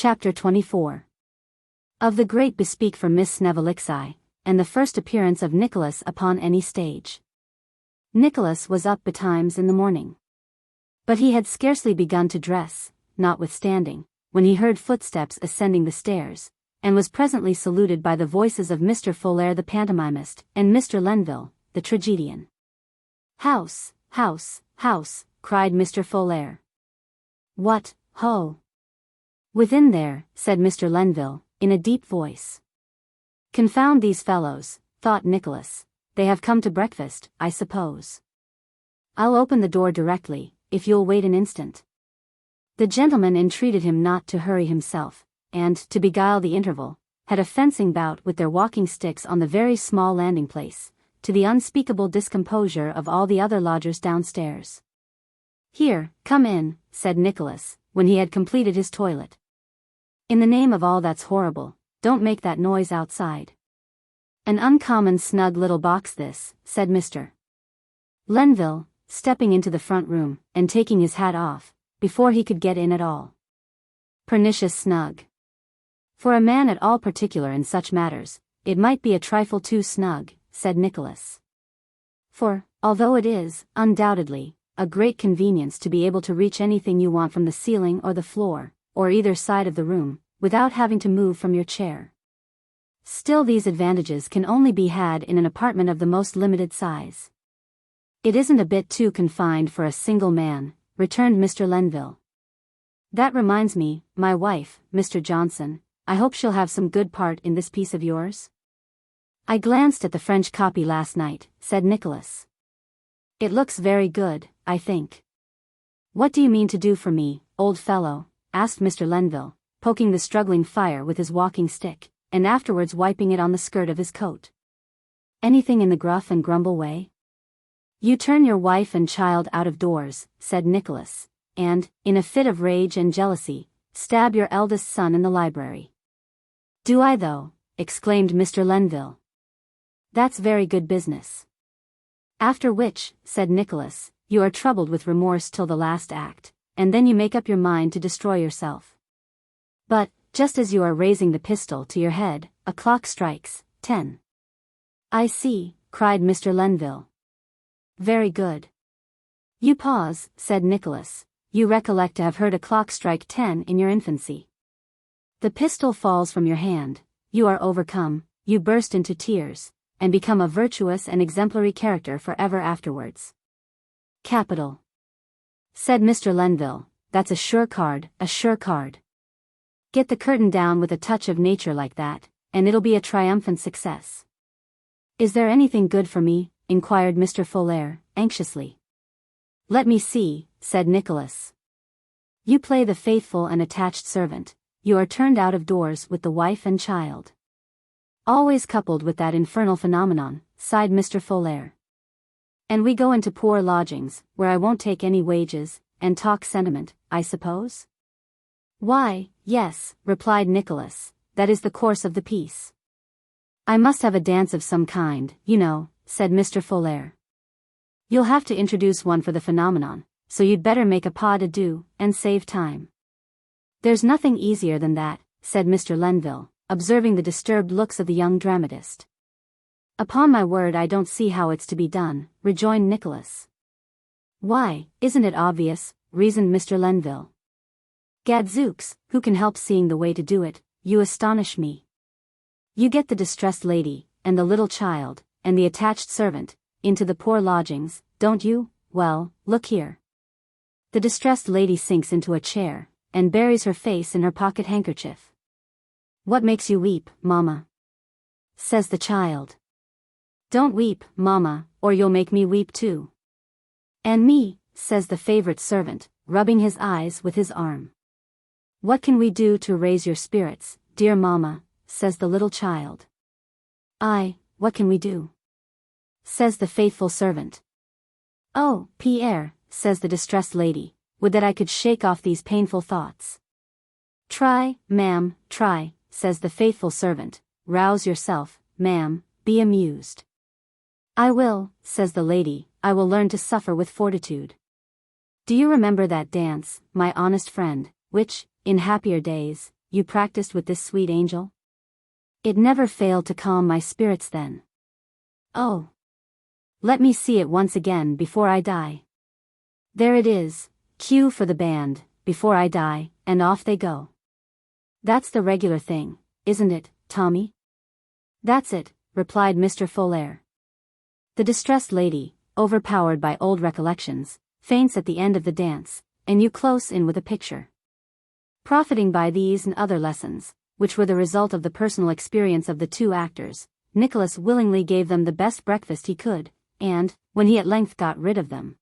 Chapter 24. Of the great bespeak for Miss Snevelixi, and the first appearance of Nicholas upon any stage. Nicholas was up betimes in the morning. But he had scarcely begun to dress, notwithstanding, when he heard footsteps ascending the stairs, and was presently saluted by the voices of Mr. Folair the pantomimist, and Mr. Lenville, the tragedian. "House, house, house," cried Mr. Folair. "What, ho! Within there," said Mr. Lenville, in a deep voice. "Confound these fellows," thought Nicholas. "They have come to breakfast, I suppose. I'll open the door directly, if you'll wait an instant." The gentleman entreated him not to hurry himself, and, to beguile the interval, had a fencing bout with their walking sticks on the very small landing place, to the unspeakable discomposure of all the other lodgers downstairs. "Here, come in," said Nicholas, when he had completed his toilet. "In the name of all that's horrible, don't make that noise outside." "An uncommon snug little box this," said Mr. Lenville, stepping into the front room, and taking his hat off, before he could get in at all. "Pernicious snug. For a man at all particular in such matters, it might be a trifle too snug," said Nicholas. "For, although it is, undoubtedly, a great convenience to be able to reach anything you want from the ceiling or the floor, or either side of the room, without having to move from your chair, still these advantages can only be had in an apartment of the most limited size." "It isn't a bit too confined for a single man," returned Mr. Lenville. "That reminds me, my wife, Mr. Johnson, I hope she'll have some good part in this piece of yours?" "I glanced at the French copy last night," said Nicholas. "It looks very good, I think." "What do you mean to do for me, old fellow?" asked Mr. Lenville, poking the struggling fire with his walking stick, and afterwards wiping it on the skirt of his coat. "Anything in the gruff and grumble way?" "You turn your wife and child out of doors," said Nicholas, "and, in a fit of rage and jealousy, stab your eldest son in the library." "Do I though?" exclaimed Mr. Lenville. "That's very good business." "After which," said Nicholas, "you are troubled with remorse till the last act, and then you make up your mind to destroy yourself. But, just as you are raising the pistol to your head, a clock strikes 10. "I see," cried Mr. Lenville. "Very good. You pause," said Nicholas. "You recollect to have heard a clock strike 10 in your infancy. The pistol falls from your hand, you are overcome, you burst into tears, and become a virtuous and exemplary character for ever afterwards." "Capital," said Mr. Lenville. "That's a sure card, a sure card. Get the curtain down with a touch of nature like that, and it'll be a triumphant success." "Is there anything good for me?" inquired Mr. Folair, anxiously. "Let me see," said Nicholas. "You play the faithful and attached servant, you are turned out of doors with the wife and child." "Always coupled with that infernal phenomenon," sighed Mr. Folair. "And we go into poor lodgings, where I won't take any wages, and talk sentiment, I suppose?" "Why, yes," replied Nicholas, "that is the course of the piece." "I must have a dance of some kind, you know," said Mr. Folair. "You'll have to introduce one for the phenomenon, so you'd better make a pas de deux, and save time." "There's nothing easier than that," said Mr. Lenville, observing the disturbed looks of the young dramatist. "Upon my word I don't see how it's to be done," rejoined Nicholas. "Why, isn't it obvious?" reasoned Mr. Lenville. "Gadzooks, who can help seeing the way to do it? You astonish me. You get the distressed lady, and the little child, and the attached servant, into the poor lodgings, don't you? Well, look here." The distressed lady sinks into a chair, and buries her face in her pocket handkerchief. "What makes you weep, mamma?" says the child. "Don't weep, mamma, or you'll make me weep too." "And me," says the favorite servant, rubbing his eyes with his arm. "What can we do to raise your spirits, dear mamma?" says the little child. "Aye, what can we do?" says the faithful servant. "Oh, Pierre," says the distressed lady, "would that I could shake off these painful thoughts." "Try, ma'am, try," says the faithful servant. "Rouse yourself, ma'am, be amused." "I will," says the lady, "I will learn to suffer with fortitude. Do you remember that dance, my honest friend, which, in happier days, you practiced with this sweet angel? It never failed to calm my spirits then. Oh! Let me see it once again before I die. There it is, cue for the band, before I die, and off they go. That's the regular thing, isn't it, Tommy? That's it, replied Mr. Folair. The distressed lady, overpowered by old recollections, faints at the end of the dance, and you close in with a picture. Profiting by these and other lessons, which were the result of the personal experience of the two actors, Nicholas willingly gave them the best breakfast he could, and, when he at length got rid of them,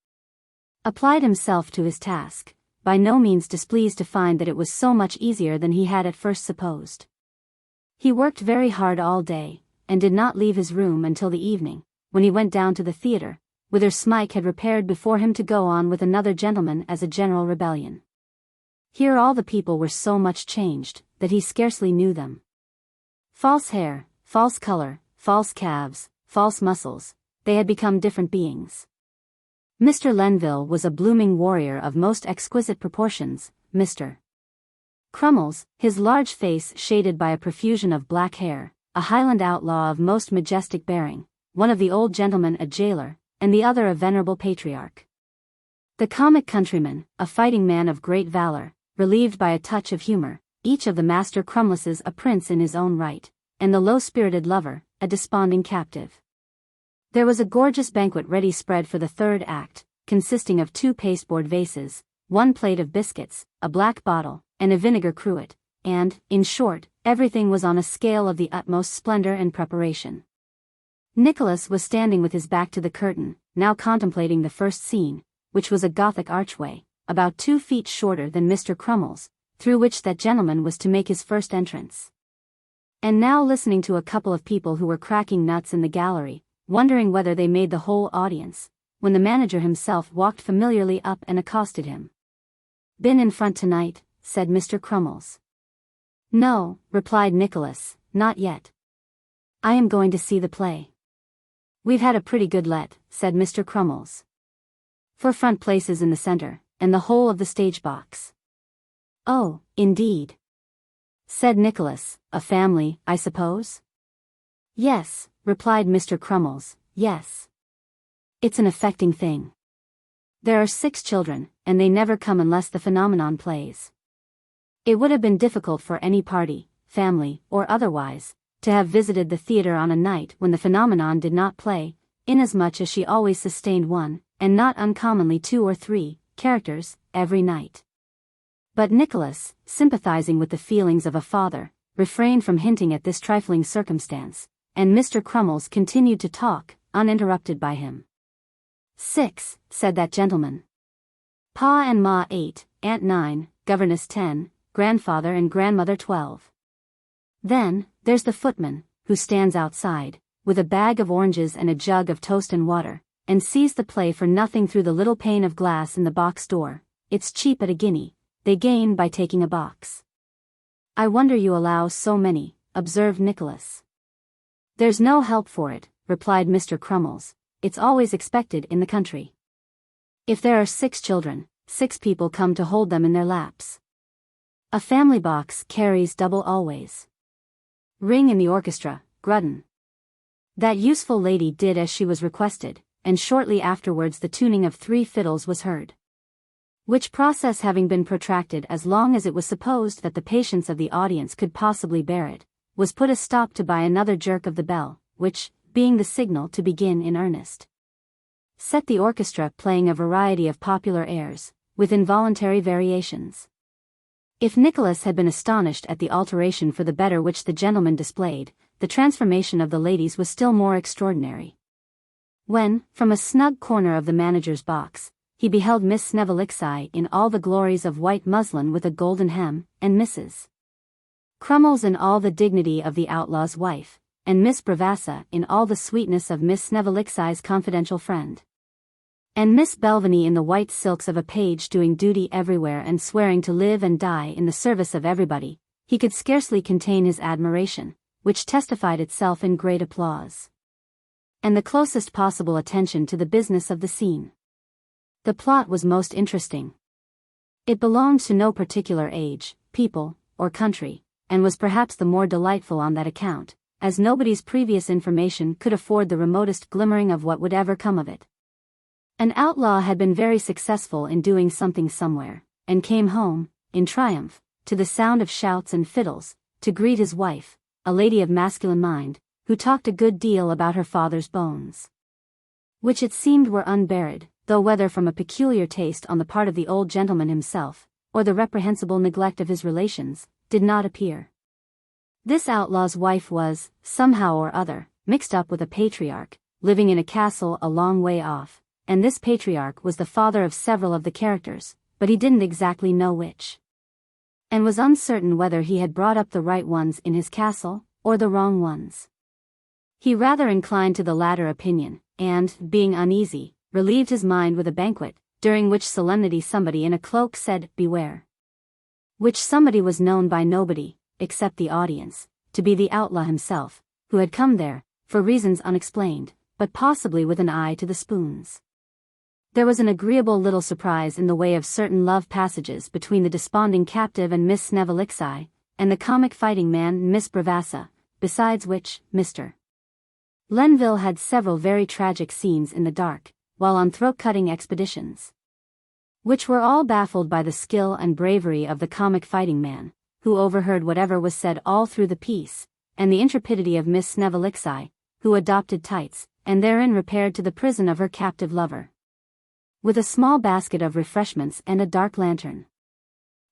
applied himself to his task, by no means displeased to find that it was so much easier than he had at first supposed. He worked very hard all day, and did not leave his room until the evening, when he went down to the theatre, whither Smike had repaired before him to go on with another gentleman as a general rebellion. Here all the people were so much changed, that he scarcely knew them. False hair, false color, false calves, false muscles, they had become different beings. Mr. Lenville was a blooming warrior of most exquisite proportions, Mr. Crummles, his large face shaded by a profusion of black hair, a Highland outlaw of most majestic bearing, one of the old gentlemen a jailer, and the other a venerable patriarch. The comic countryman, a fighting man of great valor, relieved by a touch of humor, each of the Master Crumlesses a prince in his own right, and the low-spirited lover, a desponding captive. There was a gorgeous banquet ready spread for the third act, consisting of 2 pasteboard vases, 1 plate of biscuits, a black bottle, and a vinegar cruet, and, in short, everything was on a scale of the utmost splendor and preparation. Nicholas was standing with his back to the curtain, now contemplating the first scene, which was a Gothic archway, about 2 feet shorter than Mr. Crummles, through which that gentleman was to make his first entrance. And now listening to a couple of people who were cracking nuts in the gallery, wondering whether they made the whole audience, when the manager himself walked familiarly up and accosted him. "Been in front tonight?" said Mr. Crummles. "No," replied Nicholas, "not yet. I am going to see the play." "We've had a pretty good let," said Mr. Crummles. "For front places in the center, and the whole of the stage box." "Oh, indeed," said Nicholas, "a family, I suppose?" "Yes," replied Mr. Crummles, "yes. It's an affecting thing. There are 6 children, and they never come unless the phenomenon plays. It would have been difficult for any party, family, or otherwise, to have visited the theatre on a night when the phenomenon did not play, inasmuch as she always sustained 1, and not uncommonly 2 or 3, characters, every night. But Nicholas, sympathizing with the feelings of a father, refrained from hinting at this trifling circumstance, and Mr. Crummles continued to talk, uninterrupted by him. 6, said that gentleman. Pa and Ma 8, Aunt 9, Governess 10, Grandfather and Grandmother 12. Then, there's the footman, who stands outside, with a bag of oranges and a jug of toast and water, and sees the play for nothing through the little pane of glass in the box door. It's cheap at a guinea, they gain by taking a box. I wonder you allow so many, observed Nicholas. There's no help for it, replied Mr. Crummles, it's always expected in the country. If there are 6 children, 6 people come to hold them in their laps. A family box carries double always. Ring in the orchestra, Grudden. That useful lady did as she was requested, and shortly afterwards the tuning of 3 fiddles was heard. Which process having been protracted as long as it was supposed that the patience of the audience could possibly bear it, was put a stop to by another jerk of the bell, which, being the signal to begin in earnest, set the orchestra playing a variety of popular airs, with involuntary variations. If Nicholas had been astonished at the alteration for the better which the gentleman displayed, the transformation of the ladies was still more extraordinary. When, from a snug corner of the manager's box, he beheld Miss Snevelixi in all the glories of white muslin with a golden hem, and Mrs. Crummles in all the dignity of the outlaw's wife, and Miss Bravassa in all the sweetness of Miss Snevelixi's confidential friend, and Miss Belvany in the white silks of a page doing duty everywhere and swearing to live and die in the service of everybody, he could scarcely contain his admiration, which testified itself in great applause, and the closest possible attention to the business of the scene. The plot was most interesting. It belonged to no particular age, people, or country, and was perhaps the more delightful on that account, as nobody's previous information could afford the remotest glimmering of what would ever come of it. An outlaw had been very successful in doing something somewhere, and came home, in triumph, to the sound of shouts and fiddles, to greet his wife, a lady of masculine mind, who talked a good deal about her father's bones, which it seemed were unburied, though whether from a peculiar taste on the part of the old gentleman himself, or the reprehensible neglect of his relations, did not appear. This outlaw's wife was, somehow or other, mixed up with a patriarch, living in a castle a long way off, and this patriarch was the father of several of the characters, but he didn't exactly know which, and was uncertain whether he had brought up the right ones in his castle, or the wrong ones. He rather inclined to the latter opinion, and, being uneasy, relieved his mind with a banquet, during which solemnity somebody in a cloak said, "Beware." Which somebody was known by nobody, except the audience, to be the outlaw himself, who had come there, for reasons unexplained, but possibly with an eye to the spoons. There was an agreeable little surprise in the way of certain love passages between the desponding captive and Miss Snevelixi, and the comic fighting man Miss Bravassa, besides which, Mr. Lenville had several very tragic scenes in the dark, while on throat-cutting expeditions, which were all baffled by the skill and bravery of the comic fighting man, who overheard whatever was said all through the piece, and the intrepidity of Miss Snevelixi, who adopted tights, and therein repaired to the prison of her captive lover, with a small basket of refreshments and a dark lantern.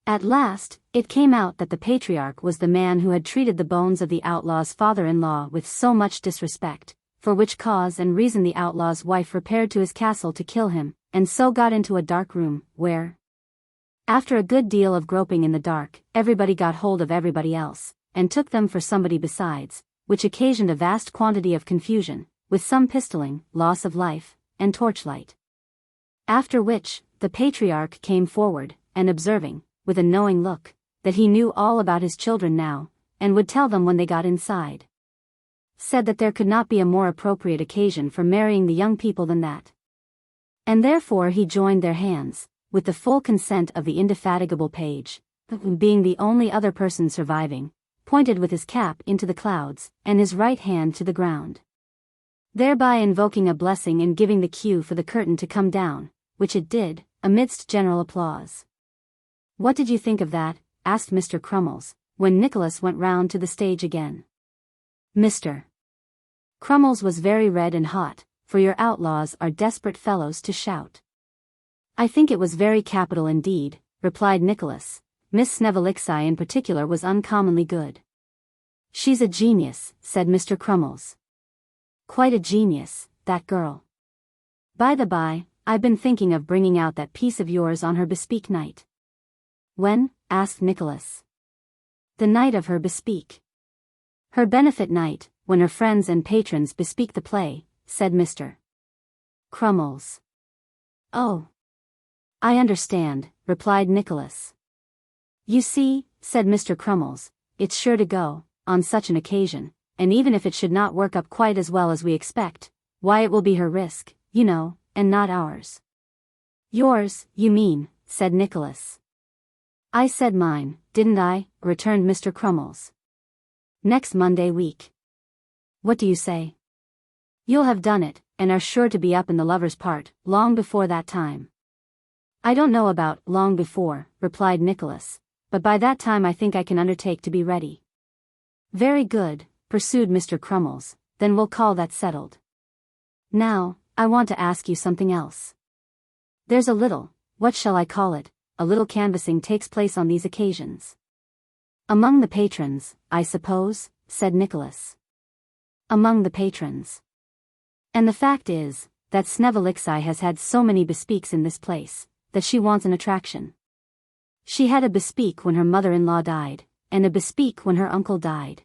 At last, it came out that the patriarch was the man who had treated the bones of the outlaw's father-in-law with so much disrespect, for which cause and reason the outlaw's wife repaired to his castle to kill him, and so got into a dark room, where, after a good deal of groping in the dark, everybody got hold of everybody else, and took them for somebody besides, which occasioned a vast quantity of confusion, with some pistoling, loss of life, and torchlight. After which, the patriarch came forward, and observing, with a knowing look, that he knew all about his children now, and would tell them when they got inside, said that there could not be a more appropriate occasion for marrying the young people than that. And therefore he joined their hands, with the full consent of the indefatigable page, being the only other person surviving, pointed with his cap into the clouds, and his right hand to the ground, thereby invoking a blessing and giving the cue for the curtain to come down, which it did, amidst general applause. "What did you think of that?" asked Mr. Crummles, when Nicholas went round to the stage again. Mr. Crummles was very red and hot, for your outlaws are desperate fellows to shout. "I think it was very capital indeed," replied Nicholas. "Miss Snevelixi in particular was uncommonly good." "She's a genius," said Mr. Crummles. "Quite a genius, that girl. By the by, I've been thinking of bringing out that piece of yours on her bespeak night." "When?" asked Nicholas. "The night of her bespeak. Her benefit night, when her friends and patrons bespeak the play," said Mr. Crummles. "Oh, I understand," replied Nicholas. "You see," said Mr. Crummles, "it's sure to go, on such an occasion, and even if it should not work up quite as well as we expect, why it will be her risk, you know, and not ours." "Yours, you mean," said Nicholas. "I said mine, didn't I?" returned Mr. Crummles. "Next Monday week. What do you say? You'll have done it, and are sure to be up in the lover's part, long before that time." "I don't know about long before," replied Nicholas, "but by that time I think I can undertake to be ready." "Very good," pursued Mr. Crummles, "then we'll call that settled. Now, I want to ask you something else. There's a little, what shall I call it, a little canvassing takes place on these occasions." "Among the patrons, I suppose," said Nicholas. "Among the patrons. And the fact is, that Snevelixi has had so many bespeaks in this place, that she wants an attraction. She had a bespeak when her mother-in-law died, and a bespeak when her uncle died.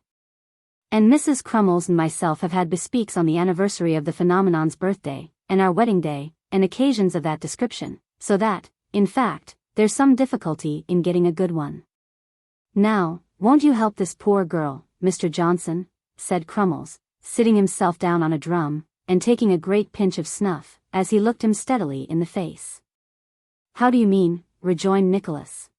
And Mrs. Crummles and myself have had bespeaks on the anniversary of the phenomenon's birthday, and our wedding day, and occasions of that description, so that, in fact, there's some difficulty in getting a good one." "Now, won't you help this poor girl, Mr. Johnson?" said Crummles, sitting himself down on a drum, and taking a great pinch of snuff, as he looked him steadily in the face. "How do you mean?" rejoined Nicholas.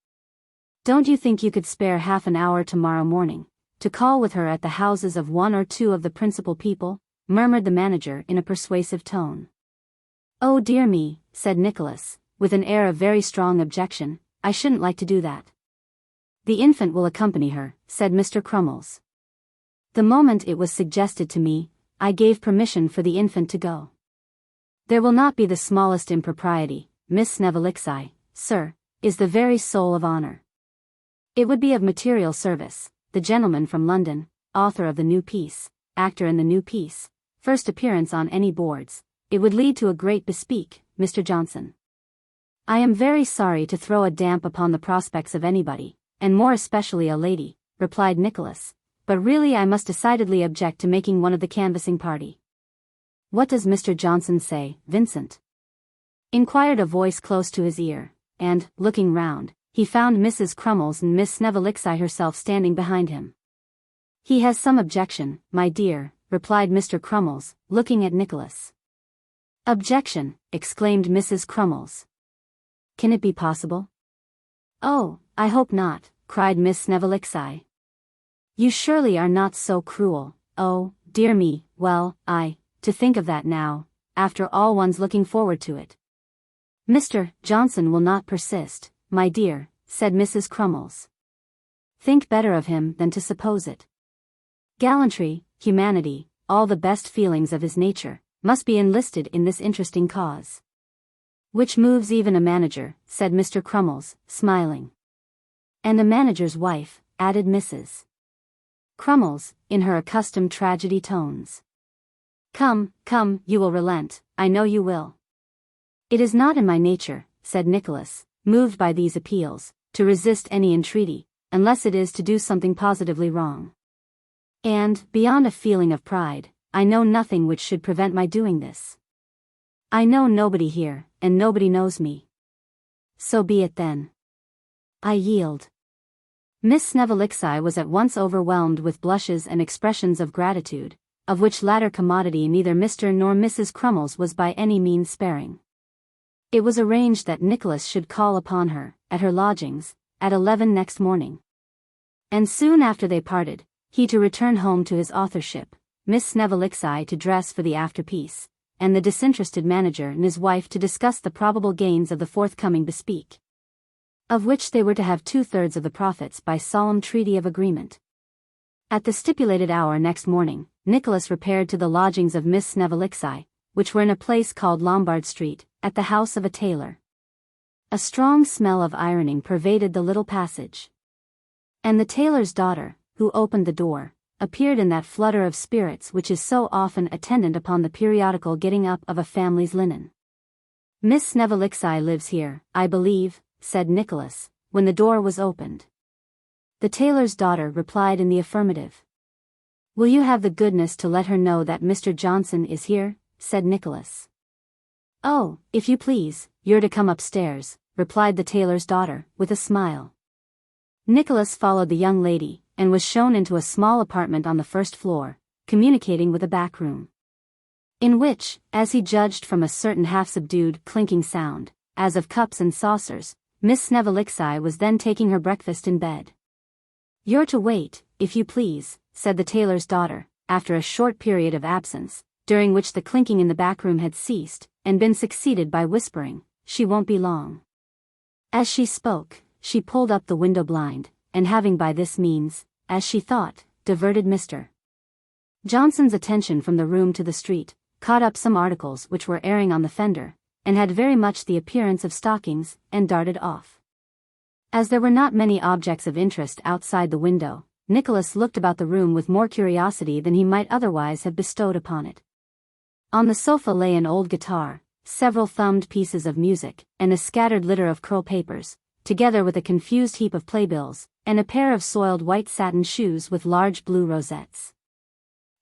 Don't you think you could spare half an hour tomorrow morning, to call with her at the houses of one or two of the principal people?" murmured the manager in a persuasive tone. "Oh dear me," said Nicholas, with an air of very strong objection, "I shouldn't like to do that." "The infant will accompany her," said Mr. Crummles. "The moment it was suggested to me, I gave permission for the infant to go. There will not be the smallest impropriety. Miss Snevilixi, sir, is the very soul of honor. It would be of material service. The gentleman from London, author of the new piece, actor in the new piece, first appearance on any boards, it would lead to a great bespeak, Mr. Johnson." "I am very sorry to throw a damp upon the prospects of anybody, and more especially a lady," replied Nicholas, "but really I must decidedly object to making one of the canvassing party." "What does Mr. Johnson say, Vincent?" inquired a voice close to his ear, and, looking round, he found Mrs. Crummles and Miss Snevilixi herself standing behind him. "He has some objection, my dear," replied Mr. Crummles, looking at Nicholas. "Objection!" exclaimed Mrs. Crummles. "Can it be possible?" "Oh, I hope not," cried Miss Snevilixi. "You surely are not so cruel. Oh, dear me, well, to think of that now, after all one's looking forward to it." "Mr. Johnson will not persist, my dear," said Mrs. Crummles. "Think better of him than to suppose it. Gallantry, humanity, all the best feelings of his nature, must be enlisted in this interesting cause." "Which moves even a manager," said Mr. Crummles, smiling. "And a manager's wife," added Mrs. Crummles, in her accustomed tragedy tones. "Come, come, you will relent, I know you will." "It is not in my nature," said Nicholas, moved by these appeals, "to resist any entreaty, unless it is to do something positively wrong. And, beyond a feeling of pride, I know nothing which should prevent my doing this. I know nobody here, and nobody knows me. So be it then. I yield." Miss Snevilixi was at once overwhelmed with blushes and expressions of gratitude, of which latter commodity neither Mr. nor Mrs. Crummles was by any means sparing. It was arranged that Nicholas should call upon her, at her lodgings, at 11 next morning. And soon after they parted, he to return home to his authorship, Miss Snevilixi to dress for the afterpiece, and the disinterested manager and his wife to discuss the probable gains of the forthcoming bespeak, of which they were to have 2/3 of the profits by solemn treaty of agreement. At the stipulated hour next morning, Nicholas repaired to the lodgings of Miss Snevilixi, which were in a place called Lombard Street, at the house of a tailor. A strong smell of ironing pervaded the little passage. And the tailor's daughter, who opened the door, appeared in that flutter of spirits which is so often attendant upon the periodical getting up of a family's linen. "Miss Snevilixi lives here, I believe," said Nicholas, when the door was opened. The tailor's daughter replied in the affirmative. "Will you have the goodness to let her know that Mr. Johnson is here?" said Nicholas. "Oh, if you please, you're to come upstairs," replied the tailor's daughter, with a smile. Nicholas followed the young lady, and was shown into a small apartment on the first floor, communicating with a back room, in which, as he judged from a certain half-subdued clinking sound, as of cups and saucers, Miss Snevilixi was then taking her breakfast in bed. "You're to wait, if you please," said the tailor's daughter, after a short period of absence, during which the clinking in the back room had ceased, and been succeeded by whispering, "She won't be long." As she spoke, she pulled up the window blind, and having by this means, as she thought, diverted Mr. Johnson's attention from the room to the street, caught up some articles which were airing on the fender, and had very much the appearance of stockings, and darted off. As there were not many objects of interest outside the window, Nicholas looked about the room with more curiosity than he might otherwise have bestowed upon it. On the sofa lay an old guitar, several thumbed pieces of music, and a scattered litter of curl papers, together with a confused heap of playbills, and a pair of soiled white satin shoes with large blue rosettes.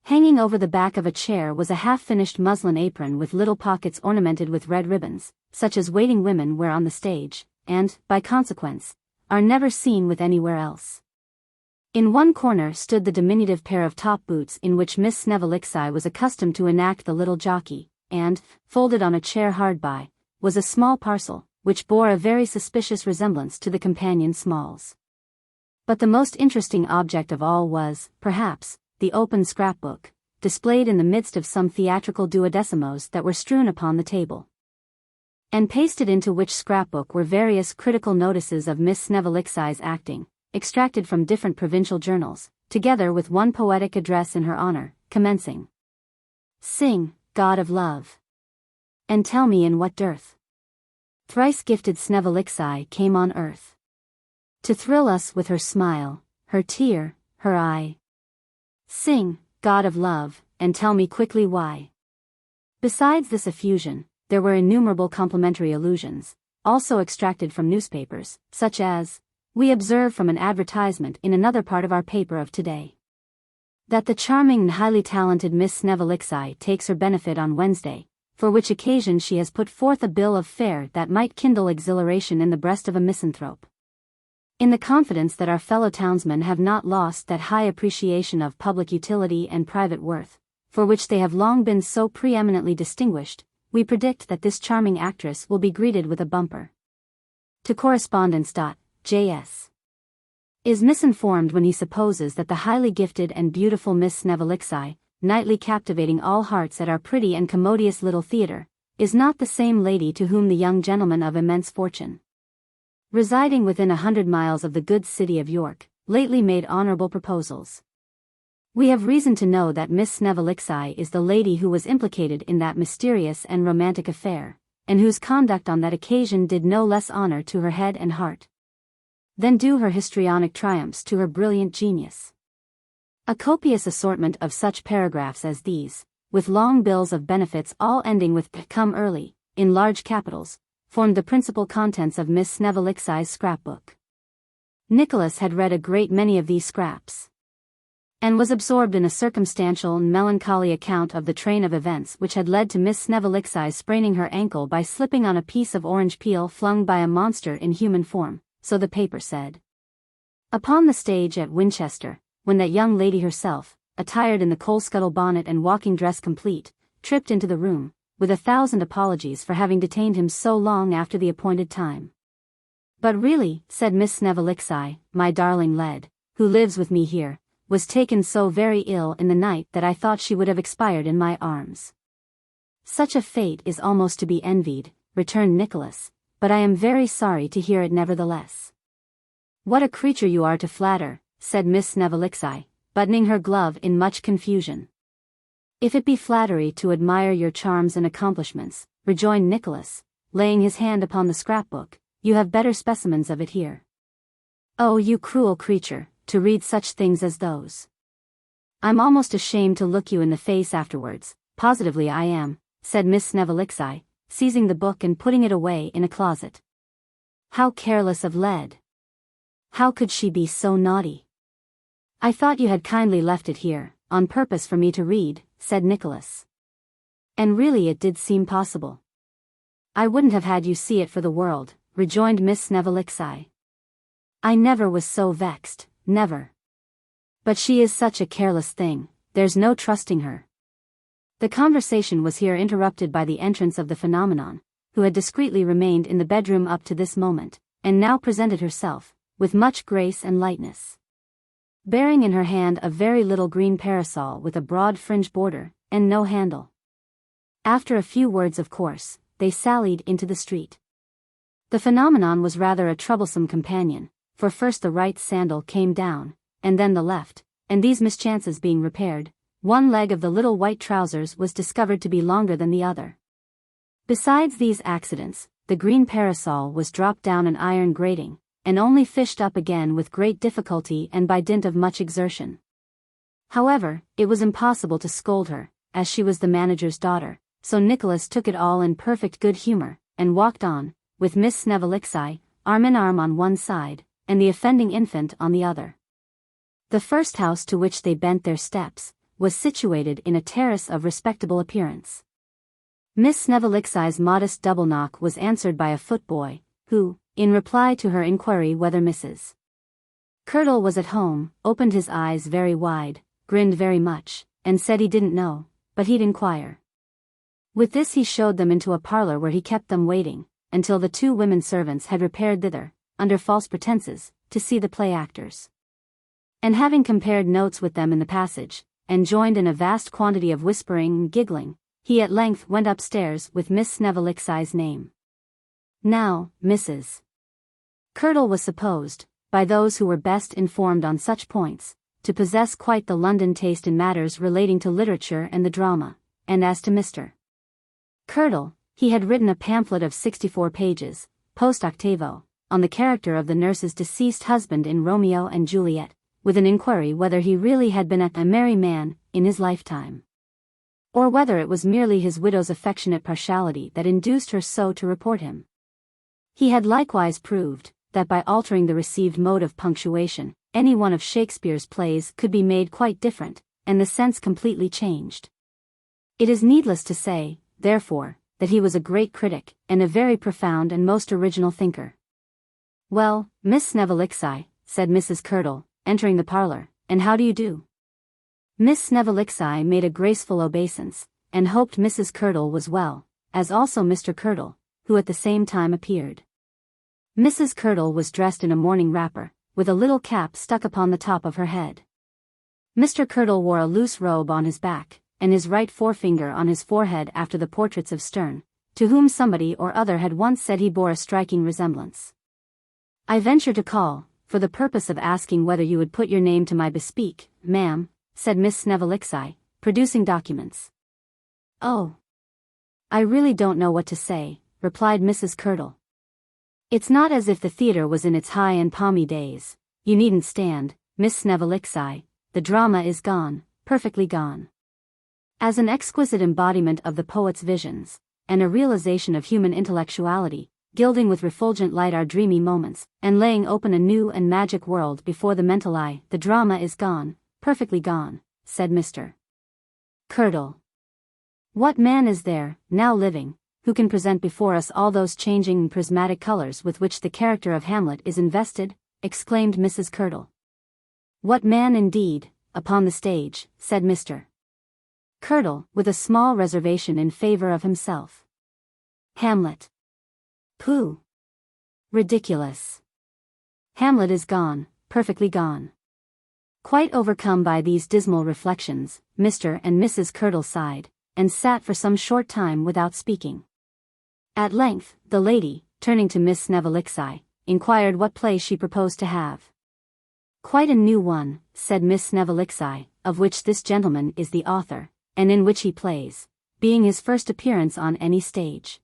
Hanging over the back of a chair was a half-finished muslin apron with little pockets ornamented with red ribbons, such as waiting women wear on the stage, and, by consequence, are never seen with anywhere else. In one corner stood the diminutive pair of top boots in which Miss Snevilixi was accustomed to enact the little jockey, and, folded on a chair hard by, was a small parcel, which bore a very suspicious resemblance to the companion smalls. But the most interesting object of all was, perhaps, the open scrapbook, displayed in the midst of some theatrical duodecimos that were strewn upon the table. And pasted into which scrapbook were various critical notices of Miss Snevillixi's acting, extracted from different provincial journals, together with one poetic address in her honor, commencing, "Sing, God of love, and tell me in what dearth thrice gifted Snevellixi came on earth, to thrill us with her smile, her tear, her eye. Sing, God of love, and tell me quickly why." Besides this effusion, there were innumerable complimentary allusions, also extracted from newspapers, such as, "We observe from an advertisement in another part of our paper of today, that the charming and highly talented Miss Snevellixi takes her benefit on Wednesday, for which occasion she has put forth a bill of fare that might kindle exhilaration in the breast of a misanthrope. In the confidence that our fellow townsmen have not lost that high appreciation of public utility and private worth, for which they have long been so preeminently distinguished, we predict that this charming actress will be greeted with a bumper. To correspondence.js. Is misinformed when he supposes that the highly gifted and beautiful Miss Snevellixi, nightly captivating all hearts at our pretty and commodious little theatre, is not the same lady to whom the young gentleman of immense fortune, residing within 100 miles of the good city of York, lately made honourable proposals. We have reason to know that Miss Snevellixi is the lady who was implicated in that mysterious and romantic affair, and whose conduct on that occasion did no less honour to her head and heart than do her histrionic triumphs to her brilliant genius. A copious assortment of such paragraphs as these, with long bills of benefits all ending with "come early," in large capitals, formed the principal contents of Miss Snevellix's scrapbook. Nicholas had read a great many of these scraps, and was absorbed in a circumstantial and melancholy account of the train of events which had led to Miss Snevellixi spraining her ankle by slipping on a piece of orange peel flung by a monster in human form, so the paper said, upon the stage at Winchester, when that young lady herself, attired in the coal-scuttle bonnet and walking dress complete, tripped into the room, with 1,000 apologies for having detained him so long after the appointed time. "But really," said Miss Snevellixi, "my darling lad, who lives with me here, was taken so very ill in the night that I thought she would have expired in my arms." "Such a fate is almost to be envied," returned Nicholas, "but I am very sorry to hear it nevertheless." "What a creature you are to flatter," said Miss Snevellixi, buttoning her glove in much confusion. "If it be flattery to admire your charms and accomplishments," rejoined Nicholas, laying his hand upon the scrapbook, "you have better specimens of it here." "Oh, you cruel creature, to read such things as those! I'm almost ashamed to look you in the face afterwards, positively I am," said Miss Snevellixi, seizing the book and putting it away in a closet. "How careless of lead! How could she be so naughty?" "I thought you had kindly left it here, on purpose for me to read," said Nicholas. "And really it did seem possible." "I wouldn't have had you see it for the world," rejoined Miss Snevellixi. "I never was so vexed, never. But she is such a careless thing, there's no trusting her." The conversation was here interrupted by the entrance of the phenomenon, who had discreetly remained in the bedroom up to this moment, and now presented herself, with much grace and lightness, bearing in her hand a very little green parasol with a broad fringe border, and no handle. After a few words of course, they sallied into the street. The phenomenon was rather a troublesome companion, for first the right sandal came down, and then the left, and these mischances being repaired, one leg of the little white trousers was discovered to be longer than the other. Besides these accidents, the green parasol was dropped down an iron grating, and only fished up again with great difficulty and by dint of much exertion. However, it was impossible to scold her, as she was the manager's daughter, so Nicholas took it all in perfect good humour, and walked on, with Miss Snevellixi, arm in arm on one side, and the offending infant on the other. The first house to which they bent their steps, was situated in a terrace of respectable appearance. Miss Snevellix's modest double knock was answered by a footboy, who, in reply to her inquiry whether Mrs. Curdle was at home, opened his eyes very wide, grinned very much, and said he didn't know, but he'd inquire. With this he showed them into a parlour where he kept them waiting, until the 2 women servants had repaired thither, under false pretences, to see the play actors. And having compared notes with them in the passage, and joined in a vast quantity of whispering and giggling, he at length went upstairs with Miss Snevillixi's name. Now, Mrs. Curdle was supposed, by those who were best informed on such points, to possess quite the London taste in matters relating to literature and the drama, and as to Mr. Curdle, he had written a pamphlet of 64 pages, post octavo, on the character of the nurse's deceased husband in Romeo and Juliet, with an inquiry whether he really had been a merry man in his lifetime, or whether it was merely his widow's affectionate partiality that induced her so to report him. He had likewise proved that by altering the received mode of punctuation, any one of Shakespeare's plays could be made quite different, and the sense completely changed. It is needless to say, therefore, that he was a great critic, and a very profound and most original thinker. "Well, Miss Snevilixi," said Mrs. Curdle, entering the parlor, "and how do you do?" Miss Snevilixi made a graceful obeisance, and hoped Mrs. Curdle was well, as also Mr. Curdle, who at the same time appeared. Mrs. Curdle was dressed in a morning wrapper, with a little cap stuck upon the top of her head. Mr. Curdle wore a loose robe on his back, and his right forefinger on his forehead after the portraits of Sterne, to whom somebody or other had once said he bore a striking resemblance. "I venture to call, for the purpose of asking whether you would put your name to my bespeak, ma'am," said Miss Snevilixi, producing documents. "Oh, I really don't know what to say," replied Mrs. Curdle. "It's not as if the theatre was in its high and palmy days. You needn't stand, Miss Snevilixi, the drama is gone, perfectly gone. As an exquisite embodiment of the poet's visions, and a realization of human intellectuality, gilding with refulgent light our dreamy moments, and laying open a new and magic world before the mental eye, the drama is gone, perfectly gone," said Mr. Curdle. "What man is there, now living, who can present before us all those changing and prismatic colors with which the character of Hamlet is invested?" exclaimed Mrs. Curdle. "What man indeed, upon the stage," said Mr. Curdle, with a small reservation in favor of himself. "Hamlet. Pooh! Ridiculous. Hamlet is gone, perfectly gone." Quite overcome by these dismal reflections, Mr. and Mrs. Curdle sighed, and sat for some short time without speaking. At length, the lady, turning to Miss Snevilixi, inquired what play she proposed to have. "Quite a new one," said Miss Snevilixi, "of which this gentleman is the author, and in which he plays, being his first appearance on any stage.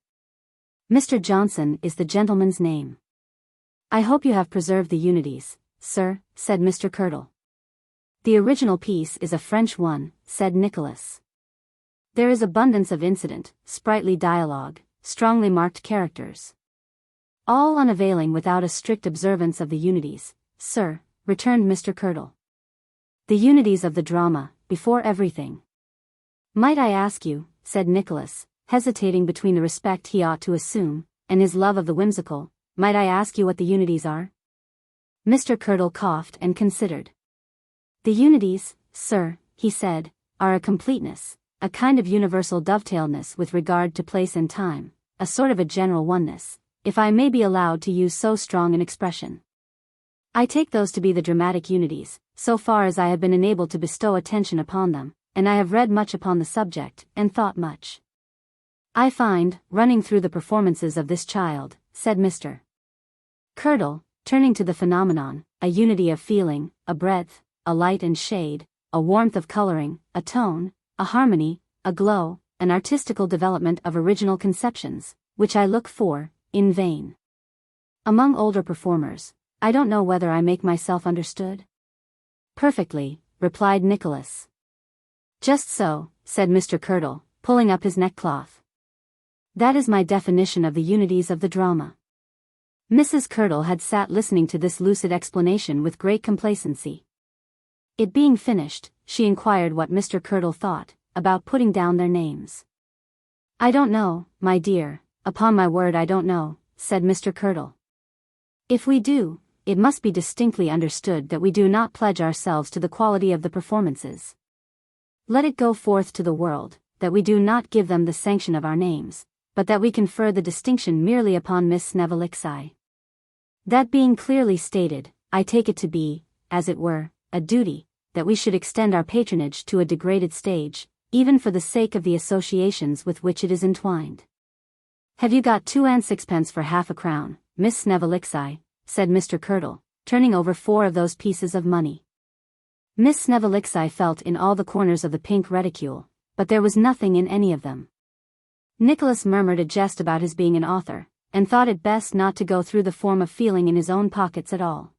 Mr. Johnson is the gentleman's name." "I hope you have preserved the unities, sir," said Mr. Curdle. "The original piece is a French one," said Nicholas. "There is abundance of incident, sprightly dialogue, strongly marked characters. All unavailing without a strict observance of the unities, sir," returned Mr. Curdle. "The unities of the drama, before everything." "Might I ask you," said Nicholas, hesitating between the respect he ought to assume, and his love of the whimsical, "might I ask you what the unities are?" Mr. Curdle coughed and considered. "The unities, sir," he said, "are a completeness, a kind of universal dovetailedness with regard to place and time, a sort of a general oneness, if I may be allowed to use so strong an expression. I take those to be the dramatic unities, so far as I have been enabled to bestow attention upon them, and I have read much upon the subject, and thought much. I find, running through the performances of this child," said Mr. Curdle, turning to the phenomenon, "a unity of feeling, a breadth, a light and shade, a warmth of coloring, a tone, a harmony, a glow, an artistical development of original conceptions, which I look for, in vain, among older performers. I don't know whether I make myself understood?" "Perfectly," replied Nicholas. "Just so," said Mr. Curdle, pulling up his neckcloth. "That is my definition of the unities of the drama." Mrs. Curdle had sat listening to this lucid explanation with great complacency. It being finished, she inquired what Mr. Curdle thought about putting down their names. "I don't know, my dear, upon my word I don't know," said Mr. Curdle. "If we do, it must be distinctly understood that we do not pledge ourselves to the quality of the performances. Let it go forth to the world, that we do not give them the sanction of our names, but that we confer the distinction merely upon Miss Snevilixi. That being clearly stated, I take it to be, as it were, a duty, that we should extend our patronage to a degraded stage, even for the sake of the associations with which it is entwined. Have you got 2 and 6pence for half a crown, Miss Snevellicci? Said Mr. Curdle, turning over 4 of those pieces of money. Miss Snevellicci felt in all the corners of the pink reticule, but there was nothing in any of them. Nicholas murmured a jest about his being an author, and thought it best not to go through the form of feeling in his own pockets at all.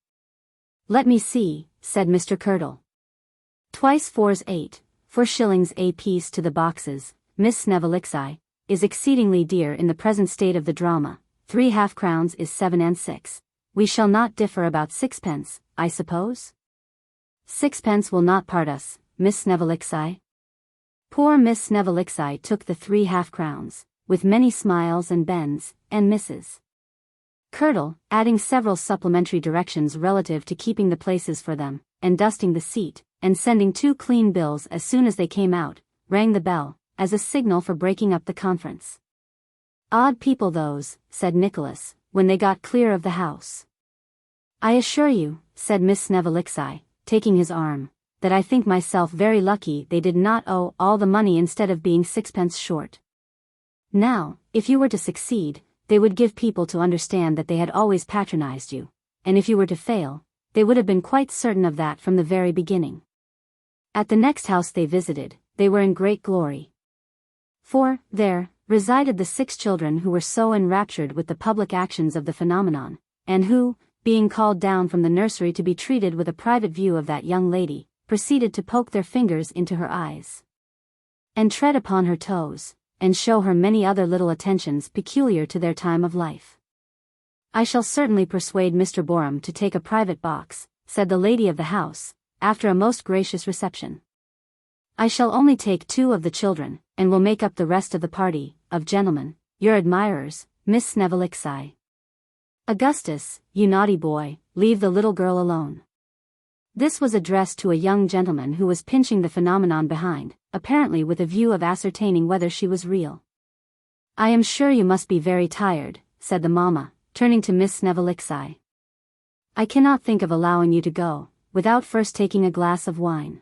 Let me see, said Mr. Curdle. Twice 4's 8, 4 shillings a piece to the boxes, Miss Snevellicci, is exceedingly dear in the present state of the drama. 3 half-crowns is 7 and 6. We shall not differ about 6pence, I suppose? 6pence will not part us, Miss Snevellicci. Poor Miss Snevellicci took the 3 half-crowns, with many smiles and bends, and Mrs. Curdle, adding several supplementary directions relative to keeping the places for them, and dusting the seat, and sending 2 clean bills as soon as they came out, rang the bell, as a signal for breaking up the conference. Odd people those, said Nicholas, when they got clear of the house. I assure you, said Miss Snevellicci, taking his arm, that I think myself very lucky they did not owe all the money instead of being 6pence short. Now, if you were to succeed, they would give people to understand that they had always patronized you, and if you were to fail, they would have been quite certain of that from the very beginning. At the next house they visited, they were in great glory. For, there, resided the 6 children who were so enraptured with the public actions of the phenomenon, and who, being called down from the nursery to be treated with a private view of that young lady, proceeded to poke their fingers into her eyes, and tread upon her toes, and show her many other little attentions peculiar to their time of life. I shall certainly persuade Mr. Borum to take a private box, said the lady of the house, after a most gracious reception. I shall only take 2 of the children, and will make up the rest of the party, of gentlemen, your admirers, Miss Snevellicci. Augustus, you naughty boy, leave the little girl alone. This was addressed to a young gentleman who was pinching the phenomenon behind, apparently with a view of ascertaining whether she was real. I am sure you must be very tired, said the mamma, turning to Miss Snevellicci. I cannot think of allowing you to go, without first taking a glass of wine.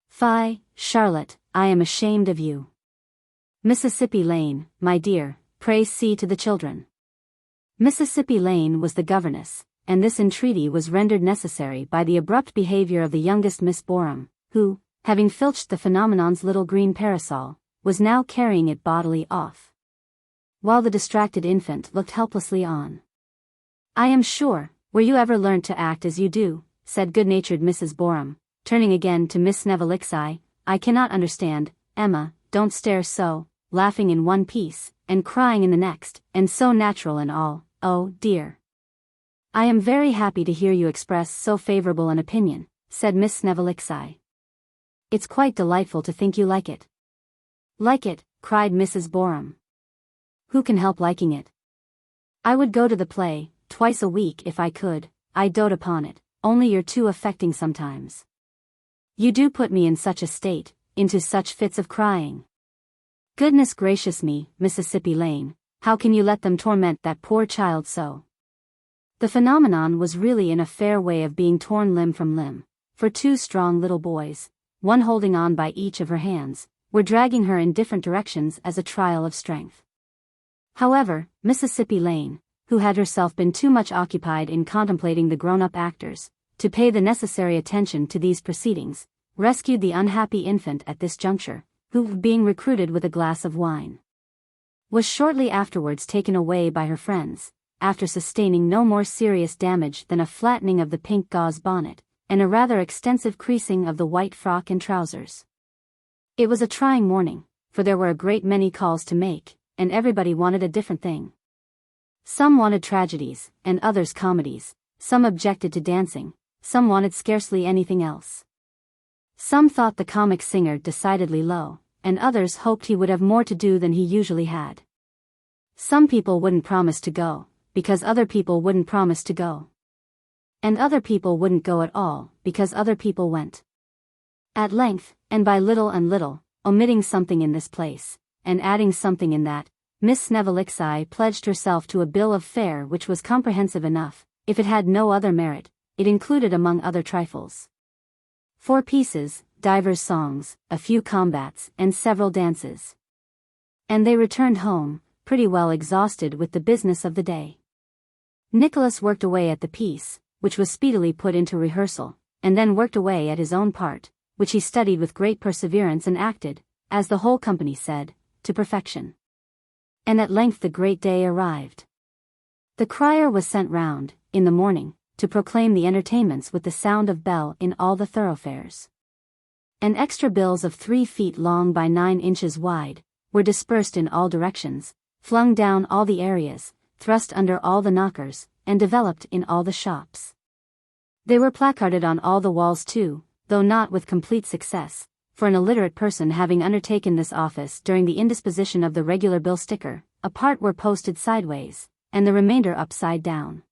Fie, Charlotte, I am ashamed of you. Mississippi Lane, my dear, pray see to the children. Mississippi Lane was the governess, and this entreaty was rendered necessary by the abrupt behavior of the youngest Miss Borum, who, having filched the phenomenon's little green parasol, was now carrying it bodily off, while the distracted infant looked helplessly on. I am sure, were you ever learnt to act as you do, said good-natured Mrs. Borum, turning again to Miss Snevellicci, I cannot understand, Emma, don't stare so, laughing in one piece, and crying in the next, and so natural and all, oh, dear. I am very happy to hear you express so favorable an opinion, said Miss Snevellicci. It's quite delightful to think you like it. Like it, cried Mrs. Borum. Who can help liking it? I would go to the play, twice a week if I could, I dote upon it, only you're too affecting sometimes. You do put me in such a state, into such fits of crying. Goodness gracious me, Mississippi Lane, how can you let them torment that poor child so? The phenomenon was really in a fair way of being torn limb from limb, for 2 strong little boys, one holding on by each of her hands, were dragging her in different directions as a trial of strength. However, Mississippi Lane, who had herself been too much occupied in contemplating the grown-up actors, to pay the necessary attention to these proceedings, rescued the unhappy infant at this juncture, who, being recruited with a glass of wine, was shortly afterwards taken away by her friends, after sustaining no more serious damage than a flattening of the pink gauze bonnet, and a rather extensive creasing of the white frock and trousers. It was a trying morning, for there were a great many calls to make, and everybody wanted a different thing. Some wanted tragedies, and others comedies, some objected to dancing, some wanted scarcely anything else. Some thought the comic singer decidedly low, and others hoped he would have more to do than he usually had. Some people wouldn't promise to go, because other people wouldn't promise to go. And other people wouldn't go at all, because other people went. At length, and by little and little, omitting something in this place, and adding something in that, Miss Snevellicci pledged herself to a bill of fare which was comprehensive enough. If it had no other merit, it included among other trifles 4 pieces, divers songs, a few combats, and several dances. And they returned home, pretty well exhausted with the business of the day. Nicholas worked away at the piece, which was speedily put into rehearsal, and then worked away at his own part, which he studied with great perseverance and acted, as the whole company said, to perfection. And at length the great day arrived. The crier was sent round, in the morning, to proclaim the entertainments with the sound of bell in all the thoroughfares. And extra bills of 3 feet long by 9 inches wide, were dispersed in all directions, flung down all the areas, thrust under all the knockers, and developed in all the shops. They were placarded on all the walls too, though not with complete success, for an illiterate person having undertaken this office during the indisposition of the regular bill sticker, a part were posted sideways, and the remainder upside down.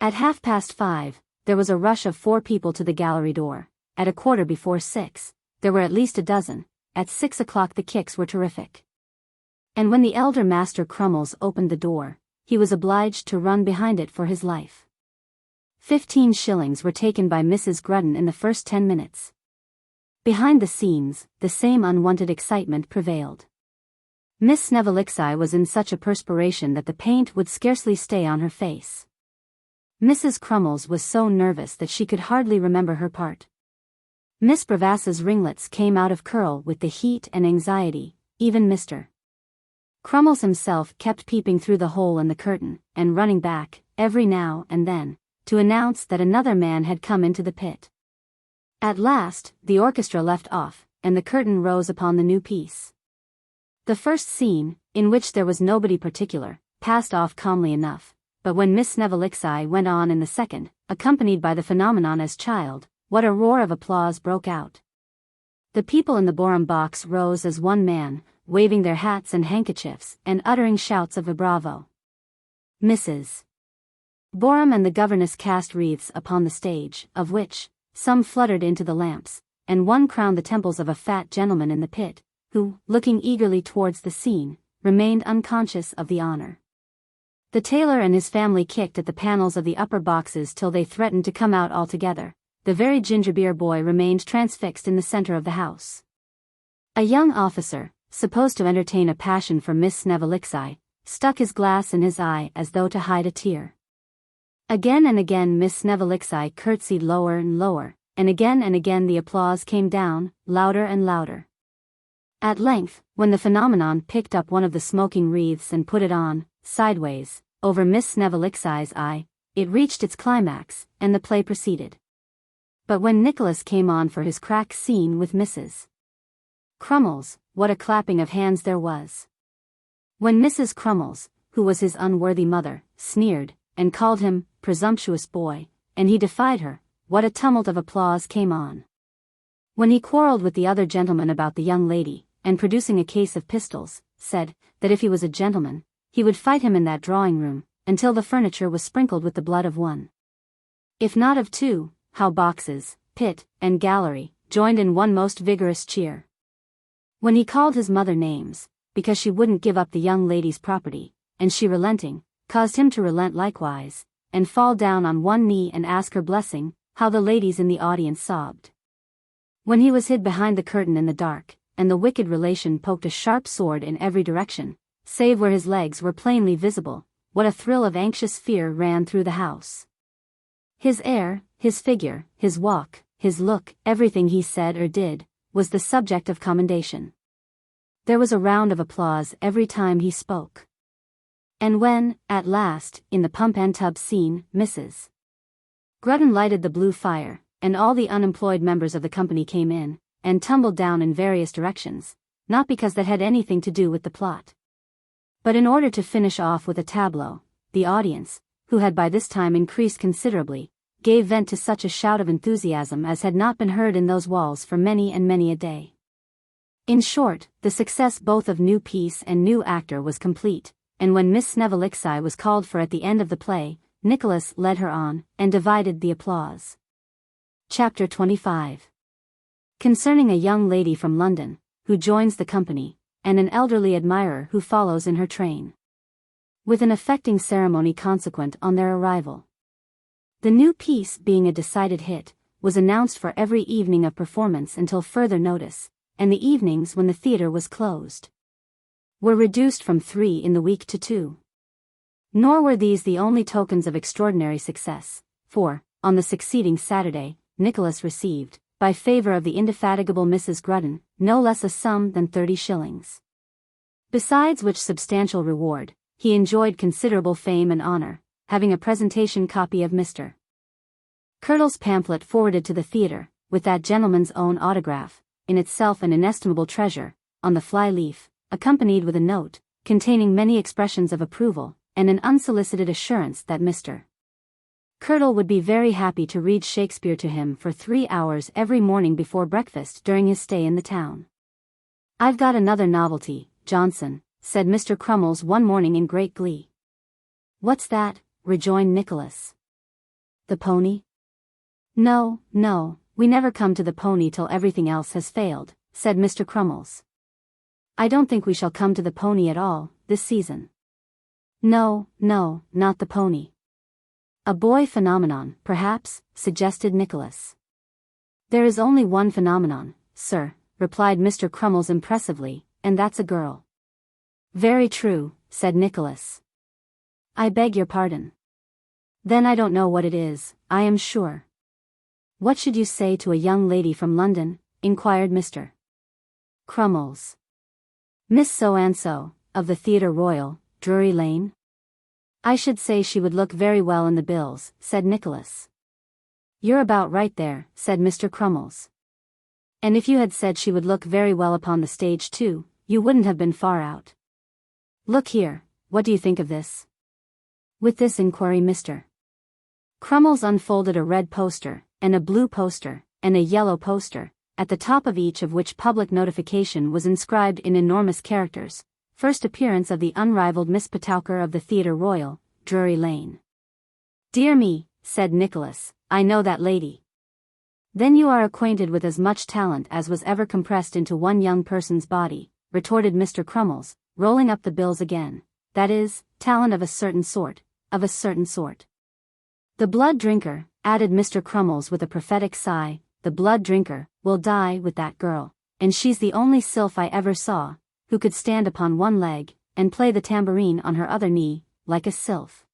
At 5:30, there was a rush of 4 people to the gallery door. At 6:15, there were at least a dozen. At 6 o'clock the kicks were terrific. And when the elder Master Crummles opened the door, he was obliged to run behind it for his life. 15 shillings were taken by Mrs. Grudden in the first 10 minutes. Behind the scenes, the same unwonted excitement prevailed. Miss Snevilixi was in such a perspiration that the paint would scarcely stay on her face. Mrs. Crummles was so nervous that she could hardly remember her part. Miss Bravassa's ringlets came out of curl with the heat and anxiety. Even Mr. Crummles himself kept peeping through the hole in the curtain, and running back, every now and then, to announce that another man had come into the pit. At last, the orchestra left off, and the curtain rose upon the new piece. The first scene, in which there was nobody particular, passed off calmly enough, but when Miss Snevilixi went on in the second, accompanied by the phenomenon as child, what a roar of applause broke out. The people in the Borum box rose as one man, waving their hats and handkerchiefs, and uttering shouts of a bravo. Mrs. Borum and the governess cast wreaths upon the stage, of which some fluttered into the lamps, and one crowned the temples of a fat gentleman in the pit, who, looking eagerly towards the scene, remained unconscious of the honor. The tailor and his family kicked at the panels of the upper boxes till they threatened to come out altogether. The very gingerbeer boy remained transfixed in the center of the house. A young officer, supposed to entertain a passion for Miss Snevilixi, stuck his glass in his eye as though to hide a tear. Again and again Miss Snevilixi curtsied lower and lower, and again the applause came down, louder and louder. At length, when the phenomenon picked up one of the smoking wreaths and put it on, sideways, over Miss Snevilixi's eye, it reached its climax, and the play proceeded. But when Nicholas came on for his crack scene with Mrs. Crummles, what a clapping of hands there was. When Mrs. Crummles, who was his unworthy mother, sneered, and called him presumptuous boy, and he defied her, what a tumult of applause came on. When he quarrelled with the other gentleman about the young lady, and producing a case of pistols, said, that if he was a gentleman, he would fight him in that drawing-room, until the furniture was sprinkled with the blood of one. If not of two, how boxes, pit, and gallery, joined in one most vigorous cheer. When he called his mother names, because she wouldn't give up the young lady's property, and she relenting, caused him to relent likewise, and fall down on one knee and ask her blessing, how the ladies in the audience sobbed. When he was hid behind the curtain in the dark, and the wicked relation poked a sharp sword in every direction, save where his legs were plainly visible, what a thrill of anxious fear ran through the house. His air, his figure, his walk, his look, everything he said or did, was the subject of commendation. There was a round of applause every time he spoke. And when, at last, in the pump and tub scene, Mrs. Grudden lighted the blue fire, and all the unemployed members of the company came in, and tumbled down in various directions, not because that had anything to do with the plot, but in order to finish off with a tableau, the audience, who had by this time increased considerably, gave vent to such a shout of enthusiasm as had not been heard in those walls for many and many a day. In short, the success both of new piece and new actor was complete, and when Miss Snevilixi was called for at the end of the play, Nicholas led her on, and divided the applause. Chapter 25. Concerning a young lady from London, who joins the company, and an elderly admirer who follows in her train. With an affecting ceremony consequent on their arrival. The new piece being a decided hit, was announced for every evening of performance until further notice, and the evenings when the theatre was closed were reduced from 3 in the week to 2. Nor were these the only tokens of extraordinary success, for, on the succeeding Saturday, Nicholas received, by favour of the indefatigable Mrs. Grudden, no less a sum than 30 shillings. Besides which substantial reward, he enjoyed considerable fame and honour, having a presentation copy of Mr. Curdle's pamphlet forwarded to the theatre, with that gentleman's own autograph, in itself an inestimable treasure, on the fly-leaf, accompanied with a note, containing many expressions of approval, and an unsolicited assurance that Mr. Curdle would be very happy to read Shakespeare to him for 3 hours every morning before breakfast during his stay in the town. "I've got another novelty, Johnson," said Mr. Crummles one morning in great glee. "What's that?" rejoined Nicholas. "The pony?" No, we never come to the pony till everything else has failed," said Mr. Crummles. "I don't think we shall come to the pony at all, this season." No, not the pony." "A boy phenomenon, perhaps," suggested Nicholas. "There is only one phenomenon, sir," replied Mr. Crummles impressively, "and that's a girl." "Very true," said Nicholas. "I beg your pardon. Then I don't know what it is, I am sure." "What should you say to a young lady from London?" inquired Mr. Crummles. "Miss So-and-so, of the Theatre Royal, Drury Lane?" "I should say she would look very well in the bills," said Nicholas. "You're about right there," said Mr. Crummles. "And if you had said she would look very well upon the stage too, you wouldn't have been far out. Look here, what do you think of this?" With this inquiry Mr. Crummles unfolded a red poster, and a blue poster, and a yellow poster, at the top of each of which public notification was inscribed in enormous characters: "First appearance of the unrivalled Miss Petowker of the Theatre Royal, Drury Lane." "Dear me," said Nicholas, "I know that lady." "Then you are acquainted with as much talent as was ever compressed into one young person's body," retorted Mr. Crummles, rolling up the bills again. "That is, talent of a certain sort, of a certain sort." "The blood drinker," added Mr. Crummles with a prophetic sigh, "the blood drinker will die with that girl, and she's the only sylph I ever saw who could stand upon one leg, and play the tambourine on her other knee, like a sylph."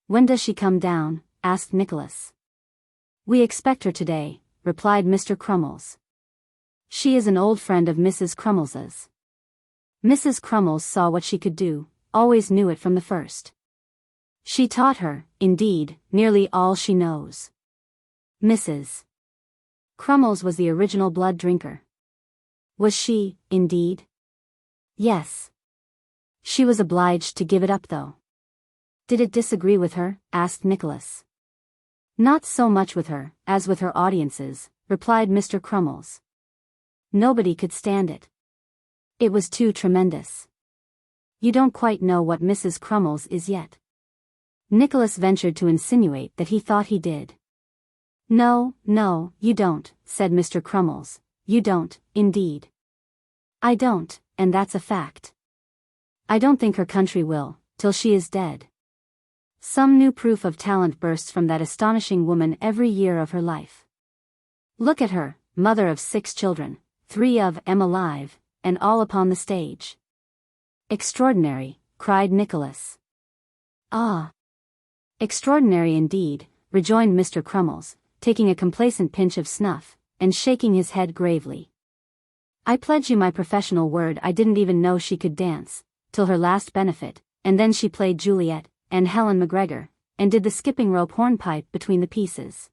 "When does she come down?" asked Nicholas. "We expect her today," replied Mr. Crummles. "She is an old friend of Mrs. Crummles's. Mrs. Crummles saw what she could do, always knew it from the first. She taught her, indeed, nearly all she knows." Mrs. Crummles was the original blood drinker. Was she, indeed? Yes. She was obliged to give it up though. "Did it disagree with her?" asked Nicholas. "Not so much with her, as with her audiences," replied Mr. Crummles. "Nobody could stand it. It was too tremendous. You don't quite know what Mrs. Crummles is yet." Nicholas ventured to insinuate that he thought he did. No, you don't," said Mr. Crummles. "You don't, indeed." "I don't, and that's a fact. I don't think her country will, till she is dead. Some new proof of talent bursts from that astonishing woman every year of her life. Look at her, mother of 6 children, 3 of 'em alive, and all upon the stage." "Extraordinary," cried Nicholas. "Ah! Extraordinary indeed," rejoined Mr. Crummles, taking a complacent pinch of snuff, and shaking his head gravely. "I pledge you my professional word I didn't even know she could dance, till her last benefit, and then she played Juliet, and Helen McGregor, and did the skipping rope hornpipe between the pieces.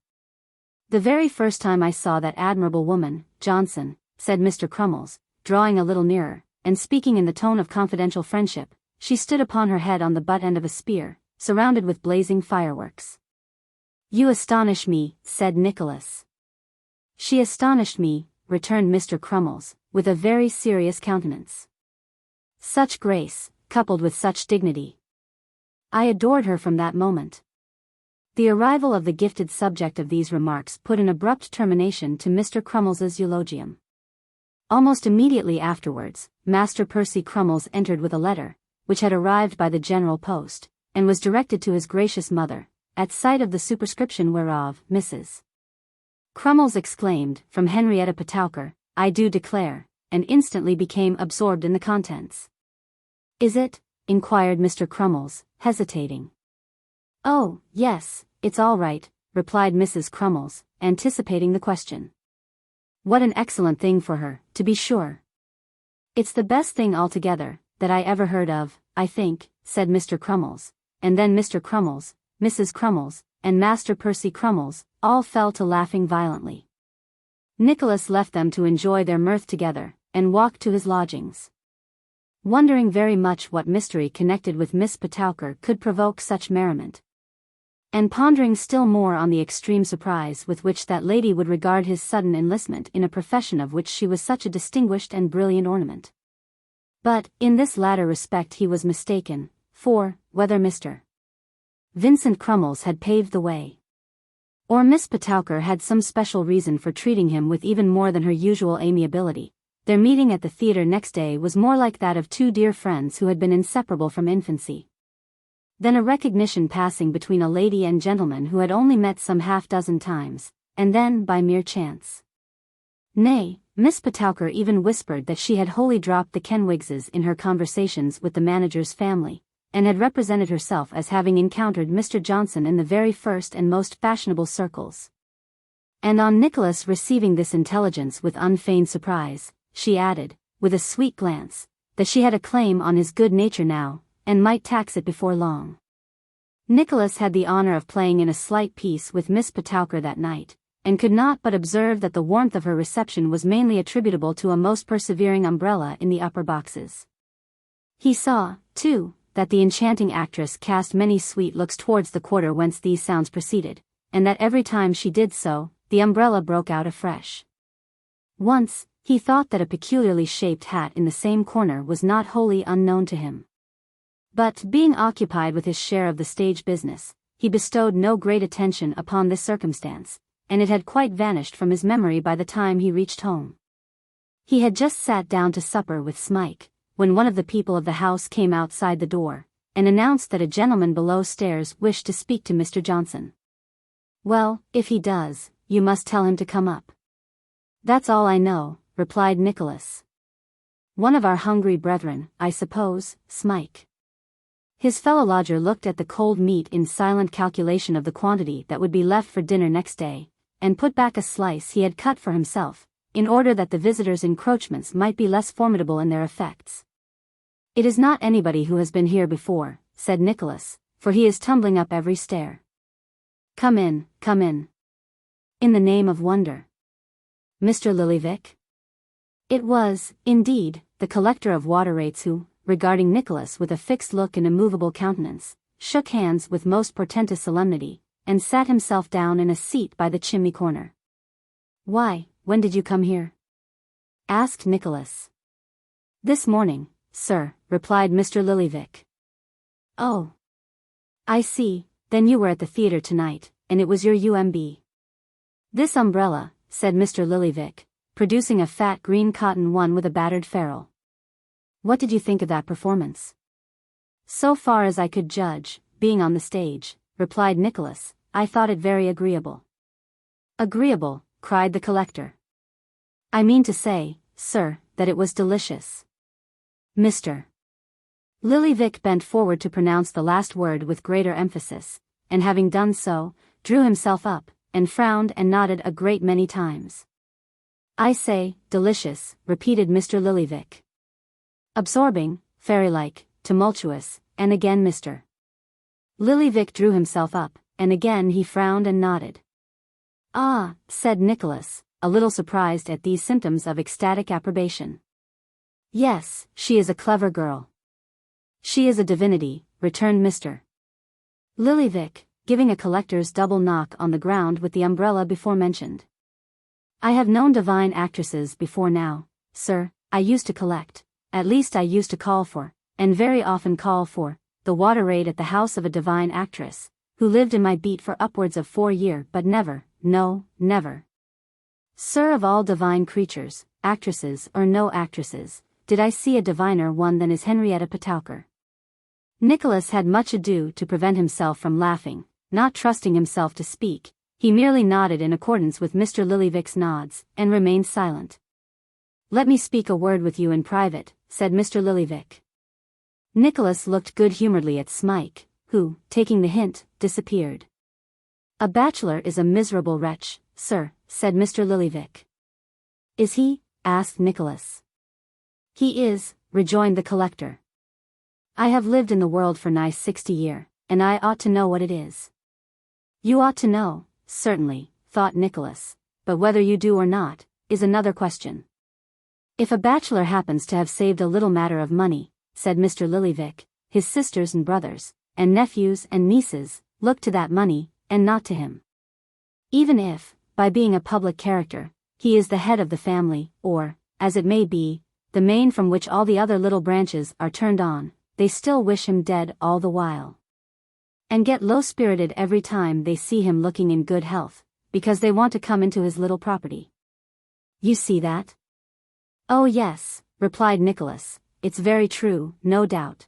The very first time I saw that admirable woman, Johnson," said Mr. Crummles, drawing a little nearer, and speaking in the tone of confidential friendship, "she stood upon her head on the butt end of a spear, surrounded with blazing fireworks." "You astonish me," said Nicholas. "She astonished me," returned Mr. Crummles, with a very serious countenance. "Such grace, coupled with such dignity. I adored her from that moment." The arrival of the gifted subject of these remarks put an abrupt termination to Mr. Crummles's eulogium. Almost immediately afterwards, Master Percy Crummles entered with a letter, which had arrived by the general post, and was directed to his gracious mother, at sight of the superscription whereof, Mrs. Crummles exclaimed, from Henrietta Petowker, I do declare, and instantly became absorbed in the contents. Is it? Inquired Mr. Crummles, hesitating. Oh, yes, it's all right, replied Mrs. Crummles, anticipating the question. What an excellent thing for her, to be sure. It's the best thing altogether, that I ever heard of, I think, said Mr. Crummles, and then Mr. Crummles, Mrs. Crummles, and Master Percy Crummles, all fell to laughing violently. Nicholas left them to enjoy their mirth together, and walked to his lodgings. Wondering very much what mystery connected with Miss Petowker could provoke such merriment. And pondering still more on the extreme surprise with which that lady would regard his sudden enlistment in a profession of which she was such a distinguished and brilliant ornament. But, in this latter respect he was mistaken, for, whether Mr. Vincent Crummles had paved the way, or Miss Petowker had some special reason for treating him with even more than her usual amiability, their meeting at the theatre next day was more like that of two dear friends who had been inseparable from infancy, than a recognition passing between a lady and gentleman who had only met some half-dozen times, and then by mere chance. Nay, Miss Petowker even whispered that she had wholly dropped the Kenwigses in her conversations with the manager's family, and had represented herself as having encountered Mr. Johnson in the very first and most fashionable circles. And on Nicholas receiving this intelligence with unfeigned surprise, she added, with a sweet glance, that she had a claim on his good nature now, and might tax it before long. Nicholas had the honor of playing in a slight piece with Miss Petowker that night, and could not but observe that the warmth of her reception was mainly attributable to a most persevering umbrella in the upper boxes. He saw, too, that the enchanting actress cast many sweet looks towards the quarter whence these sounds proceeded, and that every time she did so, the umbrella broke out afresh. Once, he thought that a peculiarly shaped hat in the same corner was not wholly unknown to him. But, being occupied with his share of the stage business, he bestowed no great attention upon this circumstance, and it had quite vanished from his memory by the time he reached home. He had just sat down to supper with Smike, when one of the people of the house came outside the door, and announced that a gentleman below stairs wished to speak to Mr. Johnson. Well, if he does, you must tell him to come up. That's all I know, replied Nicholas. One of our hungry brethren, I suppose, Smike. His fellow lodger looked at the cold meat in silent calculation of the quantity that would be left for dinner next day, and put back a slice he had cut for himself, in order that the visitors' encroachments might be less formidable in their effects. It is not anybody who has been here before, said Nicholas, for he is tumbling up every stair. Come in, come in. In the name of wonder. Mr. Lillyvick? It was, indeed, the collector of water rates who, regarding Nicholas with a fixed look and immovable countenance, shook hands with most portentous solemnity, and sat himself down in a seat by the chimney corner. Why, when did you come here? Asked Nicholas. This morning, sir, replied Mr. Lillyvick. Oh. I see, then you were at the theatre tonight, and it was your UMB. This umbrella, said Mr. Lillyvick, producing a fat green cotton one with a battered ferrule. What did you think of that performance? So far as I could judge, being on the stage, replied Nicholas, I thought it very agreeable. Agreeable, cried the collector. I mean to say, sir, that it was delicious. Mr. Lillyvick bent forward to pronounce the last word with greater emphasis, and having done so, drew himself up, and frowned and nodded a great many times. I say, delicious, repeated Mr. Lillyvick. Absorbing, fairy-like, tumultuous, and again Mr. Lillyvick drew himself up, and again he frowned and nodded. Ah, said Nicholas, a little surprised at these symptoms of ecstatic approbation. Yes, she is a clever girl. She is a divinity, returned Mr. Lillyvick, giving a collector's double knock on the ground with the umbrella before mentioned. I have known divine actresses before now, sir. I used to collect, at least I used to call for, and very often call for, the water rate at the house of a divine actress, who lived in my beat for upwards of 4 years, but never, no, never. Sir, of all divine creatures, actresses or no actresses, did I see a diviner one than is Henrietta Petowker. Nicholas had much ado to prevent himself from laughing, not trusting himself to speak, He merely nodded in accordance with Mr. Lillyvick's nods, and remained silent. "Let me speak a word with you in private," said Mr. Lillyvick. Nicholas looked good-humoredly at Smike, who, taking the hint, disappeared. "A bachelor is a miserable wretch, sir," said Mr. Lillyvick. "Is he?" asked Nicholas. "He is," rejoined the collector. "I have lived in the world for nigh 60 years, and I ought to know what it is." "You ought to know, certainly," thought Nicholas, "but whether you do or not, is another question." "If a bachelor happens to have saved a little matter of money," said Mr. Lillyvick, "his sisters and brothers, and nephews and nieces, look to that money, and not to him. Even if, by being a public character, he is the head of the family, or, as it may be, the main from which all the other little branches are turned on, they still wish him dead all the while. And get low-spirited every time they see him looking in good health, because they want to come into his little property. You see that?" "Oh yes," replied Nicholas, "it's very true, no doubt."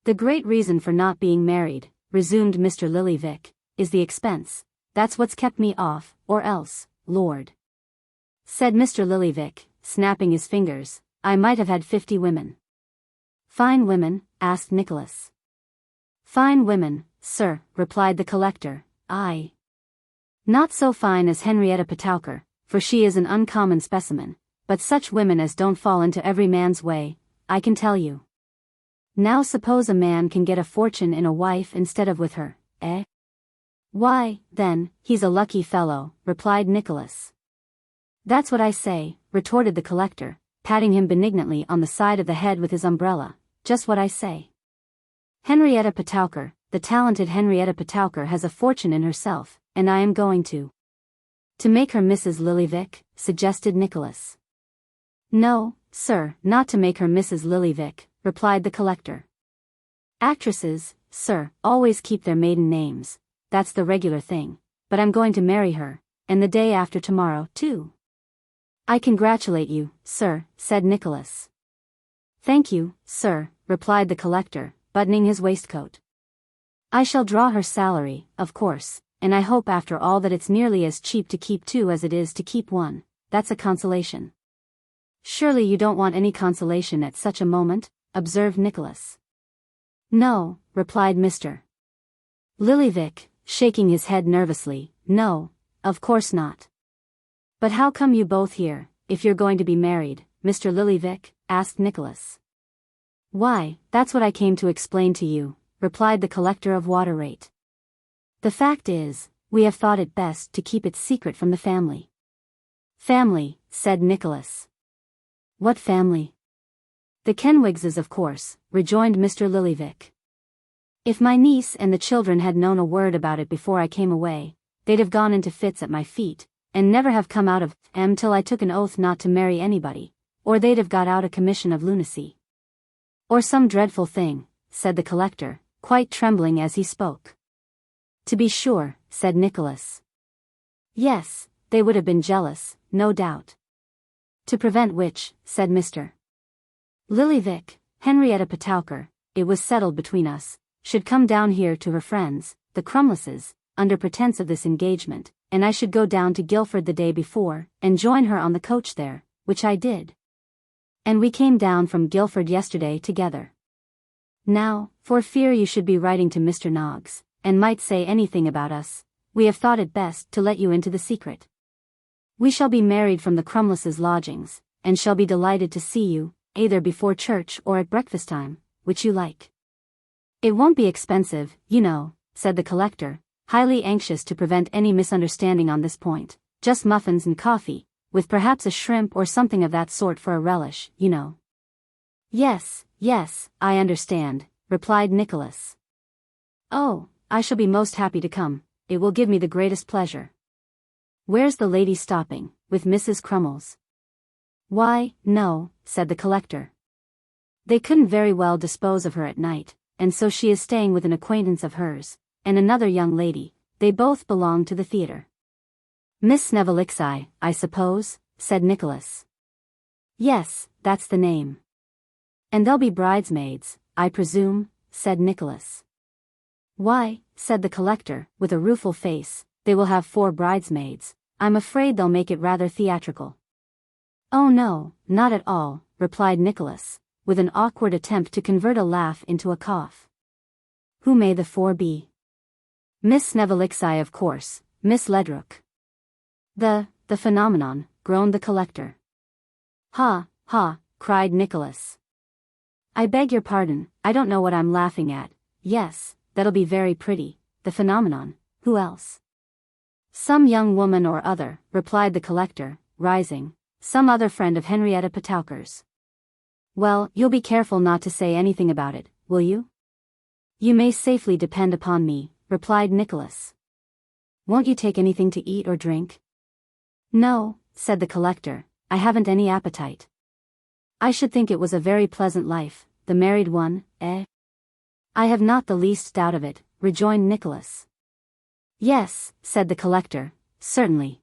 "The great reason for not being married," resumed Mr. Lillyvick, "is the expense. That's what's kept me off, or else, Lord," said Mr. Lillyvick, snapping his fingers, "I might have had 50 women." "Fine women?" asked Nicholas. "Fine women, sir," replied the collector, "aye. Not so fine as Henrietta Petowker, for she is an uncommon specimen, but such women as don't fall into every man's way, I can tell you. Now suppose a man can get a fortune in a wife instead of with her, eh?" "Why, then, he's a lucky fellow," replied Nicholas. "That's what I say," retorted the collector, patting him benignantly on the side of the head with his umbrella, "just what I say. Henrietta Petowker, the talented Henrietta Petowker has a fortune in herself, and I am going to make her Mrs. Lillyvick," suggested Nicholas. "No, sir, not to make her Mrs. Lillyvick," replied the collector. "Actresses, sir, always keep their maiden names, that's the regular thing, but I'm going to marry her, and the day after tomorrow, too." "I congratulate you, sir," said Nicholas. "Thank you, sir," replied the collector, buttoning his waistcoat. "I shall draw her salary, of course, and I hope after all that it's nearly as cheap to keep two as it is to keep one. That's a consolation." "Surely you don't want any consolation at such a moment?" observed Nicholas. "No," replied Mr. Lillyvick, shaking his head nervously, "no, of course not." "But how come you both here, if you're going to be married, Mr. Lillyvick?" asked Nicholas. "Why, that's what I came to explain to you," replied the collector of water rate. "The fact is, we have thought it best to keep it secret from the family." "Family," said Nicholas. "What family?" "The Kenwigses, of course," rejoined Mr. Lillyvick. "If my niece and the children had known a word about it before I came away, they'd have gone into fits at my feet, and never have come out of them till I took an oath not to marry anybody, or they'd have got out a commission of lunacy. Or some dreadful thing," said the collector, quite trembling as he spoke. "To be sure," said Nicholas. "Yes, they would have been jealous, no doubt." "To prevent which," said Mr. Lillyvick, "Henrietta Petowker, it was settled between us, should come down here to her friends, the Crumlesses, under pretence of this engagement, and I should go down to Guildford the day before, and join her on the coach there, which I did. And we came down from Guildford yesterday together. Now, for fear you should be writing to Mr. Noggs, and might say anything about us, we have thought it best to let you into the secret. We shall be married from the Crumlesses' lodgings, and shall be delighted to see you, either before church or at breakfast time, which you like. It won't be expensive, you know," said the collector, highly anxious to prevent any misunderstanding on this point, "just muffins and coffee, with perhaps a shrimp or something of that sort for a relish, you know." Yes, I understand," replied Nicholas. "Oh, I shall be most happy to come, it will give me the greatest pleasure." "Where's the lady stopping, with Mrs. Crummles?" "Why, no," said the collector. "They couldn't very well dispose of her at night, and so she is staying with an acquaintance of hers, and another young lady, they both belong to the theatre." "Miss Snevelixi, I suppose," said Nicholas. "Yes, that's the name." "And they'll be bridesmaids, I presume," said Nicholas. "Why," said the collector, with a rueful face, they will have 4 bridesmaids. I'm afraid they'll make it rather theatrical." "Oh no, not at all," replied Nicholas, with an awkward attempt to convert a laugh into a cough. "Who may the 4 be?" "Miss Snevilixi, of course, Miss Ledrook." The phenomenon," groaned the collector. "Ha, ha," cried Nicholas. "I beg your pardon, I don't know what I'm laughing at. Yes, that'll be very pretty, the phenomenon. Who else?" "Some young woman or other," replied the collector, rising. "Some other friend of Henrietta Petowker's." "Well, you'll be careful not to say anything about it, will you?" "You may safely depend upon me," replied Nicholas. "Won't you take anything to eat or drink?" "No," said the collector, "I haven't any appetite." "I should think it was a very pleasant life, the married one, eh?" "I have not the least doubt of it," rejoined Nicholas. "Yes," said the collector, "certainly."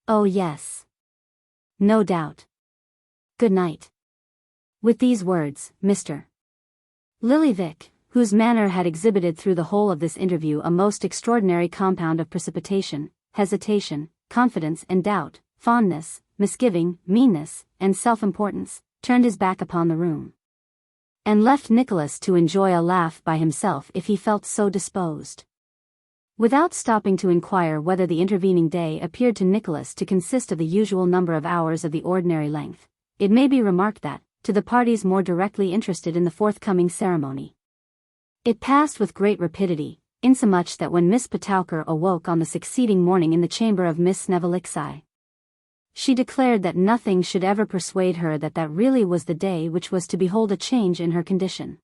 "Oh yes. No doubt. Good night." With these words, Mr. Lillyvick, whose manner had exhibited through the whole of this interview a most extraordinary compound of precipitation, hesitation, confidence and doubt, fondness, misgiving, meanness, and self-importance, turned his back upon the room, and left Nicholas to enjoy a laugh by himself if he felt so disposed. Without stopping to inquire whether the intervening day appeared to Nicholas to consist of the usual number of hours of the ordinary length, it may be remarked that, to the parties more directly interested in the forthcoming ceremony, it passed with great rapidity, insomuch that when Miss Petowker awoke on the succeeding morning in the chamber of Miss Snevilixi, she declared that nothing should ever persuade her that that really was the day which was to behold a change in her condition.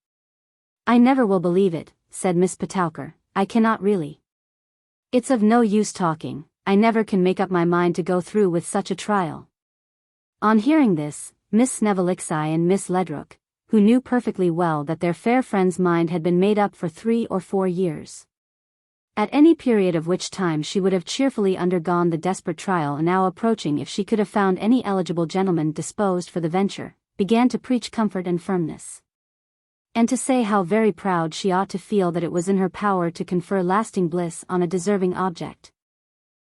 "I never will believe it," said Miss Petowker, "I cannot really. It's of no use talking, I never can make up my mind to go through with such a trial." On hearing this, Miss Snevilixi and Miss Ledrook, who knew perfectly well that their fair friend's mind had been made up for 3 or 4 years, at any period of which time she would have cheerfully undergone the desperate trial now approaching if she could have found any eligible gentleman disposed for the venture, began to preach comfort and firmness, and to say how very proud she ought to feel that it was in her power to confer lasting bliss on a deserving object,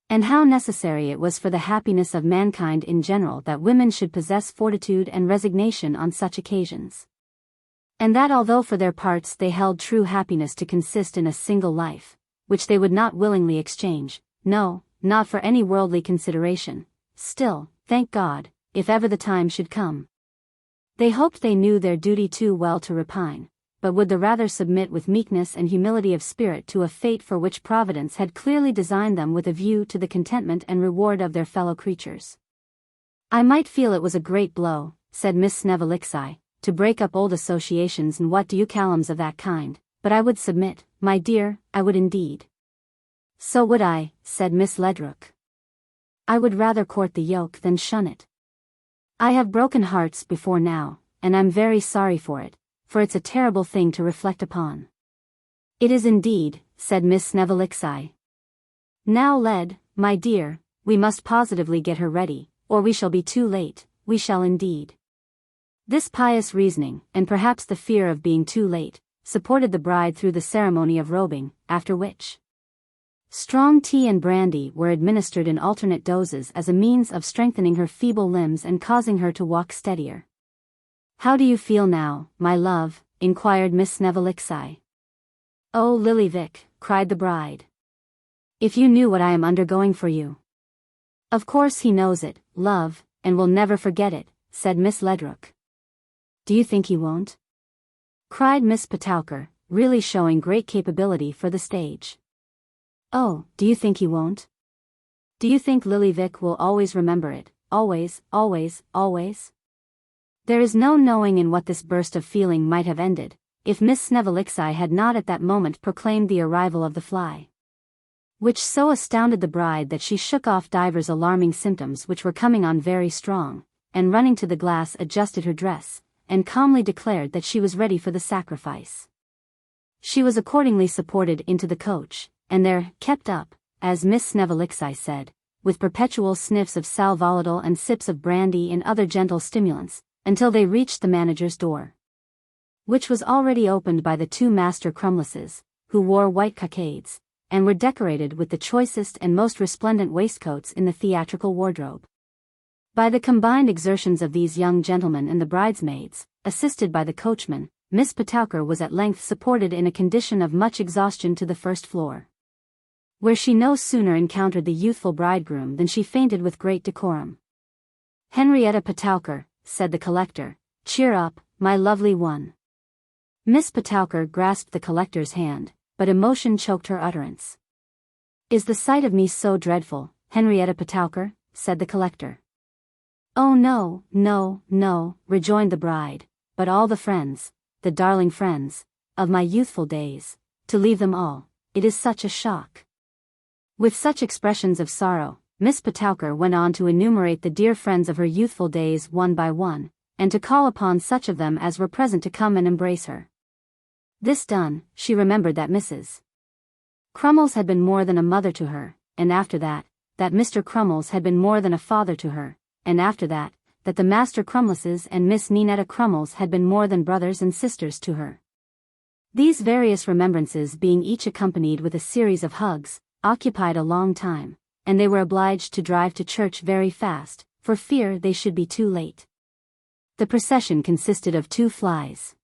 and how necessary it was for the happiness of mankind in general that women should possess fortitude and resignation on such occasions, and that although for their parts they held true happiness to consist in a single life, which they would not willingly exchange, no, not for any worldly consideration, still, thank God, if ever the time should come, they hoped they knew their duty too well to repine, but would the rather submit with meekness and humility of spirit to a fate for which Providence had clearly designed them with a view to the contentment and reward of their fellow creatures. "I might feel it was a great blow," said Miss Snevilixi, "to break up old associations and what do you callums of that kind, but I would submit, my dear, I would indeed." "So would I," said Miss Ledrook. "I would rather court the yoke than shun it. I have broken hearts before now, and I'm very sorry for it, for it's a terrible thing to reflect upon." "It is indeed," said Miss Snevilixi. "Now, Led, my dear, we must positively get her ready, or we shall be too late, we shall indeed." This pious reasoning, and perhaps the fear of being too late, supported the bride through the ceremony of robing, after which strong tea and brandy were administered in alternate doses as a means of strengthening her feeble limbs and causing her to walk steadier. "How do you feel now, my love?" inquired Miss Snevilixi. "Oh, Lillyvick," cried the bride, "if you knew what I am undergoing for you." "Of course he knows it, love, and will never forget it," said Miss Ledrook. "Do you think he won't?" cried Miss Petowker, really showing great capability for the stage. "Oh, do you think he won't? Do you think Lillyvick will always remember it, always, always, always?" There is no knowing in what this burst of feeling might have ended, if Miss Snevilixi had not at that moment proclaimed the arrival of the fly, which so astounded the bride that she shook off divers alarming symptoms which were coming on very strong, and running to the glass adjusted her dress, and calmly declared that she was ready for the sacrifice. She was accordingly supported into the coach, and there kept up, as Miss Snevilixi said, with perpetual sniffs of sal volatile and sips of brandy and other gentle stimulants, until they reached the manager's door, which was already opened by the 2 master Crumlesses, who wore white cockades, and were decorated with the choicest and most resplendent waistcoats in the theatrical wardrobe. By the combined exertions of these young gentlemen and the bridesmaids, assisted by the coachman, Miss Petowker was at length supported in a condition of much exhaustion to the first floor, where she no sooner encountered the youthful bridegroom than she fainted with great decorum. "Henrietta Petowker," said the collector, "cheer up, my lovely one." Miss Petowker grasped the collector's hand, but emotion choked her utterance. "Is the sight of me so dreadful, Henrietta Petowker?" said the collector. "Oh no, no, no," rejoined the bride, "but all the friends, the darling friends, of my youthful days, to leave them all, it is such a shock." With such expressions of sorrow, Miss Petowker went on to enumerate the dear friends of her youthful days one by one, and to call upon such of them as were present to come and embrace her. This done, she remembered that Mrs. Crummles had been more than a mother to her, and after that, that Mr. Crummles had been more than a father to her, and after that, that the Master Crummleses and Miss Ninetta Crummles had been more than brothers and sisters to her. These various remembrances being each accompanied with a series of hugs, occupied a long time, and they were obliged to drive to church very fast, for fear they should be too late. The procession consisted of 2 flies,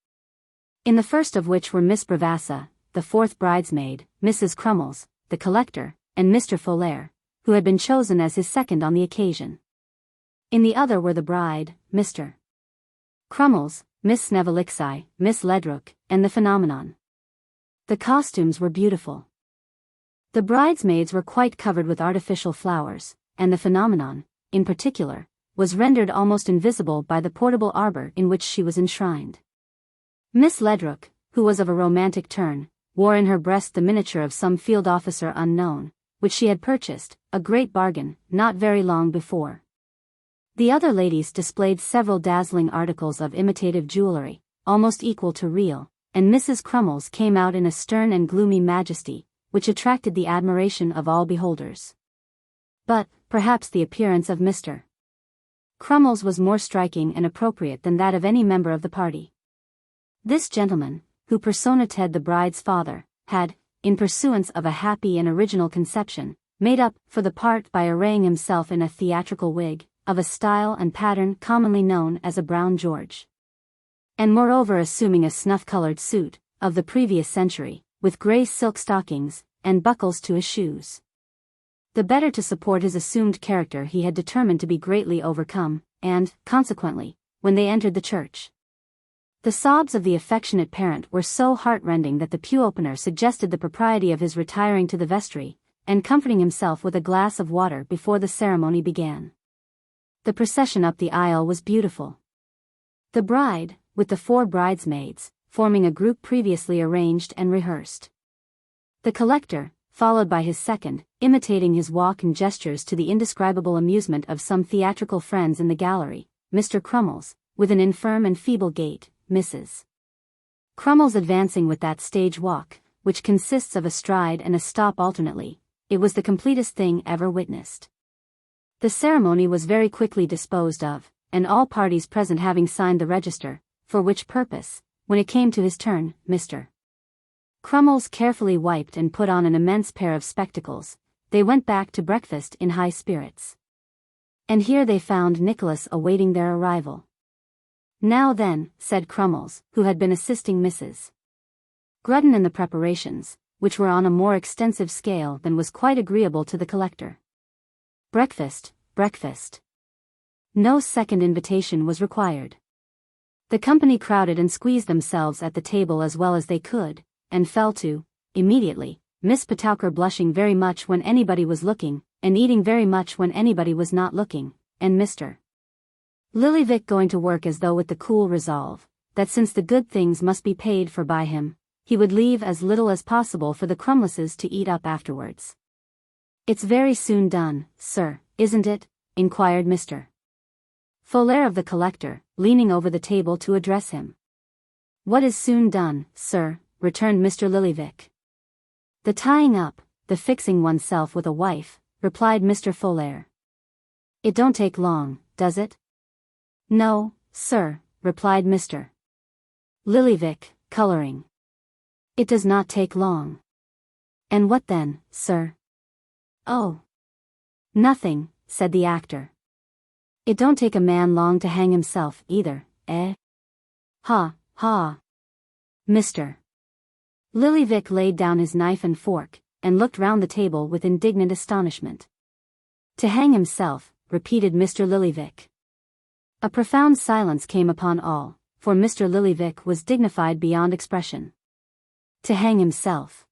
in the first of which were Miss Bravassa, the 4th bridesmaid, Mrs. Crummles, the collector, and Mr. Folair, who had been chosen as his second on the occasion. In the other were the bride, Mr. Crummles, Miss Snevelixi, Miss Ledrook, and the phenomenon. The costumes were beautiful. The bridesmaids were quite covered with artificial flowers, and the phenomenon, in particular, was rendered almost invisible by the portable arbor in which she was enshrined. Miss Ledrook, who was of a romantic turn, wore in her breast the miniature of some field officer unknown, which she had purchased, a great bargain, not very long before. The other ladies displayed several dazzling articles of imitative jewellery, almost equal to real, and Mrs. Crummles came out in a stern and gloomy majesty, which attracted the admiration of all beholders. But, perhaps the appearance of Mr. Crummles was more striking and appropriate than that of any member of the party. This gentleman, who personated the bride's father, had, in pursuance of a happy and original conception, made up for the part by arraying himself in a theatrical wig, of a style and pattern commonly known as a brown George, and moreover assuming a snuff-colored suit, of the previous century, with grey silk stockings, and buckles to his shoes. The better to support his assumed character he had determined to be greatly overcome, and, consequently, when they entered the church, the sobs of the affectionate parent were so heart-rending that the pew-opener suggested the propriety of his retiring to the vestry, and comforting himself with a glass of water before the ceremony began. The procession up the aisle was beautiful. The bride, with the 4 bridesmaids, forming a group previously arranged and rehearsed. The collector, followed by his second, imitating his walk and gestures to the indescribable amusement of some theatrical friends in the gallery, Mr. Crummles, with an infirm and feeble gait, Mrs. Crummles advancing with that stage walk, which consists of a stride and a stop alternately. It was the completest thing ever witnessed. The ceremony was very quickly disposed of, and all parties present having signed the register, for which purpose, when it came to his turn, Mr. Crummles carefully wiped and put on an immense pair of spectacles. They went back to breakfast in high spirits. And here they found Nicholas awaiting their arrival. "Now then," said Crummles, who had been assisting Mrs. Grudden in the preparations, which were on a more extensive scale than was quite agreeable to the collector. "Breakfast, breakfast." No second invitation was required. The company crowded and squeezed themselves at the table as well as they could, and fell to, immediately, Miss Petowker blushing very much when anybody was looking, and eating very much when anybody was not looking, and Mr. Lillyvick going to work as though with the cool resolve, that since the good things must be paid for by him, he would leave as little as possible for the Crummleses to eat up afterwards. "It's very soon done, sir, isn't it?" inquired Mr. Folair of the collector, leaning over the table to address him. "What is soon done, sir?" returned Mr. Lillyvick. "The tying up, the fixing oneself with a wife," replied Mr. Folair. "It don't take long, does it?" "No, sir," replied Mr. Lillyvick, coloring. "It does not take long." And what then, sir? Oh. Nothing, said the actor. It don't take a man long to hang himself, either, eh? Ha, ha. Mr. Lillyvick laid down his knife and fork, and looked round the table with indignant astonishment. To hang himself, repeated Mr. Lillyvick. A profound silence came upon all, for Mr. Lillyvick was dignified beyond expression. To hang himself,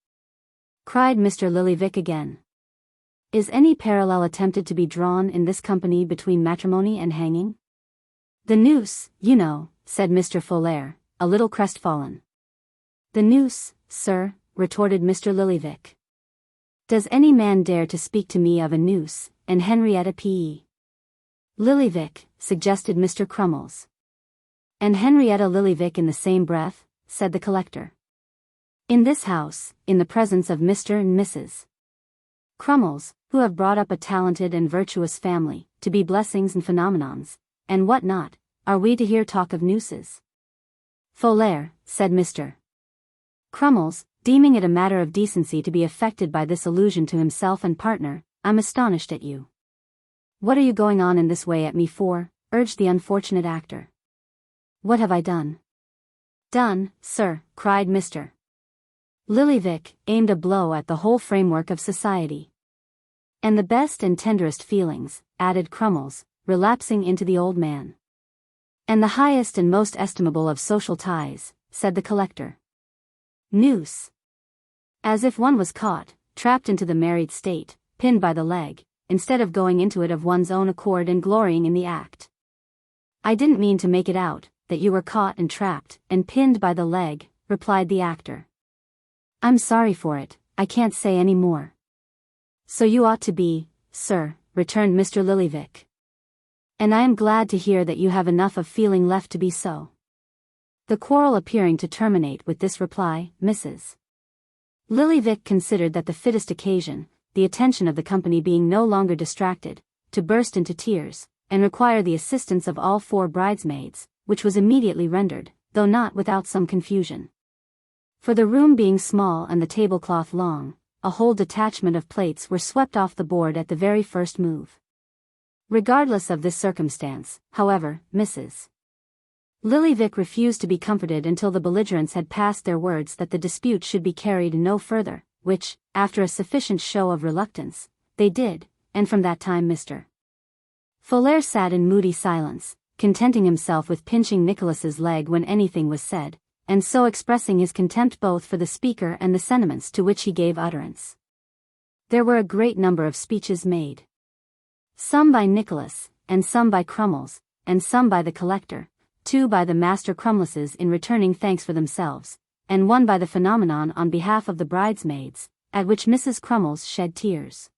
cried Mr. Lillyvick again. Is any parallel attempted to be drawn in this company between matrimony and hanging? The noose, you know, said Mr. Folair, a little crestfallen. The noose, sir, retorted Mr. Lillyvick. Does any man dare to speak to me of a noose, and Henrietta P.E. Lillyvick, suggested Mr. Crummles. And Henrietta Lillyvick in the same breath, said the collector. In this house, in the presence of Mr. and Mrs. Crummles, who have brought up a talented and virtuous family, to be blessings and phenomenons, and what not, are we to hear talk of nooses? Folair, said Mr. Crummles, deeming it a matter of decency to be affected by this allusion to himself and partner, I'm astonished at you. What are you going on in this way at me for? Urged the unfortunate actor. What have I done? Done, sir, cried Mr. Lillyvick, aimed a blow at the whole framework of society. And the best and tenderest feelings, added Crummles, relapsing into the old man. And the highest and most estimable of social ties, said the collector. Noose. As if one was caught, trapped into the married state, pinned by the leg, instead of going into it of one's own accord and glorying in the act. I didn't mean to make it out, that you were caught and trapped, and pinned by the leg, replied the actor. I'm sorry for it, I can't say any more. So you ought to be, sir, returned Mr. Lillyvick. And I am glad to hear that you have enough of feeling left to be so. The quarrel appearing to terminate with this reply, Mrs. Lillyvick considered that the fittest occasion, the attention of the company being no longer distracted, to burst into tears, and require the assistance of all 4 bridesmaids, which was immediately rendered, though not without some confusion. For the room being small and the tablecloth long, a whole detachment of plates were swept off the board at the very first move. Regardless of this circumstance, however, Mrs. Lillyvick refused to be comforted until the belligerents had passed their words that the dispute should be carried no further, which, after a sufficient show of reluctance, they did, and from that time Mr. Folair sat in moody silence, contenting himself with pinching Nicholas's leg when anything was said, and so expressing his contempt both for the speaker and the sentiments to which he gave utterance. There were a great number of speeches made. Some by Nicholas, and some by Crummles, and some by the collector, 2 by the master Crummleses in returning thanks for themselves, and 1 by the phenomenon on behalf of the bridesmaids, at which Mrs. Crummles shed tears.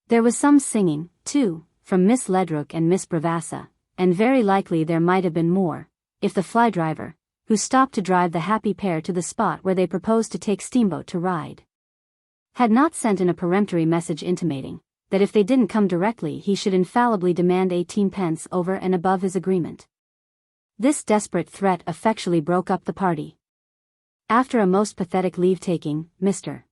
There was some singing, too, from Miss Ledrook and Miss Bravassa, and very likely there might have been more, if the fly driver, who stopped to drive the happy pair to the spot where they proposed to take steamboat to ride, had not sent in a peremptory message intimating that if they didn't come directly he should infallibly demand 18 pence over and above his agreement. This desperate threat effectually broke up the party. After a most pathetic leave-taking, Mr.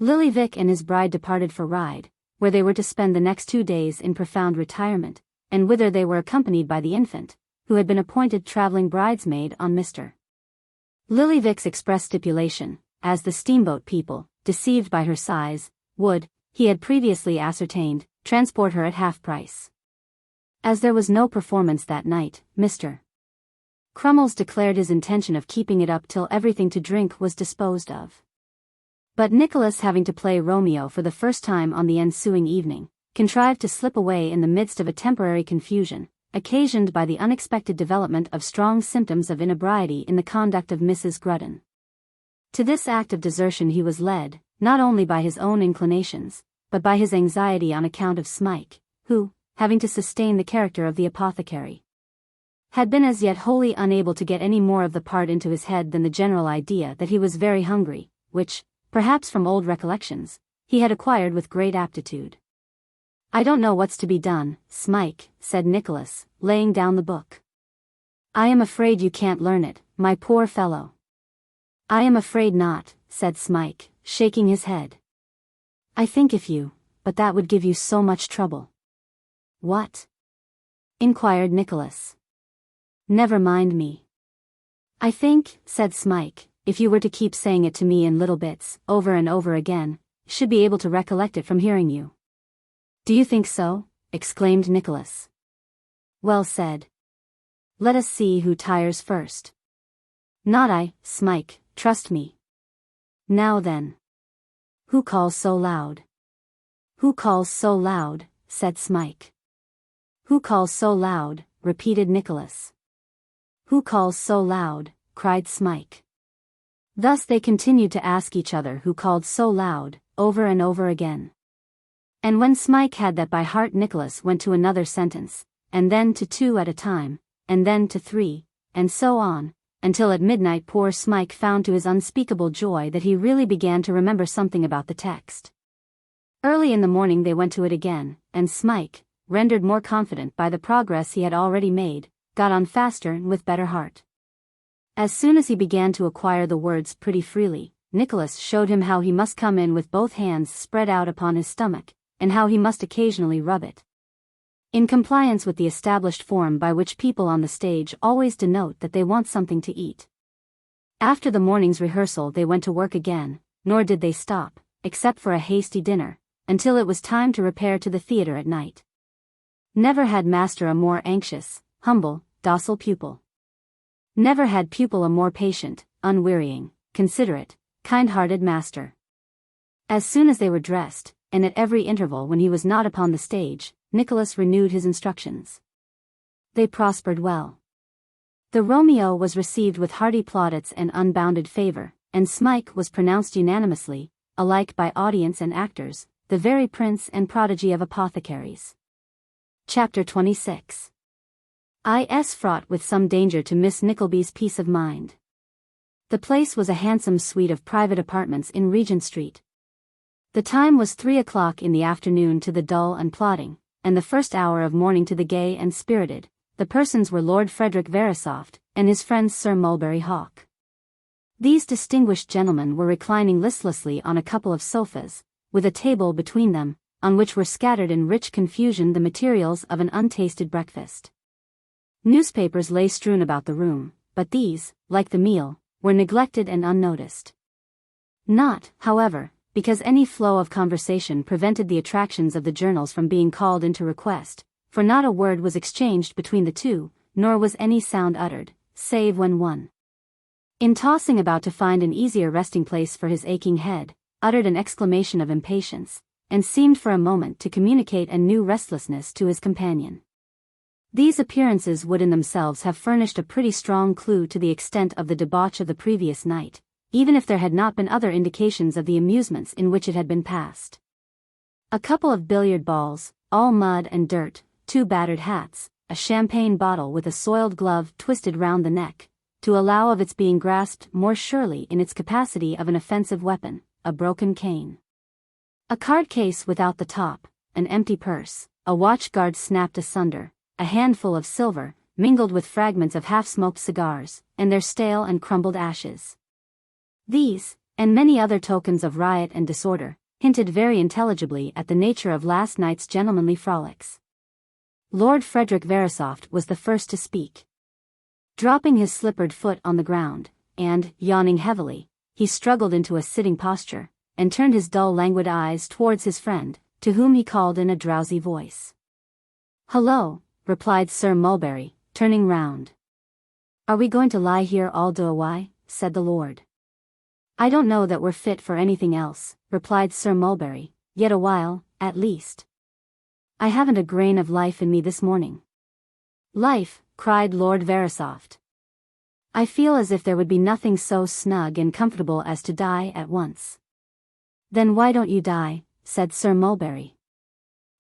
Lillyvick and his bride departed for Ryde, where they were to spend the next 2 days in profound retirement, and whither they were accompanied by the infant, who had been appointed traveling bridesmaid on Mr. Lillyvick's express stipulation, as the steamboat people, deceived by her size, would, he had previously ascertained, transport her at half price. As there was no performance that night, Mr. Crummles declared his intention of keeping it up till everything to drink was disposed of. But Nicholas, having to play Romeo for the first time on the ensuing evening, contrived to slip away in the midst of a temporary confusion, occasioned by the unexpected development of strong symptoms of inebriety in the conduct of Mrs. Grudden. To this act of desertion he was led, not only by his own inclinations, but by his anxiety on account of Smike, who, having to sustain the character of the apothecary, had been as yet wholly unable to get any more of the part into his head than the general idea that he was very hungry, which, perhaps from old recollections, he had acquired with great aptitude. I don't know what's to be done, Smike, said Nicholas, laying down the book. I am afraid you can't learn it, my poor fellow. I am afraid not, said Smike, shaking his head. I think if you, but that would give you so much trouble. What? Inquired Nicholas. Never mind me. I think, said Smike, if you were to keep saying it to me in little bits, over and over again, I should be able to recollect it from hearing you. Do you think so? Exclaimed Nicholas. Well said. Let us see who tires first. Not I, Smike, trust me. Now then. Who calls so loud? Who calls so loud? Said Smike. Who calls so loud? Repeated Nicholas. Who calls so loud? Cried Smike. Thus they continued to ask each other who called so loud, over and over again. And when Smike had that by heart, Nicholas went to another sentence, and then to 2 at a time, and then to 3, and so on, until at midnight poor Smike found to his unspeakable joy that he really began to remember something about the text. Early in the morning they went to it again, and Smike, rendered more confident by the progress he had already made, got on faster and with better heart. As soon as he began to acquire the words pretty freely, Nicholas showed him how he must come in with both hands spread out upon his stomach, and how he must occasionally rub it. In compliance with the established form by which people on the stage always denote that they want something to eat. After the morning's rehearsal they went to work again, nor did they stop, except for a hasty dinner, until it was time to repair to the theatre at night. Never had master a more anxious, humble, docile pupil. Never had pupil a more patient, unwearying, considerate, kind-hearted master. As soon as they were dressed, and at every interval when he was not upon the stage, Nicholas renewed his instructions. They prospered well. The Romeo was received with hearty plaudits and unbounded favor, and Smike was pronounced unanimously, alike by audience and actors, the very prince and prodigy of apothecaries. Chapter 26. Is fraught with some danger to Miss Nickleby's peace of mind. The place was a handsome suite of private apartments in Regent Street. The time was 3 o'clock in the afternoon to the dull and plodding, and the first hour of morning to the gay and spirited. The persons were Lord Frederick Verisopht, and his friend Sir Mulberry Hawk. These distinguished gentlemen were reclining listlessly on a couple of sofas, with a table between them, on which were scattered in rich confusion the materials of an untasted breakfast. Newspapers lay strewn about the room, but these, like the meal, were neglected and unnoticed. Not, however, because any flow of conversation prevented the attractions of the journals from being called into request, for not a word was exchanged between the two, nor was any sound uttered, save when one, in tossing about to find an easier resting place for his aching head, uttered an exclamation of impatience, and seemed for a moment to communicate a new restlessness to his companion. These appearances would in themselves have furnished a pretty strong clue to the extent of the debauch of the previous night, even if there had not been other indications of the amusements in which it had been passed. A couple of billiard balls, all mud and dirt, 2 battered hats, a champagne bottle with a soiled glove twisted round the neck, to allow of its being grasped more surely in its capacity of an offensive weapon, a broken cane. A card case without the top, an empty purse, a watch guard snapped asunder, a handful of silver, mingled with fragments of half-smoked cigars, and their stale and crumbled ashes. These, and many other tokens of riot and disorder, hinted very intelligibly at the nature of last night's gentlemanly frolics. Lord Frederick Verisopht was the first to speak. Dropping his slippered foot on the ground, and, yawning heavily, he struggled into a sitting posture, and turned his dull languid eyes towards his friend, to whom he called in a drowsy voice. "Hullo," replied Sir Mulberry, turning round. "Are we going to lie here all do awhile?" said the lord. "I don't know that we're fit for anything else," replied Sir Mulberry, "yet a while, at least. I haven't a grain of life in me this morning." "Life," cried Lord Verisopht. "I feel as if there would be nothing so snug and comfortable as to die at once." "Then why don't you die?" said Sir Mulberry.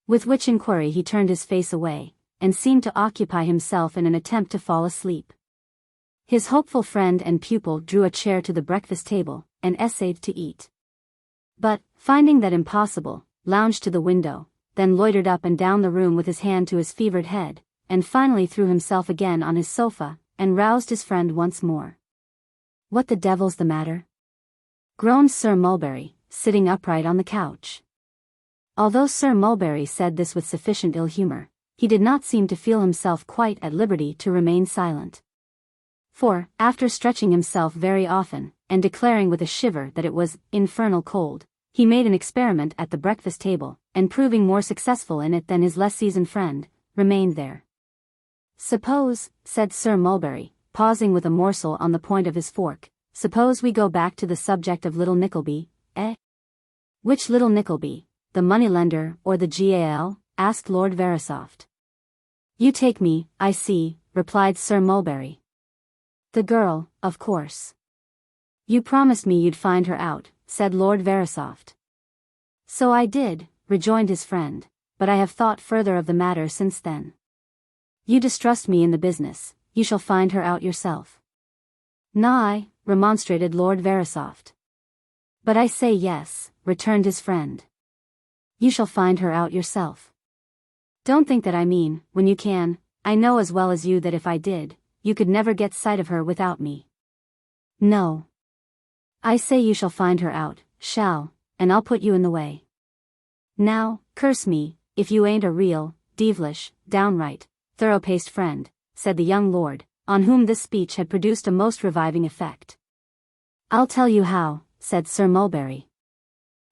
With which inquiry he turned his face away, and seemed to occupy himself in an attempt to fall asleep. His hopeful friend and pupil drew a chair to the breakfast table, and essayed to eat. But, finding that impossible, lounged to the window, then loitered up and down the room with his hand to his fevered head, and finally threw himself again on his sofa, and roused his friend once more. "What the devil's the matter?" groaned Sir Mulberry, sitting upright on the couch. Although Sir Mulberry said this with sufficient ill humor, he did not seem to feel himself quite at liberty to remain silent. For, after stretching himself very often, and declaring with a shiver that it was infernal cold, he made an experiment at the breakfast table, and proving more successful in it than his less seasoned friend, remained there. "Suppose," said Sir Mulberry, pausing with a morsel on the point of his fork, "suppose we go back to the subject of little Nickleby, eh?" "Which little Nickleby, the moneylender or the Gal?" asked Lord Verisopht. "You take me, I see," replied Sir Mulberry. "The girl, of course." "You promised me you'd find her out," said Lord Verisopht. "So I did," rejoined his friend, "but I have thought further of the matter since then." "You distrust me in the business, you shall find her out yourself." "Nay," remonstrated Lord Verisopht. "But I say yes," returned his friend. "You shall find her out yourself. Don't think that I mean, when you can. I know as well as you that if I did, you could never get sight of her without me. No. I say you shall find her out, shall, and I'll put you in the way. Now, curse me, if you ain't a real, devilish, downright, thorough-paced friend," said the young lord, on whom this speech had produced a most reviving effect. "I'll tell you how," said Sir Mulberry.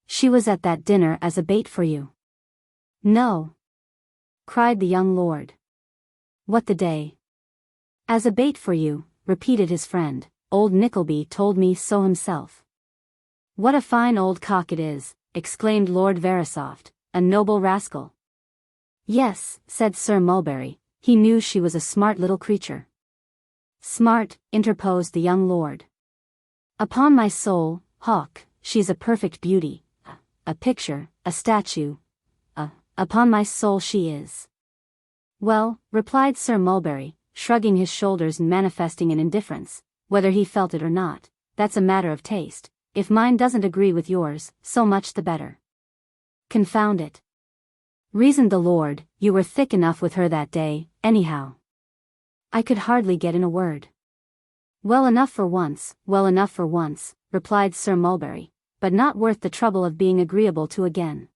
"She was at that dinner as a bait for you." "No!" cried the young lord. "What the day?" "As a bait for you," repeated his friend. "Old Nickleby told me so himself." "What a fine old cock it is," exclaimed Lord Verisopht, "a noble rascal." "Yes," said Sir Mulberry, "he knew she was a smart little creature." "Smart," interposed the young lord. "Upon my soul, Hawk, she's a perfect beauty, a picture, a statue, upon my soul she is." "Well," replied Sir Mulberry, shrugging his shoulders and manifesting an indifference, "whether he felt it or not, that's a matter of taste. If mine doesn't agree with yours, so much the better." "Confound it," reasoned the lord, "you were thick enough with her that day, anyhow." "I could hardly get in a word." Well enough for once," replied Sir Mulberry, "but not worth the trouble of being agreeable to again.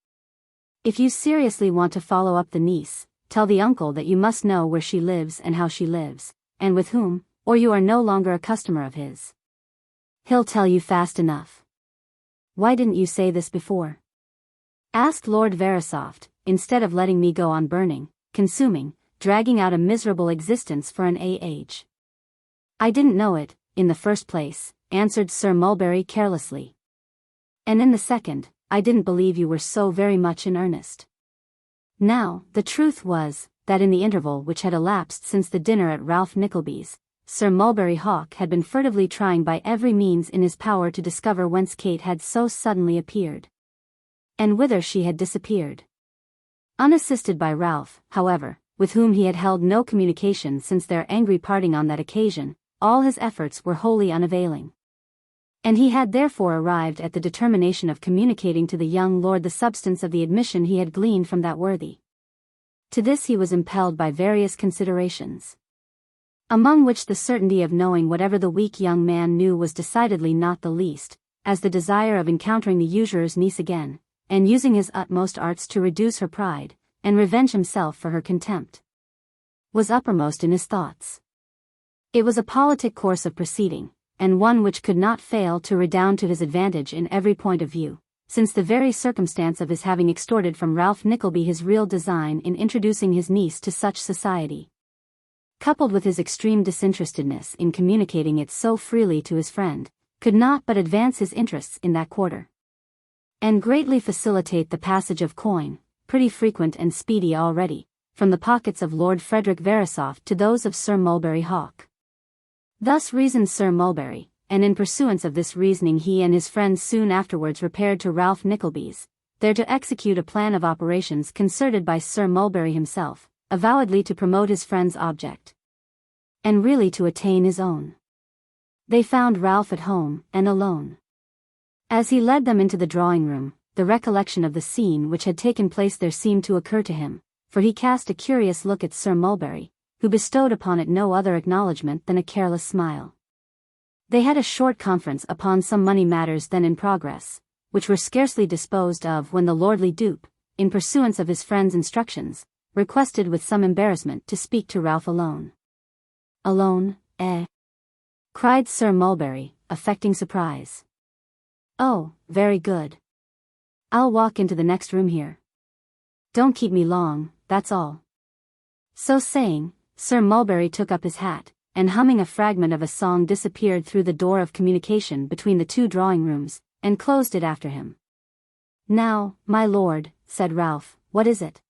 If you seriously want to follow up the niece, tell the uncle that you must know where she lives and how she lives, and with whom, or you are no longer a customer of his. He'll tell you fast enough." "Why didn't you say this before?" asked Lord Verisopht, "instead of letting me go on burning, consuming, dragging out a miserable existence for an age?" "I didn't know it, in the first place," answered Sir Mulberry carelessly. "And in the second, I didn't believe you were so very much in earnest." Now, the truth was, that in the interval which had elapsed since the dinner at Ralph Nickleby's, Sir Mulberry Hawk had been furtively trying by every means in his power to discover whence Kate had so suddenly appeared, and whither she had disappeared. Unassisted by Ralph, however, with whom he had held no communication since their angry parting on that occasion, all his efforts were wholly unavailing. And he had therefore arrived at the determination of communicating to the young lord the substance of the admission he had gleaned from that worthy. To this he was impelled by various considerations, among which the certainty of knowing whatever the weak young man knew was decidedly not the least, as the desire of encountering the usurer's niece again, and using his utmost arts to reduce her pride, and revenge himself for her contempt, was uppermost in his thoughts. It was a politic course of proceeding, and one which could not fail to redound to his advantage in every point of view, since the very circumstance of his having extorted from Ralph Nickleby his real design in introducing his niece to such society, coupled with his extreme disinterestedness in communicating it so freely to his friend, could not but advance his interests in that quarter, and greatly facilitate the passage of coin, pretty frequent and speedy already, from the pockets of Lord Frederick Verisopht to those of Sir Mulberry Hawk. Thus reasoned Sir Mulberry, and in pursuance of this reasoning he and his friends soon afterwards repaired to Ralph Nickleby's, there to execute a plan of operations concerted by Sir Mulberry himself, avowedly to promote his friend's object, and really to attain his own. They found Ralph at home, and alone. As he led them into the drawing-room, the recollection of the scene which had taken place there seemed to occur to him, for he cast a curious look at Sir Mulberry, who bestowed upon it no other acknowledgment than a careless smile. They had a short conference upon some money matters then in progress, which were scarcely disposed of when the lordly dupe, in pursuance of his friend's instructions, requested with some embarrassment to speak to Ralph alone. Alone, eh? Cried Sir Mulberry, affecting surprise. Oh, very good. I'll walk into the next room here. Don't keep me long, that's all. So saying, Sir Mulberry took up his hat, and humming a fragment of a song disappeared through the door of communication between the two drawing rooms, and closed it after him. Now, my lord, said Ralph, what is it?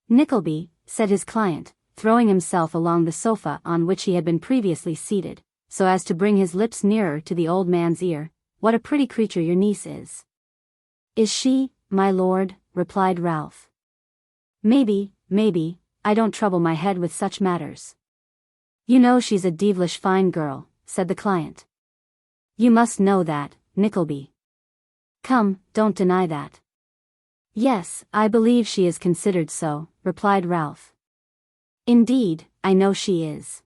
Nickleby, said his client, throwing himself along the sofa on which he had been previously seated, so as to bring his lips nearer to the old man's ear, what a pretty creature your niece is. Is she, my lord? Replied Ralph. Maybe, I don't trouble my head with such matters. You know she's a devilish fine girl, said the client. You must know that, Nickleby. Come, don't deny that. Yes, I believe she is considered so, replied Ralph. Indeed, I know she is.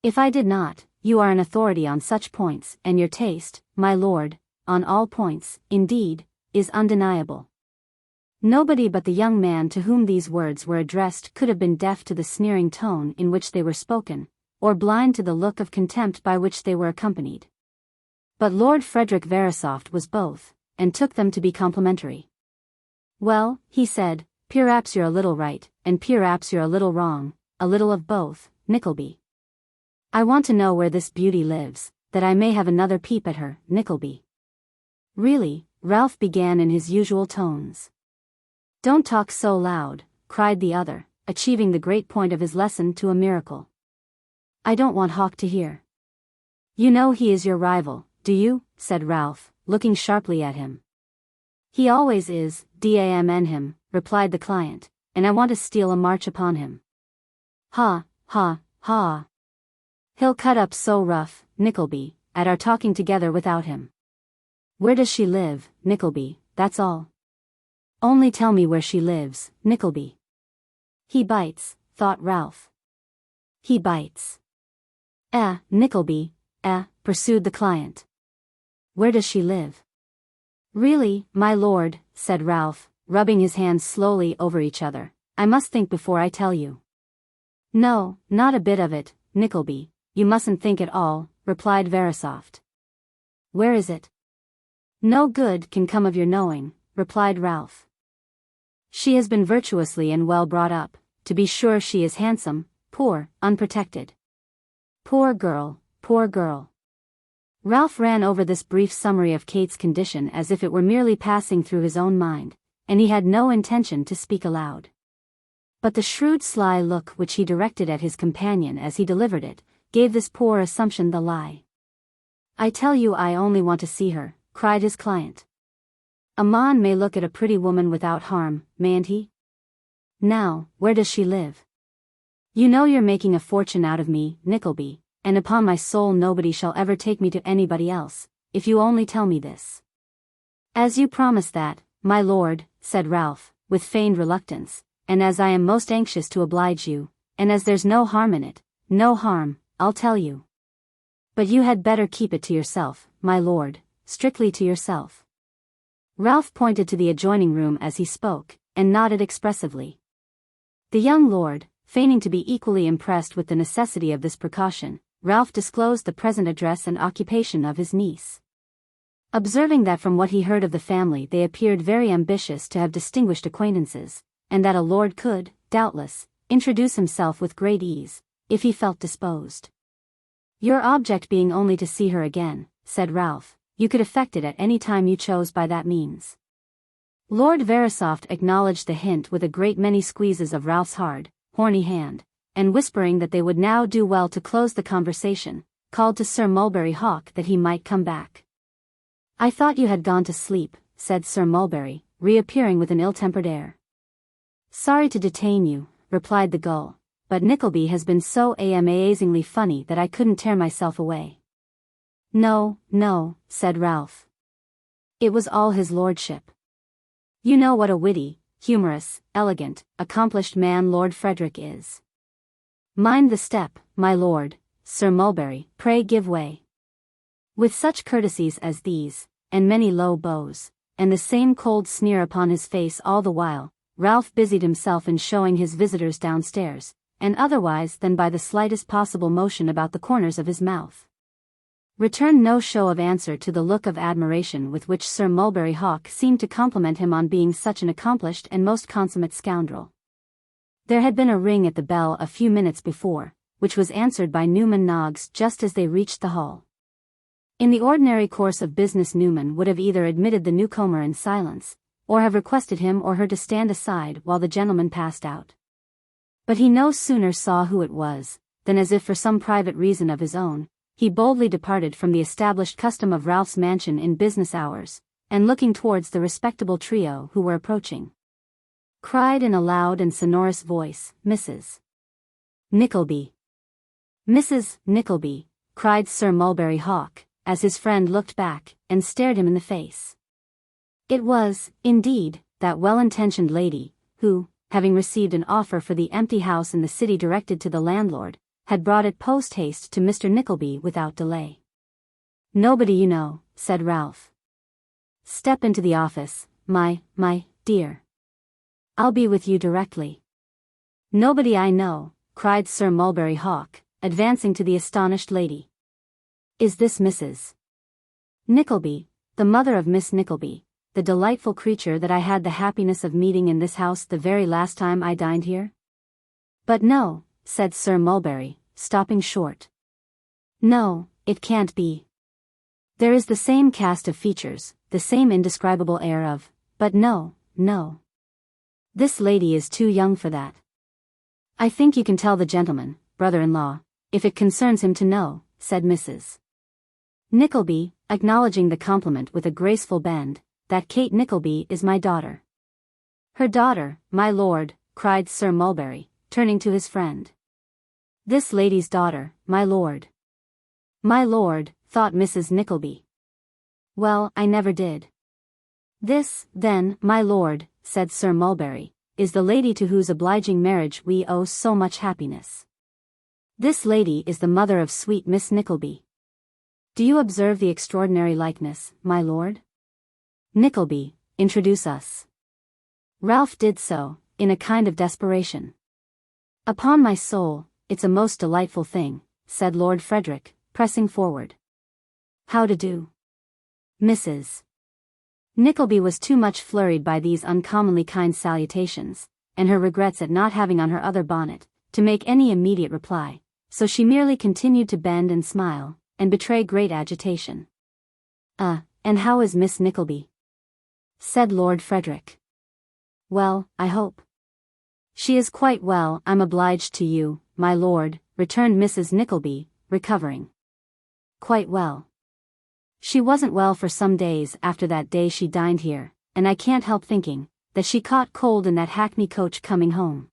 If I did not, you are an authority on such points, and your taste, my lord, on all points, indeed, is undeniable. Nobody but the young man to whom these words were addressed could have been deaf to the sneering tone in which they were spoken, or blind to the look of contempt by which they were accompanied. But Lord Frederick Verisopht was both, and took them to be complimentary. Well, he said, p'raps you're a little right, and p'raps you're a little wrong, a little of both, Nickleby. I want to know where this beauty lives, that I may have another peep at her, Nickleby. Really, Ralph began in his usual tones. Don't talk so loud, cried the other, achieving the great point of his lesson to a miracle. I don't want Hawk to hear. You know he is your rival, do you? Said Ralph, looking sharply at him. He always is, damn him, replied the client, and I want to steal a march upon him. Ha, ha, ha. He'll cut up so rough, Nickleby, at our talking together without him. Where does she live, Nickleby, that's all. Only tell me where she lives, Nickleby. He bites, thought Ralph. He bites. Nickleby, pursued the client. Where does she live? Really, my lord, said Ralph, rubbing his hands slowly over each other, I must think before I tell you. No, not a bit of it, Nickleby, you mustn't think at all, replied Verisopht. Where is it? No good can come of your knowing, replied Ralph. She has been virtuously and well brought up, to be sure she is handsome, poor, unprotected. Poor girl, poor girl. Ralph ran over this brief summary of Kate's condition as if it were merely passing through his own mind, and he had no intention to speak aloud. But the shrewd sly look which he directed at his companion as he delivered it, gave this poor assumption the lie. I tell you I only want to see her, cried his client. A man may look at a pretty woman without harm, mayn't he? Now, where does she live? You know you're making a fortune out of me, Nickleby, and upon my soul nobody shall ever take me to anybody else, if you only tell me this. As you promise that, my lord, said Ralph, with feigned reluctance, and as I am most anxious to oblige you, and as there's no harm in it, no harm, I'll tell you. But you had better keep it to yourself, my lord, strictly to yourself. Ralph pointed to the adjoining room as he spoke, and nodded expressively. The young lord, feigning to be equally impressed with the necessity of this precaution, Ralph disclosed the present address and occupation of his niece. Observing that from what he heard of the family they appeared very ambitious to have distinguished acquaintances, and that a lord could, doubtless, introduce himself with great ease, if he felt disposed. Your object being only to see her again, said Ralph, you could effect it at any time you chose by that means. Lord Verisopht acknowledged the hint with a great many squeezes of Ralph's hard, horny hand, and whispering that they would now do well to close the conversation, called to Sir Mulberry Hawk that he might come back. I thought you had gone to sleep, said Sir Mulberry, reappearing with an ill-tempered air. Sorry to detain you, replied the gull, but Nickleby has been so amazingly funny that I couldn't tear myself away. No, said Ralph. It was all his lordship. You know what a witty, humorous, elegant, accomplished man Lord Frederick is. Mind the step, my lord, Sir Mulberry, pray give way. With such courtesies as these, and many low bows, and the same cold sneer upon his face all the while, Ralph busied himself in showing his visitors downstairs, and otherwise than by the slightest possible motion about the corners of his mouth. Returned no show of answer to the look of admiration with which Sir Mulberry Hawk seemed to compliment him on being such an accomplished and most consummate scoundrel. There had been a ring at the bell a few minutes before, which was answered by Newman Noggs just as they reached the hall. In the ordinary course of business Newman would have either admitted the newcomer in silence, or have requested him or her to stand aside while the gentleman passed out. But he no sooner saw who it was, than as if for some private reason of his own, he boldly departed from the established custom of Ralph's mansion in business hours, and looking towards the respectable trio who were approaching, cried in a loud and sonorous voice, "Mrs. Nickleby." "Mrs. Nickleby," cried Sir Mulberry Hawk, as his friend looked back, and stared him in the face. It was, indeed, that well-intentioned lady, who, having received an offer for the empty house in the city directed to the landlord, had brought it post-haste to Mr. Nickleby without delay. "Nobody you know," said Ralph. "Step into the office, my dear. I'll be with you directly." "Nobody I know," cried Sir Mulberry Hawk, advancing to the astonished lady. "Is this Mrs. Nickleby, the mother of Miss Nickleby, the delightful creature that I had the happiness of meeting in this house the very last time I dined here?" "But no," said Sir Mulberry, stopping short. "No, it can't be. There is the same cast of features, the same indescribable air of, but no. This lady is too young for that. I think you can tell the gentleman, brother-in-law, if it concerns him to know," said Mrs. Nickleby, acknowledging the compliment with a graceful bend, "that Kate Nickleby is my daughter." "Her daughter, my lord," cried Sir Mulberry, turning to his friend. "This lady's daughter, my lord." "My lord," thought Mrs. Nickleby. "Well, I never did." "This, then, my lord," said Sir Mulberry, "is the lady to whose obliging marriage we owe so much happiness. This lady is the mother of sweet Miss Nickleby. Do you observe the extraordinary likeness, my lord? Nickleby, introduce us." Ralph did so, in a kind of desperation. "Upon my soul, it's a most delightful thing," said Lord Frederick, pressing forward. "How to do?" Mrs. Nickleby was too much flurried by these uncommonly kind salutations, and her regrets at not having on her other bonnet, to make any immediate reply, so she merely continued to bend and smile, and betray great agitation. And how is Miss Nickleby?" said Lord Frederick. "Well, I hope." "She is quite well, I'm obliged to you, my lord," returned Mrs. Nickleby, recovering. "Quite well. She wasn't well for some days after that day she dined here, and I can't help thinking that she caught cold in that hackney coach coming home.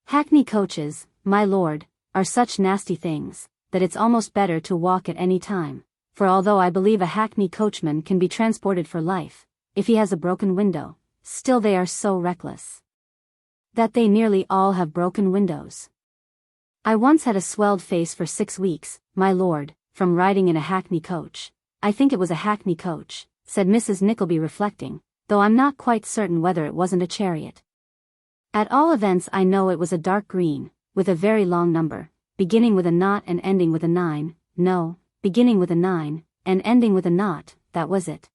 Hackney coaches, my lord, are such nasty things, that it's almost better to walk at any time, for although I believe a hackney coachman can be transported for life, if he has a broken window, still they are so reckless that they nearly all have broken windows. I once had a swelled face for 6 weeks, my lord, from riding in a hackney coach. I think it was a hackney coach," said Mrs. Nickleby reflecting, "though I'm not quite certain whether it wasn't a chariot. At all events I know it was a dark green, with a very long number, beginning with a naught and ending with a 9, no, beginning with a 9, and ending with a naught, that was it.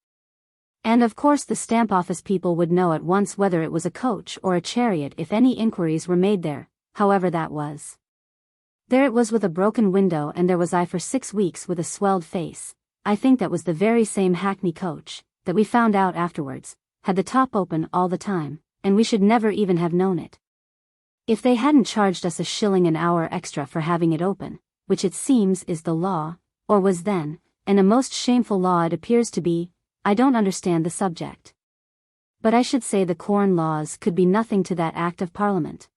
And of course the stamp office people would know at once whether it was a coach or a chariot if any inquiries were made there, however that was. There it was with a broken window, and there was I for 6 weeks with a swelled face. I think that was the very same hackney coach, that we found out afterwards, had the top open all the time, and we should never even have known it. If they hadn't charged us a shilling an hour extra for having it open, which it seems is the law, or was then, and a most shameful law it appears to be. I don't understand the subject. But I should say the Corn Laws could be nothing to that Act of Parliament."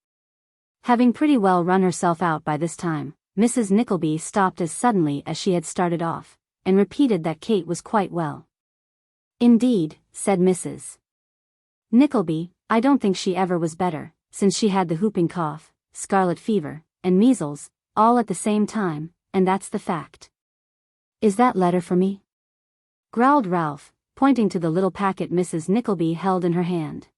Having pretty well run herself out by this time, Mrs. Nickleby stopped as suddenly as she had started off, and repeated that Kate was quite well. "Indeed," said Mrs. Nickleby, "I don't think she ever was better, since she had the whooping cough, scarlet fever, and measles, all at the same time, and that's the fact." Is that letter for me? Growled Ralph, pointing to the little packet Mrs. Nickleby held in her hand.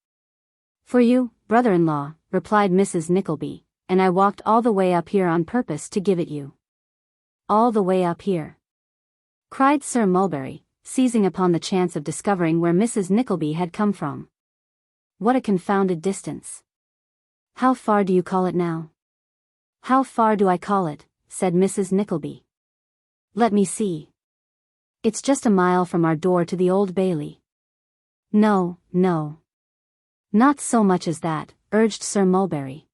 For you, brother-in-law, replied Mrs. Nickleby, and I walked all the way up here on purpose to give it you. All the way up here? Cried Sir Mulberry, seizing upon the chance of discovering where Mrs. Nickleby had come from. What a confounded distance. How far do you call it now? How far do I call it? Said Mrs. Nickleby. Let me see. It's just a mile from our door to the Old Bailey. No, no. Not so much as that, urged Sir Mulberry.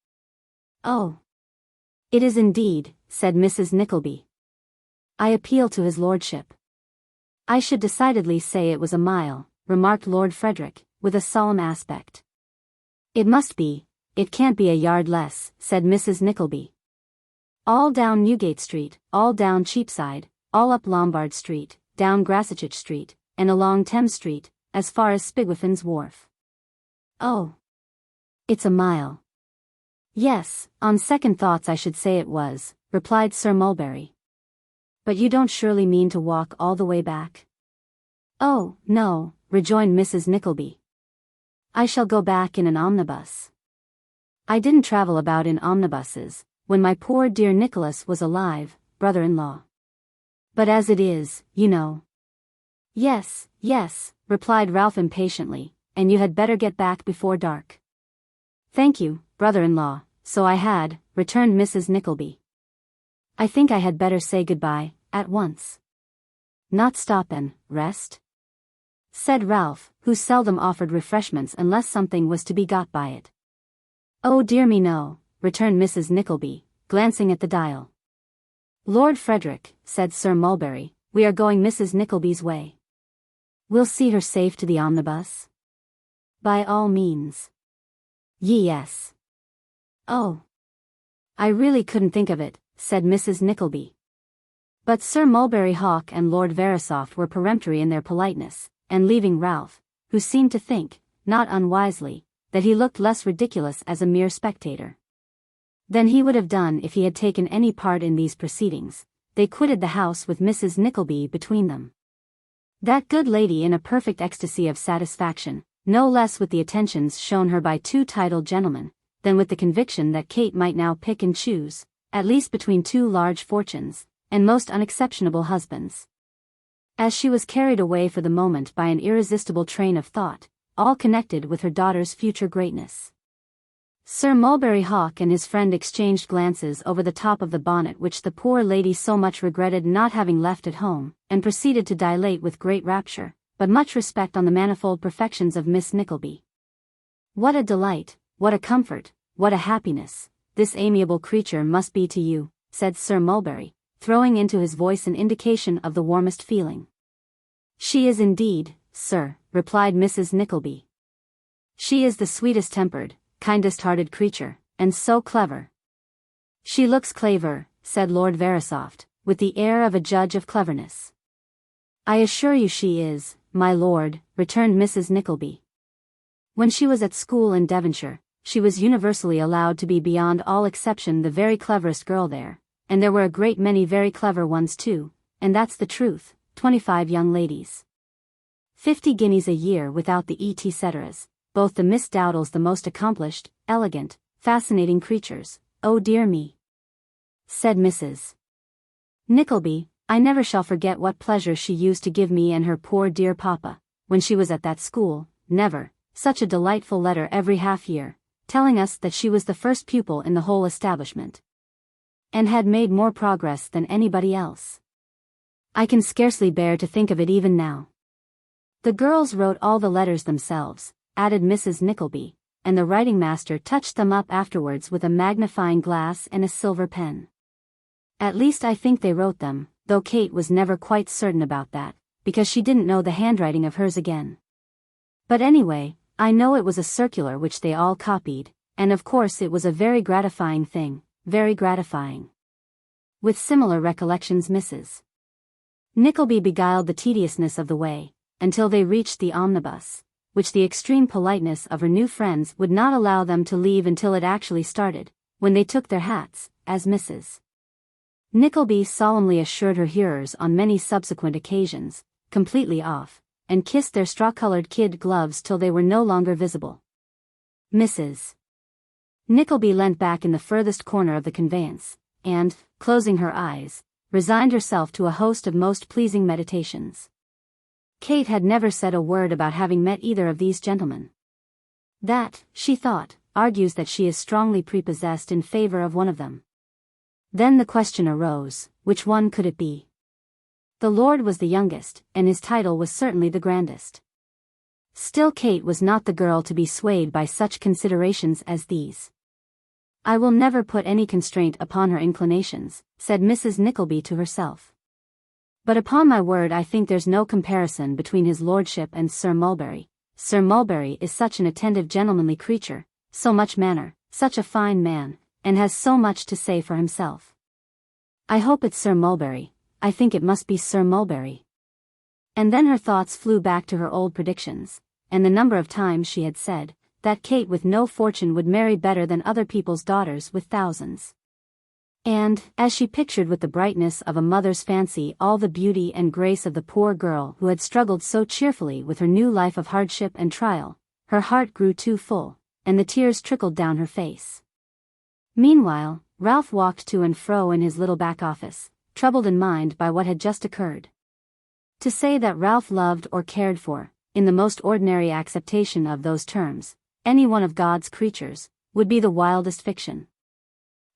Oh. It is indeed, said Mrs. Nickleby. I appeal to his lordship. I should decidedly say it was a mile, remarked Lord Frederick, with a solemn aspect. It must be, it can't be a yard less, said Mrs. Nickleby. All down Newgate Street, all down Cheapside, all up Lombard Street, down Grassetchich Street, and along Thames Street, as far as Spigwiffin's Wharf. Oh. It's a mile. Yes, on second thoughts I should say it was, replied Sir Mulberry. But you don't surely mean to walk all the way back? Oh, no, rejoined Mrs. Nickleby. I shall go back in an omnibus. I didn't travel about in omnibuses, when my poor dear Nicholas was alive, brother-in-law. But as it is, you know. Yes, yes, replied Ralph impatiently, and you had better get back before dark. Thank you, brother-in-law, so I had, returned Mrs. Nickleby. I think I had better say goodbye, at once. Not stop and rest? Said Ralph, who seldom offered refreshments unless something was to be got by it. Oh dear me no, returned Mrs. Nickleby, glancing at the dial. Lord Frederick, said Sir Mulberry, we are going Mrs. Nickleby's way. We'll see her safe to the omnibus? By all means. Yes. Oh. I really couldn't think of it, said Mrs. Nickleby. But Sir Mulberry Hawk and Lord Verisopht were peremptory in their politeness, and leaving Ralph, who seemed to think, not unwisely, that he looked less ridiculous as a mere spectator than he would have done if he had taken any part in these proceedings, they quitted the house with Mrs. Nickleby between them. That good lady in a perfect ecstasy of satisfaction, no less with the attentions shown her by two titled gentlemen, than with the conviction that Kate might now pick and choose, at least between two large fortunes, and most unexceptionable husbands. As she was carried away for the moment by an irresistible train of thought, all connected with her daughter's future greatness. Sir Mulberry Hawk and his friend exchanged glances over the top of the bonnet which the poor lady so much regretted not having left at home, and proceeded to dilate with great rapture, but much respect on the manifold perfections of Miss Nickleby. What a delight, what a comfort, what a happiness, this amiable creature must be to you, said Sir Mulberry, throwing into his voice an indication of the warmest feeling. She is indeed, sir, replied Mrs. Nickleby. She is the sweetest tempered, kindest-hearted creature, and so clever. She looks clever, said Lord Verisopht, with the air of a judge of cleverness. I assure you she is, my lord, returned Mrs. Nickleby. When she was at school in Devonshire, she was universally allowed to be beyond all exception the very cleverest girl there, and there were a great many very clever ones too, and that's the truth, 25 young ladies. 50 guineas a year without the et-ceteras. Both the Miss Dowdles the most accomplished, elegant, fascinating creatures, oh dear me. Said Mrs. Nickleby, I never shall forget what pleasure she used to give me and her poor dear papa, when she was at that school, never, such a delightful letter every half-year, telling us that she was the first pupil in the whole establishment, and had made more progress than anybody else. I can scarcely bear to think of it even now. The girls wrote all the letters themselves, added Mrs. Nickleby, and the writing-master touched them up afterwards with a magnifying glass and a silver pen. At least I think they wrote them, though Kate was never quite certain about that, because she didn't know the handwriting of hers again. But anyway, I know it was a circular which they all copied, and of course it was a very gratifying thing, very gratifying. With similar recollections Mrs. Nickleby beguiled the tediousness of the way, until they reached the omnibus, which the extreme politeness of her new friends would not allow them to leave until it actually started, when they took their hats, as Mrs. Nickleby solemnly assured her hearers on many subsequent occasions, completely off, and kissed their straw-colored kid gloves till they were no longer visible. Mrs. Nickleby leant back in the furthest corner of the conveyance, and, closing her eyes, resigned herself to a host of most pleasing meditations. Kate had never said a word about having met either of these gentlemen. That, she thought, argues that she is strongly prepossessed in favor of one of them. Then the question arose, which one could it be? The lord was the youngest, and his title was certainly the grandest. Still Kate was not the girl to be swayed by such considerations as these. "I will never put any constraint upon her inclinations," said Mrs. Nickleby to herself. "But upon my word I think there's no comparison between his lordship and Sir Mulberry. Sir Mulberry is such an attentive gentlemanly creature, so much manner, such a fine man, and has so much to say for himself. I hope it's Sir Mulberry, I think it must be Sir Mulberry." And then her thoughts flew back to her old predictions, and the number of times she had said that Kate with no fortune would marry better than other people's daughters with thousands. And, as she pictured with the brightness of a mother's fancy all the beauty and grace of the poor girl who had struggled so cheerfully with her new life of hardship and trial, her heart grew too full, and the tears trickled down her face. Meanwhile, Ralph walked to and fro in his little back office, troubled in mind by what had just occurred. To say that Ralph loved or cared for, in the most ordinary acceptation of those terms, any one of God's creatures, would be the wildest fiction.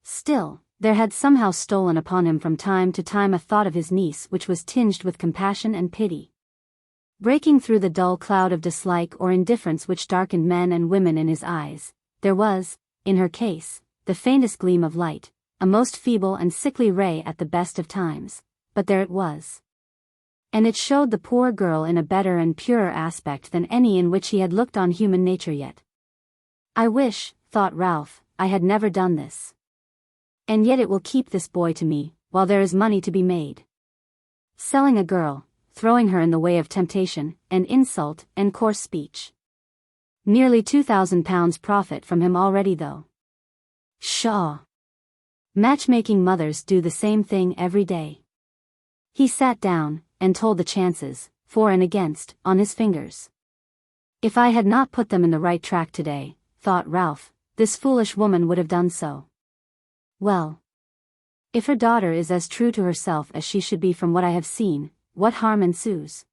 Still, there had somehow stolen upon him from time to time a thought of his niece which was tinged with compassion and pity. Breaking through the dull cloud of dislike or indifference which darkened men and women in his eyes, there was, in her case, the faintest gleam of light, a most feeble and sickly ray at the best of times, but there it was. And it showed the poor girl in a better and purer aspect than any in which he had looked on human nature yet. "I wish," thought Ralph, "I had never done this. And yet it will keep this boy to me, while there is money to be made. Selling a girl, throwing her in the way of temptation, and insult, and coarse speech. Nearly £2,000 profit from him already though. Pshaw! Matchmaking mothers do the same thing every day." He sat down, and told the chances, for and against, on his fingers. "If I had not put them in the right track today," thought Ralph, "this foolish woman would have done so. Well, if her daughter is as true to herself as she should be from what I have seen, what harm ensues?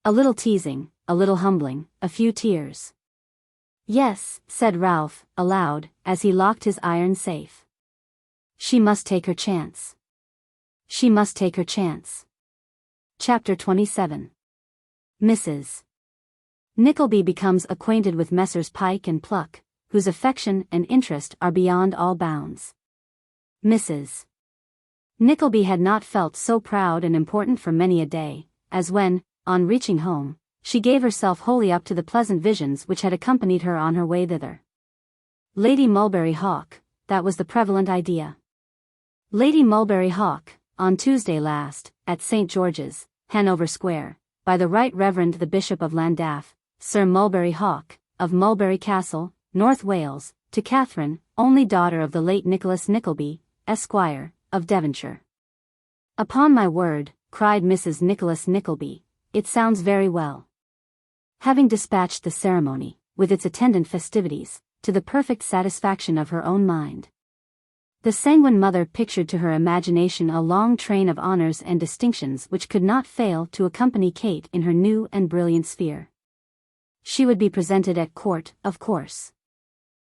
A little teasing, a little humbling, a few tears." "Yes," said Ralph, aloud, as he locked his iron safe. "She must take her chance. She must take her chance." Chapter 27. Mrs. Nickleby becomes acquainted with Messrs. Pike and Pluck, whose affection and interest are beyond all bounds. Mrs. Nickleby had not felt so proud and important for many a day, as when, on reaching home, she gave herself wholly up to the pleasant visions which had accompanied her on her way thither. Lady Mulberry Hawk, that was the prevalent idea. Lady Mulberry Hawk, on Tuesday last, at St. George's, Hanover Square, by the Right Reverend the Bishop of Llandaff, Sir Mulberry Hawk, of Mulberry Castle, North Wales, to Catherine, only daughter of the late Nicholas Nickleby, Esquire, of Devonshire. "Upon my word," cried Mrs. Nicholas Nickleby, "it sounds very well." Having dispatched the ceremony, with its attendant festivities, to the perfect satisfaction of her own mind, the sanguine mother pictured to her imagination a long train of honors and distinctions which could not fail to accompany Kate in her new and brilliant sphere. She would be presented at court, of course.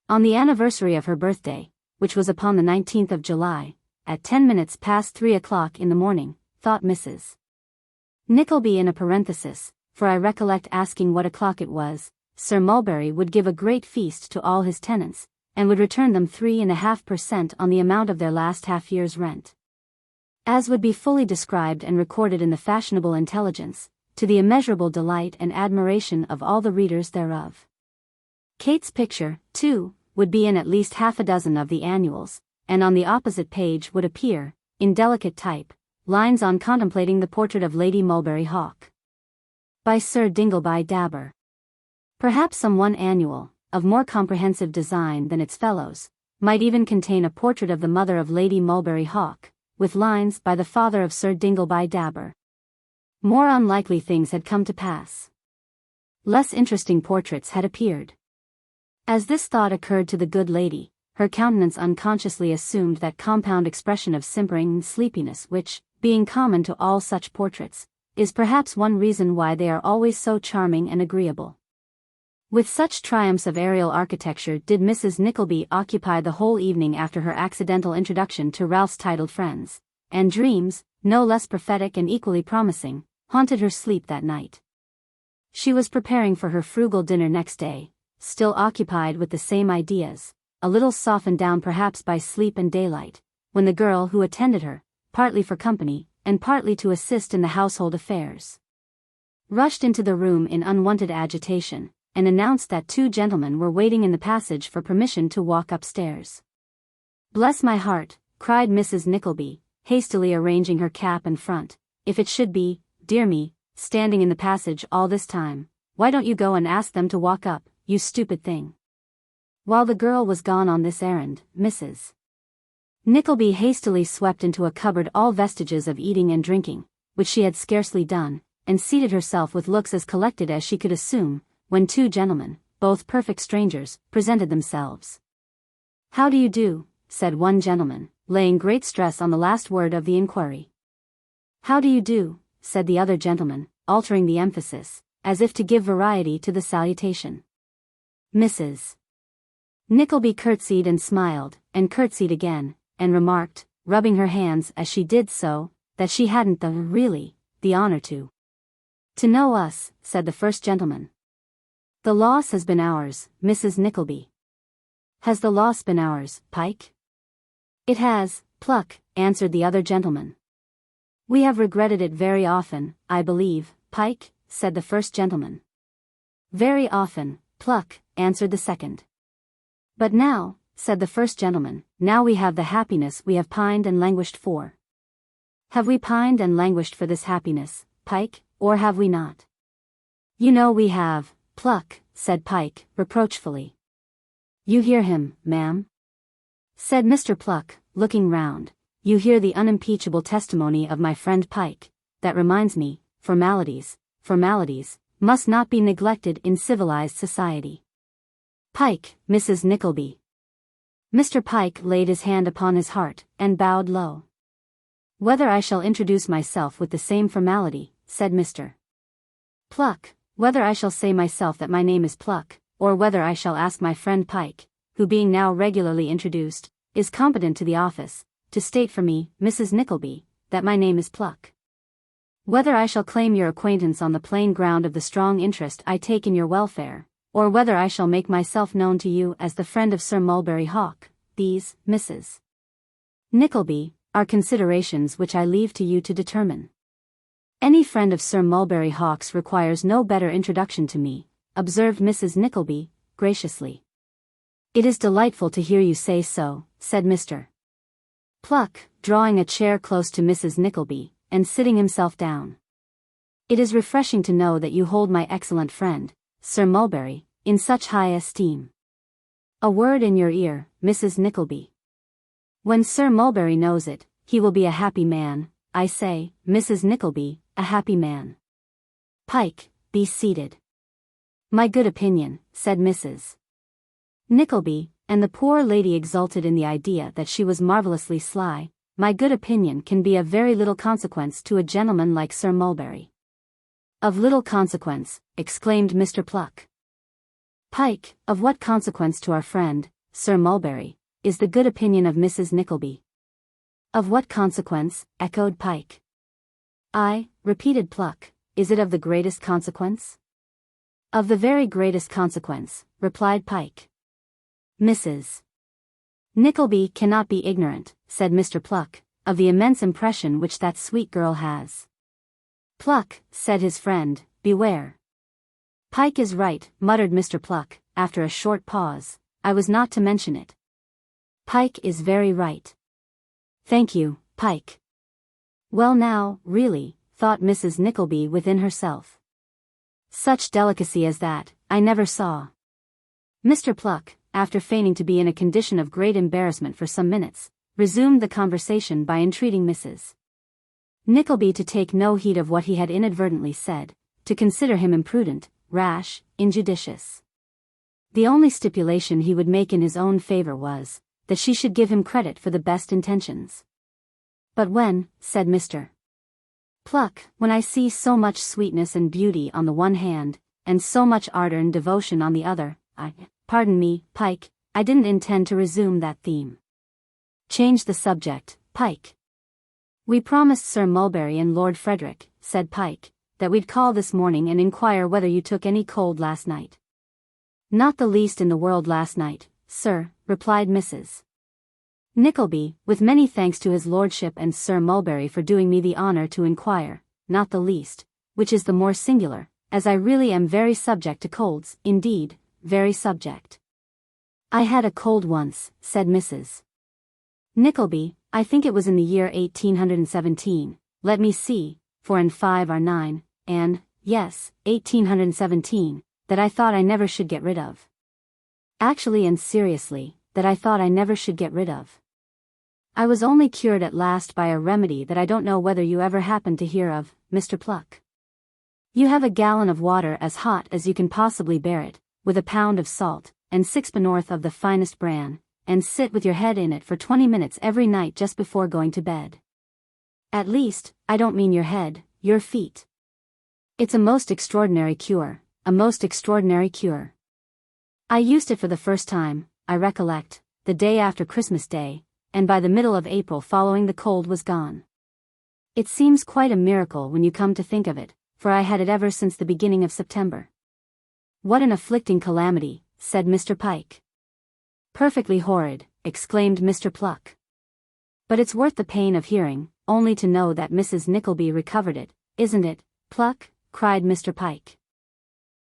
On the anniversary of her birthday, which was upon the 19th of July, at 10 minutes past 3 o'clock in the morning, thought Mrs. Nickleby in a parenthesis, for I recollect asking what o'clock it was, Sir Mulberry would give a great feast to all his tenants, and would return them 3.5% on the amount of their last half-year's rent. As would be fully described and recorded in the fashionable intelligence, to the immeasurable delight and admiration of all the readers thereof. Kate's picture, too, would be in at least half a dozen of the annuals, and on the opposite page would appear, in delicate type, lines on contemplating the portrait of Lady Mulberry Hawk. By Sir Dingleby Dabber. Perhaps some one annual, of more comprehensive design than its fellows, might even contain a portrait of the mother of Lady Mulberry Hawk, with lines by the father of Sir Dingleby Dabber. More unlikely things had come to pass. Less interesting portraits had appeared. As this thought occurred to the good lady, her countenance unconsciously assumed that compound expression of simpering and sleepiness which, being common to all such portraits, is perhaps one reason why they are always so charming and agreeable. With such triumphs of aerial architecture did Mrs. Nickleby occupy the whole evening after her accidental introduction to Ralph's titled friends, and dreams, no less prophetic and equally promising, haunted her sleep that night. She was preparing for her frugal dinner next day, still occupied with the same ideas, a little softened down perhaps by sleep and daylight, when the girl who attended her, partly for company, and partly to assist in the household affairs, rushed into the room in unwonted agitation, and announced that 2 gentlemen were waiting in the passage for permission to walk upstairs. "Bless my heart," cried Mrs. Nickleby, hastily arranging her cap and front, "if it should be, dear me, standing in the passage all this time, why don't you go and ask them to walk up, you stupid thing?" While the girl was gone on this errand, Mrs. Nickleby hastily swept into a cupboard all vestiges of eating and drinking, which she had scarcely done, and seated herself with looks as collected as she could assume, when 2 gentlemen, both perfect strangers, presented themselves. "How do you do?" said one gentleman, laying great stress on the last word of the inquiry. "How do you do?" said the other gentleman, altering the emphasis, as if to give variety to the salutation. Mrs. Nickleby curtsied and curtsied again, and remarked, rubbing her hands as she did so, that she hadn't the honor to know us, said the first gentleman. "The loss has been ours, Mrs. Nickleby." "Has the loss been ours, Pike?" "It has, Pluck," answered the other gentleman. "We have regretted it very often, I believe, Pike," said the first gentleman. "Very often, Pluck," answered the second. "But now," said the first gentleman, "now we have the happiness we have pined and languished for." "Have we pined and languished for this happiness, Pike, or have we not?" "You know we have, Pluck," said Pike, reproachfully. "You hear him, ma'am?" said Mr. Pluck, looking round. "You hear the unimpeachable testimony of my friend Pike. That reminds me, formalities must not be neglected in civilized society. Pike, Mrs. Nickleby." Mr. Pike laid his hand upon his heart, and bowed low. "Whether I shall introduce myself with the same formality," said Mr. Pluck, "whether I shall say myself that my name is Pluck, or whether I shall ask my friend Pike, who being now regularly introduced, is competent to the office, to state for me, Mrs. Nickleby, that my name is Pluck. Whether I shall claim your acquaintance on the plain ground of the strong interest I take in your welfare, or whether I shall make myself known to you as the friend of Sir Mulberry Hawk, these, Mrs. Nickleby, are considerations which I leave to you to determine." "Any friend of Sir Mulberry Hawk's requires no better introduction to me," observed Mrs. Nickleby, graciously. "It is delightful to hear you say so," said Mr. Pluck, drawing a chair close to Mrs. Nickleby, and sitting himself down. "It is refreshing to know that you hold my excellent friend, Sir Mulberry, in such high esteem. A word in your ear, Mrs. Nickleby. When Sir Mulberry knows it, he will be a happy man, I say, Mrs. Nickleby, a happy man. Pike, be seated." "My good opinion," said Mrs. Nickleby, and the poor lady exulted in the idea that she was marvellously sly, "my good opinion can be of very little consequence to a gentleman like Sir Mulberry." "Of little consequence," exclaimed Mr. Pluck. "Pike, of what consequence to our friend, Sir Mulberry, is the good opinion of Mrs. Nickleby?" "Of what consequence?" echoed Pike. "Aye," repeated Pluck, "is it of the greatest consequence?" "Of the very greatest consequence," replied Pike. "Mrs. Nickleby cannot be ignorant," said Mr. Pluck, "of the immense impression which that sweet girl has." "Pluck," said his friend, "beware." "Pike is right," muttered Mr. Pluck, after a short pause, "I was not to mention it." "Pike is very right." "Thank you, Pike." "Well now, really," thought Mrs. Nickleby within herself. "Such delicacy as that, I never saw." Mr. Pluck, after feigning to be in a condition of great embarrassment for some minutes, resumed the conversation by entreating Mrs. Nickleby to take no heed of what he had inadvertently said, to consider him imprudent, rash, injudicious. The only stipulation he would make in his own favor was, that she should give him credit for the best intentions. "But when," said Mr. Pluck, "when I see so much sweetness and beauty on the one hand, and so much ardor and devotion on the other, pardon me, Pike, I didn't intend to resume that theme. Change the subject, Pike." "We promised Sir Mulberry and Lord Frederick," said Pike, "that we'd call this morning and inquire whether you took any cold last night." "Not the least in the world last night, sir," replied Mrs. Nickleby, "with many thanks to his lordship and Sir Mulberry for doing me the honour to inquire, not the least, which is the more singular, as I really am very subject to colds, indeed, very subject." "I had a cold once," said Mrs. Nickleby, "I think it was in the year 1817, let me see, 4 and 5 are 9, and, yes, 1817, that I thought I never should get rid of. Actually and seriously, that I thought I never should get rid of. I was only cured at last by a remedy that I don't know whether you ever happened to hear of, Mr. Pluck. You have a gallon of water as hot as you can possibly bear it, with a pound of salt, and 6 of the finest bran, and sit with your head in it for 20 minutes every night just before going to bed. At least, I don't mean your head, your feet. It's a most extraordinary cure, a most extraordinary cure. I used it for the first time, I recollect, the day after Christmas Day, and by the middle of April following the cold was gone. It seems quite a miracle when you come to think of it, for I had it ever since the beginning of September." "What an afflicting calamity," said Mr. Pike. "Perfectly horrid," exclaimed Mr. Pluck. "But it's worth the pain of hearing, only to know that Mrs. Nickleby recovered it, isn't it, Pluck?" cried Mr. Pike.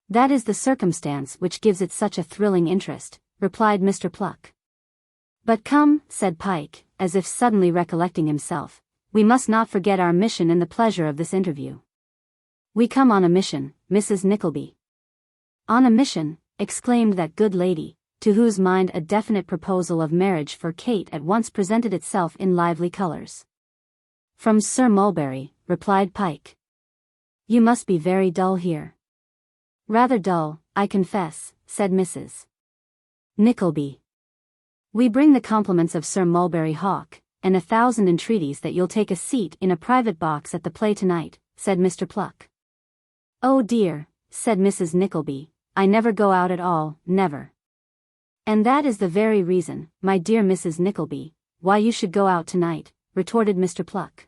"That is the circumstance which gives it such a thrilling interest," replied Mr. Pluck. "But come," said Pike, as if suddenly recollecting himself, "we must not forget our mission and the pleasure of this interview." "We come on a mission, Mrs. Nickleby." "On a mission," exclaimed that good lady, to whose mind a definite proposal of marriage for Kate at once presented itself in lively colors. "From Sir Mulberry," replied Pike. "You must be very dull here." "Rather dull, I confess," said Mrs. Nickleby. "We bring the compliments of Sir Mulberry Hawk, and 1,000 entreaties that you'll take a seat in a private box at the play tonight," said Mr. Pluck. "Oh dear," said Mrs. Nickleby, "I never go out at all, never." "And that is the very reason, my dear Mrs. Nickleby, why you should go out tonight," retorted Mr. Pluck.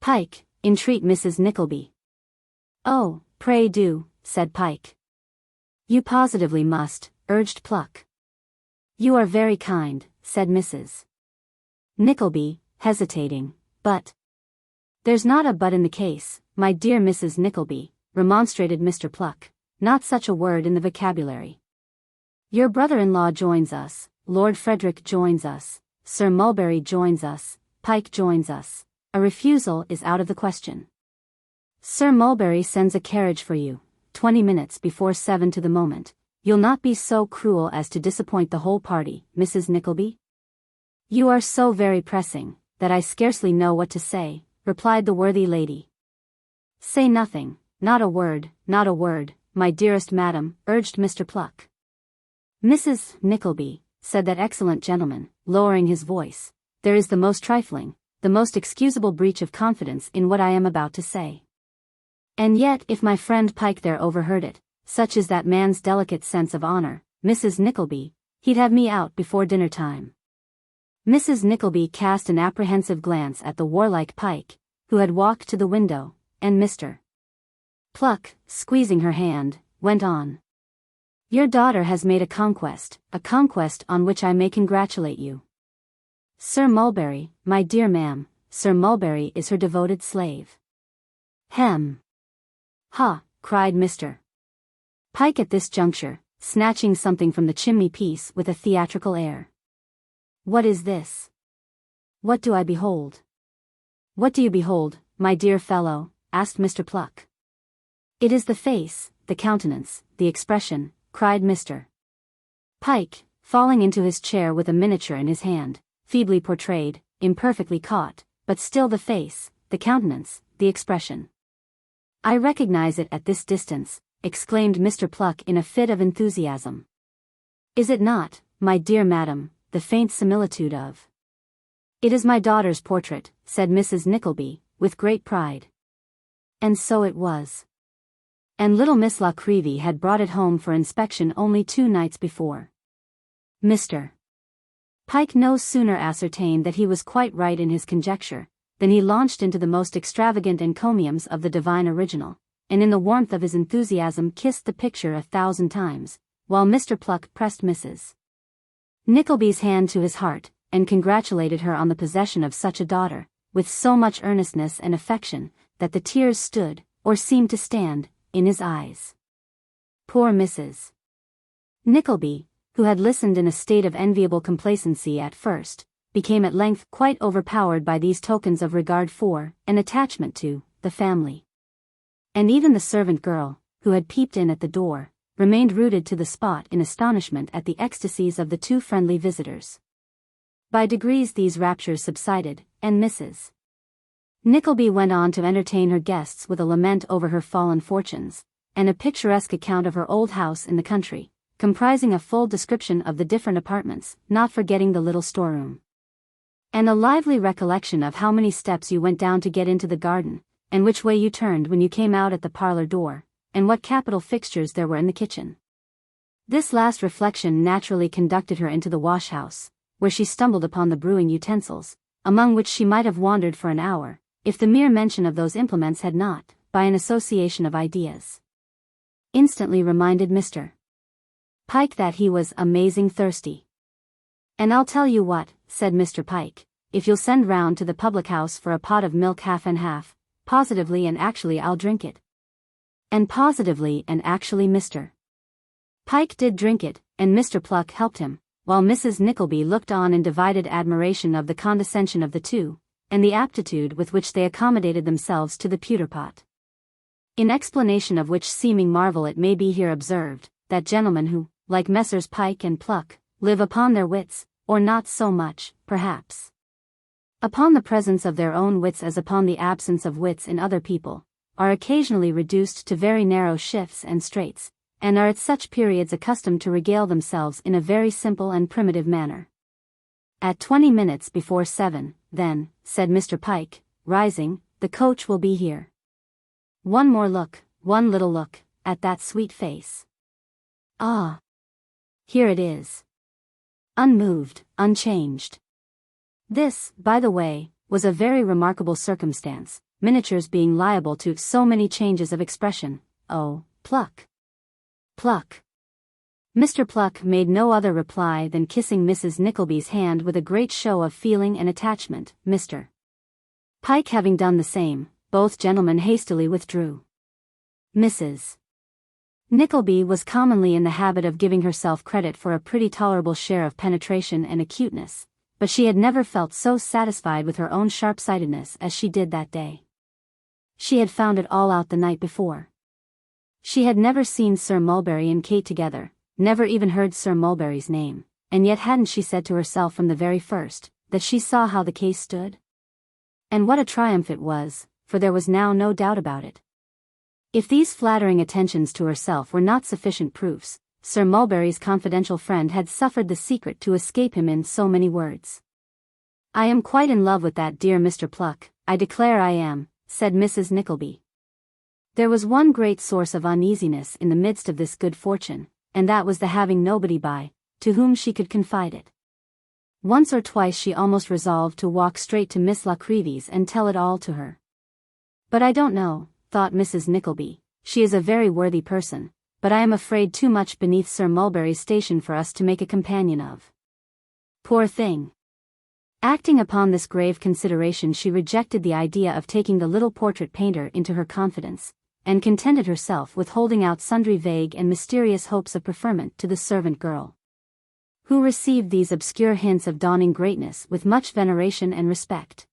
"Pike, entreat Mrs. Nickleby." "Oh, pray do," said Pike. "You positively must," urged Pluck. "You are very kind," said Mrs. Nickleby, hesitating, "but—" "There's not a but in the case, my dear Mrs. Nickleby," remonstrated Mr. Pluck, "not such a word in the vocabulary. Your brother-in-law joins us, Lord Frederick joins us, Sir Mulberry joins us, Pike joins us. A refusal is out of the question. Sir Mulberry sends a carriage for you, 20 minutes before 7 to the moment. You'll not be so cruel as to disappoint the whole party, Mrs. Nickleby?" "You are so very pressing, that I scarcely know what to say," replied the worthy lady. "Say nothing, not a word, my dearest madam," urged Mr. Pluck. "Mrs. Nickleby," said that excellent gentleman, lowering his voice, "there is the most trifling, the most excusable breach of confidence in what I am about to say. And yet if my friend Pike there overheard it, such is that man's delicate sense of honor, Mrs. Nickleby, he'd have me out before dinner time." Mrs. Nickleby cast an apprehensive glance at the warlike Pike, who had walked to the window, and Mr. Pluck, squeezing her hand, went on. "Your daughter has made a conquest on which I may congratulate you. Sir Mulberry, my dear ma'am, Sir Mulberry is her devoted slave." "Hem!" "Ha!" cried Mr. Pike at this juncture, snatching something from the chimney-piece with a theatrical air. "What is this? What do I behold?" "What do you behold, my dear fellow?" asked Mr. Pluck. "It is the face, the countenance, the expression," cried Mr. Pike, falling into his chair with a miniature in his hand, feebly portrayed, imperfectly caught, but still the face, the countenance, the expression. "I recognize it at this distance," exclaimed Mr. Pluck in a fit of enthusiasm. "Is it not, my dear madam, the faint similitude of—" "It is my daughter's portrait," said Mrs. Nickleby, with great pride. And so it was. And little Miss La Creevy had brought it home for inspection only 2 nights before. Mr. Pike no sooner ascertained that he was quite right in his conjecture, than he launched into the most extravagant encomiums of the divine original, and in the warmth of his enthusiasm kissed the picture 1,000 times, while Mr. Pluck pressed Mrs. Nickleby's hand to his heart, and congratulated her on the possession of such a daughter, with so much earnestness and affection, that the tears stood, or seemed to stand, in his eyes. Poor Mrs. Nickleby, who had listened in a state of enviable complacency at first, became at length quite overpowered by these tokens of regard for, and attachment to, the family. And even the servant girl, who had peeped in at the door, remained rooted to the spot in astonishment at the ecstasies of the 2 friendly visitors. By degrees these raptures subsided, and Mrs. Nickleby went on to entertain her guests with a lament over her fallen fortunes, and a picturesque account of her old house in the country, comprising a full description of the different apartments, not forgetting the little storeroom. And a lively recollection of how many steps you went down to get into the garden, and which way you turned when you came out at the parlor door, and what capital fixtures there were in the kitchen. This last reflection naturally conducted her into the wash-house, where she stumbled upon the brewing utensils, among which she might have wandered for an hour, if the mere mention of those implements had not, by an association of ideas, instantly reminded Mr. Pike that he was amazing thirsty. "And I'll tell you what," said Mr. Pike, "if you'll send round to the public-house for a pot of milk half and half, positively and actually I'll drink it." And positively and actually Mr. Pike did drink it, and Mr. Pluck helped him, while Mrs. Nickleby looked on in divided admiration of the condescension of the 2, and the aptitude with which they accommodated themselves to the pewter pot. In explanation of which seeming marvel it may be here observed, that gentlemen who, like Messrs. Pike and Pluck, live upon their wits, or not so much, perhaps, upon the presence of their own wits as upon the absence of wits in other people, are occasionally reduced to very narrow shifts and straits, and are at such periods accustomed to regale themselves in a very simple and primitive manner. "At 20 minutes before 7, then," said Mr. Pike, rising, "the coach will be here. One more look, one little look, at that sweet face. Ah! Here it is. Unmoved, unchanged." This, by the way, was a very remarkable circumstance, miniatures being liable to so many changes of expression. "Oh, Pluck! Pluck!" Mr. Pluck made no other reply than kissing Mrs. Nickleby's hand with a great show of feeling and attachment. Mr. Pike having done the same, both gentlemen hastily withdrew. Mrs. Nickleby was commonly in the habit of giving herself credit for a pretty tolerable share of penetration and acuteness, but she had never felt so satisfied with her own sharp-sightedness as she did that day. She had found it all out the night before. She had never seen Sir Mulberry and Kate together, never even heard Sir Mulberry's name, and yet hadn't she said to herself from the very first, that she saw how the case stood? And what a triumph it was, for there was now no doubt about it. If these flattering attentions to herself were not sufficient proofs, Sir Mulberry's confidential friend had suffered the secret to escape him in so many words. "I am quite in love with that dear Mr. Pluck, I declare I am," said Mrs. Nickleby. There was one great source of uneasiness in the midst of this good fortune, and that was the having nobody by, to whom she could confide it. Once or twice she almost resolved to walk straight to Miss La Creevy's and tell it all to her. "But I don't know," thought Mrs. Nickleby, "she is a very worthy person, but I am afraid too much beneath Sir Mulberry's station for us to make a companion of. Poor thing!" Acting upon this grave consideration she rejected the idea of taking the little portrait painter into her confidence, and contented herself with holding out sundry vague and mysterious hopes of preferment to the servant girl, who received these obscure hints of dawning greatness with much veneration and respect.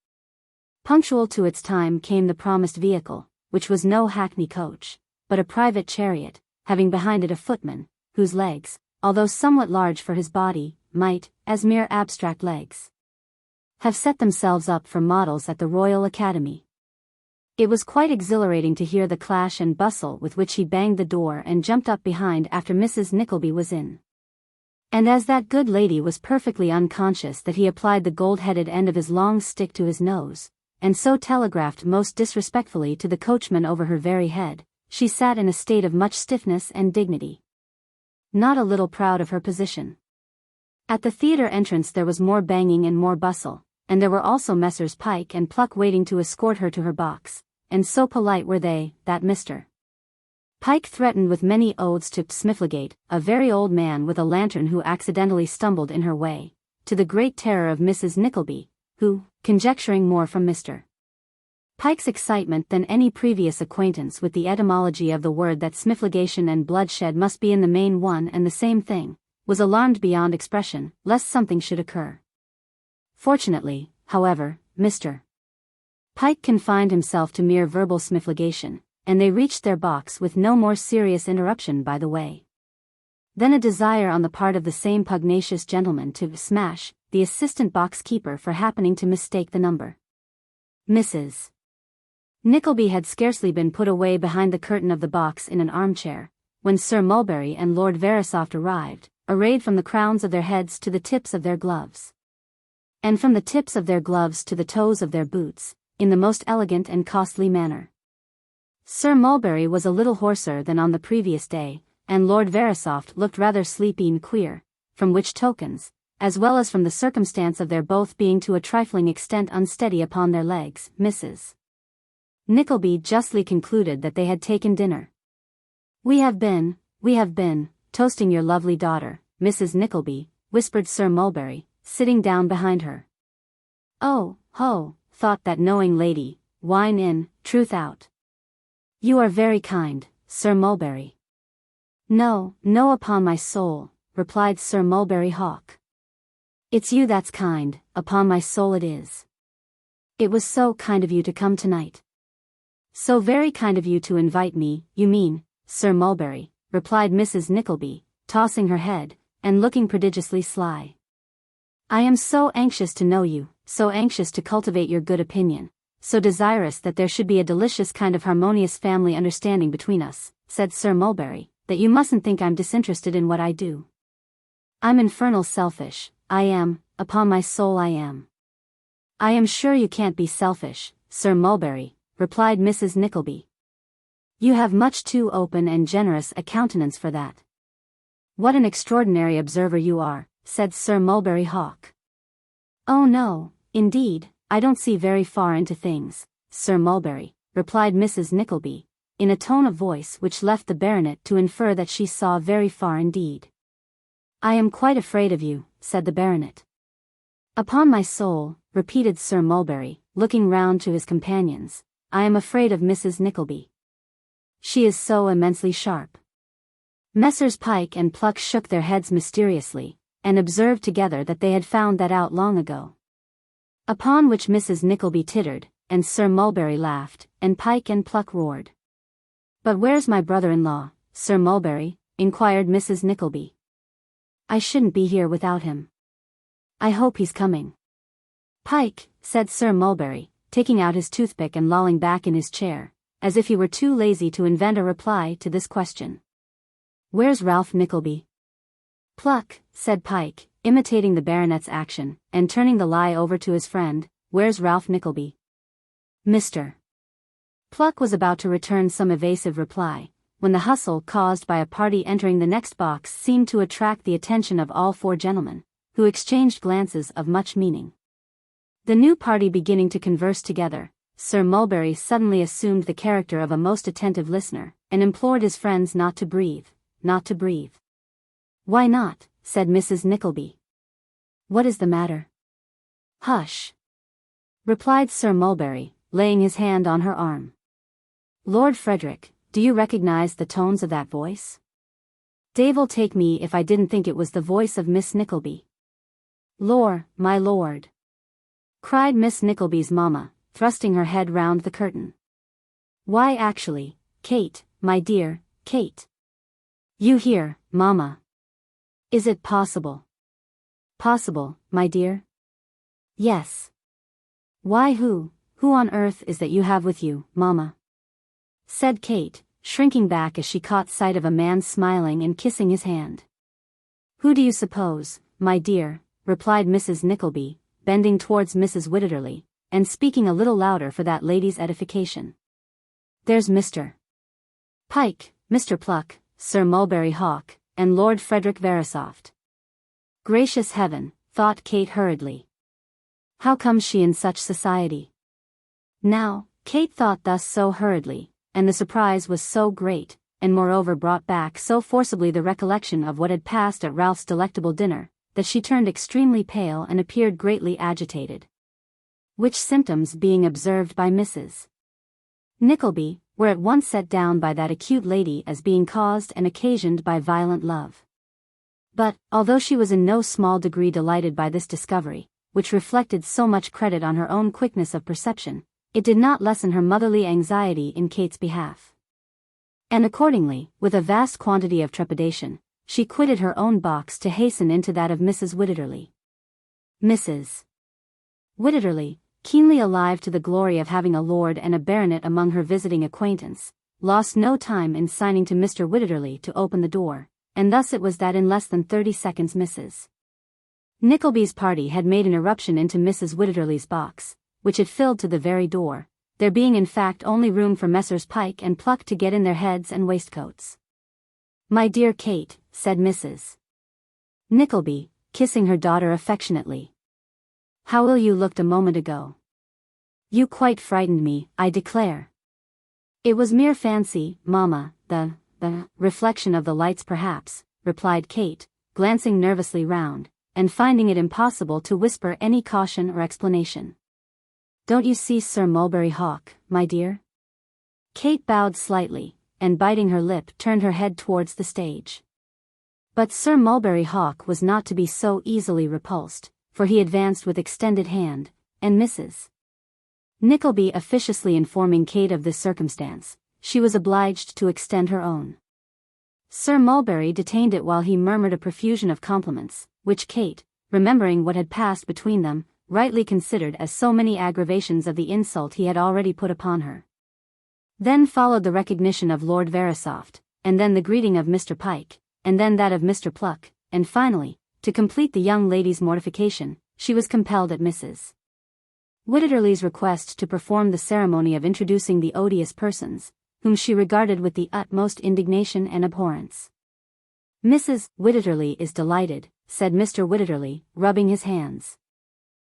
Punctual to its time came the promised vehicle, which was no hackney coach, but a private chariot, having behind it a footman, whose legs, although somewhat large for his body, might, as mere abstract legs, have set themselves up for models at the Royal Academy. It was quite exhilarating to hear the clash and bustle with which he banged the door and jumped up behind after Mrs. Nickleby was in. And as that good lady was perfectly unconscious that he applied the gold-headed end of his long stick to his nose, and so telegraphed most disrespectfully to the coachman over her very head, she sat in a state of much stiffness and dignity, not a little proud of her position. At the theatre entrance there was more banging and more bustle, and there were also Messrs. Pike and Pluck waiting to escort her to her box, and so polite were they, that Mr. Pike threatened with many oaths to Smifflegate, a very old man with a lantern who accidentally stumbled in her way, to the great terror of Mrs. Nickleby, who, conjecturing more from Mr. Pike's excitement than any previous acquaintance with the etymology of the word that smiffligation and bloodshed must be in the main one and the same thing, was alarmed beyond expression, lest something should occur. Fortunately, however, Mr. Pike confined himself to mere verbal smiffligation, and they reached their box with no more serious interruption by the way than a desire on the part of the same pugnacious gentleman to smash the assistant box-keeper for happening to mistake the number. Mrs. Nickleby had scarcely been put away behind the curtain of the box in an armchair, when Sir Mulberry and Lord Verisopht arrived, arrayed from the crowns of their heads to the tips of their gloves, and from the tips of their gloves to the toes of their boots, in the most elegant and costly manner. Sir Mulberry was a little hoarser than on the previous day, and Lord Verisopht looked rather sleepy and queer, from which tokens, as well as from the circumstance of their both being to a trifling extent unsteady upon their legs, Mrs. Nickleby justly concluded that they had taken dinner. We have been, toasting your lovely daughter, Mrs. Nickleby," whispered Sir Mulberry, sitting down behind her. "Oh, ho," thought that knowing lady, "wine in, truth out." "You are very kind, Sir Mulberry." "No, upon my soul," replied Sir Mulberry Hawk. "It's you that's kind, upon my soul it is. It was so kind of you to come tonight." "So very kind of you to invite me, you mean, Sir Mulberry," replied Mrs. Nickleby, tossing her head, and looking prodigiously sly. "I am so anxious to know you, so anxious to cultivate your good opinion, so desirous that there should be a delicious kind of harmonious family understanding between us," said Sir Mulberry, "that you mustn't think I'm disinterested in what I do. I'm infernal selfish, I am, upon my soul I am." "I am sure you can't be selfish, Sir Mulberry," replied Mrs. Nickleby. "You have much too open and generous a countenance for that." "What an extraordinary observer you are," said Sir Mulberry Hawk. "Oh no, indeed, I don't see very far into things, Sir Mulberry," replied Mrs. Nickleby, in a tone of voice which left the baronet to infer that she saw very far indeed. "I am quite afraid of you," said the baronet. "Upon my soul," repeated Sir Mulberry, looking round to his companions, "I am afraid of Mrs. Nickleby. She is so immensely sharp." Messrs. Pike and Pluck shook their heads mysteriously, and observed together that they had found that out long ago. Upon which Mrs. Nickleby tittered, and Sir Mulberry laughed, and Pike and Pluck roared. "But where's my brother-in-law, Sir Mulberry?" inquired Mrs. Nickleby. "I shouldn't be here without him. I hope he's coming." "Pike," said Sir Mulberry, taking out his toothpick and lolling back in his chair, as if he were too lazy to invent a reply to this question. "Where's Ralph Nickleby?" "Pluck," said Pike, imitating the baronet's action, and turning the lie over to his friend, "where's Ralph Nickleby?" Mr. Pluck was about to return some evasive reply, when the hustle caused by a party entering the next box seemed to attract the attention of all four gentlemen, who exchanged glances of much meaning. The new party beginning to converse together, Sir Mulberry suddenly assumed the character of a most attentive listener, and implored his friends not to breathe, not to breathe. "Why not?" said Mrs. Nickleby. "What is the matter?" "Hush!" replied Sir Mulberry, laying his hand on her arm. "Lord Frederick, do you recognize the tones of that voice? Dave'll take me if I didn't think it was the voice of Miss Nickleby." "Lor, my lord!" cried Miss Nickleby's mamma, thrusting her head round the curtain. "Why actually, Kate, my dear, Kate. You here, mamma? Is it possible?" "Possible, my dear?" Yes. Why who on earth is that you have with you, Mama? Said Kate, shrinking back as she caught sight of a man smiling and kissing his hand. Who do you suppose, my dear? Replied Mrs. Nickleby, bending towards Mrs. Wititterly, and speaking a little louder for that lady's edification. There's Mr. Pike, Mr. Pluck, Sir Mulberry Hawk, and Lord Frederick Verisopht. Gracious heaven, thought Kate hurriedly. How comes she in such society? Now, Kate thought thus so hurriedly, and the surprise was so great, and moreover brought back so forcibly the recollection of what had passed at Ralph's delectable dinner, that she turned extremely pale and appeared greatly agitated. Which symptoms being observed by Mrs. Nickleby, were at once set down by that acute lady as being caused and occasioned by violent love. But, although she was in no small degree delighted by this discovery, which reflected so much credit on her own quickness of perception, it did not lessen her motherly anxiety in Kate's behalf. And accordingly, with a vast quantity of trepidation, she quitted her own box to hasten into that of Mrs. Wititterly. Mrs. Wititterly, keenly alive to the glory of having a lord and a baronet among her visiting acquaintance, lost no time in signing to Mr. Wititterly to open the door, and thus it was that in less than 30 seconds Mrs. Nickleby's party had made an irruption into Mrs. Wititterly's box, which had filled to the very door, there being in fact only room for Messrs. Pike and Pluck to get in their heads and waistcoats. My dear Kate, said Mrs. Nickleby, kissing her daughter affectionately. How ill you looked a moment ago. You quite frightened me, I declare. It was mere fancy, Mamma, the reflection of the lights perhaps, replied Kate, glancing nervously round, and finding it impossible to whisper any caution or explanation. Don't you see Sir Mulberry Hawk, my dear? Kate bowed slightly, and biting her lip turned her head towards the stage. But Sir Mulberry Hawk was not to be so easily repulsed, for he advanced with extended hand, and Mrs. Nickleby officiously informing Kate of this circumstance, she was obliged to extend her own. Sir Mulberry detained it while he murmured a profusion of compliments, which Kate, remembering what had passed between them, rightly considered as so many aggravations of the insult he had already put upon her. Then followed the recognition of Lord Verisopht, and then the greeting of Mr. Pike, and then that of Mr. Pluck, and finally, to complete the young lady's mortification, she was compelled at Mrs. Wititterly's request to perform the ceremony of introducing the odious persons, whom she regarded with the utmost indignation and abhorrence. Mrs. Wititterly is delighted, said Mr. Wititterly, rubbing his hands.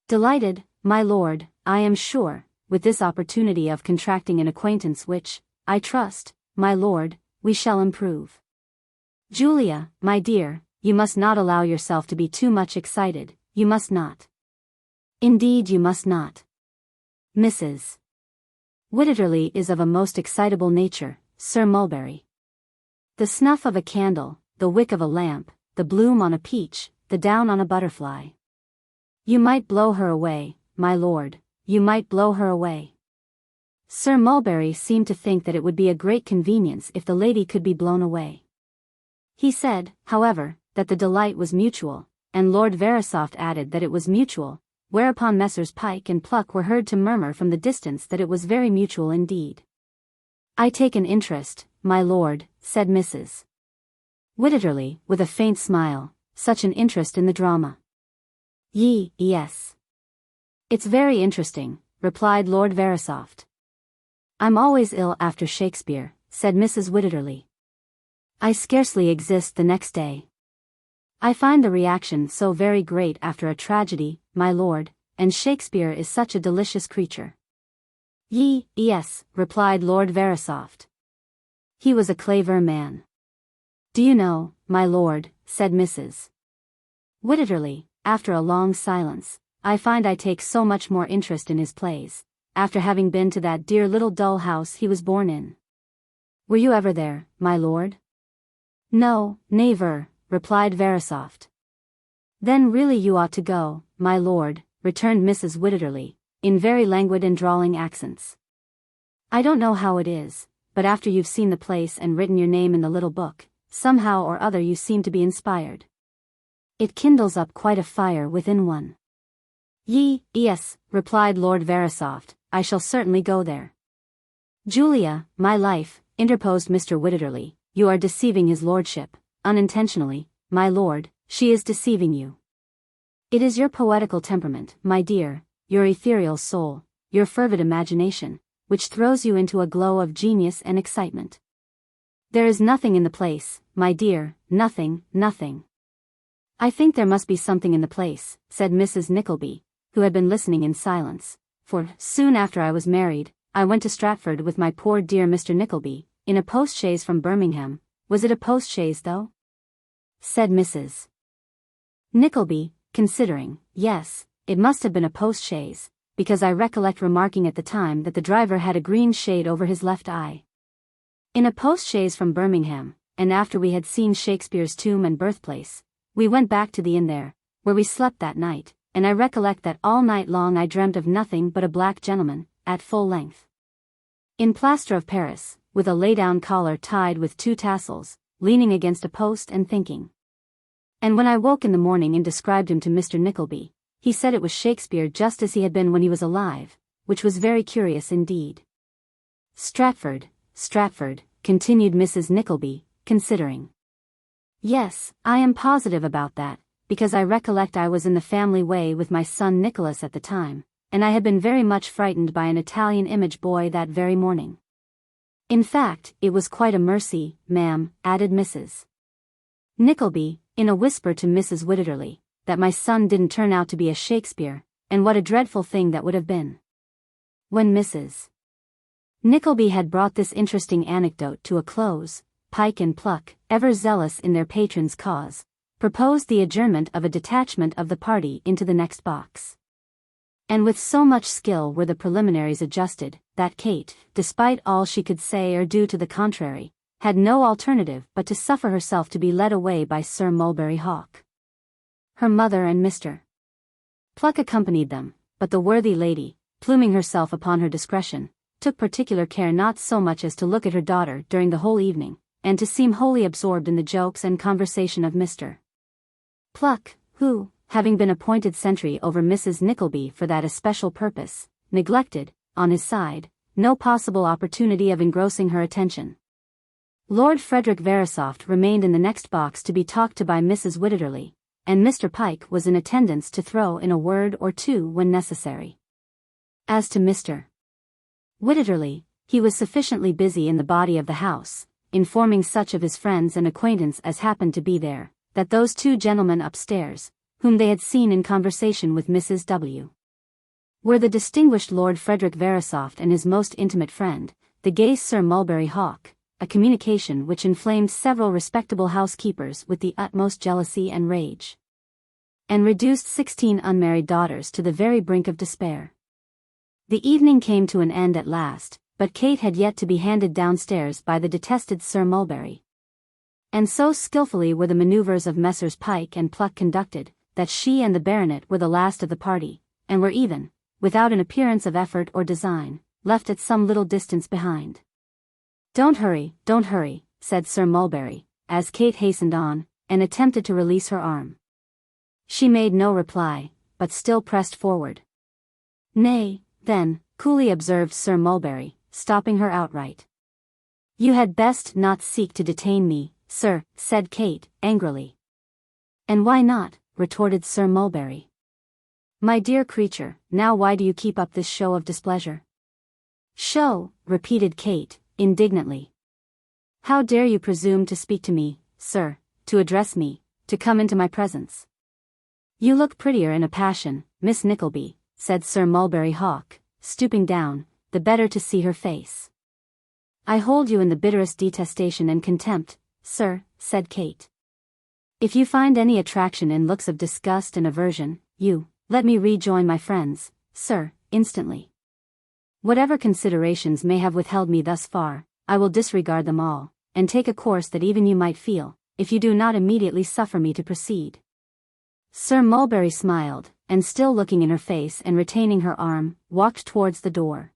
Delighted, my lord, I am sure, with this opportunity of contracting an acquaintance which, I trust, my lord, we shall improve. Julia, my dear, you must not allow yourself to be too much excited, you must not. Indeed you must not. Mrs. Wititterly is of a most excitable nature, Sir Mulberry. The snuff of a candle, the wick of a lamp, the bloom on a peach, the down on a butterfly. You might blow her away, my lord, you might blow her away. Sir Mulberry seemed to think that it would be a great convenience if the lady could be blown away. He said, however, that the delight was mutual, and Lord Verisopht added that it was mutual, whereupon Messrs. Pike and Pluck were heard to murmur from the distance that it was very mutual indeed. I take an interest, my lord, said Mrs. Wititterly, with a faint smile, such an interest in the drama. Yes. It's very interesting, replied Lord Verisopht. I'm always ill after Shakespeare, said Mrs. Wititterly. I scarcely exist the next day. I find the reaction so very great after a tragedy, my lord, and Shakespeare is such a delicious creature. Yes, replied Lord Verisopht. He was a clever man. Do you know, my lord, said Mrs. Wititterly, after a long silence, I find I take so much more interest in his plays, after having been to that dear little dull house he was born in. Were you ever there, my lord? No, never, replied Verisopht. Then really you ought to go, my lord, returned Mrs. Wititterly, in very languid and drawling accents. I don't know how it is, but after you've seen the place and written your name in the little book, somehow or other you seem to be inspired. It kindles up quite a fire within one. Yes, replied Lord Verisopht, I shall certainly go there. Julia, my life, interposed Mr. Whitterly, you are deceiving his lordship, unintentionally, my lord, she is deceiving you. It is your poetical temperament, my dear, your ethereal soul, your fervid imagination, which throws you into a glow of genius and excitement. There is nothing in the place, my dear, nothing. I think there must be something in the place, said Mrs. Nickleby, who had been listening in silence, for, soon after I was married, I went to Stratford with my poor dear Mr. Nickleby, in a post-chaise from Birmingham. Was it a post-chaise though? Said Mrs. Nickleby, considering. Yes, it must have been a post-chaise, because I recollect remarking at the time that the driver had a green shade over his left eye. In a post-chaise from Birmingham, and after we had seen Shakespeare's tomb and birthplace, we went back to the inn there, where we slept that night, and I recollect that all night long I dreamt of nothing but a black gentleman, at full length, in plaster of Paris, with a lay-down collar tied with 2 tassels, leaning against a post and thinking. And when I woke in the morning and described him to Mr. Nickleby, he said it was Shakespeare just as he had been when he was alive, which was very curious indeed. Stratford, continued Mrs. Nickleby, considering. Yes, I am positive about that, because I recollect I was in the family way with my son Nicholas at the time, and I had been very much frightened by an Italian image boy that very morning. In fact, it was quite a mercy, ma'am, added Mrs. Nickleby, in a whisper to Mrs. Whitterly, that my son didn't turn out to be a Shakespeare, and what a dreadful thing that would have been. When Mrs. Nickleby had brought this interesting anecdote to a close, Pike and Pluck, ever zealous in their patron's cause, proposed the adjournment of a detachment of the party into the next box. And with so much skill were the preliminaries adjusted, that Kate, despite all she could say or do to the contrary, had no alternative but to suffer herself to be led away by Sir Mulberry Hawk. Her mother and Mr. Pluck accompanied them, but the worthy lady, pluming herself upon her discretion, took particular care not so much as to look at her daughter during the whole evening, and to seem wholly absorbed in the jokes and conversation of Mr. Pluck, who, having been appointed sentry over Mrs. Nickleby for that especial purpose, neglected, on his side, no possible opportunity of engrossing her attention. Lord Frederick Verisopht remained in the next box to be talked to by Mrs. Whitterly, and Mr. Pike was in attendance to throw in a word or two when necessary. As to Mr. Whitterly, he was sufficiently busy in the body of the house, informing such of his friends and acquaintance as happened to be there, that those 2 gentlemen upstairs, whom they had seen in conversation with Mrs. W., were the distinguished Lord Frederick Verisopht and his most intimate friend, the gay Sir Mulberry Hawk, a communication which inflamed several respectable housekeepers with the utmost jealousy and rage, and reduced 16 unmarried daughters to the very brink of despair. The evening came to an end at last, but Kate had yet to be handed downstairs by the detested Sir Mulberry. And so skilfully were the manoeuvres of Messrs. Pike and Pluck conducted, that she and the baronet were the last of the party, and were even, without an appearance of effort or design, left at some little distance behind. Don't hurry, said Sir Mulberry, as Kate hastened on, and attempted to release her arm. She made no reply, but still pressed forward. Nay, then, coolly observed Sir Mulberry, stopping her outright. You had best not seek to detain me, sir, said Kate, angrily. And why not? Retorted Sir Mulberry. My dear creature, now why do you keep up this show of displeasure? Show, repeated Kate, indignantly. How dare you presume to speak to me, sir, to address me, to come into my presence? You look prettier in a passion, Miss Nickleby, said Sir Mulberry Hawk, stooping down, the better to see her face. I hold you in the bitterest detestation and contempt, sir, said Kate. If you find any attraction in looks of disgust and aversion, let me rejoin my friends, sir, instantly. Whatever considerations may have withheld me thus far, I will disregard them all, and take a course that even you might feel, if you do not immediately suffer me to proceed. Sir Mulberry smiled, and still looking in her face and retaining her arm, walked towards the door.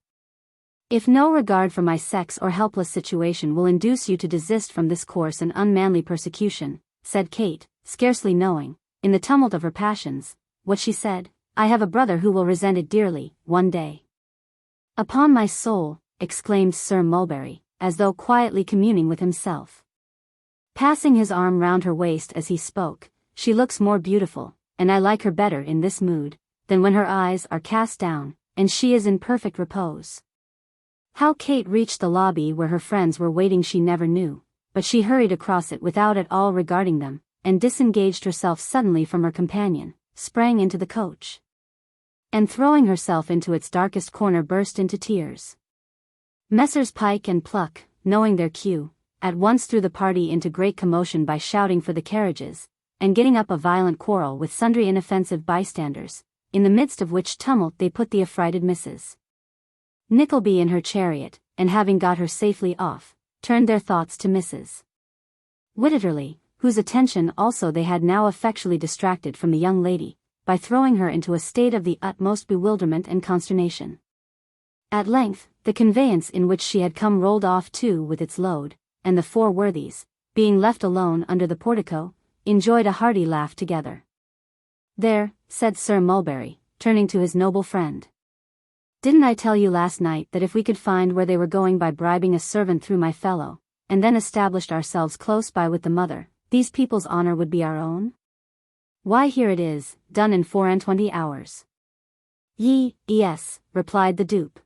If no regard for my sex or helpless situation will induce you to desist from this coarse and unmanly persecution, said Kate, scarcely knowing, in the tumult of her passions, what she said, I have a brother who will resent it dearly, one day. Upon my soul, exclaimed Sir Mulberry, as though quietly communing with himself. Passing his arm round her waist as he spoke, she looks more beautiful, and I like her better in this mood, than when her eyes are cast down, and she is in perfect repose. How Kate reached the lobby where her friends were waiting she never knew, but she hurried across it without at all regarding them, and disengaged herself suddenly from her companion, sprang into the coach, and throwing herself into its darkest corner burst into tears. Messrs. Pike and Pluck, knowing their cue, at once threw the party into great commotion by shouting for the carriages, and getting up a violent quarrel with sundry inoffensive bystanders, in the midst of which tumult they put the affrighted Mrs. Nickleby in her chariot, and having got her safely off, turned their thoughts to Mrs. Wititterly, whose attention also they had now effectually distracted from the young lady, by throwing her into a state of the utmost bewilderment and consternation. At length, the conveyance in which she had come rolled off too with its load, and the four worthies, being left alone under the portico, enjoyed a hearty laugh together. There, said Sir Mulberry, turning to his noble friend. Didn't I tell you last night that if we could find where they were going by bribing a servant through my fellow, and then established ourselves close by with the mother, these people's honor would be our own? Why, here it is, done in 24 hours. Yes, replied the dupe.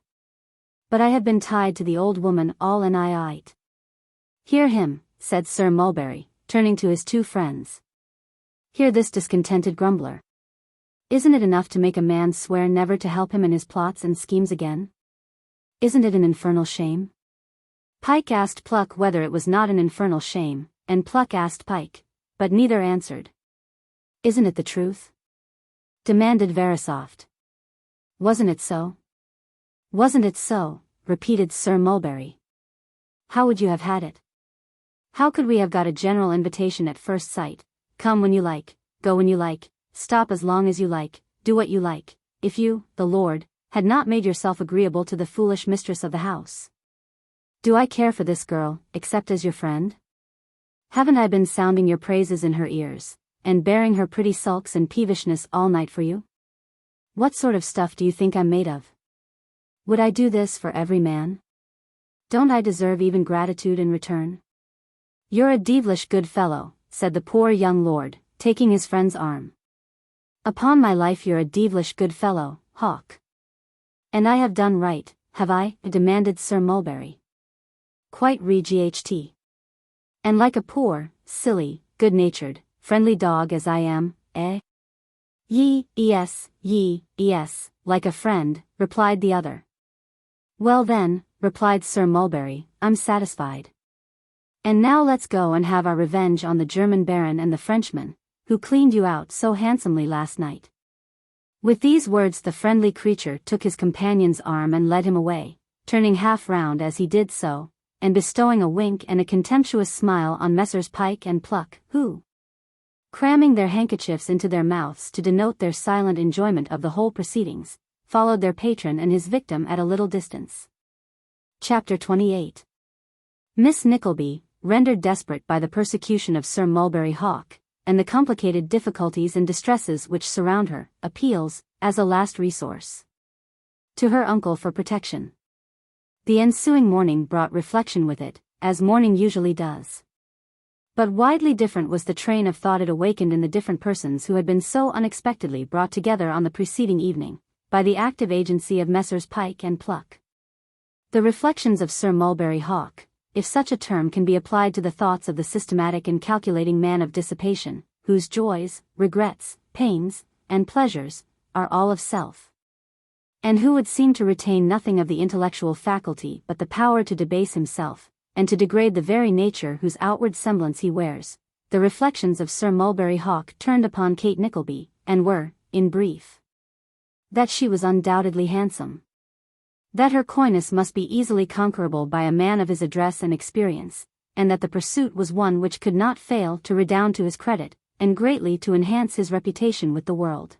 But I have been tied to the old woman all an night. Hear him, said Sir Mulberry, turning to his two friends. Hear this discontented grumbler. Isn't it enough to make a man swear never to help him in his plots and schemes again? Isn't it an infernal shame? Pike asked Pluck whether it was not an infernal shame, and Pluck asked Pike, but neither answered. Isn't it the truth? Demanded Verisopht. Wasn't it so? Wasn't it so? Repeated Sir Mulberry. How would you have had it? How could we have got a general invitation at first sight, come when you like, go when you like, stop as long as you like, do what you like, if you, the Lord, had not made yourself agreeable to the foolish mistress of the house? Do I care for this girl, except as your friend? Haven't I been sounding your praises in her ears, and bearing her pretty sulks and peevishness all night for you? What sort of stuff do you think I'm made of? Would I do this for every man? Don't I deserve even gratitude in return? You're a devilish good fellow, said the poor young lord, taking his friend's arm. Upon my life you're a devilish good fellow, Hawk. And I have done right, have I? Demanded Sir Mulberry. Quite reght. And like a poor, silly, good-natured, friendly dog as I am, eh? Yes, like a friend, replied the other. Well then, replied Sir Mulberry, I'm satisfied. And now let's go and have our revenge on the German baron and the Frenchman, who cleaned you out so handsomely last night. With these words the friendly creature took his companion's arm and led him away, turning half round as he did so, and bestowing a wink and a contemptuous smile on Messrs. Pike and Pluck, who, cramming their handkerchiefs into their mouths to denote their silent enjoyment of the whole proceedings, followed their patron and his victim at a little distance. Chapter 28. Miss Nickleby, rendered desperate by the persecution of Sir Mulberry Hawk, and the complicated difficulties and distresses which surround her, appeals, as a last resource, to her uncle for protection. The ensuing morning brought reflection with it, as morning usually does. But widely different was the train of thought it awakened in the different persons who had been so unexpectedly brought together on the preceding evening, by the active agency of Messrs. Pike and Pluck. The reflections of Sir Mulberry Hawk, if such a term can be applied to the thoughts of the systematic and calculating man of dissipation, whose joys, regrets, pains, and pleasures, are all of self, and who would seem to retain nothing of the intellectual faculty but the power to debase himself, and to degrade the very nature whose outward semblance he wears, the reflections of Sir Mulberry Hawk turned upon Kate Nickleby, and were, in brief, that she was undoubtedly handsome, that her coyness must be easily conquerable by a man of his address and experience, and that the pursuit was one which could not fail to redound to his credit, and greatly to enhance his reputation with the world.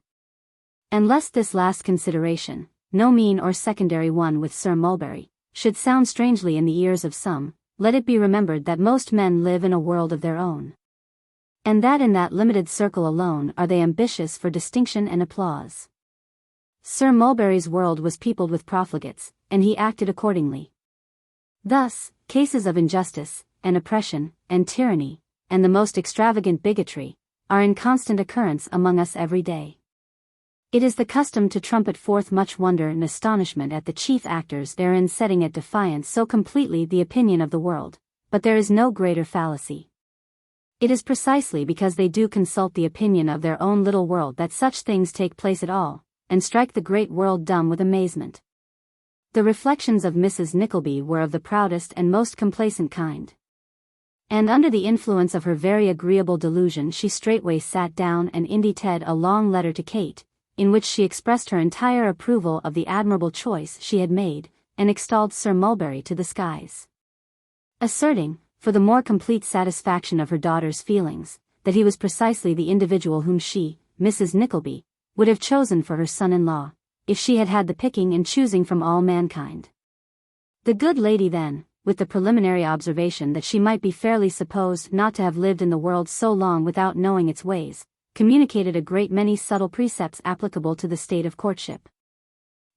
And lest this last consideration, no mean or secondary one with Sir Mulberry, should sound strangely in the ears of some, let it be remembered that most men live in a world of their own, and that in that limited circle alone are they ambitious for distinction and applause. Sir Mulberry's world was peopled with profligates, and he acted accordingly. Thus, cases of injustice, and oppression, and tyranny, and the most extravagant bigotry, are in constant occurrence among us every day. It is the custom to trumpet forth much wonder and astonishment at the chief actors therein setting at defiance so completely the opinion of the world, but there is no greater fallacy. It is precisely because they do consult the opinion of their own little world that such things take place at all, and strike the great world dumb with amazement. The reflections of Mrs. Nickleby were of the proudest and most complacent kind. And under the influence of her very agreeable delusion she straightway sat down and indited a long letter to Kate, in which she expressed her entire approval of the admirable choice she had made, and extolled Sir Mulberry to the skies. Asserting, for the more complete satisfaction of her daughter's feelings, that he was precisely the individual whom she, Mrs. Nickleby, would have chosen for her son-in-law, if she had had the picking and choosing from all mankind. The good lady then, with the preliminary observation that she might be fairly supposed not to have lived in the world so long without knowing its ways, communicated a great many subtle precepts applicable to the state of courtship,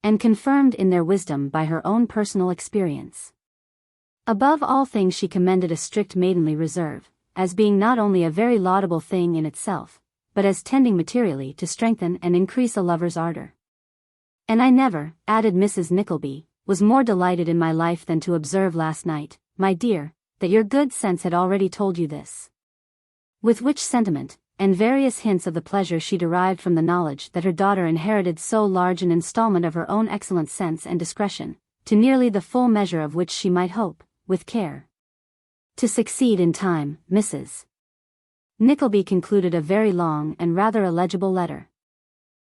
and confirmed in their wisdom by her own personal experience. Above all things she commended a strict maidenly reserve, as being not only a very laudable thing in itself, but as tending materially to strengthen and increase a lover's ardor. And I never, added Mrs. Nickleby, was more delighted in my life than to observe last night, my dear, that your good sense had already told you this. With which sentiment, and various hints of the pleasure she derived from the knowledge that her daughter inherited so large an installment of her own excellent sense and discretion, to nearly the full measure of which she might hope, with care, to succeed in time, Mrs. Nickleby concluded a very long and rather illegible letter.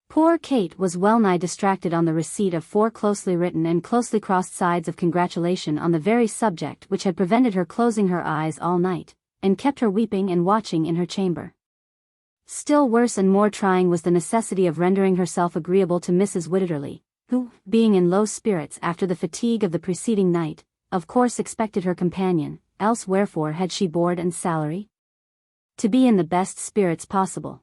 Poor Kate was well-nigh distracted on the receipt of 4 closely written and closely crossed sides of congratulation on the very subject which had prevented her closing her eyes all night, and kept her weeping and watching in her chamber. Still worse and more trying was the necessity of rendering herself agreeable to Mrs. Wititterly, who, being in low spirits after the fatigue of the preceding night, of course expected her companion, else wherefore had she board and salary? To be in the best spirits possible.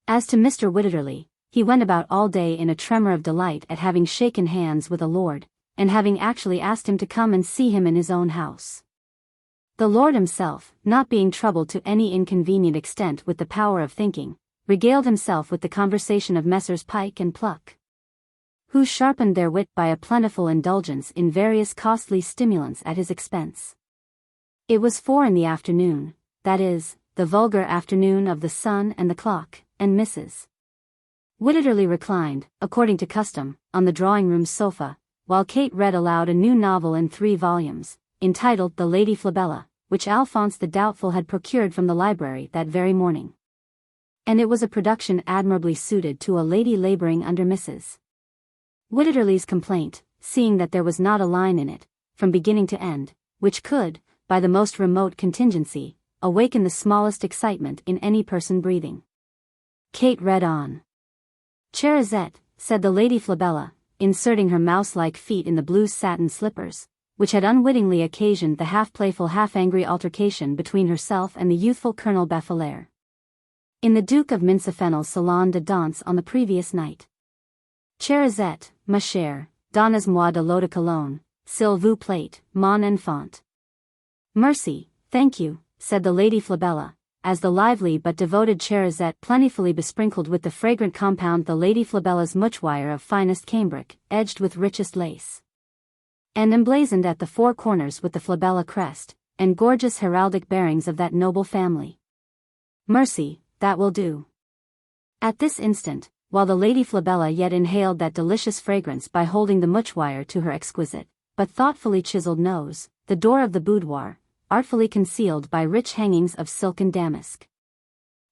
As to Mr. Wititterly, he went about all day in a tremor of delight at having shaken hands with a lord, and having actually asked him to come and see him in his own house. The lord himself, not being troubled to any inconvenient extent with the power of thinking, regaled himself with the conversation of Messrs. Pike and Pluck, who sharpened their wit by a plentiful indulgence in various costly stimulants at his expense. It was 4 in the afternoon, that is, the vulgar afternoon of the sun and the clock, and Mrs. Wititterly reclined, according to custom, on the drawing-room sofa, while Kate read aloud a new novel in 3 volumes, entitled The Lady Flabella, which Alphonse the Doubtful had procured from the library that very morning. And it was a production admirably suited to a lady laboring under Mrs. Wititterly's complaint, seeing that there was not a line in it, from beginning to end, which could, by the most remote contingency, awaken the smallest excitement in any person breathing. Kate read on. Cherisette, said the Lady Flabella, inserting her mouse-like feet in the blue satin slippers, which had unwittingly occasioned the half-playful half-angry altercation between herself and the youthful Colonel Beffelaire, in the Duke of Mincefenel's salon de danse on the previous night. Cherisette, ma chère, donnez-moi de l'eau de Cologne, s'il vous plaît, mon enfant. Mercy, thank you, said the Lady Flabella, as the lively but devoted Cherisette plentifully besprinkled with the fragrant compound the Lady Flabella's mouchoir of finest cambric, edged with richest lace, and emblazoned at the 4 corners with the Flabella crest, and gorgeous heraldic bearings of that noble family. Mercy, that will do. At this instant, while the Lady Flabella yet inhaled that delicious fragrance by holding the mouchoir to her exquisite, but thoughtfully chiseled nose, the door of the boudoir, artfully concealed by rich hangings of silk and damask,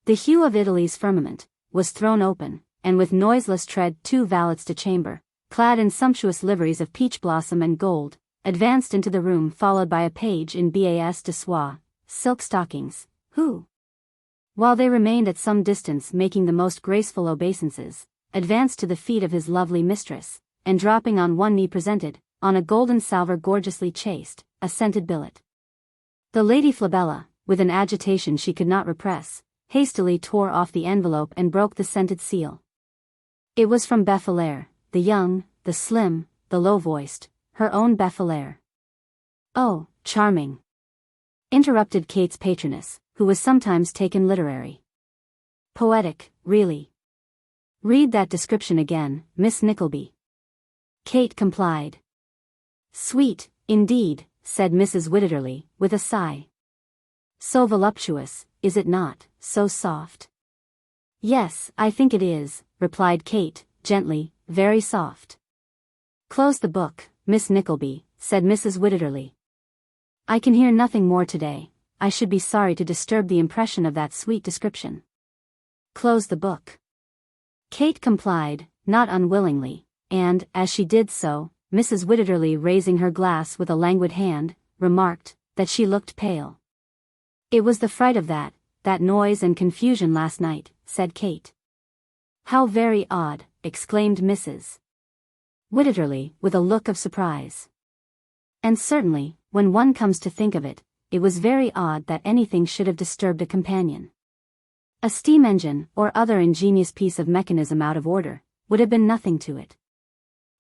the hue of Italy's firmament, was thrown open, and with noiseless tread 2 valets de chamber, clad in sumptuous liveries of peach blossom and gold, advanced into the room followed by a page in bas de soie, silk stockings, who, while they remained at some distance making the most graceful obeisances, advanced to the feet of his lovely mistress, and dropping on one knee presented, on a golden salver gorgeously chased, a scented billet. The Lady Flabella, with an agitation she could not repress, hastily tore off the envelope and broke the scented seal. It was from Befillaire, the young, the slim, the low-voiced, her own Befillaire. "Oh, charming," interrupted Kate's patroness, who was sometimes taken literary. "Poetic, really. Read that description again, Miss Nickleby." Kate complied. "Sweet, indeed," said Mrs. Wititterly, with a sigh. "So voluptuous, is it not, so soft?" "Yes, I think it is," replied Kate, gently, "very soft." "Close the book, Miss Nickleby," said Mrs. Wititterly. "I can hear nothing more today. I should be sorry to disturb the impression of that sweet description." "Close the book." Kate complied, not unwillingly, and, as she did so, Mrs. Wititterly, raising her glass with a languid hand, remarked that she looked pale. "It was the fright of that noise and confusion last night," said Kate. "How very odd," exclaimed Mrs. Wititterly, with a look of surprise. "And certainly, when one comes to think of it, it was very odd that anything should have disturbed a companion. A steam engine, or other ingenious piece of mechanism out of order, would have been nothing to it.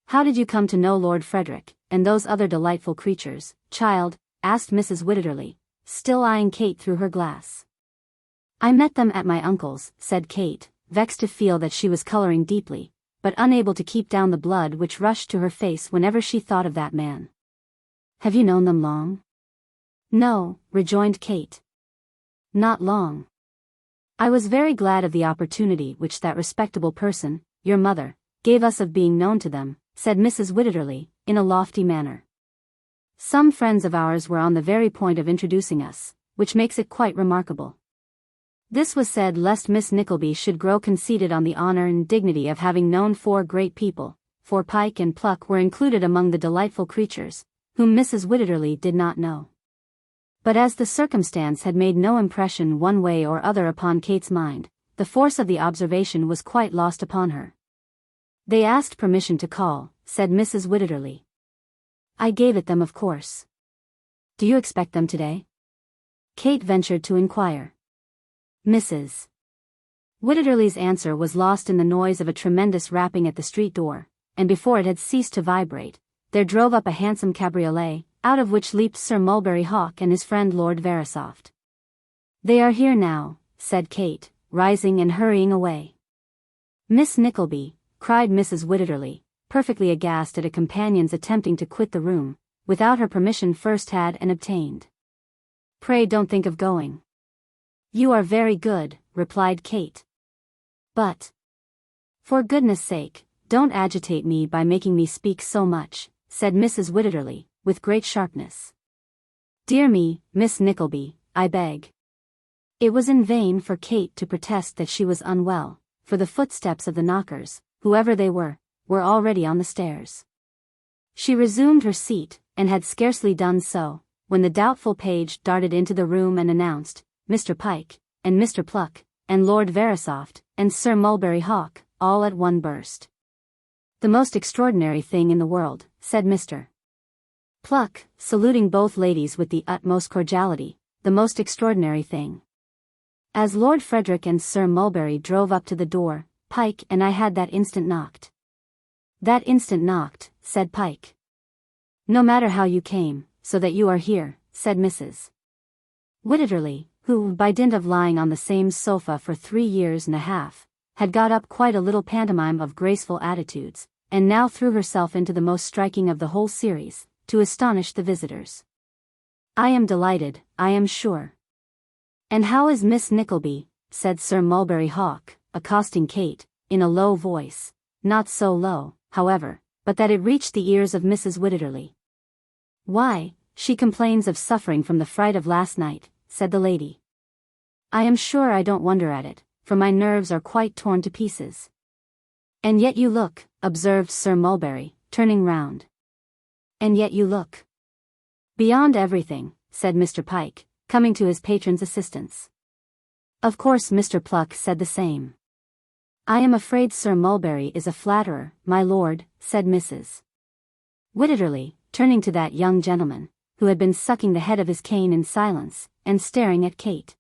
How did you come to know Lord Frederick, and those other delightful creatures, child?" asked Mrs. Wititterly, still eyeing Kate through her glass. "I met them at my uncle's," said Kate, vexed to feel that she was coloring deeply, but unable to keep down the blood which rushed to her face whenever she thought of that man. "Have you known them long?" "No," rejoined Kate. "Not long. I was very glad of the opportunity which that respectable person, your mother, gave us of being known to them," said Mrs. Wititterly, in a lofty manner. "Some friends of ours were on the very point of introducing us, which makes it quite remarkable." This was said lest Miss Nickleby should grow conceited on the honor and dignity of having known four great people, for Pike and Pluck were included among the delightful creatures, whom Mrs. Wititterly did not know. But as the circumstance had made no impression one way or other upon Kate's mind, the force of the observation was quite lost upon her. "They asked permission to call," said Mrs. Wititterly. "I gave it them, of course." "Do you expect them today?" Kate ventured to inquire. Mrs. Wititterly's answer was lost in the noise of a tremendous rapping at the street door, and before it had ceased to vibrate, there drove up a handsome cabriolet, out of which leaped Sir Mulberry Hawk and his friend Lord Verisopht. "They are here now," said Kate, rising and hurrying away. "Miss Nickleby," cried Mrs. Wititterly, perfectly aghast at a companion's attempting to quit the room, without her permission first had and obtained. "Pray don't think of going." "You are very good," replied Kate. "But, for goodness' sake, don't agitate me by making me speak so much," said Mrs. Wititterly, with great sharpness. "Dear me, Miss Nickleby, I beg." It was in vain for Kate to protest that she was unwell, for the footsteps of the knockers, whoever they were already on the stairs. She resumed her seat, and had scarcely done so, when the doubtful page darted into the room and announced, Mr. Pike, and Mr. Pluck, and Lord Verisopht, and Sir Mulberry Hawk, all at one burst. "The most extraordinary thing in the world," said Mr. Pluck, saluting both ladies with the utmost cordiality, "the most extraordinary thing. As Lord Frederick and Sir Mulberry drove up to the door, Pike and I had that instant knocked." "That instant knocked," said Pike. "No matter how you came, so that you are here," said Mrs. Wititterly, who, by dint of lying on the same sofa for 3 years and a half, had got up quite a little pantomime of graceful attitudes, and now threw herself into the most striking of the whole series, to astonish the visitors. "I am delighted, I am sure." "And how is Miss Nickleby?" said Sir Mulberry Hawk, accosting Kate, in a low voice, not so low, however, but that it reached the ears of Mrs. Wititterly. "Why, she complains of suffering from the fright of last night," said the lady. "I am sure I don't wonder at it, for my nerves are quite torn to pieces." "And yet you look," observed Sir Mulberry, turning round. "And yet you look beyond everything," said Mr. Pike, coming to his patron's assistance. Of course Mr. Pluck said the same. "I am afraid Sir Mulberry is a flatterer, my lord," said Mrs. Wititterly, turning to that young gentleman, who had been sucking the head of his cane in silence, and staring at Kate.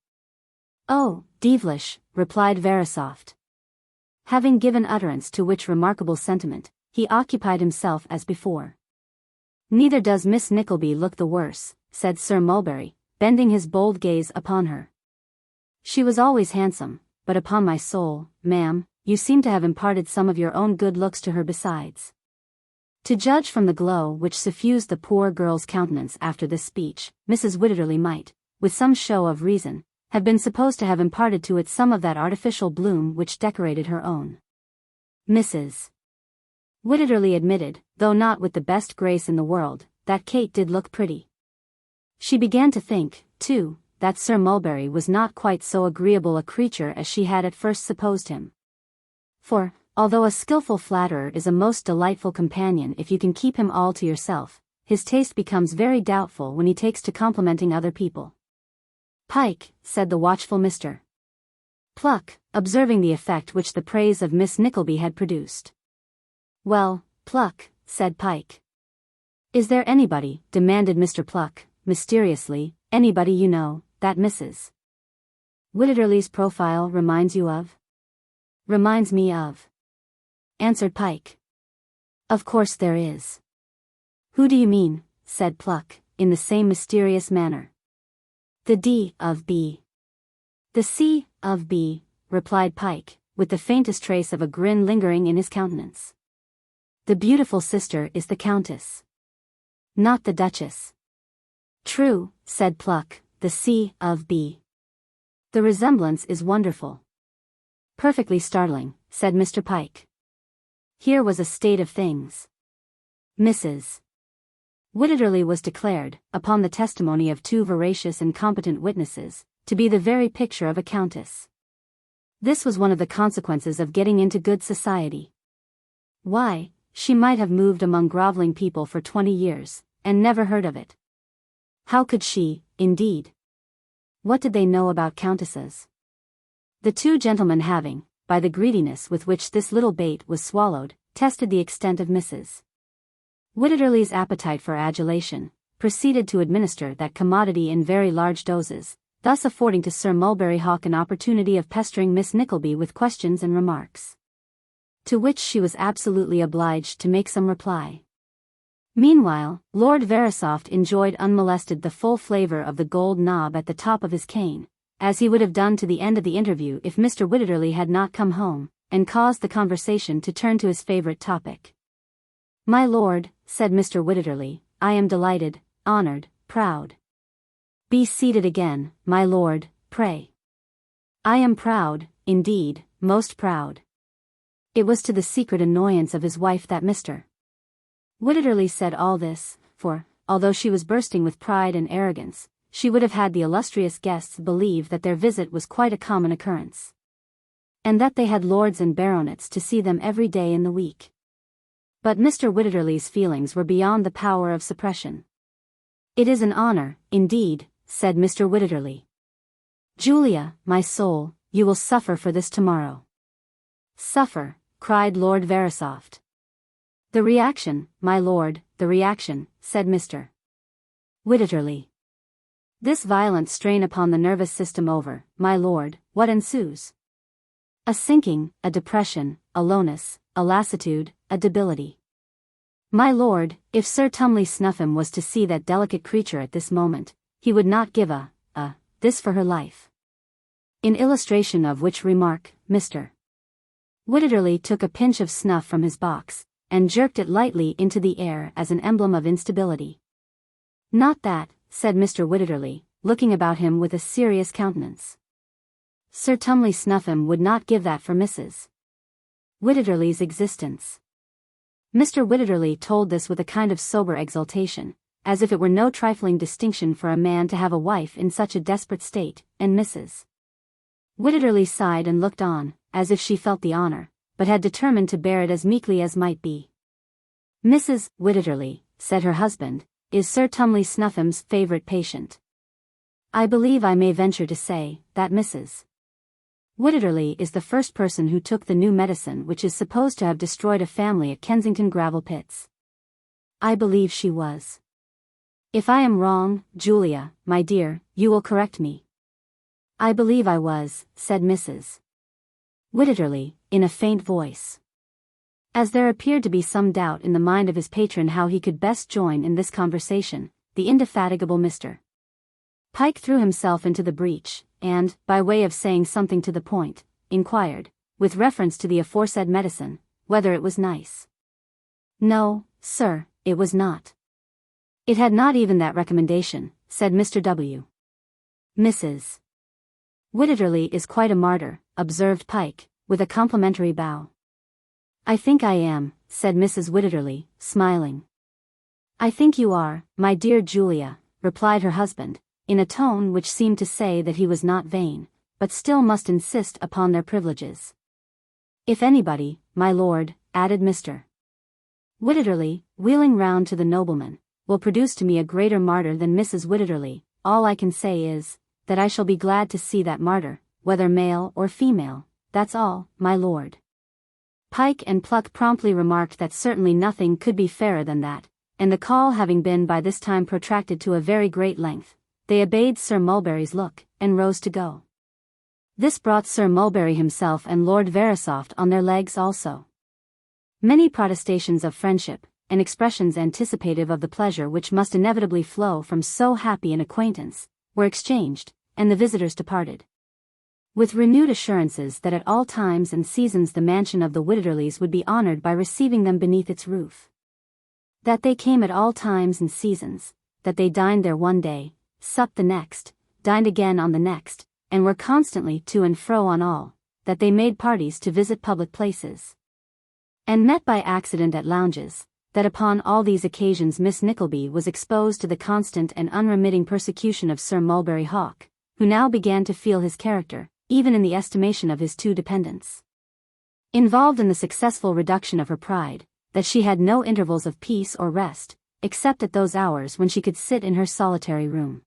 "Oh, devilish," replied Verisopht. Having given utterance to which remarkable sentiment, he occupied himself as before. "Neither does Miss Nickleby look the worse," said Sir Mulberry, bending his bold gaze upon her. "She was always handsome, but upon my soul, ma'am, you seem to have imparted some of your own good looks to her besides." To judge from the glow which suffused the poor girl's countenance after this speech, Mrs. Widderly might, with some show of reason, have been supposed to have imparted to it some of that artificial bloom which decorated her own. Mrs. Widderly admitted, though not with the best grace in the world, that Kate did look pretty. She began to think, too, that Sir Mulberry was not quite so agreeable a creature as she had at first supposed him. For, although a skilful flatterer is a most delightful companion if you can keep him all to yourself, his taste becomes very doubtful when he takes to complimenting other people. "Pike," said the watchful Mr. Pluck, observing the effect which the praise of Miss Nickleby had produced. "Well, Pluck," said Pike. "Is there anybody," demanded Mr. Pluck, mysteriously, "anybody you know, that Mrs. Widderly's profile reminds you of?" "Reminds me of," answered Pike. "Of course there is." "Who do you mean?" said Pluck, in the same mysterious manner. "The D. of B." "The C. of B," replied Pike, with the faintest trace of a grin lingering in his countenance. "The beautiful sister is the Countess, not the Duchess." "True," said Pluck, "the C. of B. The resemblance is wonderful." "Perfectly startling," said Mr. Pike. Here was a state of things. Mrs. Widderly was declared, upon the testimony of two veracious and competent witnesses, to be the very picture of a countess. This was one of the consequences of getting into good society. Why, she might have moved among groveling people for 20 years, and never heard of it. How could she, indeed? What did they know about countesses? The two gentlemen having, by the greediness with which this little bait was swallowed, tested the extent of Mrs. Widderly's appetite for adulation, proceeded to administer that commodity in very large doses, thus affording to Sir Mulberry Hawk an opportunity of pestering Miss Nickleby with questions and remarks, to which she was absolutely obliged to make some reply. Meanwhile, Lord Verisopht enjoyed unmolested the full flavour of the gold knob at the top of his cane, as he would have done to the end of the interview if Mr. Widderly had not come home, and caused the conversation to turn to his favourite topic. "My lord," said Mr. Widderly, "I am delighted, honoured, proud." "Be seated again, my lord, pray." "I am proud, indeed, most proud." It was to the secret annoyance of his wife that Mr. Widderly said all this, for, although she was bursting with pride and arrogance, she would have had the illustrious guests believe that their visit was quite a common occurrence, and that they had lords and baronets to see them every day in the week. But Mr. Widderly's feelings were beyond the power of suppression. "It is an honour, indeed," said Mr. Widderly. "Julia, my soul, you will suffer for this tomorrow." "Suffer," cried Lord Verisopht. "The reaction, my lord, the reaction," said Mr. Widderly. "This violent strain upon the nervous system over, my lord, what ensues? A sinking, a depression, a lowness, a lassitude, a debility. My lord, if Sir Tumley Snuffim was to see that delicate creature at this moment, he would not give this for her life." In illustration of which remark, Mr. Widderly took a pinch of snuff from his box, and jerked it lightly into the air as an emblem of instability. "Not that," said Mr. Widderly, looking about him with a serious countenance. "Sir Tumley Snuffim would not give that for Mrs. Widderly's existence." Mr. Widderly told this with a kind of sober exultation, as if it were no trifling distinction for a man to have a wife in such a desperate state, and Mrs. Widderly sighed and looked on, as if she felt the honour, but had determined to bear it as meekly as might be. "Mrs. Widderly," said her husband, "is Sir Tumley Snuffim's favourite patient. I believe I may venture to say, that Mrs. Widderly is the first person who took the new medicine which is supposed to have destroyed a family at Kensington gravel pits. I believe she was. If I am wrong, Julia, my dear, you will correct me." "I believe I was," said Mrs. Widderly, in a faint voice. As there appeared to be some doubt in the mind of his patron how he could best join in this conversation, the indefatigable Mr. Pike threw himself into the breach, and, by way of saying something to the point, inquired, with reference to the aforesaid medicine, whether it was nice. No, sir, it was not. It had not even that recommendation, said Mr. W. Mrs. Whitterly is quite a martyr, observed Pike, with a complimentary bow. I think I am, said Mrs. Whitterly, smiling. I think you are, my dear Julia, replied her husband, in a tone which seemed to say that he was not vain, but still must insist upon their privileges. If anybody, my lord, added Mr. Whitterly, wheeling round to the nobleman, will produce to me a greater martyr than Mrs. Whitterly, all I can say is, that I shall be glad to see that martyr, whether male or female, that's all, my lord. Pike and Pluck promptly remarked that certainly nothing could be fairer than that, and the call having been by this time protracted to a very great length, they obeyed Sir Mulberry's look, and rose to go. This brought Sir Mulberry himself and Lord Verisopht on their legs also. Many protestations of friendship, and expressions anticipative of the pleasure which must inevitably flow from so happy an acquaintance, were exchanged, and the visitors departed, with renewed assurances that at all times and seasons the mansion of the Whitterlys would be honored by receiving them beneath its roof. That they came at all times and seasons, that they dined there one day, supped the next, dined again on the next, and were constantly to and fro on all, that they made parties to visit public places, and met by accident at lounges, that upon all these occasions Miss Nickleby was exposed to the constant and unremitting persecution of Sir Mulberry Hawk, who now began to feel his character, even in the estimation of his two dependents, involved in the successful reduction of her pride, that she had no intervals of peace or rest, except at those hours when she could sit in her solitary room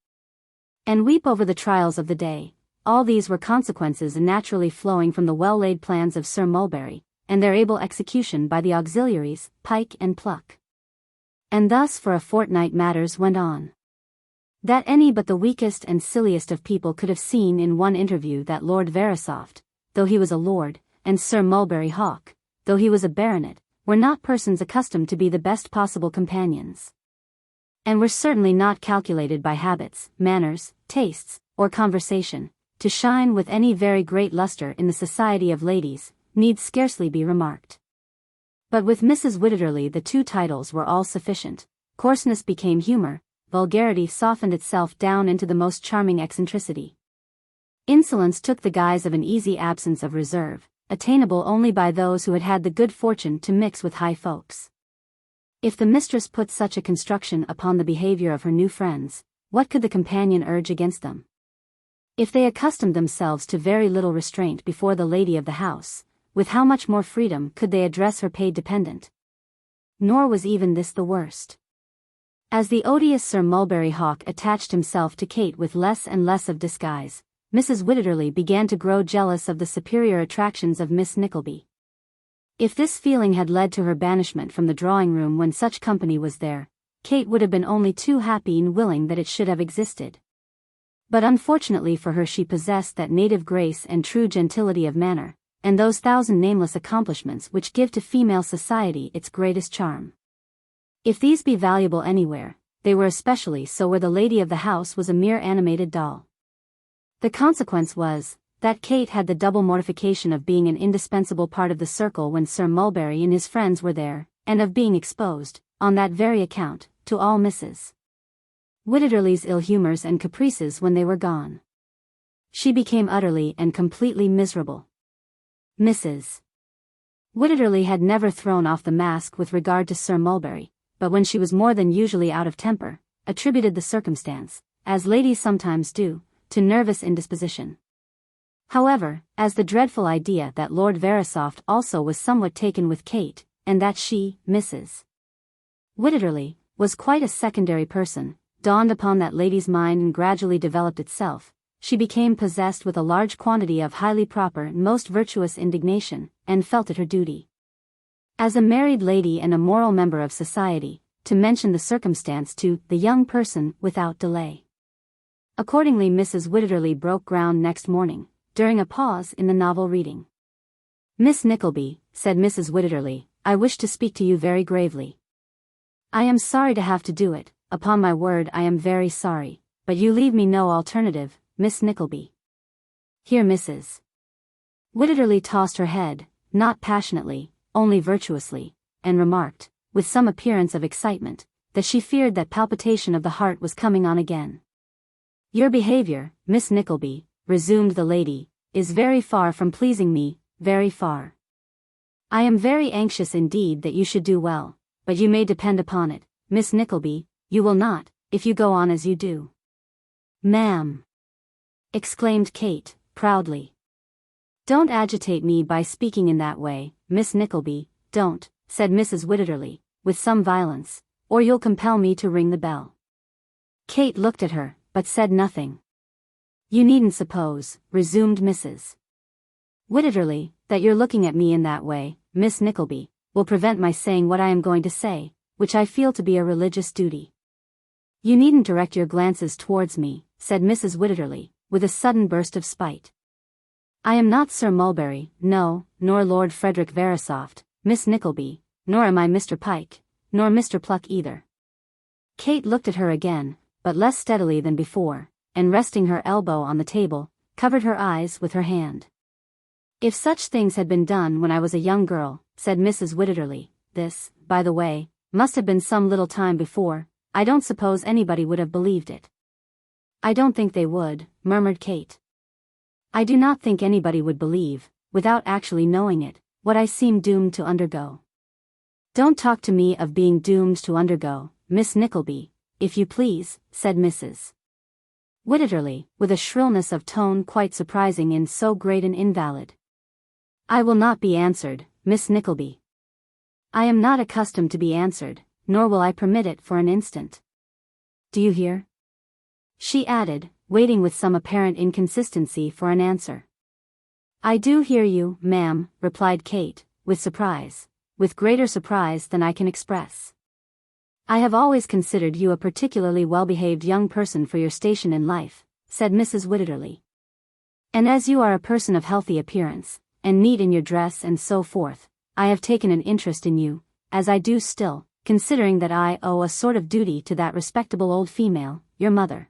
and weep over the trials of the day. All these were consequences naturally flowing from the well-laid plans of Sir Mulberry, and their able execution by the auxiliaries, Pike and Pluck. And thus for a fortnight matters went on. That any but the weakest and silliest of people could have seen in one interview that Lord Verisopht, though he was a lord, and Sir Mulberry Hawk, though he was a baronet, were not persons accustomed to be the best possible companions, and were certainly not calculated by habits, manners, tastes, or conversation, to shine with any very great lustre in the society of ladies, need scarcely be remarked. But with Mrs. Whitterly the two titles were all sufficient. Coarseness became humor, vulgarity softened itself down into the most charming eccentricity. Insolence took the guise of an easy absence of reserve, attainable only by those who had had the good fortune to mix with high folks. If the mistress put such a construction upon the behavior of her new friends, what could the companion urge against them? If they accustomed themselves to very little restraint before the lady of the house, with how much more freedom could they address her paid dependent? Nor was even this the worst. As the odious Sir Mulberry Hawk attached himself to Kate with less and less of disguise, Mrs. Whitterly began to grow jealous of the superior attractions of Miss Nickleby. If this feeling had led to her banishment from the drawing-room when such company was there, Kate would have been only too happy and willing that it should have existed. But unfortunately for her she possessed that native grace and true gentility of manner, and those thousand nameless accomplishments which give to female society its greatest charm. If these be valuable anywhere, they were especially so where the lady of the house was a mere animated doll. The consequence was, that Kate had the double mortification of being an indispensable part of the circle when Sir Mulberry and his friends were there, and of being exposed, on that very account, to all Mrs. Whitterly's ill humors and caprices when they were gone. She became utterly and completely miserable. Mrs. Whitterly had never thrown off the mask with regard to Sir Mulberry, but when she was more than usually out of temper, attributed the circumstance, as ladies sometimes do, to nervous indisposition. However, as the dreadful idea that Lord Verisopht also was somewhat taken with Kate, and that she, Mrs. Whitterly, was quite a secondary person, dawned upon that lady's mind and gradually developed itself, she became possessed with a large quantity of highly proper and most virtuous indignation, and felt it her duty, as a married lady and a moral member of society, to mention the circumstance to the young person without delay. Accordingly Mrs. Whitterly broke ground next morning, during a pause in the novel reading. "Miss Nickleby," said Mrs. Wititterly, "I wish to speak to you very gravely. I am sorry to have to do it, upon my word I am very sorry, but you leave me no alternative, Miss Nickleby." Here Mrs. Wititterly tossed her head, not passionately, only virtuously, and remarked, with some appearance of excitement, that she feared that palpitation of the heart was coming on again. "Your behavior, Miss Nickleby," resumed the lady, "is very far from pleasing me, very far. I am very anxious indeed that you should do well, but you may depend upon it, Miss Nickleby, you will not, if you go on as you do." "Ma'am!" exclaimed Kate, proudly. "Don't agitate me by speaking in that way, Miss Nickleby, don't," said Mrs. Wititterly, with some violence, "or you'll compel me to ring the bell." Kate looked at her, but said nothing. "You needn't suppose," resumed Mrs. Wititterly, "that you're looking at me in that way, Miss Nickleby, will prevent my saying what I am going to say, which I feel to be a religious duty." "You needn't direct your glances towards me," said Mrs. Wititterly, with a sudden burst of spite. "I am not Sir Mulberry, no, nor Lord Frederick Verisopht, Miss Nickleby, nor am I Mr. Pike, nor Mr. Pluck either." Kate looked at her again, but less steadily than before, and resting her elbow on the table, covered her eyes with her hand. "If such things had been done when I was a young girl," said Mrs. Wititterly, "this, by the way, must have been some little time before, I don't suppose anybody would have believed it." "I don't think they would," murmured Kate. "I do not think anybody would believe, without actually knowing it, what I seem doomed to undergo." "Don't talk to me of being doomed to undergo, Miss Nickleby, if you please," said Mrs. Wititterly, with a shrillness of tone quite surprising in so great an invalid. "I will not be answered, Miss Nickleby. I am not accustomed to be answered, nor will I permit it for an instant. Do you hear?" she added, waiting with some apparent inconsistency for an answer. "I do hear you, ma'am," replied Kate, with surprise, with greater surprise than I can express. "I have always considered you a particularly well-behaved young person for your station in life," said Mrs. Wititterly. "And as you are a person of healthy appearance, and neat in your dress and so forth, I have taken an interest in you, as I do still, considering that I owe a sort of duty to that respectable old female, your mother.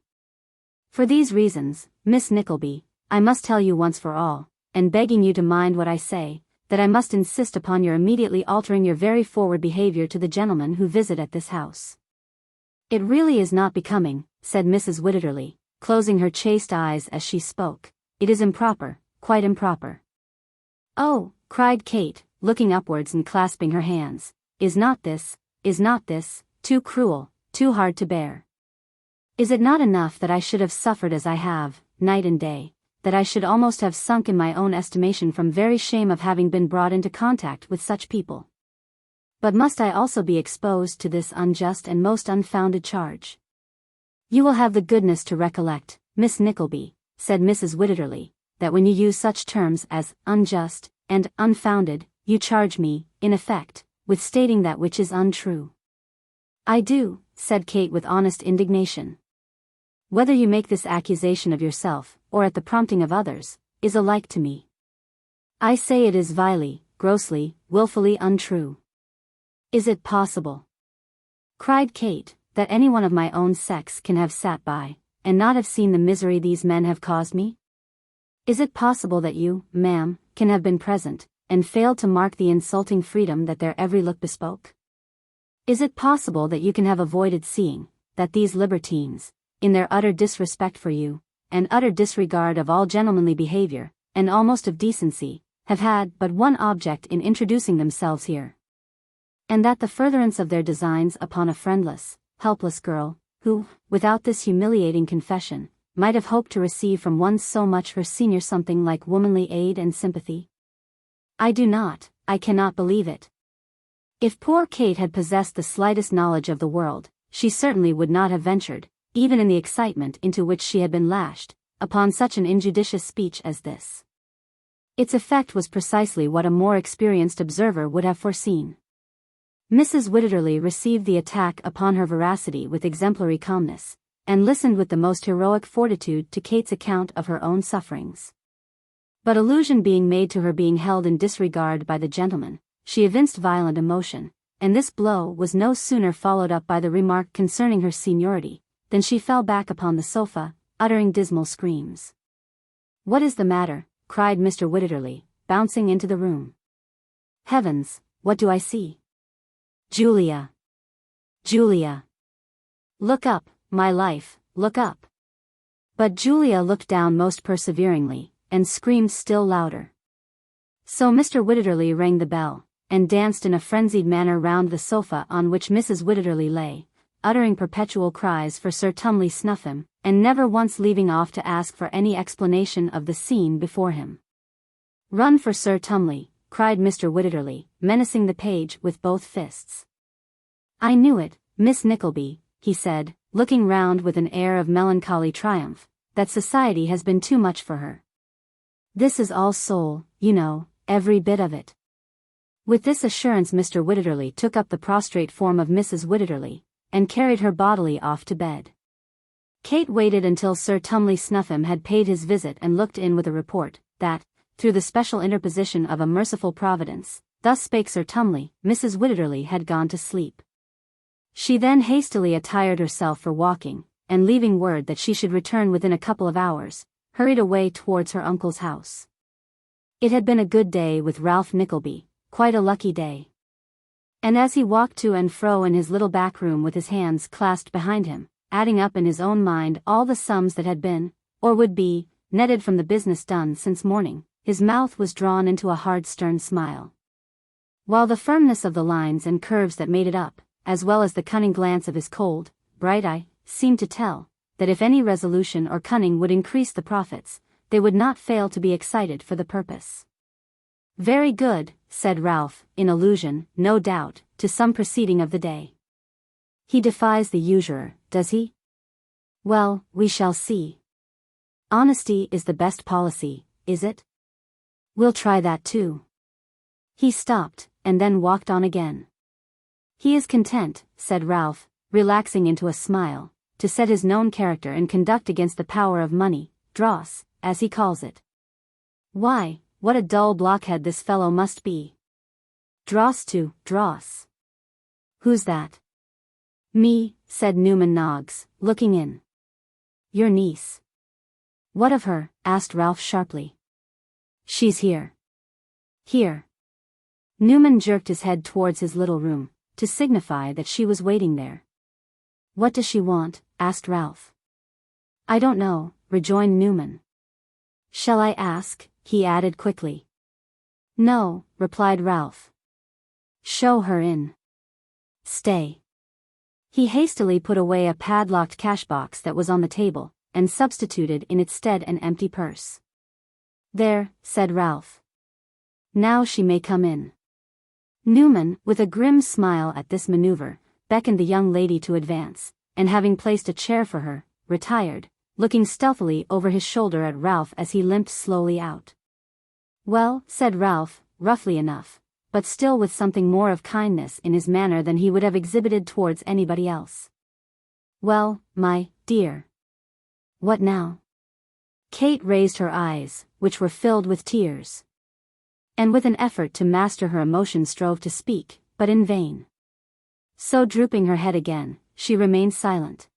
For these reasons, Miss Nickleby, I must tell you once for all, and begging you to mind what I say, that I must insist upon your immediately altering your very forward behavior to the gentlemen who visit at this house. It really is not becoming," said Mrs. Wititterly, closing her chaste eyes as she spoke. "It is improper, quite improper." "Oh," cried Kate, looking upwards and clasping her hands, is not this, too cruel, too hard to bear? Is it not enough that I should have suffered as I have, night and day, that I should almost have sunk in my own estimation from very shame of having been brought into contact with such people? But must I also be exposed to this unjust and most unfounded charge? You will have the goodness to recollect, Miss Nickleby," said Mrs. Wititterly, "that when you use such terms as unjust and unfounded, you charge me, in effect, with stating that which is untrue." "I do," said Kate with honest indignation. "Whether you make this accusation of yourself, or at the prompting of others, is alike to me. I say it is vilely, grossly, wilfully untrue." "Is it possible," cried Kate, "that anyone of my own sex can have sat by, and not have seen the misery these men have caused me? Is it possible that you, ma'am, can have been present, and failed to mark the insulting freedom that their every look bespoke? Is it possible that you can have avoided seeing, that these libertines, in their utter disrespect for you, and utter disregard of all gentlemanly behavior, and almost of decency, have had but one object in introducing themselves here? And that the furtherance of their designs upon a friendless, helpless girl, who, without this humiliating confession, might have hoped to receive from one so much her senior something like womanly aid and sympathy? I cannot believe it. If poor Kate had possessed the slightest knowledge of the world, she certainly would not have ventured, even in the excitement into which she had been lashed, upon such an injudicious speech as this. Its effect was precisely what a more experienced observer would have foreseen. Mrs. Wititterly received the attack upon her veracity with exemplary calmness, and listened with the most heroic fortitude to Kate's account of her own sufferings. But allusion being made to her being held in disregard by the gentleman, she evinced violent emotion, and this blow was no sooner followed up by the remark concerning her seniority, than she fell back upon the sofa, uttering dismal screams. "What is the matter?" cried Mr. Whitterly, bouncing into the room. "Heavens, what do I see? Julia! Julia! Look up, my life, look up!" But Julia looked down most perseveringly, and screamed still louder. So Mr. Whitterly rang the bell, and danced in a frenzied manner round the sofa on which Mrs. Whitterly lay, uttering perpetual cries for Sir Tumley Snuffim, and never once leaving off to ask for any explanation of the scene before him. "Run for Sir Tumley," cried Mr. Whitterly, menacing the page with both fists. "I knew it, Miss Nickleby," he said, looking round with an air of melancholy triumph, "that society has been too much for her. This is all soul, you know, every bit of it." With this assurance Mr. Whitterly took up the prostrate form of Mrs. Whitterly, and carried her bodily off to bed. Kate waited until Sir Tumley Snuffim had paid his visit and looked in with a report, that, through the special interposition of a merciful Providence, thus spake Sir Tumley, Mrs. Whitterly had gone to sleep. She then hastily attired herself for walking, and leaving word that she should return within a couple of hours, hurried away towards her uncle's house. It had been a good day with Ralph Nickleby, quite a lucky day. And as he walked to and fro in his little back room with his hands clasped behind him, adding up in his own mind all the sums that had been, or would be, netted from the business done since morning, his mouth was drawn into a hard stern smile. While the firmness of the lines and curves that made it up, as well as the cunning glance of his cold, bright eye, seemed to tell, that if any resolution or cunning would increase the profits, they would not fail to be excited for the purpose. "Very good," said Ralph, in allusion, no doubt, to some proceeding of the day. "He defies the usurer, does he? Well, we shall see. Honesty is the best policy, is it? We'll try that too." He stopped, and then walked on again. "He is content," said Ralph, relaxing into a smile, "to set his known character and conduct against the power of money, dross, as he calls it. Why, what a dull blockhead this fellow must be. Dross to dross. Who's that?" "Me," said Newman Noggs, looking in. "Your niece." "What of her?" asked Ralph sharply. "She's here." "Here?" Newman jerked his head towards his little room, to signify that she was waiting there. "What does she want?" asked Ralph. "I don't know," rejoined Newman. "Shall I ask?" he added quickly. "No," replied Ralph. "Show her in. Stay." He hastily put away a padlocked cash-box that was on the table, and substituted in its stead an empty purse. "There," said Ralph. "Now she may come in." Newman, with a grim smile at this maneuver, beckoned the young lady to advance, and having placed a chair for her, retired, looking stealthily over his shoulder at Ralph as he limped slowly out. "Well," said Ralph, roughly enough, but still with something more of kindness in his manner than he would have exhibited towards anybody else. "Well, my dear. What now?" Kate raised her eyes, which were filled with tears, and with an effort to master her emotion strove to speak, but in vain. So drooping her head again, she remained silent.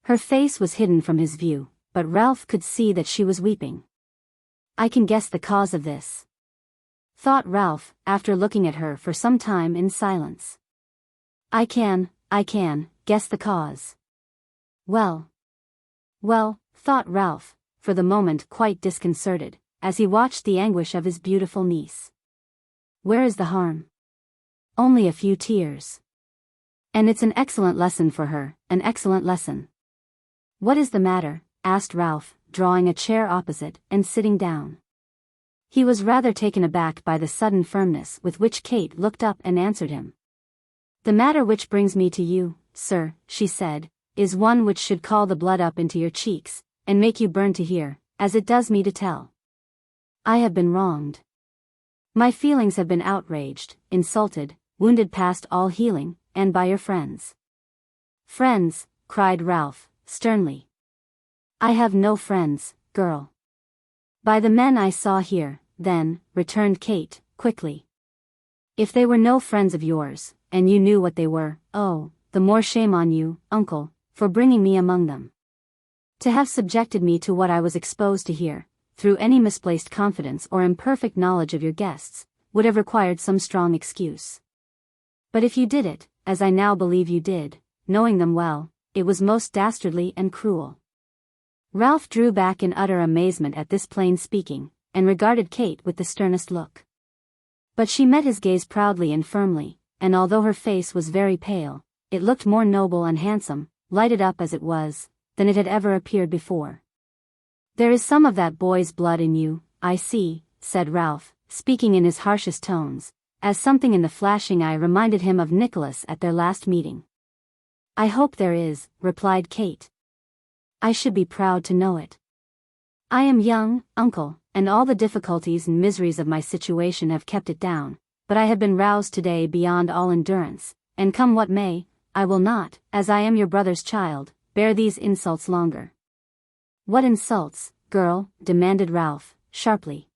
Her face was hidden from his view, but Ralph could see that she was weeping. "I can guess the cause of this," thought Ralph, after looking at her for some time in silence. I can, guess the cause." Well, thought Ralph, for the moment quite disconcerted, as he watched the anguish of his beautiful niece. "Where is the harm? Only a few tears. And it's an excellent lesson for her, an excellent lesson." "What is the matter?" asked Ralph, drawing a chair opposite, and sitting down. He was rather taken aback by the sudden firmness with which Kate looked up and answered him. "The matter which brings me to you, sir," she said, "is one which should call the blood up into your cheeks, and make you burn to hear, as it does me to tell. I have been wronged. My feelings have been outraged, insulted, wounded past all healing, and by your friends." "Friends?" cried Ralph, sternly. "I have no friends, girl. By the men I saw here, then, returned Kate, quickly. If they were no friends of yours, and you knew what they were, oh, the more shame on you, uncle, for bringing me among them. To have subjected me to what I was exposed to here, through any misplaced confidence or imperfect knowledge of your guests, would have required some strong excuse. But if you did it, as I now believe you did, knowing them well, it was most dastardly and cruel. Ralph drew back in utter amazement at this plain speaking, and regarded Kate with the sternest look. But she met his gaze proudly and firmly, and although her face was very pale, it looked more noble and handsome, lighted up as it was, than it had ever appeared before. There is some of that boy's blood in you, I see, said Ralph, speaking in his harshest tones, as something in the flashing eye reminded him of Nicholas at their last meeting. I hope there is, replied Kate. I should be proud to know it. I am young, uncle, and all the difficulties and miseries of my situation have kept it down, but I have been roused today beyond all endurance, and come what may, I will not, as I am your brother's child, bear these insults longer. What insults, girl? Demanded Ralph, sharply.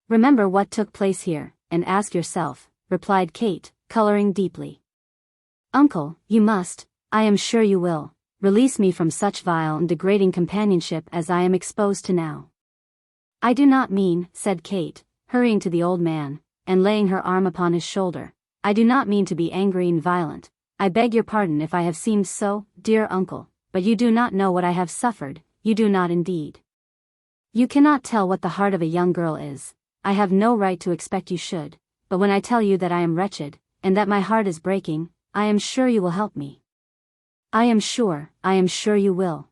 Remember what took place here, and ask yourself, replied Kate, coloring deeply. Uncle, you must, I am sure you will, release me from such vile and degrading companionship as I am exposed to now. I do not mean, said Kate, hurrying to the old man, and laying her arm upon his shoulder, I do not mean to be angry and violent. I beg your pardon if I have seemed so, dear uncle, but you do not know what I have suffered, you do not indeed. You cannot tell what the heart of a young girl is. I have no right to expect you should, but when I tell you that I am wretched, and that my heart is breaking, I am sure you will help me. I am sure you will.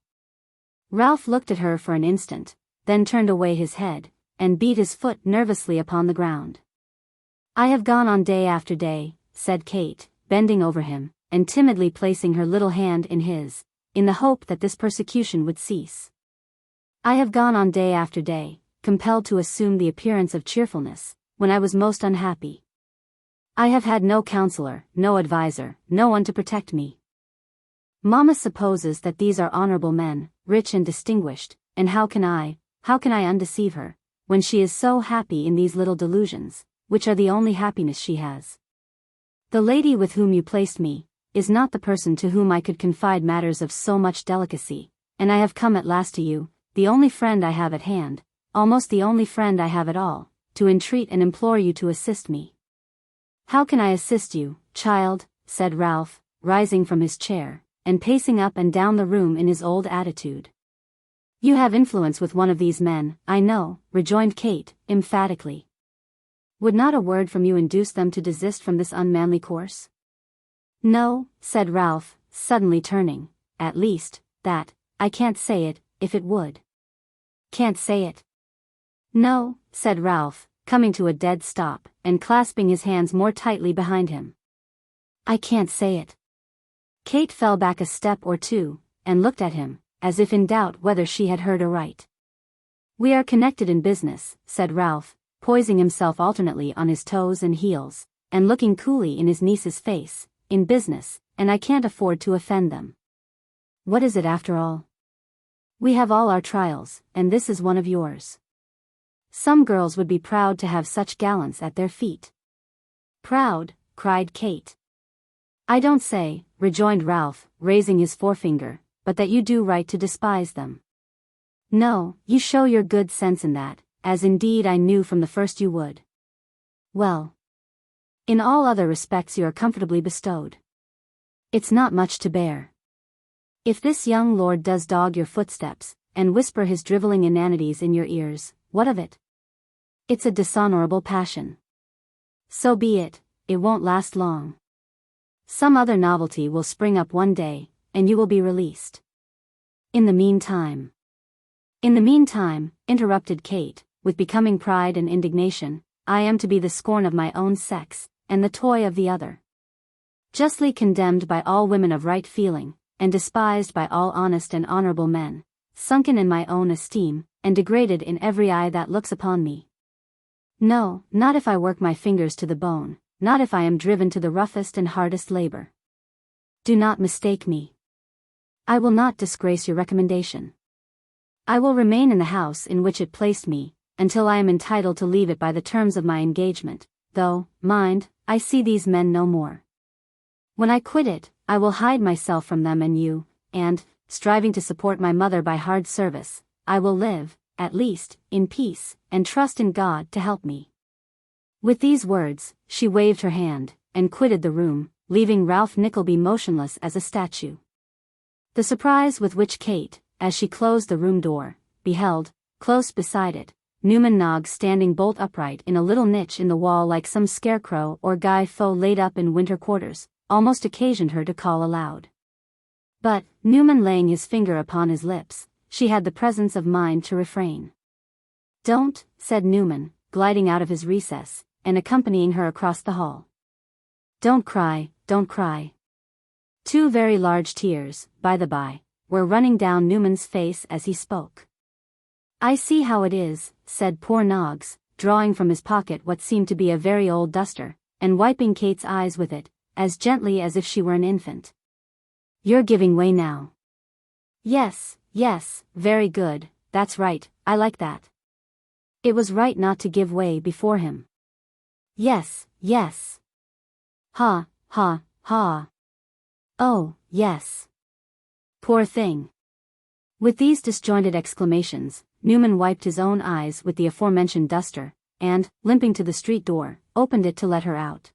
Ralph looked at her for an instant, then turned away his head, and beat his foot nervously upon the ground. I have gone on day after day, said Kate, bending over him, and timidly placing her little hand in his, in the hope that this persecution would cease. I have gone on day after day, compelled to assume the appearance of cheerfulness, when I was most unhappy. I have had no counselor, no adviser, no one to protect me. Mamma supposes that these are honorable men, rich and distinguished, and how can I undeceive her, when she is so happy in these little delusions, which are the only happiness she has? The lady with whom you placed me, is not the person to whom I could confide matters of so much delicacy, and I have come at last to you, the only friend I have at hand, almost the only friend I have at all, to entreat and implore you to assist me. How can I assist you, child? Said Ralph, rising from his chair, and pacing up and down the room in his old attitude. You have influence with one of these men, I know, rejoined Kate, emphatically. Would not a word from you induce them to desist from this unmanly course? No, said Ralph, suddenly turning, at least, that, I can't say it, if it would. Can't say it? No, said Ralph, coming to a dead stop, and clasping his hands more tightly behind him. I can't say it. Kate fell back a step or two, and looked at him, as if in doubt whether she had heard aright. We are connected in business, said Ralph, poising himself alternately on his toes and heels, and looking coolly in his niece's face, in business, and I can't afford to offend them. What is it after all? We have all our trials, and this is one of yours. Some girls would be proud to have such gallants at their feet. Proud, cried Kate. I don't say, rejoined Ralph, raising his forefinger, but that you do right to despise them. No, you show your good sense in that, as indeed I knew from the first you would. Well, in all other respects you are comfortably bestowed. It's not much to bear. If this young lord does dog your footsteps, and whisper his drivelling inanities in your ears, what of it? It's a dishonorable passion. So be it, it won't last long. Some other novelty will spring up one day, and you will be released. In the meantime, interrupted Kate, with becoming pride and indignation, I am to be the scorn of my own sex, and the toy of the other. Justly condemned by all women of right feeling, and despised by all honest and honorable men, sunken in my own esteem, and degraded in every eye that looks upon me. No, not if I work my fingers to the bone, not if I am driven to the roughest and hardest labor. Do not mistake me. I will not disgrace your recommendation. I will remain in the house in which it placed me, until I am entitled to leave it by the terms of my engagement, though, mind, I see these men no more. When I quit it, I will hide myself from them and you, and, striving to support my mother by hard service, I will live, at least, in peace, and trust in God to help me." With these words, she waved her hand, and quitted the room, leaving Ralph Nickleby motionless as a statue. The surprise with which Kate, as she closed the room door, beheld, close beside it, Newman Noggs standing bolt upright in a little niche in the wall like some scarecrow or Guy Faux laid up in winter quarters, almost occasioned her to call aloud. But, Newman laying his finger upon his lips, she had the presence of mind to refrain. "Don't," said Newman, gliding out of his recess, and accompanying her across the hall. "Don't cry, don't cry." 2 very large tears, by the by, were running down Newman's face as he spoke. "I see how it is," said poor Noggs, drawing from his pocket what seemed to be a very old duster, and wiping Kate's eyes with it, as gently as if she were an infant. "You're giving way now." "Yes, yes, very good, that's right, I like that." It was right not to give way before him. "Yes, yes." "Ha, ha, ha." "Oh, yes." "Poor thing." With these disjointed exclamations, Newman wiped his own eyes with the aforementioned duster, and, limping to the street door, opened it to let her out.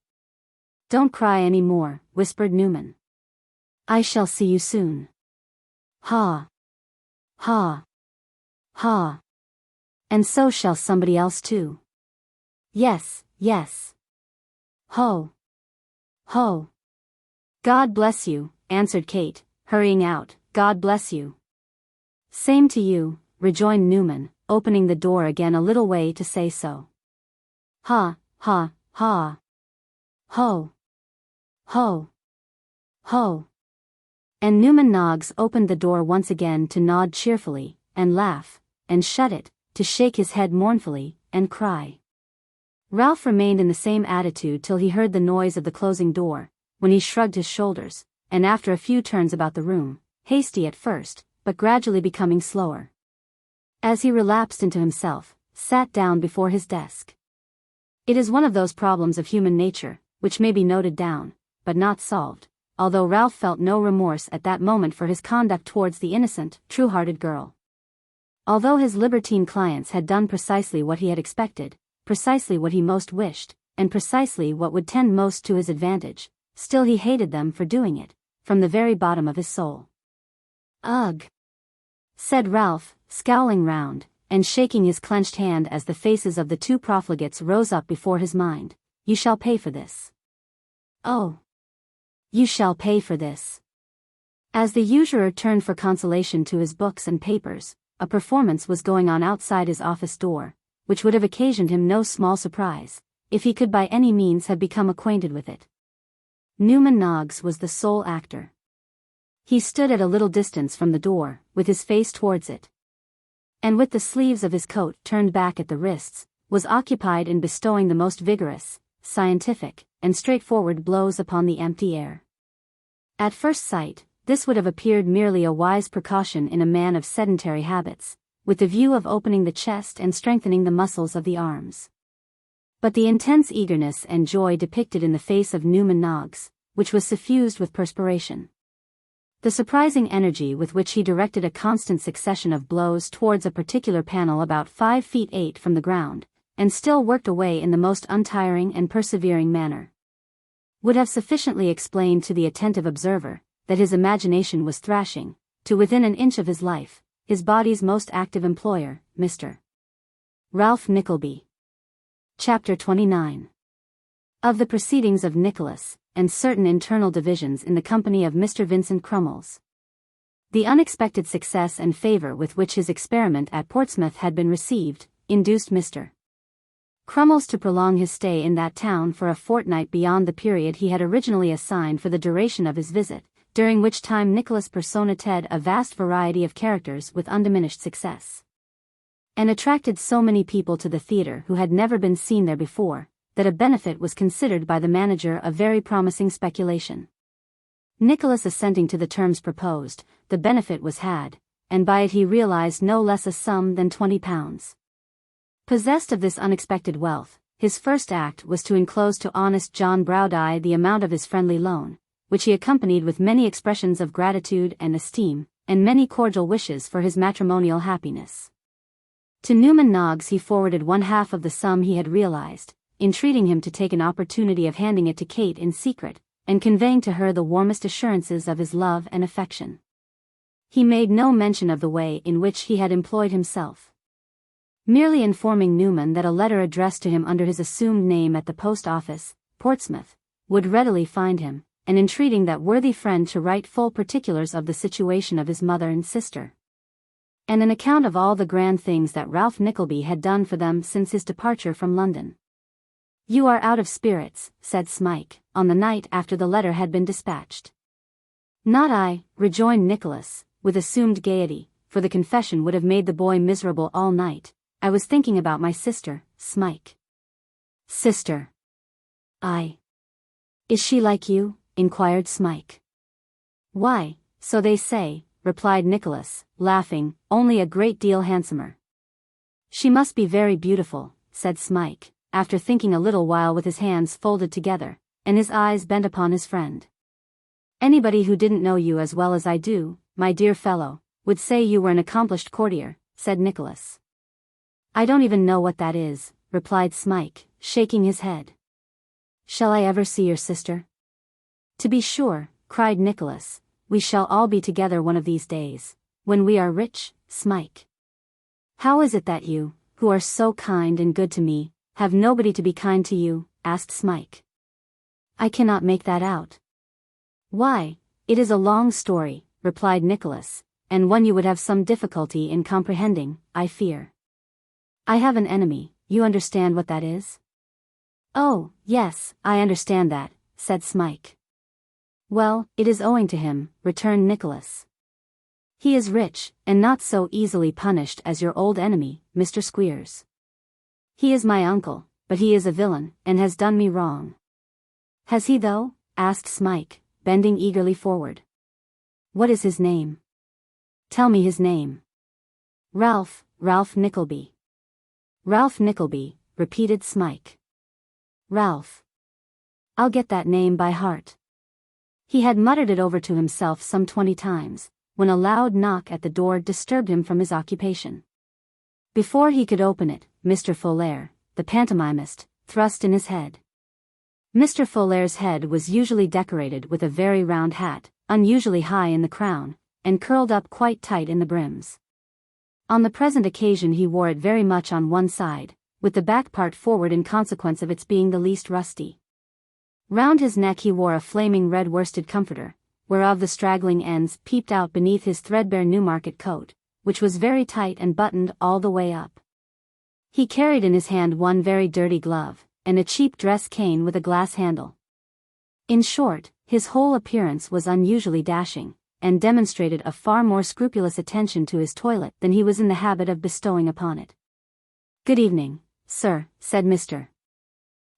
"Don't cry any more," whispered Newman. "I shall see you soon." "Ha. Ha. Ha. And so shall somebody else too." "Yes, yes." "Ho. Ho." "God bless you," answered Kate, hurrying out, "God bless you." "Same to you," rejoined Newman, opening the door again a little way to say so. "Ha, ha, ha. Ho. Ho. Ho." And Newman Noggs opened the door once again to nod cheerfully, and laugh, and shut it, to shake his head mournfully, and cry. Ralph remained in the same attitude till he heard the noise of the closing door, when he shrugged his shoulders, and after a few turns about the room, hasty at first, but gradually becoming slower, as he relapsed into himself, sat down before his desk. It is one of those problems of human nature, which may be noted down, but not solved, although Ralph felt no remorse at that moment for his conduct towards the innocent, true-hearted girl. Although his libertine clients had done precisely what he had expected, precisely what he most wished, and precisely what would tend most to his advantage, still he hated them for doing it, from the very bottom of his soul. "Ugh!" said Ralph, scowling round, and shaking his clenched hand as the faces of the 2 profligates rose up before his mind. "You shall pay for this. Oh! You shall pay for this." As the usurer turned for consolation to his books and papers, a performance was going on outside his office door, which would have occasioned him no small surprise, if he could by any means have become acquainted with it. Newman Noggs was the sole actor. He stood at a little distance from the door, with his face towards it, and with the sleeves of his coat turned back at the wrists, was occupied in bestowing the most vigorous, scientific, and straightforward blows upon the empty air. At first sight, this would have appeared merely a wise precaution in a man of sedentary habits, with the view of opening the chest and strengthening the muscles of the arms. But the intense eagerness and joy depicted in the face of Newman Noggs, which was suffused with perspiration, the surprising energy with which he directed a constant succession of blows towards a particular panel about 5 feet 8 from the ground, and still worked away in the most untiring and persevering manner, would have sufficiently explained to the attentive observer that his imagination was thrashing, to within an inch of his life, his body's most active employer, Mr. Ralph Nickleby. Chapter 29. Of the proceedings of Nicholas, and certain internal divisions in the company of Mr. Vincent Crummles. The unexpected success and favour with which his experiment at Portsmouth had been received, induced Mr. Crummles to prolong his stay in that town for a fortnight beyond the period he had originally assigned for the duration of his visit, during which time Nicholas personated a vast variety of characters with undiminished success, and attracted so many people to the theatre who had never been seen there before, that a benefit was considered by the manager a very promising speculation. Nicholas assenting to the terms proposed, the benefit was had, and by it he realized no less a sum than £20. Possessed of this unexpected wealth, his first act was to enclose to honest John Browdie the amount of his friendly loan, which he accompanied with many expressions of gratitude and esteem, and many cordial wishes for his matrimonial happiness. To Newman Noggs he forwarded one half of the sum he had realized, entreating him to take an opportunity of handing it to Kate in secret, and conveying to her the warmest assurances of his love and affection. He made no mention of the way in which he had employed himself, merely informing Newman that a letter addressed to him under his assumed name at the post office, Portsmouth, would readily find him, and entreating that worthy friend to write full particulars of the situation of his mother and sister, and an account of all the grand things that Ralph Nickleby had done for them since his departure from London. "You are out of spirits," said Smike, on the night after the letter had been dispatched. "Not I," rejoined Nicholas, with assumed gaiety, for the confession would have made the boy miserable all night. "I was thinking about my sister, Smike." "Sister? Aye. Is she like you?" inquired Smike. "Why, so they say," replied Nicholas, laughing, "only a great deal handsomer." "She must be very beautiful," said Smike, after thinking a little while with his hands folded together, and his eyes bent upon his friend. "Anybody who didn't know you as well as I do, my dear fellow, would say you were an accomplished courtier," said Nicholas. "I don't even know what that is," replied Smike, shaking his head. "Shall I ever see your sister?" "To be sure," cried Nicholas, "we shall all be together one of these days, when we are rich, Smike." "How is it that you, who are so kind and good to me, have nobody to be kind to you?" asked Smike. "I cannot make that out." "Why, it is a long story," replied Nicholas, "and one you would have some difficulty in comprehending, I fear. I have an enemy, you understand what that is?" "Oh, yes, I understand that," said Smike. "Well, it is owing to him," returned Nicholas. "He is rich, and not so easily punished as your old enemy, Mr. Squeers. He is my uncle, but he is a villain, and has done me wrong." "Has he though?" asked Smike, bending eagerly forward. "What is his name? Tell me his name." Ralph Nickleby." "Ralph Nickleby," repeated Smike. "Ralph. I'll get that name by heart." He had muttered it over to himself some 20 times, when a loud knock at the door disturbed him from his occupation. Before he could open it, Mr. Folair, the pantomimist, thrust in his head. Mr. Folair's head was usually decorated with a very round hat, unusually high in the crown, and curled up quite tight in the brims. On the present occasion he wore it very much on one side, with the back part forward in consequence of its being the least rusty. Round his neck he wore a flaming red worsted comforter, whereof the straggling ends peeped out beneath his threadbare Newmarket coat, which was very tight and buttoned all the way up. He carried in his hand one very dirty glove, and a cheap dress cane with a glass handle. In short, his whole appearance was unusually dashing, and demonstrated a far more scrupulous attention to his toilet than he was in the habit of bestowing upon it. "Good evening, sir," said Mr.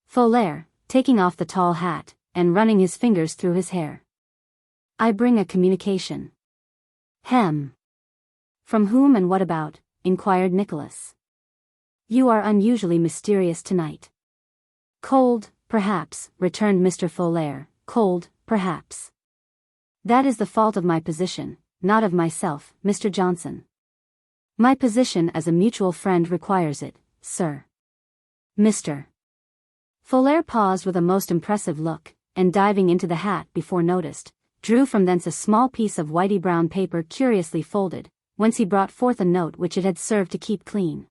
Folair, taking off the tall hat, and running his fingers through his hair. "I bring a communication." "Hem. From whom and what about?" inquired Nicholas. "You are unusually mysterious tonight." "Cold, perhaps," returned Mr. Folair, "cold, perhaps. That is the fault of my position, not of myself, Mr. Johnson. My position as a mutual friend requires it, sir." Mr. Folair paused with a most impressive look, and diving into the hat before noticed, drew from thence a small piece of whitey brown paper curiously folded, whence he brought forth a note which it had served to keep clean.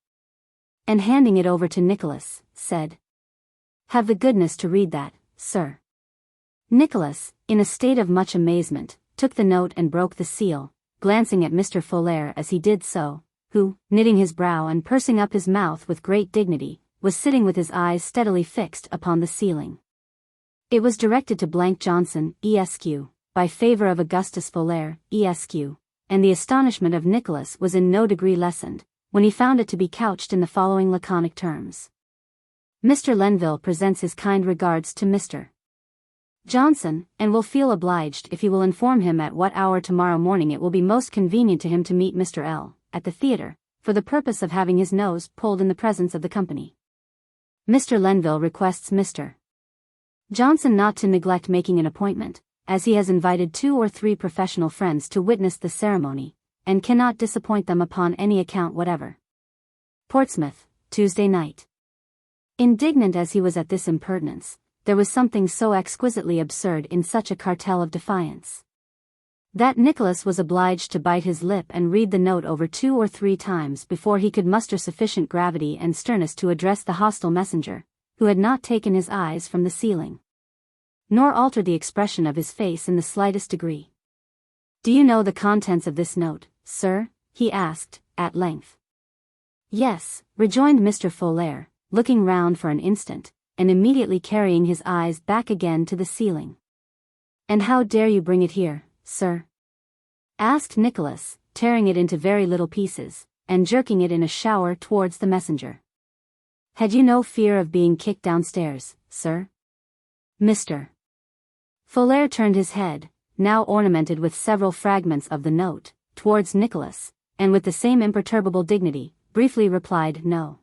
And handing it over to Nicholas, said, "Have the goodness to read that, sir." Nicholas, in a state of much amazement, took the note and broke the seal, glancing at Mr. Folair as he did so, who, knitting his brow and pursing up his mouth with great dignity, was sitting with his eyes steadily fixed upon the ceiling. It was directed to Johnson, Esq., by favor of Augustus Folair, Esq., and the astonishment of Nicholas was in no degree lessened, when he found it to be couched in the following laconic terms. "Mr. Lenville presents his kind regards to Mr. Johnson, and will feel obliged if you will inform him at what hour tomorrow morning it will be most convenient to him to meet Mr. L. at the theatre, for the purpose of having his nose pulled in the presence of the company. Mr. Lenville requests Mr. Johnson not to neglect making an appointment, as he has invited 2 or 3 professional friends to witness the ceremony, and cannot disappoint them upon any account whatever. Portsmouth, Tuesday night. Indignant as he was at this impertinence, there was something so exquisitely absurd in such a cartel of defiance, that Nicholas was obliged to bite his lip and read the note over 2 or 3 times before he could muster sufficient gravity and sternness to address the hostile messenger, who had not taken his eyes from the ceiling, nor altered the expression of his face in the slightest degree. "Do you know the contents of this note, sir?" he asked, at length. "Yes," rejoined Mr. Folair, looking round for an instant, and immediately carrying his eyes back again to the ceiling. "And how dare you bring it here, sir?" asked Nicholas, tearing it into very little pieces, and jerking it in a shower towards the messenger. "Had you no fear of being kicked downstairs, sir?" Mr. Folair turned his head, now ornamented with several fragments of the note, towards Nicholas, and with the same imperturbable dignity, briefly replied no.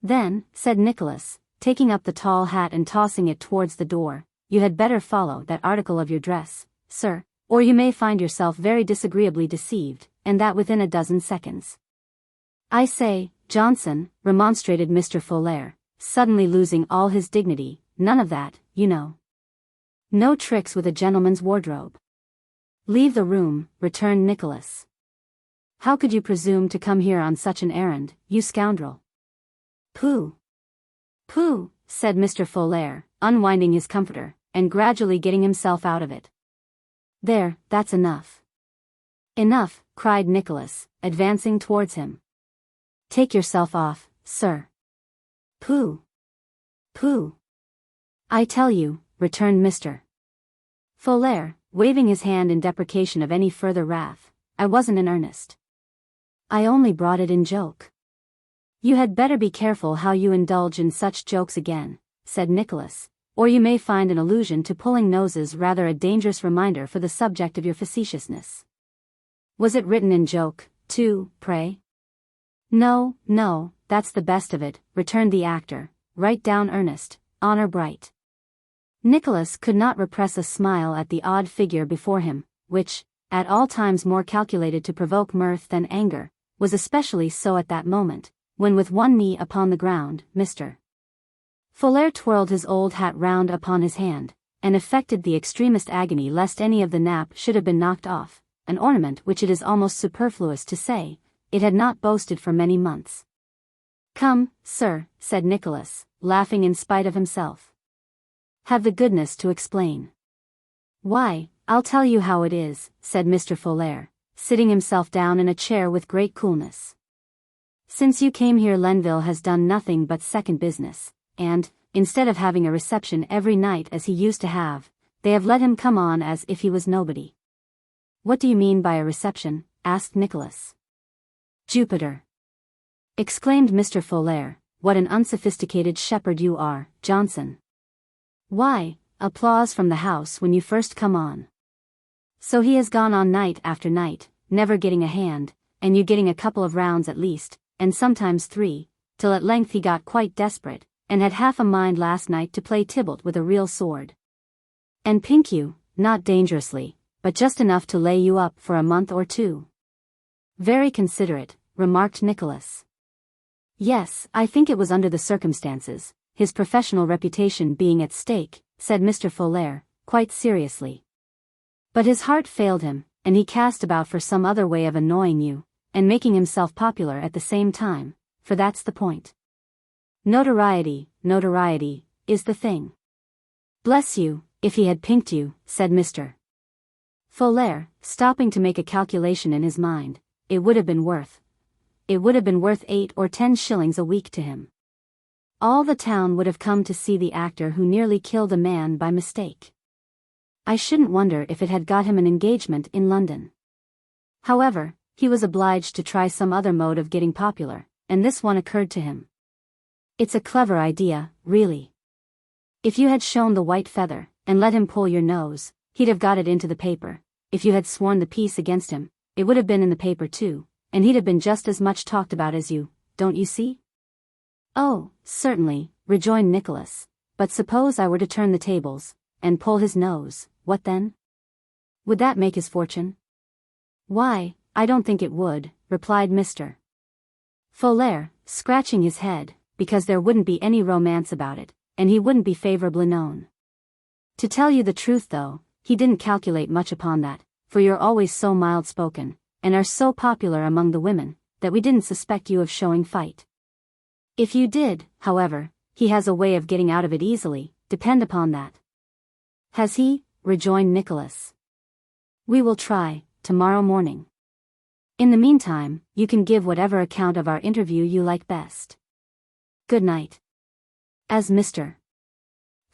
"Then," said Nicholas, taking up the tall hat and tossing it towards the door, "you had better follow that article of your dress, sir, or you may find yourself very disagreeably deceived, and that within a dozen seconds." "I say, Johnson," remonstrated Mr. Folair, suddenly losing all his dignity, "none of that, you know. No tricks with a gentleman's wardrobe." "Leave the room," returned Nicholas. "How could you presume to come here on such an errand, you scoundrel?" "Pooh! Pooh!" said Mr. Folair, unwinding his comforter, and gradually getting himself out of it. "There, that's enough." "Enough," cried Nicholas, advancing towards him. "Take yourself off, sir." "Pooh! Pooh! I tell you," returned Mr. Folair, waving his hand in deprecation of any further wrath, "I wasn't in earnest. I only brought it in joke." "You had better be careful how you indulge in such jokes again," said Nicholas, "or you may find an allusion to pulling noses rather a dangerous reminder for the subject of your facetiousness." "Was it written in joke, too, pray?" "No, no, that's the best of it," returned the actor, "right down earnest, honor bright." Nicholas could not repress a smile at the odd figure before him, which, at all times more calculated to provoke mirth than anger, was especially so at that moment, when with one knee upon the ground, Mr. Folair twirled his old hat round upon his hand, and affected the extremest agony lest any of the nap should have been knocked off, an ornament which it is almost superfluous to say it had not boasted for many months. "Come, sir," said Nicholas, laughing in spite of himself. "Have the goodness to explain." "Why, I'll tell you how it is," said Mr. Folair, sitting himself down in a chair with great coolness. "Since you came here Lenville has done nothing but second business, and, instead of having a reception every night as he used to have, they have let him come on as if he was nobody." "What do you mean by a reception?" asked Nicholas. "Jupiter!" exclaimed Mr. Folair, "what an unsophisticated shepherd you are, Johnson. Why, applause from the house when you first come on. So he has gone on night after night, never getting a hand, and you getting a couple of rounds at least, and sometimes 3, till at length he got quite desperate, and had half a mind last night to play Tybalt with a real sword. And pink you, not dangerously, but just enough to lay you up for a month or 2. "Very considerate," remarked Nicholas. "Yes, I think it was under the circumstances, his professional reputation being at stake," said Mr. Folair, quite seriously. "But his heart failed him, and he cast about for some other way of annoying you, and making himself popular at the same time, for that's the point. Notoriety, notoriety, is the thing." "Bless you, if he had pinked you," said Mr. Folair, stopping to make a calculation in his mind, it would have been worth 8 or 10 shillings a week to him. All the town would have come to see the actor who nearly killed a man by mistake. I shouldn't wonder if it had got him an engagement in London. However, he was obliged to try some other mode of getting popular, and this one occurred to him. It's a clever idea, really. If you had shown the white feather, and let him pull your nose, he'd have got it into the paper. If you had sworn the peace against him, it would have been in the paper too, and he'd have been just as much talked about as you, don't you see? Oh, certainly, rejoined Nicholas, but suppose I were to turn the tables, and pull his nose, what then? Would that make his fortune? Why, I don't think it would, replied Mr. Folair, scratching his head, because there wouldn't be any romance about it, and he wouldn't be favorably known. To tell you the truth though, he didn't calculate much upon that, for you're always so mild-spoken, and are so popular among the women, that we didn't suspect you of showing fight. If you did, however, he has a way of getting out of it easily, depend upon that. Has he? Rejoined Nicholas. We will try, tomorrow morning. In the meantime, you can give whatever account of our interview you like best. Good night. As Mr.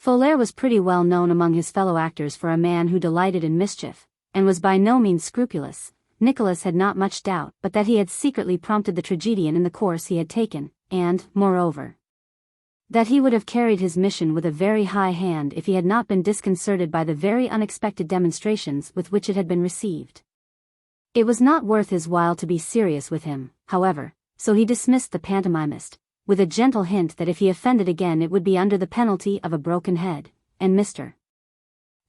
Folair was pretty well known among his fellow actors for a man who delighted in mischief, and was by no means scrupulous, Nicholas had not much doubt but that he had secretly prompted the tragedian in the course he had taken, and, moreover, that he would have carried his mission with a very high hand if he had not been disconcerted by the very unexpected demonstrations with which it had been received. It was not worth his while to be serious with him, however, so he dismissed the pantomimist, with a gentle hint that if he offended again it would be under the penalty of a broken head, and Mr.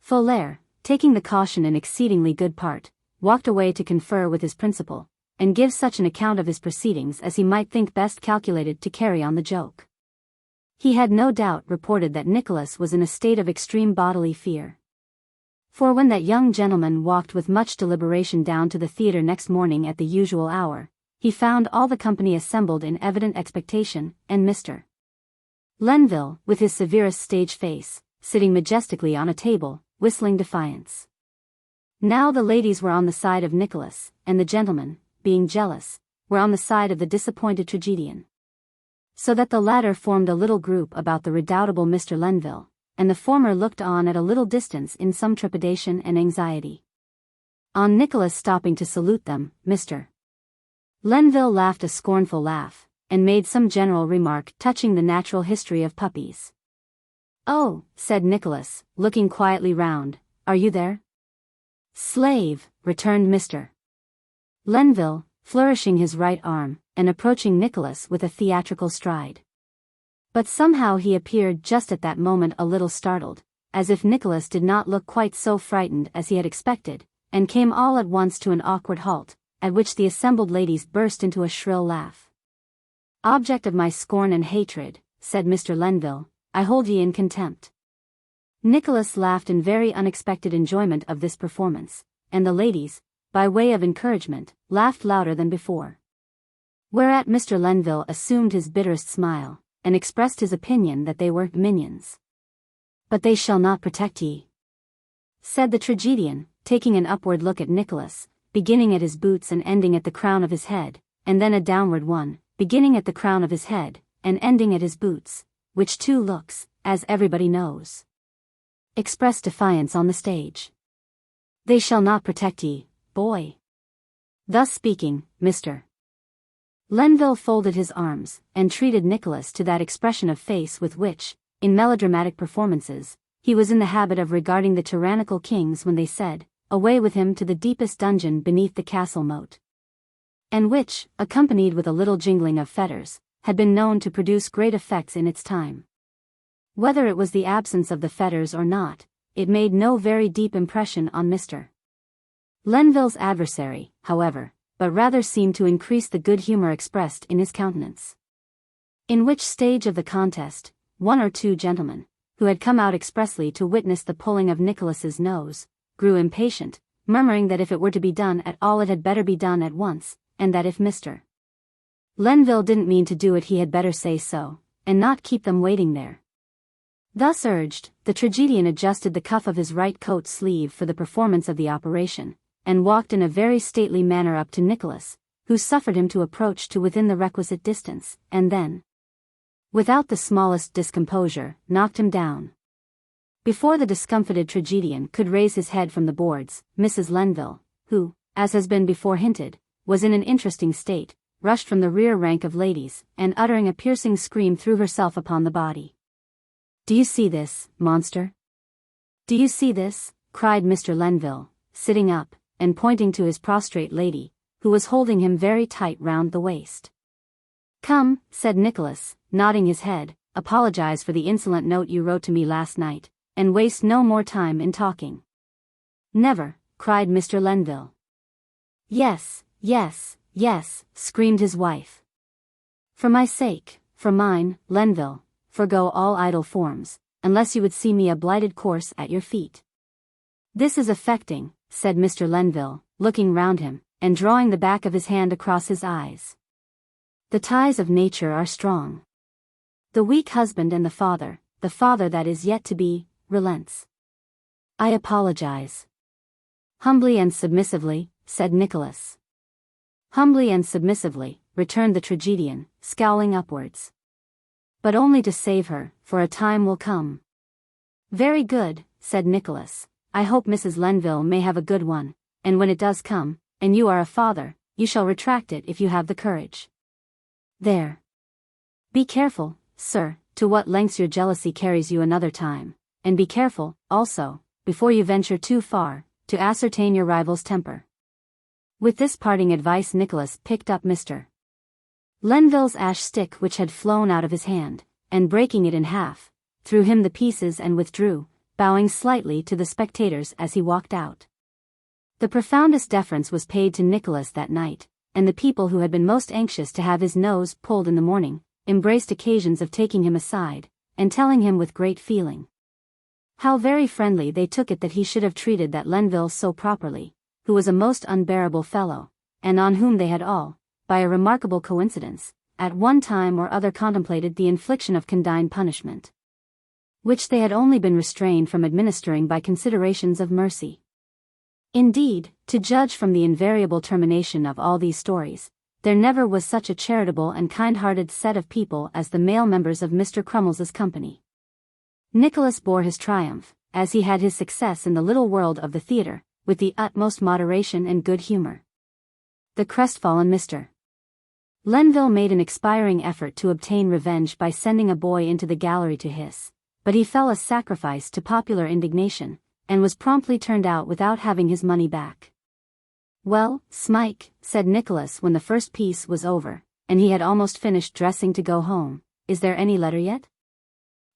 Folair, taking the caution in exceedingly good part, walked away to confer with his principal, and give such an account of his proceedings as he might think best calculated to carry on the joke. He had no doubt reported that Nicholas was in a state of extreme bodily fear. For when that young gentleman walked with much deliberation down to the theatre next morning at the usual hour, he found all the company assembled in evident expectation, and Mr. Lenville, with his severest stage face, sitting majestically on a table, whistling defiance. Now the ladies were on the side of Nicholas, and the gentlemen, being jealous, were on the side of the disappointed tragedian. So that the latter formed a little group about the redoubtable Mr. Lenville, and the former looked on at a little distance in some trepidation and anxiety. On Nicholas stopping to salute them, Mr. Lenville laughed a scornful laugh, and made some general remark touching the natural history of puppies. "Oh," said Nicholas, looking quietly round, "are you there?" "Slave," returned Mr. Lenville, flourishing his right arm, and approaching Nicholas with a theatrical stride. But somehow he appeared just at that moment a little startled, as if Nicholas did not look quite so frightened as he had expected, and came all at once to an awkward halt, at which the assembled ladies burst into a shrill laugh. "Object of my scorn and hatred," said Mr. Lenville, "I hold ye in contempt." Nicholas laughed in very unexpected enjoyment of this performance, and the ladies, by way of encouragement, laughed louder than before. Whereat Mr. Lenville assumed his bitterest smile, and expressed his opinion that they were minions. "But they shall not protect ye," said the tragedian, taking an upward look at Nicholas, beginning at his boots and ending at the crown of his head, and then a downward one, beginning at the crown of his head, and ending at his boots, which two looks, as everybody knows, express defiance on the stage. "They shall not protect ye, boy." Thus speaking, Mr. Lenville folded his arms, and treated Nicholas to that expression of face with which, in melodramatic performances, he was in the habit of regarding the tyrannical kings when they said, "Away with him to the deepest dungeon beneath the castle moat," and which, accompanied with a little jingling of fetters, had been known to produce great effects in its time. Whether it was the absence of the fetters or not, it made no very deep impression on Mr. Lenville's adversary, however, but rather seemed to increase the good humor expressed in his countenance. In which stage of the contest, one or two gentlemen, who had come out expressly to witness the pulling of Nicholas's nose, grew impatient, murmuring that if it were to be done at all it had better be done at once, and that if Mr. Lenville didn't mean to do it he had better say so, and not keep them waiting there. Thus urged, the tragedian adjusted the cuff of his right coat sleeve for the performance of the operation, and walked in a very stately manner up to Nicholas, who suffered him to approach to within the requisite distance, and then, without the smallest discomposure, knocked him down. Before the discomfited tragedian could raise his head from the boards, Mrs. Lenville, who, as has been before hinted, was in an interesting state, rushed from the rear rank of ladies, and uttering a piercing scream threw herself upon the body. "Do you see this, monster?" "Do you see this?" cried Mr. Lenville, sitting up, and pointing to his prostrate lady, who was holding him very tight round the waist. "Come," said Nicholas, nodding his head, "apologize for the insolent note you wrote to me last night, and waste no more time in talking." "Never," cried Mr. Lenville. "Yes, yes, yes," screamed his wife. "For my sake, for mine, Lenville, forgo all idle forms, unless you would see me a blighted corse at your feet." "This is affecting," said Mr. Lenville, looking round him, and drawing the back of his hand across his eyes. "The ties of nature are strong. The weak husband and the father that is yet to be, relents." "I apologize." "Humbly and submissively," said Nicholas. "Humbly and submissively," returned the tragedian, scowling upwards. "But only to save her, for a time will come." "Very good," said Nicholas. "I hope Mrs. Lenville may have a good one, and when it does come, and you are a father, you shall retract it if you have the courage. There. Be careful, sir, to what lengths your jealousy carries you another time, and be careful, also, before you venture too far, to ascertain your rival's temper." With this parting advice Nicholas picked up Mr. Lenville's ash stick which had flown out of his hand, and breaking it in half, threw him the pieces and withdrew, bowing slightly to the spectators as he walked out. The profoundest deference was paid to Nicholas that night, and the people who had been most anxious to have his nose pulled in the morning, embraced occasions of taking him aside, and telling him with great feeling how very friendly they took it that he should have treated that Lenville so properly, who was a most unbearable fellow, and on whom they had all, by a remarkable coincidence, at one time or other contemplated the infliction of condign punishment, which they had only been restrained from administering by considerations of mercy. Indeed, to judge from the invariable termination of all these stories, there never was such a charitable and kind-hearted set of people as the male members of Mr. Crummles's company. Nicholas bore his triumph, as he had his success in the little world of the theatre, with the utmost moderation and good humor. The crestfallen Mr. Lenville made an expiring effort to obtain revenge by sending a boy into the gallery to hiss, but he fell a sacrifice to popular indignation, and was promptly turned out without having his money back. "Well, Smike," said Nicholas when the first piece was over, and he had almost finished dressing to go home, "is there any letter yet?"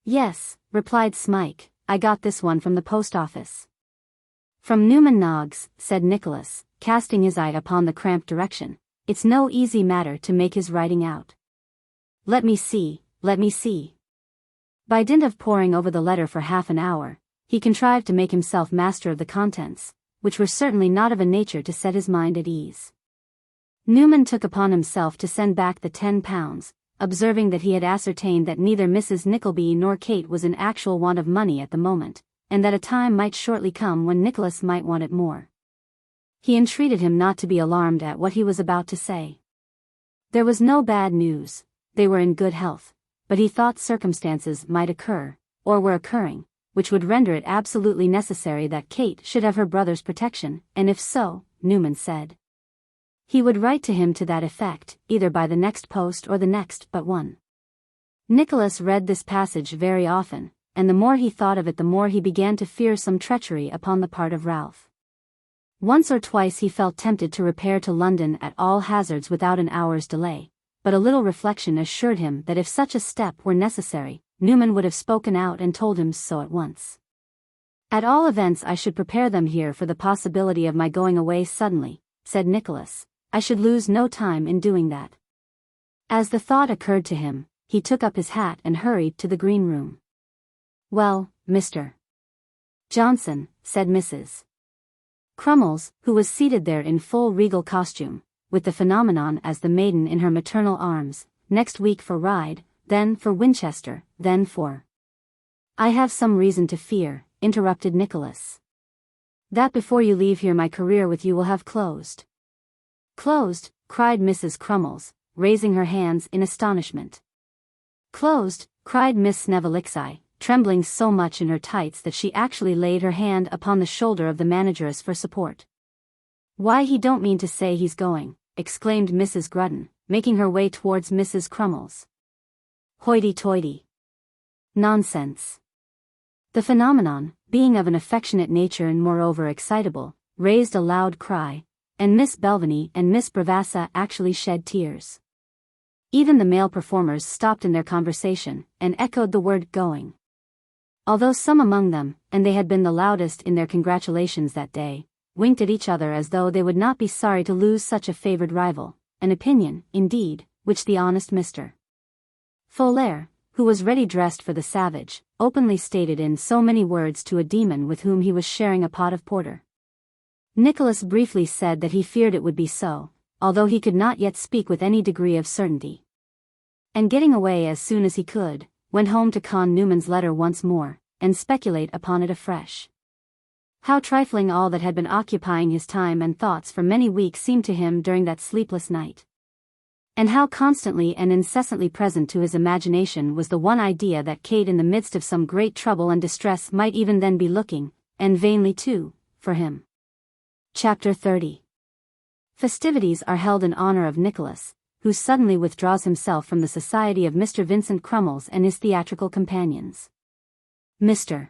"Yes," replied Smike, "I got this one from the post office." "From Newman Noggs," said Nicholas, casting his eye upon the cramped direction. "It's no easy matter to make his writing out." Let me see." By dint of poring over the letter for half an hour, he contrived to make himself master of the contents, which were certainly not of a nature to set his mind at ease. Newman took upon himself to send back the £10, observing that he had ascertained that neither Mrs. Nickleby nor Kate was in actual want of money at the moment, and that a time might shortly come when Nicholas might want it more. He entreated him not to be alarmed at what he was about to say. There was no bad news, they were in good health, but he thought circumstances might occur, or were occurring, which would render it absolutely necessary that Kate should have her brother's protection, and if so, Newman said, he would write to him to that effect, either by the next post or the next but one. Nicholas read this passage very often, and the more he thought of it the more he began to fear some treachery upon the part of Ralph. Once or twice he felt tempted to repair to London at all hazards without an hour's delay, but a little reflection assured him that if such a step were necessary, Newman would have spoken out and told him so at once. "At all events I should prepare them here for the possibility of my going away suddenly," said Nicholas. "I should lose no time in doing that." As the thought occurred to him, he took up his hat and hurried to the green room. "Well, Mr. Johnson," said Mrs. Crummles, who was seated there in full regal costume, with the phenomenon as the maiden in her maternal arms, "next week for Ryde, then for Winchester, then for—" "I have some reason to fear," interrupted Nicholas, "that before you leave here my career with you will have closed." "Closed?" cried Mrs. Crummles, raising her hands in astonishment. "Closed?" cried Miss Snevilixi, trembling so much in her tights that she actually laid her hand upon the shoulder of the manageress for support. "Why, he don't mean to say he's going," exclaimed Mrs. Grudden, making her way towards Mrs. Crummles. "Hoity-toity. Nonsense. The phenomenon, being of an affectionate nature and moreover excitable, raised a loud cry, and Miss Belvany and Miss Bravassa actually shed tears. Even the male performers stopped in their conversation, and echoed the word going. Although some among them, and they had been the loudest in their congratulations that day, winked at each other as though they would not be sorry to lose such a favored rival, an opinion, indeed, which the honest Mr. Folair, who was ready dressed for the savage, openly stated in so many words to a demon with whom he was sharing a pot of porter. Nicholas briefly said that he feared it would be so, although he could not yet speak with any degree of certainty. And getting away as soon as he could, went home to con Newman's letter once more, and speculate upon it afresh. How trifling all that had been occupying his time and thoughts for many weeks seemed to him during that sleepless night. And how constantly and incessantly present to his imagination was the one idea that Kate in the midst of some great trouble and distress might even then be looking, and vainly too, for him. Chapter 30. Festivities are held in honor of Nicholas, who suddenly withdraws himself from the society of Mr. Vincent Crummles and his theatrical companions. Mr.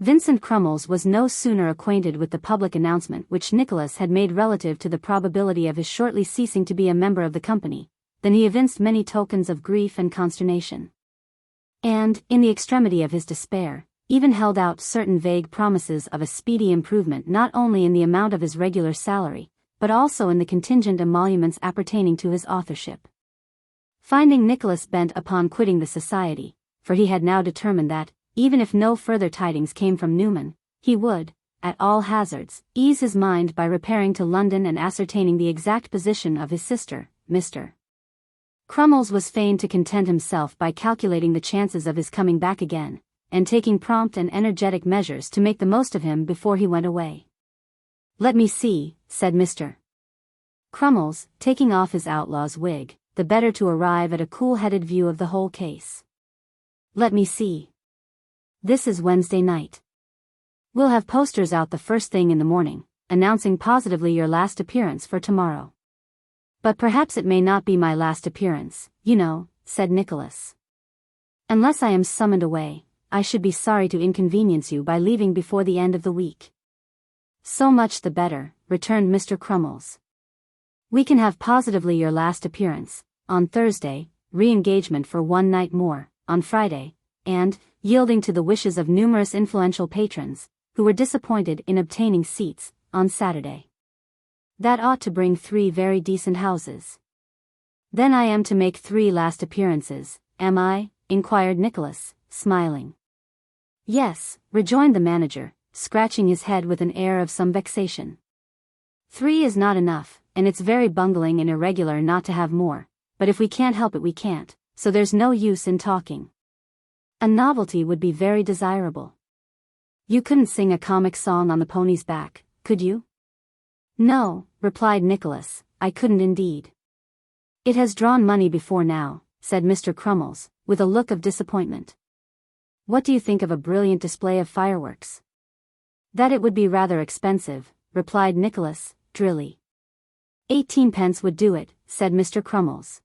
Vincent Crummles was no sooner acquainted with the public announcement which Nicholas had made relative to the probability of his shortly ceasing to be a member of the company, than he evinced many tokens of grief and consternation. And, in the extremity of his despair, even held out certain vague promises of a speedy improvement not only in the amount of his regular salary, but also in the contingent emoluments appertaining to his authorship. Finding Nicholas bent upon quitting the society, for he had now determined that, even if no further tidings came from Newman, he would, at all hazards, ease his mind by repairing to London and ascertaining the exact position of his sister, Mr. Crummles was fain to content himself by calculating the chances of his coming back again, and taking prompt and energetic measures to make the most of him before he went away. "Let me see," said Mr. Crummles, taking off his outlaw's wig, the better to arrive at a cool-headed view of the whole case. "Let me see. This is Wednesday night. We'll have posters out the first thing in the morning, announcing positively your last appearance for tomorrow." "But perhaps it may not be my last appearance, you know," said Nicholas. "Unless I am summoned away, I should be sorry to inconvenience you by leaving before the end of the week." "So much the better," returned Mr. Crummles. "We can have positively your last appearance, on Thursday, re-engagement for one night more, on Friday, and, yielding to the wishes of numerous influential patrons, who were disappointed in obtaining seats, on Saturday. That ought to bring 3 very decent houses." "Then I am to make 3 last appearances, am I?" inquired Nicholas, smiling. "Yes," rejoined the manager, scratching his head with an air of some vexation. 3 is not enough, and it's very bungling and irregular not to have more, but if we can't help it we can't, so there's no use in talking. A novelty would be very desirable. You couldn't sing a comic song on the pony's back, could you?" "No," replied Nicholas, "I couldn't indeed." "It has drawn money before now," said Mr. Crummles, with a look of disappointment. "What do you think of a brilliant display of fireworks?" "That it would be rather expensive," replied Nicholas, drily. 18 pence would do it," said Mr. Crummles.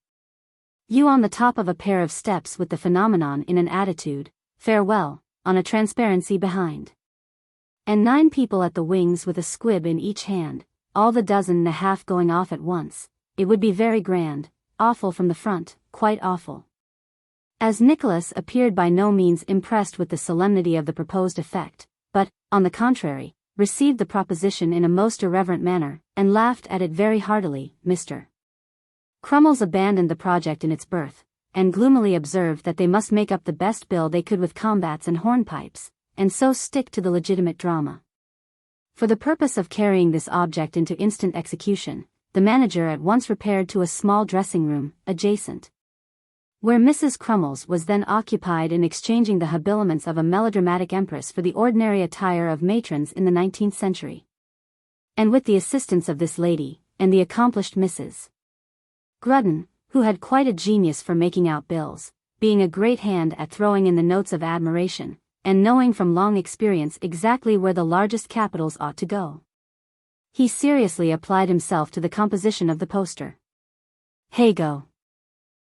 "You on the top of a pair of steps with the phenomenon in an attitude, farewell, on a transparency behind. And 9 people at the wings with a squib in each hand, all the dozen and a half going off at once. It would be very grand, awful from the front, quite awful." As Nicholas appeared by no means impressed with the solemnity of the proposed effect, but, on the contrary, received the proposition in a most irreverent manner, and laughed at it very heartily, Mr. Crummles abandoned the project in its birth, and gloomily observed that they must make up the best bill they could with combats and hornpipes, and so stick to the legitimate drama. For the purpose of carrying this object into instant execution, the manager at once repaired to a small dressing-room, adjacent, where Mrs. Crummles was then occupied in exchanging the habiliments of a melodramatic empress for the ordinary attire of matrons in the 19th century. And with the assistance of this lady, and the accomplished Mrs. Grudden, who had quite a genius for making out bills, being a great hand at throwing in the notes of admiration, and knowing from long experience exactly where the largest capitals ought to go, he seriously applied himself to the composition of the poster. "Hey go!"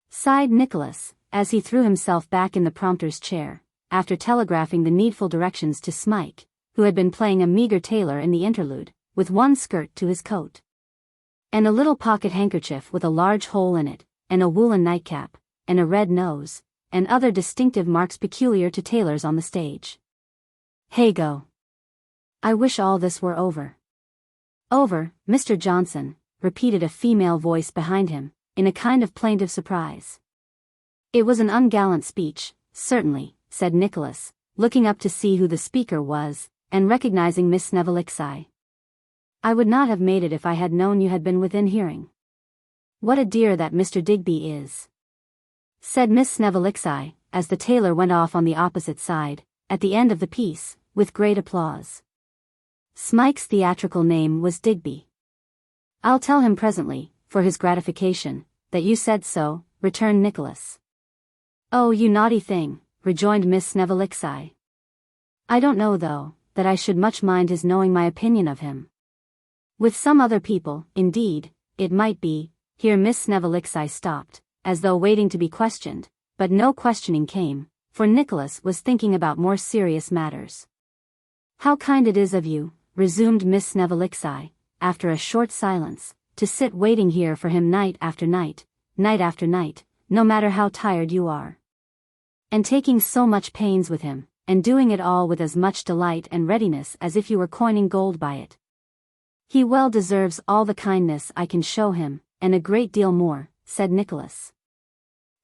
sighed Nicholas, as he threw himself back in the prompter's chair, after telegraphing the needful directions to Smike, who had been playing a meager tailor in the interlude, with one skirt to his coat, and a little pocket handkerchief with a large hole in it, and a woolen nightcap, and a red nose, and other distinctive marks peculiar to tailors on the stage. Hey go! I wish all this were over. Over, Mr. Johnson, repeated a female voice behind him, in a kind of plaintive surprise. It was an ungallant speech, certainly, said Nicholas, looking up to see who the speaker was, and recognizing Miss Snevilixi. I would not have made it if I had known you had been within hearing. What a dear that Mr. Digby is, said Miss Snevilixi, as the tailor went off on the opposite side, at the end of the piece, with great applause. Smike's theatrical name was Digby. I'll tell him presently, for his gratification, that you said so, returned Nicholas. Oh, you naughty thing, rejoined Miss Snevilixi. I don't know, though, that I should much mind his knowing my opinion of him. With some other people, indeed, it might be. Here Miss Snevilixi stopped, as though waiting to be questioned, but no questioning came, for Nicholas was thinking about more serious matters. How kind it is of you, resumed Miss Snevilixi, after a short silence, to sit waiting here for him night after night, no matter how tired you are. And taking so much pains with him, and doing it all with as much delight and readiness as if you were coining gold by it. He well deserves all the kindness I can show him, and a great deal more, said Nicholas.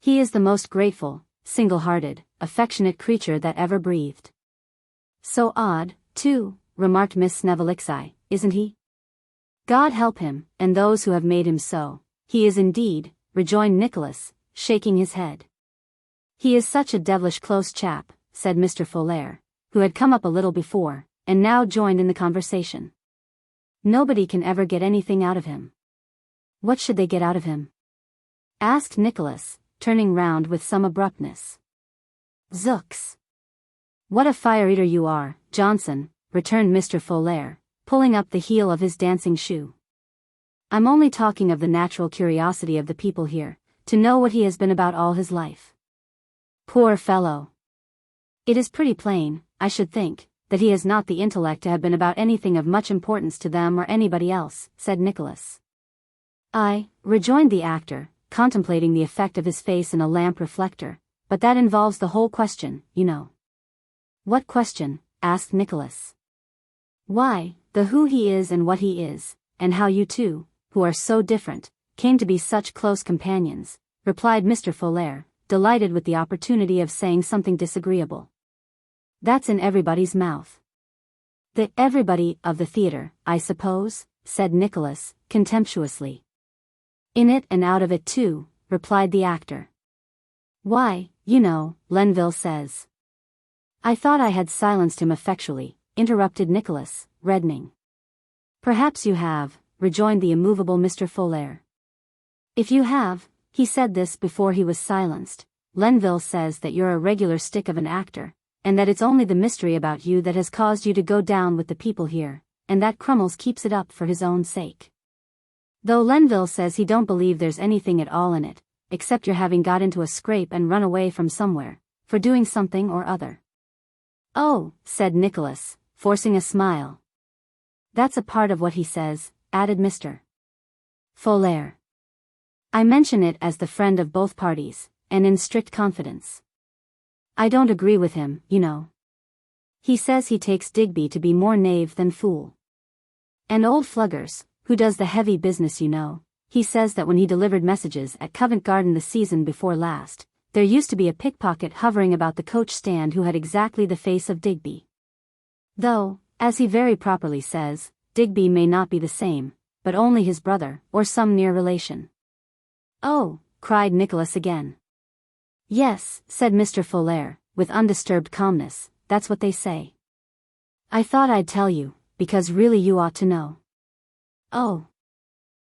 He is the most grateful, single-hearted, affectionate creature that ever breathed. So odd, too, remarked Miss Snevilixi, isn't he? God help him, and those who have made him so. He is indeed, rejoined Nicholas, shaking his head. He is such a devilish close chap, said Mr. Folair, who had come up a little before, and now joined in the conversation. Nobody can ever get anything out of him. What should they get out of him? Asked Nicholas, turning round with some abruptness. Zooks! What a fire-eater you are, Johnson, returned Mr. Folair, pulling up the heel of his dancing shoe. I'm only talking of the natural curiosity of the people here, to know what he has been about all his life. Poor fellow! It is pretty plain, I should think, that he has not the intellect to have been about anything of much importance to them or anybody else, said Nicholas. Aye, rejoined the actor, contemplating the effect of his face in a lamp reflector, but that involves the whole question, you know. What question? Asked Nicholas. Why, the who he is and what he is, and how you two, who are so different, came to be such close companions, replied Mr. Folair, delighted with the opportunity of saying something disagreeable. That's in everybody's mouth. The everybody of the theatre, I suppose, said Nicholas, contemptuously. In it and out of it too, replied the actor. Why, you know, Lenville says. I thought I had silenced him effectually, interrupted Nicholas, reddening. Perhaps you have, rejoined the immovable Mr. Folair. If you have, he said this before he was silenced, Lenville says that you're a regular stick of an actor, and that it's only the mystery about you that has caused you to go down with the people here, and that Crummles keeps it up for his own sake. Though Lenville says he don't believe there's anything at all in it, except your having got into a scrape and run away from somewhere, for doing something or other. Oh, said Nicholas, forcing a smile. That's a part of what he says, added Mr. Folair. I mention it as the friend of both parties, and in strict confidence. I don't agree with him, you know. He says he takes Digby to be more knave than fool. And old Fluggers, who does the heavy business, you know, he says that when he delivered messages at Covent Garden the season before last, there used to be a pickpocket hovering about the coach stand who had exactly the face of Digby. Though, as he very properly says, Digby may not be the same, but only his brother, or some near relation. Oh, cried Nicholas again. Yes, said Mr. Folair, with undisturbed calmness, that's what they say. I thought I'd tell you, because really you ought to know. Oh.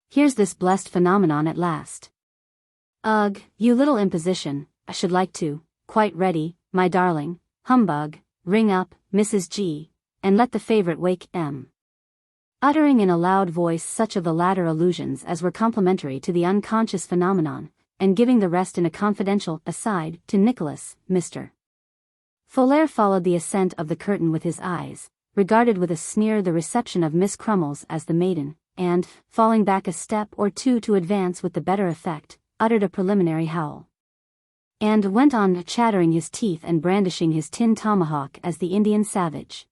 Here's this blessed phenomenon at last. Ugh, you little imposition, I should like to, quite ready, my darling, humbug, ring up, Mrs. G, and let the favourite wake M. Uttering in a loud voice such of the latter allusions as were complimentary to the unconscious phenomenon, and giving the rest in a confidential aside to Nicholas, Mr. Folair followed the ascent of the curtain with his eyes, regarded with a sneer the reception of Miss Crummles as the maiden, and, falling back a step or two to advance with the better effect, uttered a preliminary howl. And went on chattering his teeth and brandishing his tin tomahawk as the Indian savage.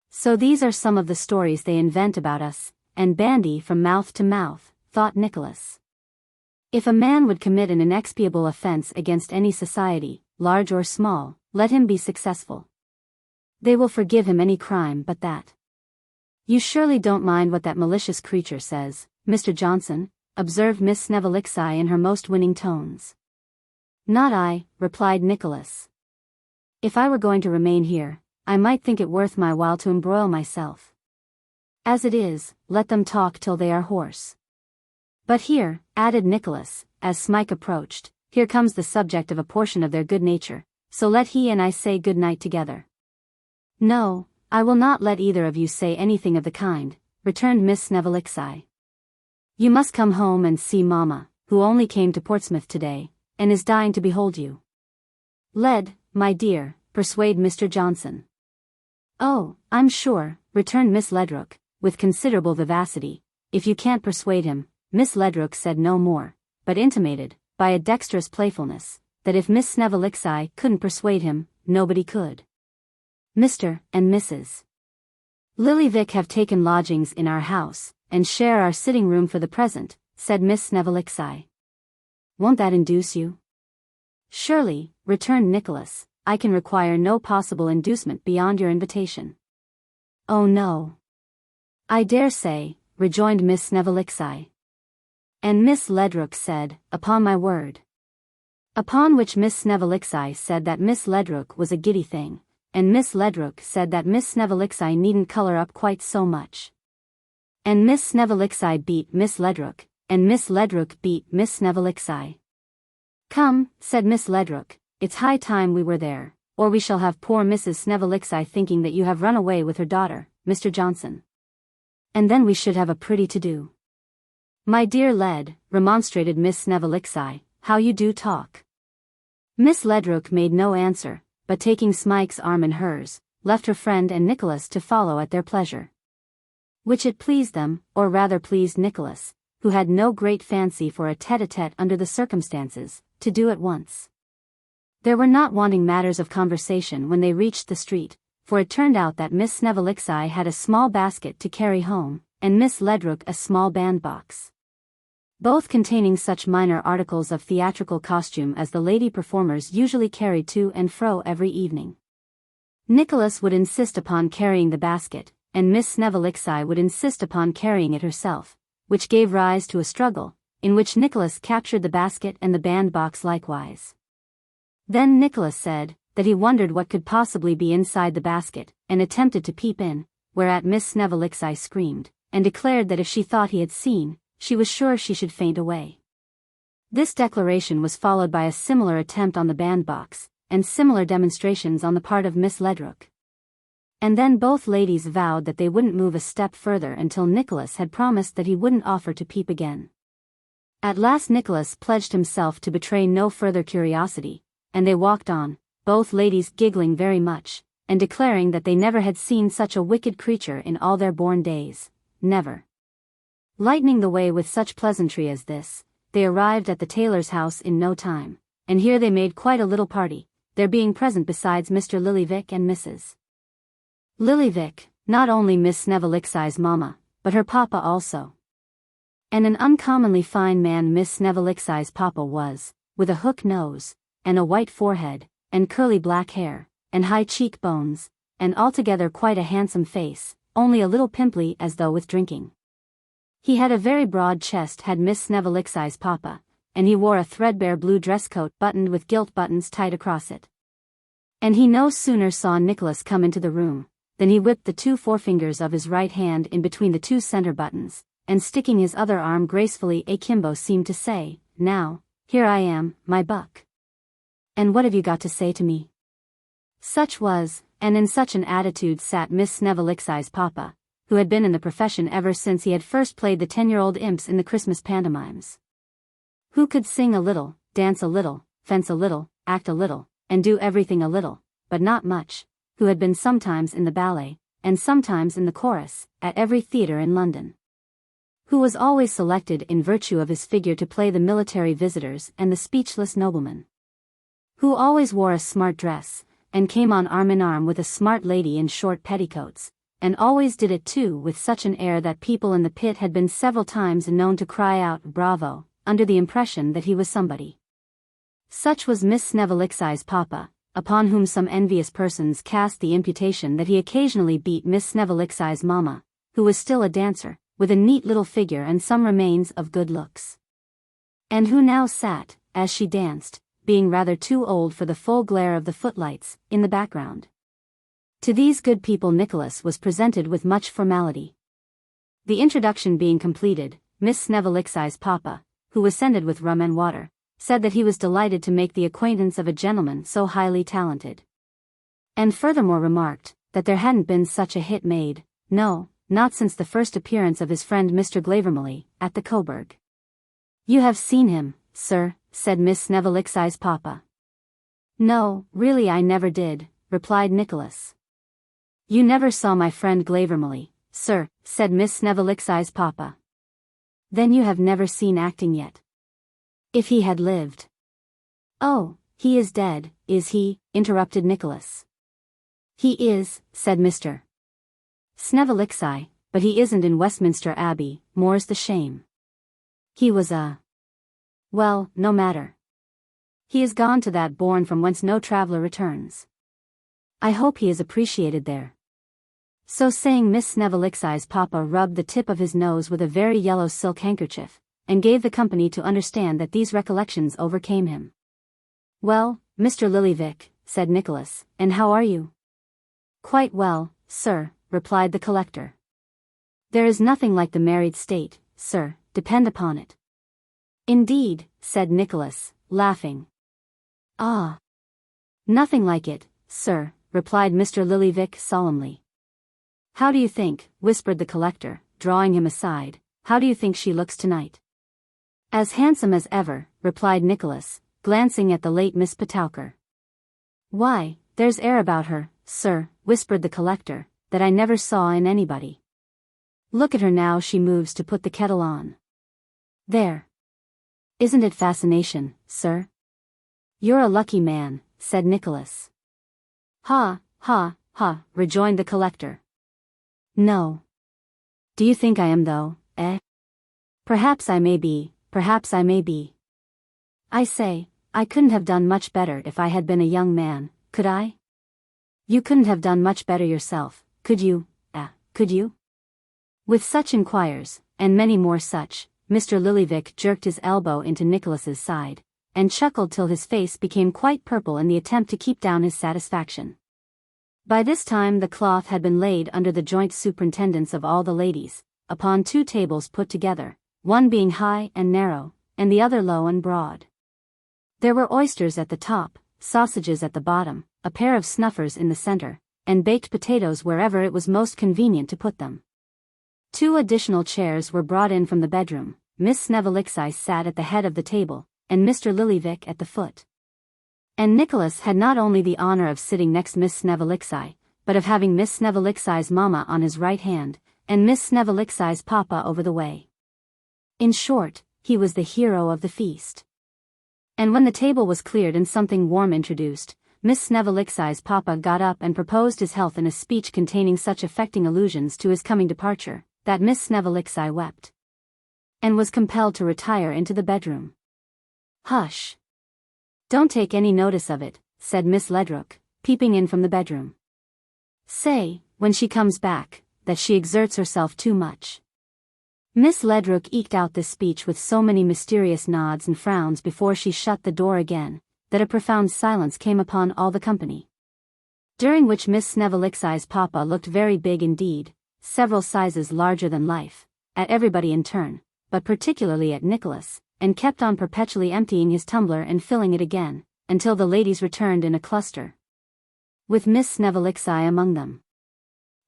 So these are some of the stories they invent about us, and bandy from mouth to mouth, thought Nicholas. If a man would commit an inexpiable offense against any society, large or small, let him be successful. They will forgive him any crime but that. You surely don't mind what that malicious creature says, Mr. Johnson, observed Miss Snevellicci in her most winning tones. Not I, replied Nicholas. If I were going to remain here, I might think it worth my while to embroil myself. As it is, let them talk till they are hoarse. But here, added Nicholas, as Smike approached, here comes the subject of a portion of their good nature, so let he and I say good night together. No, I will not let either of you say anything of the kind, returned Miss Snevellicci. You must come home and see Mamma, who only came to Portsmouth today, and is dying to behold you. Led, my dear, persuade Mr. Johnson. Oh, I'm sure, returned Miss Ledrook, with considerable vivacity, if you can't persuade him. Miss Ledrook said no more, but intimated, by a dexterous playfulness, that if Miss Snevellicci couldn't persuade him, nobody could. Mr. and Mrs. Lillyvick have taken lodgings in our house, and share our sitting room for the present, said Miss Snevellicci. Won't that induce you? Surely, returned Nicholas, I can require no possible inducement beyond your invitation. Oh no. I dare say, rejoined Miss Snevellicci. And Miss Ledrook said, upon my word. Upon which Miss Snevellicci said that Miss Ledrook was a giddy thing, and Miss Ledrook said that Miss Snevellicci needn't colour up quite so much. And Miss Snevellicci beat Miss Ledrook, and Miss Ledrook beat Miss Snevellicci. Come, said Miss Ledrook, it's high time we were there, or we shall have poor Mrs. Snevellicci thinking that you have run away with her daughter, Mr. Johnson. And then we should have a pretty to-do. My dear Led, remonstrated Miss Snevellicci, how you do talk. Miss Ledrook made no answer, but taking Smike's arm in hers, left her friend and Nicholas to follow at their pleasure. Which it pleased them, or rather pleased Nicholas, who had no great fancy for a tete-a-tete under the circumstances, to do at once. There were not wanting matters of conversation when they reached the street, for it turned out that Miss Snevellicci had a small basket to carry home, and Miss Ledrook a small bandbox, both containing such minor articles of theatrical costume as the lady performers usually carried to and fro every evening. Nicholas would insist upon carrying the basket, and Miss Snevellicci would insist upon carrying it herself, which gave rise to a struggle, in which Nicholas captured the basket and the bandbox likewise. Then Nicholas said that he wondered what could possibly be inside the basket, and attempted to peep in, whereat Miss Snevellicci screamed, and declared that if she thought he had seen, she was sure she should faint away. This declaration was followed by a similar attempt on the bandbox, and similar demonstrations on the part of Miss Ledrook. And then both ladies vowed that they wouldn't move a step further until Nicholas had promised that he wouldn't offer to peep again. At last Nicholas pledged himself to betray no further curiosity, and they walked on, both ladies giggling very much, and declaring that they never had seen such a wicked creature in all their born days, never. Lightening the way with such pleasantry as this, they arrived at the tailor's house in no time, and here they made quite a little party, there being present besides Mr. Lillyvick and Mrs. Lillyvick, not only Miss Snevellicci's mamma, but her papa also. And an uncommonly fine man Miss Snevellicci's papa was, with a hook nose, and a white forehead, and curly black hair, and high cheekbones, and altogether quite a handsome face, only a little pimply as though with drinking. He had a very broad chest had Miss Snevellicci's papa, and he wore a threadbare blue dress coat buttoned with gilt buttons tied across it. And he no sooner saw Nicholas come into the room, than he whipped the two forefingers of his right hand in between the two center buttons, and sticking his other arm gracefully akimbo seemed to say, "Now, here I am, my buck. And what have you got to say to me?" Such was, and in such an attitude sat Miss Snevellicci's papa, who had been in the profession ever since he had first played the 10-year-old imps in the Christmas pantomimes. Who could sing a little, dance a little, fence a little, act a little, and do everything a little, but not much, who had been sometimes in the ballet, and sometimes in the chorus, at every theatre in London. Who was always selected in virtue of his figure to play the military visitors and the speechless nobleman. Who always wore a smart dress, and came on arm in arm with a smart lady in short petticoats, and always did it too with such an air that people in the pit had been several times known to cry out "Bravo," under the impression that he was somebody. Such was Miss Snevillixi's papa, upon whom some envious persons cast the imputation that he occasionally beat Miss Snevillixi's mamma, who was still a dancer, with a neat little figure and some remains of good looks. And who now sat, as she danced, being rather too old for the full glare of the footlights, in the background. To these good people Nicholas was presented with much formality. The introduction being completed, Miss Snevillixi's papa, who was scented with rum and water, said that he was delighted to make the acquaintance of a gentleman so highly talented. And furthermore remarked, that there hadn't been such a hit made, no, not since the first appearance of his friend Mr. Glavermully, at the Coburg. "You have seen him, sir," said Miss Snevillixi's papa. "No, really I never did," replied Nicholas. "You never saw my friend Glavermully, sir," said Miss Snevillixi's papa. "Then you have never seen acting yet. If he had lived." "Oh, he is dead, is he?" interrupted Nicholas. "He is," said Mr. Snevillixi, "but he isn't in Westminster Abbey, more's the shame. He was well, no matter. He is gone to that bourne from whence no traveller returns. I hope he is appreciated there." So saying, Miss Snevillixi's papa rubbed the tip of his nose with a very yellow silk handkerchief, and gave the company to understand that these recollections overcame him. "Well, Mr. Lillyvick," said Nicholas, "and how are you?" "Quite well, sir," replied the collector. "There is nothing like the married state, sir, depend upon it." "Indeed," said Nicholas, laughing. "Ah! Nothing like it, sir," replied Mr. Lillyvick solemnly. "How do you think," whispered the collector, drawing him aside, "how do you think she looks tonight?" "As handsome as ever," replied Nicholas, glancing at the late Miss Petowker. "Why, there's air about her, sir," whispered the collector, "that I never saw in anybody. Look at her now, she moves to put the kettle on. There. Isn't it fascination, sir?" "You're a lucky man," said Nicholas. "Ha, ha, ha," rejoined the collector. "No. Do you think I am though, eh? Perhaps I may be, perhaps I may be. I say, I couldn't have done much better if I had been a young man, could I? You couldn't have done much better yourself, could you, could you?" With such inquiries, and many more such, Mr. Lillyvick jerked his elbow into Nicholas's side, and chuckled till his face became quite purple in the attempt to keep down his satisfaction. By this time the cloth had been laid under the joint superintendence of all the ladies, upon two tables put together, one being high and narrow, and the other low and broad. There were oysters at the top, sausages at the bottom, a pair of snuffers in the center, and baked potatoes wherever it was most convenient to put them. 2 additional chairs were brought in from the bedroom. Miss Snevilixi sat at the head of the table, and Mr. Lillyvick at the foot. And Nicholas had not only the honor of sitting next Miss Snevilixi, but of having Miss Snevillixi's mamma on his right hand, and Miss Snevillixi's papa over the way. In short, he was the hero of the feast. And when the table was cleared and something warm introduced, Miss Snevillixi's papa got up and proposed his health in a speech containing such affecting allusions to his coming departure, that Miss Snevilixi wept, and was compelled to retire into the bedroom. "Hush! Don't take any notice of it," said Miss Ledrook, peeping in from the bedroom. "Say, when she comes back, that she exerts herself too much." Miss Ledrook eked out this speech with so many mysterious nods and frowns before she shut the door again, that a profound silence came upon all the company. During which Miss Snevillixi's papa looked very big indeed, several sizes larger than life, at everybody in turn, but particularly at Nicholas, and kept on perpetually emptying his tumbler and filling it again, until the ladies returned in a cluster, with Miss Snevilixi among them.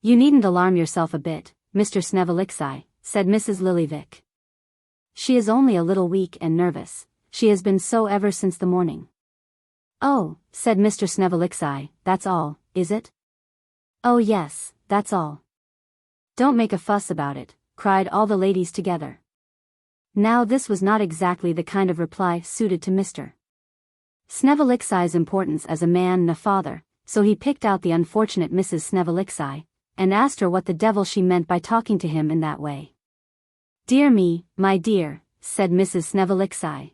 "You needn't alarm yourself a bit, Mr. Snevilixi," said Mrs. Lillyvick. "She is only a little weak and nervous, she has been so ever since the morning." "Oh," said Mr. Snevilixi, "that's all, is it?" "Oh yes, that's all." "Don't make a fuss about it," cried all the ladies together. Now this was not exactly the kind of reply suited to Mr. Snevilixi's importance as a man and a father, so he picked out the unfortunate Mrs. Snevilixi, and asked her what the devil she meant by talking to him in that way. "Dear me, my dear," said Mrs. Snevilixi.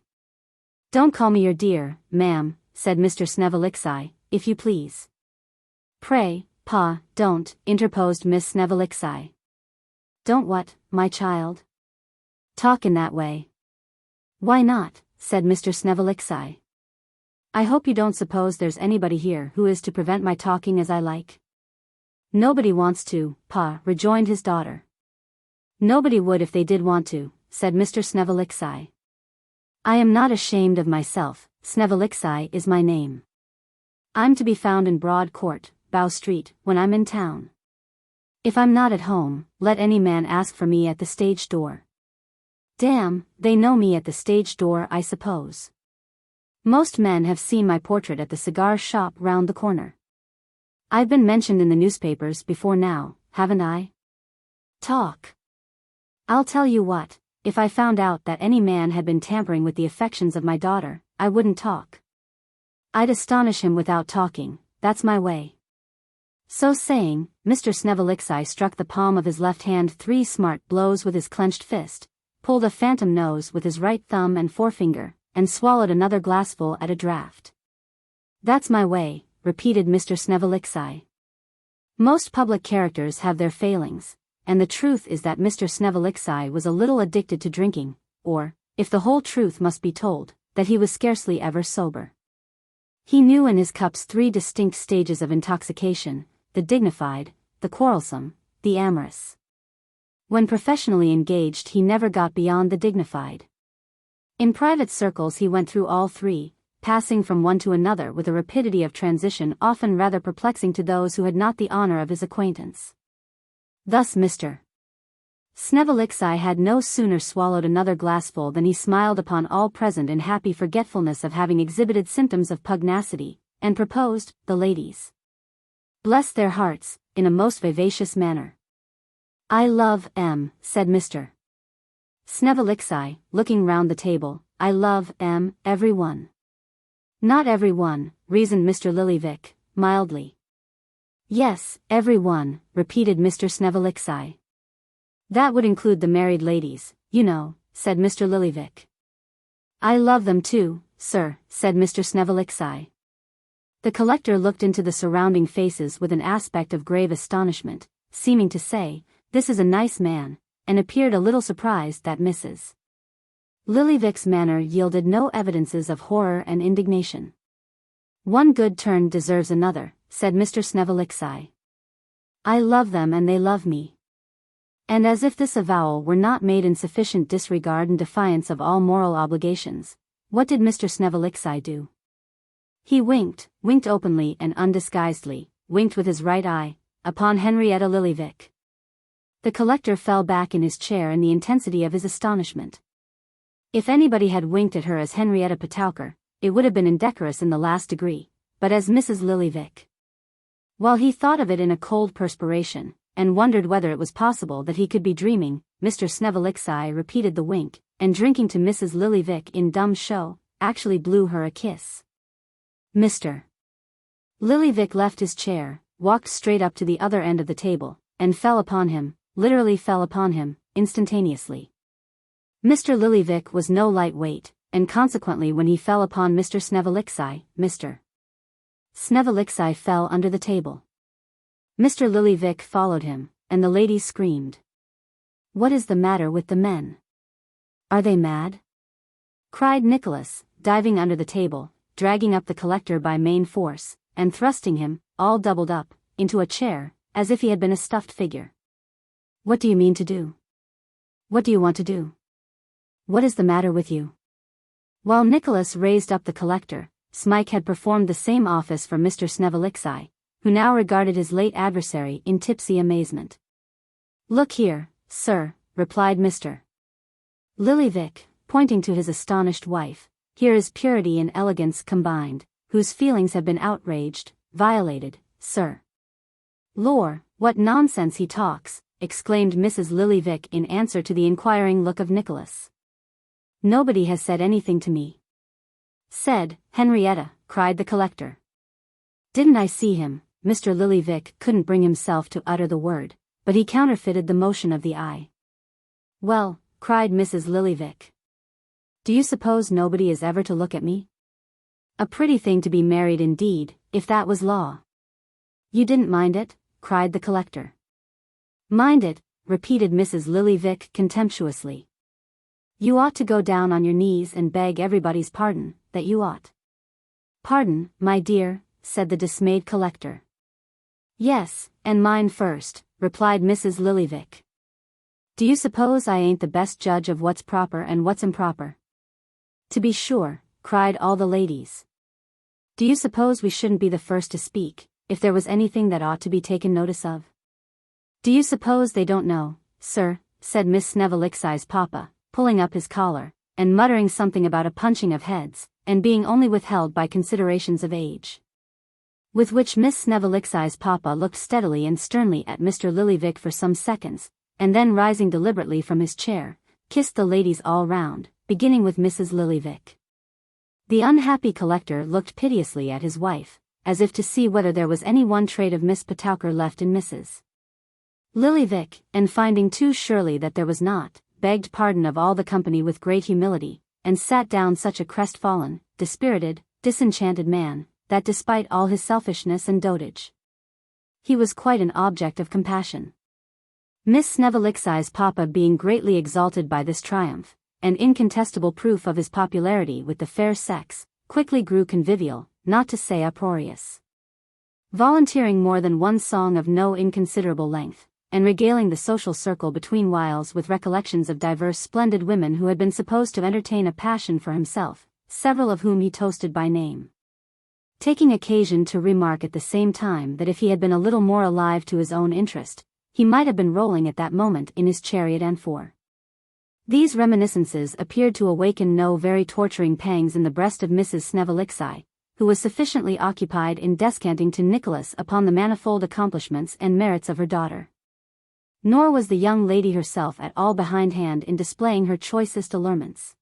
"Don't call me your dear, ma'am," said Mr. Snevilixi, "if you please." "Pray, pa, don't," interposed Miss Snevilixi. "Don't what, my child? Talk in that way." "Why not?" said Mr. Snevilixi. "I hope you don't suppose there's anybody here who is to prevent my talking as I like?" "Nobody wants to, pa," rejoined his daughter. "Nobody would if they did want to," said Mr. Snevilixi. "I am not ashamed of myself, Snevilixi is my name. I'm to be found in Broad Court, Bow Street, when I'm in town. If I'm not at home, let any man ask for me at the stage door. Damn, they know me at the stage door, I suppose. Most men have seen my portrait at the cigar shop round the corner. I've been mentioned in the newspapers before now, haven't I? Talk. I'll tell you what, if I found out that any man had been tampering with the affections of my daughter, I wouldn't talk. I'd astonish him without talking, that's my way." So saying, Mr. Snevilixi struck the palm of his left hand 3 smart blows with his clenched fist, pulled a phantom nose with his right thumb and forefinger, and swallowed another glassful at a draught. "That's my way," repeated Mr. Snevilixi. "Most public characters have their failings, and the truth is that Mr. Snevilixi was a little addicted to drinking, or, if the whole truth must be told, that he was scarcely ever sober. He knew in his cups 3 distinct stages of intoxication, the dignified, the quarrelsome, the amorous. When professionally engaged he never got beyond the dignified. In private circles he went through all 3, passing from one to another with a rapidity of transition often rather perplexing to those who had not the honor of his acquaintance. Thus Mr. Snevilixi had no sooner swallowed another glassful than he smiled upon all present in happy forgetfulness of having exhibited symptoms of pugnacity, and proposed, the ladies, bless their hearts, in a most vivacious manner. "I love said Mr. Snevilixi, looking round the table, "I love every one." "Not every one," reasoned Mr. Lillyvick, mildly. "Yes, every one," repeated Mr. Snevilixi. "That would include the married ladies, you know," said Mr. Lillyvick. "I love them too, sir," said Mr. Snevilixi. The collector looked into the surrounding faces with an aspect of grave astonishment, seeming to say, "This is a nice man," and appeared a little surprised that Mrs. Lillyvick's manner yielded no evidences of horror and indignation. "One good turn deserves another," said Mr. Snevilixi. "I love them and they love me." And as if this avowal were not made in sufficient disregard and defiance of all moral obligations, what did Mr. Snevilixi do? He winked openly and undisguisedly, winked with his right eye, upon Henrietta Lillyvick. The collector fell back in his chair in the intensity of his astonishment. If anybody had winked at her as Henrietta Petowker, it would have been indecorous in the last degree, but as Mrs. Lillyvick. While he thought of it in a cold perspiration, and wondered whether it was possible that he could be dreaming, Mr. Snevilixi repeated the wink, and drinking to Mrs. Lillyvick in dumb show, actually blew her a kiss. Mr. Lillyvick left his chair, walked straight up to the other end of the table, and fell upon him, literally fell upon him, instantaneously. Mr. Lillyvick was no light weight, and consequently when he fell upon Mr. Snevilixi, Mr. Snevilixi fell under the table. Mr. Lillyvick followed him, and the ladies screamed. "What is the matter with the men? Are they mad?" cried Nicholas, diving under the table, dragging up the collector by main force, and thrusting him, all doubled up, into a chair, as if he had been a stuffed figure. "What do you mean to do? What do you want to do? What is the matter with you?" While Nicholas raised up the collector, Smike had performed the same office for Mr. Snevilixi, who now regarded his late adversary in tipsy amazement. "Look here, sir," replied Mr. Lillyvick, pointing to his astonished wife, "here is purity and elegance combined, whose feelings have been outraged, violated, sir." "Lor, what nonsense he talks," exclaimed Mrs. Lillyvick in answer to the inquiring look of Nicholas. "Nobody has said anything to me." "Said, Henrietta," cried the collector. "Didn't I see him?" Mr. Lillyvick couldn't bring himself to utter the word, but he counterfeited the motion of the eye. "Well," cried Mrs. Lillyvick. "Do you suppose nobody is ever to look at me? A pretty thing to be married indeed, if that was law." "You didn't mind it?" cried the collector. "Mind it," repeated Mrs. Lillyvick contemptuously. "You ought to go down on your knees and beg everybody's pardon, that you ought." "Pardon, my dear," said the dismayed collector. "Yes, and mine first," replied Mrs. Lillyvick. "Do you suppose I ain't the best judge of what's proper and what's improper?" "To be sure," cried all the ladies. "Do you suppose we shouldn't be the first to speak, if there was anything that ought to be taken notice of?" "Do you suppose they don't know, sir," said Miss Snevellixi's papa, pulling up his collar, and muttering something about a punching of heads, and being only withheld by considerations of age. With which Miss Snevellixi's papa looked steadily and sternly at Mr. Lillyvick for some seconds, and then rising deliberately from his chair, kissed the ladies all round, beginning with Mrs. Lillyvick. The unhappy collector looked piteously at his wife, as if to see whether there was any one trait of Miss Petowker left in Mrs. Lillyvick, and finding too surely that there was not, begged pardon of all the company with great humility, and sat down such a crestfallen, dispirited, disenchanted man, that despite all his selfishness and dotage, he was quite an object of compassion. Miss Snevellixi's papa being greatly exalted by this triumph, an incontestable proof of his popularity with the fair sex, quickly grew convivial, not to say uproarious. Volunteering more than one song of no inconsiderable length, and regaling the social circle between whiles with recollections of divers splendid women who had been supposed to entertain a passion for himself, several of whom he toasted by name. Taking occasion to remark at the same time that if he had been a little more alive to his own interest, he might have been rolling at that moment in his chariot and four. These reminiscences appeared to awaken no very torturing pangs in the breast of Mrs. Snevellicci, who was sufficiently occupied in descanting to Nicholas upon the manifold accomplishments and merits of her daughter. Nor was the young lady herself at all behindhand in displaying her choicest allurements.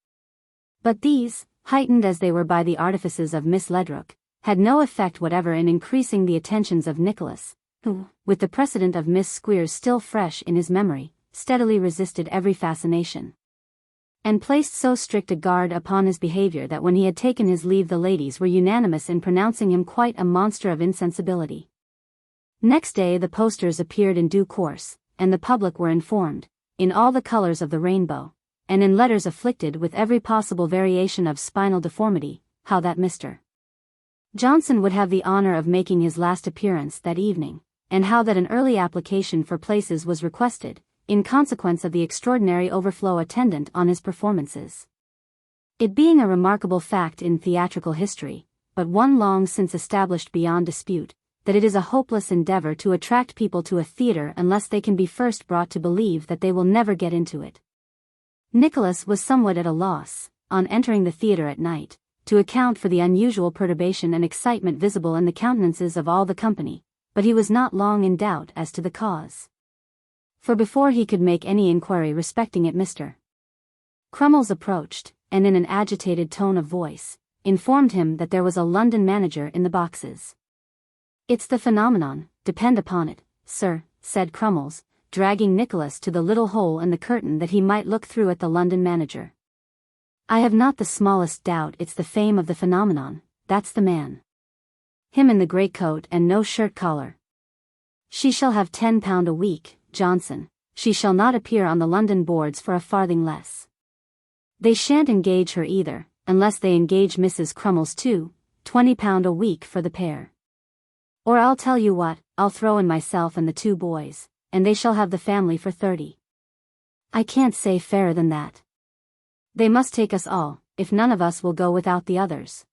But these, heightened as they were by the artifices of Miss Ledrook, had no effect whatever in increasing the attentions of Nicholas, who, with the precedent of Miss Squeers still fresh in his memory, steadily resisted every fascination, and placed so strict a guard upon his behavior that when he had taken his leave the ladies were unanimous in pronouncing him quite a monster of insensibility. Next day the posters appeared in due course, and the public were informed, in all the colors of the rainbow, and in letters afflicted with every possible variation of spinal deformity, how that Mr. Johnson would have the honor of making his last appearance that evening, and how that an early application for places was requested, in consequence of the extraordinary overflow attendant on his performances. It being a remarkable fact in theatrical history, but one long since established beyond dispute, that it is a hopeless endeavor to attract people to a theater unless they can be first brought to believe that they will never get into it. Nicholas was somewhat at a loss, on entering the theater at night, to account for the unusual perturbation and excitement visible in the countenances of all the company, but he was not long in doubt as to the cause. For before he could make any inquiry respecting it, Mr. Crummles approached, and in an agitated tone of voice, informed him that there was a London manager in the boxes. "It's the phenomenon, depend upon it, sir," said Crummles, dragging Nicholas to the little hole in the curtain that he might look through at the London manager. "I have not the smallest doubt it's the fame of the phenomenon, that's the man. Him in the greatcoat and no shirt collar. She shall have £10 a week, Johnson, she shall not appear on the London boards for a farthing less. They shan't engage her either, unless they engage Mrs. Crummles too, £20 a week for the pair. Or I'll tell you what, I'll throw in myself and the two boys, and they shall have the family for 30. I can't say fairer than that. They must take us all, if none of us will go without the others.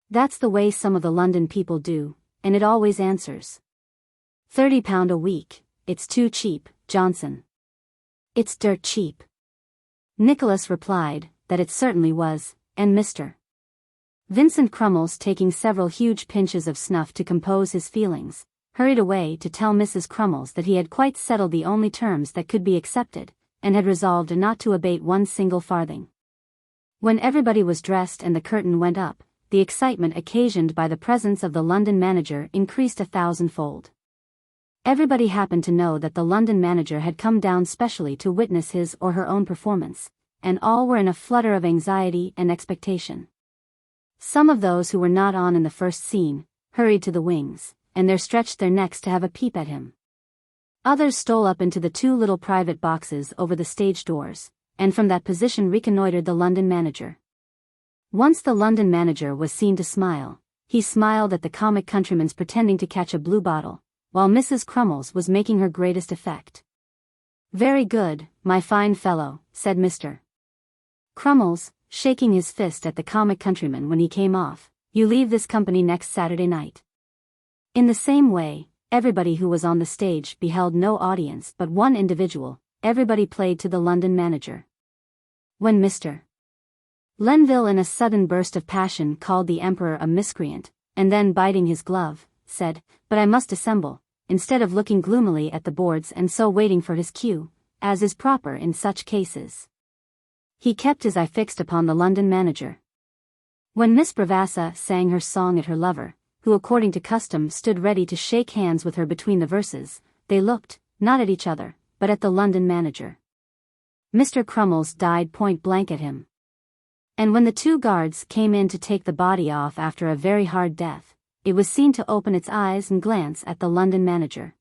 That's the way some of the London people do, and it always answers. £30 a week, it's too cheap, Johnson." "It's dirt cheap." Nicholas replied, that it certainly was, and Mr. Vincent Crummles, taking several huge pinches of snuff to compose his feelings, hurried away to tell Mrs. Crummles that he had quite settled the only terms that could be accepted, and had resolved not to abate one single farthing. When everybody was dressed and the curtain went up, the excitement occasioned by the presence of the London manager increased 1,000-fold. Everybody happened to know that the London manager had come down specially to witness his or her own performance, and all were in a flutter of anxiety and expectation. Some of those who were not on in the first scene hurried to the wings, and there stretched their necks to have a peep at him. Others stole up into the 2 little private boxes over the stage doors, and from that position reconnoitered the London manager. Once the London manager was seen to smile. He smiled at the comic countryman's pretending to catch a blue bottle, while Mrs. Crummles was making her greatest effect. "Very good, my fine fellow," said Mr. Crummles, shaking his fist at the comic countryman when he came off. "You leave this company next Saturday night." In the same way, everybody who was on the stage beheld no audience but one individual. Everybody played to the London manager. When Mr. Lenville, in a sudden burst of passion, called the Emperor a miscreant, and then, biting his glove, said, "But I must dissemble," instead of looking gloomily at the boards and so waiting for his cue, as is proper in such cases, he kept his eye fixed upon the London manager. When Miss Bravassa sang her song at her lover, who according to custom stood ready to shake hands with her between the verses, they looked, not at each other, but at the London manager. Mr. Crummles died point blank at him. And when the 2 guards came in to take the body off after a very hard death, it was seen to open its eyes and glance at the London manager.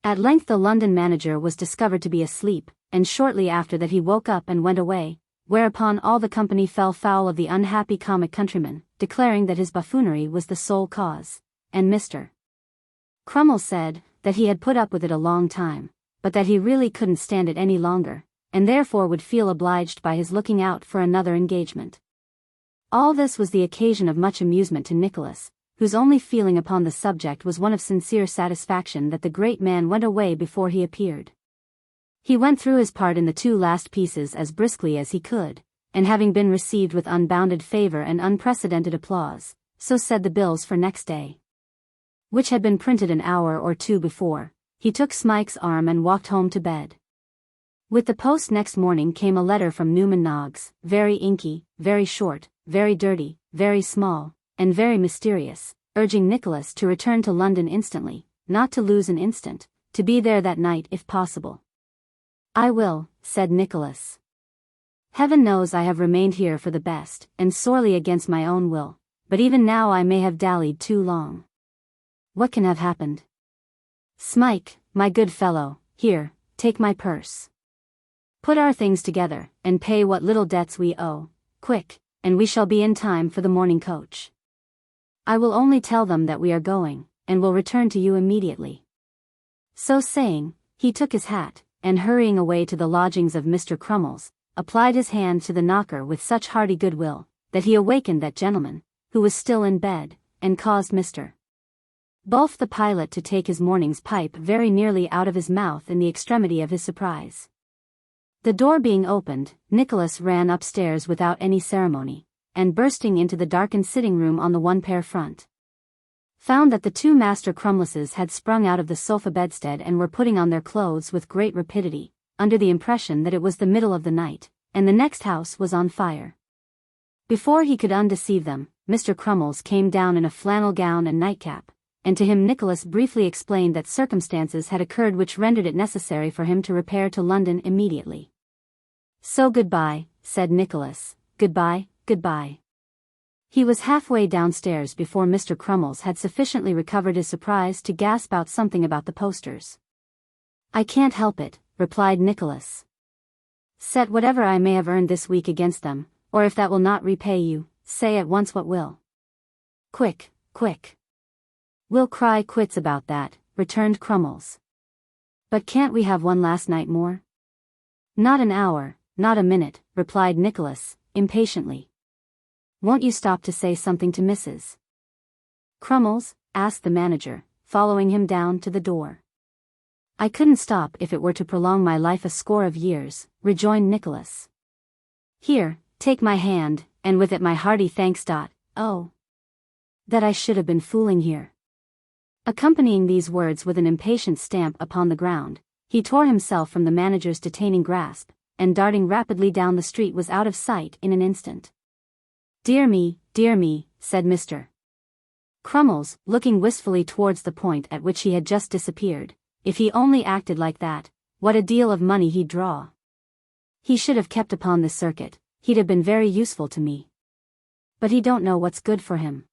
At length the London manager was discovered to be asleep, and shortly after that he woke up and went away, whereupon all the company fell foul of the unhappy comic countryman, declaring that his buffoonery was the sole cause, and Mr. Crummles said that he had put up with it a long time, but that he really couldn't stand it any longer, and therefore would feel obliged by his looking out for another engagement. All this was the occasion of much amusement to Nicholas, whose only feeling upon the subject was one of sincere satisfaction that the great man went away before he appeared. He went through his part in the 2 last pieces as briskly as he could, and having been received with unbounded favor and unprecedented applause, so said the bills for next day, which had been printed an hour or 2 before, he took Smike's arm and walked home to bed. With the post next morning came a letter from Newman Noggs, very inky, very short, very dirty, very small, and very mysterious, urging Nicholas to return to London instantly, not to lose an instant, to be there that night if possible. "I will," said Nicholas. "Heaven knows I have remained here for the best, and sorely against my own will, but even now I may have dallied too long. What can have happened? Smike, my good fellow, here, take my purse. Put our things together, and pay what little debts we owe, quick, and we shall be in time for the morning coach. I will only tell them that we are going, and will return to you immediately." So saying, he took his hat, and hurrying away to the lodgings of Mr. Crummles, applied his hand to the knocker with such hearty goodwill, that he awakened that gentleman, who was still in bed, and caused Mr. Bulph the pilot to take his morning's pipe very nearly out of his mouth in the extremity of his surprise. The door being opened, Nicholas ran upstairs without any ceremony, and bursting into the darkened sitting-room on the 1-pair front, found that the 2 Master Crummleses had sprung out of the sofa bedstead and were putting on their clothes with great rapidity, under the impression that it was the middle of the night, and the next house was on fire. Before he could undeceive them, Mr. Crummles came down in a flannel gown and nightcap, and to him Nicholas briefly explained that circumstances had occurred which rendered it necessary for him to repair to London immediately. "So goodbye," said Nicholas, "goodbye, goodbye." He was halfway downstairs before Mr. Crummles had sufficiently recovered his surprise to gasp out something about the posters. "I can't help it," replied Nicholas. "Set whatever I may have earned this week against them, or if that will not repay you, say at once what will." "Quick, quick." "We'll cry quits about that," returned Crummles. "But can't we have one last night more?" "Not an hour, not a minute," replied Nicholas, impatiently. "Won't you stop to say something to Mrs. Crummles?" asked the manager, following him down to the door. "I couldn't stop if it were to prolong my life a score of years," rejoined Nicholas. "Here, take my hand, and with it my hearty thanks. Oh, that I should have been fooling here. Accompanying these words with an impatient stamp upon the ground, he tore himself from the manager's detaining grasp, and darting rapidly down the street was out of sight in an instant. Dear me, said Mr. Crummles, looking wistfully towards the point at which he had just disappeared. If he only acted like that, what a deal of money he'd draw. He should have kept upon this circuit, he'd have been very useful to me. But he don't know what's good for him.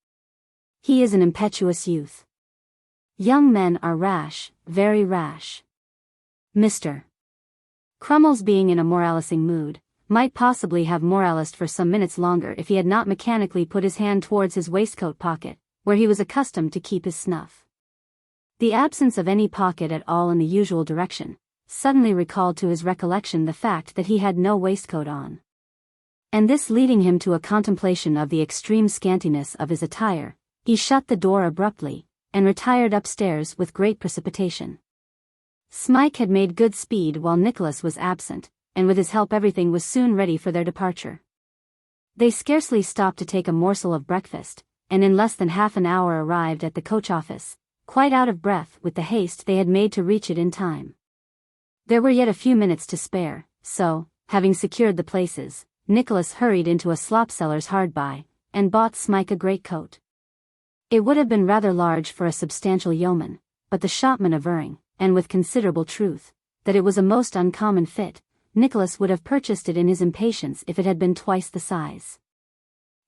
He is an impetuous youth. Young men are rash, very rash. Mr. Crummles, being in a moralising mood, might possibly have moralised for some minutes longer if he had not mechanically put his hand towards his waistcoat pocket, where he was accustomed to keep his snuff. The absence of any pocket at all in the usual direction suddenly recalled to his recollection the fact that he had no waistcoat on. And this leading him to a contemplation of the extreme scantiness of his attire, he shut the door abruptly, and retired upstairs with great precipitation. Smike had made good speed while Nicholas was absent, and with his help everything was soon ready for their departure. They scarcely stopped to take a morsel of breakfast, and in less than half an hour arrived at the coach office, quite out of breath with the haste they had made to reach it in time. There were yet a few minutes to spare, so, having secured the places, Nicholas hurried into a slopseller's hard by, and bought Smike a greatcoat. It would have been rather large for a substantial yeoman, but the shopman averring, and with considerable truth, that it was a most uncommon fit, Nicholas would have purchased it in his impatience if it had been twice the size.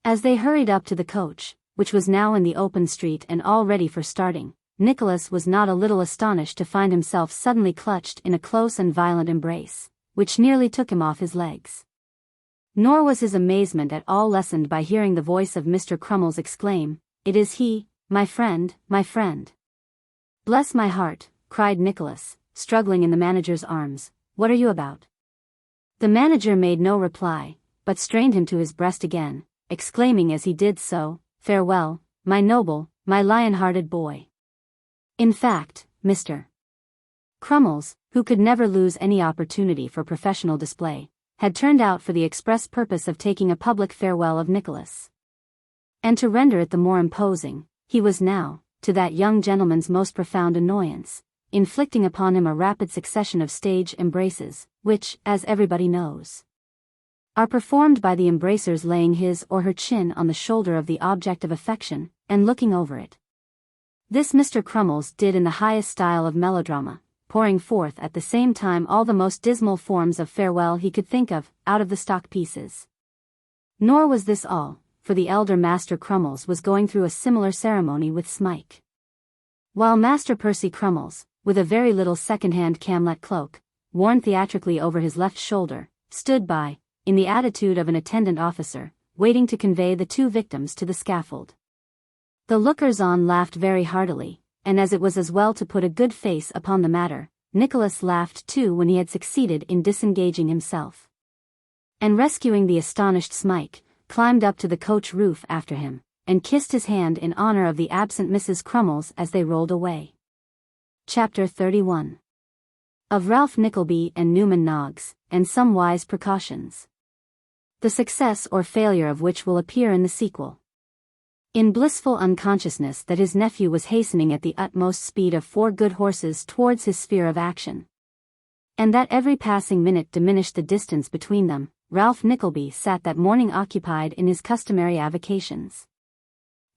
As they hurried up to the coach, which was now in the open street and all ready for starting, Nicholas was not a little astonished to find himself suddenly clutched in a close and violent embrace, which nearly took him off his legs. Nor was his amazement at all lessened by hearing the voice of Mr. Crummles exclaim, "It is he, my friend, my friend." "Bless my heart," cried Nicholas, struggling in the manager's arms, "what are you about?" The manager made no reply, but strained him to his breast again, exclaiming as he did so, "Farewell, my noble, my lion-hearted boy." In fact, Mr. Crummles, who could never lose any opportunity for professional display, had turned out for the express purpose of taking a public farewell of Nicholas. And to render it the more imposing, he was now, to that young gentleman's most profound annoyance, inflicting upon him a rapid succession of stage embraces, which, as everybody knows, are performed by the embracer's laying his or her chin on the shoulder of the object of affection, and looking over it. This Mr. Crummles did in the highest style of melodrama, pouring forth at the same time all the most dismal forms of farewell he could think of, out of the stock pieces. Nor was this all, for the elder Master Crummles was going through a similar ceremony with Smike. While Master Percy Crummles, with a very little second-hand camlet cloak, worn theatrically over his left shoulder, stood by, in the attitude of an attendant officer, waiting to convey the two victims to the scaffold. The lookers-on laughed very heartily, and as it was as well to put a good face upon the matter, Nicholas laughed too when he had succeeded in disengaging himself. And rescuing the astonished Smike, climbed up to the coach roof after him, and kissed his hand in honor of the absent Mrs. Crummles as they rolled away. Chapter 31. Of Ralph Nickleby and Newman Noggs, and some wise precautions. The success or failure of which will appear in the sequel. In blissful unconsciousness that his nephew was hastening at the utmost speed of 4 good horses towards his sphere of action, and that every passing minute diminished the distance between them, Ralph Nickleby sat that morning occupied in his customary avocations,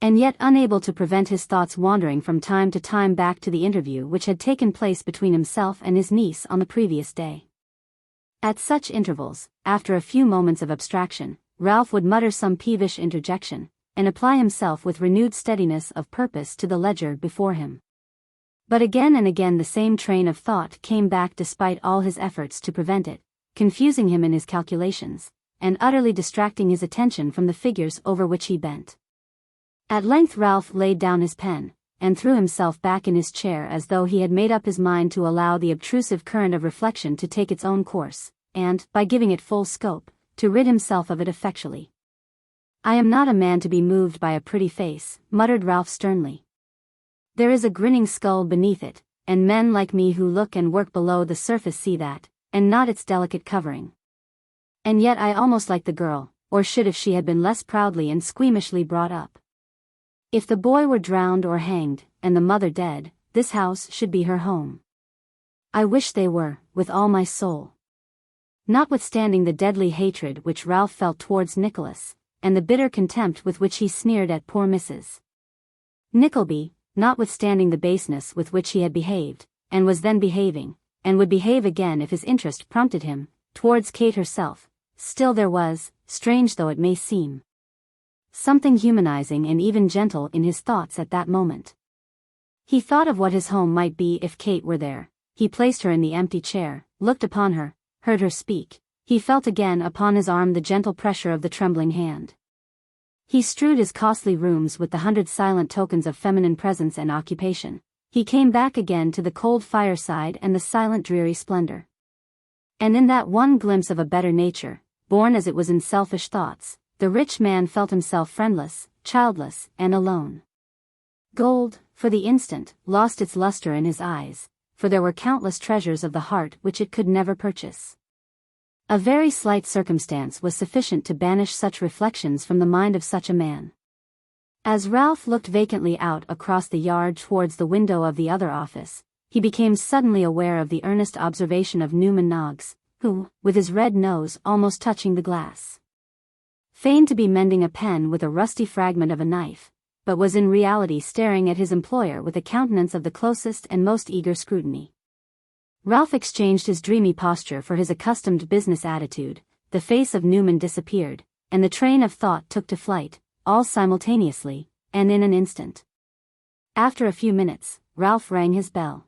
and yet unable to prevent his thoughts wandering from time to time back to the interview which had taken place between himself and his niece on the previous day. At such intervals, after a few moments of abstraction, Ralph would mutter some peevish interjection, and apply himself with renewed steadiness of purpose to the ledger before him. But again and again the same train of thought came back despite all his efforts to prevent it, confusing him in his calculations, and utterly distracting his attention from the figures over which he bent. At length Ralph laid down his pen, and threw himself back in his chair as though he had made up his mind to allow the obtrusive current of reflection to take its own course, and, by giving it full scope, to rid himself of it effectually. "I am not a man to be moved by a pretty face," muttered Ralph sternly. "There is a grinning skull beneath it, and men like me who look and work below the surface see that, and not its delicate covering. And yet I almost like the girl, or should if she had been less proudly and squeamishly brought up. If the boy were drowned or hanged, and the mother dead, this house should be her home. I wish they were, with all my soul. Notwithstanding the deadly hatred which Ralph felt towards Nicholas, and the bitter contempt with which he sneered at poor Mrs. Nickleby, notwithstanding the baseness with which he had behaved, and was then behaving, and would behave again if his interest prompted him, towards Kate herself, still there was, strange though it may seem, something humanizing and even gentle in his thoughts at that moment. He thought of what his home might be if Kate were there. He placed her in the empty chair, looked upon her, heard her speak. He felt again upon his arm the gentle pressure of the trembling hand. He strewed his costly rooms with the 100 silent tokens of feminine presence and occupation. He came back again to the cold fireside and the silent dreary splendor. And in that one glimpse of a better nature, born as it was in selfish thoughts, the rich man felt himself friendless, childless, and alone. Gold, for the instant, lost its luster in his eyes, for there were countless treasures of the heart which it could never purchase. A very slight circumstance was sufficient to banish such reflections from the mind of such a man. As Ralph looked vacantly out across the yard towards the window of the other office, he became suddenly aware of the earnest observation of Newman Noggs, who, with his red nose almost touching the glass, feigned to be mending a pen with a rusty fragment of a knife, but was in reality staring at his employer with a countenance of the closest and most eager scrutiny. Ralph exchanged his dreamy posture for his accustomed business attitude, the face of Newman disappeared, and the train of thought took to flight, all simultaneously, and in an instant. After a few minutes, Ralph rang his bell.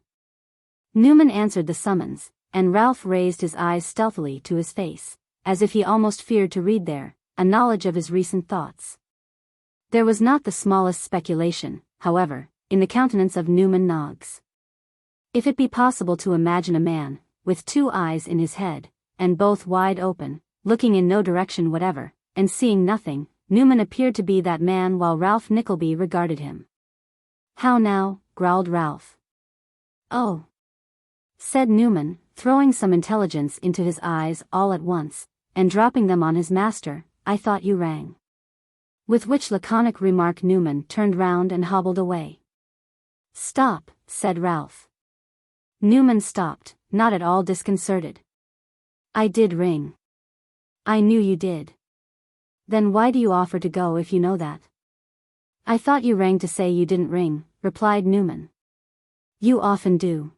Newman answered the summons, and Ralph raised his eyes stealthily to his face, as if he almost feared to read there a knowledge of his recent thoughts. There was not the smallest speculation, however, in the countenance of Newman Noggs. If it be possible to imagine a man, with two eyes in his head, and both wide open, looking in no direction whatever, and seeing nothing, Newman appeared to be that man while Ralph Nickleby regarded him. "How now?" growled Ralph. "Oh," said Newman, throwing some intelligence into his eyes all at once, and dropping them on his master, "I thought you rang." With which laconic remark Newman turned round and hobbled away. "Stop," said Ralph. Newman stopped, not at all disconcerted. "I did ring." "I knew you did." "Then why do you offer to go if you know that?" "I thought you rang to say you didn't ring," replied Newman. "You often do."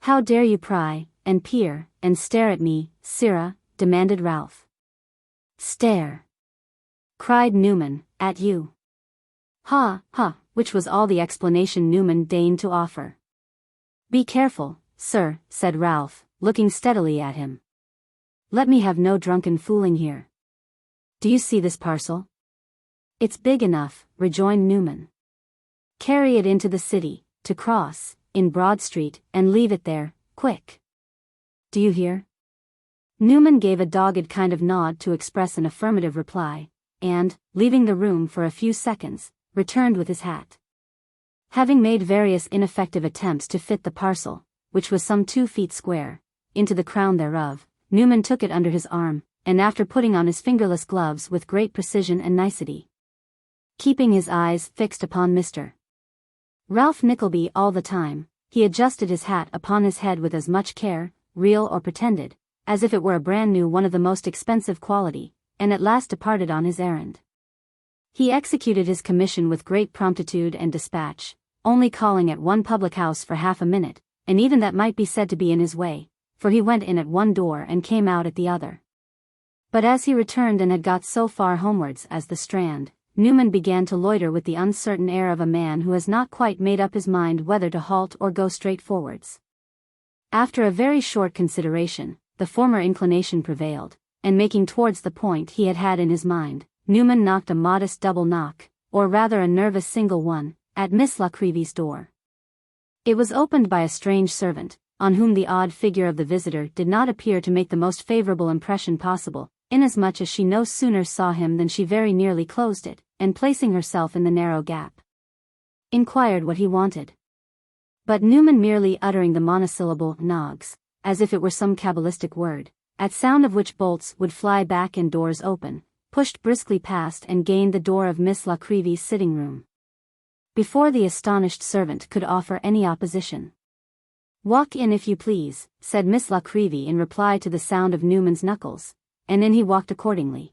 "How dare you pry, and peer, and stare at me, sirrah?" demanded Ralph. "Stare!" cried Newman, "at you." "Ha, ha," which was all the explanation Newman deigned to offer. "Be careful, sir," said Ralph, looking steadily at him. "Let me have no drunken fooling here. Do you see this parcel?" "It's big enough," rejoined Newman. "Carry it into the city, to Cross, in Broad Street, and leave it there, quick. Do you hear?" Newman gave a dogged kind of nod to express an affirmative reply, and, leaving the room for a few seconds, returned with his hat. Having made various ineffective attempts to fit the parcel, which was some 2 feet square, into the crown thereof, Newman took it under his arm, and after putting on his fingerless gloves with great precision and nicety, keeping his eyes fixed upon Mr. Ralph Nickleby all the time, he adjusted his hat upon his head with as much care, real or pretended, as if it were a brand new one of the most expensive quality, and at last departed on his errand. He executed his commission with great promptitude and dispatch, only calling at one public house for half a minute, and even that might be said to be in his way, for he went in at one door and came out at the other. But as he returned and had got so far homewards as the Strand, Newman began to loiter with the uncertain air of a man who has not quite made up his mind whether to halt or go straight forwards. After a very short consideration, the former inclination prevailed, and making towards the point he had had in his mind, Newman knocked a modest double knock, or rather a nervous single one, at Miss La Creevy's door. It was opened by a strange servant, on whom the odd figure of the visitor did not appear to make the most favorable impression possible, inasmuch as she no sooner saw him than she very nearly closed it, and placing herself in the narrow gap, inquired what he wanted. But Newman, merely uttering the monosyllable "Noggs," as if it were some cabalistic word, at sound of which bolts would fly back and doors open, pushed briskly past and gained the door of Miss La Creevy's sitting room. Before the astonished servant could offer any opposition. "Walk in if you please," said Miss La Creevy in reply to the sound of Newman's knuckles, and in he walked accordingly.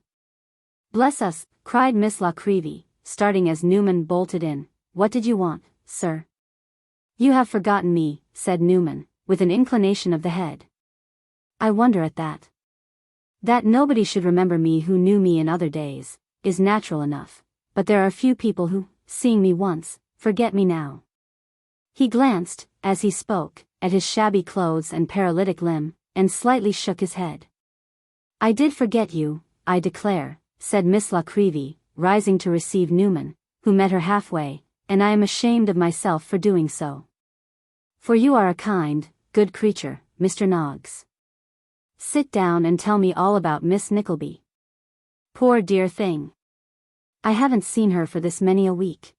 "Bless us," cried Miss La Creevy, starting as Newman bolted in. "What did you want, sir?" "You have forgotten me," said Newman, with an inclination of the head. "I wonder at that. That nobody should remember me who knew me in other days, is natural enough, but there are few people who, seeing me once, forget me now." He glanced, as he spoke, at his shabby clothes and paralytic limb, and slightly shook his head. "I did forget you, I declare," said Miss La Creevy, rising to receive Newman, who met her halfway, "and I am ashamed of myself for doing so. For you are a kind, good creature, Mr. Noggs. Sit down and tell me all about Miss Nickleby. Poor dear thing. I haven't seen her for this many a week."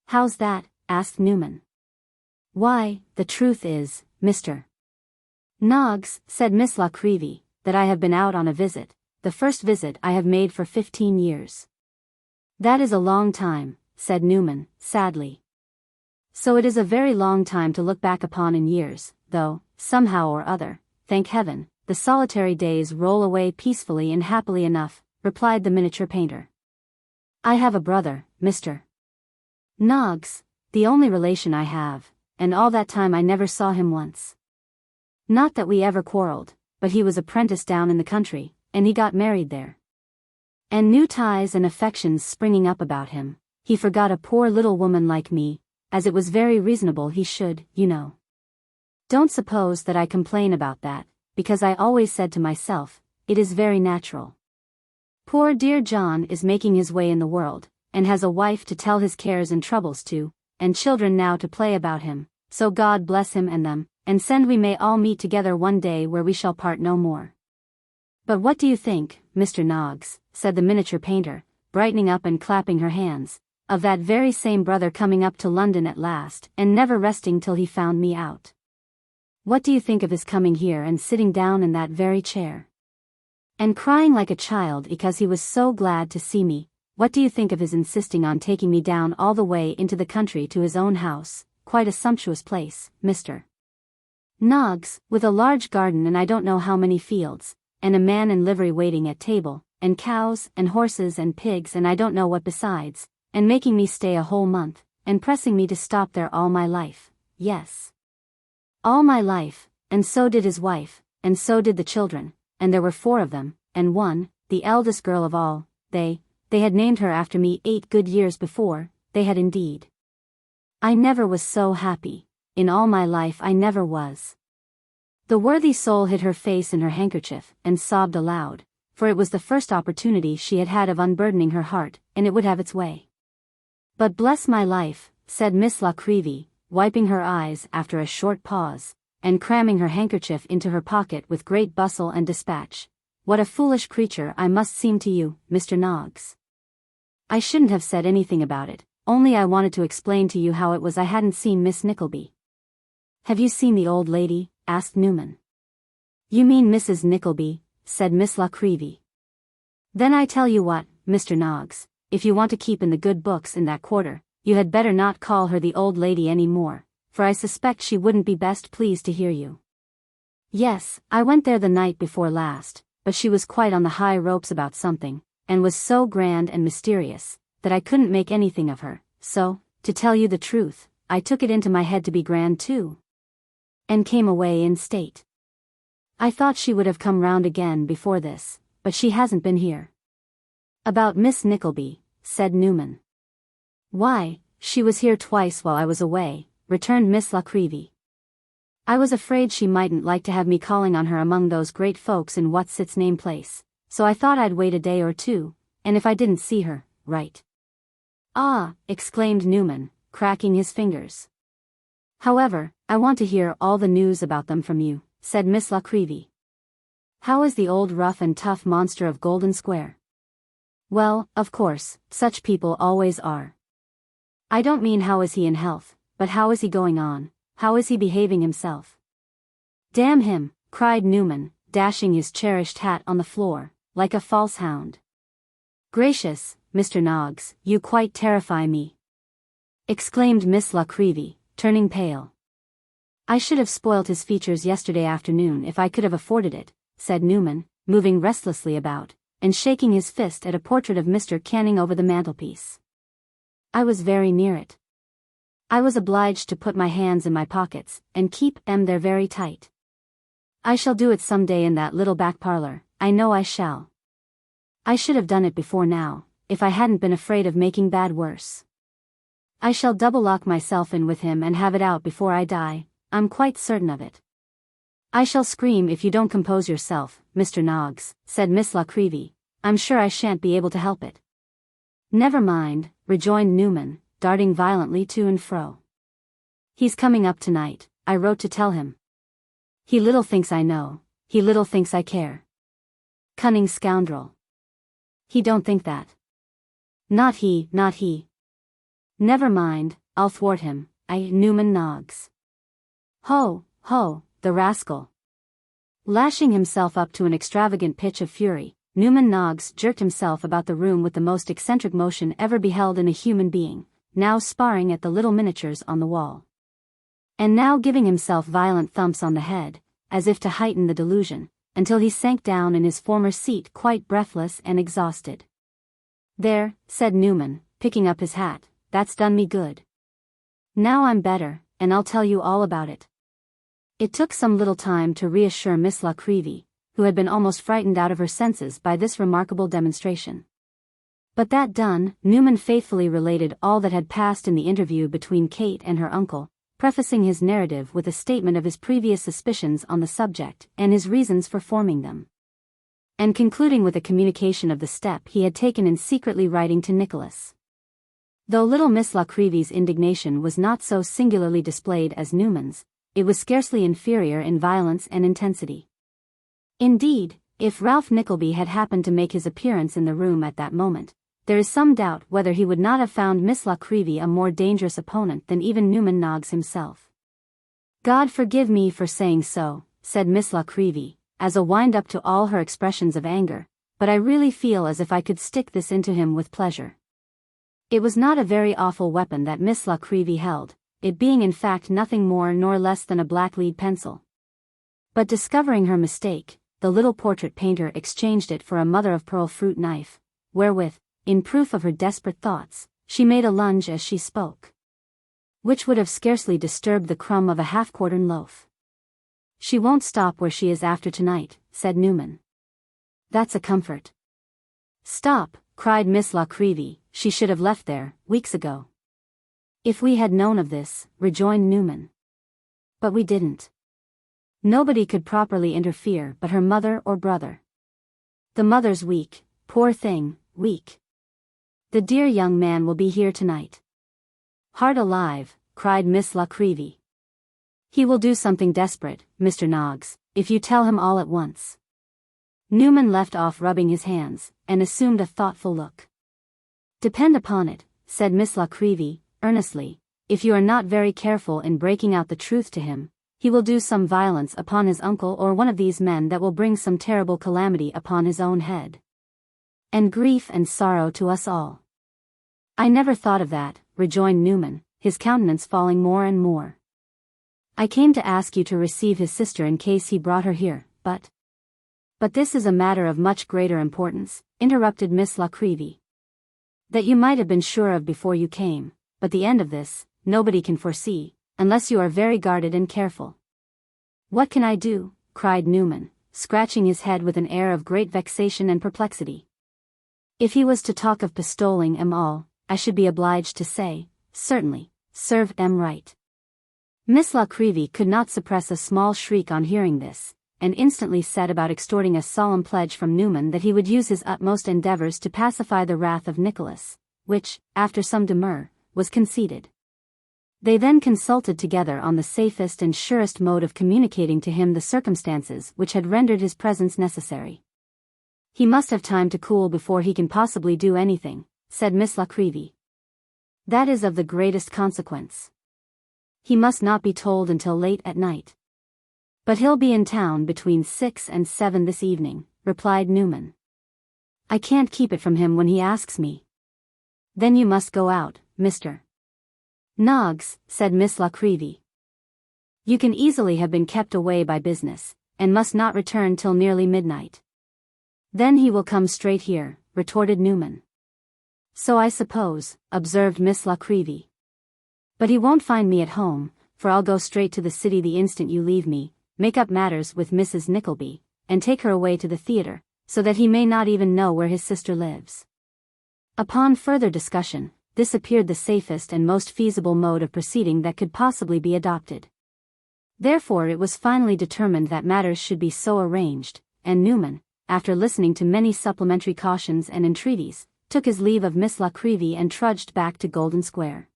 "How's that?" asked Newman. "Why, the truth is, Mr. Noggs," said Miss La Creevy, "that I have been out on a visit, the first visit I have made for 15 years. "That is a long time," said Newman, sadly. "So it is a very long time to look back upon in years, though, somehow or other, thank heaven, the solitary days roll away peacefully and happily enough," replied the miniature painter. "I have a brother, Mr. Noggs, the only relation I have, and all that time I never saw him once. Not that we ever quarreled, but he was apprenticed down in the country, and he got married there. And new ties and affections springing up about him, he forgot a poor little woman like me, as it was very reasonable he should, you know. Don't suppose that I complain about that, because I always said to myself, it is very natural. Poor dear John is making his way in the world, and has a wife to tell his cares and troubles to, and children now to play about him, so God bless him and them, and send we may all meet together one day where we shall part no more. But what do you think, Mr. Noggs," said the miniature painter, brightening up and clapping her hands, "of that very same brother coming up to London at last, and never resting till he found me out? What do you think of his coming here and sitting down in that very chair? And crying like a child because he was so glad to see me? What do you think of his insisting on taking me down all the way into the country to his own house, quite a sumptuous place, Mr. Noggs, with a large garden and I don't know how many fields, and a man in livery waiting at table, and cows, and horses and pigs and I don't know what besides, and making me stay a whole month, and pressing me to stop there all my life, yes. All my life, and so did his wife, and so did the children, and there were 4 of them, and one, the eldest girl of all, they had named her after me 8 good years before, they had indeed. I never was so happy, in all my life I never was." The worthy soul hid her face in her handkerchief, and sobbed aloud, for it was the first opportunity she had had of unburdening her heart, and it would have its way. "But bless my life," said Miss La Creevy, wiping her eyes after a short pause, and cramming her handkerchief into her pocket with great bustle and dispatch, "what a foolish creature I must seem to you, Mr. Noggs. I shouldn't have said anything about it, only I wanted to explain to you how it was I hadn't seen Miss Nickleby." "Have you seen the old lady?" asked Newman. "You mean Mrs. Nickleby," said Miss La Creevy. "Then I tell you what, Mr. Noggs, if you want to keep in the good books in that quarter, you had better not call her the old lady any more, for I suspect she wouldn't be best pleased to hear you. Yes, I went there the night before last, but she was quite on the high ropes about something, and was so grand and mysterious, that I couldn't make anything of her, so, to tell you the truth, I took it into my head to be grand too. And came away in state. I thought she would have come round again before this, but she hasn't been here." "About Miss Nickleby," said Newman. "Why, she was here twice while I was away," returned Miss La Creevy. "I was afraid she mightn't like to have me calling on her among those great folks in what's its name place, so I thought I'd wait a day or 2, and if I didn't see her, right." "Ah," exclaimed Newman, cracking his fingers. "However, I want to hear all the news about them from you," said Miss La Creevy. "How is the old rough and tough monster of Golden Square?" "Well, of course, such people always are. I don't mean how is he in health, but how is he going on, how is he behaving himself?" "Damn him," cried Newman, dashing his cherished hat on the floor, like a false hound. Gracious, Mr. Noggs, you quite terrify me," exclaimed Miss La Creevy, turning pale. "I should have spoilt his features yesterday afternoon if I could have afforded it," said Newman, moving restlessly about, and shaking his fist at a portrait of Mr. Canning over the mantelpiece. "I was very near it. I was obliged to put my hands in my pockets, and keep 'em there very tight. I shall do it some day in that little back parlour, I know I shall. I should have done it before now, if I hadn't been afraid of making bad worse. I shall double lock myself in with him and have it out before I die, I'm quite certain of it." "I shall scream if you don't compose yourself, Mr. Noggs," said Miss La Creevy. "I'm sure I shan't be able to help it." "Never mind," rejoined Newman, darting violently to and fro. "He's coming up tonight, I wrote to tell him. He little thinks I know, he little thinks I care. Cunning scoundrel. He don't think that. Not he, not he. Never mind, I'll thwart him, Newman Noggs. Ho, ho, the rascal." Lashing himself up to an extravagant pitch of fury, Newman Noggs jerked himself about the room with the most eccentric motion ever beheld in a human being, now sparring at the little miniatures on the wall, and now giving himself violent thumps on the head, as if to heighten the delusion, until he sank down in his former seat quite breathless and exhausted. "There," said Newman, picking up his hat, "that's done me good. Now I'm better, and I'll tell you all about it." It took some little time to reassure Miss La Creevy, who had been almost frightened out of her senses by this remarkable demonstration. But that done, Newman faithfully related all that had passed in the interview between Kate and her uncle, prefacing his narrative with a statement of his previous suspicions on the subject and his reasons for forming them, and concluding with a communication of the step he had taken in secretly writing to Nicholas. Though little Miss La Creevy's indignation was not so singularly displayed as Newman's, it was scarcely inferior in violence and intensity. Indeed, if Ralph Nickleby had happened to make his appearance in the room at that moment, there is some doubt whether he would not have found Miss La Creevy a more dangerous opponent than even Newman Noggs himself. "God forgive me for saying so," said Miss La Creevy, as a wind-up to all her expressions of anger, "but I really feel as if I could stick this into him with pleasure." It was not a very awful weapon that Miss La Creevy held, it being in fact nothing more nor less than a black lead pencil. But discovering her mistake, the little portrait painter exchanged it for a mother-of-pearl fruit knife, wherewith, in proof of her desperate thoughts, she made a lunge as she spoke, which would have scarcely disturbed the crumb of a half-quartern loaf. "She won't stop where she is after tonight," said Newman. "That's a comfort." "Stop," cried Miss La Creevy, "she should have left there, weeks ago." "If we had known of this," rejoined Newman. "But we didn't. Nobody could properly interfere but her mother or brother. The mother's weak, poor thing, weak. The dear young man will be here tonight." "Heart alive," cried Miss La Creevy. "He will do something desperate, Mr. Noggs, if you tell him all at once." Newman left off rubbing his hands, and assumed a thoughtful look. "Depend upon it," said Miss La Creevy, earnestly, "if you are not very careful in breaking out the truth to him, he will do some violence upon his uncle or one of these men that will bring some terrible calamity upon his own head, and grief and sorrow to us all." "I never thought of that," rejoined Newman, his countenance falling more and more. "I came to ask you to receive his sister in case he brought her here, but this is a matter of much greater importance," interrupted Miss La Creevy, "that you might have been sure of before you came, but the end of this, nobody can foresee, unless you are very guarded and careful." "What can I do?" cried Newman, scratching his head with an air of great vexation and perplexity. "If he was to talk of pistoling 'em all, I should be obliged to say, certainly, serve 'em right." Miss La Creevy could not suppress a small shriek on hearing this, and instantly set about extorting a solemn pledge from Newman that he would use his utmost endeavors to pacify the wrath of Nicholas, which, after some demur, was conceded. They then consulted together on the safest and surest mode of communicating to him the circumstances which had rendered his presence necessary. "He must have time to cool before he can possibly do anything," said Miss La Creevy. "That is of the greatest consequence. He must not be told until late at night." "But he'll be in town between 6 and 7 this evening," replied Newman. I can't keep it from him when he asks me." "Then you must go out, Mr. Noggs," said Miss La Creevy. "You can easily have been kept away by business, and must not return till nearly midnight." "Then he will come straight here," retorted Newman. "So I suppose," observed Miss La Creevy. "But he won't find me at home, for I'll go straight to the city the instant you leave me, make up matters with Mrs. Nickleby, and take her away to the theatre, so that he may not even know where his sister lives." Upon further discussion, this appeared the safest and most feasible mode of proceeding that could possibly be adopted. Therefore it was finally determined that matters should be so arranged, and Newman, after listening to many supplementary cautions and entreaties, took his leave of Miss La Creevy and trudged back to Golden Square,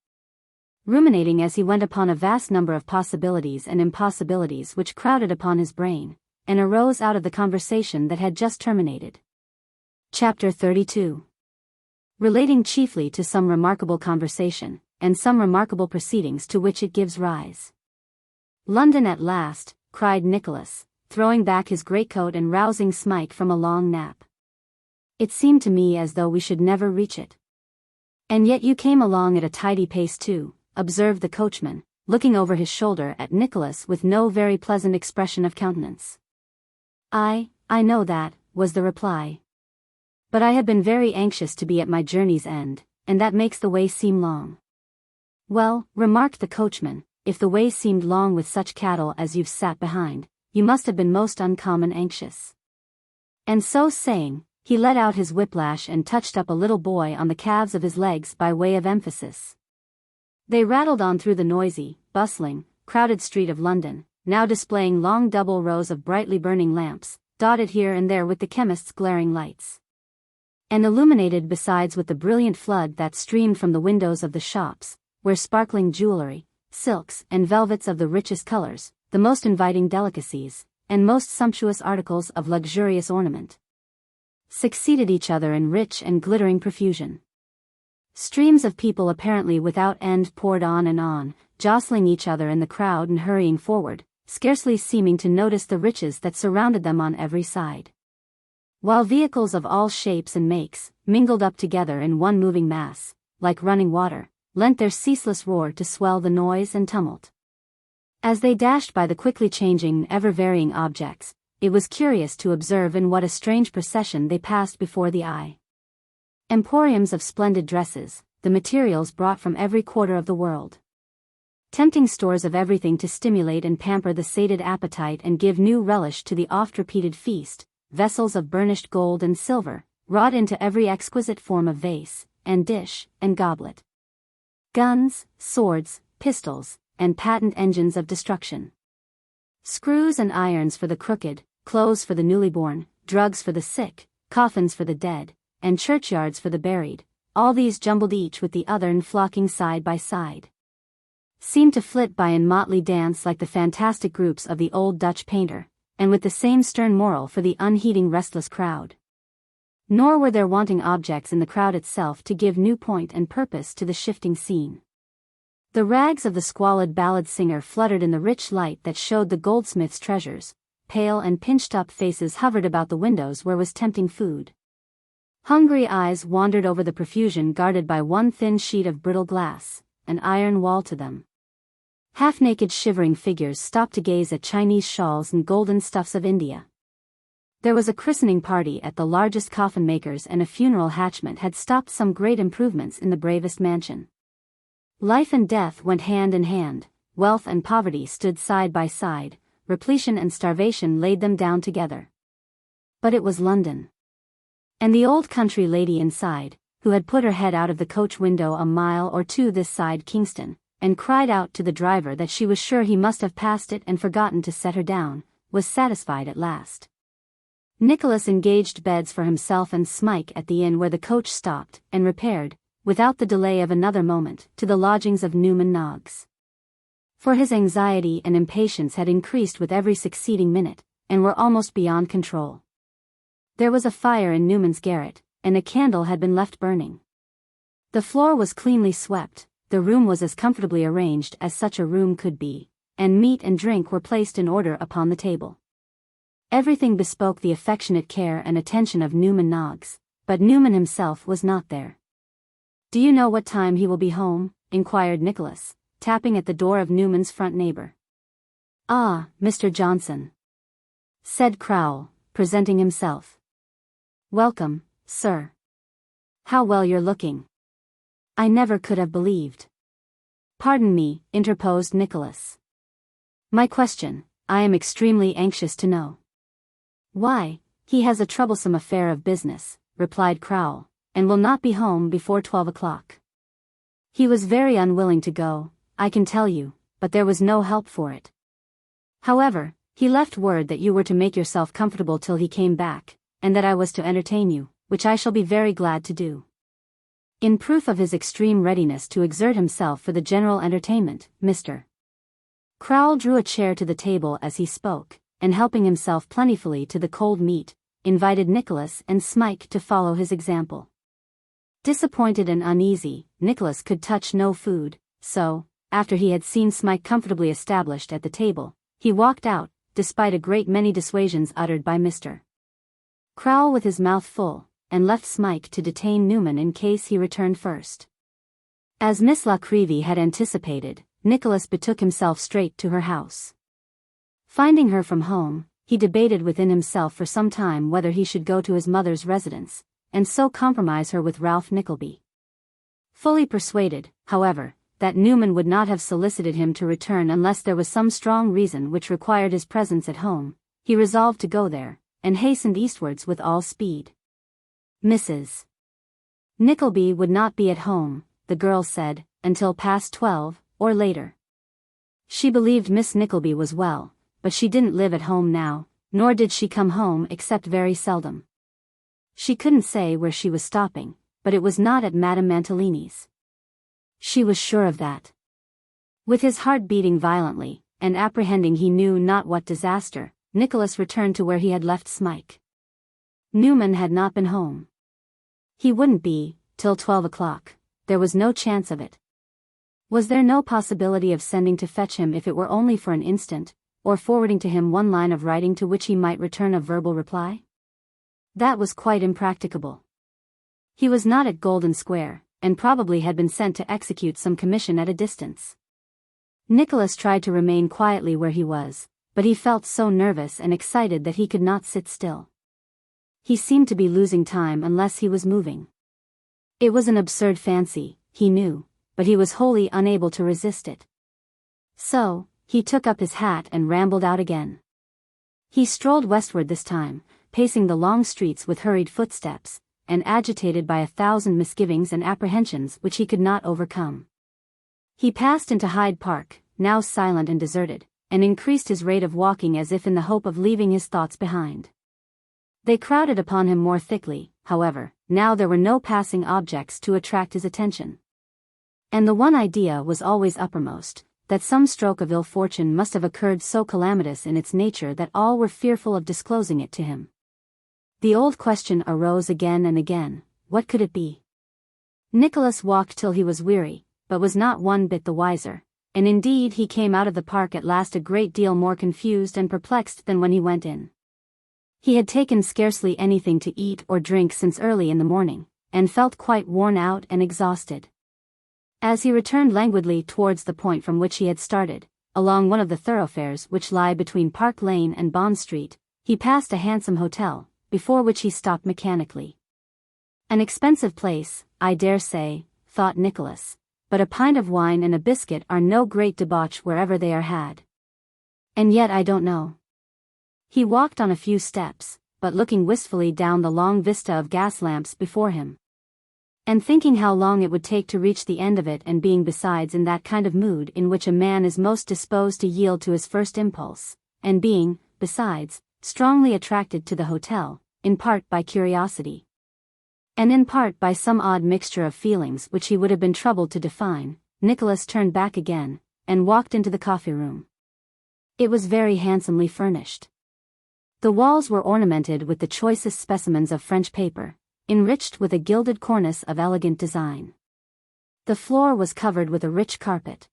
ruminating as he went upon a vast number of possibilities and impossibilities which crowded upon his brain, and arose out of the conversation that had just terminated. Chapter 32. Relating chiefly to some remarkable conversation, and some remarkable proceedings to which it gives rise. "London at last," cried Nicholas, throwing back his greatcoat and rousing Smike from a long nap. "It seemed to me as though we should never reach it." "And yet you came along at a tidy pace too," observed the coachman, looking over his shoulder at Nicholas with no very pleasant expression of countenance. I know that," was the reply. "But I have been very anxious to be at my journey's end, and that makes the way seem long." "Well," remarked the coachman, "if the way seemed long with such cattle as you've sat behind, you must have been most uncommon anxious." And so saying, he let out his whiplash and touched up a little boy on the calves of his legs by way of emphasis. They rattled on through the noisy, bustling, crowded street of London, now displaying long double rows of brightly burning lamps, dotted here and there with the chemist's glaring lights, and illuminated besides with the brilliant flood that streamed from the windows of the shops, where sparkling jewelry, silks and velvets of the richest colors, the most inviting delicacies, and most sumptuous articles of luxurious ornament, succeeded each other in rich and glittering profusion. Streams of people apparently without end poured on, jostling each other in the crowd and hurrying forward, scarcely seeming to notice the riches that surrounded them on every side. While vehicles of all shapes and makes, mingled up together in one moving mass, like running water, lent their ceaseless roar to swell the noise and tumult. As they dashed by the quickly changing, ever-varying objects, it was curious to observe in what a strange procession they passed before the eye. Emporiums of splendid dresses, the materials brought from every quarter of the world. Tempting stores of everything to stimulate and pamper the sated appetite and give new relish to the oft-repeated feast, vessels of burnished gold and silver, wrought into every exquisite form of vase, and dish, and goblet. Guns, swords, pistols, and patent engines of destruction. Screws and irons for the crooked, clothes for the newly born, drugs for the sick, coffins for the dead, and churchyards for the buried, all these jumbled each with the other and flocking side by side, seemed to flit by in motley dance like the fantastic groups of the old Dutch painter, and with the same stern moral for the unheeding restless crowd. Nor were there wanting objects in the crowd itself to give new point and purpose to the shifting scene. The rags of the squalid ballad singer fluttered in the rich light that showed the goldsmith's treasures, pale and pinched-up faces hovered about the windows where was tempting food. Hungry eyes wandered over the profusion guarded by one thin sheet of brittle glass, an iron wall to them. Half-naked shivering figures stopped to gaze at Chinese shawls and golden stuffs of India. There was a christening party at the largest coffin makers and a funeral hatchment had stopped some great improvements in the bravest mansion. Life and death went hand in hand, wealth and poverty stood side by side, repletion and starvation laid them down together. But it was London. And the old country lady inside, who had put her head out of the coach window a mile or two this side Kingston, and cried out to the driver that she was sure he must have passed it and forgotten to set her down, was satisfied at last. Nicholas engaged beds for himself and Smike at the inn where the coach stopped, and repaired, without the delay of another moment, to the lodgings of Newman Noggs. For his anxiety and impatience had increased with every succeeding minute, and were almost beyond control. There was a fire in Newman's garret, and a candle had been left burning. The floor was cleanly swept, the room was as comfortably arranged as such a room could be, and meat and drink were placed in order upon the table. Everything bespoke the affectionate care and attention of Newman Noggs, but Newman himself was not there. "Do you know what time he will be home?" inquired Nicholas, tapping at the door of Newman's front neighbor. "Ah, Mr. Johnson," said Crowell, presenting himself. "Welcome, sir. How well you're looking. I never could have believed." "Pardon me," interposed Nicholas. "My question, I am extremely anxious to know." "Why, he has a troublesome affair of business," replied Crowell, "and will not be home before 12 o'clock. He was very unwilling to go, I can tell you, but there was no help for it. However, he left word that you were to make yourself comfortable till he came back, and that I was to entertain you, which I shall be very glad to do." In proof of his extreme readiness to exert himself for the general entertainment, Mr. Crowell drew a chair to the table as he spoke, and helping himself plentifully to the cold meat, invited Nicholas and Smike to follow his example. Disappointed and uneasy, Nicholas could touch no food, so, after he had seen Smike comfortably established at the table, he walked out, despite a great many dissuasions uttered by Mr. Crowell with his mouth full, and left Smike to detain Newman in case he returned first. As Miss La Creevy had anticipated, Nicholas betook himself straight to her house. Finding her from home, he debated within himself for some time whether he should go to his mother's residence, and so compromise her with Ralph Nickleby. Fully persuaded, however, that Newman would not have solicited him to return unless there was some strong reason which required his presence at home, he resolved to go there, and hastened eastwards with all speed. Mrs. Nickleby would not be at home, the girl said, until past 12, or later. She believed Miss Nickleby was well, but she didn't live at home now, nor did she come home except very seldom. She couldn't say where she was stopping, but it was not at Madame Mantalini's. She was sure of that. With his heart beating violently, and apprehending he knew not what disaster, Nicholas returned to where he had left Smike. Newman had not been home. He wouldn't be, till 12 o'clock, there was no chance of it. Was there no possibility of sending to fetch him if it were only for an instant, or forwarding to him one line of writing to which he might return a verbal reply? That was quite impracticable. He was not at Golden Square, and probably had been sent to execute some commission at a distance. Nicholas tried to remain quietly where he was, but he felt so nervous and excited that he could not sit still. He seemed to be losing time unless he was moving. It was an absurd fancy, he knew, but he was wholly unable to resist it. So, he took up his hat and rambled out again. He strolled westward this time, pacing the long streets with hurried footsteps, and agitated by 1,000 misgivings and apprehensions which he could not overcome. He passed into Hyde Park, now silent and deserted, and increased his rate of walking as if in the hope of leaving his thoughts behind. They crowded upon him more thickly, however, now there were no passing objects to attract his attention. And the one idea was always uppermost, that some stroke of ill fortune must have occurred so calamitous in its nature that all were fearful of disclosing it to him. The old question arose again and again, what could it be? Nicholas walked till he was weary, but was not one bit the wiser, and indeed he came out of the park at last a great deal more confused and perplexed than when he went in. He had taken scarcely anything to eat or drink since early in the morning, and felt quite worn out and exhausted. As he returned languidly towards the point from which he had started, along one of the thoroughfares which lie between Park Lane and Bond Street, he passed a handsome hotel, before which he stopped mechanically. An expensive place, I dare say, thought Nicholas, but a pint of wine and a biscuit are no great debauch wherever they are had. And yet I don't know. He walked on a few steps, but looking wistfully down the long vista of gas lamps before him, and thinking how long it would take to reach the end of it, and being besides in that kind of mood in which a man is most disposed to yield to his first impulse, and being, besides, strongly attracted to the hotel, in part by curiosity, and in part by some odd mixture of feelings which he would have been troubled to define, Nicholas turned back again, and walked into the coffee-room. It was very handsomely furnished. The walls were ornamented with the choicest specimens of French paper, enriched with a gilded cornice of elegant design. The floor was covered with a rich carpet,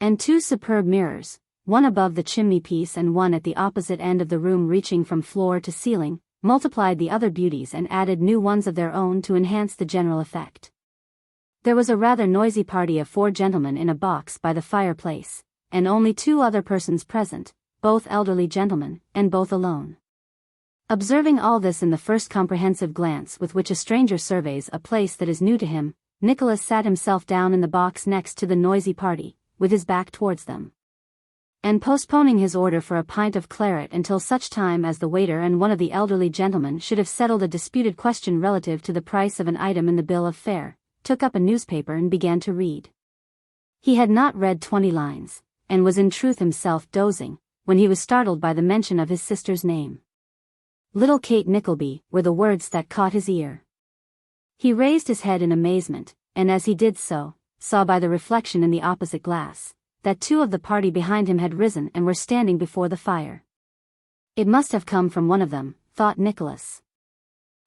and two superb mirrors, one above the chimney-piece and one at the opposite end of the room reaching from floor to ceiling, multiplied the other beauties and added new ones of their own to enhance the general effect. There was a rather noisy party of 4 gentlemen in a box by the fireplace, and only 2 other persons present, both elderly gentlemen, and both alone. Observing all this in the first comprehensive glance with which a stranger surveys a place that is new to him, Nicholas sat himself down in the box next to the noisy party, with his back towards them, and postponing his order for a pint of claret until such time as the waiter and one of the elderly gentlemen should have settled a disputed question relative to the price of an item in the bill of fare, took up a newspaper and began to read. He had not read 20 lines, and was in truth himself dozing, when he was startled by the mention of his sister's name. Little Kate Nickleby were the words that caught his ear. He raised his head in amazement, and as he did so, saw by the reflection in the opposite glass, that 2 of the party behind him had risen and were standing before the fire. It must have come from one of them, thought Nicholas.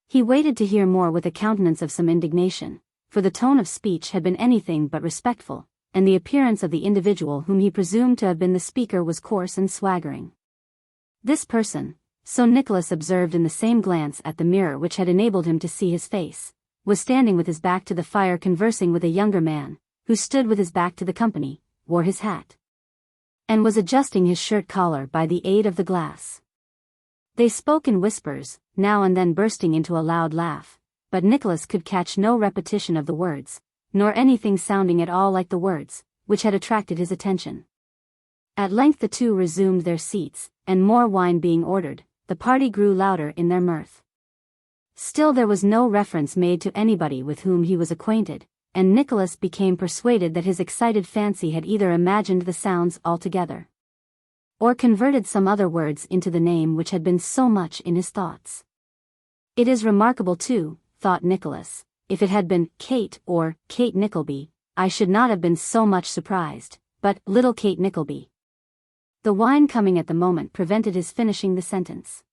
He waited to hear more with a countenance of some indignation, for the tone of speech had been anything but respectful, and the appearance of the individual whom he presumed to have been the speaker was coarse and swaggering. This person, so Nicholas observed in the same glance at the mirror which had enabled him to see his face, was standing with his back to the fire conversing with a younger man, who stood with his back to the company, wore his hat, and was adjusting his shirt collar by the aid of the glass. They spoke in whispers, now and then bursting into a loud laugh, but Nicholas could catch no repetition of the words, nor anything sounding at all like the words, which had attracted his attention. At length the 2 resumed their seats, and more wine being ordered, the party grew louder in their mirth. Still there was no reference made to anybody with whom he was acquainted, and Nicholas became persuaded that his excited fancy had either imagined the sounds altogether, or converted some other words into the name which had been so much in his thoughts. It is remarkable too, thought Nicholas, if it had been Kate or Kate Nickleby, I should not have been so much surprised, but little Kate Nickleby. The wine coming at the moment prevented his finishing the sentence.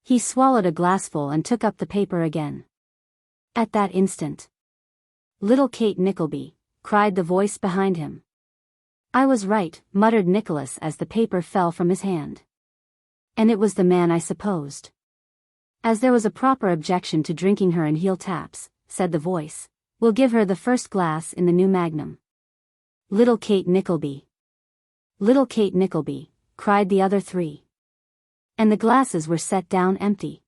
He swallowed a glassful and took up the paper again. At that instant, "Little Kate Nickleby," cried the voice behind him. "I was right," muttered Nicholas as the paper fell from his hand. "And it was the man I supposed." As there was a proper objection to drinking her in heel taps, said the voice, "We'll give her the first glass in the new magnum." "Little Kate Nickleby." "Little Kate Nickleby," cried the other 3. And the glasses were set down empty.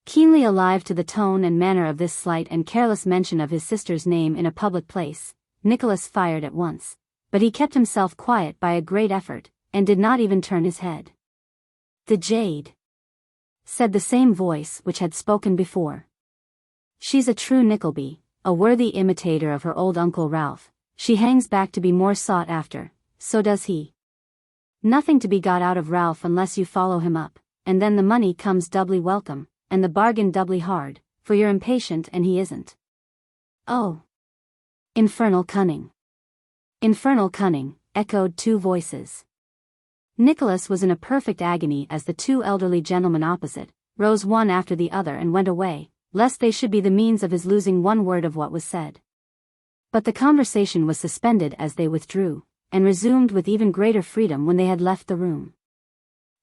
Keenly alive to the tone and manner of this slight and careless mention of his sister's name in a public place, Nicholas fired at once, but he kept himself quiet by a great effort, and did not even turn his head. "The jade," said the same voice which had spoken before. "She's a true Nickleby, a worthy imitator of her old Uncle Ralph. She hangs back to be more sought after, so does he. Nothing to be got out of Ralph unless you follow him up, and then the money comes doubly welcome, and the bargain doubly hard, for you're impatient and he isn't. Oh! Infernal cunning! Infernal cunning," echoed 2 voices. Nicholas was in a perfect agony as the 2 elderly gentlemen opposite rose one after the other and went away, lest they should be the means of his losing one word of what was said. But the conversation was suspended as they withdrew, and resumed with even greater freedom when they had left the room.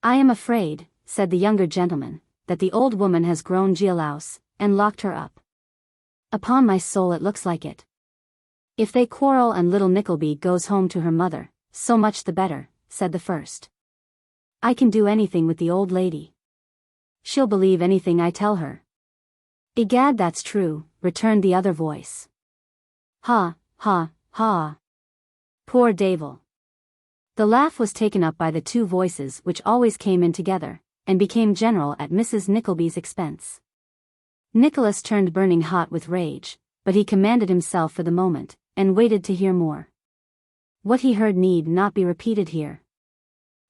"I am afraid," said the younger gentleman, "that the old woman has grown jealous, and locked her up. Upon my soul it looks like it. If they quarrel and little Nickleby goes home to her mother, so much the better," said the first. "I can do anything with the old lady. She'll believe anything I tell her." "Egad, that's true," returned the other voice. "Ha, ha, ha. Poor Davil." The laugh was taken up by the 2 voices which always came in together, and became general at Mrs. Nickleby's expense. Nicholas turned burning hot with rage, but he commanded himself for the moment, and waited to hear more. What he heard need not be repeated here.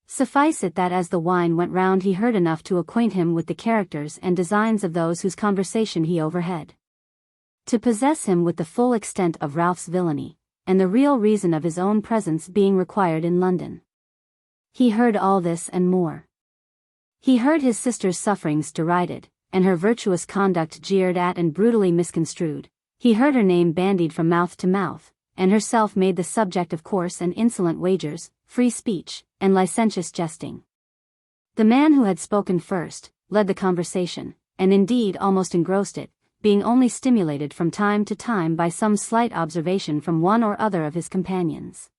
Suffice it that as the wine went round he heard enough to acquaint him with the characters and designs of those whose conversation he overhead, to possess him with the full extent of Ralph's villainy, and the real reason of his own presence being required in London. He heard all this and more. He heard his sister's sufferings derided, and her virtuous conduct jeered at and brutally misconstrued. He heard her name bandied from mouth to mouth, and herself made the subject of coarse and insolent wagers, free speech, and licentious jesting. The man who had spoken first, led the conversation, and indeed almost engrossed it, being only stimulated from time to time by some slight observation from one or other of his companions.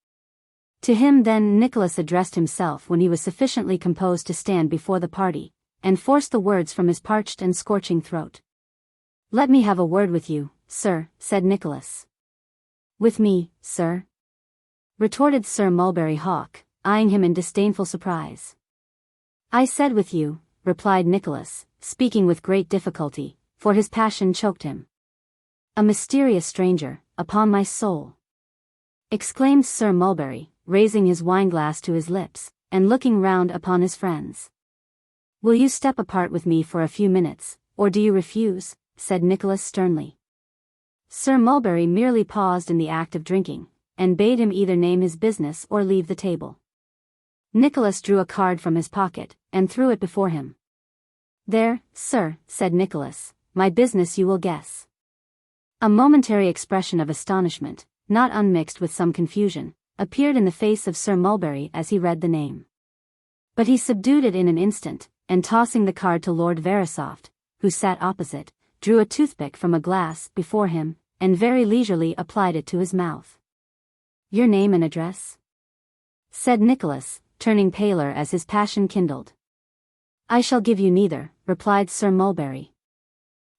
To him then Nicholas addressed himself when he was sufficiently composed to stand before the party, and forced the words from his parched and scorching throat. "Let me have a word with you, sir," said Nicholas. "With me, sir?" retorted Sir Mulberry Hawk, eyeing him in disdainful surprise. "I said with you," replied Nicholas, speaking with great difficulty, for his passion choked him. "A mysterious stranger, upon my soul!" exclaimed Sir Mulberry, raising his wineglass to his lips, and looking round upon his friends. "Will you step apart with me for a few minutes, or do you refuse?" said Nicholas sternly. Sir Mulberry merely paused in the act of drinking, and bade him either name his business or leave the table. Nicholas drew a card from his pocket, and threw it before him. "There, sir," said Nicholas, "my business you will guess." A momentary expression of astonishment, not unmixed with some confusion, appeared in the face of Sir Mulberry as he read the name. But he subdued it in an instant, and tossing the card to Lord Verisopht, who sat opposite, drew a toothpick from a glass before him, and very leisurely applied it to his mouth. "Your name and address?" said Nicholas, turning paler as his passion kindled. "I shall give you neither," replied Sir Mulberry.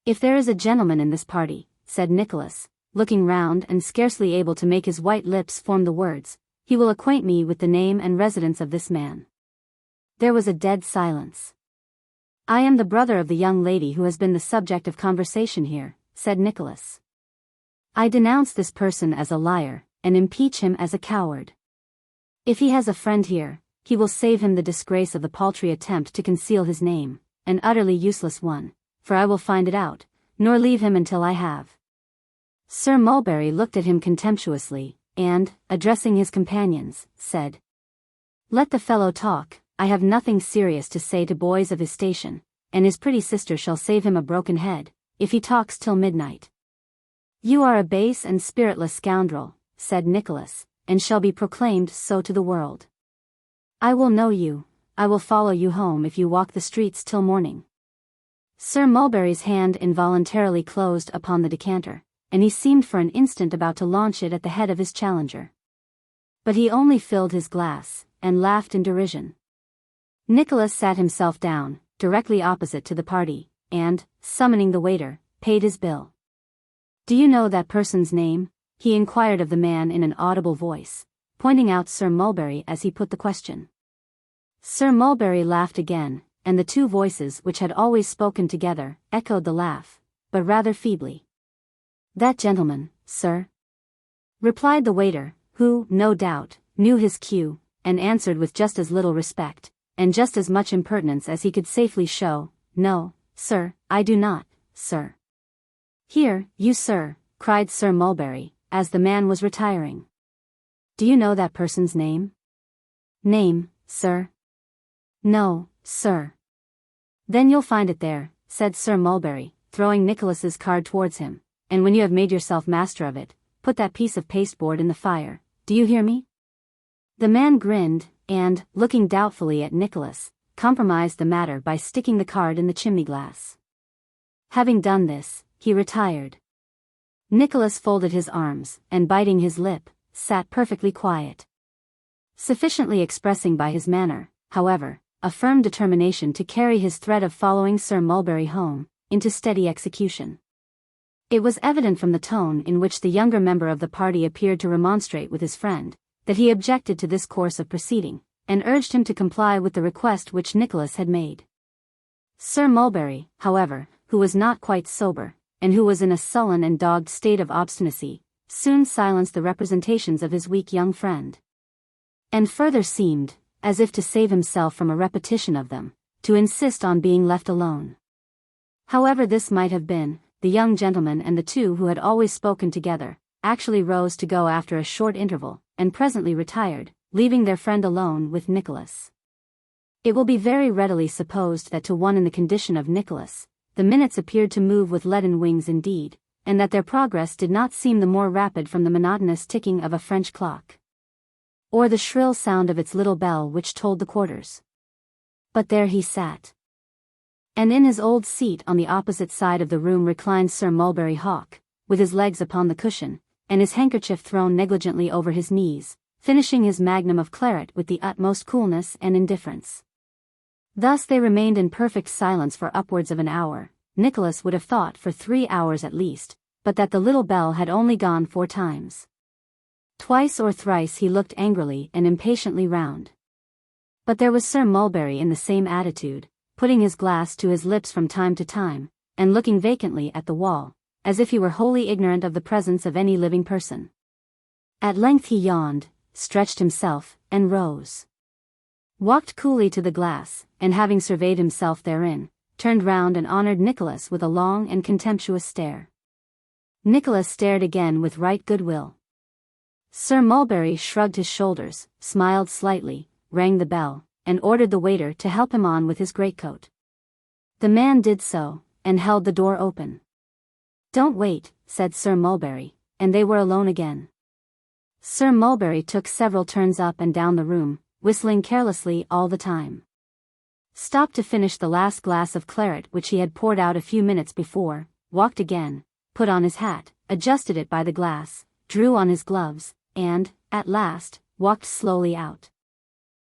"If there is a gentleman in this party," said Nicholas, looking round and scarcely able to make his white lips form the words, "he will acquaint me with the name and residence of this man." There was a dead silence. "I am the brother of the young lady who has been the subject of conversation here," said Nicholas. "I denounce this person as a liar, and impeach him as a coward. If he has a friend here, he will save him the disgrace of the paltry attempt to conceal his name, an utterly useless one, for I will find it out, nor leave him until I have." Sir Mulberry looked at him contemptuously, and, addressing his companions, said, "Let the fellow talk. I have nothing serious to say to boys of his station, and his pretty sister shall save him a broken head, if he talks till midnight." "You are a base and spiritless scoundrel," said Nicholas, "and shall be proclaimed so to the world. I will know you, I will follow you home if you walk the streets till morning." Sir Mulberry's hand involuntarily closed upon the decanter, and he seemed for an instant about to launch it at the head of his challenger. But he only filled his glass, and laughed in derision. Nicholas sat himself down, directly opposite to the party, and, summoning the waiter, paid his bill. "Do you know that person's name?" he inquired of the man in an audible voice, pointing out Sir Mulberry as he put the question. Sir Mulberry laughed again, and the two voices which had always spoken together echoed the laugh, but rather feebly. "That gentleman, sir," replied the waiter, who, no doubt, knew his cue, and answered with just as little respect, and just as much impertinence as he could safely show, "No, sir, I do not, sir." "Here, you sir," cried Sir Mulberry, as the man was retiring. "Do you know that person's name?" "Name, sir? No, sir." "Then you'll find it there," said Sir Mulberry, throwing Nicholas's card towards him, "and when you have made yourself master of it, put that piece of pasteboard in the fire, do you hear me?" The man grinned, and, looking doubtfully at Nicholas, compromised the matter by sticking the card in the chimney-glass. Having done this, he retired. Nicholas folded his arms, and biting his lip, sat perfectly quiet. Sufficiently expressing by his manner, however, a firm determination to carry his threat of following Sir Mulberry home, into steady execution. It was evident from the tone in which the younger member of the party appeared to remonstrate with his friend, that he objected to this course of proceeding, and urged him to comply with the request which Nicholas had made. Sir Mulberry, however, who was not quite sober, and who was in a sullen and dogged state of obstinacy, soon silenced the representations of his weak young friend. And further seemed, as if to save himself from a repetition of them, to insist on being left alone. However this might have been, the young gentleman and the two who had always spoken together, actually rose to go after a short interval, and presently retired, leaving their friend alone with Nicholas. It will be very readily supposed that to one in the condition of Nicholas, the minutes appeared to move with leaden wings indeed, and that their progress did not seem the more rapid from the monotonous ticking of a French clock, or the shrill sound of its little bell which tolled the quarters. But there he sat. And in his old seat on the opposite side of the room reclined Sir Mulberry Hawk, with his legs upon the cushion, and his handkerchief thrown negligently over his knees, finishing his magnum of claret with the utmost coolness and indifference. Thus they remained in perfect silence for upwards of an hour. Nicholas would have thought for 3 hours at least, but that the little bell had only gone 4 times. Twice or thrice he looked angrily and impatiently round. But there was Sir Mulberry in the same attitude, putting his glass to his lips from time to time, and looking vacantly at the wall, as if he were wholly ignorant of the presence of any living person. At length he yawned, stretched himself, and rose. Walked coolly to the glass, and having surveyed himself therein, turned round and honored Nicholas with a long and contemptuous stare. Nicholas stared again with right good will. Sir Mulberry shrugged his shoulders, smiled slightly, rang the bell, and ordered the waiter to help him on with his greatcoat. The man did so, and held the door open. "Don't wait," said Sir Mulberry, and they were alone again. Sir Mulberry took several turns up and down the room, whistling carelessly all the time. Stopped to finish the last glass of claret which he had poured out a few minutes before, walked again, put on his hat, adjusted it by the glass, drew on his gloves, and, at last, walked slowly out.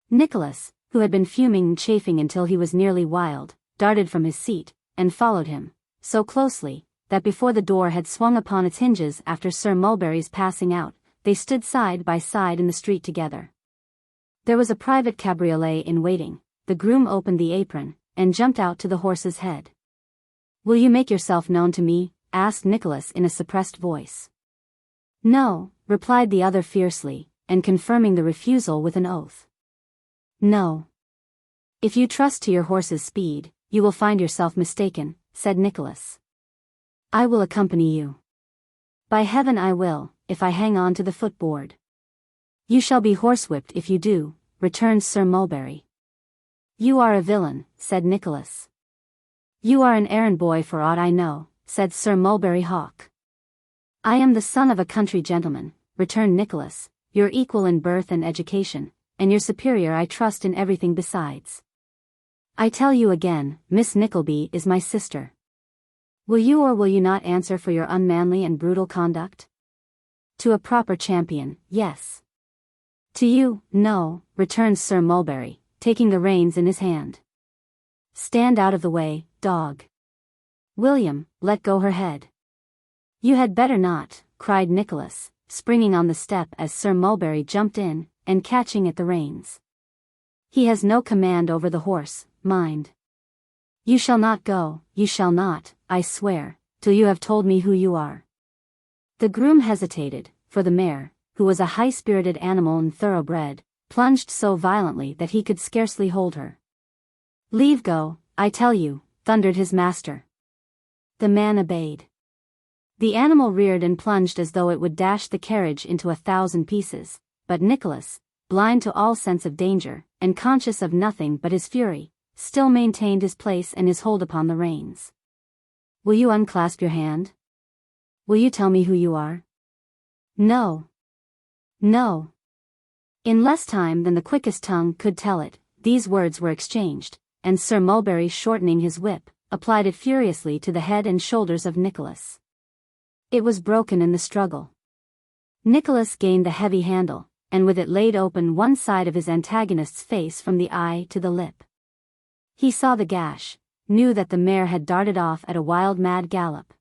Nicholas, who had been fuming and chafing until he was nearly wild, darted from his seat, and followed him, so closely, that before the door had swung upon its hinges after Sir Mulberry's passing out, they stood side by side in the street together. There was a private cabriolet in waiting. The groom opened the apron, and jumped out to the horse's head. "Will you make yourself known to me?" asked Nicholas in a suppressed voice. "No," replied the other fiercely, and confirming the refusal with an oath. "No. If you trust to your horse's speed, you will find yourself mistaken," said Nicholas. "I will accompany you. By heaven I will, if I hang on to the footboard." "You shall be horsewhipped if you do," returned Sir Mulberry. "You are a villain," said Nicholas. "You are an errand boy for aught I know," said Sir Mulberry Hawk. "I am the son of a country gentleman," returned Nicholas, "your equal in birth and education, and your superior I trust in everything besides. I tell you again, Miss Nickleby is my sister. Will you or will you not answer for your unmanly and brutal conduct? To a proper champion, yes. To you, no," returned Sir Mulberry, taking the reins in his hand. "Stand out of the way, dog. William, let go her head." "You had better not," cried Nicholas, springing on the step as Sir Mulberry jumped in, and catching at the reins. "He has no command over the horse, mind. You shall not go, you shall not, I swear, till you have told me who you are." The groom hesitated, for the mare, who was a high-spirited animal and thoroughbred, plunged so violently that he could scarcely hold her. "Leave go, I tell you," thundered his master. The man obeyed. The animal reared and plunged as though it would dash the carriage into 1,000 pieces, but Nicholas, blind to all sense of danger, and conscious of nothing but his fury, still maintained his place and his hold upon the reins. "Will you unclasp your hand? Will you tell me who you are?" "No. No." In less time than the quickest tongue could tell it, these words were exchanged, and Sir Mulberry, shortening his whip, applied it furiously to the head and shoulders of Nicholas. It was broken in the struggle. Nicholas gained the heavy handle, and with it laid open one side of his antagonist's face from the eye to the lip. He saw the gash, knew that the mare had darted off at a wild mad gallop.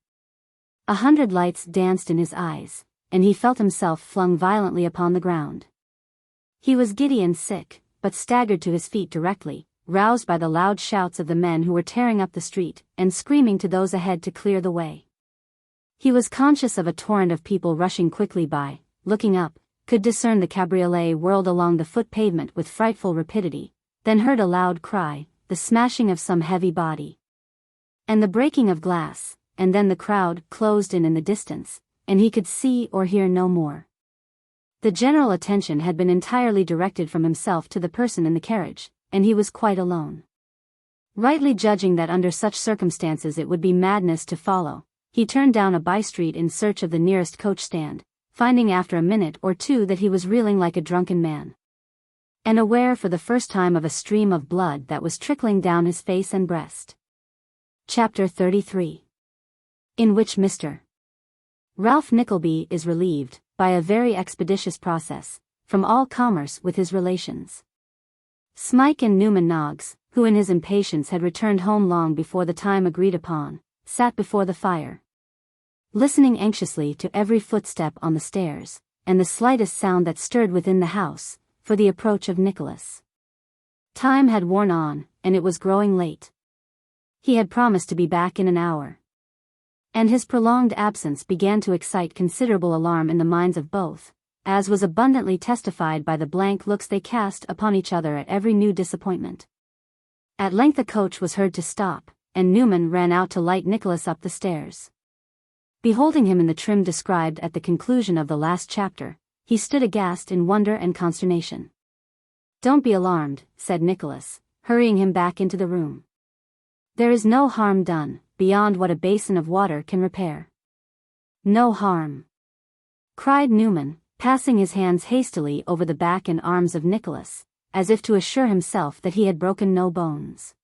100 lights danced in his eyes, and he felt himself flung violently upon the ground. He was giddy and sick, but staggered to his feet directly, roused by the loud shouts of the men who were tearing up the street, and screaming to those ahead to clear the way. He was conscious of a torrent of people rushing quickly by, looking up, could discern the cabriolet whirled along the foot pavement with frightful rapidity, then heard a loud cry, the smashing of some heavy body, and the breaking of glass, and then the crowd closed in the distance, and he could see or hear no more. The general attention had been entirely directed from himself to the person in the carriage, and he was quite alone. Rightly judging that under such circumstances it would be madness to follow, he turned down a by-street in search of the nearest coach stand, finding after a minute or two that he was reeling like a drunken man, and aware for the first time of a stream of blood that was trickling down his face and breast. Chapter 33. In which Mr. Ralph Nickleby is relieved, by a very expeditious process, from all commerce with his relations. Smike and Newman Noggs, who in his impatience had returned home long before the time agreed upon, sat before the fire, listening anxiously to every footstep on the stairs, and the slightest sound that stirred within the house, for the approach of Nicholas. Time had worn on, and it was growing late. He had promised to be back in an hour, and his prolonged absence began to excite considerable alarm in the minds of both, as was abundantly testified by the blank looks they cast upon each other at every new disappointment. At length a coach was heard to stop, and Newman ran out to light Nicholas up the stairs. Beholding him in the trim described at the conclusion of the last chapter, he stood aghast in wonder and consternation. "Don't be alarmed," said Nicholas, hurrying him back into the room. "There is no harm done, beyond what a basin of water can repair." "No harm," cried Newman, passing his hands hastily over the back and arms of Nicholas, as if to assure himself that he had broken no bones.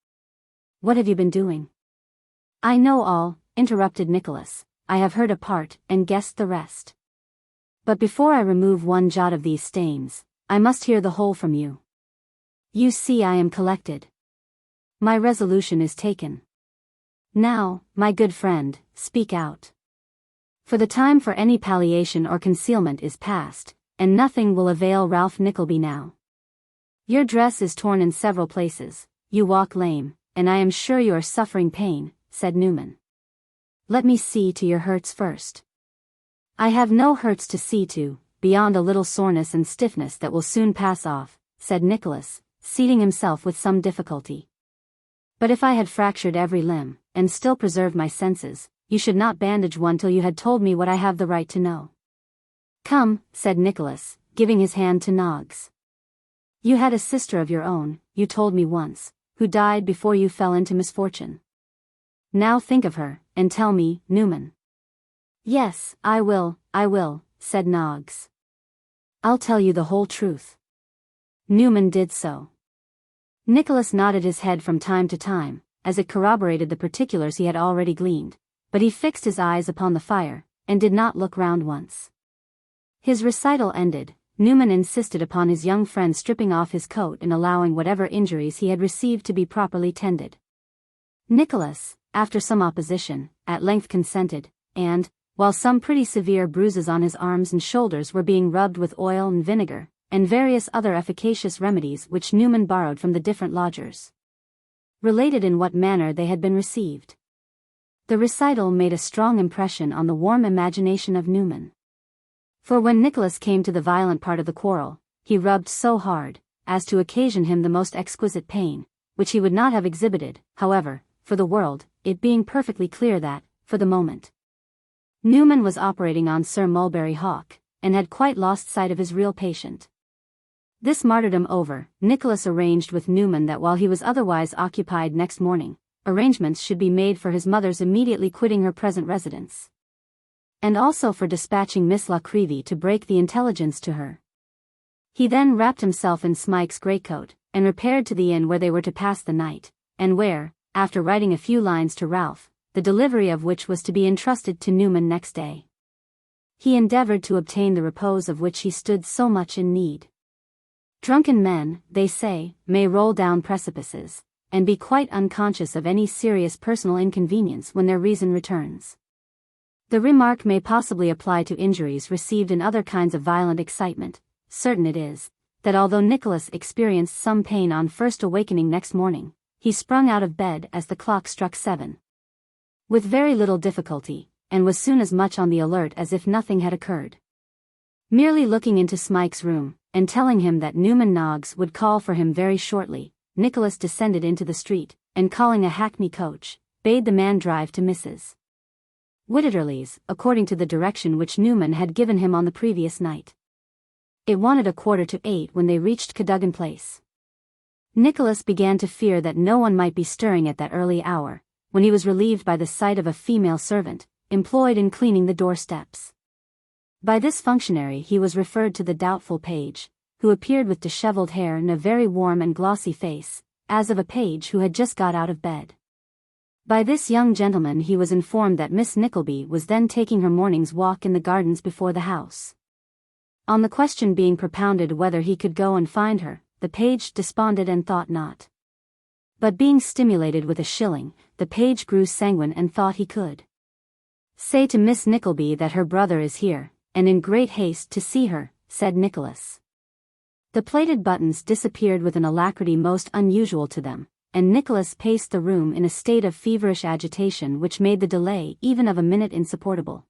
"What have you been doing?" "I know all," interrupted Nicholas. "I have heard a part, and guessed the rest. But before I remove one jot of these stains, I must hear the whole from you. You see I am collected. My resolution is taken. Now, my good friend, speak out. For the time for any palliation or concealment is past, and nothing will avail Ralph Nickleby now. Your dress is torn in several places, you walk lame, and I am sure you are suffering pain," said Newman. "Let me see to your hurts first." "I have no hurts to see to, beyond a little soreness and stiffness that will soon pass off," said Nicholas, seating himself with some difficulty. "But if I had fractured every limb, and still preserved my senses, you should not bandage one till you had told me what I have the right to know." "Come," said Nicholas, giving his hand to Noggs. "You had a sister of your own, you told me once, who died before you fell into misfortune. Now think of her, and tell me, Newman." "Yes, I will," said Noggs. "I'll tell you the whole truth." Newman did so. Nicholas nodded his head from time to time, as it corroborated the particulars he had already gleaned, but he fixed his eyes upon the fire, and did not look round once. His recital ended, Newman insisted upon his young friend stripping off his coat and allowing whatever injuries he had received to be properly tended. Nicholas, after some opposition, at length consented, and, while some pretty severe bruises on his arms and shoulders were being rubbed with oil and vinegar, and various other efficacious remedies which Newman borrowed from the different lodgers, related in what manner they had been received. The recital made a strong impression on the warm imagination of Newman. For when Nicholas came to the violent part of the quarrel, he rubbed so hard, as to occasion him the most exquisite pain, which he would not have exhibited, however, for the world, it being perfectly clear that, for the moment, Newman was operating on Sir Mulberry Hawk, and had quite lost sight of his real patient. This martyrdom over, Nicholas arranged with Newman that while he was otherwise occupied next morning, arrangements should be made for his mother's immediately quitting her present residence, and also for dispatching Miss La Creevy to break the intelligence to her. He then wrapped himself in Smike's greatcoat, and repaired to the inn where they were to pass the night, and where, after writing a few lines to Ralph, the delivery of which was to be entrusted to Newman next day, he endeavored to obtain the repose of which he stood so much in need. Drunken men, they say, may roll down precipices, and be quite unconscious of any serious personal inconvenience when their reason returns. The remark may possibly apply to injuries received in other kinds of violent excitement. Certain it is, that although Nicholas experienced some pain on first awakening next morning, he sprung out of bed as the clock struck 7. With very little difficulty, and was soon as much on the alert as if nothing had occurred. Merely looking into Smike's room, and telling him that Newman Noggs would call for him very shortly, Nicholas descended into the street, and calling a hackney coach, bade the man drive to Mrs. Whitterly's, according to the direction which Newman had given him on the previous night. It wanted 7:45 when they reached Cadogan Place. Nicholas began to fear that no one might be stirring at that early hour, when he was relieved by the sight of a female servant, employed in cleaning the doorsteps. By this functionary he was referred to the doubtful page, who appeared with dishevelled hair and a very warm and glossy face, as of a page who had just got out of bed. By this young gentleman he was informed that Miss Nickleby was then taking her morning's walk in the gardens before the house. On the question being propounded whether he could go and find her, the page desponded and thought not. But being stimulated with a shilling, the page grew sanguine and thought he could. "Say to Miss Nickleby that her brother is here, and in great haste to see her," said Nicholas. The plated buttons disappeared with an alacrity most unusual to them, and Nicholas paced the room in a state of feverish agitation which made the delay even of a minute insupportable.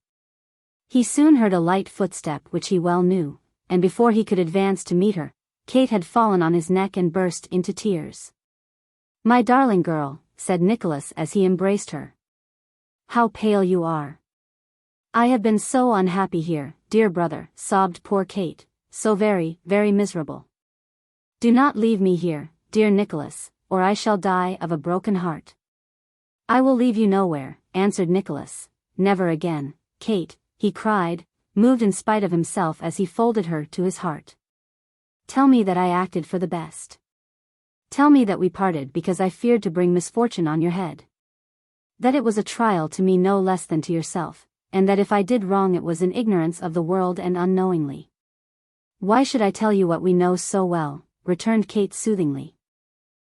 He soon heard a light footstep which he well knew, and before he could advance to meet her, Kate had fallen on his neck and burst into tears. "My darling girl," said Nicholas as he embraced her. "How pale you are." "I have been so unhappy here, dear brother," sobbed poor Kate, "so very, very miserable. Do not leave me here, dear Nicholas, or I shall die of a broken heart." "I will leave you nowhere," answered Nicholas. "Never again, Kate," he cried, moved in spite of himself as he folded her to his heart. "Tell me that I acted for the best. Tell me that we parted because I feared to bring misfortune on your head. That it was a trial to me no less than to yourself, and that if I did wrong it was in ignorance of the world and unknowingly." "Why should I tell you what we know so well?" returned Kate soothingly.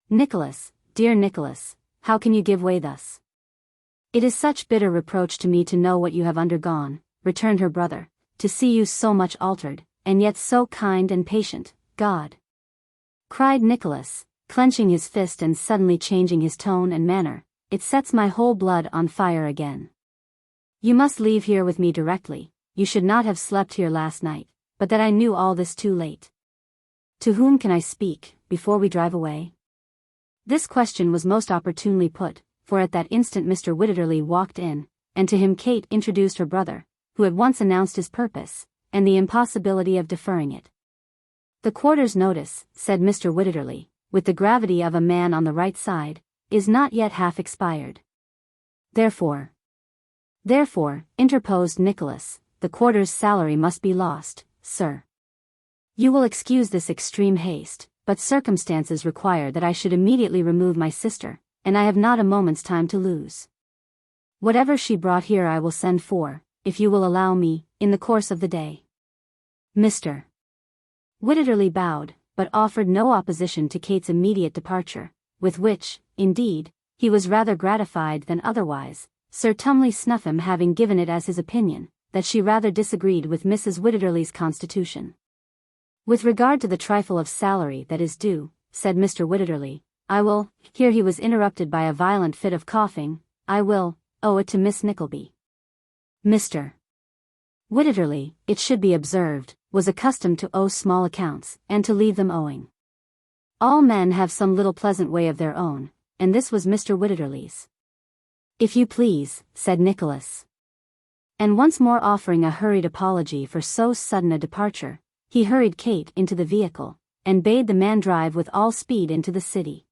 "Nicholas, dear Nicholas, how can you give way thus? It is such bitter reproach to me to know what you have undergone," returned her brother, "to see you so much altered, and yet so kind and patient. God!" cried Nicholas, clenching his fist and suddenly changing his tone and manner, "it sets my whole blood on fire again. You must leave here with me directly. You should not have slept here last night, but that I knew all this too late. To whom can I speak, before we drive away?" This question was most opportunely put, for at that instant Mr. Whitterly walked in, and to him Kate introduced her brother, who at once announced his purpose, and the impossibility of deferring it. "The quarter's notice," said Mr. Whitterly, with the gravity of a man on the right side, "is not yet half expired. Therefore," interposed Nicholas, "the quarter's salary must be lost, sir. You will excuse this extreme haste, but circumstances require that I should immediately remove my sister, and I have not a moment's time to lose. Whatever she brought here I will send for, if you will allow me, in the course of the day." Mr. Whitterly bowed, but offered no opposition to Kate's immediate departure, with which, indeed, he was rather gratified than otherwise, Sir Tumley Snuffim having given it as his opinion, that she rather disagreed with Mrs. Whitterly's constitution. "With regard to the trifle of salary that is due," said Mr. Whitterly, "I will," here he was interrupted by a violent fit of coughing, "I will owe it to Miss Nickleby." Mr. Whitterly, it should be observed, was accustomed to owe small accounts, and to leave them owing. All men have some little pleasant way of their own, and this was Mr. Whitterly's. "If you please," said Nicholas. And once more offering a hurried apology for so sudden a departure, he hurried Kate into the vehicle, and bade the man drive with all speed into the city.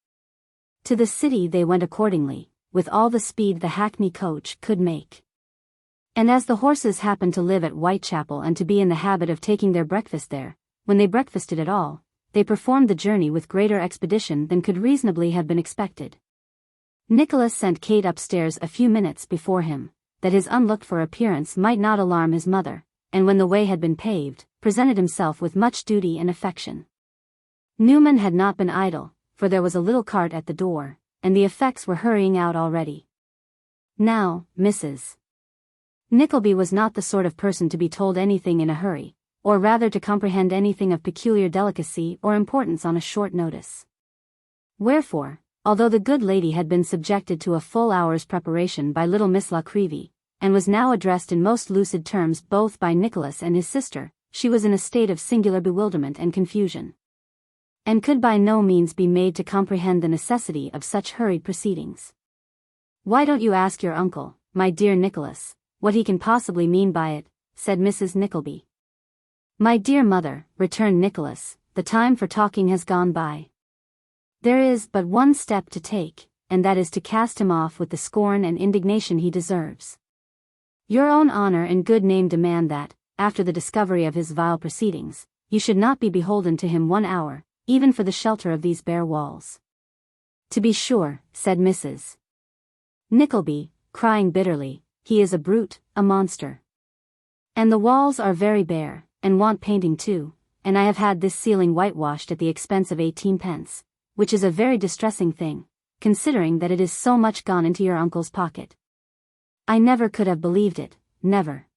To the city they went accordingly, with all the speed the hackney coach could make. And as the horses happened to live at Whitechapel and to be in the habit of taking their breakfast there, when they breakfasted at all, they performed the journey with greater expedition than could reasonably have been expected. Nicholas sent Kate upstairs a few minutes before him, that his unlooked-for appearance might not alarm his mother, and when the way had been paved, presented himself with much duty and affection. Newman had not been idle, for there was a little cart at the door, and the effects were hurrying out already. Now, Mrs. Nickleby was not the sort of person to be told anything in a hurry, or rather to comprehend anything of peculiar delicacy or importance on a short notice. Wherefore, although the good lady had been subjected to a full hour's preparation by little Miss La Creevy, and was now addressed in most lucid terms both by Nicholas and his sister, she was in a state of singular bewilderment and confusion, and could by no means be made to comprehend the necessity of such hurried proceedings. "Why don't you ask your uncle, my dear Nicholas, what he can possibly mean by it?" said Mrs. Nickleby. "My dear mother," returned Nicholas, "the time for talking has gone by. There is but one step to take, and that is to cast him off with the scorn and indignation he deserves. Your own honor and good name demand that, after the discovery of his vile proceedings, you should not be beholden to him 1 hour, even for the shelter of these bare walls." "To be sure," said Mrs. Nickleby, crying bitterly, he is a brute, a monster. And the walls are very bare, and want painting too, and I have had this ceiling whitewashed at the expense of 18 pence, which is a very distressing thing, considering that it is so much gone into your uncle's pocket. I never could have believed it, never.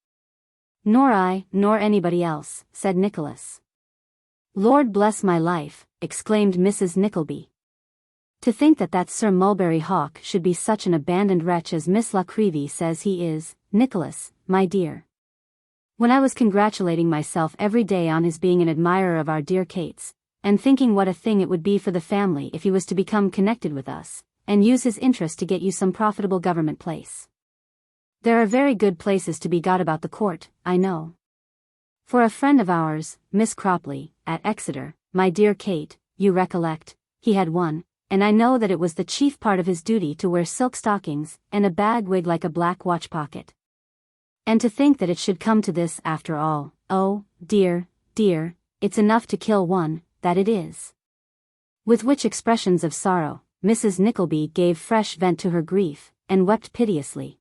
Nor I, nor anybody else, said Nicholas. Lord bless my life, exclaimed Mrs. Nickleby. To think that Sir Mulberry Hawk should be such an abandoned wretch as Miss Nickleby says he is, Nicholas, my dear. When I was congratulating myself every day on his being an admirer of our dear Kate's, and thinking what a thing it would be for the family if he was to become connected with us, and use his interest to get you some profitable government place. There are very good places to be got about the court, I know. For a friend of ours, Miss Cropley, at Exeter, my dear Kate, you recollect, he had one, and I know that it was the chief part of his duty to wear silk stockings, and a bag wig like a black watch pocket. And to think that it should come to this after all, oh, dear, dear, it's enough to kill one, that it is. With which expressions of sorrow, Mrs. Nickleby gave fresh vent to her grief, and wept piteously.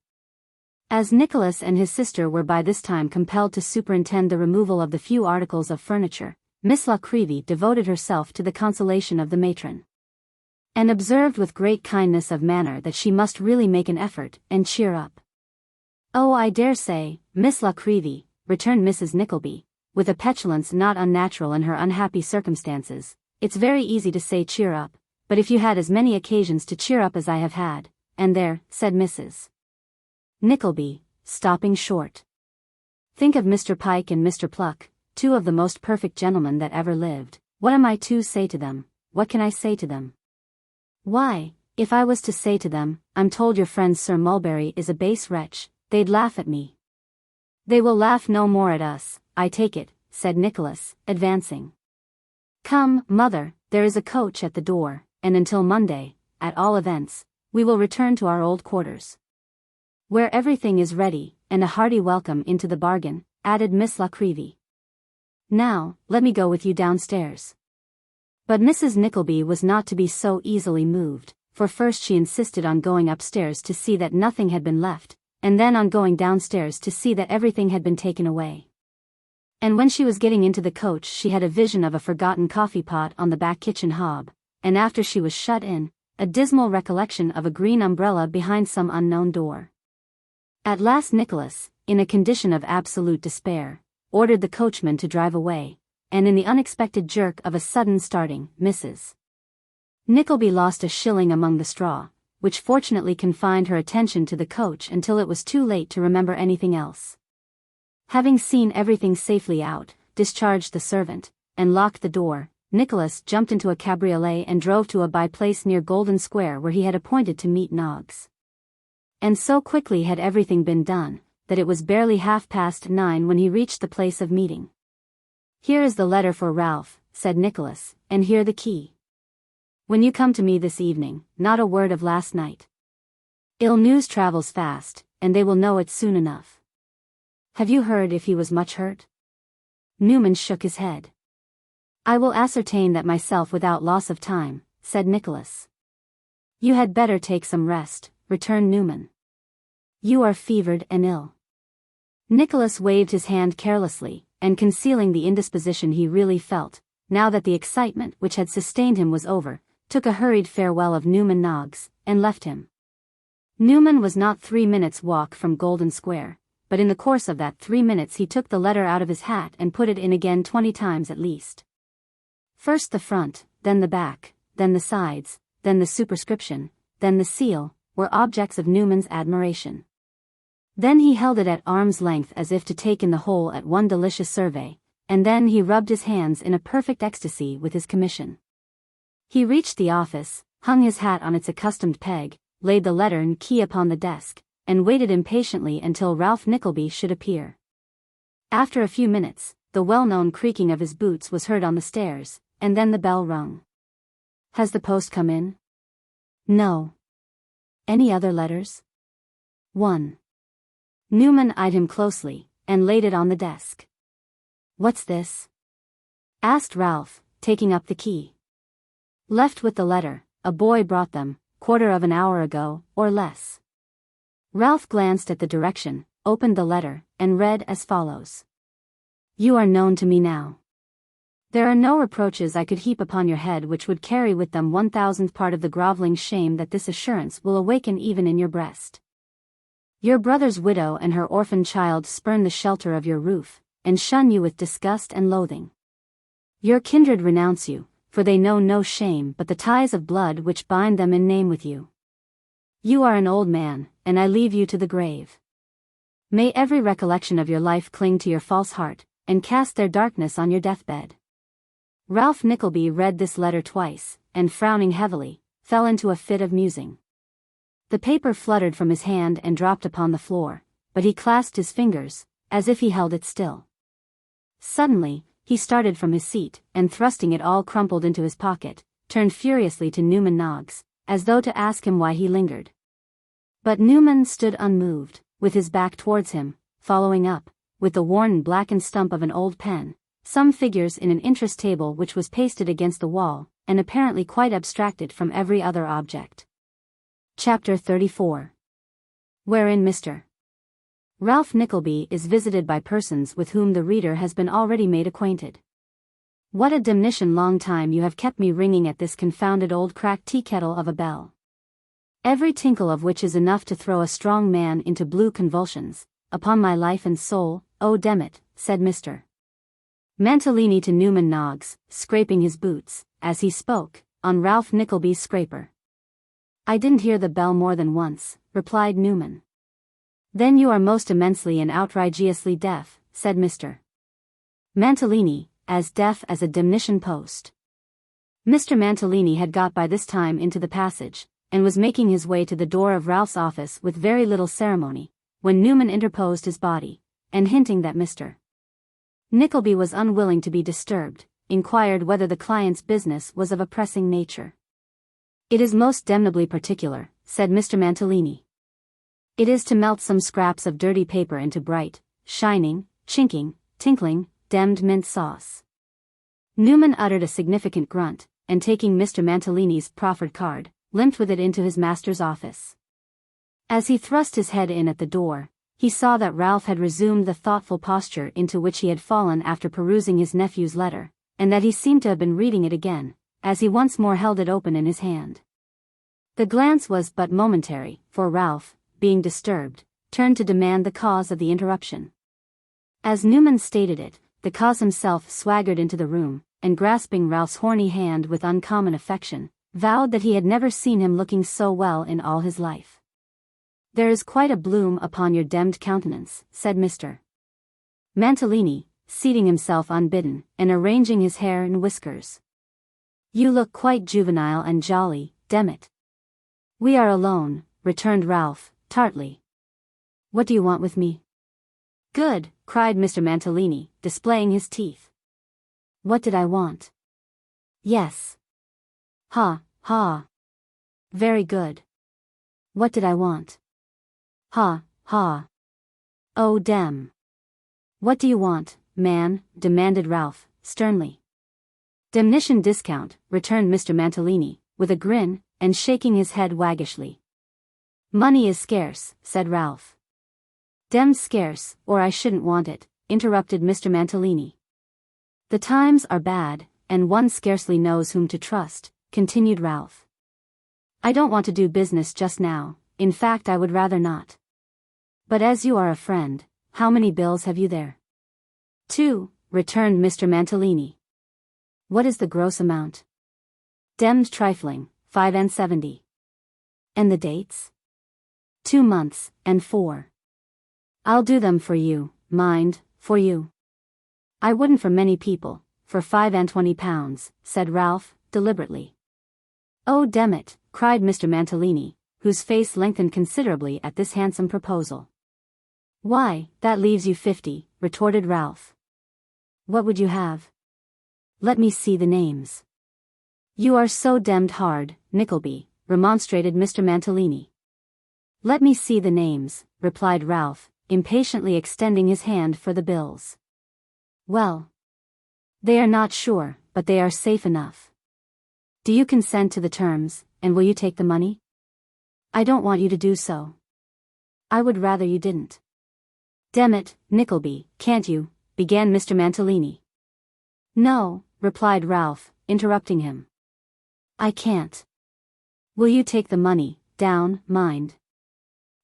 As Nicholas and his sister were by this time compelled to superintend the removal of the few articles of furniture, Miss Nickleby devoted herself to the consolation of the matron, and observed with great kindness of manner that she must really make an effort, and cheer up. Oh, I dare say, Miss Nickleby, returned Mrs. Nickleby, with a petulance not unnatural in her unhappy circumstances, it's very easy to say cheer up, but if you had as many occasions to cheer up as I have had, and there, said Mrs. Nickleby, stopping short. Think of Mr. Pike and Mr. Pluck, two of the most perfect gentlemen that ever lived. What am I to say to them? What can I say to them? Why, if I was to say to them, I'm told your friend Sir Mulberry is a base wretch, they'd laugh at me. They will laugh no more at us, I take it, said Nicholas, advancing. Come, mother, there is a coach at the door, and until Monday, at all events, we will return to our old quarters, where everything is ready, and a hearty welcome into the bargain, added Miss Nickleby. Now, let me go with you downstairs. But Mrs. Nickleby was not to be so easily moved, for first she insisted on going upstairs to see that nothing had been left, and then on going downstairs to see that everything had been taken away. And when she was getting into the coach she had a vision of a forgotten coffee pot on the back kitchen hob, and after she was shut in, a dismal recollection of a green umbrella behind some unknown door. At last Nicholas, in a condition of absolute despair, ordered the coachman to drive away, and in the unexpected jerk of a sudden starting, Mrs. Nickleby lost a shilling among the straw, which fortunately confined her attention to the coach until it was too late to remember anything else. Having seen everything safely out, discharged the servant, and locked the door, Nicholas jumped into a cabriolet and drove to a by-place near Golden Square where he had appointed to meet Noggs. And so quickly had everything been done, that it was barely 9:30 when he reached the place of meeting. Here is the letter for Ralph, said Nicholas, and here the key. When you come to me this evening, not a word of last night. Ill news travels fast, and they will know it soon enough. Have you heard if he was much hurt? Newman shook his head. I will ascertain that myself without loss of time, said Nicholas. You had better take some rest, returned Newman. You are fevered and ill. Nicholas waved his hand carelessly, and concealing the indisposition he really felt, now that the excitement which had sustained him was over, took a hurried farewell of Newman Noggs, and left him. Newman was not 3 minutes' walk from Golden Square, but in the course of that 3 minutes he took the letter out of his hat and put it in again 20 times at least. First the front, then the back, then the sides, then the superscription, then the seal, were objects of Newman's admiration. Then he held it at arm's length as if to take in the whole at one delicious survey, and then he rubbed his hands in a perfect ecstasy with his commission. He reached the office, hung his hat on its accustomed peg, laid the letter and key upon the desk, and waited impatiently until Ralph Nickleby should appear. After a few minutes, the well-known creaking of his boots was heard on the stairs, and then the bell rung. Has the post come in? No. Any other letters? One. Newman eyed him closely, and laid it on the desk. What's this? Asked Ralph, taking up the key. Left with the letter, a boy brought them, quarter of an hour ago, or less. Ralph glanced at the direction, opened the letter, and read as follows. You are known to me now. There are no reproaches I could heap upon your head which would carry with them 1,000th part of the groveling shame that this assurance will awaken even in your breast. Your brother's widow and her orphan child spurn the shelter of your roof, and shun you with disgust and loathing. Your kindred renounce you, for they know no shame but the ties of blood which bind them in name with you. You are an old man, and I leave you to the grave. May every recollection of your life cling to your false heart, and cast their darkness on your deathbed. Ralph Nickleby read this letter twice, and frowning heavily, fell into a fit of musing. The paper fluttered from his hand and dropped upon the floor, but he clasped his fingers, as if he held it still. Suddenly, he started from his seat, and thrusting it all crumpled into his pocket, turned furiously to Newman Noggs, as though to ask him why he lingered. But Newman stood unmoved, with his back towards him, following up, with the worn and blackened stump of an old pen, some figures in an interest table which was pasted against the wall, and apparently quite abstracted from every other object. Chapter 34. Wherein Mr. Ralph Nickleby is visited by persons with whom the reader has been already made acquainted. What a damnation long time you have kept me ringing at this confounded old cracked tea-kettle of a bell. Every tinkle of which is enough to throw a strong man into blue convulsions, upon my life and soul, oh damn it, said Mr. Mantalini to Newman Noggs, scraping his boots, as he spoke, on Ralph Nickleby's scraper. I didn't hear the bell more than once, replied Newman. Then you are most immensely and outrageously deaf, said Mr. Mantalini, as deaf as a damnation post. Mr. Mantalini had got by this time into the passage, and was making his way to the door of Ralph's office with very little ceremony, when Newman interposed his body, and hinting that Mr. Nickleby was unwilling to be disturbed, inquired whether the client's business was of a pressing nature. It is most damnably particular, said Mr. Mantalini. It is to melt some scraps of dirty paper into bright, shining, chinking, tinkling, damned mint sauce. Newman uttered a significant grunt, and taking Mr. Mantalini's proffered card, limped with it into his master's office. As he thrust his head in at the door, he saw that Ralph had resumed the thoughtful posture into which he had fallen after perusing his nephew's letter, and that he seemed to have been reading it again, as he once more held it open in his hand. The glance was but momentary, for Ralph, being disturbed, turned to demand the cause of the interruption. As Newman stated it, the cause himself swaggered into the room, and grasping Ralph's horny hand with uncommon affection, vowed that he had never seen him looking so well in all his life. There is quite a bloom upon your demmed countenance, said Mr. Mantalini, seating himself unbidden, and arranging his hair and whiskers. You look quite juvenile and jolly, dammit. We are alone, returned Ralph, tartly. What do you want with me? Good, cried Mr. Mantalini, displaying his teeth. What did I want? Yes. Ha, ha. Very good. What did I want? Ha, ha. Oh damn. What do you want, man? Demanded Ralph, sternly. Damnation discount, returned Mr. Mantalini, with a grin, and shaking his head waggishly. Money is scarce, said Ralph. Demned scarce, or I shouldn't want it, interrupted Mr. Mantalini. The times are bad, and one scarcely knows whom to trust, continued Ralph. I don't want to do business just now, in fact I would rather not. But as you are a friend, how many bills have you there? 2, returned Mr. Mantalini. What is the gross amount? Demned trifling, 5 and 70. And the dates? 2 months, and 4. I'll do them for you, mind, for you. I wouldn't for many people, for 5 and 20 pounds, said Ralph, deliberately. Oh damn it, cried Mr. Mantalini, whose face lengthened considerably at this handsome proposal. Why, that leaves you 50, retorted Ralph. What would you have? Let me see the names. You are so demmed hard, Nickleby, remonstrated Mr. Mantalini. Let me see the names, replied Ralph, impatiently extending his hand for the bills. Well. They are not sure, but they are safe enough. Do you consent to the terms, and will you take the money? I don't want you to do so. I would rather you didn't. Damn it, Nickleby, can't you, began Mr. Mantalini. No, replied Ralph, interrupting him. I can't. Will you take the money, down, mind?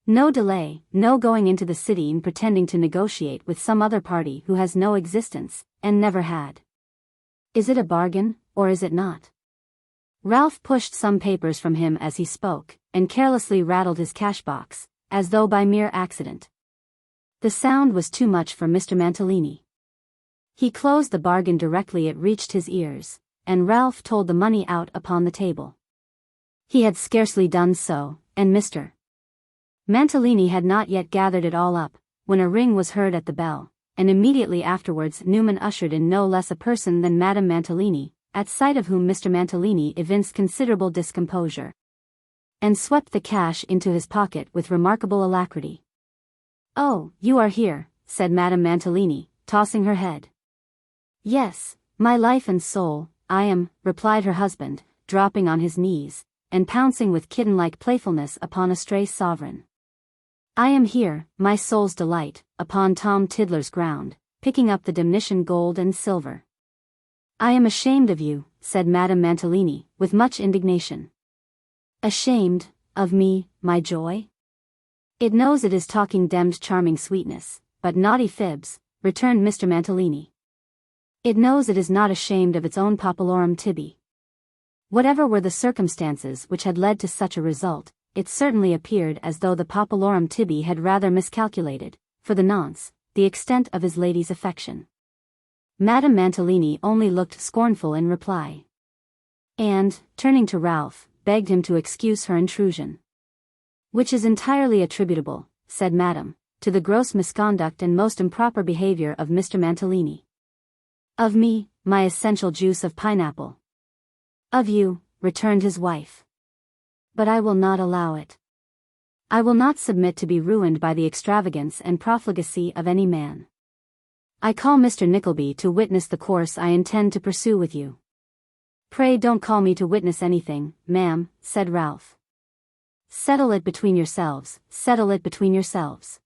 No delay, no going into the city and pretending to negotiate with some other party who has no existence, and never had. Is it a bargain, or is it not? Ralph pushed some papers from him as he spoke, and carelessly rattled his cash box, as though by mere accident. The sound was too much for Mr. Mantalini. He closed the bargain directly it reached his ears, and Ralph told the money out upon the table. He had scarcely done so, and Mr. Mantalini had not yet gathered it all up, when a ring was heard at the bell, and immediately afterwards Newman ushered in no less a person than Madame Mantalini, at sight of whom Mr. Mantalini evinced considerable discomposure, and swept the cash into his pocket with remarkable alacrity. Oh, you are here, said Madame Mantalini, tossing her head. Yes, my life and soul, I am, replied her husband, dropping on his knees, and pouncing with kitten-like playfulness upon a stray sovereign. I am here, my soul's delight, upon Tom Tiddler's ground, picking up the dimnition gold and silver. I am ashamed of you, said Madame Mantalini, with much indignation. Ashamed, of me, my joy? It knows it is talking demmed charming sweetness, but naughty fibs, returned Mr. Mantalini. It knows it is not ashamed of its own populorum tibi. Whatever were the circumstances which had led to such a result, it certainly appeared as though the populorum tibi had rather miscalculated, for the nonce, the extent of his lady's affection. Madame Mantalini only looked scornful in reply, and, turning to Ralph, begged him to excuse her intrusion. Which is entirely attributable, said Madame, to the gross misconduct and most improper behavior of Mr. Mantalini. Of me, my essential juice of pineapple. Of you, returned his wife. But I will not allow it. I will not submit to be ruined by the extravagance and profligacy of any man. I call Mr. Nickleby to witness the course I intend to pursue with you. Pray don't call me to witness anything, ma'am, said Ralph. Settle it between yourselves, settle it between yourselves.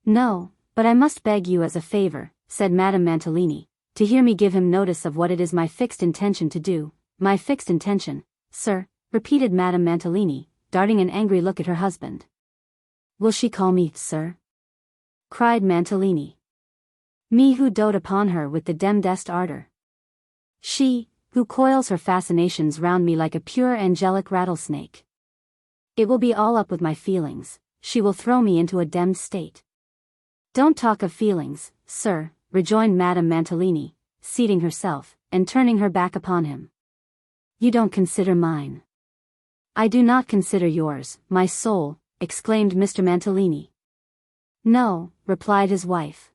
No, but I must beg you as a favor, said Madame Mantalini, to hear me give him notice of what it is my fixed intention to do. My fixed intention, sir, repeated Madame Mantalini, darting an angry look at her husband. Will she call me, sir? Cried Mantalini. Me who dote upon her with the demdest ardor. She, who coils her fascinations round me like a pure angelic rattlesnake. It will be all up with my feelings, she will throw me into a demmed state. Don't talk of feelings, sir, rejoined Madame Mantalini, seating herself, and turning her back upon him. You don't consider mine. I do not consider yours, my soul, exclaimed Mr. Mantalini. No, replied his wife.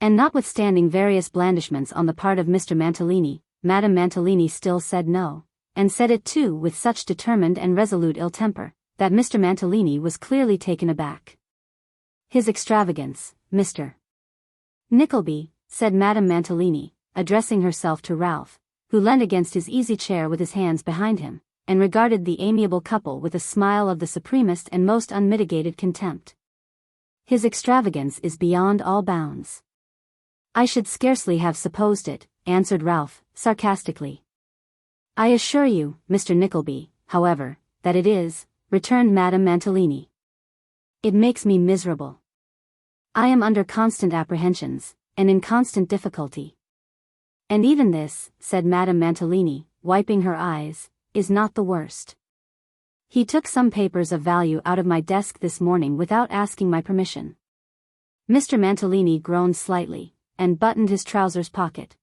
And notwithstanding various blandishments on the part of Mr. Mantalini, Madame Mantalini still said no, and said it too with such determined and resolute ill temper, that Mr. Mantalini was clearly taken aback. His extravagance, Mr. Nickleby, said Madame Mantalini, addressing herself to Ralph, who leaned against his easy chair with his hands behind him, and regarded the amiable couple with a smile of the supremest and most unmitigated contempt. His extravagance is beyond all bounds. I should scarcely have supposed it, answered Ralph, sarcastically. I assure you, Mr. Nickleby, however, that it is, returned Madame Mantalini. It makes me miserable. I am under constant apprehensions, and in constant difficulty. And even this, said Madame Mantalini, wiping her eyes, is not the worst. He took some papers of value out of my desk this morning without asking my permission. Mr. Mantalini groaned slightly, and buttoned his trousers pocket.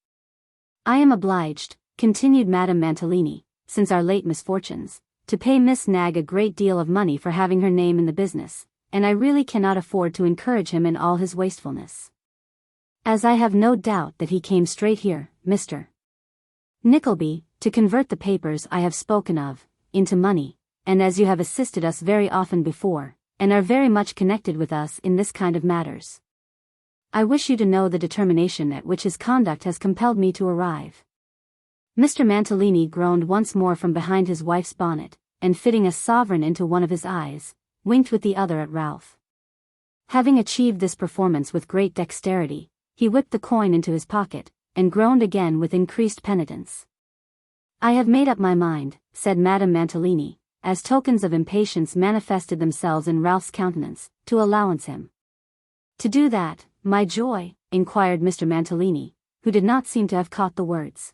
I am obliged, continued Madame Mantalini, since our late misfortunes, to pay Miss Nagg a great deal of money for having her name in the business, and I really cannot afford to encourage him in all his wastefulness. As I have no doubt that he came straight here, Mr. Nickleby, to convert the papers I have spoken of, into money, and as you have assisted us very often before, and are very much connected with us in this kind of matters, I wish you to know the determination at which his conduct has compelled me to arrive. Mr. Mantalini groaned once more from behind his wife's bonnet, and fitting a sovereign into one of his eyes, winked with the other at Ralph. Having achieved this performance with great dexterity, he whipped the coin into his pocket, and groaned again with increased penitence. "I have made up my mind," said Madame Mantalini, as tokens of impatience manifested themselves in Ralph's countenance, "to allowance him." "To do that, my joy?" inquired Mr. Mantalini, who did not seem to have caught the words.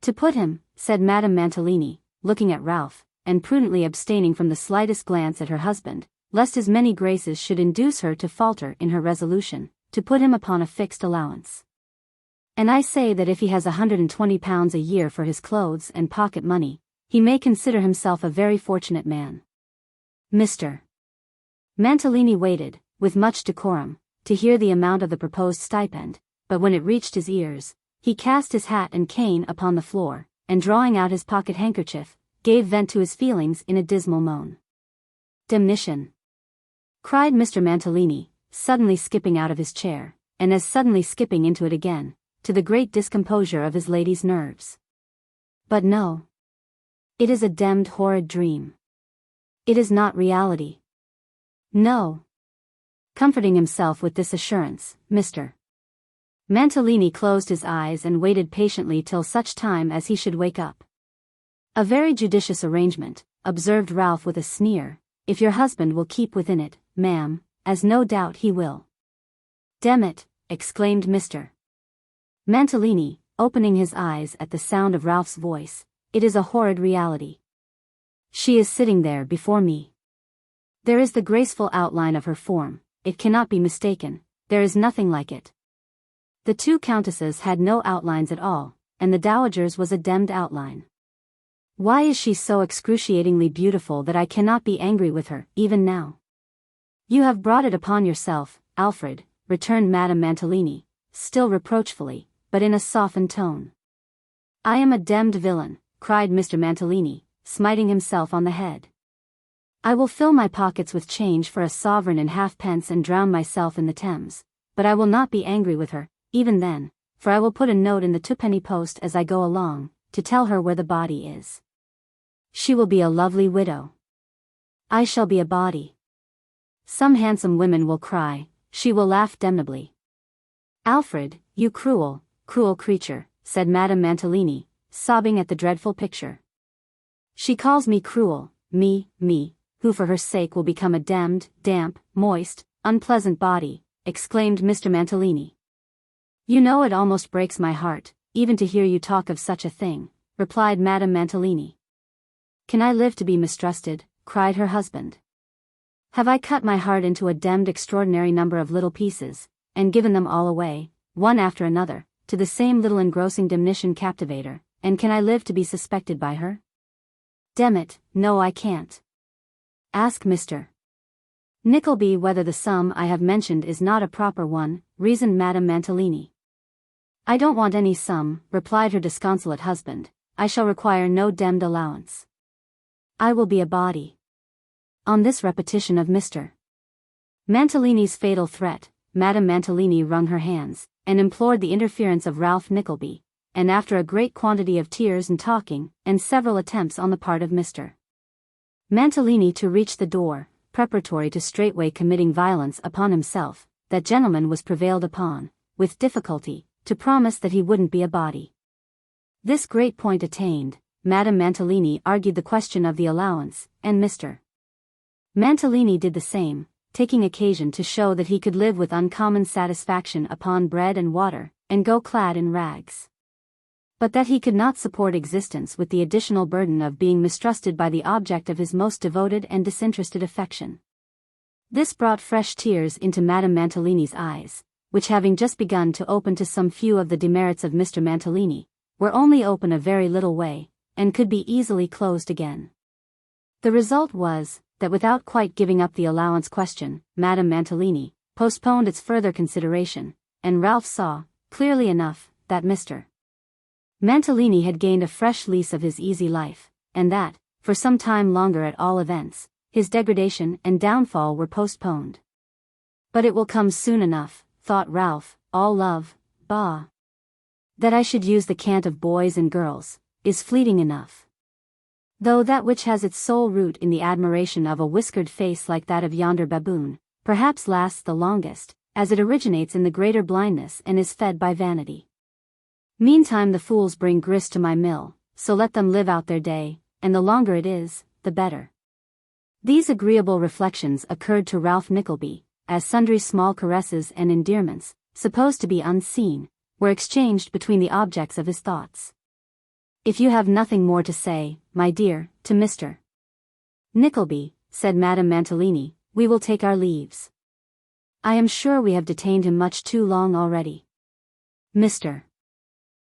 "To put him," said Madame Mantalini, looking at Ralph, and prudently abstaining from the slightest glance at her husband, lest his many graces should induce her to falter in her resolution, "to put him upon a fixed allowance. And I say that if he has £120 a year for his clothes and pocket money, he may consider himself a very fortunate man." Mr. Mantalini waited, with much decorum, to hear the amount of the proposed stipend, but when it reached his ears, he cast his hat and cane upon the floor, and drawing out his pocket handkerchief, gave vent to his feelings in a dismal moan. "Damnation!" cried Mr. Mantalini, suddenly skipping out of his chair, and as suddenly skipping into it again, to the great discomposure of his lady's nerves. "But no. It is a damned horrid dream. It is not reality. No." Comforting himself with this assurance, Mr. Mantalini closed his eyes and waited patiently till such time as he should wake up. "A very judicious arrangement," observed Ralph with a sneer, "if your husband will keep within it, ma'am, as no doubt he will." "Damn it!" exclaimed Mr. Mantalini, opening his eyes at the sound of Ralph's voice, "it is a horrid reality. She is sitting there before me. There is the graceful outline of her form, it cannot be mistaken, there is nothing like it. The two countesses had no outlines at all, and the dowager's was a demmed outline. Why is she so excruciatingly beautiful that I cannot be angry with her, even now?" "You have brought it upon yourself, Alfred," returned Madame Mantalini, still reproachfully, but in a softened tone. "I am a demmed villain," cried Mr. Mantalini, smiting himself on the head. "I will fill my pockets with change for a sovereign and halfpence and drown myself in the Thames, but I will not be angry with her, even then, for I will put a note in the twopenny post as I go along, to tell her where the body is. She will be a lovely widow. I shall be a body. Some handsome women will cry, she will laugh damnably." "Alfred, you cruel, cruel creature," said Madame Mantalini, sobbing at the dreadful picture. "She calls me cruel, me, who for her sake will become a damned, damp, moist, unpleasant body," exclaimed Mr. Mantalini. "You know it almost breaks my heart, even to hear you talk of such a thing," replied Madame Mantalini. "Can I live to be mistrusted?" cried her husband. "Have I cut my heart into a demmed extraordinary number of little pieces, and given them all away, one after another, to the same little engrossing damnation captivator, and can I live to be suspected by her? Damn it, no, I can't. Ask Mr. Nickleby whether the sum I have mentioned is not a proper one," reasoned Madame Mantalini. "I don't want any sum," replied her disconsolate husband, "I shall require no demmed allowance. I will be a body." On this repetition of Mr. Mantalini's fatal threat, Madame Mantalini wrung her hands, and implored the interference of Ralph Nickleby, and after a great quantity of tears and talking, and several attempts on the part of Mr. Mantalini to reach the door, preparatory to straightway committing violence upon himself, that gentleman was prevailed upon, with difficulty, to promise that he wouldn't be a body. This great point attained, Madame Mantalini argued the question of the allowance, and Mr. Mantalini did the same, taking occasion to show that he could live with uncommon satisfaction upon bread and water, and go clad in rags. But that he could not support existence with the additional burden of being mistrusted by the object of his most devoted and disinterested affection. This brought fresh tears into Madame Mantalini's eyes, which having just begun to open to some few of the demerits of Mr. Mantalini, were only open a very little way, and could be easily closed again. The result was, that without quite giving up the allowance question, Madame Mantalini postponed its further consideration, and Ralph saw, clearly enough, that Mr. Mantalini had gained a fresh lease of his easy life, and that, for some time longer at all events, his degradation and downfall were postponed. "But it will come soon enough," thought Ralph, "all love, bah! That I should use the cant of boys and girls, is fleeting enough. Though that which has its sole root in the admiration of a whiskered face like that of yonder baboon, perhaps lasts the longest, as it originates in the greater blindness and is fed by vanity. Meantime the fools bring grist to my mill, so let them live out their day, and the longer it is, the better. These agreeable reflections occurred to Ralph Nickleby, as sundry small caresses and endearments, supposed to be unseen, were exchanged between the objects of his thoughts. If you have nothing more to say, my dear, to Mr. Nickleby, said Madame Mantalini, we will take our leaves. I am sure we have detained him much too long already. Mr.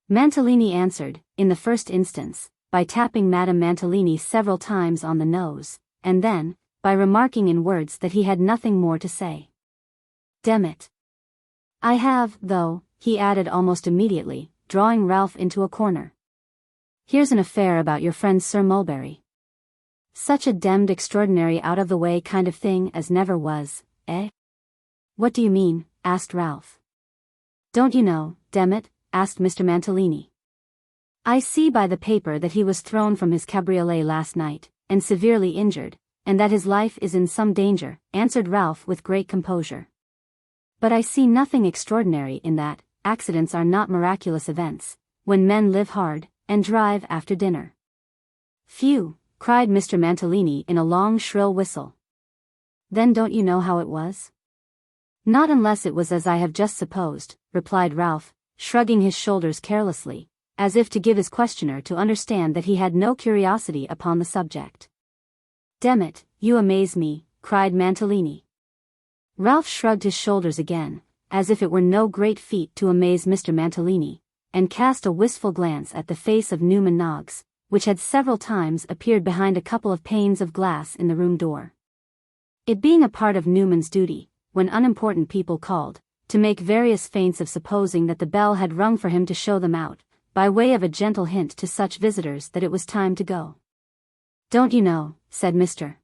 Mantalini answered, in the first instance, by tapping Madame Mantalini several times on the nose, and then, by remarking in words that he had nothing more to say. Damn it. I have, though, he added almost immediately, drawing Ralph into a corner. Here's an affair about your friend Sir Mulberry. Such a demmed extraordinary out-of-the-way kind of thing as never was, eh? What do you mean? Asked Ralph. Don't you know, damn it? Asked Mr. Mantalini. I see by the paper that he was thrown from his cabriolet last night, and severely injured, and that his life is in some danger, answered Ralph with great composure. But I see nothing extraordinary in that. Accidents are not miraculous events, when men live hard, and drive after dinner. Phew, cried Mr. Mantalini in a long shrill whistle. Then don't you know how it was? Not unless it was as I have just supposed, replied Ralph, shrugging his shoulders carelessly, as if to give his questioner to understand that he had no curiosity upon the subject. Damn it, you amaze me, cried Mantalini. Ralph shrugged his shoulders again, as if it were no great feat to amaze Mr. Mantalini, and cast a wistful glance at the face of Newman Noggs, which had several times appeared behind a couple of panes of glass in the room door. It being a part of Newman's duty, when unimportant people called, to make various feints of supposing that the bell had rung for him to show them out, by way of a gentle hint to such visitors that it was time to go. Don't you know, said Mr.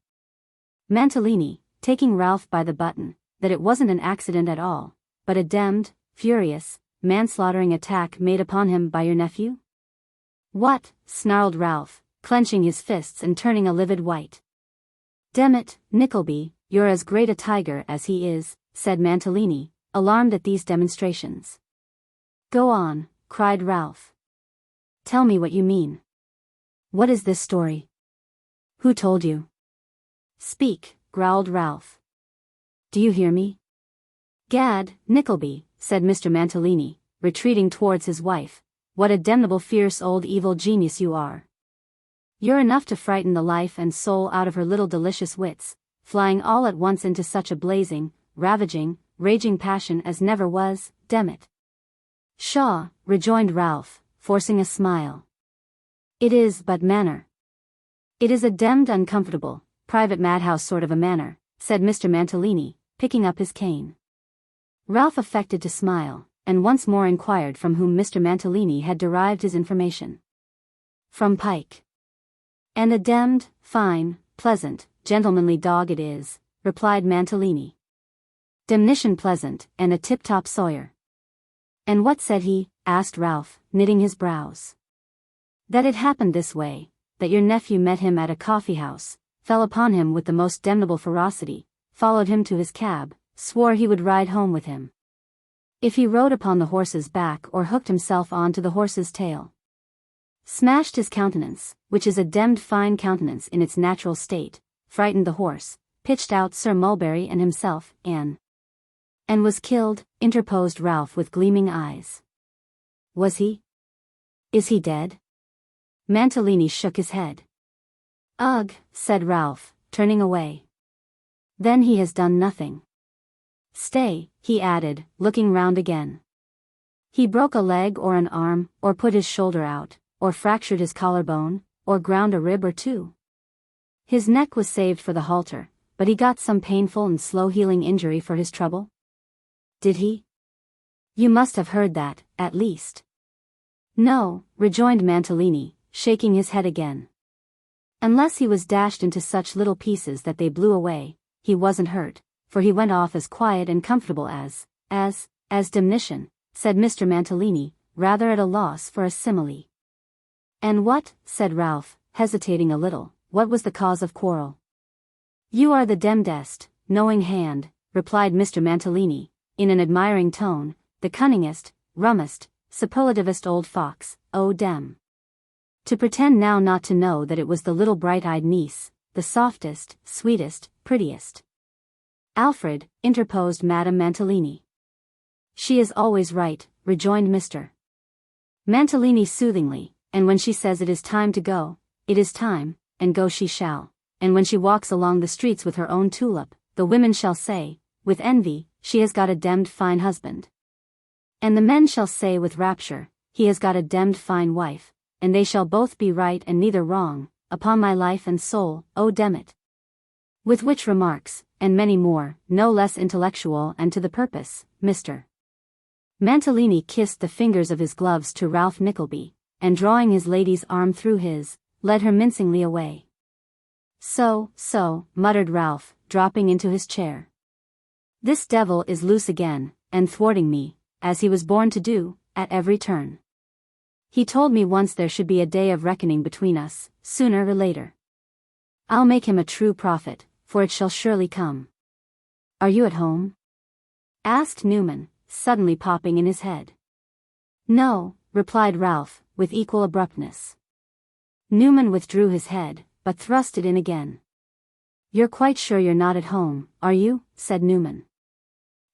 Mantalini, taking Ralph by the button, that it wasn't an accident at all, but a demmed, furious, manslaughtering attack made upon him by your nephew? What? Snarled Ralph, clenching his fists and turning a livid white. Damn it, Nickleby, you're as great a tiger as he is, said Mantalini, alarmed at these demonstrations. Go on, cried Ralph. Tell me what you mean. What is this story? Who told you? Speak, growled Ralph. Do you hear me? Gad, Nickleby, said Mr. Mantalini, retreating towards his wife, what a damnable fierce old evil genius you are. You're enough to frighten the life and soul out of her little delicious wits, flying all at once into such a blazing, ravaging, raging passion as never was, damn it. Pshaw, rejoined Ralph, forcing a smile. It is but manner. It is a demmed uncomfortable, private madhouse sort of a manner, said Mr. Mantalini, picking up his cane. Ralph affected to smile, and once more inquired from whom Mr. Mantalini had derived his information. From Pike. And a demmed, fine, pleasant, gentlemanly dog it is, replied Mantalini. Demnition pleasant, and a tip-top sawyer. And what said he? Asked Ralph, knitting his brows. That it happened this way, that your nephew met him at a coffee-house, fell upon him with the most damnable ferocity, followed him to his cab, swore he would ride home with him, if he rode upon the horse's back or hooked himself on to the horse's tail. Smashed his countenance, which is a demmed fine countenance in its natural state, frightened the horse, pitched out Sir Mulberry and himself, and was killed, interposed Ralph with gleaming eyes. Was he? Is he dead? Mantalini shook his head. Ugh, said Ralph, turning away. Then he has done nothing. Stay, he added, looking round again. He broke a leg or an arm, or put his shoulder out, or fractured his collarbone, or ground a rib or two. His neck was saved for the halter, but he got some painful and slow-healing injury for his trouble? Did he? You must have heard that, at least. No, rejoined Mantalini, shaking his head again. Unless he was dashed into such little pieces that they blew away, he wasn't hurt, for he went off as quiet and comfortable as damnation, said Mr. Mantalini, rather at a loss for a simile. And what, said Ralph, hesitating a little, what was the cause of quarrel? You are the demdest, knowing hand, replied Mr. Mantalini, in an admiring tone, the cunningest, rummest, superlativest old fox, oh dem. To pretend now not to know that it was the little bright-eyed niece, the softest, sweetest, prettiest. Alfred, interposed Madame Mantalini. She is always right, rejoined Mr. Mantalini soothingly, and when she says it is time to go, it is time, and go she shall, and when she walks along the streets with her own tulip, the women shall say, with envy, she has got a demmed fine husband. And the men shall say with rapture, he has got a demmed fine wife, and they shall both be right and neither wrong, upon my life and soul, oh damn it. With which remarks, and many more, no less intellectual and to the purpose, Mr. Mantalini kissed the fingers of his gloves to Ralph Nickleby, and drawing his lady's arm through his, led her mincingly away. So, muttered Ralph, dropping into his chair. This devil is loose again, and thwarting me, as he was born to do, at every turn. He told me once there should be a day of reckoning between us, sooner or later. I'll make him a true prophet, for it shall surely come. Are you at home? Asked Newman, suddenly popping in his head. No, replied Ralph, with equal abruptness. Newman withdrew his head, but thrust it in again. You're quite sure you're not at home, are you? Said Newman.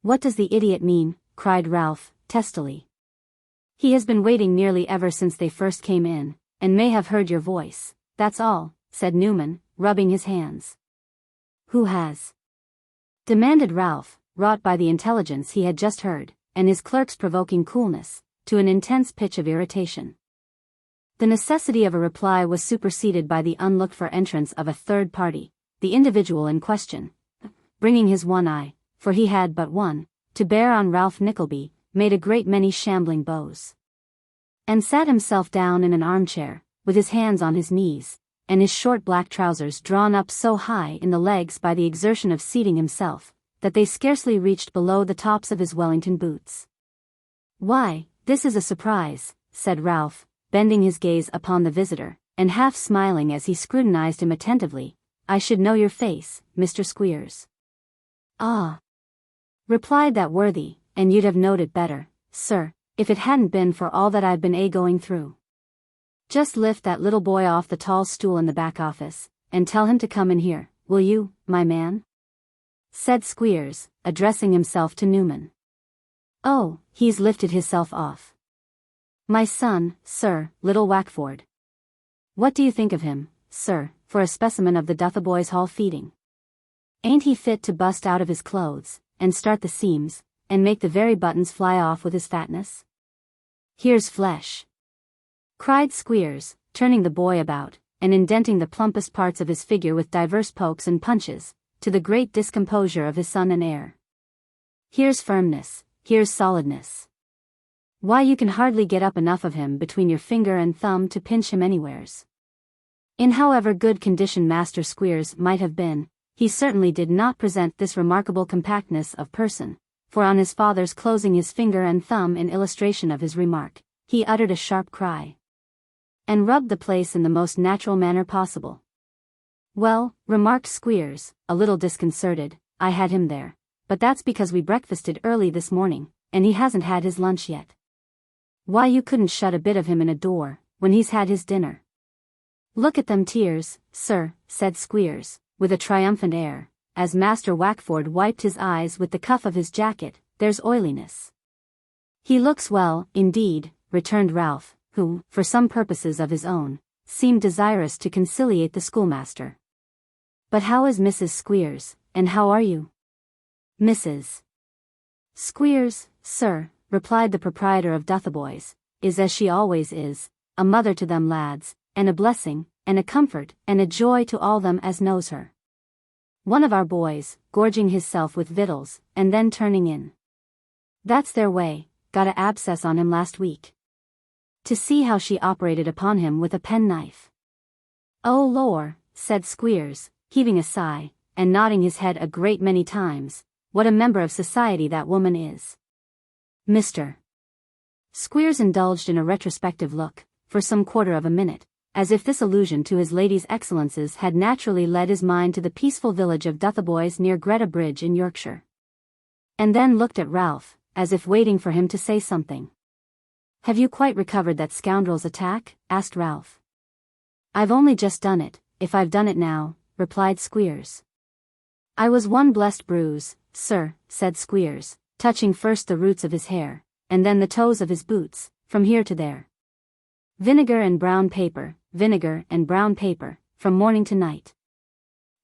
What does the idiot mean? Cried Ralph, testily. He has been waiting nearly ever since they first came in, and may have heard your voice, that's all, said Newman, rubbing his hands. Who has? Demanded Ralph, wrought by the intelligence he had just heard, and his clerk's provoking coolness, to an intense pitch of irritation. The necessity of a reply was superseded by the unlooked-for entrance of a third party, the individual in question, bringing his one eye, for he had but one, to bear on Ralph Nickleby, made a great many shambling bows. And sat himself down in an armchair, with his hands on his knees, and his short black trousers drawn up so high in the legs by the exertion of seating himself, that they scarcely reached below the tops of his Wellington boots. Why, this is a surprise, said Ralph, bending his gaze upon the visitor, and half smiling as he scrutinized him attentively. I should know your face, Mr. Squeers. Ah, replied that worthy, and you'd have knowed it better, sir, if it hadn't been for all that I've been going through. Just lift that little boy off the tall stool in the back office, and tell him to come in here, will you, my man? Said Squeers, addressing himself to Newman. Oh, he's lifted hisself off. My son, sir, little Wackford. What do you think of him, sir, for a specimen of the Dotheboys Hall feeding? Ain't he fit to bust out of his clothes, and start the seams, and make the very buttons fly off with his fatness? Here's flesh! Cried Squeers, turning the boy about, and indenting the plumpest parts of his figure with divers pokes and punches, to the great discomposure of his son and heir. Here's firmness, here's solidness. Why, you can hardly get up enough of him between your finger and thumb to pinch him anywheres. In however good condition Master Squeers might have been, he certainly did not present this remarkable compactness of person, for on his father's closing his finger and thumb in illustration of his remark, he uttered a sharp cry, and rubbed the place in the most natural manner possible. Well, remarked Squeers, a little disconcerted, I had him there, but that's because we breakfasted early this morning, and he hasn't had his lunch yet. Why, you couldn't shut a bit of him in a door, when he's had his dinner. Look at them tears, sir, said Squeers, with a triumphant air, as Master Wackford wiped his eyes with the cuff of his jacket, there's oiliness. He looks well, indeed, returned Ralph, who, for some purposes of his own, seemed desirous to conciliate the schoolmaster. But how is Mrs. Squeers, and how are you? Mrs. Squeers, sir, replied the proprietor of Dotheboys, is as she always is, a mother to them lads, and a blessing, and a comfort, and a joy to all them as knows her. One of our boys, gorging hisself with victuals, and then turning in. That's their way, got a abscess on him last week. To see how she operated upon him with a penknife. Oh lor, said Squeers, heaving a sigh, and nodding his head a great many times, what a member of society that woman is. Mr. Squeers indulged in a retrospective look, for some quarter of a minute, as if this allusion to his lady's excellences had naturally led his mind to the peaceful village of Dotheboys near Greta Bridge in Yorkshire. and then looked at Ralph, as if waiting for him to say something. "Have you quite recovered that scoundrel's attack?" asked Ralph. "I've only just done it, if I've done it now," replied Squeers. "I was one blessed bruise, sir," said Squeers, touching first the roots of his hair, and then the toes of his boots, from here to there. Vinegar and brown paper, from morning to night.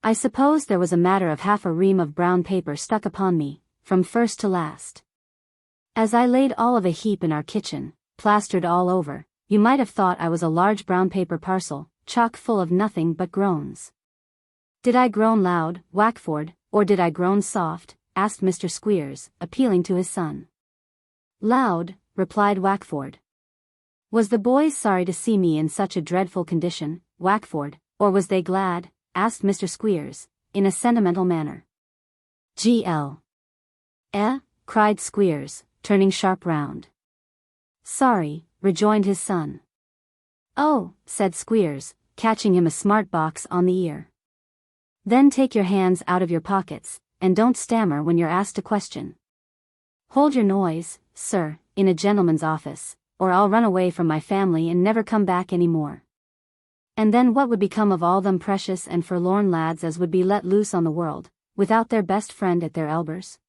I suppose there was a matter of half a ream of brown paper stuck upon me, from first to last. As I laid all of a heap in our kitchen, plastered all over, you might have thought I was a large brown paper parcel, chock full of nothing but groans. "Did I groan loud, Wackford, or did I groan soft?" asked Mr. Squeers, appealing to his son. "Loud," replied Wackford. "Was the boys sorry to see me in such a dreadful condition, Wackford, or was they glad?" asked Mr. Squeers, in a sentimental manner. "Gl. Cried Squeers, turning sharp round. "Sorry," rejoined his son. "Oh," said Squeers, catching him a smart box on the ear. "Then take your hands out of your pockets, and don't stammer when you're asked a question. Hold your noise, sir, in a gentleman's office, or I'll run away from my family and never come back any more. And then what would become of all them precious and forlorn lads as would be let loose on the world, without their best friend at their elbows?"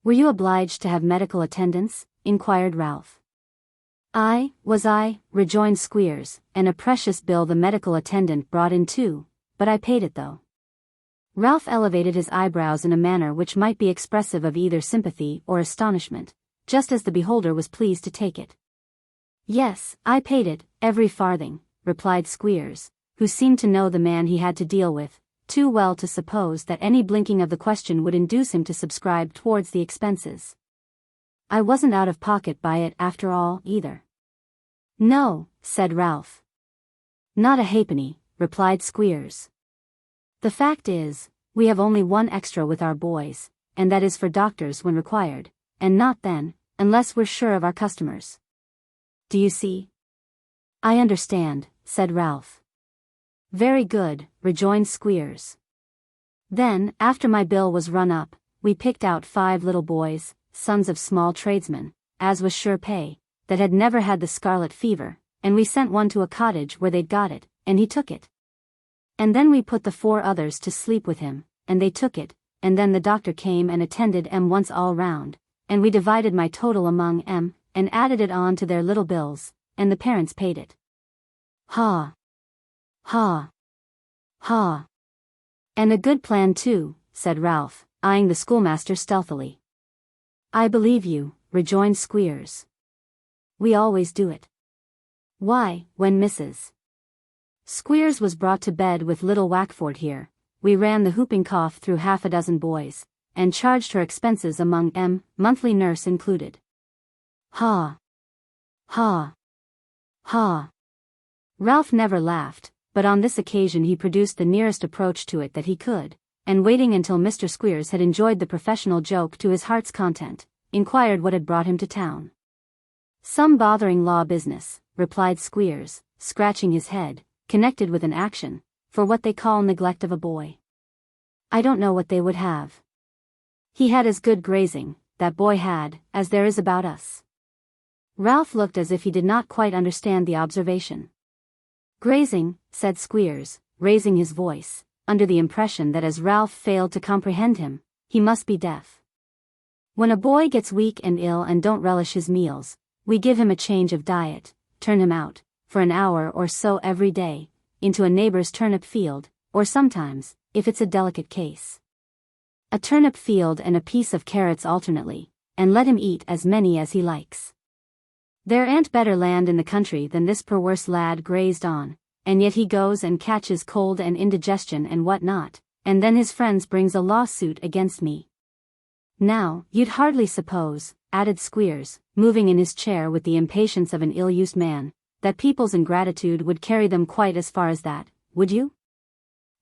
"Were you obliged to have medical attendance?" inquired Ralph. Was I," rejoined Squeers, "and a precious bill the medical attendant brought in too, but I paid it though." Ralph elevated his eyebrows in a manner which might be expressive of either sympathy or astonishment, just as the beholder was pleased to take it. "Yes, I paid it, every farthing," replied Squeers, who seemed to know the man he had to deal with too well to suppose that any blinking of the question would induce him to subscribe towards the expenses. "I wasn't out of pocket by it after all, either." "No," said Ralph. "Not a halfpenny," replied Squeers. "The fact is, we have only one extra with our boys, and that is for doctors when required, and not then, unless we're sure of our customers. Do you see?" "I understand," said Ralph. "Very good," rejoined Squeers. "Then, after my bill was run up, we picked out 5 little boys, sons of small tradesmen, as was sure pay, that had never had the scarlet fever, and we sent one to a cottage where they'd got it, and he took it. And then we put the 4 others to sleep with him, and they took it, and then the doctor came and attended 'em once all round, and we divided my total among 'em, and added it on to their little bills, and the parents paid it." "Ha! Ha! Ha! And a good plan too," said Ralph, eyeing the schoolmaster stealthily. "I believe you," rejoined Squeers. "We always do it." "Why, when Mrs. Squeers was brought to bed with little Wackford here, we ran the whooping cough through half a dozen boys, and charged her expenses among 'em, monthly nurse included." "Ha! Ha! Ha!" Ralph never laughed, but on this occasion he produced the nearest approach to it that he could, and waiting until Mr. Squeers had enjoyed the professional joke to his heart's content, inquired what had brought him to town. "Some bothering law business," replied Squeers, scratching his head, "connected with an action, for what they call neglect of a boy. I don't know what they would have. He had as good grazing, that boy had, as there is about us." Ralph looked as if he did not quite understand the observation. "Grazing," said Squeers, raising his voice, under the impression that as Ralph failed to comprehend him, he must be deaf. "When a boy gets weak and ill and don't relish his meals, we give him a change of diet, turn him out, for an hour or so every day, into a neighbor's turnip field, or sometimes, if it's a delicate case, a turnip field and a piece of carrots alternately, and let him eat as many as he likes. There ain't better land in the country than this perwerse lad grazed on, and yet he goes and catches cold and indigestion and what not, and then his friends brings a lawsuit against me. Now, you'd hardly suppose," added Squeers, moving in his chair with the impatience of an ill-used man, "that people's ingratitude would carry them quite as far as that, would you?"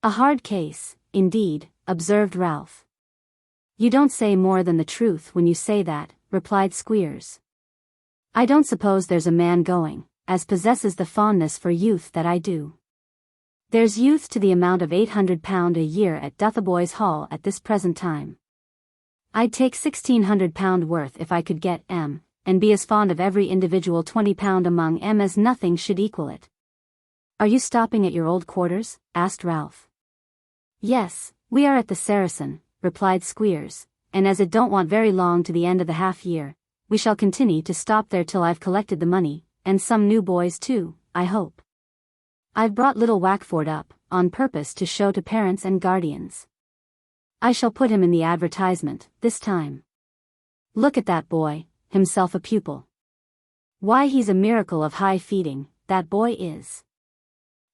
"A hard case, indeed," observed Ralph. "You don't say more than the truth when you say that," replied Squeers. "I don't suppose there's a man going, as possesses the fondness for youth that I do. There's youth to the amount of £800 a year at Dotheboys Hall at this present time. I'd take £1,600 worth if I could get and be as fond of every individual £20 among as nothing should equal it. Are you stopping at your old quarters? Asked Ralph. Yes, we are at the Saracen, replied Squeers, and as it don't want very long to the end of the half-year, we shall continue to stop there till I've collected the money, and some new boys too, I hope. I've brought little Wackford up, on purpose to show to parents and guardians. I shall put him in the advertisement, this time. Look at that boy, himself a pupil. Why, he's a miracle of high feeding, that boy is.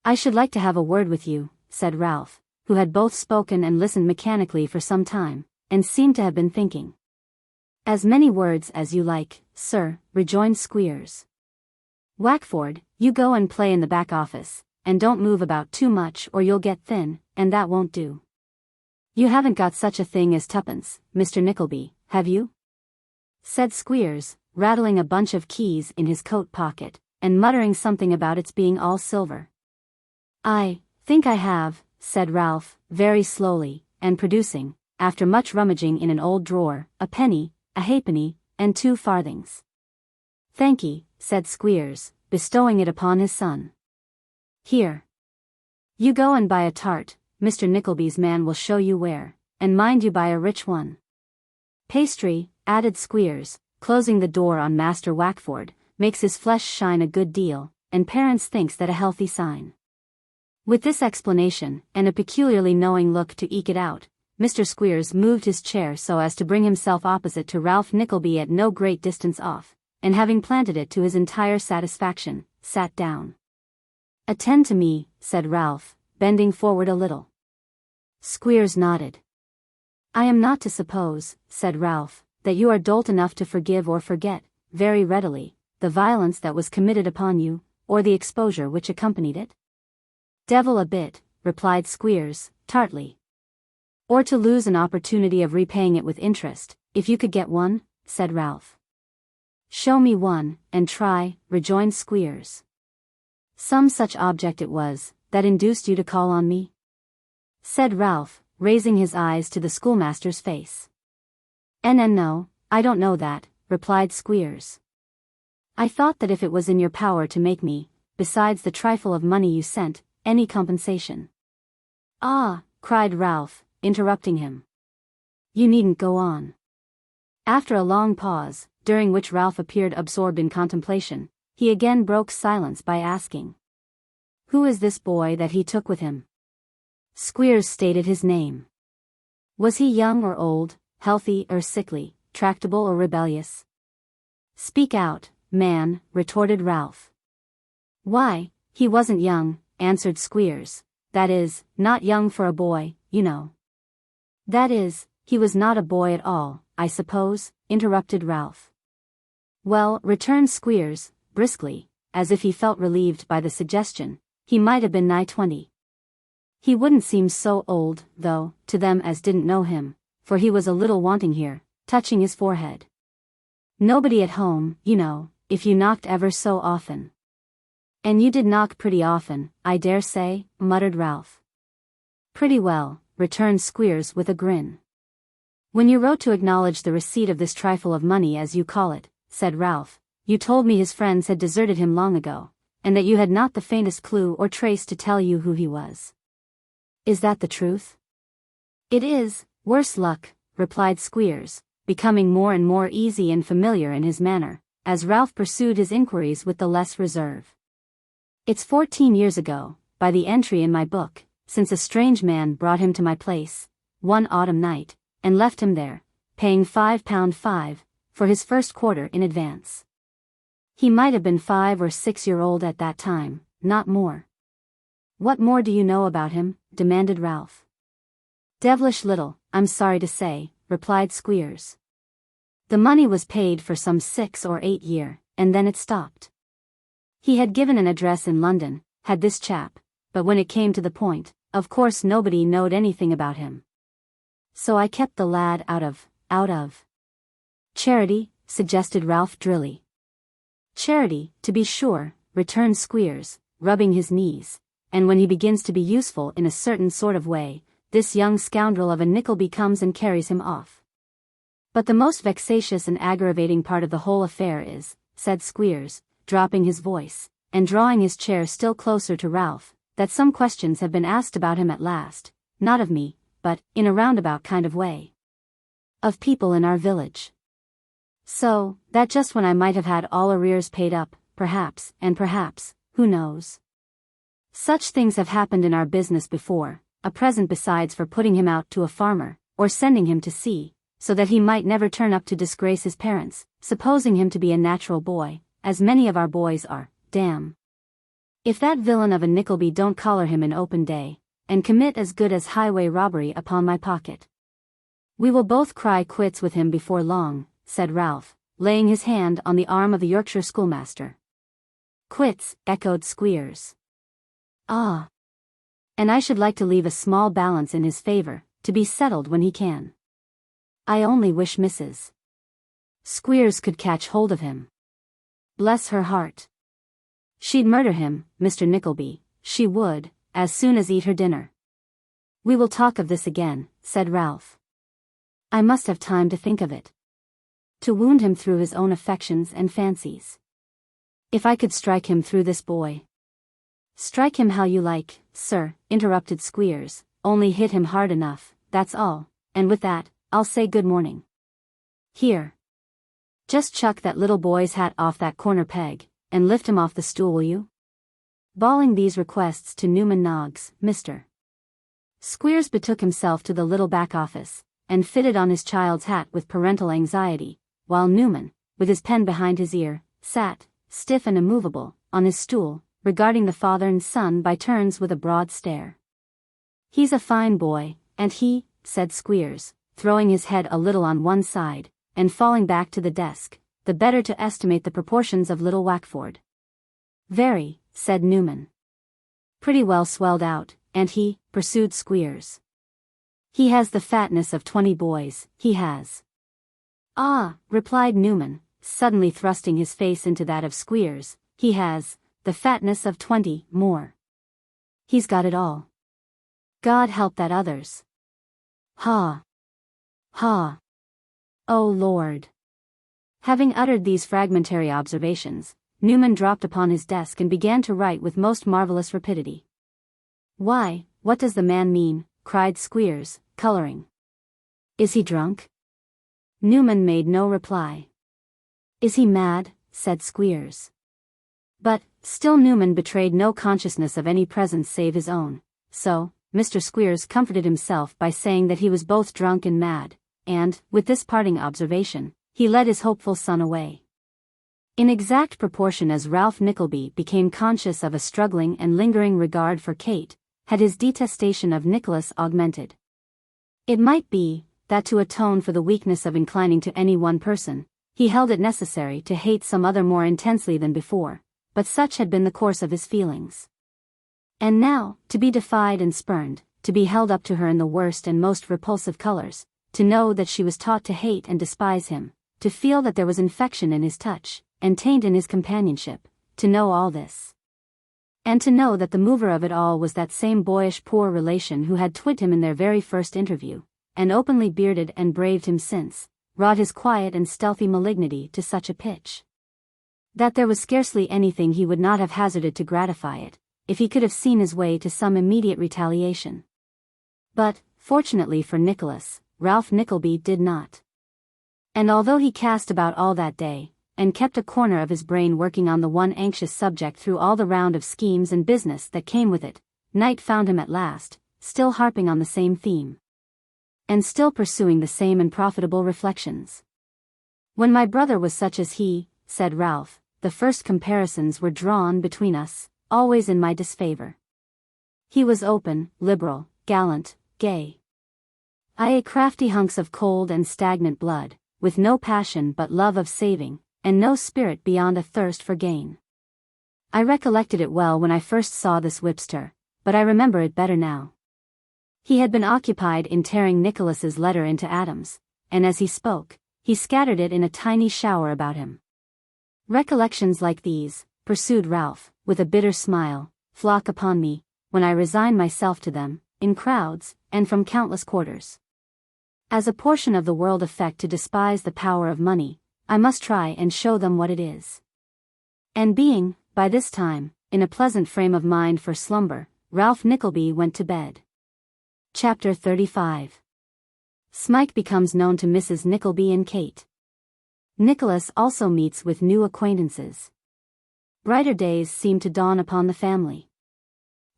I should like to have a word with you, said Ralph, who had both spoken and listened mechanically for some time, and seemed to have been thinking. As many words as you like, sir, rejoined Squeers. Wackford, you go and play in the back office, and don't move about too much or you'll get thin, and that won't do. You haven't got such a thing as tuppence, Mr. Nickleby, have you? Said Squeers, rattling a bunch of keys in his coat pocket, and muttering something about its being all silver. I think I have, said Ralph, very slowly, and producing, after much rummaging in an old drawer, a penny, a halfpenny, and 2 farthings. Thank'ee, said Squeers, bestowing it upon his son. Here. You go and buy a tart, Mr. Nickleby's man will show you where, and mind you buy a rich one. Pastry, added Squeers, closing the door on Master Wackford, makes his flesh shine a good deal, and parents thinks that a healthy sign. With this explanation, and a peculiarly knowing look to eke it out, Mr. Squeers moved his chair so as to bring himself opposite to Ralph Nickleby at no great distance off, and having planted it to his entire satisfaction, sat down. Attend to me, said Ralph, bending forward a little. Squeers nodded. I am not to suppose, said Ralph, that you are dolt enough to forgive or forget, very readily, the violence that was committed upon you, or the exposure which accompanied it? Devil a bit, replied Squeers, tartly. Or to lose an opportunity of repaying it with interest, if you could get one, said Ralph. Show me one, and try, rejoined Squeers. Some such object it was, that induced you to call on me? Said Ralph, raising his eyes to the schoolmaster's face. No, I don't know that, replied Squeers. I thought that if it was in your power to make me, besides the trifle of money you sent, any compensation. Ah, cried Ralph, interrupting him. You needn't go on. After a long pause, during which Ralph appeared absorbed in contemplation, he again broke silence by asking. Who is this boy that he took with him? Squeers stated his name. Was he young or old, healthy or sickly, tractable or rebellious? Speak out, man, retorted Ralph. Why, he wasn't young, answered Squeers. That is, not young for a boy, you know. That is, he was not a boy at all, I suppose, interrupted Ralph. Well, returned Squeers, briskly, as if he felt relieved by the suggestion, he might have been nigh 20. He wouldn't seem so old, though, to them as didn't know him, for he was a little wanting here, touching his forehead. Nobody at home, you know, if you knocked ever so often. And you did knock pretty often, I dare say, muttered Ralph. Pretty well, returned Squeers with a grin. When you wrote to acknowledge the receipt of this trifle of money as you call it, said Ralph, you told me his friends had deserted him long ago, and that you had not the faintest clue or trace to tell you who he was. Is that the truth? It is, worse luck, replied Squeers, becoming more and more easy and familiar in his manner, as Ralph pursued his inquiries with the less reserve. It's 14 years ago, by the entry in my book, since a strange man brought him to my place, one autumn night, and left him there, paying £5 for his first quarter in advance. He might have been 5 or 6 years old at that time, not more. What more do you know about him? Demanded Ralph. Devilish little, I'm sorry to say, replied Squeers. The money was paid for some 6 or 8 years, and then it stopped. He had given an address in London, had this chap, but when it came to the point, of course nobody knowed anything about him. So I kept the lad out of. Charity, suggested Ralph drily. Charity, to be sure, returned Squeers, rubbing his knees, and when he begins to be useful in a certain sort of way, this young scoundrel of a Nickleby comes and carries him off. But the most vexatious and aggravating part of the whole affair is, said Squeers, dropping his voice, and drawing his chair still closer to Ralph, that some questions have been asked about him at last, not of me, but, in a roundabout kind of way, of people in our village. So, that just when I might have had all arrears paid up, perhaps, who knows? Such things have happened in our business before, a present besides for putting him out to a farmer, or sending him to sea, so that he might never turn up to disgrace his parents, supposing him to be a natural boy, as many of our boys are, damn. If that villain of a Nickleby don't collar him in open day, and commit as good as highway robbery upon my pocket, we will both cry quits with him before long, said Ralph, laying his hand on the arm of the Yorkshire schoolmaster. Quits, echoed Squeers. Ah. And I should like to leave a small balance in his favor, to be settled when he can. I only wish Mrs. Squeers could catch hold of him. Bless her heart. She'd murder him, Mr. Nickleby, she would, as soon as eat her dinner. We will talk of this again, said Ralph. I must have time to think of it. To wound him through his own affections and fancies. If I could strike him through this boy. Strike him how you like, sir, interrupted Squeers, only hit him hard enough, that's all, and with that, I'll say good morning. Here. Just chuck that little boy's hat off that corner peg, and lift him off the stool, will you? Bawling these requests to Newman Noggs, Mr. Squeers betook himself to the little back office, and fitted on his child's hat with parental anxiety, while Newman, with his pen behind his ear, sat, stiff and immovable, on his stool, regarding the father and son by turns with a broad stare. He's a fine boy, and he, said Squeers, throwing his head a little on one side, and falling back to the desk, the better to estimate the proportions of little Wackford. Very, said Newman. Pretty well swelled out, and he, pursued Squeers. He has the fatness of 20 boys, he has. Ah, replied Newman, suddenly thrusting his face into that of Squeers, he has the fatness of 20 more. He's got it all. God help that others. Ha! Ha! Oh Lord! Having uttered these fragmentary observations, Newman dropped upon his desk and began to write with most marvelous rapidity. Why, what does the man mean? Cried Squeers, coloring. Is he drunk? Newman made no reply. Is he mad? Said Squeers. But, still Newman betrayed no consciousness of any presence save his own, so, Mr. Squeers comforted himself by saying that he was both drunk and mad, and, with this parting observation, he led his hopeful son away. In exact proportion as Ralph Nickleby became conscious of a struggling and lingering regard for Kate, had his detestation of Nicholas augmented. It might be, that to atone for the weakness of inclining to any one person, he held it necessary to hate some other more intensely than before, but such had been the course of his feelings. And now, to be defied and spurned, to be held up to her in the worst and most repulsive colors, to know that she was taught to hate and despise him, to feel that there was infection in his touch, and taint in his companionship, to know all this. And to know that the mover of it all was that same boyish poor relation who had twigged him in their very first interview, and openly bearded and braved him since, wrought his quiet and stealthy malignity to such a pitch, that there was scarcely anything he would not have hazarded to gratify it, if he could have seen his way to some immediate retaliation. But, fortunately for Nicholas, Ralph Nickleby did not. And although he cast about all that day, and kept a corner of his brain working on the one anxious subject through all the round of schemes and business that came with it, night found him at last, still harping on the same theme, and still pursuing the same unprofitable reflections. When my brother was such as he, said Ralph, the first comparisons were drawn between us, always in my disfavor. He was open, liberal, gallant, gay. I ate crafty hunks of cold and stagnant blood, with no passion but love of saving, and no spirit beyond a thirst for gain. I recollected it well when I first saw this whipster, but I remember it better now. He had been occupied in tearing Nicholas's letter into atoms, and as he spoke, he scattered it in a tiny shower about him. Recollections like these, pursued Ralph, with a bitter smile, flock upon me, when I resign myself to them, in crowds, and from countless quarters. As a portion of the world affect to despise the power of money, I must try and show them what it is. And being, by this time, in a pleasant frame of mind for slumber, Ralph Nickleby went to bed. Chapter 35. Smike becomes known to Mrs. Nickleby and Kate. Nicholas also meets with new acquaintances. Brighter days seem to dawn upon the family.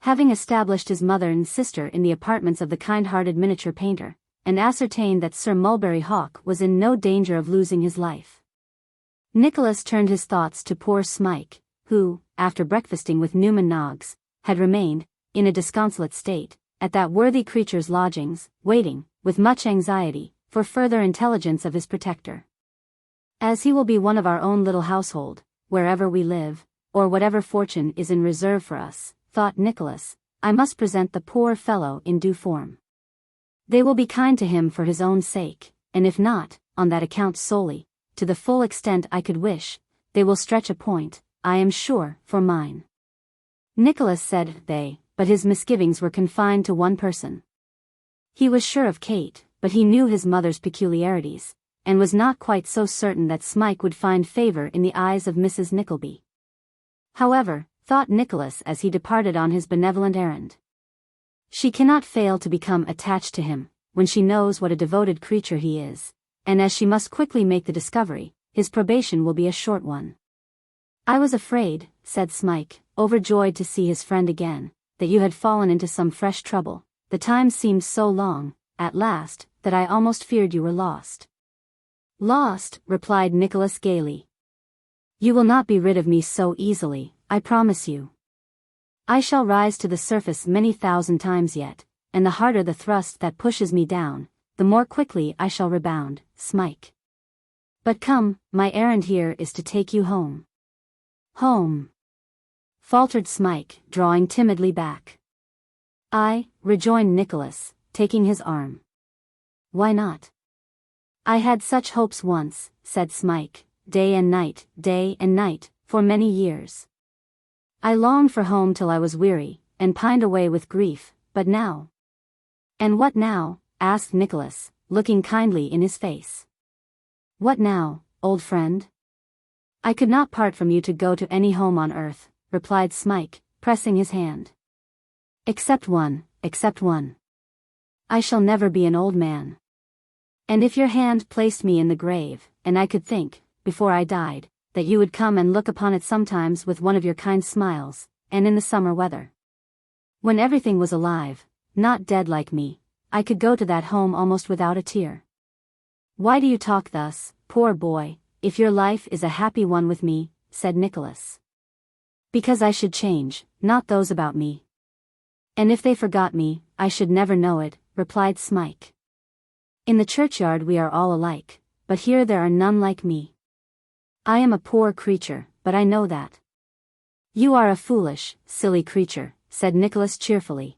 Having established his mother and sister in the apartments of the kind-hearted miniature painter, and ascertained that Sir Mulberry Hawk was in no danger of losing his life, Nicholas turned his thoughts to poor Smike, who, after breakfasting with Newman Noggs, had remained, in a disconsolate state, at that worthy creature's lodgings, waiting, with much anxiety, for further intelligence of his protector. As he will be one of our own little household, wherever we live, or whatever fortune is in reserve for us, thought Nicholas, I must present the poor fellow in due form. They will be kind to him for his own sake, and if not, on that account solely, to the full extent I could wish, they will stretch a point, I am sure, for mine. Nicholas said they, but his misgivings were confined to one person. He was sure of Kate, but he knew his mother's peculiarities, and was not quite so certain that Smike would find favor in the eyes of Mrs. Nickleby. However, thought Nicholas as he departed on his benevolent errand, she cannot fail to become attached to him, when she knows what a devoted creature he is, and as she must quickly make the discovery, his probation will be a short one. I was afraid, said Smike, overjoyed to see his friend again, that you had fallen into some fresh trouble. The time seemed so long, at last, that I almost feared you were lost. Lost, replied Nicholas gaily. You will not be rid of me so easily, I promise you. I shall rise to the surface many thousand times yet, and the harder the thrust that pushes me down, the more quickly I shall rebound, Smike. But come, my errand here is to take you home. Home, faltered Smike, drawing timidly back. I, rejoined Nicholas, taking his arm. Why not? I had such hopes once, said Smike, day and night, for many years. I longed for home till I was weary, and pined away with grief, but now. And what now? Asked Nicholas, looking kindly in his face. What now, old friend? I could not part from you to go to any home on earth, replied Smike, pressing his hand. Except one. I shall never be an old man. And if your hand placed me in the grave, and I could think, before I died, that you would come and look upon it sometimes with one of your kind smiles, and in the summer weather, when everything was alive, not dead like me, I could go to that home almost without a tear. Why do you talk thus, poor boy, if your life is a happy one with me, said Nicholas. Because I should change, not those about me. And if they forgot me, I should never know it, replied Smike. In the churchyard we are all alike, but here there are none like me. I am a poor creature, but I know that. You are a foolish, silly creature, said Nicholas cheerfully.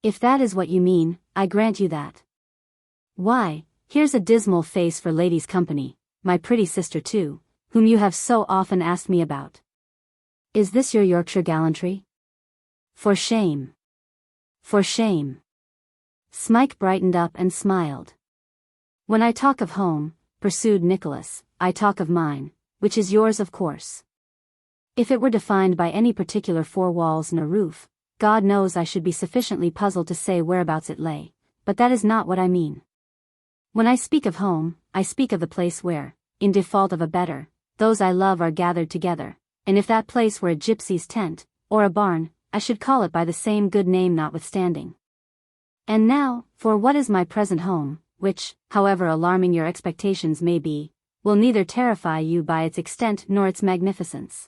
If that is what you mean, I grant you that. Why, here's a dismal face for ladies' company, my pretty sister too, whom you have so often asked me about. Is this your Yorkshire gallantry? For shame. For shame. Smike brightened up and smiled. When I talk of home, pursued Nicholas, I talk of mine, which is yours of course. If it were defined by any particular four walls and a roof, God knows I should be sufficiently puzzled to say whereabouts it lay, but that is not what I mean. When I speak of home, I speak of the place where, in default of a better, those I love are gathered together, and if that place were a gypsy's tent, or a barn, I should call it by the same good name notwithstanding. And now, for what is my present home, which, however alarming your expectations may be, will neither terrify you by its extent nor its magnificence.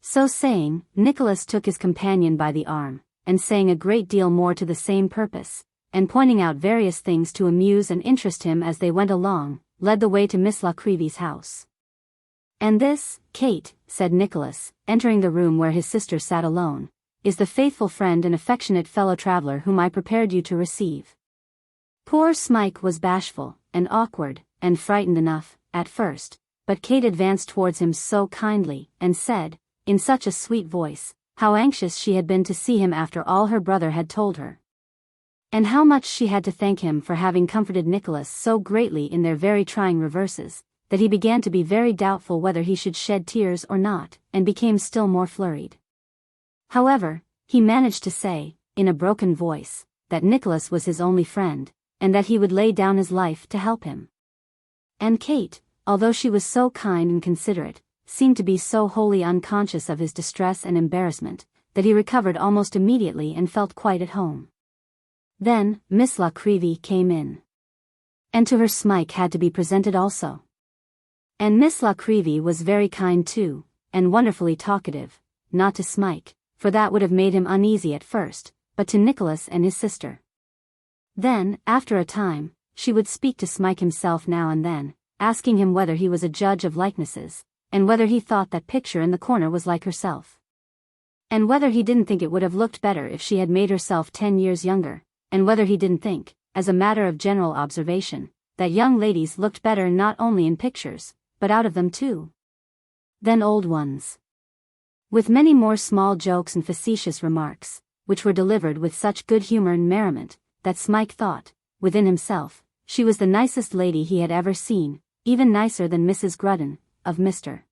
So saying, Nicholas took his companion by the arm, and saying a great deal more to the same purpose, and pointing out various things to amuse and interest him as they went along, led the way to Miss La Creevy's house. And this, Kate, said Nicholas, entering the room where his sister sat alone, is the faithful friend and affectionate fellow-traveller whom I prepared you to receive. Poor Smike was bashful, and awkward, and frightened enough, at first, but Kate advanced towards him so kindly, and said, in such a sweet voice, how anxious she had been to see him after all her brother had told her. And how much she had to thank him for having comforted Nicholas so greatly in their very trying reverses, that he began to be very doubtful whether he should shed tears or not, and became still more flurried. However, he managed to say, in a broken voice, that Nicholas was his only friend, and that he would lay down his life to help him. And Kate, although she was so kind and considerate, seemed to be so wholly unconscious of his distress and embarrassment, that he recovered almost immediately and felt quite at home. Then, Miss La Creevy came in. And to her Smike had to be presented also. And Miss La Creevy was very kind too, and wonderfully talkative, not to Smike, for that would have made him uneasy at first, but to Nicholas and his sister. Then, after a time, she would speak to Smike himself now and then, asking him whether he was a judge of likenesses, and whether he thought that picture in the corner was like herself. And whether he didn't think it would have looked better if she had made herself 10 years younger, and whether he didn't think, as a matter of general observation, that young ladies looked better not only in pictures, but out of them too, than old ones. With many more small jokes and facetious remarks, which were delivered with such good humor and merriment, that Smike thought, within himself, she was the nicest lady he had ever seen, even nicer than Mrs. Grudden, of Mr.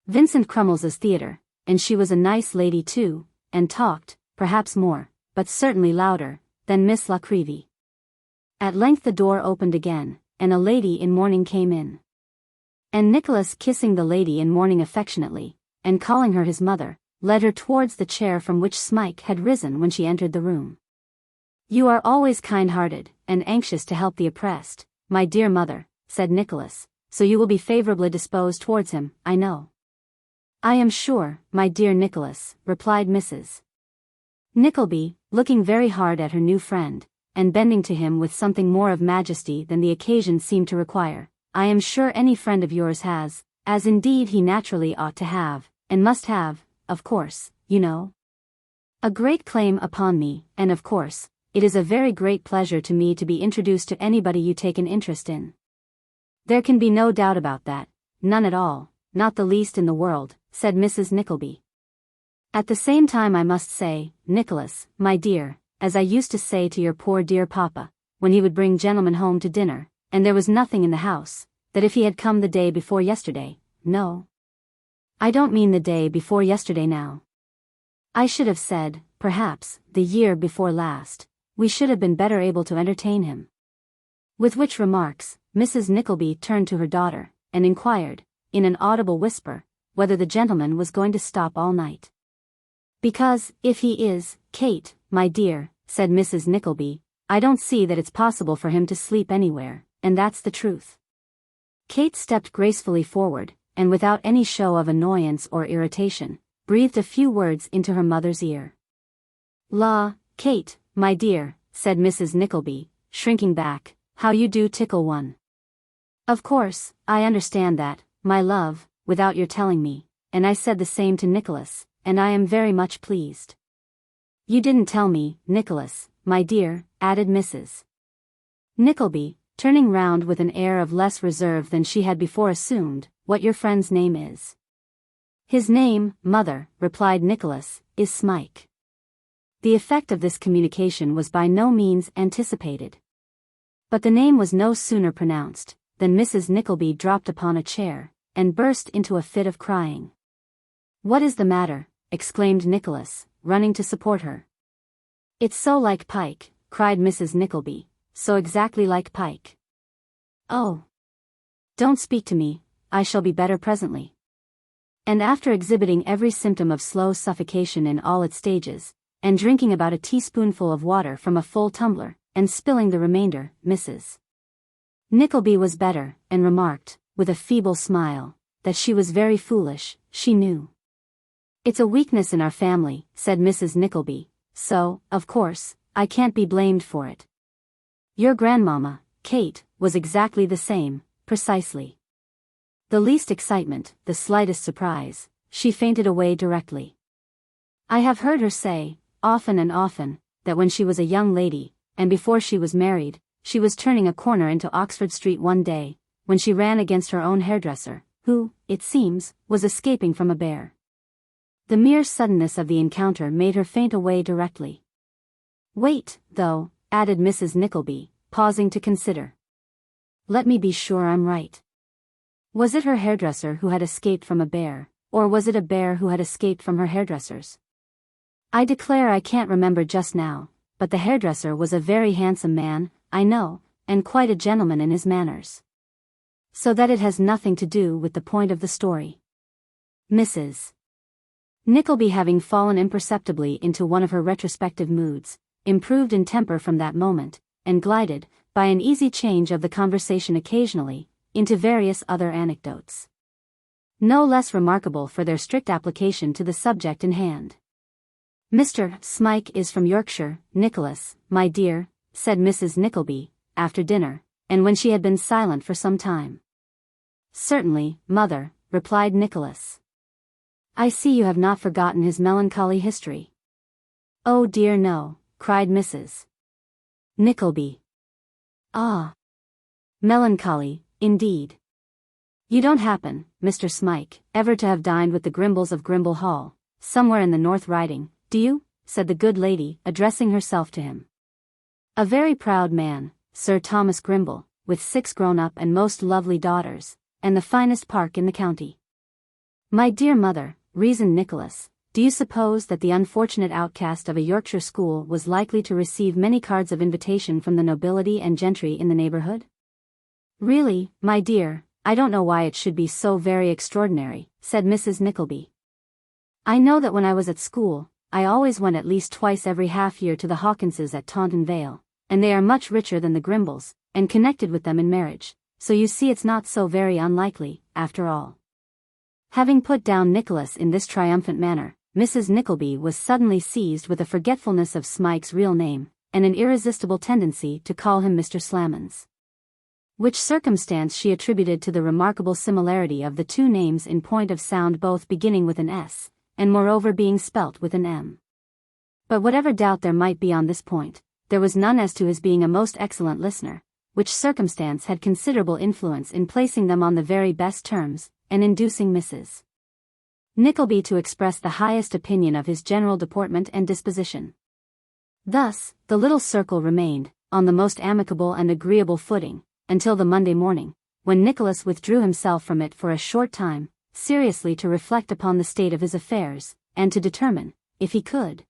Vincent Crummles's theatre, and she was a nice lady too, and talked, perhaps more, but certainly louder, than Miss La Creevy. At length the door opened again, and a lady in mourning came in. And Nicholas, kissing the lady in mourning affectionately, and calling her his mother, led her towards the chair from which Smike had risen when she entered the room. "You are always kind-hearted, and anxious to help the oppressed, my dear mother," said Nicholas, "so you will be favourably disposed towards him, I know." "I am sure, my dear Nicholas," replied Mrs. Nickleby, looking very hard at her new friend, and bending to him with something more of majesty than the occasion seemed to require, "I am sure any friend of yours has, as indeed he naturally ought to have, and must have, of course, you know, a great claim upon me, and of course, it is a very great pleasure to me to be introduced to anybody you take an interest in. There can be no doubt about that, none at all, not the least in the world," said Mrs. Nickleby. "At the same time I must say, Nicholas, my dear, as I used to say to your poor dear papa, when he would bring gentlemen home to dinner, and there was nothing in the house, that if he had come the day before yesterday, no, I don't mean the day before yesterday now. I should have said, perhaps, the year before last, we should have been better able to entertain him." With which remarks, Mrs. Nickleby turned to her daughter, and inquired, in an audible whisper, whether the gentleman was going to stop all night. "Because, if he is, Kate, my dear," said Mrs. Nickleby, "I don't see that it's possible for him to sleep anywhere, and that's the truth." Kate stepped gracefully forward, and without any show of annoyance or irritation, breathed a few words into her mother's ear. "La, Kate, my dear," said Mrs. Nickleby, shrinking back, "how you do tickle one. Of course, I understand that, my love, without your telling me, and I said the same to Nicholas, and I am very much pleased." "You didn't tell me, Nicholas, my dear," added Mrs. Nickleby, turning round with an air of less reserve than she had before assumed, "what your friend's name is." "His name, mother," replied Nicholas, "is Smike." The effect of this communication was by no means anticipated. But the name was no sooner pronounced, than Mrs. Nickleby dropped upon a chair, and burst into a fit of crying. "What is the matter?" exclaimed Nicholas, running to support her. "It's so like Pike," cried Mrs. Nickleby, "so exactly like Pike." "Oh! Don't speak to me, I shall be better presently." And after exhibiting every symptom of slow suffocation in all its stages, and drinking about a teaspoonful of water from a full tumbler, and spilling the remainder, Mrs. Nickleby was better, and remarked, with a feeble smile, that she was very foolish, she knew. "It's a weakness in our family," said Mrs. Nickleby, "so, of course, I can't be blamed for it. Your grandmamma, Kate, was exactly the same, precisely. The least excitement, the slightest surprise, she fainted away directly. I have heard her say, often and often, that when she was a young lady, and before she was married, she was turning a corner into Oxford Street one day, when she ran against her own hairdresser, who, it seems, was escaping from a bear. The mere suddenness of the encounter made her faint away directly. Wait, though, added Mrs. Nickleby, pausing to consider. Let me be sure I'm right. Was it her hairdresser who had escaped from a bear, or was it a bear who had escaped from her hairdresser's? I declare I can't remember just now, but the hairdresser was a very handsome man, I know, and quite a gentleman in his manners. So that it has nothing to do with the point of the story. Mrs. Nickleby, having fallen imperceptibly into one of her retrospective moods, improved in temper from that moment, and glided, by an easy change of the conversation occasionally, into various other anecdotes, no less remarkable for their strict application to the subject in hand. Mr. Smike is from Yorkshire, Nicholas, my dear, said Mrs. Nickleby, after dinner, and when she had been silent for some time. Certainly, mother, replied Nicholas. I see you have not forgotten his melancholy history. Oh dear no, cried Mrs. Nickleby. Ah. Melancholy, indeed. You don't happen, Mr. Smike, ever to have dined with the Grimbles of Grimble Hall, somewhere in the North Riding, do you? Said the good lady, addressing herself to him. A very proud man, Sir Thomas Grimble, with 6 grown-up and most lovely daughters, and the finest park in the county. My dear mother, reasoned Nicholas, do you suppose that the unfortunate outcast of a Yorkshire school was likely to receive many cards of invitation from the nobility and gentry in the neighbourhood? Really, my dear, I don't know why it should be so very extraordinary, said Mrs. Nickleby. I know that when I was at school, I always went at least twice every half-year to the Hawkinses at Taunton Vale, and they are much richer than the Grimbles, and connected with them in marriage, so you see it's not so very unlikely, after all. Having put down Nicholas in this triumphant manner, Mrs. Nickleby was suddenly seized with a forgetfulness of Smike's real name, and an irresistible tendency to call him Mr. Slammons. Which circumstance she attributed to the remarkable similarity of the two names in point of sound, both beginning with an S, and moreover being spelt with an M. But whatever doubt there might be on this point, there was none as to his being a most excellent listener, which circumstance had considerable influence in placing them on the very best terms, and inducing Mrs. Nickleby to express the highest opinion of his general deportment and disposition. Thus, the little circle remained, on the most amicable and agreeable footing, until the Monday morning, when Nicholas withdrew himself from it for a short time, seriously to reflect upon the state of his affairs, and to determine, if he could,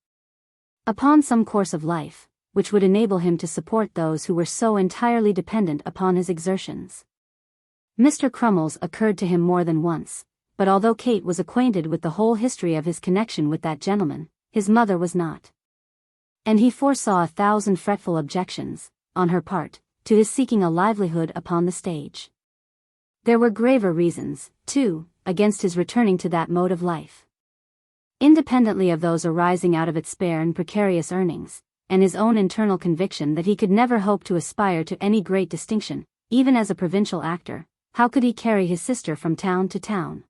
upon some course of life, which would enable him to support those who were so entirely dependent upon his exertions. Mr. Crummles occurred to him more than once, but although Kate was acquainted with the whole history of his connection with that gentleman, his mother was not. And he foresaw 1,000 fretful objections, on her part, to his seeking a livelihood upon the stage. There were graver reasons, too, against his returning to that mode of life. Independently of those arising out of its spare and precarious earnings, and his own internal conviction that he could never hope to aspire to any great distinction, even as a provincial actor, how could he carry his sister from town to town,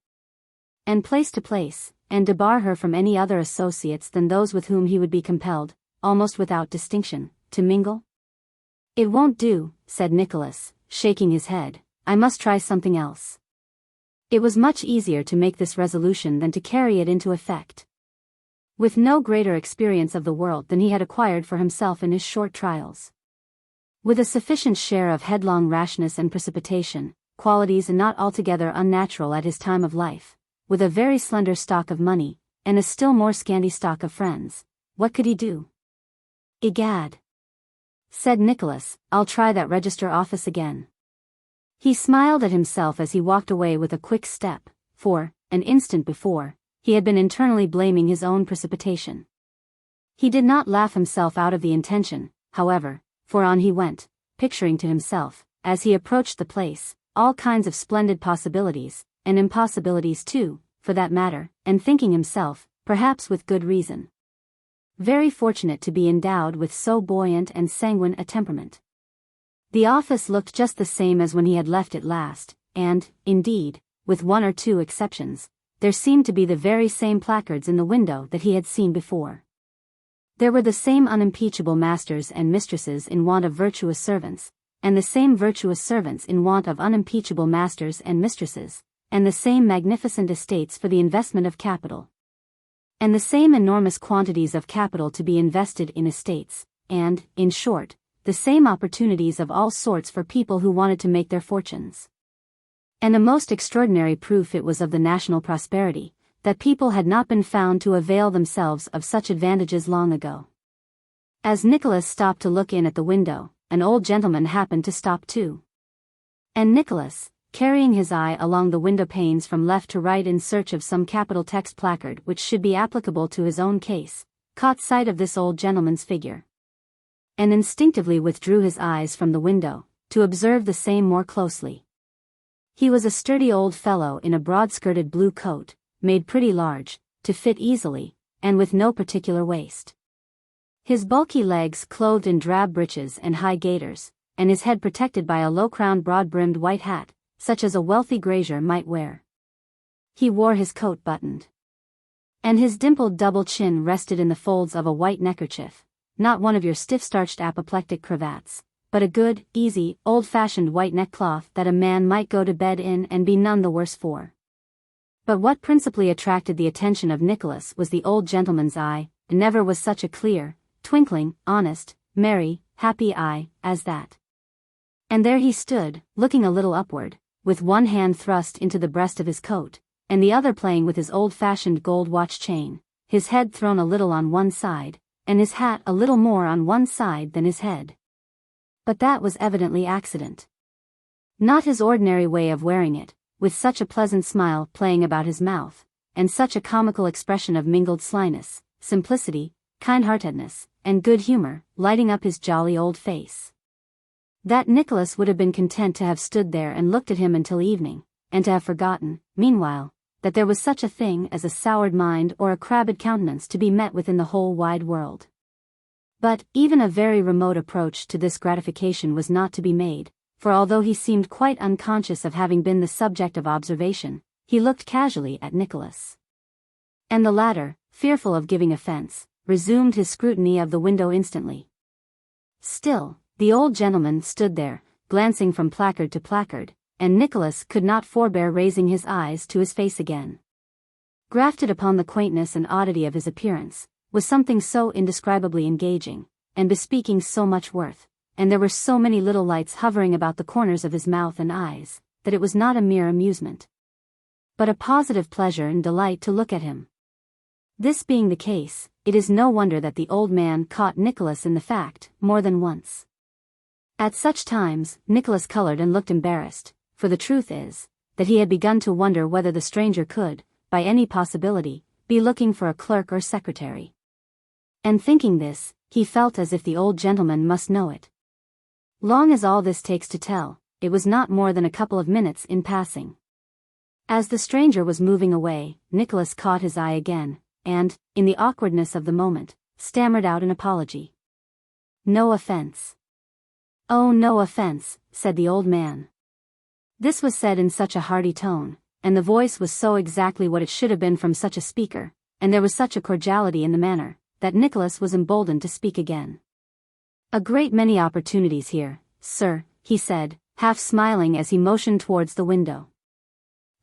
and place to place, and debar her from any other associates than those with whom he would be compelled, almost without distinction, to mingle? It won't do, said Nicholas, shaking his head, I must try something else. It was much easier to make this resolution than to carry it into effect. With no greater experience of the world than he had acquired for himself in his short trials, with a sufficient share of headlong rashness and precipitation, qualities not altogether unnatural at his time of life, with a very slender stock of money, and a still more scanty stock of friends, what could he do? Egad, said Nicholas, I'll try that register office again. He smiled at himself as he walked away with a quick step, for, an instant before, he had been internally blaming his own precipitation. He did not laugh himself out of the intention, however, for on he went, picturing to himself, as he approached the place, all kinds of splendid possibilities, and impossibilities too, for that matter, and thinking himself, perhaps with good reason, very fortunate to be endowed with so buoyant and sanguine a temperament. The office looked just the same as when he had left it last, and, indeed, with one or two exceptions, there seemed to be the very same placards in the window that he had seen before. There were the same unimpeachable masters and mistresses in want of virtuous servants, and the same virtuous servants in want of unimpeachable masters and mistresses, and the same magnificent estates for the investment of capital, and the same enormous quantities of capital to be invested in estates, and, in short, the same opportunities of all sorts for people who wanted to make their fortunes. And a most extraordinary proof it was of the national prosperity, that people had not been found to avail themselves of such advantages long ago. As Nicholas stopped to look in at the window, an old gentleman happened to stop too. And Nicholas, carrying his eye along the window panes from left to right in search of some capital text placard which should be applicable to his own case, caught sight of this old gentleman's figure, and instinctively withdrew his eyes from the window, to observe the same more closely. He was a sturdy old fellow in a broad-skirted blue coat, made pretty large, to fit easily, and with no particular waist. His bulky legs clothed in drab breeches and high gaiters, and his head protected by a low-crowned broad-brimmed white hat, such as a wealthy grazier might wear. He wore his coat buttoned, and his dimpled double chin rested in the folds of a white neckerchief, not one of your stiff-starched apoplectic cravats, but a good, easy, old-fashioned white neckcloth that a man might go to bed in and be none the worse for. But what principally attracted the attention of Nicholas was the old gentleman's eye. Never was such a clear, twinkling, honest, merry, happy eye as that. And there he stood, looking a little upward, with one hand thrust into the breast of his coat, and the other playing with his old-fashioned gold watch chain, his head thrown a little on one side, and his hat a little more on one side than his head. But that was evidently accident. Not his ordinary way of wearing it, with such a pleasant smile playing about his mouth, and such a comical expression of mingled slyness, simplicity, kind-heartedness, and good humor, lighting up his jolly old face, that Nicholas would have been content to have stood there and looked at him until evening, and to have forgotten, meanwhile, that there was such a thing as a soured mind or a crabbed countenance to be met with in the whole wide world. But, even a very remote approach to this gratification was not to be made, for although he seemed quite unconscious of having been the subject of observation, he looked casually at Nicholas. And the latter, fearful of giving offense, resumed his scrutiny of the window instantly. Still, the old gentleman stood there, glancing from placard to placard, and Nicholas could not forbear raising his eyes to his face again. Grafted upon the quaintness and oddity of his appearance, was something so indescribably engaging, and bespeaking so much worth, and there were so many little lights hovering about the corners of his mouth and eyes, that it was not a mere amusement, but a positive pleasure and delight to look at him. This being the case, it is no wonder that the old man caught Nicholas in the fact, more than once. At such times, Nicholas colored and looked embarrassed, for the truth is, that he had begun to wonder whether the stranger could, by any possibility, be looking for a clerk or secretary. And thinking this, he felt as if the old gentleman must know it. Long as all this takes to tell, it was not more than a couple of minutes in passing. As the stranger was moving away, Nicholas caught his eye again, and, in the awkwardness of the moment, stammered out an apology. "No offense." "Oh, no offense," said the old man. This was said in such a hearty tone, and the voice was so exactly what it should have been from such a speaker, and there was such a cordiality in the manner, that Nicholas was emboldened to speak again. "A great many opportunities here, sir," he said, half smiling as he motioned towards the window.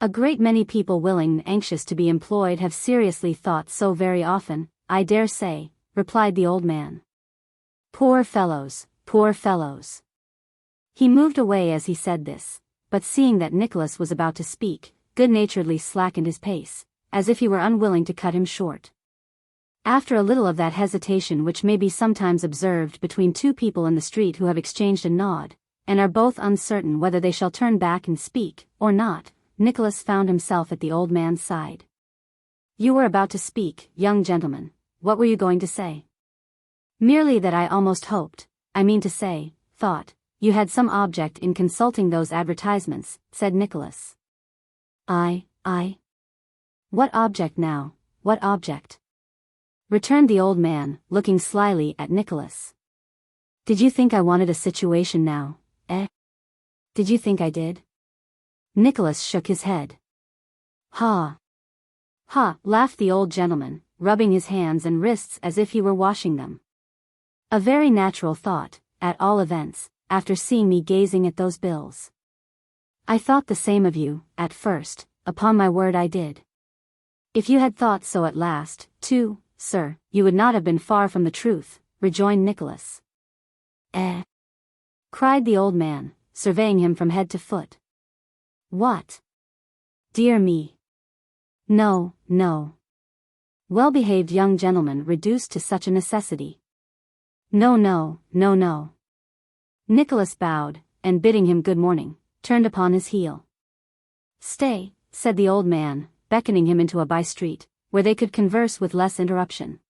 "A great many people willing and anxious to be employed have seriously thought so very often, I dare say," replied the old man. "Poor fellows, poor fellows." He moved away as he said this, but seeing that Nicholas was about to speak, good-naturedly slackened his pace, as if he were unwilling to cut him short. After a little of that hesitation which may be sometimes observed between two people in the street who have exchanged a nod, and are both uncertain whether they shall turn back and speak, or not, Nicholas found himself at the old man's side. "You were about to speak, young gentleman. What were you going to say?" "Merely that I almost hoped, I mean to say, thought, you had some object in consulting those advertisements," said Nicholas. I. What object now, what object?" returned the old man, looking slyly at Nicholas. "Did you think I wanted a situation now, eh? Did you think I did?" Nicholas shook his head. "Ha! Ha!" laughed the old gentleman, rubbing his hands and wrists as if he were washing them. "A very natural thought, at all events, after seeing me gazing at those bills. I thought the same of you, at first, upon my word I did. If you had thought so at last, too, sir, you would not have been far from the truth," rejoined Nicholas. Eh? Cried the old man, surveying him from head to foot. What? Dear me. No, no. Well-behaved young gentleman reduced to such a necessity. No, no, no, no. Nicholas bowed, and bidding him good morning, turned upon his heel. Stay, said the old man, beckoning him into a by-street, where they could converse with less interruption.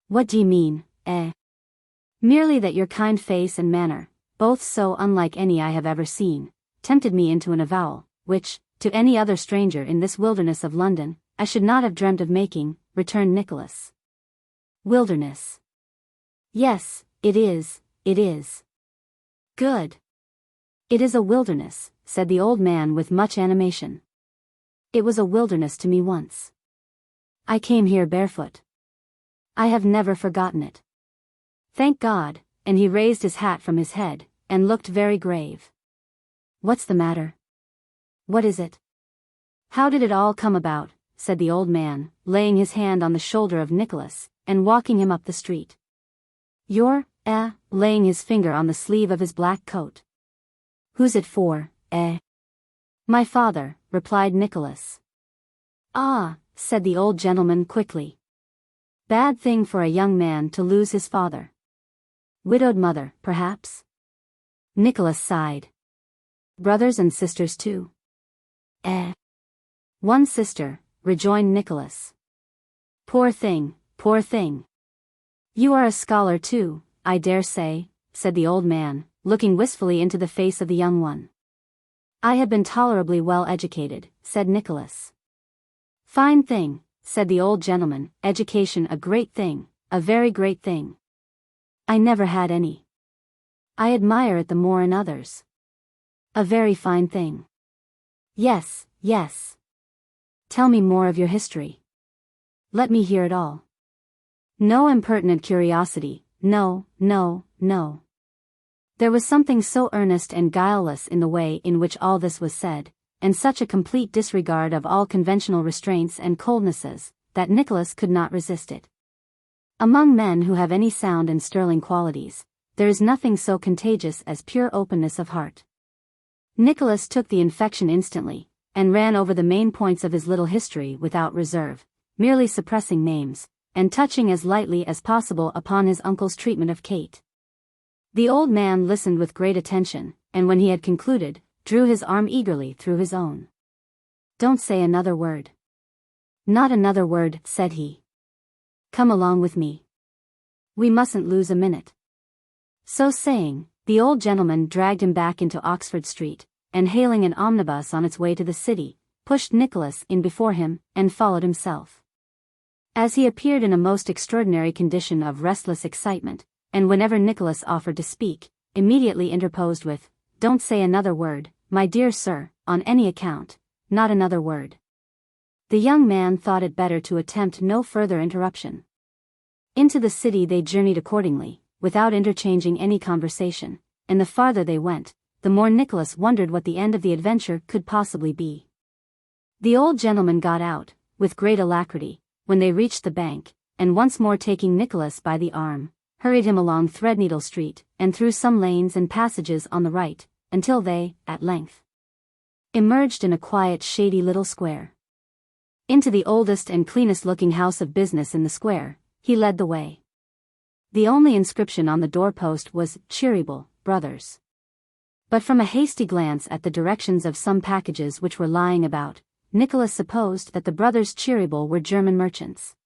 What d'ye mean, eh? Merely that your kind face and manner, both so unlike any I have ever seen, tempted me into an avowal, which, to any other stranger in this wilderness of London, I should not have dreamt of making, returned Nicholas. Wilderness. Yes, it is, it is. Good. It is a wilderness, said the old man with much animation. It was a wilderness to me once. I came here barefoot. I have never forgotten it. Thank God, and he raised his hat from his head, and looked very grave. What's the matter? What is it? How did it all come about? Said the old man, laying his hand on the shoulder of Nicholas, and walking him up the street. You're, laying his finger on the sleeve of his black coat. Who's it for, eh? My father, replied Nicholas. Ah, said the old gentleman quickly. Bad thing for a young man to lose his father. Widowed mother, perhaps? Nicholas sighed. Brothers and sisters too? One sister, rejoined Nicholas. Poor thing, poor thing. You are a scholar too, I dare say, said the old man, looking wistfully into the face of the young one. I have been tolerably well educated, said Nicholas. Fine thing, said the old gentleman, education a great thing, a very great thing. I never had any. I admire it the more in others. A very fine thing. Yes, yes. Tell me more of your history. Let me hear it all. No impertinent curiosity, no, no, no. There was something so earnest and guileless in the way in which all this was said, and such a complete disregard of all conventional restraints and coldnesses, that Nicholas could not resist it. Among men who have any sound and sterling qualities, there is nothing so contagious as pure openness of heart. Nicholas took the infection instantly, and ran over the main points of his little history without reserve, merely suppressing names, and touching as lightly as possible upon his uncle's treatment of Kate. The old man listened with great attention, and when he had concluded, drew his arm eagerly through his own. Don't say another word. Not another word, said he. Come along with me. We mustn't lose a minute. So saying, the old gentleman dragged him back into Oxford Street, and hailing an omnibus on its way to the city, pushed Nicholas in before him, and followed himself. As he appeared in a most extraordinary condition of restless excitement, and whenever Nicholas offered to speak, immediately interposed with, Don't say another word, my dear sir, on any account, not another word. The young man thought it better to attempt no further interruption. Into the city they journeyed accordingly, without interchanging any conversation, and the farther they went, the more Nicholas wondered what the end of the adventure could possibly be. The old gentleman got out, with great alacrity, when they reached the bank, and once more taking Nicholas by the arm, hurried him along Threadneedle Street, and through some lanes and passages on the right, until they, at length, emerged in a quiet shady little square. Into the oldest and cleanest-looking house of business in the square, he led the way. The only inscription on the doorpost was, Cheeryble, Brothers. But from a hasty glance at the directions of some packages which were lying about, Nicholas supposed that the brothers Cheeryble were German merchants.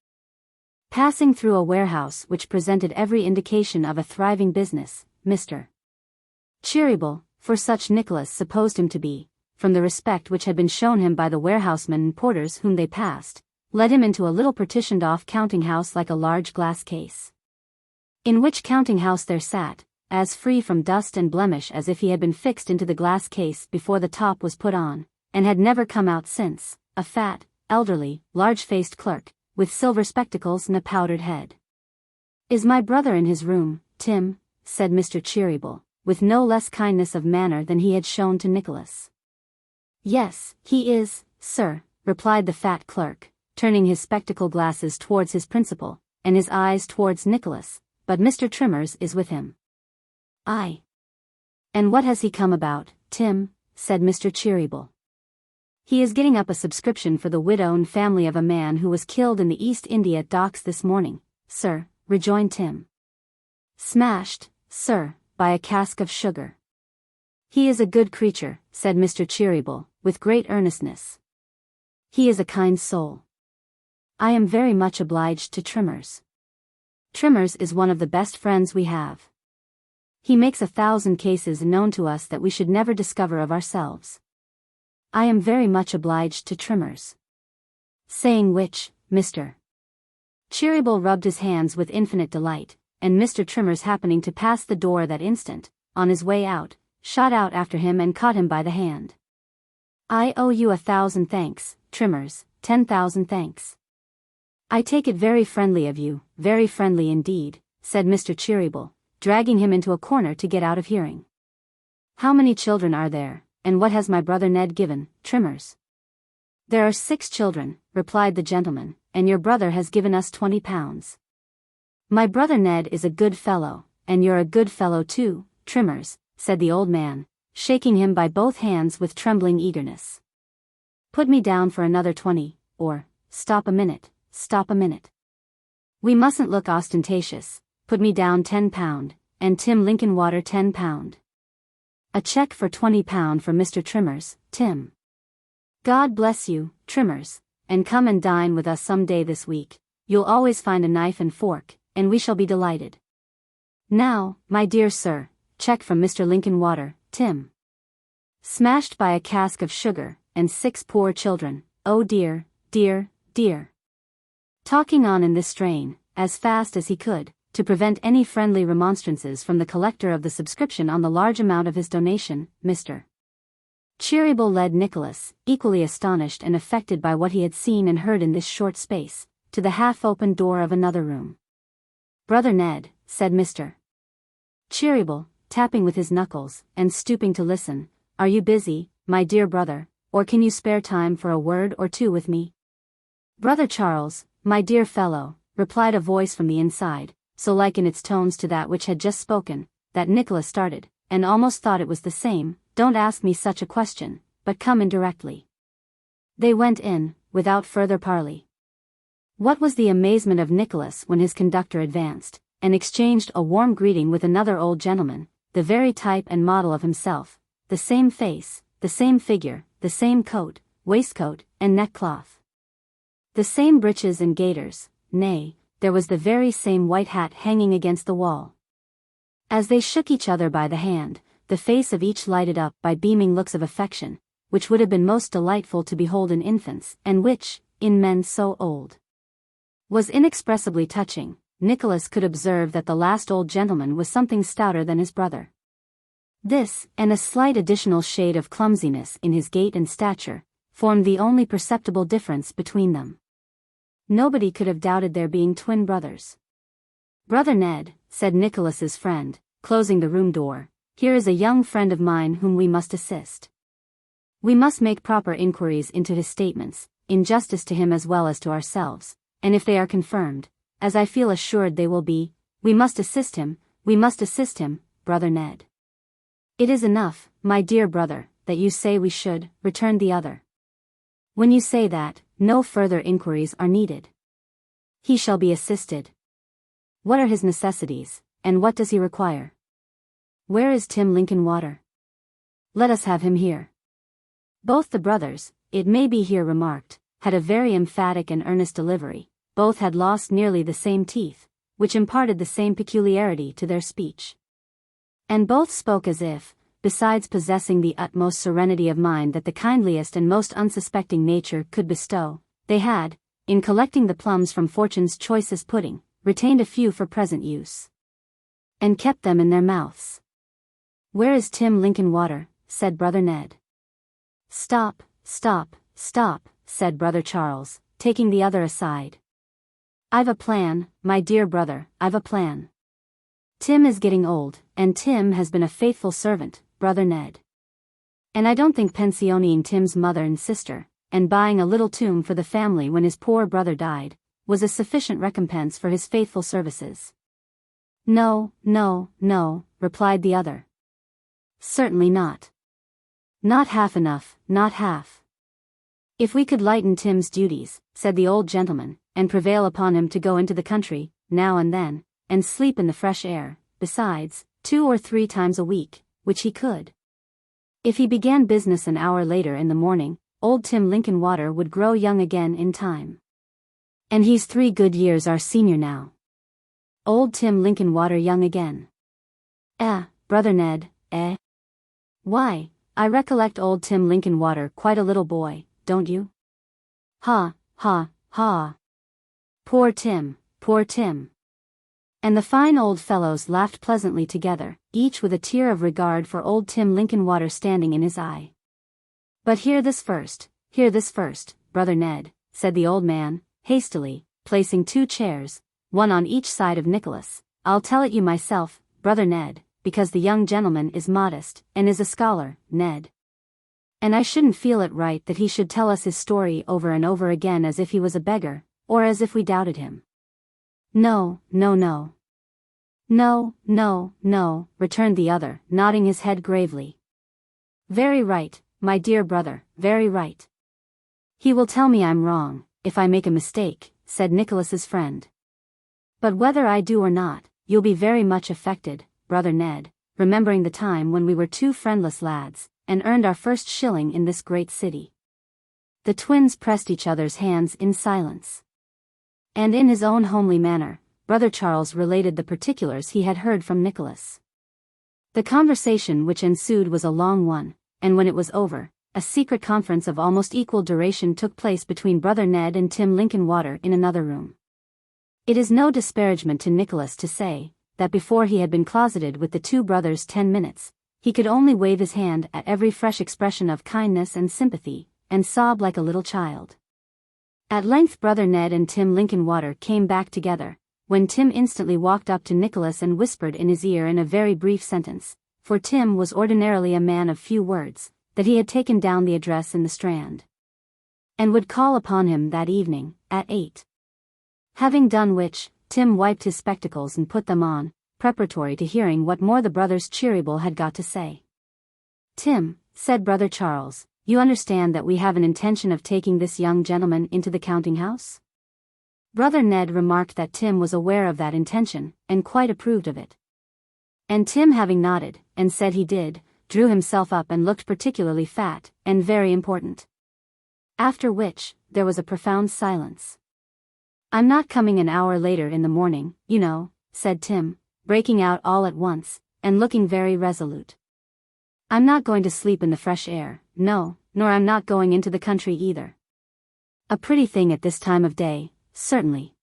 Passing through a warehouse which presented every indication of a thriving business, Mr. Cheeryble, for such Nicholas supposed him to be, from the respect which had been shown him by the warehousemen and porters whom they passed, led him into a little partitioned-off counting-house like a large glass case. In which counting-house there sat, as free from dust and blemish as if he had been fixed into the glass case before the top was put on, and had never come out since, a fat, elderly, large-faced clerk, with silver spectacles and a powdered head. Is my brother in his room, Tim? Said Mr. Cheeryble, with no less kindness of manner than he had shown to Nicholas. Yes, he is, sir, replied the fat clerk, turning his spectacle glasses towards his principal, and his eyes towards Nicholas, but Mr. Trimmers is with him." "Aye. And what has he come about, Tim?" said Mr. Cheeryble. "He is getting up a subscription for the widow and family of a man who was killed in the East India Docks this morning, sir," rejoined Tim. "Smashed, sir, by a cask of sugar." "He is a good creature," said Mr. Cheeryble, with great earnestness. "He is a kind soul. I am very much obliged to Trimmers. Trimmers is one of the best friends we have. He makes 1,000 cases known to us that we should never discover of ourselves. I am very much obliged to Trimmers." Saying which, Mr. Cheeryble rubbed his hands with infinite delight, and Mr. Trimmers happening to pass the door that instant, on his way out, shot out after him and caught him by the hand. "I owe you 1,000 thanks, Trimmers, 10,000 thanks. I take it very friendly of you, very friendly indeed," said Mr. Cheeryble, dragging him into a corner to get out of hearing. "How many children are there, and what has my brother Ned given, Trimmers?" "There are 6 children," replied the gentleman, "and your brother has given us 20 pounds. My brother Ned is a good fellow, and you're a good fellow too, Trimmers," said the old man, shaking him by both hands with trembling eagerness. "Put me down for another 20, or, stop a minute. We mustn't look ostentatious, put me down £10, and Tim Linkinwater £10. A cheque for £20 for Mr. Trimmers, Tim. God bless you, Trimmers, and come and dine with us some day this week. You'll always find a knife and fork, and we shall be delighted. Now, my dear sir, cheque from Mr. Linkinwater, Tim. Smashed by a cask of sugar, and 6 poor children, oh dear, dear, dear." Talking on in this strain, as fast as he could, to prevent any friendly remonstrances from the collector of the subscription on the large amount of his donation, Mr. Cheeryble led Nicholas, equally astonished and affected by what he had seen and heard in this short space, to the half-open door of another room. "Brother Ned," said Mr. Cheeryble, tapping with his knuckles, and stooping to listen, "are you busy, my dear brother, or can you spare time for a word or two with me?" "Brother Charles, my dear fellow," replied a voice from the inside, so like in its tones to that which had just spoken, that Nicholas started, and almost thought it was the same. "Don't ask me such a question, but come in directly." They went in, without further parley. What was the amazement of Nicholas when his conductor advanced, and exchanged a warm greeting with another old gentleman, the very type and model of himself, the same face, the same figure, the same coat, waistcoat, and neckcloth. The same breeches and gaiters, nay, there was the very same white hat hanging against the wall. As they shook each other by the hand, the face of each lighted up by beaming looks of affection, which would have been most delightful to behold in infants, and which, in men so old, was inexpressibly touching. Nicholas could observe that the last old gentleman was something stouter than his brother. This, and a slight additional shade of clumsiness in his gait and stature, formed the only perceptible difference between them. Nobody could have doubted their being twin brothers. "Brother Ned," said Nicholas's friend, closing the room door, "here is a young friend of mine whom we must assist. We must make proper inquiries into his statements, in justice to him as well as to ourselves, and if they are confirmed, as I feel assured they will be, we must assist him, brother Ned." "It is enough, my dear brother, that you say we should," returned the other. "When you say that, no further inquiries are needed. He shall be assisted. What are his necessities, and what does he require? Where is Tim Linkinwater? Let us have him here." Both the brothers, it may be here remarked, had a very emphatic and earnest delivery. Both had lost nearly the same teeth, which imparted the same peculiarity to their speech. And both spoke as if, besides possessing the utmost serenity of mind that the kindliest and most unsuspecting nature could bestow, they had, in collecting the plums from Fortune's choicest pudding, retained a few for present use, and kept them in their mouths. "Where is Tim Linkinwater?" said brother Ned. "Stop, said brother Charles, taking the other aside. "I've a plan, my dear brother, I've a plan. Tim is getting old, and Tim has been a faithful servant, brother Ned. And I don't think pensioning Tim's mother and sister, and buying a little tomb for the family when his poor brother died, was a sufficient recompense for his faithful services. No, no, no, replied the other. Certainly not. Not half enough, not half. If we could lighten Tim's duties, said the old gentleman, and prevail upon him to go into the country, now and then, and sleep in the fresh air, besides, 2 or 3 times a week, which he could. If he began business an hour later in the morning, old Tim Linkinwater would grow young again in time. And he's 3 good years our senior now. Old Tim Linkinwater young again. Brother Ned, eh? Why, I recollect old Tim Linkinwater quite a little boy, don't you? Ha, ha, ha. Poor Tim, poor Tim. And the fine old fellows laughed pleasantly together, each with a tear of regard for old Tim Linkinwater standing in his eye. But hear this first, Brother Ned, said the old man, hastily, placing 2 chairs, one on each side of Nicholas. I'll tell it you myself, Brother Ned, because the young gentleman is modest, and is a scholar, Ned. And I shouldn't feel it right that he should tell us his story over and over again as if he was a beggar, or as if we doubted him. No, no, no. No, no, no, returned the other, nodding his head gravely. Very right, my dear brother, very right. He will tell me I'm wrong, if I make a mistake, said Nicholas's friend. But whether I do or not, you'll be very much affected, Brother Ned, remembering the time when we were 2 friendless lads, and earned our first shilling in this great city. The twins pressed each other's hands in silence. And in his own homely manner, Brother Charles related the particulars he had heard from Nicholas. The conversation which ensued was a long one, and when it was over, a secret conference of almost equal duration took place between Brother Ned and Tim Linkinwater in another room. It is no disparagement to Nicholas to say, that before he had been closeted with the 2 brothers 10 minutes, he could only wave his hand at every fresh expression of kindness and sympathy, and sob like a little child. At length Brother Ned and Tim Linkinwater came back together, when Tim instantly walked up to Nicholas and whispered in his ear in a very brief sentence, for Tim was ordinarily a man of few words, that he had taken down the address in the Strand, and would call upon him that evening, at 8. Having done which, Tim wiped his spectacles and put them on, preparatory to hearing what more the brothers Cheeryble had got to say. Tim, said Brother Charles, you understand that we have an intention of taking this young gentleman into the counting-house? Brother Ned remarked that Tim was aware of that intention, and quite approved of it. And Tim having nodded, and said he did, drew himself up and looked particularly fat, and very important. After which, there was a profound silence. I'm not coming an hour later in the morning, you know, said Tim, breaking out all at once, and looking very resolute. I'm not going to sleep in the fresh air, no, nor I'm not going into the country either. A pretty thing at this time of day, certainly.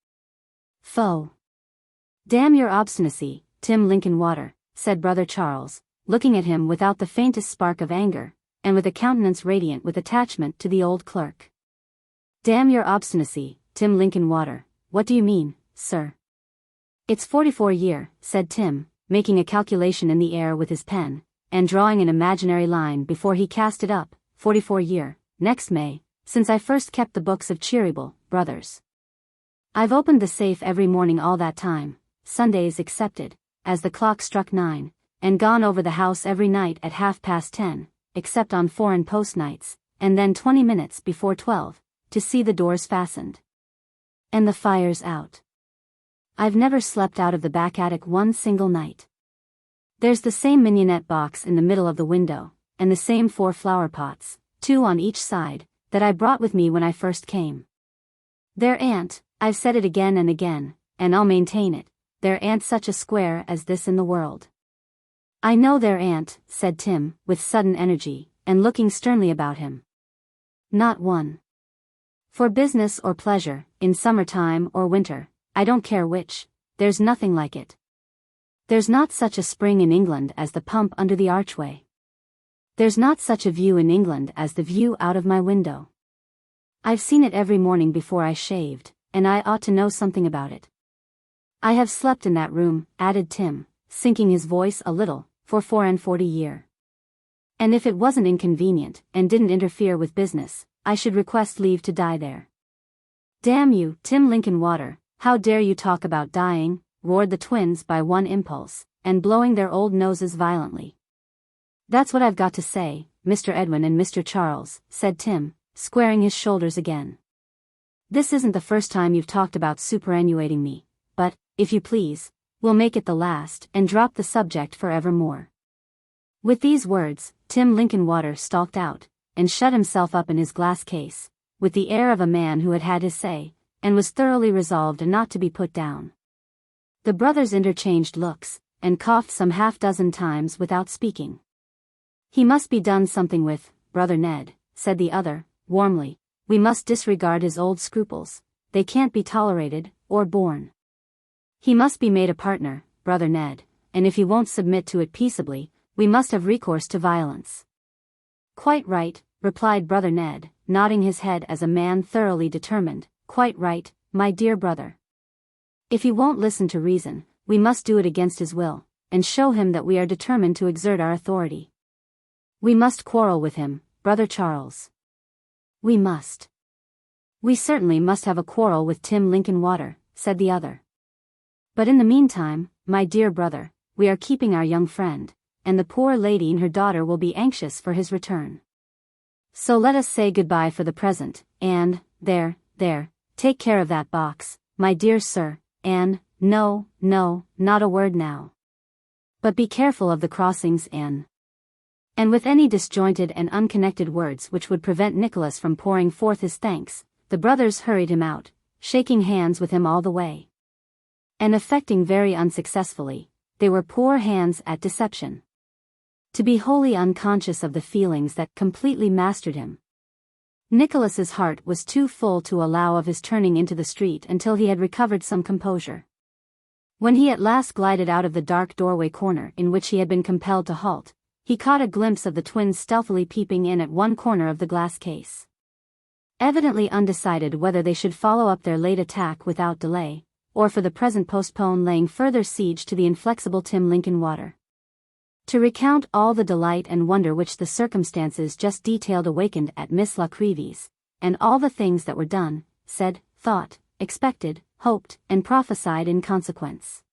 Foh. Damn your obstinacy, Tim Linkinwater, said Brother Charles, looking at him without the faintest spark of anger, and with a countenance radiant with attachment to the old clerk. Damn your obstinacy, Tim Linkinwater, what do you mean, sir? It's 44 year, said Tim, making a calculation in the air with his pen, and drawing an imaginary line before he cast it up, 44 year, next May, since I first kept the books of Cheeryble, brothers. I've opened the safe every morning all that time, Sundays excepted, as the clock struck 9, and gone over the house every night at 10:30, except on foreign post nights, and then 20 minutes before 12, to see the doors fastened. And the fires out. I've never slept out of the back attic one single night. There's the same mignonette box in the middle of the window, and the same 4 flower pots, 2 on each side, that I brought with me when I first came. There ain't, I've said it again and again, and I'll maintain it, there ain't such a square as this in the world. I know there ain't, said Tim, with sudden energy, and looking sternly about him. Not one. For business or pleasure, in summer-time or winter, I don't care which, there's nothing like it. There's not such a spring in England as the pump under the archway. There's not such a view in England as the view out of my window. I've seen it every morning before I shaved, and I ought to know something about it. I have slept in that room, added Tim, sinking his voice a little, for 44 years. And if it wasn't inconvenient, and didn't interfere with business, I should request leave to die there. Damn you, Tim Linkinwater, how dare you talk about dying, roared the twins by one impulse, and blowing their old noses violently. "That's what I've got to say, Mr. Edwin and Mr. Charles," said Tim, squaring his shoulders again. "This isn't the first time you've talked about superannuating me, but, if you please, we'll make it the last and drop the subject forevermore." With these words, Tim Linkinwater stalked out, and shut himself up in his glass case, with the air of a man who had had his say, and was thoroughly resolved not to be put down. The brothers interchanged looks, and coughed some half-dozen times without speaking. "He must be done something with, Brother Ned," said the other, warmly. "We must disregard his old scruples, they can't be tolerated, or borne. He must be made a partner, Brother Ned, and if he won't submit to it peaceably, we must have recourse to violence." "Quite right," replied Brother Ned, nodding his head as a man thoroughly determined. "Quite right, my dear brother. If he won't listen to reason, we must do it against his will, and show him that we are determined to exert our authority. We must quarrel with him, Brother Charles. We must." "We certainly must have a quarrel with Tim Linkinwater," said the other. "But in the meantime, my dear brother, we are keeping our young friend, and the poor lady and her daughter will be anxious for his return. So let us say goodbye for the present, and, there, take care of that box, my dear sir, and, no, not a word now. But be careful of the crossings and with any disjointed and unconnected words which would prevent Nicholas from pouring forth his thanks, the brothers hurried him out, shaking hands with him all the way. And affecting very unsuccessfully, they were poor hands at deception. To be wholly unconscious of the feelings that completely mastered him. Nicholas's heart was too full to allow of his turning into the street until he had recovered some composure. When he at last glided out of the dark doorway corner in which he had been compelled to halt, he caught a glimpse of the twins stealthily peeping in at one corner of the glass case. Evidently undecided whether they should follow up their late attack without delay, or for the present postpone laying further siege to the inflexible Tim Linkinwater. To recount all the delight and wonder which the circumstances just detailed awakened at Miss La Creevy's, and all the things that were done, said, thought, expected, hoped, and prophesied in consequence,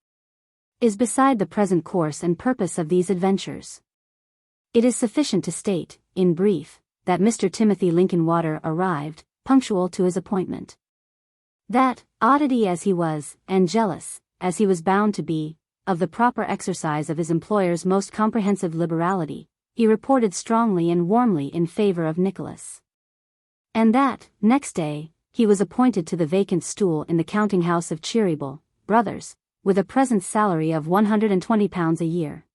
is beside the present course and purpose of these adventures. It is sufficient to state, in brief, that Mr. Timothy Linkinwater arrived, punctual to his appointment. That, oddity as he was, and jealous, as he was bound to be, of the proper exercise of his employer's most comprehensive liberality, he reported strongly and warmly in favor of Nicholas. And that, next day, he was appointed to the vacant stool in the counting-house of Cheeryble, Brothers, with a present salary of £120 a year.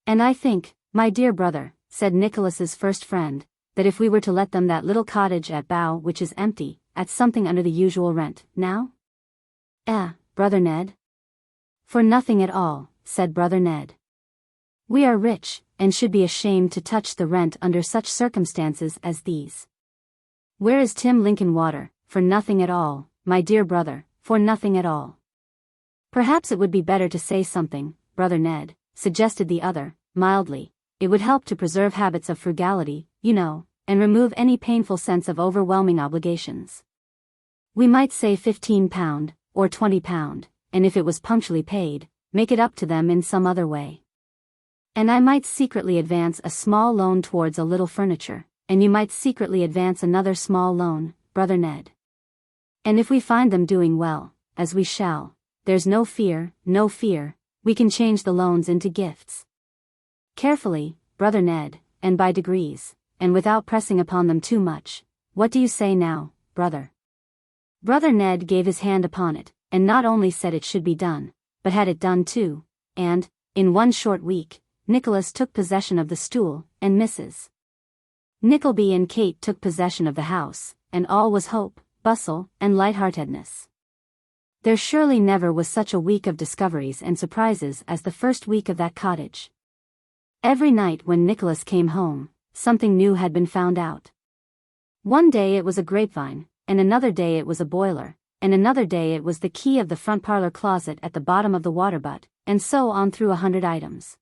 "And I think, my dear brother," said Nicholas's first friend, "that if we were to let them that little cottage at Bow which is empty, at something under the usual rent, now?" Brother Ned?" "For nothing at all," said Brother Ned. "We are rich, and should be ashamed to touch the rent under such circumstances as these. Where is Tim Linkinwater? For nothing at all, my dear brother, for nothing at all." "Perhaps it would be better to say something, Brother Ned," suggested the other, mildly. "It would help to preserve habits of frugality, you know, and remove any painful sense of overwhelming obligations. We might say £15, or £20, and if it was punctually paid, make it up to them in some other way. And I might secretly advance a small loan towards a little furniture, and you might secretly advance another small loan, Brother Ned. And if we find them doing well, as we shall, there's no fear, we can change the loans into gifts. Carefully, Brother Ned, and by degrees, and without pressing upon them too much. What do you say now, brother?" Brother Ned gave his hand upon it, and not only said it should be done, but had it done too, and, in one short week, Nicholas took possession of the stool, and Mrs. Nickleby and Kate took possession of the house, and all was hope, bustle, and lightheartedness. There surely never was such a week of discoveries and surprises as the first week of that cottage. Every night when Nicholas came home, something new had been found out. One day it was a grapevine, and another day it was a boiler, and another day it was the key of the front parlor closet at the bottom of the water butt, and so on through 100 items.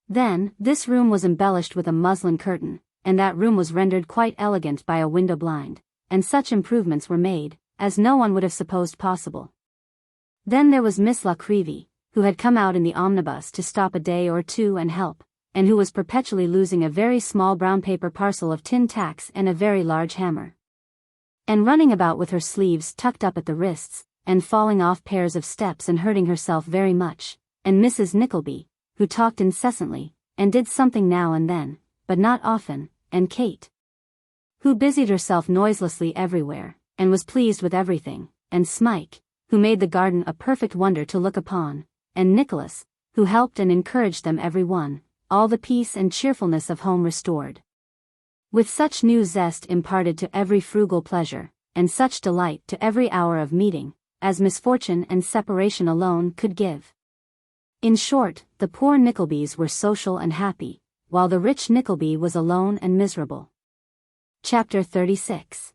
Then, this room was embellished with a muslin curtain, and that room was rendered quite elegant by a window blind, and such improvements were made, as no one would have supposed possible. Then there was Miss La Creevy, who had come out in the omnibus to stop a day or two and help, and who was perpetually losing a very small brown paper parcel of tin tacks and a very large hammer. And running about with her sleeves tucked up at the wrists, and falling off pairs of steps and hurting herself very much, and Mrs. Nickleby, who talked incessantly, and did something now and then, but not often, and Kate, who busied herself noiselessly everywhere, and was pleased with everything, and Smike, who made the garden a perfect wonder to look upon, and Nicholas, who helped and encouraged them every one, all the peace and cheerfulness of home restored. With such new zest imparted to every frugal pleasure, and such delight to every hour of meeting, as misfortune and separation alone could give. In short, the poor Nicklebys were social and happy, while the rich Nickleby was alone and miserable. Chapter 36.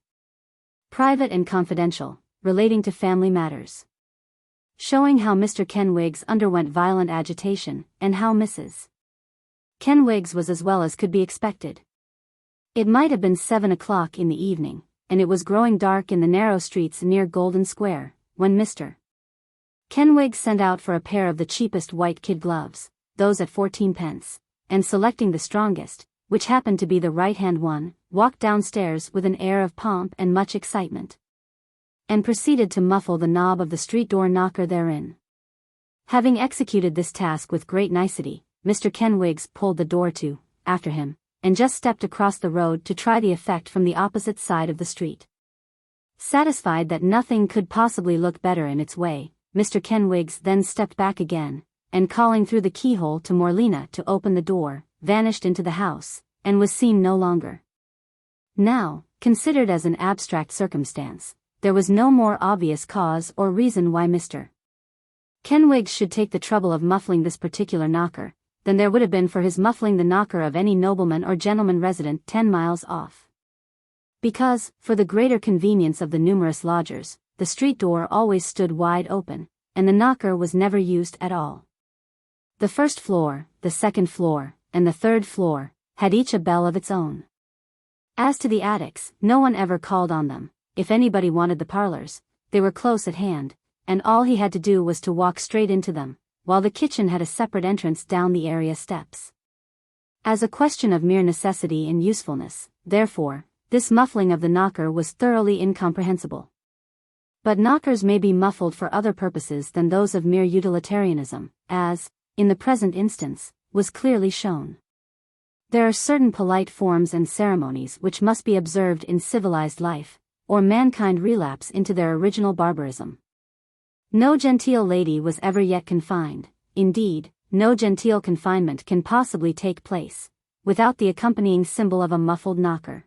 Private and confidential, relating to family matters. Showing how Mr. Kenwigs underwent violent agitation, and how Mrs. Kenwigs was as well as could be expected. It might have been 7 o'clock in the evening, and it was growing dark in the narrow streets near Golden Square, when Mr. Kenwigs sent out for a pair of the cheapest white kid gloves, those at 14 pence, and selecting the strongest, which happened to be the right-hand one, walked downstairs with an air of pomp and much excitement, and proceeded to muffle the knob of the street door knocker therein. Having executed this task with great nicety, Mr. Kenwigs pulled the door to, after him, and just stepped across the road to try the effect from the opposite side of the street. Satisfied that nothing could possibly look better in its way, Mr. Kenwigs then stepped back again, and calling through the keyhole to Morlena to open the door, vanished into the house, and was seen no longer. Now, considered as an abstract circumstance, there was no more obvious cause or reason why Mr. Kenwigs should take the trouble of muffling this particular knocker, than there would have been for his muffling the knocker of any nobleman or gentleman resident 10 miles off. Because, for the greater convenience of the numerous lodgers, the street door always stood wide open, and the knocker was never used at all. The first floor, the second floor, and the third floor, had each a bell of its own. As to the attics, no one ever called on them. If anybody wanted the parlors, they were close at hand, and all he had to do was to walk straight into them, while the kitchen had a separate entrance down the area steps. As a question of mere necessity and usefulness, therefore, this muffling of the knocker was thoroughly incomprehensible. But knockers may be muffled for other purposes than those of mere utilitarianism, as, in the present instance, was clearly shown. There are certain polite forms and ceremonies which must be observed in civilized life, or mankind relapse into their original barbarism. No genteel lady was ever yet confined, indeed, no genteel confinement can possibly take place, without the accompanying symbol of a muffled knocker.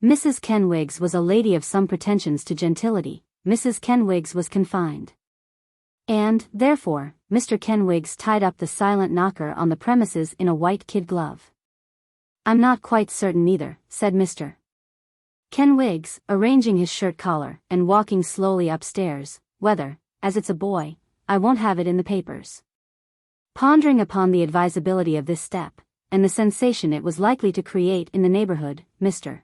Mrs. Kenwigs was a lady of some pretensions to gentility. Mrs. Kenwigs was confined. And, therefore, Mr. Kenwigs tied up the silent knocker on the premises in a white kid glove. "I'm not quite certain either," said Mr. Kenwigs, arranging his shirt collar and walking slowly upstairs, "whether, as it's a boy, I won't have it in the papers." Pondering upon the advisability of this step, and the sensation it was likely to create in the neighborhood, Mr.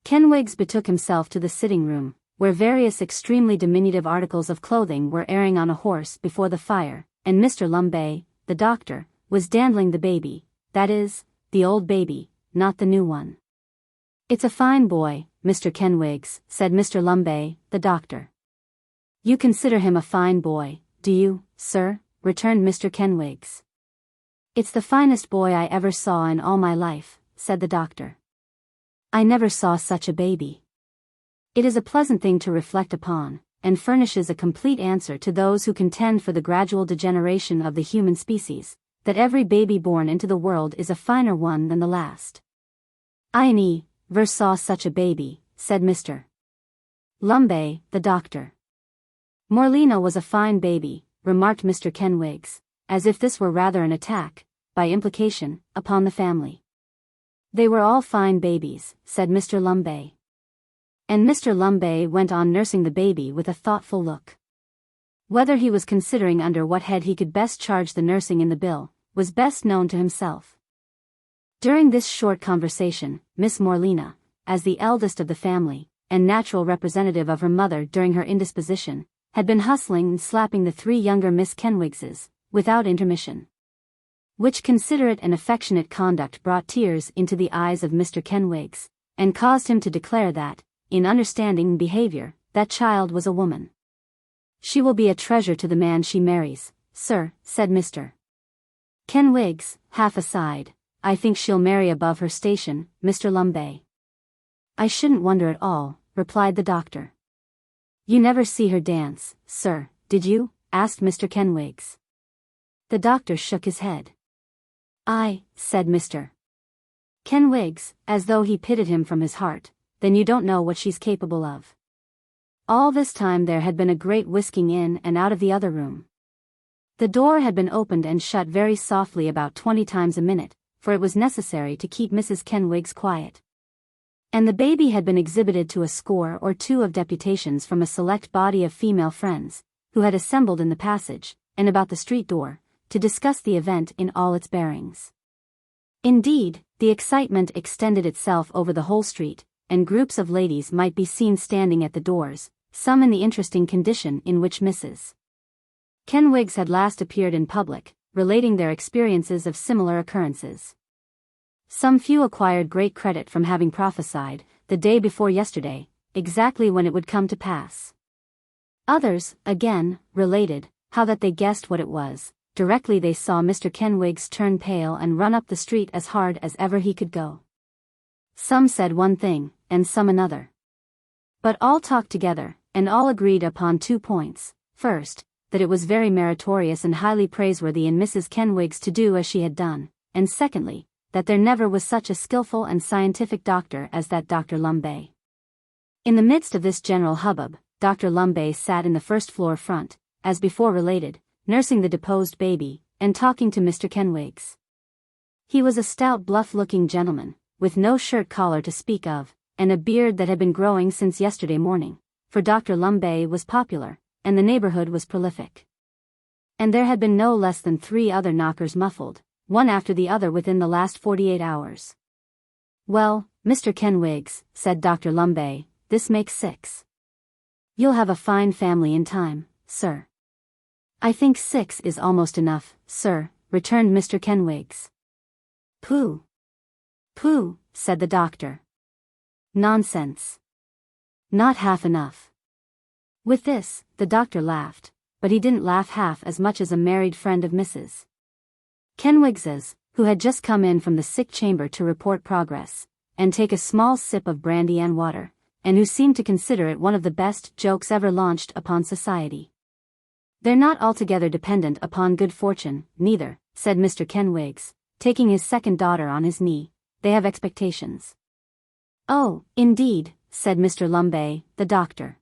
Kenwigs betook himself to the sitting-room, where various extremely diminutive articles of clothing were airing on a horse before the fire, and Mr. Lumbay, the doctor, was dandling the baby, that is, the old baby, not the new one. "It's a fine boy, Mr. Kenwigs," said Mr. Lumbay, the doctor. "You consider him a fine boy, do you, sir?" returned Mr. Kenwigs. "It's the finest boy I ever saw in all my life," said the doctor. "I never saw such a baby." It is a pleasant thing to reflect upon, and furnishes a complete answer to those who contend for the gradual degeneration of the human species, that every baby born into the world is a finer one than the last. "I never saw such a baby," said Mr. Lumbay, the doctor. "Morlena was a fine baby," remarked Mr. Kenwigs, as if this were rather an attack, by implication, upon the family. "They were all fine babies," said Mr. Lumbay. And Mr. Lumbay went on nursing the baby with a thoughtful look. Whether he was considering under what head he could best charge the nursing in the bill, was best known to himself. During this short conversation, Miss Morlena, as the eldest of the family, and natural representative of her mother during her indisposition, had been hustling and slapping the 3 younger Miss Kenwigses, without intermission. Which considerate and affectionate conduct brought tears into the eyes of Mr. Kenwigs, and caused him to declare that, in understanding and behavior, that child was a woman. "She will be a treasure to the man she marries, sir," said Mr. Kenwigs, half aside. "I think she'll marry above her station, Mr. Lumbey." "I shouldn't wonder at all," replied the doctor. "You never see her dance, sir, did you?" asked Mr. Kenwigs. The doctor shook his head. "I," said Mr. Kenwigs, as though he pitied him from his heart, "then you don't know what she's capable of." All this time there had been a great whisking in and out of the other room. The door had been opened and shut very softly about 20 times a minute, for it was necessary to keep Mrs. Kenwigs quiet. And the baby had been exhibited to a score or 2 of deputations from a select body of female friends, who had assembled in the passage, and about the street door, to discuss the event in all its bearings. Indeed, the excitement extended itself over the whole street, and groups of ladies might be seen standing at the doors, some in the interesting condition in which Mrs. Kenwigs had last appeared in public, relating their experiences of similar occurrences. Some few acquired great credit from having prophesied, the day before yesterday, exactly when it would come to pass. Others, again, related, how that they guessed what it was, directly they saw Mr. Kenwigs turn pale and run up the street as hard as ever he could go. Some said one thing, and some another. But all talked together, and all agreed upon 2 points. First, that it was very meritorious and highly praiseworthy in Mrs. Kenwigs to do as she had done, and secondly, that there never was such a skillful and scientific doctor as that Dr. Lumbey. In the midst of this general hubbub, Dr. Lumbey sat in the first floor front, as before related, nursing the deposed baby, and talking to Mr. Kenwigs. He was a stout bluff-looking gentleman, with no shirt collar to speak of, and a beard that had been growing since yesterday morning, for Dr. Lumbey was popular, and the neighborhood was prolific. And there had been no less than 3 other knockers muffled, one after the other within the last 48 hours. "Well, Mr. Kenwigs," said Dr. Lumbey, "this makes 6. You'll have a fine family in time, sir." "I think 6 is almost enough, sir," returned Mr. Kenwigs. "Pooh! Pooh!" said the doctor. "Nonsense. Not half enough." With this, the doctor laughed, but he didn't laugh half as much as a married friend of Mrs. Kenwigs's, who had just come in from the sick chamber to report progress, and take a small sip of brandy and water, and who seemed to consider it one of the best jokes ever launched upon society. "They're not altogether dependent upon good fortune, neither," said Mr. Kenwigs, taking his second daughter on his knee. "They have expectations." "Oh, indeed," said Mr. Lumbey, the doctor.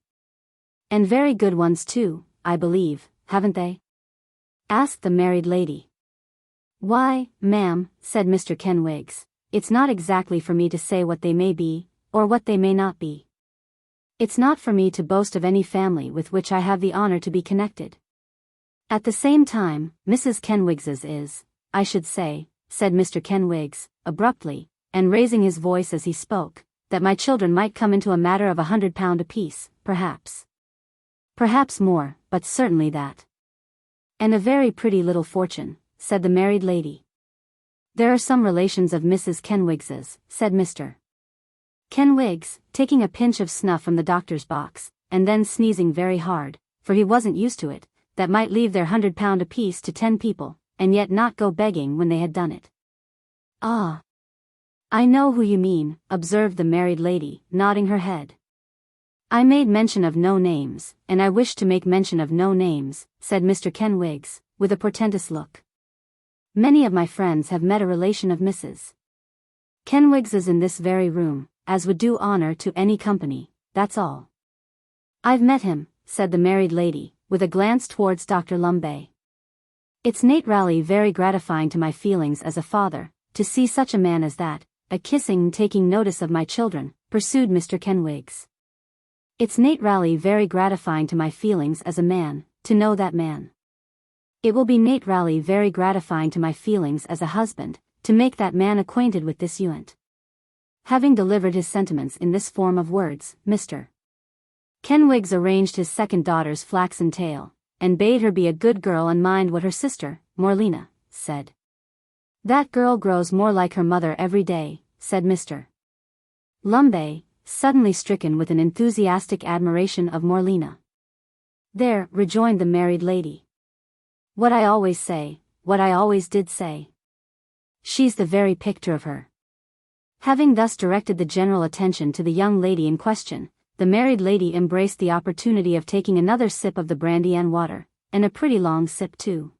"And very good ones too, I believe, haven't they?" asked the married lady. "Why, ma'am," said Mr. Kenwigs, "it's not exactly for me to say what they may be, or what they may not be. It's not for me to boast of any family with which I have the honor to be connected. At the same time, Mrs. Kenwigs's is, I should say," said Mr. Kenwigs, abruptly, and raising his voice as he spoke, "that my children might come into a matter of £100 apiece, perhaps. Perhaps more, but certainly that. And a very pretty little fortune," said the married lady. "There are some relations of Mrs. Kenwigs's," said Mr. Kenwigs, taking a pinch of snuff from the doctor's box, and then sneezing very hard, for he wasn't used to it, "that might leave their £100 apiece to 10 people, and yet not go begging when they had done it." "Ah! I know who you mean," observed the married lady, nodding her head. "I made mention of no names, and I wish to make mention of no names," said Mr. Kenwigs, with a portentous look. "Many of my friends have met a relation of Mrs. Kenwigs's in this very room, as would do honor to any company, that's all." "I've met him," said the married lady, with a glance towards Dr. Lumbey. "It's naturally very gratifying to my feelings as a father, to see such a man as that, a-kissing and taking notice of my children," pursued Mr. Kenwigs. "It's naturally very gratifying to my feelings as a man, to know that man. It will be naturally very gratifying to my feelings as a husband, to make that man acquainted with this eunuch." Having delivered his sentiments in this form of words, Mr. Kenwigs arranged his second daughter's flaxen tail, and bade her be a good girl and mind what her sister, Morlena, said. That girl grows more like her mother every day, said Mr. Lumbe, suddenly stricken with an enthusiastic admiration of Morlena. There, rejoined the married lady. What I always say, what I always did say. She's the very picture of her. Having thus directed the general attention to the young lady in question, the married lady embraced the opportunity of taking another sip of the brandy and water, and a pretty long sip too.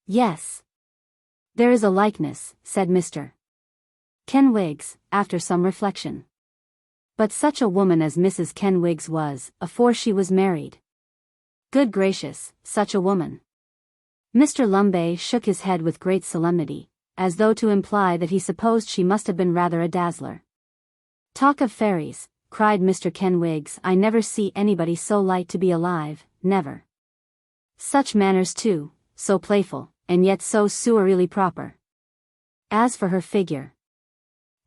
Yes. There is a likeness, said Mr. Kenwigs, after some reflection. But such a woman as Mrs. Kenwigs was, afore she was married. Good gracious, such a woman. Mr. Lumbe shook his head with great solemnity, as though to imply that he supposed she must have been rather a dazzler. Talk of fairies, cried Mr. Kenwigs, I never see anybody so light to be alive, never. Such manners too, so playful, and yet so sewerely proper. As for her figure,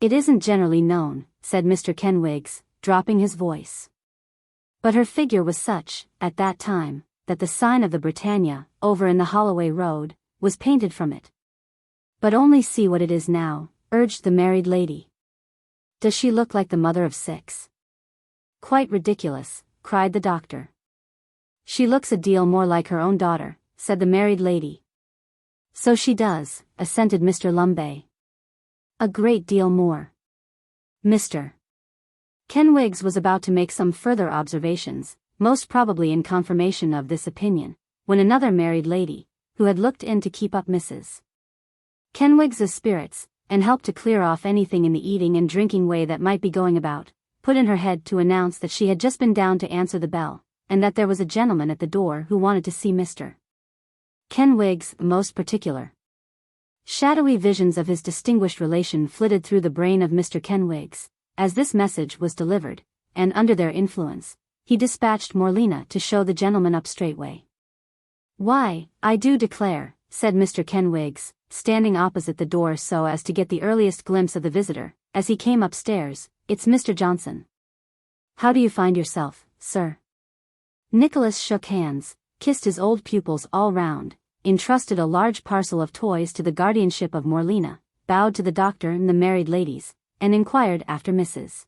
it isn't generally known, said Mr. Kenwigs, dropping his voice. But her figure was such, at that time, that the sign of the Britannia, over in the Holloway Road, was painted from it. But only see what it is now, urged the married lady. Does she look like the mother of six? Quite ridiculous, cried the doctor. She looks a deal more like her own daughter, said the married lady. So she does, assented Mr. Lumbe. A great deal more. Mr. Kenwigs was about to make some further observations, most probably in confirmation of this opinion, when another married lady, who had looked in to keep up Mrs. Kenwigs's spirits, and help to clear off anything in the eating and drinking way that might be going about, put in her head to announce that she had just been down to answer the bell, and that there was a gentleman at the door who wanted to see Mr. Kenwigs most particular. Shadowy visions of his distinguished relation flitted through the brain of Mr. Kenwigs, as this message was delivered, and under their influence, he dispatched Morlena to show the gentleman up straightway. Why, I do declare, said Mr. Kenwigs, standing opposite the door so as to get the earliest glimpse of the visitor, as he came upstairs, it's Mr. Johnson. How do you find yourself, sir? Nicholas shook hands, kissed his old pupils all round, entrusted a large parcel of toys to the guardianship of Morlena, bowed to the doctor and the married ladies, and inquired after Mrs.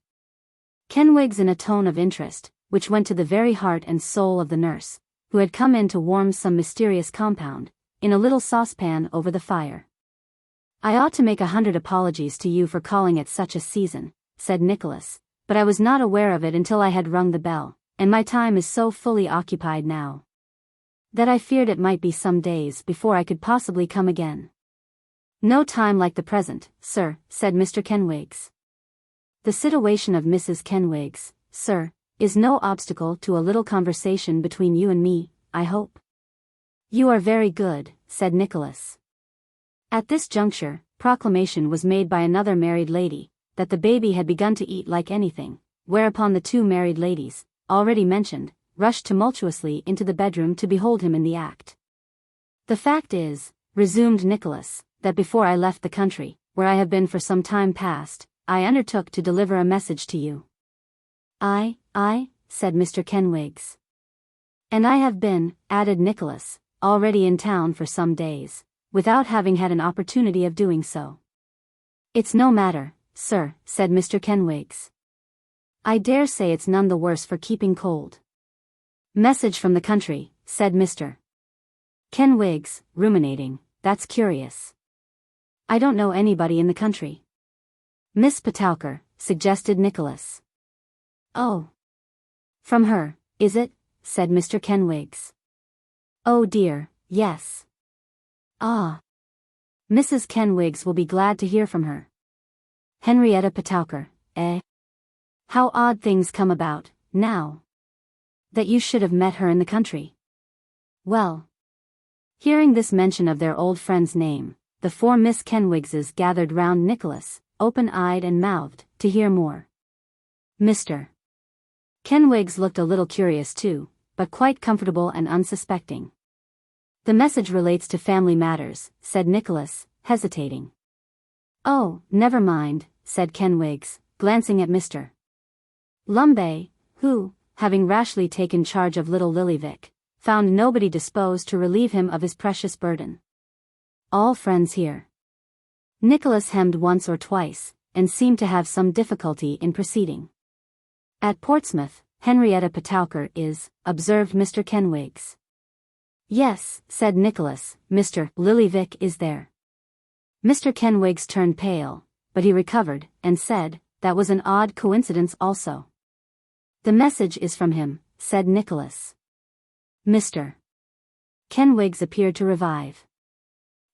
Kenwigs in a tone of interest, which went to the very heart and soul of the nurse, who had come in to warm some mysterious compound, in a little saucepan over the fire. I ought to make 100 apologies to you for calling at such a season, said Nicholas, but I was not aware of it until I had rung the bell, and my time is so fully occupied now, that I feared it might be some days before I could possibly come again. No time like the present, sir, said Mr. Kenwigs. The situation of Mrs. Kenwigs, sir, is no obstacle to a little conversation between you and me, I hope. You are very good, said Nicholas. At this juncture, proclamation was made by another married lady, that the baby had begun to eat like anything, whereupon the two married ladies, already mentioned, rushed tumultuously into the bedroom to behold him in the act. The fact is, resumed Nicholas, that before I left the country, where I have been for some time past, I undertook to deliver a message to you. I, said Mr. Kenwigs. And I have been, added Nicholas, already in town for some days, without having had an opportunity of doing so. It's no matter, sir, said Mr. Kenwigs. I dare say it's none the worse for keeping cold. Message from the country, said Mr. Kenwigs, ruminating, that's curious. I don't know anybody in the country. Miss Petowker, suggested Nicholas. Oh. From her, is it? Said Mr. Kenwigs. Oh dear, yes. Ah. Mrs. Kenwigs will be glad to hear from her. Henrietta Petowker, eh? How odd things come about, now. That you should have met her in the country. Well. Hearing this mention of their old friend's name, the four Miss Kenwigses gathered round Nicholas, open-eyed and mouthed, to hear more. Mr. Kenwigs looked a little curious too, but quite comfortable and unsuspecting. The message relates to family matters, said Nicholas, hesitating. Oh, never mind, said Kenwigs, glancing at Mr. Lumbe, who, having rashly taken charge of little Lily-Vick, found nobody disposed to relieve him of his precious burden. All friends here. Nicholas hemmed once or twice, and seemed to have some difficulty in proceeding. At Portsmouth, Henrietta Petowker is, observed Mr. Kenwigs. Yes, said Nicholas, Mr. Lily-Vick is there. Mr. Kenwigs turned pale, but he recovered, and said, that was an odd coincidence also. The message is from him, said Nicholas. Mr. Kenwigs appeared to revive.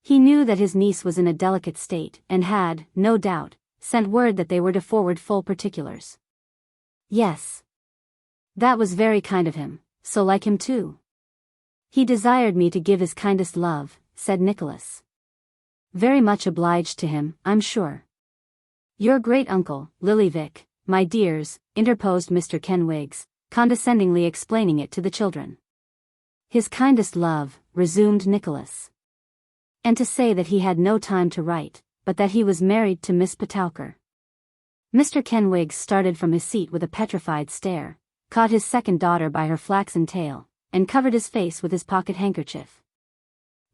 He knew that his niece was in a delicate state, and had, no doubt, sent word that they were to forward full particulars. Yes. That was very kind of him, so like him too. He desired me to give his kindest love, said Nicholas. Very much obliged to him, I'm sure. Your great-uncle, Lily-Vick, my dears, interposed Mr. Kenwigs, condescendingly explaining it to the children. His kindest love, resumed Nicholas. And to say that he had no time to write, but that he was married to Miss Petowker. Mr. Kenwigs started from his seat with a petrified stare, caught his second daughter by her flaxen tail, and covered his face with his pocket-handkerchief.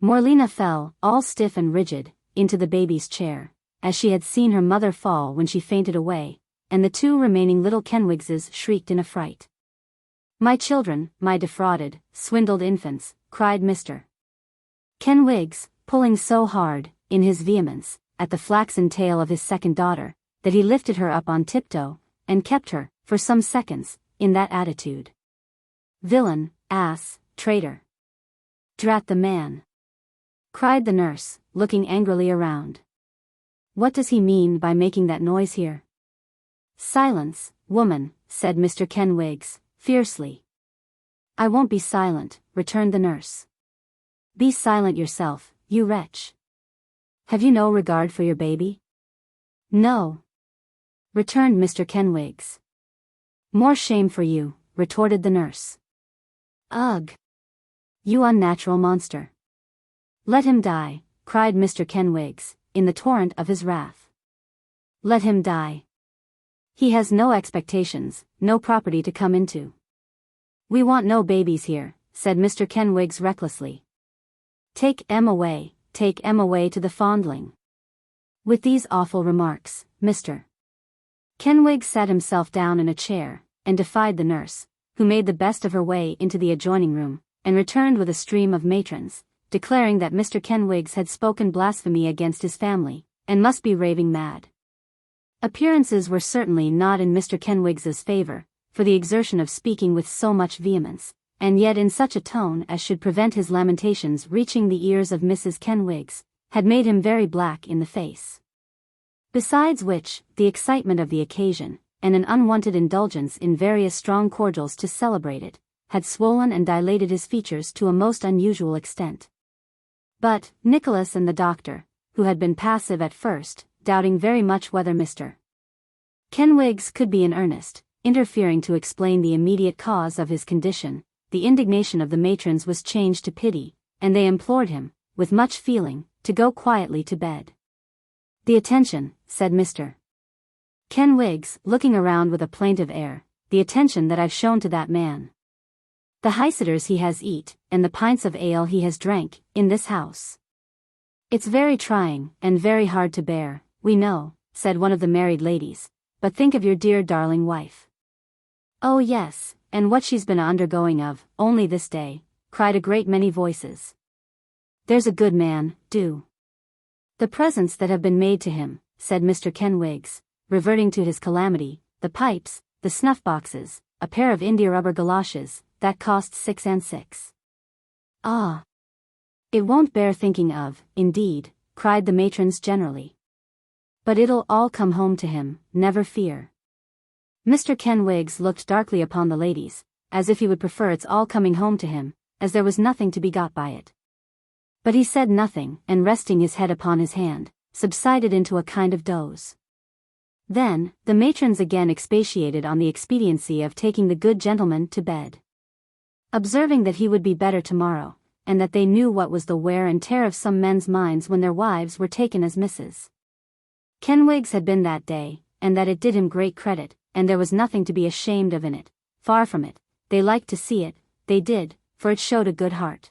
Morlena fell, all stiff and rigid, into the baby's chair, as she had seen her mother fall when she fainted away, and the two remaining little Kenwigses shrieked in affright. My children, my defrauded, swindled infants, cried Mr. Kenwigs, pulling so hard, in his vehemence, at the flaxen tail of his second daughter, that he lifted her up on tiptoe, and kept her, for some seconds, in that attitude. Villain, ass, traitor. Drat the man! Cried the nurse, looking angrily around. What does he mean by making that noise here? Silence, woman, said Mr. Kenwigs, fiercely. I won't be silent, returned the nurse. Be silent yourself, you wretch. Have you no regard for your baby? No. Returned Mr. Kenwigs. More shame for you, retorted the nurse. Ugh! You unnatural monster. Let him die, cried Mr. Kenwigs, in the torrent of his wrath. Let him die. He has no expectations, no property to come into. We want no babies here, said Mr. Kenwigs recklessly. Take M away to the fondling. With these awful remarks, Mr. Kenwigs sat himself down in a chair, and defied the nurse, who made the best of her way into the adjoining room, and returned with a stream of matrons, declaring that Mr. Kenwigs had spoken blasphemy against his family, and must be raving mad. Appearances were certainly not in Mr. Kenwigs's favor, for the exertion of speaking with so much vehemence, and yet in such a tone as should prevent his lamentations reaching the ears of Mrs. Kenwigs, had made him very black in the face. Besides which, the excitement of the occasion, and an unwonted indulgence in various strong cordials to celebrate it, had swollen and dilated his features to a most unusual extent. But Nicholas and the doctor, who had been passive at first, doubting very much whether Mr. Kenwigs could be in earnest, interfering to explain the immediate cause of his condition, the indignation of the matrons was changed to pity, and they implored him, with much feeling, to go quietly to bed. The attention, said Mr. Kenwigs, looking around with a plaintive air, the attention that I've shown to that man. The hyciders he has eat, and the pints of ale he has drank, in this house. It's very trying, and very hard to bear, we know, said one of the married ladies, but think of your dear darling wife. Oh yes, and what she's been undergoing of, only this day, cried a great many voices. There's a good man, do. The presents that have been made to him, said Mr. Kenwigs, reverting to his calamity, the pipes, the snuff-boxes, a pair of india-rubber galoshes, that cost 6 and 6. Ah! It won't bear thinking of, indeed, cried the matrons generally. But it'll all come home to him, never fear. Mr. Kenwigs looked darkly upon the ladies, as if he would prefer its all coming home to him, as there was nothing to be got by it. But he said nothing, and resting his head upon his hand, subsided into a kind of doze. Then, the matrons again expatiated on the expediency of taking the good gentleman to bed. Observing that he would be better tomorrow, and that they knew what was the wear and tear of some men's minds when their wives were taken as Mrs. Kenwigs had been that day, and that it did him great credit, and there was nothing to be ashamed of in it, far from it, they liked to see it, they did, for it showed a good heart.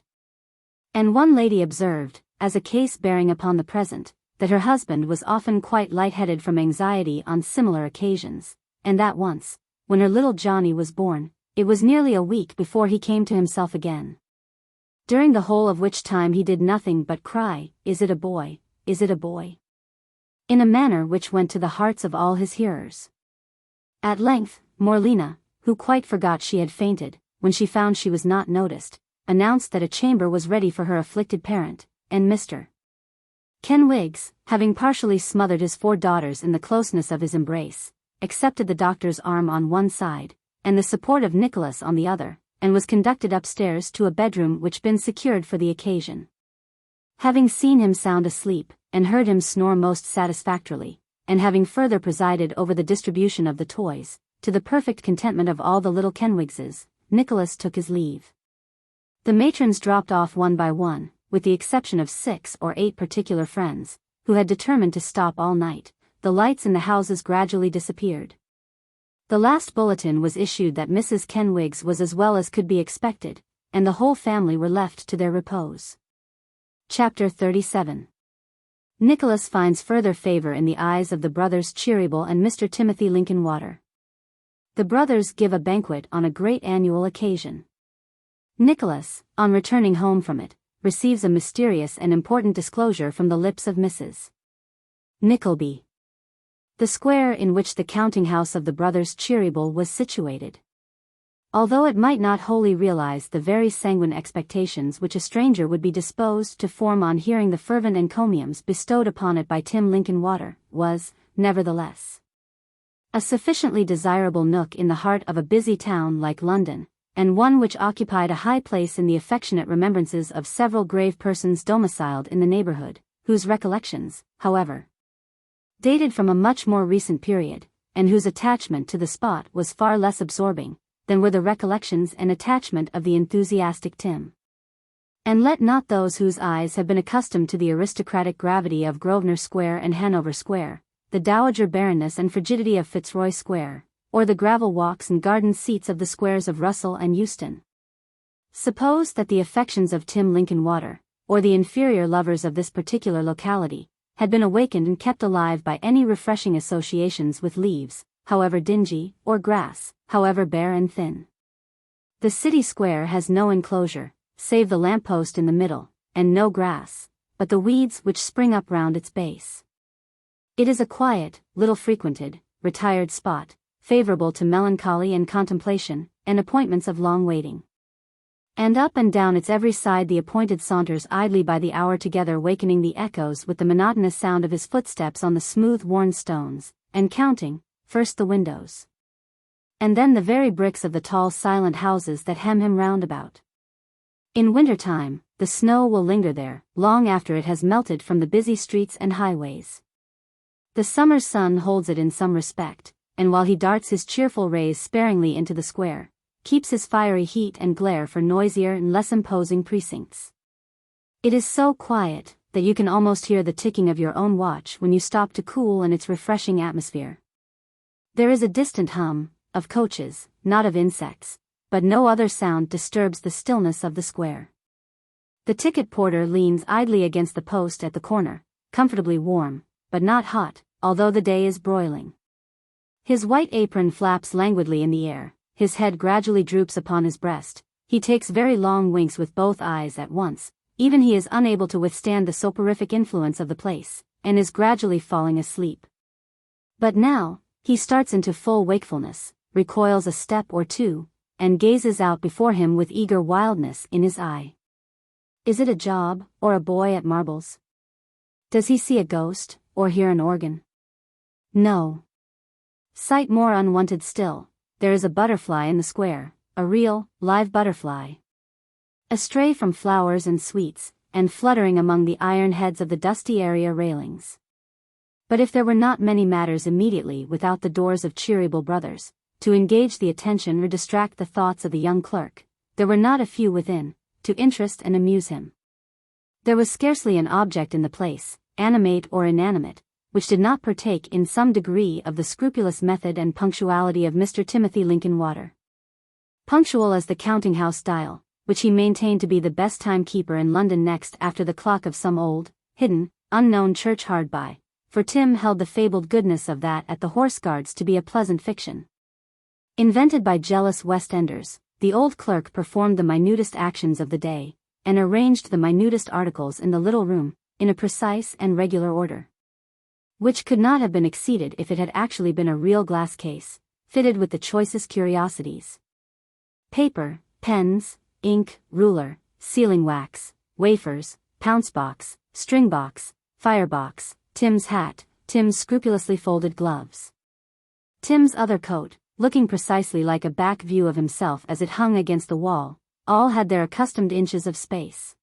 And one lady observed, as a case bearing upon the present, that her husband was often quite light-headed from anxiety on similar occasions, and that once, when her little Johnny was born, it was nearly a week before he came to himself again. During the whole of which time he did nothing but cry, "Is it a boy? Is it a boy?" in a manner which went to the hearts of all his hearers. At length, Morlina, who quite forgot she had fainted, when she found she was not noticed, announced that a chamber was ready for her afflicted parent, and Mr. Kenwigs, having partially smothered his 4 daughters in the closeness of his embrace, accepted the doctor's arm on one side, and the support of Nicholas on the other, and was conducted upstairs to a bedroom which been secured for the occasion. Having seen him sound asleep, and heard him snore most satisfactorily, and having further presided over the distribution of the toys, to the perfect contentment of all the little Kenwigses, Nicholas took his leave. The matrons dropped off one by one, with the exception of 6 or 8 particular friends, who had determined to stop all night. The lights in the houses gradually disappeared. The last bulletin was issued that Mrs. Kenwigs was as well as could be expected, and the whole family were left to their repose. Chapter 37. Nicholas finds further favor in the eyes of the brothers Cheeryble and Mr. Timothy Linkinwater. The brothers give a banquet on a great annual occasion. Nicholas, on returning home from it, receives a mysterious and important disclosure from the lips of Mrs. Nickleby. The square in which the counting-house of the brothers Cheeryble was situated. Although it might not wholly realize the very sanguine expectations which a stranger would be disposed to form on hearing the fervent encomiums bestowed upon it by Tim Linkinwater, was, nevertheless, a sufficiently desirable nook in the heart of a busy town like London, and one which occupied a high place in the affectionate remembrances of several grave persons domiciled in the neighborhood, whose recollections, however, dated from a much more recent period, and whose attachment to the spot was far less absorbing than were the recollections and attachment of the enthusiastic Tim. And let not those whose eyes have been accustomed to the aristocratic gravity of Grosvenor Square and Hanover Square, the dowager barrenness and frigidity of Fitzroy Square, or the gravel walks and garden seats of the squares of Russell and Euston, suppose that the affections of Tim Linkinwater, or the inferior lovers of this particular locality, had been awakened and kept alive by any refreshing associations with leaves, however dingy, or grass, however bare and thin. The city square has no enclosure, save the lamp-post in the middle, and no grass, but the weeds which spring up round its base. It is a quiet, little frequented, retired spot, favorable to melancholy and contemplation, and appointments of long waiting. And up and down its every side the appointed saunters idly by the hour together, wakening the echoes with the monotonous sound of his footsteps on the smooth worn stones, and counting, first the windows, and then the very bricks of the tall silent houses that hem him round about. In winter time, the snow will linger there, long after it has melted from the busy streets and highways. The summer's sun holds it in some respect, and while he darts his cheerful rays sparingly into the square, keeps his fiery heat and glare for noisier and less imposing precincts. It is so quiet that you can almost hear the ticking of your own watch when you stop to cool in its refreshing atmosphere. There is a distant hum, of coaches, not of insects, but no other sound disturbs the stillness of the square. The ticket porter leans idly against the post at the corner, comfortably warm, but not hot, although the day is broiling. His white apron flaps languidly in the air, his head gradually droops upon his breast, he takes very long winks with both eyes at once, even he is unable to withstand the soporific influence of the place, and is gradually falling asleep. But now, he starts into full wakefulness, recoils a step or two, and gazes out before him with eager wildness in his eye. Is it a job, or a boy at marbles? Does he see a ghost, or hear an organ? No. Sight more unwanted still, there is a butterfly in the square, a real, live butterfly. Astray from flowers and sweets, and fluttering among the iron heads of the dusty area railings. But if there were not many matters immediately without the doors of Cheeryble Brothers, to engage the attention or distract the thoughts of the young clerk, there were not a few within, to interest and amuse him. There was scarcely an object in the place, animate or inanimate, which did not partake in some degree of the scrupulous method and punctuality of Mr. Timothy Linkinwater. Punctual as the counting-house dial, which he maintained to be the best timekeeper in London next after the clock of some old, hidden, unknown church hard by, for Tim held the fabled goodness of that at the Horse Guards to be a pleasant fiction. Invented by jealous West Enders, the old clerk performed the minutest actions of the day, and arranged the minutest articles in the little room, in a precise and regular order, which could not have been exceeded if it had actually been a real glass case, fitted with the choicest curiosities. Paper, pens, ink, ruler, sealing wax, wafers, pounce-box, string-box, fire-box, Tim's hat, Tim's scrupulously folded gloves. Tim's other coat, looking precisely like a back view of himself as it hung against the wall, all had their accustomed inches of space.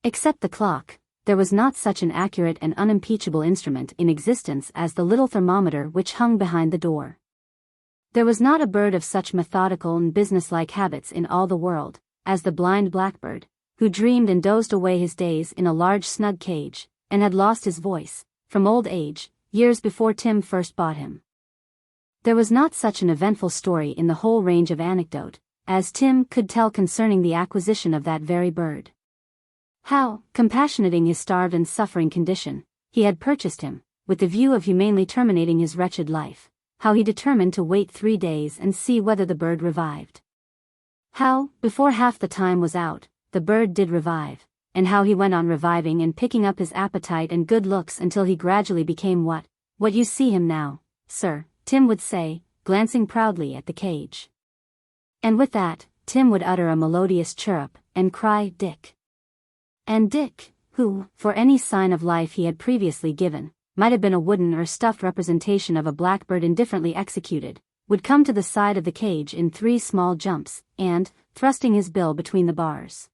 Except the clock, there was not such an accurate and unimpeachable instrument in existence as the little thermometer which hung behind the door. There was not a bird of such methodical and businesslike habits in all the world, as the blind blackbird, who dreamed and dozed away his days in a large snug cage, and had lost his voice, from old age, years before Tim first bought him. There was not such an eventful story in the whole range of anecdote, as Tim could tell concerning the acquisition of that very bird. How, compassionating his starved and suffering condition, he had purchased him, with the view of humanely terminating his wretched life. How he determined to wait 3 days and see whether the bird revived. How, before half the time was out, the bird did revive, and how he went on reviving and picking up his appetite and good looks until he gradually became what you see him now, sir, Tim would say, glancing proudly at the cage. And with that, Tim would utter a melodious chirrup, and cry, "Dick." And Dick, who, for any sign of life he had previously given, might have been a wooden or stuffed representation of a blackbird indifferently executed, would come to the side of the cage in 3 small jumps, and, thrusting his bill between the bars,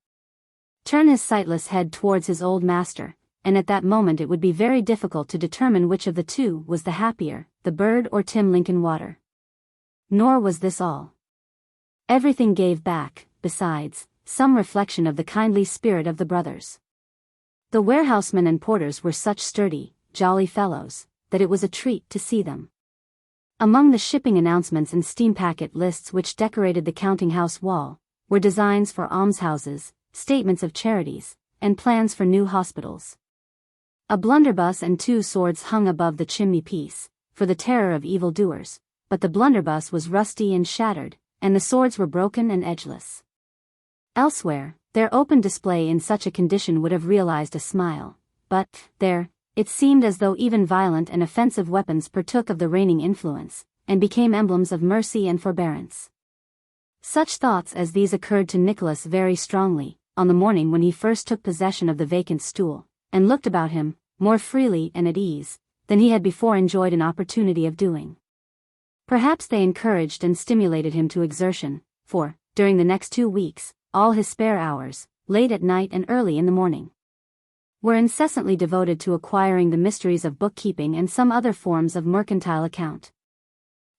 turn his sightless head towards his old master, and at that moment it would be very difficult to determine which of the two was the happier, the bird or Tim Linkinwater. Nor was this all. Everything gave back, besides, some reflection of the kindly spirit of the brothers. The warehousemen and porters were such sturdy, jolly fellows, that it was a treat to see them. Among the shipping announcements and steam packet lists which decorated the counting-house wall, were designs for almshouses, statements of charities, and plans for new hospitals. A blunderbuss and 2 swords hung above the chimney-piece, for the terror of evil-doers, but the blunderbuss was rusty and shattered, and the swords were broken and edgeless. Elsewhere, their open display in such a condition would have realized a smile, but, there, it seemed as though even violent and offensive weapons partook of the reigning influence, and became emblems of mercy and forbearance. Such thoughts as these occurred to Nicholas very strongly, on the morning when he first took possession of the vacant stool, and looked about him, more freely and at ease, than he had before enjoyed an opportunity of doing. Perhaps they encouraged and stimulated him to exertion, for, during the next 2 weeks, all his spare hours, late at night and early in the morning, were incessantly devoted to acquiring the mysteries of bookkeeping and some other forms of mercantile account.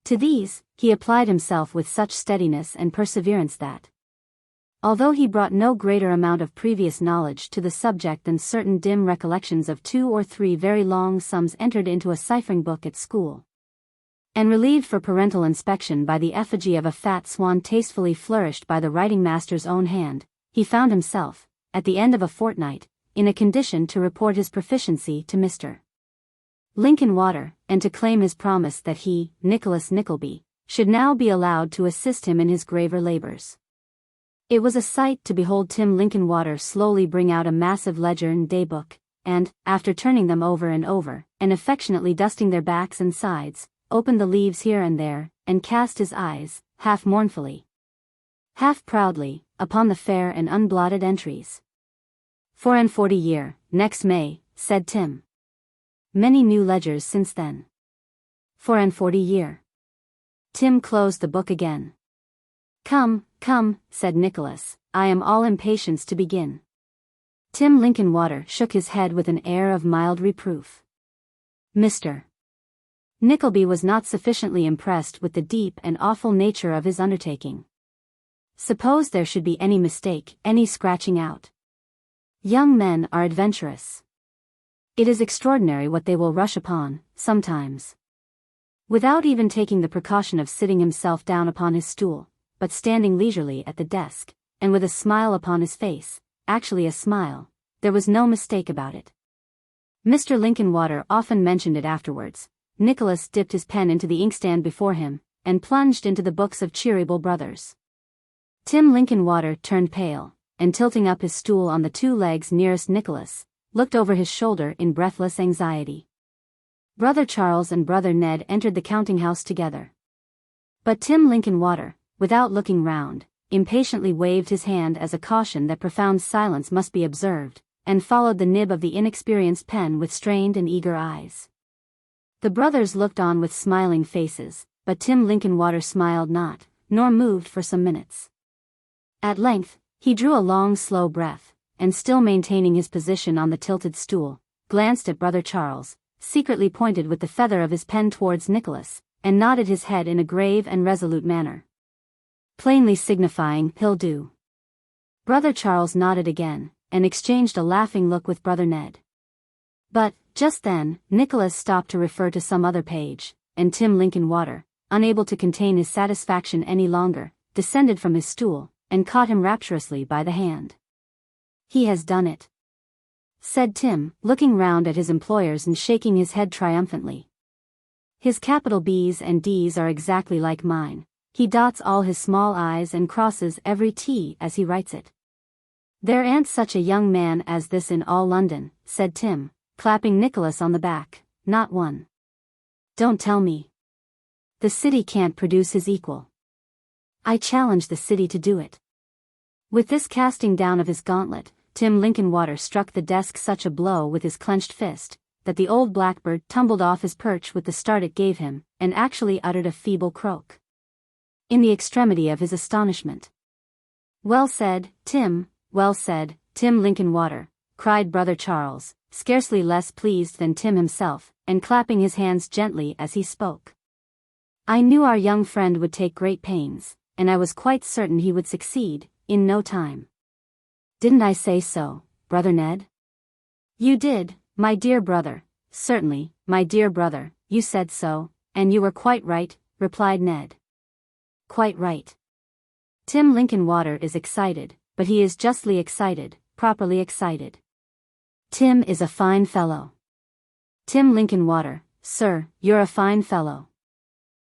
To these, he applied himself with such steadiness and perseverance that, although he brought no greater amount of previous knowledge to the subject than certain dim recollections of 2 or 3 very long sums entered into a ciphering book at school, and relieved for parental inspection by the effigy of a fat swan tastefully flourished by the writing-master's own hand, he found himself, at the end of a fortnight, in a condition to report his proficiency to Mr. Linkinwater, and to claim his promise that he, Nicholas Nickleby, should now be allowed to assist him in his graver labors. It was a sight to behold Tim Linkinwater slowly bring out a massive ledger and day-book, and, after turning them over and over, and affectionately dusting their backs and sides, open the leaves here and there, and cast his eyes, half mournfully, half proudly, upon the fair and unblotted entries. 44 year, next May, said Tim. Many new ledgers since then. 44 year. Tim closed the book again. Come, come, said Nicholas, I am all impatience to begin. Tim Linkinwater shook his head with an air of mild reproof. Mr. Nickleby was not sufficiently impressed with the deep and awful nature of his undertaking. Suppose there should be any mistake, any scratching out. Young men are adventurous. It is extraordinary what they will rush upon, sometimes, without even taking the precaution of sitting himself down upon his stool, but standing leisurely at the desk, and with a smile upon his face, actually a smile, there was no mistake about it. Mr. Lincolnwater often mentioned it afterwards. Nicholas dipped his pen into the inkstand before him, and plunged into the books of Cheeryble Brothers. Tim Lincolnwater turned pale, and tilting up his stool on the two legs nearest Nicholas, looked over his shoulder in breathless anxiety. Brother Charles and Brother Ned entered the counting-house together. But Tim Lincolnwater, without looking round, impatiently waved his hand as a caution that profound silence must be observed, and followed the nib of the inexperienced pen with strained and eager eyes. The brothers looked on with smiling faces, but Tim Lincolnwater smiled not, nor moved for some minutes. At length, he drew a long slow breath, and still maintaining his position on the tilted stool, glanced at Brother Charles, secretly pointed with the feather of his pen towards Nicholas, and nodded his head in a grave and resolute manner, plainly signifying, "He'll do." Brother Charles nodded again, and exchanged a laughing look with Brother Ned. But, just then, Nicholas stopped to refer to some other page, and Tim Lincolnwater, unable to contain his satisfaction any longer, descended from his stool, and caught him rapturously by the hand. "He has done it," said Tim, looking round at his employers and shaking his head triumphantly. "His capital B's and D's are exactly like mine. He dots all his small I's and crosses every T as he writes it. There ain't such a young man as this in all London," said Tim, clapping Nicholas on the back, "not one. Don't tell me. The city can't produce his equal. I challenge the city to do it." With this casting down of his gauntlet, Tim Lincolnwater struck the desk such a blow with his clenched fist, that the old blackbird tumbled off his perch with the start it gave him, and actually uttered a feeble croak, in the extremity of his astonishment. "Well said, Tim, well said, Tim Lincolnwater," cried Brother Charles, scarcely less pleased than Tim himself, and clapping his hands gently as he spoke. "I knew our young friend would take great pains, and I was quite certain he would succeed, in no time. Didn't I say so, Brother Ned?" "You did, my dear brother, certainly, my dear brother, you said so, and you were quite right," replied Ned. "Quite right. Tim Lincolnwater is excited, but he is justly excited, properly excited. Tim is a fine fellow. Tim Lincolnwater, sir, you're a fine fellow.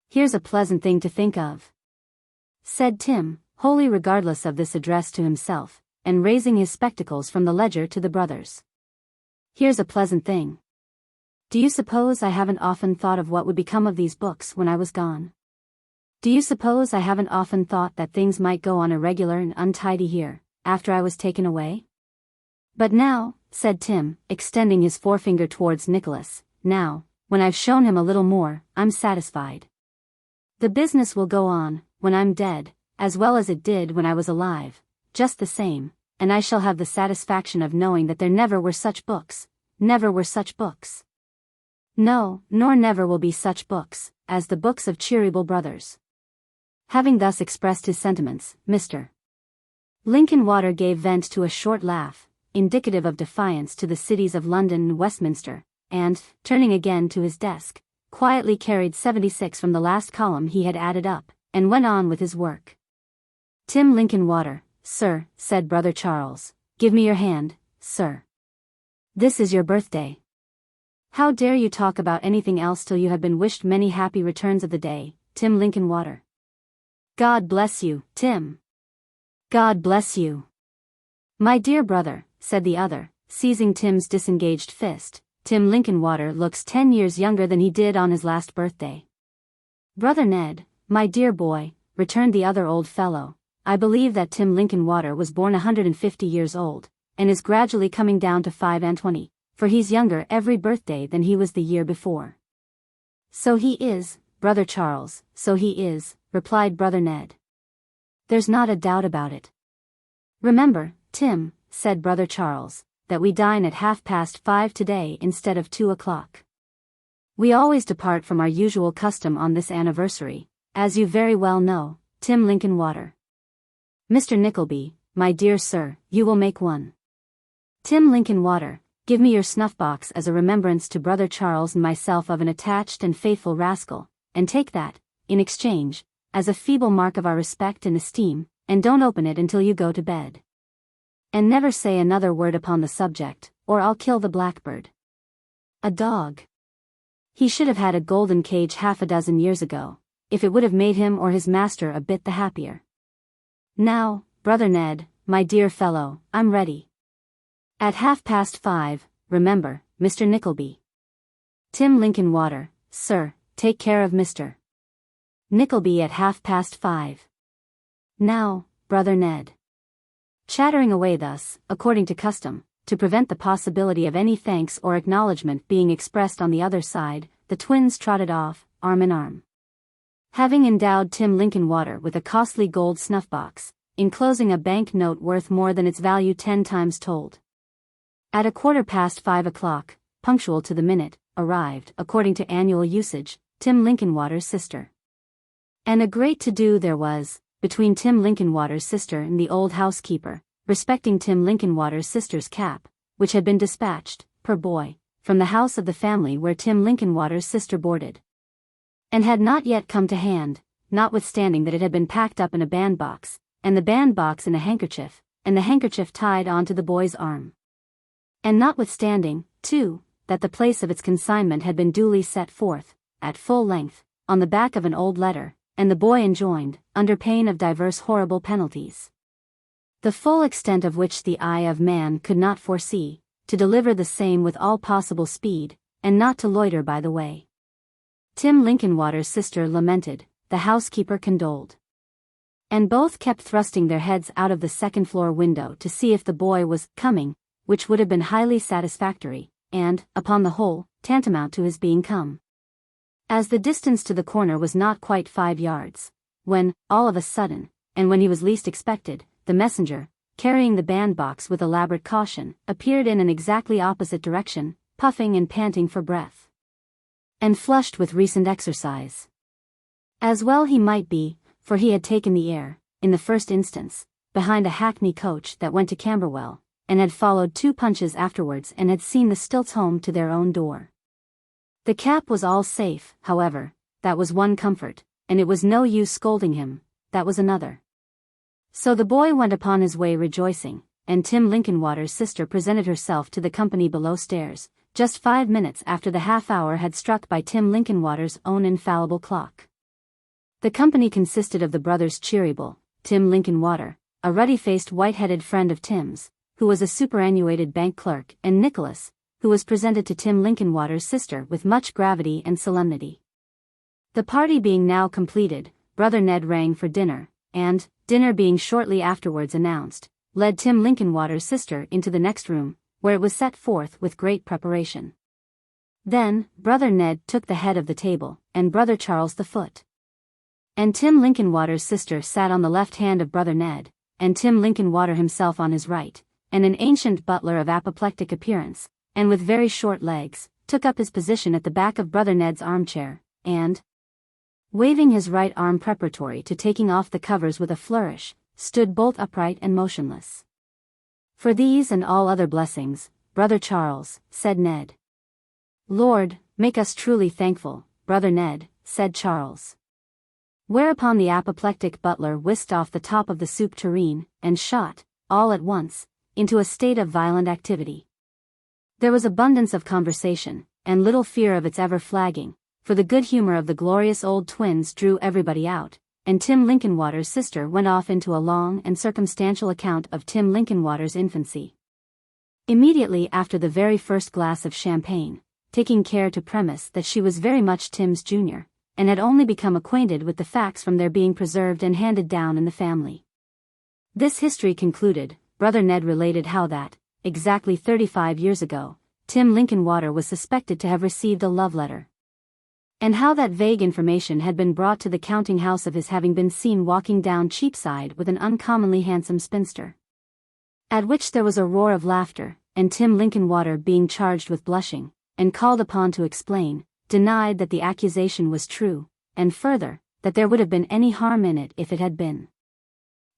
Here's a pleasant thing to think of," said Tim, wholly regardless of this address to himself, and raising his spectacles from the ledger to the brothers. "Here's a pleasant thing. Do you suppose I haven't often thought of what would become of these books when I was gone? Do you suppose I haven't often thought that things might go on irregular and untidy here, after I was taken away? But now," said Tim, extending his forefinger towards Nicholas, "now, when I've shown him a little more, I'm satisfied. The business will go on, when I'm dead, as well as it did when I was alive, just the same, and I shall have the satisfaction of knowing that there never were such books, never were such books. No, nor never will be such books, as the books of Cheeryble Brothers." Having thus expressed his sentiments, Mr. Lincolnwater gave vent to a short laugh, indicative of defiance to the cities of London and Westminster, and, turning again to his desk, quietly carried 76 from the last column he had added up, and went on with his work. "Tim Lincolnwater, sir," said Brother Charles, "give me your hand, sir. This is your birthday. How dare you talk about anything else till you have been wished many happy returns of the day, Tim Lincolnwater. God bless you, Tim. God bless you." "My dear brother," said the other, seizing Tim's disengaged fist, "Tim Lincolnwater looks 10 years younger than he did on his last birthday." "Brother Ned, my dear boy," returned the other old fellow, "I believe that Tim Lincolnwater was born 150 years old, and is gradually coming down to 25, for he's younger every birthday than he was the year before." "So he is, Brother Charles, so he is," replied Brother Ned. "There's not a doubt about it. Remember, Tim," said Brother Charles, "that we dine at 5:30 today instead of 2 o'clock. We always depart from our usual custom on this anniversary, as you very well know, Tim Lincolnwater. Mr. Nickleby, my dear sir, you will make one. Tim Lincolnwater, give me your snuff-box as a remembrance to Brother Charles and myself of an attached and faithful rascal, and take that, in exchange, as a feeble mark of our respect and esteem, and don't open it until you go to bed. And never say another word upon the subject, or I'll kill the blackbird. A dog. He should have had a golden cage half a dozen years ago, if it would have made him or his master a bit the happier. Now, Brother Ned, my dear fellow, I'm ready. At 5:30, remember, Mr. Nickleby. Tim Linkinwater, sir, take care of Mr. Nickleby at 5:30. Now, Brother Ned. Chattering away thus, according to custom, to prevent the possibility of any thanks or acknowledgement being expressed on the other side, the twins trotted off, arm in arm. Having endowed Tim Linkinwater with a costly gold snuff-box, enclosing a bank note worth more than its value 10 times told. At 5:15, punctual to the minute, arrived, according to annual usage, Tim Linkinwater's sister. And a great to-do there was, between Tim Linkinwater's sister and the old housekeeper, respecting Tim Linkinwater's sister's cap, which had been dispatched, per boy, from the house of the family where Tim Linkinwater's sister boarded, and had not yet come to hand, notwithstanding that it had been packed up in a bandbox, and the bandbox in a handkerchief, and the handkerchief tied on to the boy's arm. And notwithstanding, too, that the place of its consignment had been duly set forth, at full length, on the back of an old letter, and the boy enjoined, under pain of divers horrible penalties, the full extent of which the eye of man could not foresee, to deliver the same with all possible speed, and not to loiter by the way. Tim Linkinwater's sister lamented, the housekeeper condoled. And both kept thrusting their heads out of the second-floor window to see if the boy was coming, which would have been highly satisfactory, and, upon the whole, tantamount to his being come. As the distance to the corner was not quite 5 yards, when, all of a sudden, and when he was least expected, the messenger, carrying the bandbox with elaborate caution, appeared in an exactly opposite direction, puffing and panting for breath, and flushed with recent exercise. As well he might be, for he had taken the air, in the first instance, behind a hackney coach that went to Camberwell, and had followed 2 punches afterwards and had seen the Stilts home to their own door. The cap was all safe, however, that was one comfort, and it was no use scolding him, that was another. So the boy went upon his way rejoicing, and Tim Linkinwater's sister presented herself to the company below stairs, just 5 minutes after the half-hour had struck by Tim Linkinwater's own infallible clock. The company consisted of the brothers Cheeryble, Tim Linkinwater, a ruddy-faced white-headed friend of Tim's, who was a superannuated bank clerk, and Nicholas, who was presented to Tim Linkinwater's sister with much gravity and solemnity. The party being now completed, Brother Ned rang for dinner, and, dinner being shortly afterwards announced, led Tim Linkinwater's sister into the next room, where it was set forth with great preparation. Then, Brother Ned took the head of the table, and Brother Charles the foot. And Tim Linkinwater's sister sat on the left hand of Brother Ned, and Tim Linkinwater himself on his right, and an ancient butler of apoplectic appearance, and with very short legs, took up his position at the back of Brother Ned's armchair, and, waving his right arm preparatory to taking off the covers with a flourish, stood bolt upright and motionless. For these and all other blessings, Brother Charles, said Ned. Lord, make us truly thankful, Brother Ned, said Charles. Whereupon the apoplectic butler whisked off the top of the soup tureen, and shot, all at once, into a state of violent activity. There was abundance of conversation, and little fear of its ever flagging, for the good humor of the glorious old twins drew everybody out, and Tim Linkinwater's sister went off into a long and circumstantial account of Tim Linkinwater's infancy. Immediately after the very first glass of champagne, taking care to premise that she was very much Tim's junior, and had only become acquainted with the facts from their being preserved and handed down in the family. This history concluded, Brother Ned related how that, exactly 35 years ago, Tim Linkinwater was suspected to have received a love letter, and how that vague information had been brought to the counting-house of his having been seen walking down Cheapside with an uncommonly handsome spinster. At which there was a roar of laughter, and Tim Linkinwater, being charged with blushing, and called upon to explain, denied that the accusation was true, and further, that there would have been any harm in it if it had been.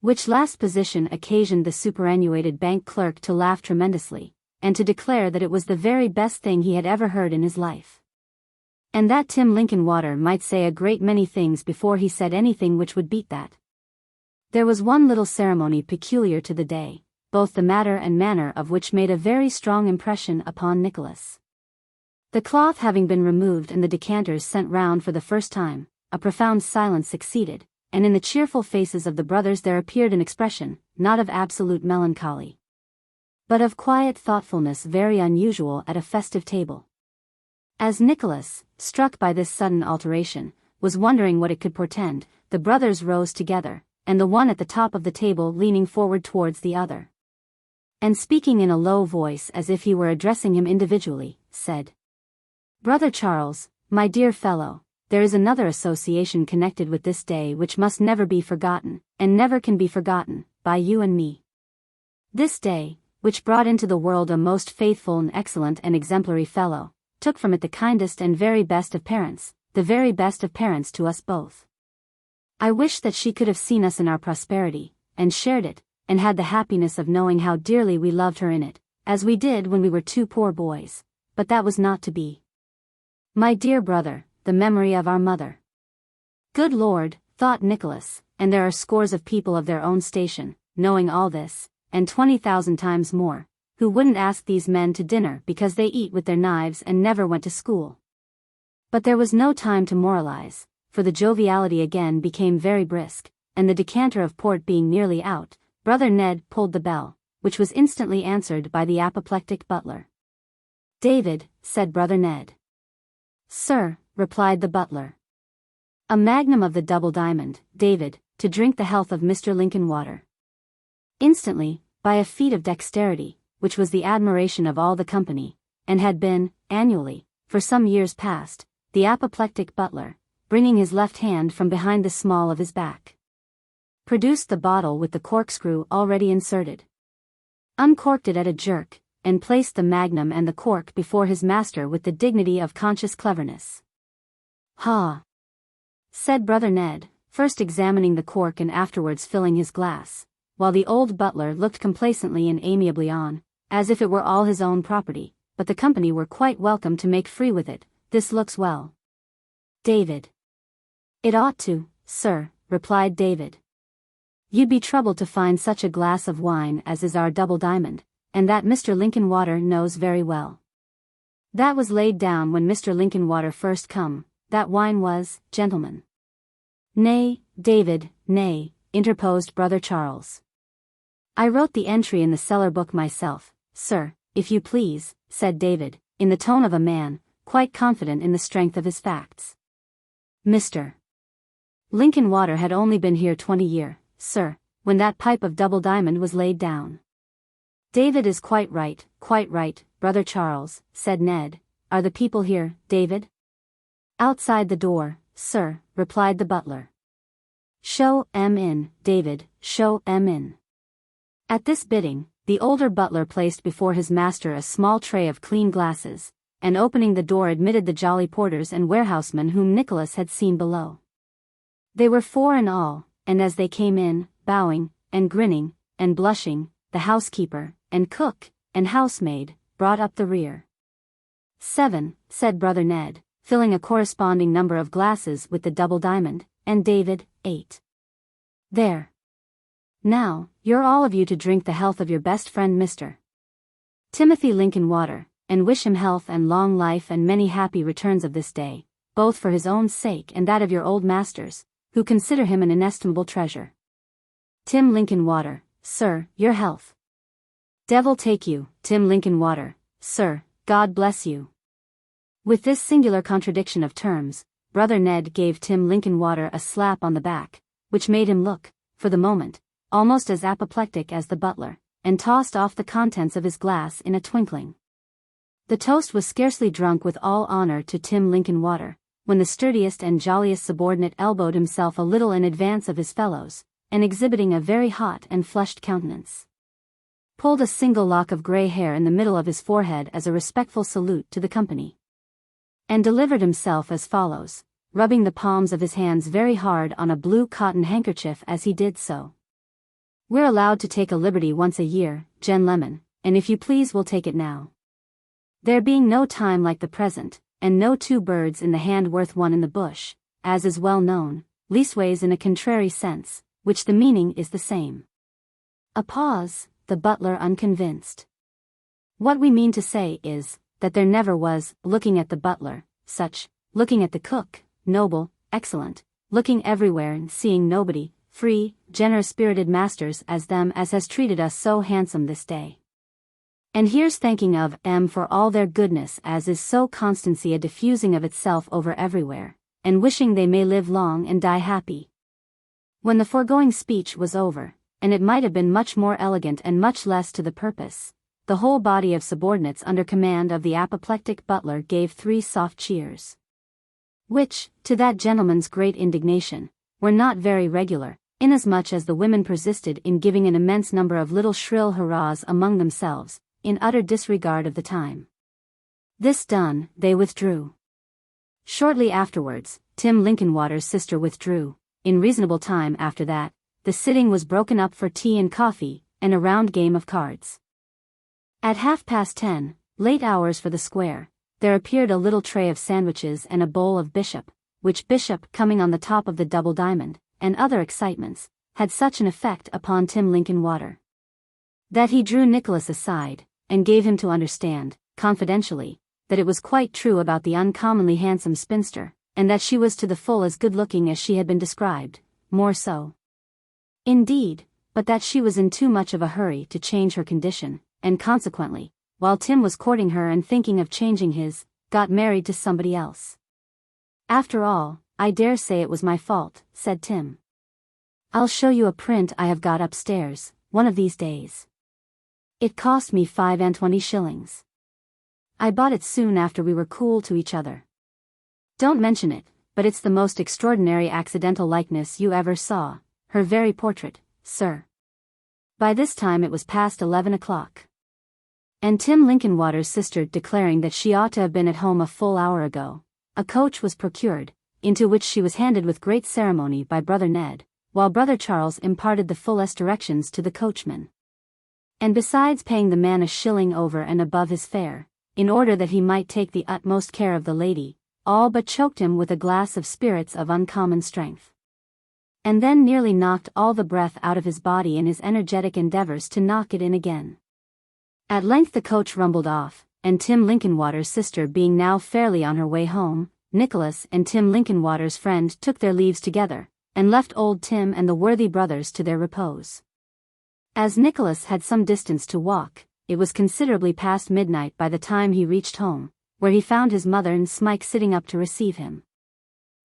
Which last position occasioned the superannuated bank clerk to laugh tremendously, and to declare that it was the very best thing he had ever heard in his life. And that Tim Linkinwater might say a great many things before he said anything which would beat that. There was one little ceremony peculiar to the day, both the matter and manner of which made a very strong impression upon Nicholas. The cloth having been removed and the decanters sent round for the first time, a profound silence succeeded, and in the cheerful faces of the brothers there appeared an expression, not of absolute melancholy, but of quiet thoughtfulness very unusual at a festive table. As Nicholas, struck by this sudden alteration, was wondering what it could portend, the brothers rose together, and the one at the top of the table leaning forward towards the other, and speaking in a low voice as if he were addressing him individually, said, "Brother Charles, my dear fellow, there is another association connected with this day which must never be forgotten, and never can be forgotten, by you and me. This day, which brought into the world a most faithful and excellent and exemplary fellow, took from it the kindest and very best of parents, the very best of parents to us both. I wish that she could have seen us in our prosperity, and shared it, and had the happiness of knowing how dearly we loved her in it, as we did when we were two poor boys, but that was not to be. My dear brother, the memory of our mother." Good Lord, thought Nicholas, and there are scores of people of their own station, knowing all this, and 20,000 times more, who wouldn't ask these men to dinner because they eat with their knives and never went to school. But there was no time to moralize, for the joviality again became very brisk, and the decanter of port being nearly out, Brother Ned pulled the bell, which was instantly answered by the apoplectic butler. "David," said Brother Ned. "Sir," replied the butler. "A magnum of the double diamond, David, to drink the health of Mr. Linkinwater." Instantly, by a feat of dexterity, which was the admiration of all the company, and had been, annually, for some years past, the apoplectic butler, bringing his left hand from behind the small of his back, produced the bottle with the corkscrew already inserted, uncorked it at a jerk, and placed the magnum and the cork before his master with the dignity of conscious cleverness. "Ha!" said Brother Ned, first examining the cork and afterwards filling his glass, while the old butler looked complacently and amiably on, as if it were all his own property, but the company were quite welcome to make free with it. "This looks well, David." "It ought to, sir," replied David. "You'd be troubled to find such a glass of wine as is our double diamond, and that Mr. Linkinwater knows very well. That was laid down when Mr. Linkinwater first come, that wine was, gentlemen." "Nay, David, nay," interposed Brother Charles. "I wrote the entry in the cellar book myself, sir, if you please," said David, in the tone of a man, quite confident in the strength of his facts. "Mr. Linkinwater had only been here 20 year, sir, when that pipe of double diamond was laid down." "David is quite right, Brother Charles," said Ned. "Are the people here, David?" "Outside the door, sir," replied the butler. "Show 'em in, David, show 'em in." At this bidding, the older butler placed before his master a small tray of clean glasses, and opening the door admitted the jolly porters and warehousemen whom Nicholas had seen below. They were 4 in all, and as they came in, bowing, and grinning, and blushing, the housekeeper, and cook, and housemaid, brought up the rear. 7, said Brother Ned, filling a corresponding number of glasses with the double diamond, and David, 8. "There. Now, you're all of you to drink the health of your best friend Mr. Timothy Linkinwater, and wish him health and long life and many happy returns of this day, both for his own sake and that of your old masters, who consider him an inestimable treasure. Tim Linkinwater, sir, your health." "Devil take you, Tim Linkinwater, sir, God bless you." With this singular contradiction of terms, Brother Ned gave Tim Linkinwater a slap on the back, which made him look, for the moment, almost as apoplectic as the butler, and tossed off the contents of his glass in a twinkling. The toast was scarcely drunk with all honor to Tim Linkinwater, when the sturdiest and jolliest subordinate elbowed himself a little in advance of his fellows, and exhibiting a very hot and flushed countenance, pulled a single lock of grey hair in the middle of his forehead as a respectful salute to the company, and delivered himself as follows, rubbing the palms of his hands very hard on a blue cotton handkerchief as he did so. "We're allowed to take a liberty once a year, Jen Lemon, and if you please we'll take it now. There being no time like the present, and no two birds in the hand worth one in the bush, as is well known, leastways in a contrary sense, which the meaning is the same. A pause, the butler unconvinced. What we mean to say is, that there never was, looking at the butler, such, looking at the cook, noble, excellent, looking everywhere and seeing nobody, free, generous-spirited masters as them as has treated us so handsome this day. And here's thanking of 'em for all their goodness as is so constancy a diffusing of itself over everywhere, and wishing they may live long and die happy. When the foregoing speech was over, and it might have been much more elegant and much less to the purpose, the whole body of subordinates under command of the apoplectic butler gave 3 soft cheers, which, to that gentleman's great indignation, were not very regular, inasmuch as the women persisted in giving an immense number of little shrill hurrahs among themselves, in utter disregard of the time. This done, they withdrew. Shortly afterwards, Tim Linkinwater's sister withdrew. In reasonable time after that, the sitting was broken up for tea and coffee, and a round game of cards. At 10:30, late hours for the square, there appeared a little tray of sandwiches and a bowl of Bishop, which Bishop, coming on the top of the double diamond, and other excitements, had such an effect upon Tim Linkinwater, that he drew Nicholas aside, and gave him to understand, confidentially, that it was quite true about the uncommonly handsome spinster, and that she was to the full as good-looking as she had been described, more so, indeed, but that she was in too much of a hurry to change her condition, and consequently, while Tim was courting her and thinking of changing his, got married to somebody else. After all, I dare say it was my fault, said Tim. I'll show you a print I have got upstairs, one of these days. It cost me 25 shillings. I bought it soon after we were cool to each other. Don't mention it, but it's the most extraordinary accidental likeness you ever saw, her very portrait, sir. By this time it was past 11 o'clock. And Tim Linkinwater's sister declaring that she ought to have been at home a full hour ago, a coach was procured, into which she was handed with great ceremony by Brother Ned, while Brother Charles imparted the fullest directions to the coachman. And besides paying the man a shilling over and above his fare, in order that he might take the utmost care of the lady, all but choked him with a glass of spirits of uncommon strength, and then nearly knocked all the breath out of his body in his energetic endeavors to knock it in again. At length the coach rumbled off, and Tim Linkinwater's sister being now fairly on her way home, Nicholas and Tim Linkinwater's friend took their leaves together, and left old Tim and the worthy brothers to their repose. As Nicholas had some distance to walk, it was considerably past midnight by the time he reached home, where he found his mother and Smike sitting up to receive him.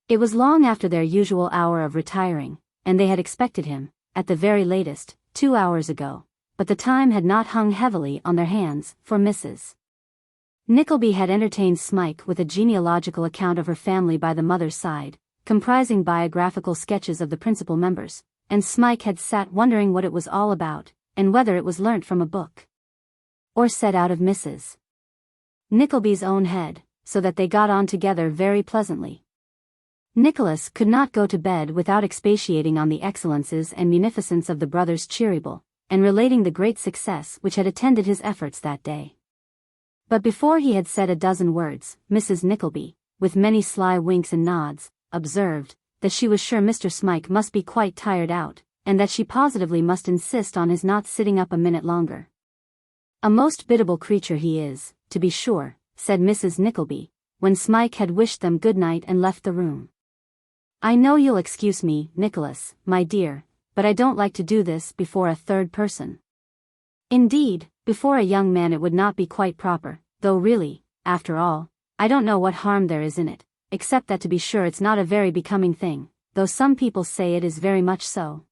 It was long after their usual hour of retiring, and they had expected him, at the very latest, 2 hours ago, but the time had not hung heavily on their hands, for Mrs. Nickleby had entertained Smike with a genealogical account of her family by the mother's side, comprising biographical sketches of the principal members, and Smike had sat wondering what it was all about, and whether it was learnt from a book, or said out of Mrs. Nickleby's own head, so that they got on together very pleasantly. Nicholas could not go to bed without expatiating on the excellences and munificence of the brothers Cheeryble, and relating the great success which had attended his efforts that day. But before he had said a dozen words, Mrs. Nickleby, with many sly winks and nods, observed, that she was sure Mr. Smike must be quite tired out, and that she positively must insist on his not sitting up a minute longer. A most biddable creature he is, to be sure, said Mrs. Nickleby, when Smike had wished them good night and left the room. I know you'll excuse me, Nicholas, my dear, but I don't like to do this before a third person. Indeed, before a young man it would not be quite proper, though really, after all, I don't know what harm there is in it, except that to be sure it's not a very becoming thing, though some people say it is very much so.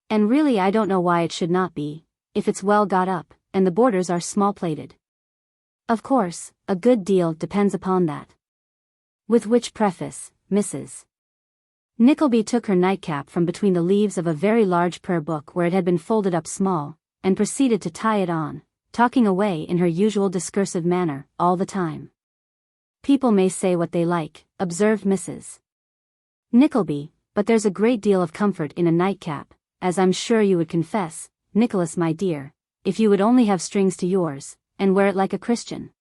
And really I don't know why it should not be, if it's well got up, and the borders are small-plated. Of course, a good deal depends upon that. With which preface, Mrs. Nickleby took her nightcap from between the leaves of a very large prayer book where it had been folded up small, and proceeded to tie it on, talking away in her usual discursive manner, all the time. People may say what they like, observed Mrs. Nickleby, but there's a great deal of comfort in a nightcap, as I'm sure you would confess, Nicholas my dear, if you would only have strings to yours, and wear it like a Christian.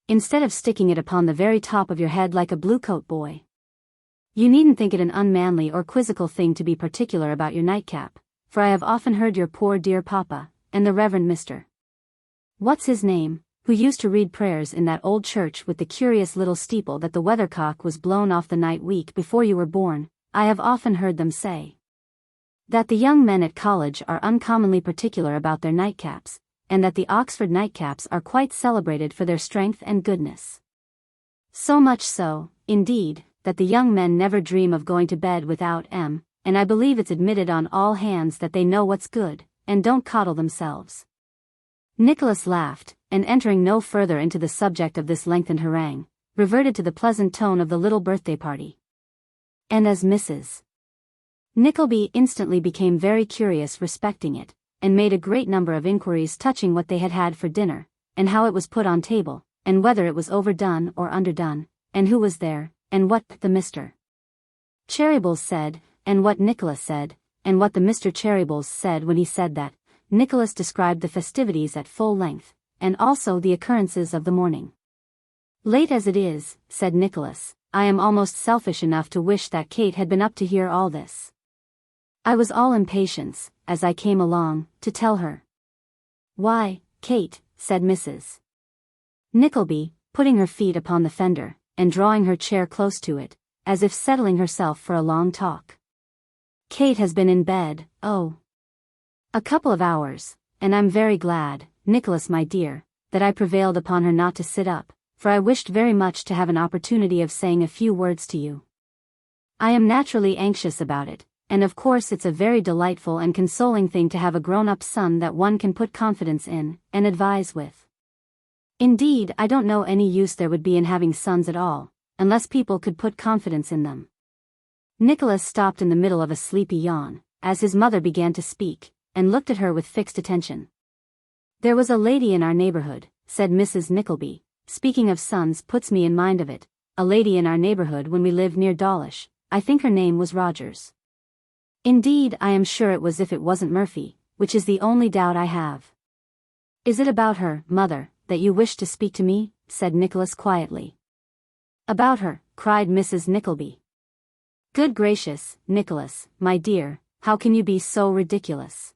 instead of sticking it upon the very top of your head like a bluecoat boy. You needn't think it an unmanly or quizzical thing to be particular about your nightcap, for I have often heard your poor dear papa, and the Reverend Mr. What's his name, who used to read prayers in that old church with the curious little steeple that the weathercock was blown off the night week before you were born, I have often heard them say that the young men at college are uncommonly particular about their nightcaps, and that the Oxford nightcaps are quite celebrated for their strength and goodness. So much so, indeed, that the young men never dream of going to bed without and I believe it's admitted on all hands that they know what's good, and don't coddle themselves. Nicholas laughed, and entering no further into the subject of this lengthened harangue, reverted to the pleasant tone of the little birthday party. And as Mrs. Nickleby instantly became very curious respecting it, and made a great number of inquiries touching what they had had for dinner, and how it was put on table, and whether it was overdone or underdone, and who was there, and what the Mr. Cheerybles said, and what Nicholas said, and what the Mr. Cheerybles said when he said that, Nicholas described the festivities at full length, and also the occurrences of the morning. Late as it is, said Nicholas, I am almost selfish enough to wish that Kate had been up to hear all this. I was all impatience, as I came along, to tell her. Why, Kate, said Mrs. Nickleby, putting her feet upon the fender, and drawing her chair close to it, as if settling herself for a long talk. Kate has been in bed, a couple of hours, and I'm very glad, Nicholas my dear, that I prevailed upon her not to sit up, for I wished very much to have an opportunity of saying a few words to you. I am naturally anxious about it, and of course it's a very delightful and consoling thing to have a grown-up son that one can put confidence in, and advise with. Indeed, I don't know any use there would be in having sons at all, unless people could put confidence in them. Nicholas stopped in the middle of a sleepy yawn, as his mother began to speak, and looked at her with fixed attention. There was a lady in our neighborhood, said Mrs. Nickleby, speaking of sons puts me in mind of it, a lady in our neighborhood when we lived near Dawlish, I think her name was Rogers. Indeed, I am sure it was if it wasn't Murphy, which is the only doubt I have. Is it about her, mother, that you wish to speak to me? Said Nicholas quietly. About her, cried Mrs. Nickleby. Good gracious, Nicholas, my dear, how can you be so ridiculous?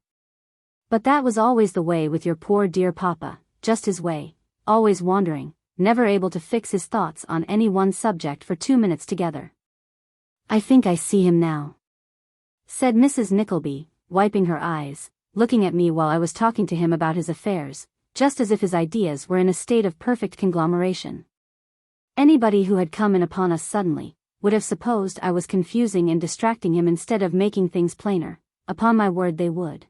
But that was always the way with your poor dear papa, just his way, always wandering, never able to fix his thoughts on any one subject for 2 minutes together. I think I see him now, said Mrs. Nickleby, wiping her eyes, looking at me while I was talking to him about his affairs, just as if his ideas were in a state of perfect conglomeration. Anybody who had come in upon us suddenly, would have supposed I was confusing and distracting him instead of making things plainer, upon my word they would.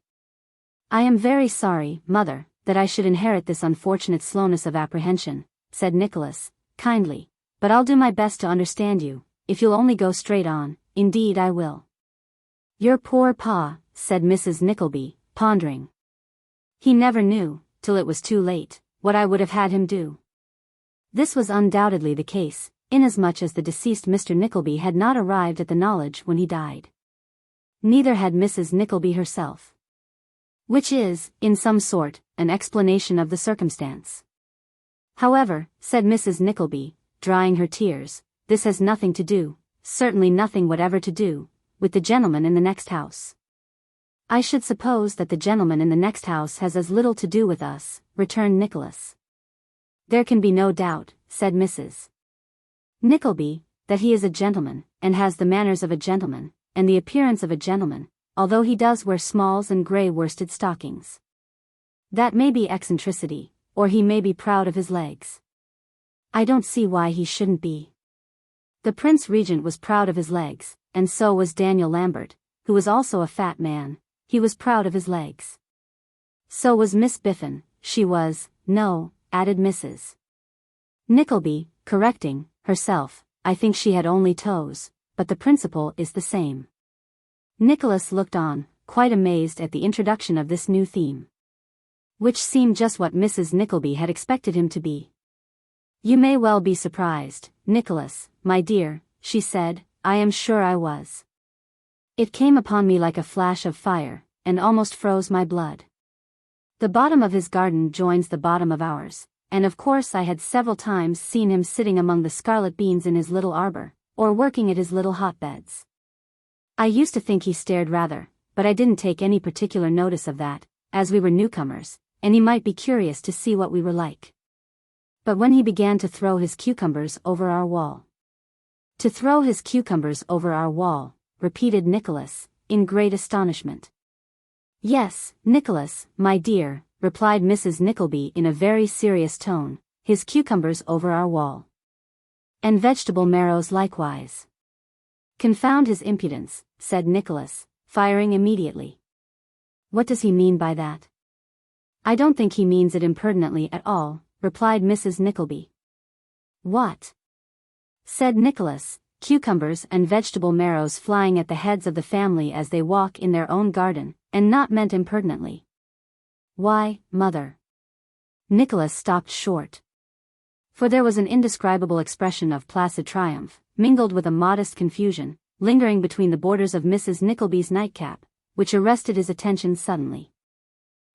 I am very sorry, mother, that I should inherit this unfortunate slowness of apprehension, said Nicholas, kindly, but I'll do my best to understand you, if you'll only go straight on, indeed I will. Your poor pa, said Mrs. Nickleby, pondering. He never knew, till it was too late, what I would have had him do. This was undoubtedly the case, inasmuch as the deceased Mr. Nickleby had not arrived at the knowledge when he died. Neither had Mrs. Nickleby herself. Which is, in some sort, an explanation of the circumstance. However, said Mrs. Nickleby, drying her tears, this has nothing to do, certainly nothing whatever to do, with the gentleman in the next house. I should suppose that the gentleman in the next house has as little to do with us, returned Nicholas. There can be no doubt, said Mrs. Nickleby, that he is a gentleman, and has the manners of a gentleman, and the appearance of a gentleman, although he does wear smalls and grey worsted stockings. That may be eccentricity, or he may be proud of his legs. I don't see why he shouldn't be. The Prince Regent was proud of his legs, and so was Daniel Lambert, who was also a fat man, he was proud of his legs. So was Miss Biffin, she was, no, added Mrs. Nickleby, correcting herself, I think she had only toes, but the principle is the same. Nicholas looked on, quite amazed at the introduction of this new theme, which seemed just what Mrs. Nickleby had expected him to be. You may well be surprised, Nicholas, my dear, she said, I am sure I was. It came upon me like a flash of fire, and almost froze my blood. The bottom of his garden joins the bottom of ours, and of course I had several times seen him sitting among the scarlet beans in his little arbor, or working at his little hotbeds. I used to think he stared rather, but I didn't take any particular notice of that, as we were newcomers, and he might be curious to see what we were like. But when he began to throw his cucumbers over our wall. To throw his cucumbers over our wall, repeated Nicholas, in great astonishment. Yes, Nicholas, my dear, replied Mrs. Nickleby in a very serious tone, his cucumbers over our wall. And vegetable marrows likewise. Confound his impudence, said Nicholas, firing immediately. What does he mean by that? I don't think he means it impertinently at all, replied Mrs. Nickleby. What? Said Nicholas, cucumbers and vegetable marrows flying at the heads of the family as they walk in their own garden, and not meant impertinently. Why, mother. Nicholas stopped short. For there was an indescribable expression of placid triumph, mingled with a modest confusion, lingering between the borders of Mrs. Nickleby's nightcap, which arrested his attention suddenly.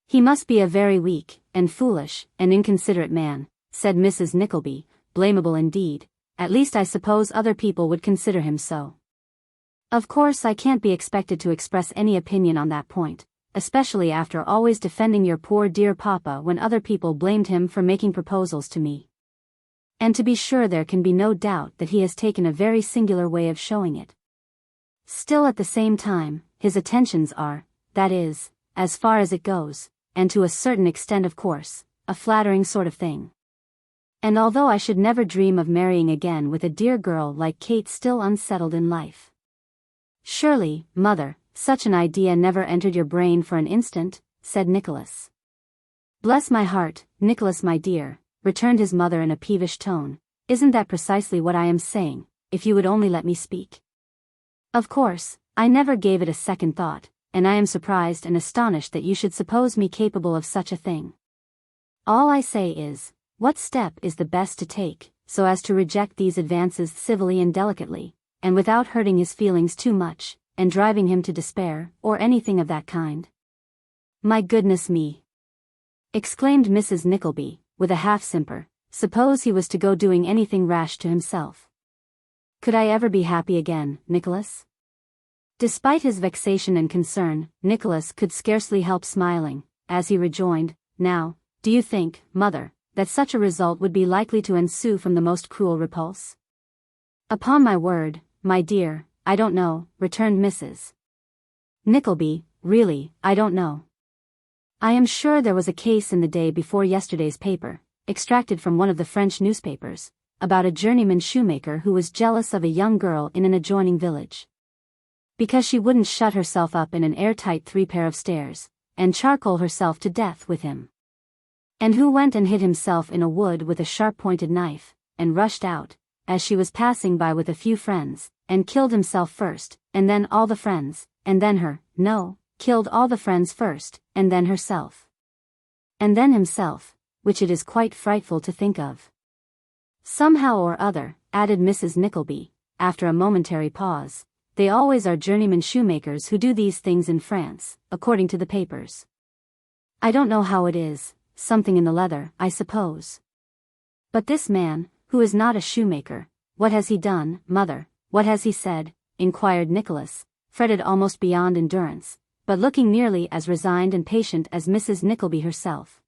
He must be a very weak, and foolish, and inconsiderate man, said Mrs. Nickleby, blamable indeed, at least I suppose other people would consider him so. Of course I can't be expected to express any opinion on that point, especially after always defending your poor dear papa when other people blamed him for making proposals to me. And to be sure there can be no doubt that he has taken a very singular way of showing it. Still at the same time, his attentions are, that is, as far as it goes, and to a certain extent of course, a flattering sort of thing. And although I should never dream of marrying again with a dear girl like Kate still unsettled in life. Surely, mother, such an idea never entered your brain for an instant, said Nicholas. Bless my heart, Nicholas my dear, returned his mother in a peevish tone, isn't that precisely what I am saying, if you would only let me speak? Of course, I never gave it a second thought, and I am surprised and astonished that you should suppose me capable of such a thing. All I say is, what step is the best to take, so as to reject these advances civilly and delicately, and without hurting his feelings too much, and driving him to despair, or anything of that kind? My goodness me! Exclaimed Mrs. Nickleby, with a half-simper, suppose he was to go doing anything rash to himself. Could I ever be happy again, Nicholas? Despite his vexation and concern, Nicholas could scarcely help smiling, as he rejoined, now, do you think, mother, that such a result would be likely to ensue from the most cruel repulse? Upon my word, my dear, I don't know, returned Mrs. Nickleby, really, I don't know. I am sure there was a case in the day before yesterday's paper, extracted from one of the French newspapers, about a journeyman shoemaker who was jealous of a young girl in an adjoining village. Because she wouldn't shut herself up in an airtight 3 pair of stairs, and charcoal herself to death with him. And who went and hid himself in a wood with a sharp-pointed knife, and rushed out, as she was passing by with a few friends, and killed himself first, and then all the friends, and then her, no, killed all the friends first, and then herself. And then himself, which it is quite frightful to think of. Somehow or other, added Mrs. Nickleby, after a momentary pause, they always are journeyman shoemakers who do these things in France, according to the papers. I don't know how it is, something in the leather, I suppose. But this man, who is not a shoemaker, what has he done, mother, what has he said, inquired Nicholas, fretted almost beyond endurance, but looking nearly as resigned and patient as Mrs. Nickleby herself.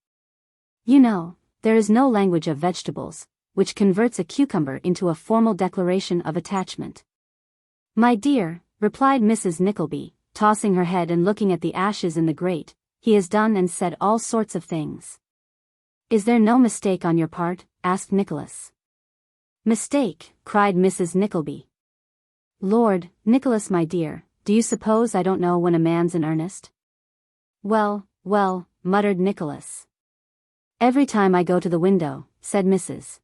You know, there is no language of vegetables, which converts a cucumber into a formal declaration of attachment. My dear, replied Mrs. Nickleby, tossing her head and looking at the ashes in the grate, he has done and said all sorts of things. Is there no mistake on your part? Asked Nicholas. Mistake, cried Mrs. Nickleby. Lord, Nicholas my dear, do you suppose I don't know when a man's in earnest? Well, well, muttered Nicholas. Every time I go to the window, said Mrs.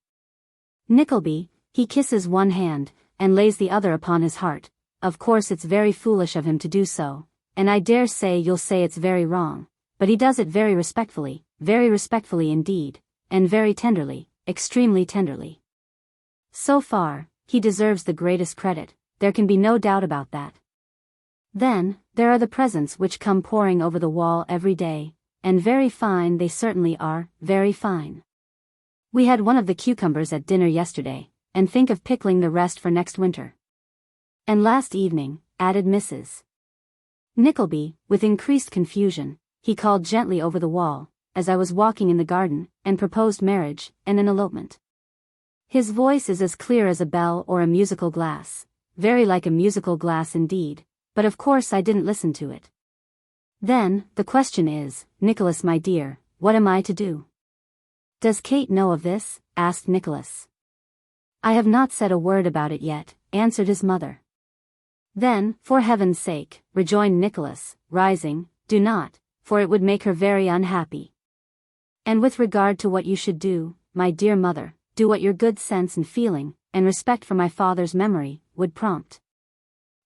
Nickleby, he kisses one hand, and lays the other upon his heart. Of course it's very foolish of him to do so, and I dare say you'll say it's very wrong, but he does it very respectfully indeed, and very tenderly, extremely tenderly. So far, he deserves the greatest credit, there can be no doubt about that. Then, there are the presents which come pouring over the wall every day, and very fine they certainly are, very fine. We had one of the cucumbers at dinner yesterday, and think of pickling the rest for next winter. And last evening, added Mrs. Nickleby, with increased confusion, he called gently over the wall, as I was walking in the garden, and proposed marriage, and an elopement. His voice is as clear as a bell or a musical glass, very like a musical glass indeed, but of course I didn't listen to it. Then, the question is, Nicholas my dear, what am I to do? Does Kate know of this? Asked Nicholas. I have not said a word about it yet, answered his mother. Then, for heaven's sake, rejoined Nicholas, rising, do not, for it would make her very unhappy. And with regard to what you should do, my dear mother, do what your good sense and feeling, and respect for my father's memory, would prompt.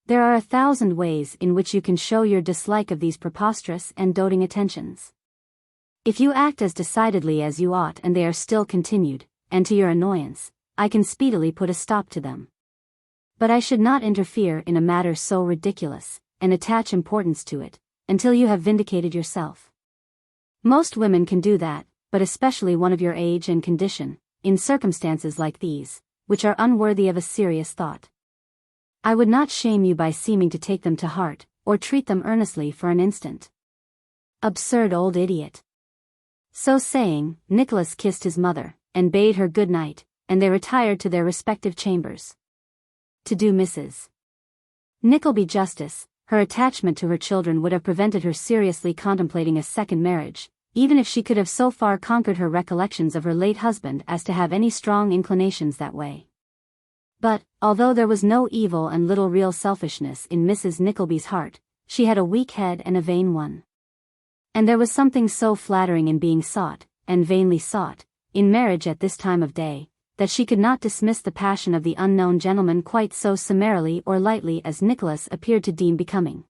There are 1,000 ways in which you can show your dislike of these preposterous and doting attentions. If you act as decidedly as you ought and they are still continued, and to your annoyance, I can speedily put a stop to them. But I should not interfere in a matter so ridiculous, and attach importance to it, until you have vindicated yourself. Most women can do that, but especially one of your age and condition, in circumstances like these, which are unworthy of a serious thought. I would not shame you by seeming to take them to heart, or treat them earnestly for an instant. Absurd old idiot. So saying, Nicholas kissed his mother, and bade her good night, and they retired to their respective chambers. To do Mrs. Nickleby justice, her attachment to her children would have prevented her seriously contemplating a second marriage, even if she could have so far conquered her recollections of her late husband as to have any strong inclinations that way. But, although there was no evil and little real selfishness in Mrs. Nickleby's heart, she had a weak head and a vain one. And there was something so flattering in being sought, and vainly sought, in marriage at this time of day, that she could not dismiss the passion of the unknown gentleman quite so summarily or lightly as Nicholas appeared to deem becoming.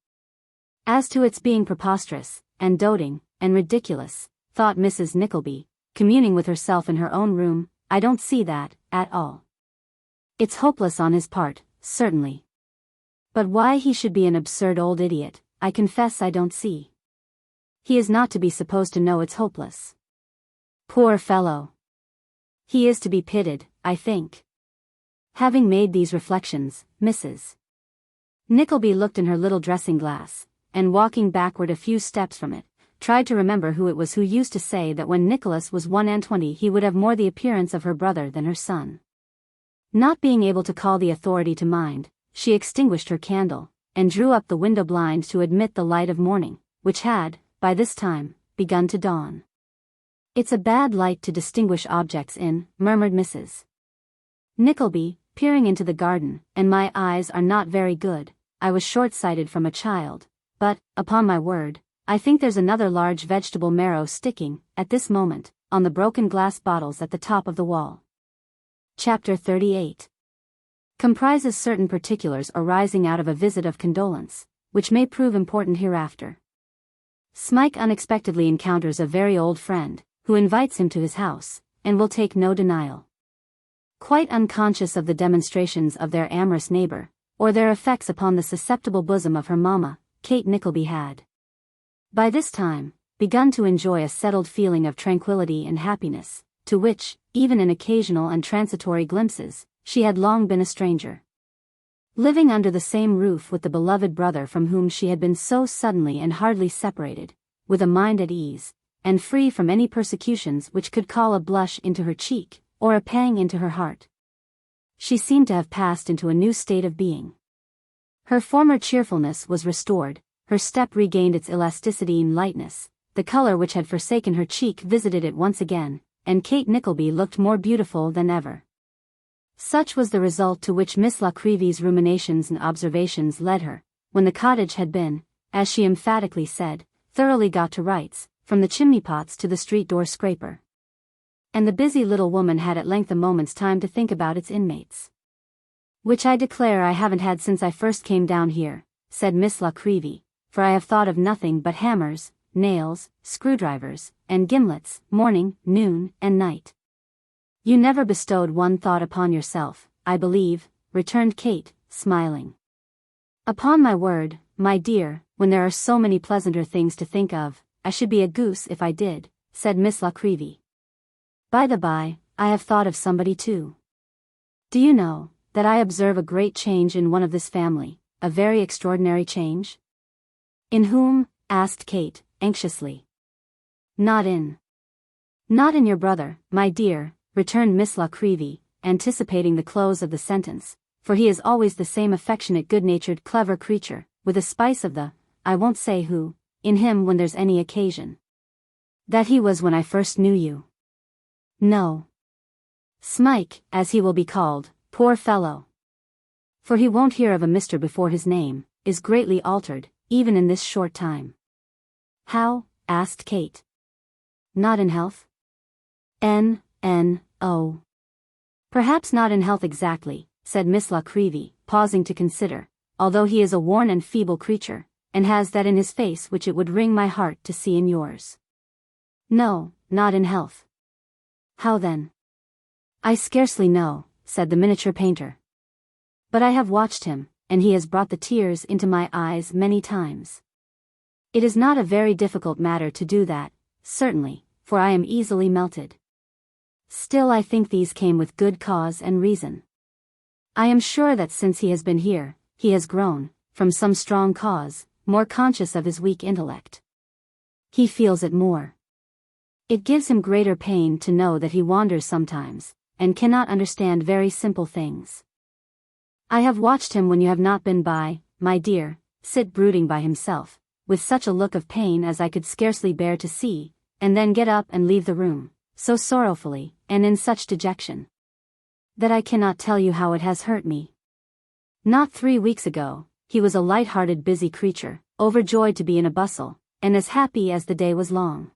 As to its being preposterous, and doting, and ridiculous, thought Mrs. Nickleby, communing with herself in her own room, I don't see that, at all. It's hopeless on his part, certainly. But why he should be an absurd old idiot, I confess I don't see. He is not to be supposed to know it's hopeless. Poor fellow! He is to be pitied, I think. Having made these reflections, Mrs. Nickleby looked in her little dressing-glass, and walking backward a few steps from it, tried to remember who it was who used to say that when Nicholas was 21 he would have more the appearance of her brother than her son. Not being able to call the authority to mind, she extinguished her candle, and drew up the window blind to admit the light of morning, which had, by this time, begun to dawn. It's a bad light to distinguish objects in, murmured Mrs. Nickleby, peering into the garden, and my eyes are not very good, I was short-sighted from a child, but, upon my word, I think there's another large vegetable marrow sticking, at this moment, on the broken glass bottles at the top of the wall. Chapter 38 comprises certain particulars arising out of a visit of condolence, which may prove important hereafter. Smike unexpectedly encounters a very old friend, who invites him to his house, and will take no denial. Quite unconscious of the demonstrations of their amorous neighbor, or their effects upon the susceptible bosom of her mamma, Kate Nickleby had, by this time, begun to enjoy a settled feeling of tranquility and happiness, to which, even in occasional and transitory glimpses, she had long been a stranger. Living under the same roof with the beloved brother from whom she had been so suddenly and hardly separated, with a mind at ease, and free from any persecutions which could call a blush into her cheek, or a pang into her heart. She seemed to have passed into a new state of being. Her former cheerfulness was restored, her step regained its elasticity and lightness, the color which had forsaken her cheek visited it once again, and Kate Nickleby looked more beautiful than ever. Such was the result to which Miss La Creevy's ruminations and observations led her, when the cottage had been, as she emphatically said, thoroughly got to rights, from the chimney-pots to the street-door scraper. And the busy little woman had at length a moment's time to think about its inmates. Which I declare I haven't had since I first came down here, said Miss La Creevy, for I have thought of nothing but hammers, nails, screwdrivers, and gimlets, morning, noon, and night. You never bestowed one thought upon yourself, I believe, returned Kate, smiling. Upon my word, my dear, when there are so many pleasanter things to think of, I should be a goose if I did, said Miss La Creevy. By the by, I have thought of somebody too. Do you know that I observe a great change in one of this family, a very extraordinary change?" "In whom?" asked Kate, anxiously. Not in your brother, my dear," returned Miss La Creevy, anticipating the close of the sentence, "for he is always the same affectionate good-natured clever creature, with a spice of the, I won't say who, in him when there's any occasion. That he was when I first knew you. No. Smike, as he will be called, poor fellow. For he won't hear of a Mr. before his name, is greatly altered, even in this short time." "How?" asked Kate. "Not in health?" "Oh. Perhaps not in health exactly," said Miss La Creevy, pausing to consider, "although he is a worn and feeble creature, and has that in his face which it would wring my heart to see in yours." "No, not in health." "How then?" "I scarcely know," said the miniature painter. "But I have watched him, and he has brought the tears into my eyes many times. It is not a very difficult matter to do that, certainly, for I am easily melted. Still I think these came with good cause and reason. I am sure that since he has been here, he has grown, from some strong cause, more conscious of his weak intellect. He feels it more. It gives him greater pain to know that he wanders sometimes, and cannot understand very simple things. I have watched him when you have not been by, my dear, sit brooding by himself, with such a look of pain as I could scarcely bear to see, and then get up and leave the room, so sorrowfully, and in such dejection, that I cannot tell you how it has hurt me. Not 3 weeks ago, he was a light-hearted busy creature, overjoyed to be in a bustle, and as happy as the day was long.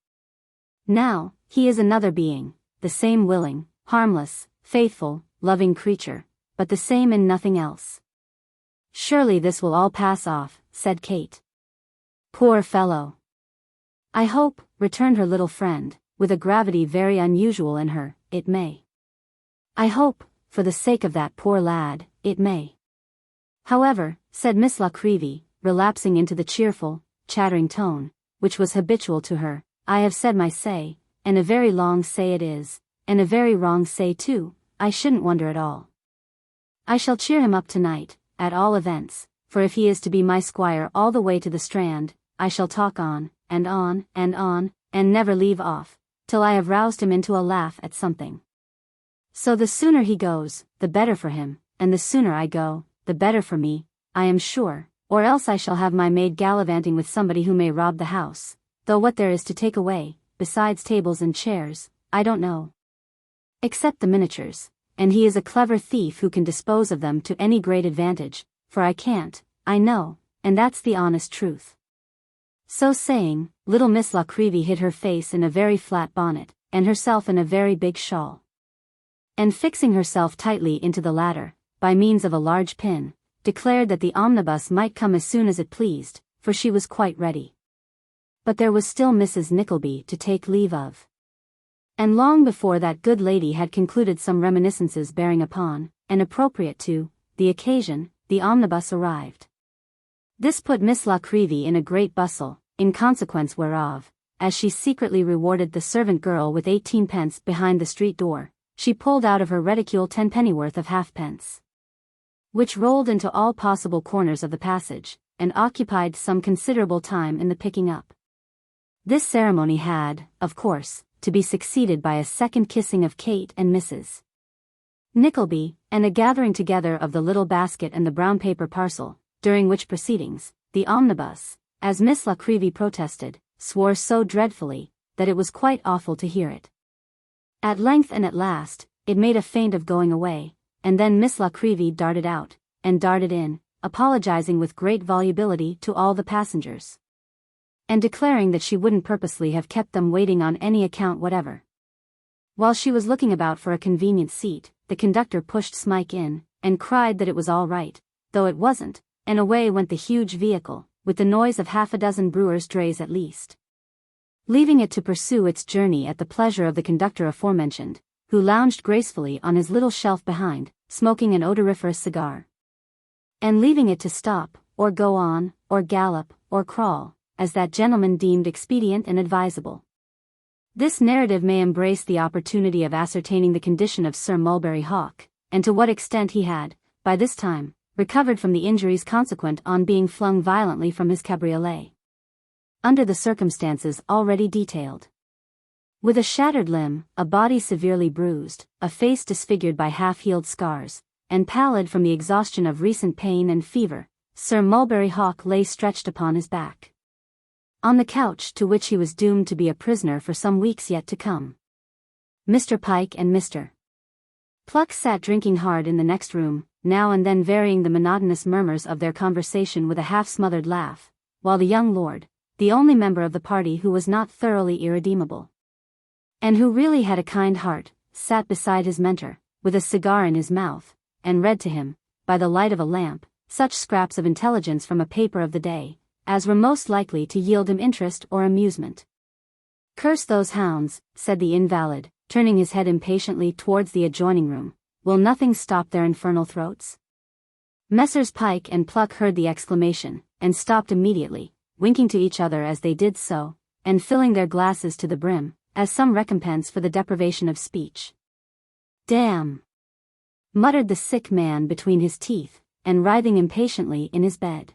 Now, he is another being, the same willing, harmless, faithful, loving creature, but the same in nothing else." "Surely this will all pass off," said Kate. "Poor fellow!" "I hope," returned her little friend, with a gravity very unusual in her, "it may. I hope, for the sake of that poor lad, it may." "However," said Miss La Creevy, relapsing into the cheerful, chattering tone, which was habitual to her, "I have said my say, and a very long say it is, and a very wrong say too, I shouldn't wonder at all. I shall cheer him up tonight, at all events, for if he is to be my squire all the way to the Strand, I shall talk on, and on, and on, and never leave off, till I have roused him into a laugh at something. So the sooner he goes, the better for him, and the sooner I go, the better for me, I am sure, or else I shall have my maid gallivanting with somebody who may rob the house, though what there is to take away, besides tables and chairs, I don't know. Except the miniatures, and he is a clever thief who can dispose of them to any great advantage, for I can't, I know, and that's the honest truth." So saying, little Miss La Creevy hid her face in a very flat bonnet, and herself in a very big shawl. And fixing herself tightly into the latter, by means of a large pin, declared that the omnibus might come as soon as it pleased, for she was quite ready. But there was still Mrs. Nickleby to take leave of. And long before that good lady had concluded some reminiscences bearing upon, and appropriate to, the occasion, the omnibus arrived. This put Miss La Creevy in a great bustle, in consequence whereof, as she secretly rewarded the servant girl with 18 pence behind the street door, she pulled out of her reticule 10 pennyworth of halfpence, which rolled into all possible corners of the passage, and occupied some considerable time in the picking up. This ceremony had, of course, to be succeeded by a second kissing of Kate and Mrs. Nickleby, and a gathering together of the little basket and the brown paper parcel, during which proceedings, the omnibus, as Miss La Creevy protested, swore so dreadfully, that it was quite awful to hear it. At length and at last, it made a feint of going away, and then Miss La Creevy darted out, and darted in, apologizing with great volubility to all the passengers, and declaring that she wouldn't purposely have kept them waiting on any account whatever. While she was looking about for a convenient seat, the conductor pushed Smike in, and cried that it was all right, though it wasn't, and away went the huge vehicle, with the noise of 6 brewers' drays at least, leaving it to pursue its journey at the pleasure of the conductor aforementioned, who lounged gracefully on his little shelf behind, smoking an odoriferous cigar, and leaving it to stop, or go on, or gallop, or crawl, as that gentleman deemed expedient and advisable. This narrative may embrace the opportunity of ascertaining the condition of Sir Mulberry Hawk, and to what extent he had, by this time, recovered from the injuries consequent on being flung violently from his cabriolet. Under the circumstances already detailed. With a shattered limb, a body severely bruised, a face disfigured by half-healed scars, and pallid from the exhaustion of recent pain and fever, Sir Mulberry Hawk lay stretched upon his back. On the couch to which he was doomed to be a prisoner for some weeks yet to come. Mr. Pike and Mr. Pluck sat drinking hard in the next room, now and then varying the monotonous murmurs of their conversation with a half-smothered laugh, while the young lord, the only member of the party who was not thoroughly irredeemable, and who really had a kind heart, sat beside his mentor, with a cigar in his mouth, and read to him, by the light of a lamp, such scraps of intelligence from a paper of the day, as were most likely to yield him interest or amusement. "Curse those hounds," said the invalid, turning his head impatiently towards the adjoining room. "Will nothing stop their infernal throats?" Messrs. Pike and Pluck heard the exclamation, and stopped immediately, winking to each other as they did so, and filling their glasses to the brim, as some recompense for the deprivation of speech. "Damn!" muttered the sick man between his teeth, and writhing impatiently in his bed.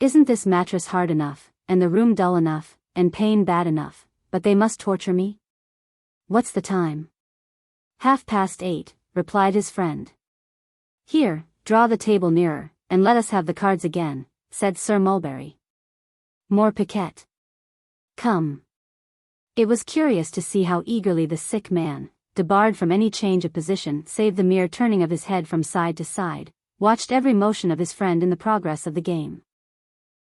"Isn't this mattress hard enough, and the room dull enough, and pain bad enough, but they must torture me? What's the time?" "8:30, replied his friend. "Here, draw the table nearer, and let us have the cards again," said Sir Mulberry. "More piquet. Come." It was curious to see how eagerly the sick man, debarred from any change of position save the mere turning of his head from side to side, watched every motion of his friend in the progress of the game.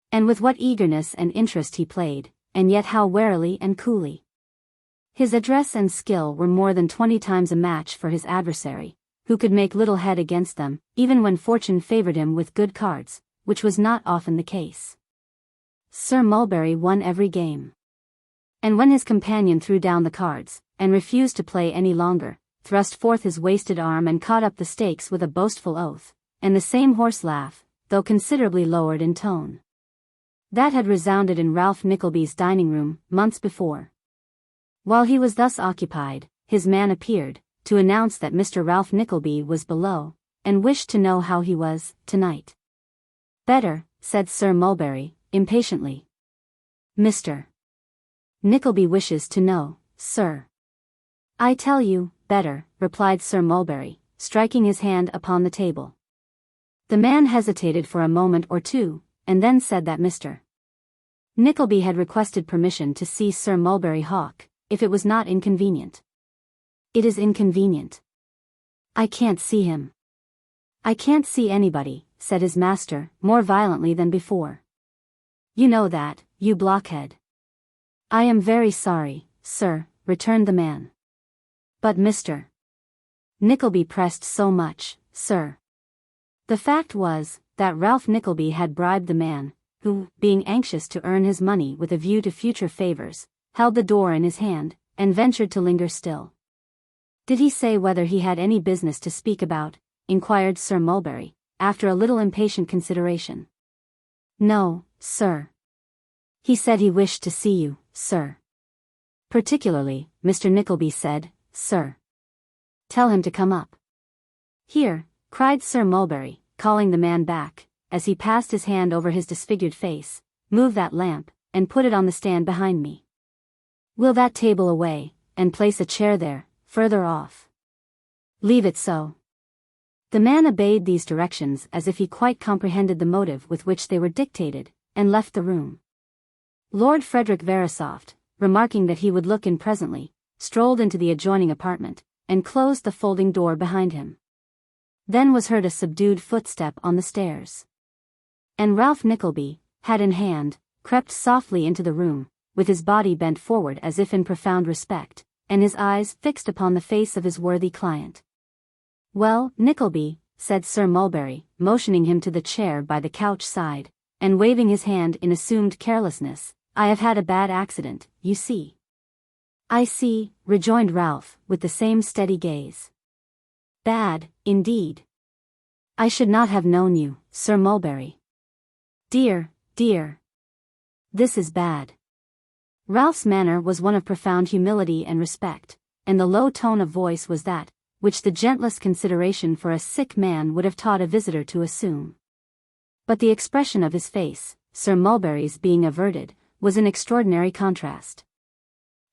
And with what eagerness and interest he played, and yet how warily and coolly. His address and skill were more than 20 times a match for his adversary, who could make little head against them, even when fortune favored him with good cards, which was not often the case. Sir Mulberry won every game. And when his companion threw down the cards, and refused to play any longer, thrust forth his wasted arm and caught up the stakes with a boastful oath, and the same hoarse laugh, though considerably lowered in tone, that had resounded in Ralph Nickleby's dining room months before. While he was thus occupied, his man appeared, to announce that Mr. Ralph Nickleby was below, and wished to know how he was, tonight. "Better," said Sir Mulberry, impatiently. "Mr. Nickleby wishes to know, sir." "I tell you, better," replied Sir Mulberry, striking his hand upon the table. The man hesitated for a moment or two, and then said that Mr. Nickleby had requested permission to see Sir Mulberry Hawk, if it was not inconvenient. "It is inconvenient. I can't see him." "I can't see anybody," said his master, more violently than before. "You know that, you blockhead." "I am very sorry, sir," returned the man. "But Mr. Nickleby pressed so much, sir." The fact was, that Ralph Nickleby had bribed the man, who, being anxious to earn his money with a view to future favors, held the door in his hand, and ventured to linger still. "Did he say whether he had any business to speak about?" inquired Sir Mulberry, after a little impatient consideration. "No, sir. He said he wished to see you, sir." "Particularly," Mr. Nickleby said, "sir. Tell him to come up." "Here," cried Sir Mulberry, calling the man back, as he passed his hand over his disfigured face, "move that lamp, and put it on the stand behind me. Wheel that table away, and place a chair there, further off. Leave it so." The man obeyed these directions as if he quite comprehended the motive with which they were dictated, and left the room. Lord Frederick Verisopht, remarking that he would look in presently, strolled into the adjoining apartment, and closed the folding door behind him. Then was heard a subdued footstep on the stairs. And Ralph Nickleby, hat in hand, crept softly into the room, with his body bent forward as if in profound respect, and his eyes fixed upon the face of his worthy client. "Well, Nickleby," said Sir Mulberry, motioning him to the chair by the couch side, and waving his hand in assumed carelessness, "I have had a bad accident, you see." "I see," rejoined Ralph, with the same steady gaze. "Bad, indeed. I should not have known you, Sir Mulberry. Dear, dear. This is bad." Ralph's manner was one of profound humility and respect, and the low tone of voice was that which the gentlest consideration for a sick man would have taught a visitor to assume. But the expression of his face, Sir Mulberry's being averted, was an extraordinary contrast.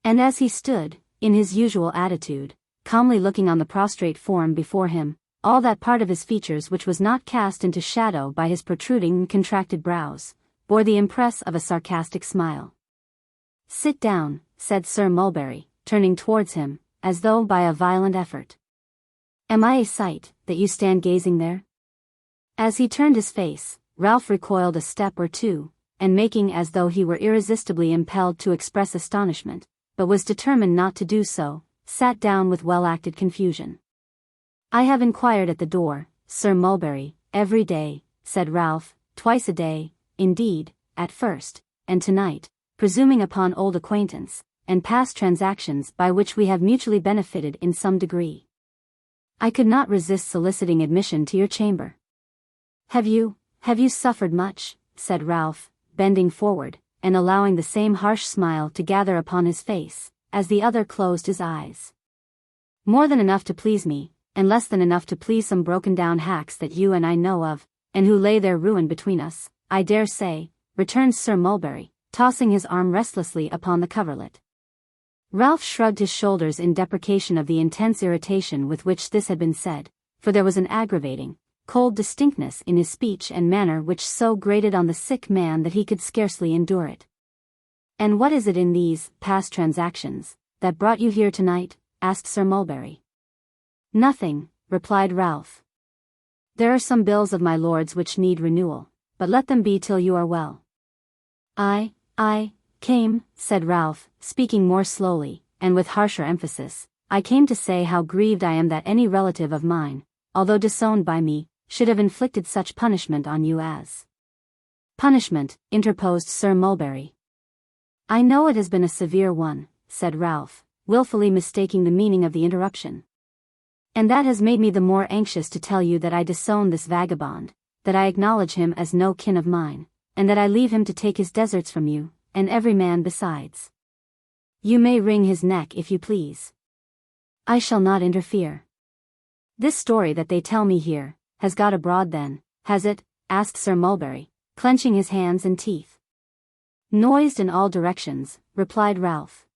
And as he stood, in his usual attitude, calmly looking on the prostrate form before him, all that part of his features which was not cast into shadow by his protruding and contracted brows, bore the impress of a sarcastic smile. "Sit down," said Sir Mulberry, turning towards him, as though by a violent effort. "Am I a sight, that you stand gazing there?" As he turned his face, Ralph recoiled a step or two, and making as though he were irresistibly impelled to express astonishment, but was determined not to do so, sat down with well-acted confusion. "I have inquired at the door, Sir Mulberry, every day," said Ralph, "twice a day, indeed, at first, and tonight, presuming upon old acquaintance, and past transactions by which we have mutually benefited in some degree. I could not resist soliciting admission to your chamber." Have you suffered much?" said Ralph, bending forward, and allowing the same harsh smile to gather upon his face, as the other closed his eyes. "More than enough to please me, and less than enough to please some broken-down hacks that you and I know of, and who lay their ruin between us, I dare say," returned Sir Mulberry, tossing his arm restlessly upon the coverlet. Ralph shrugged his shoulders in deprecation of the intense irritation with which this had been said, for there was an aggravating, cold distinctness in his speech and manner which so grated on the sick man that he could scarcely endure it. "And what is it in these past transactions that brought you here tonight?" asked Sir Mulberry. "Nothing," replied Ralph. "There are some bills of my lord's which need renewal, but let them be till you are well." I came," said Ralph, speaking more slowly, and with harsher emphasis, "I came to say how grieved I am that any relative of mine, although disowned by me, should have inflicted such punishment on you as—" "Punishment," interposed Sir Mulberry. "I know it has been a severe one," said Ralph, wilfully mistaking the meaning of the interruption. "And that has made me the more anxious to tell you that I disown this vagabond, that I acknowledge him as no kin of mine, and that I leave him to take his deserts from you, and every man besides. You may wring his neck if you please. I shall not interfere." "This story that they tell me here, has got abroad then, has it?" asked Sir Mulberry, clenching his hands and teeth. "Noised in all directions," replied Ralph.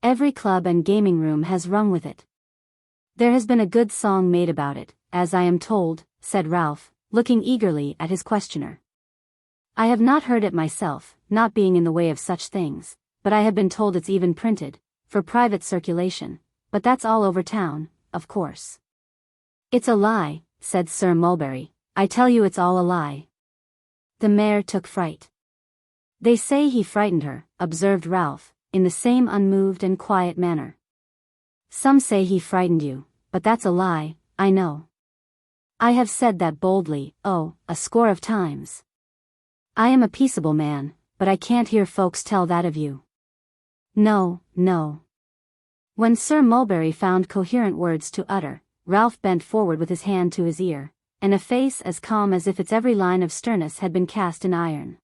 "Every club and gaming room has rung with it. There has been a good song made about it, as I am told," said Ralph, looking eagerly at his questioner. "I have not heard it myself, not being in the way of such things, but I have been told it's even printed, for private circulation, but that's all over town, of course." "It's a lie," said Sir Mulberry, "I tell you it's all a lie." The mare took fright. "They say he frightened her," observed Ralph, in the same unmoved and quiet manner. "Some say he frightened you, but that's a lie, I know. I have said that boldly, a score of times. I am a peaceable man, but I can't hear folks tell that of you." No. When Sir Mulberry found coherent words to utter, Ralph bent forward with his hand to his ear, and a face as calm as if its every line of sternness had been cast in iron.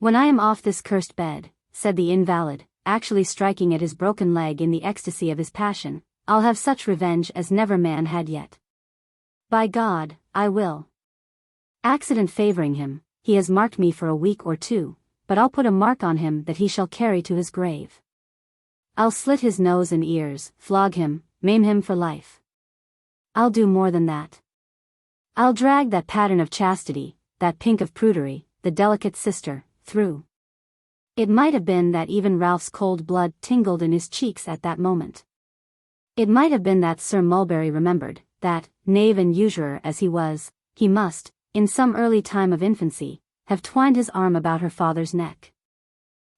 "When I am off this cursed bed," said the invalid, actually striking at his broken leg in the ecstasy of his passion, "I'll have such revenge as never man had yet. By God, I will. Accident favoring him, he has marked me for a week or two, but I'll put a mark on him that he shall carry to his grave. I'll slit his nose and ears, flog him, maim him for life. I'll do more than that. I'll drag that pattern of chastity, that pink of prudery, the delicate sister, through." It might have been that even Ralph's cold blood tingled in his cheeks at that moment. It might have been that Sir Mulberry remembered that, knave and usurer as he was, he must, in some early time of infancy, have twined his arm about her father's neck.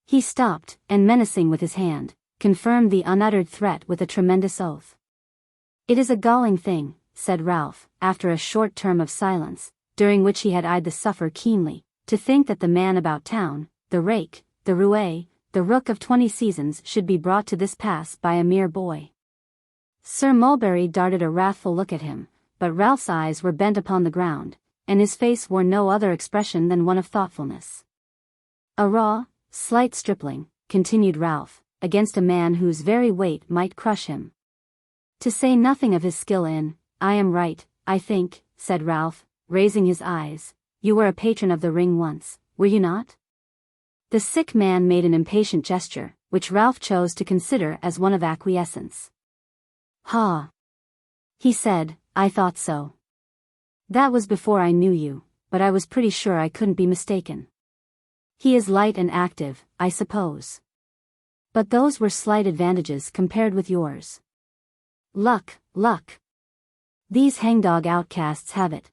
He stopped, and menacing with his hand, confirmed the unuttered threat with a tremendous oath. "It is a galling thing," said Ralph, after a short term of silence, during which he had eyed the sufferer keenly, "to think that the man about town, the rake, the roué, the rook of 20 seasons should be brought to this pass by a mere boy." Sir Mulberry darted a wrathful look at him, but Ralph's eyes were bent upon the ground, and his face wore no other expression than one of thoughtfulness. "A raw, slight stripling," continued Ralph, against a man whose very weight might crush him. To say nothing of his skill in, I am right, I think, said Ralph, raising his eyes. You were a patron of the ring once, were you not? The sick man made an impatient gesture, which Ralph chose to consider as one of acquiescence. Ha! He said, I thought so. That was before I knew you, but I was pretty sure I couldn't be mistaken. He is light and active, I suppose. But those were slight advantages compared with yours. Luck. These hangdog outcasts have it.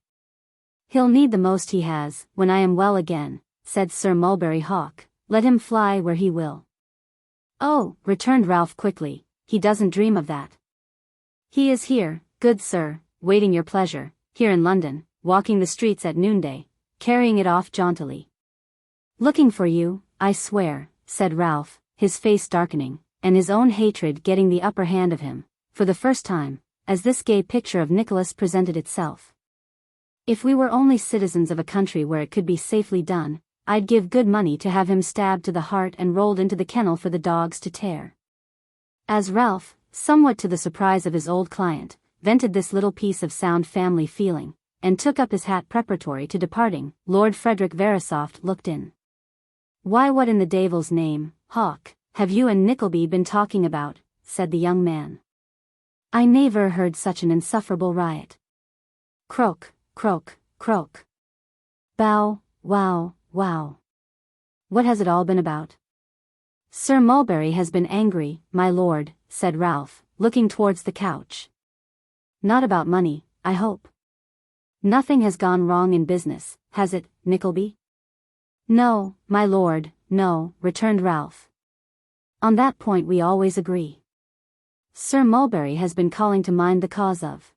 He'll need the most he has, when I am well again, said Sir Mulberry Hawk, let him fly where he will. Oh, returned Ralph quickly, he doesn't dream of that. He is here, good sir, waiting your pleasure, here in London, walking the streets at noonday, carrying it off jauntily. Looking for you, I swear, said Ralph, his face darkening, and his own hatred getting the upper hand of him, for the first time, as this gay picture of Nicholas presented itself. If we were only citizens of a country where it could be safely done, I'd give good money to have him stabbed to the heart and rolled into the kennel for the dogs to tear. As Ralph, somewhat to the surprise of his old client, vented this little piece of sound family feeling, and took up his hat preparatory to departing, Lord Frederick Verisopht looked in. Why, what in the devil's name, Hawk, have you and Nickleby been talking about? Said the young man. I never heard such an insufferable riot. Croak, croak, croak. Bow, wow, wow. What has it all been about? Sir Mulberry has been angry, my lord, said Ralph, looking towards the couch. Not about money, I hope. Nothing has gone wrong in business, has it, Nickleby? No, my lord, no, returned Ralph. On that point we always agree. Sir Mulberry has been calling to mind the cause of.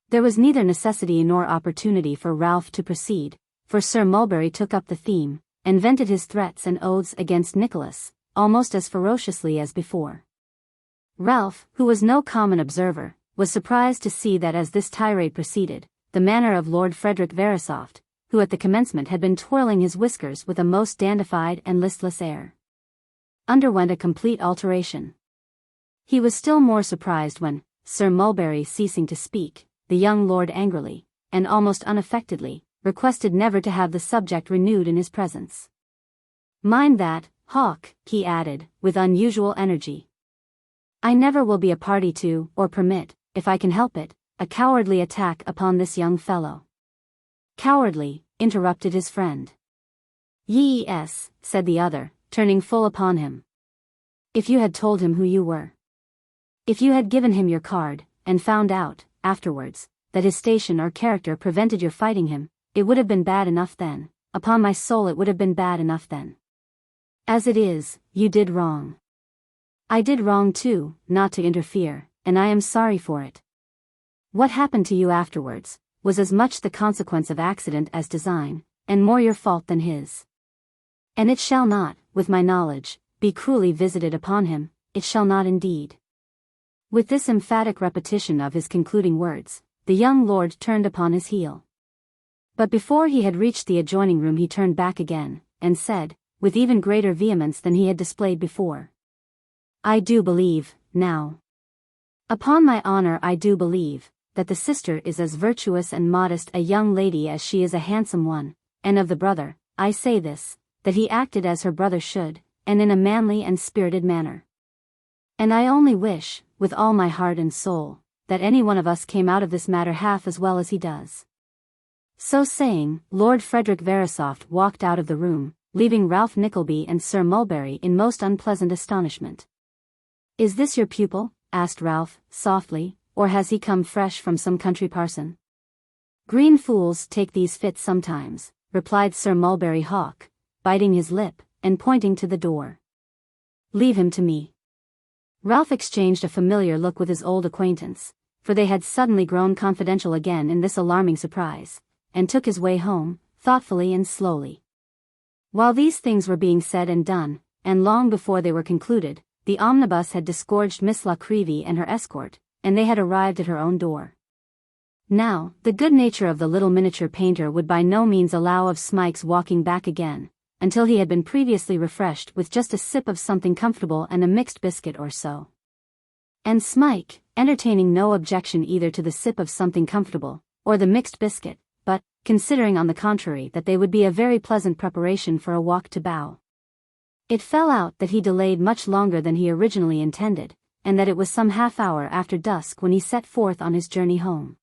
There was neither necessity nor opportunity for Ralph to proceed, for Sir Mulberry took up the theme, and vented his threats and oaths against Nicholas, almost as ferociously as before. Ralph, who was no common observer, was surprised to see that as this tirade proceeded, the manner of Lord Frederick Verisopht, who at the commencement had been twirling his whiskers with a most dandified and listless air, underwent a complete alteration. He was still more surprised when, Sir Mulberry ceasing to speak, the young lord angrily, and almost unaffectedly, requested never to have the subject renewed in his presence. Mind that, Hawk, he added, with unusual energy. I never will be a party to, or permit, if I can help it, a cowardly attack upon this young fellow. Cowardly, interrupted his friend. Yes, said the other, turning full upon him. If you had told him who you were. If you had given him your card, and found out, afterwards, that his station or character prevented your fighting him, it would have been bad enough then, upon my soul it would have been bad enough then. As it is, you did wrong. I did wrong too, not to interfere, and I am sorry for it. What happened to you afterwards, was as much the consequence of accident as design, and more your fault than his. And it shall not, with my knowledge, be cruelly visited upon him, it shall not indeed. With this emphatic repetition of his concluding words, the young lord turned upon his heel. But before he had reached the adjoining room he turned back again, and said, with even greater vehemence than he had displayed before. I do believe, now. Upon my honor I do believe, that the sister is as virtuous and modest a young lady as she is a handsome one, and of the brother, I say this, that he acted as her brother should, and in a manly and spirited manner. And I only wish, with all my heart and soul, that any one of us came out of this matter half as well as he does. So saying, Lord Frederick Verisopht walked out of the room, leaving Ralph Nickleby and Sir Mulberry in most unpleasant astonishment. Is this your pupil? Asked Ralph, softly, or has he come fresh from some country parson? Green fools take these fits sometimes, replied Sir Mulberry Hawk, biting his lip, and pointing to the door. Leave him to me. Ralph exchanged a familiar look with his old acquaintance, for they had suddenly grown confidential again in this alarming surprise, and took his way home, thoughtfully and slowly. While these things were being said and done, and long before they were concluded, the omnibus had disgorged Miss La Creevy and her escort, and they had arrived at her own door. Now, the good nature of the little miniature painter would by no means allow of Smike's walking back again, until he had been previously refreshed with just a sip of something comfortable and a mixed biscuit or so. And Smike, entertaining no objection either to the sip of something comfortable, or the mixed biscuit, but, considering on the contrary that they would be a very pleasant preparation for a walk to Bow. It fell out that he delayed much longer than he originally intended, and that it was some half-hour after dusk when he set forth on his journey home.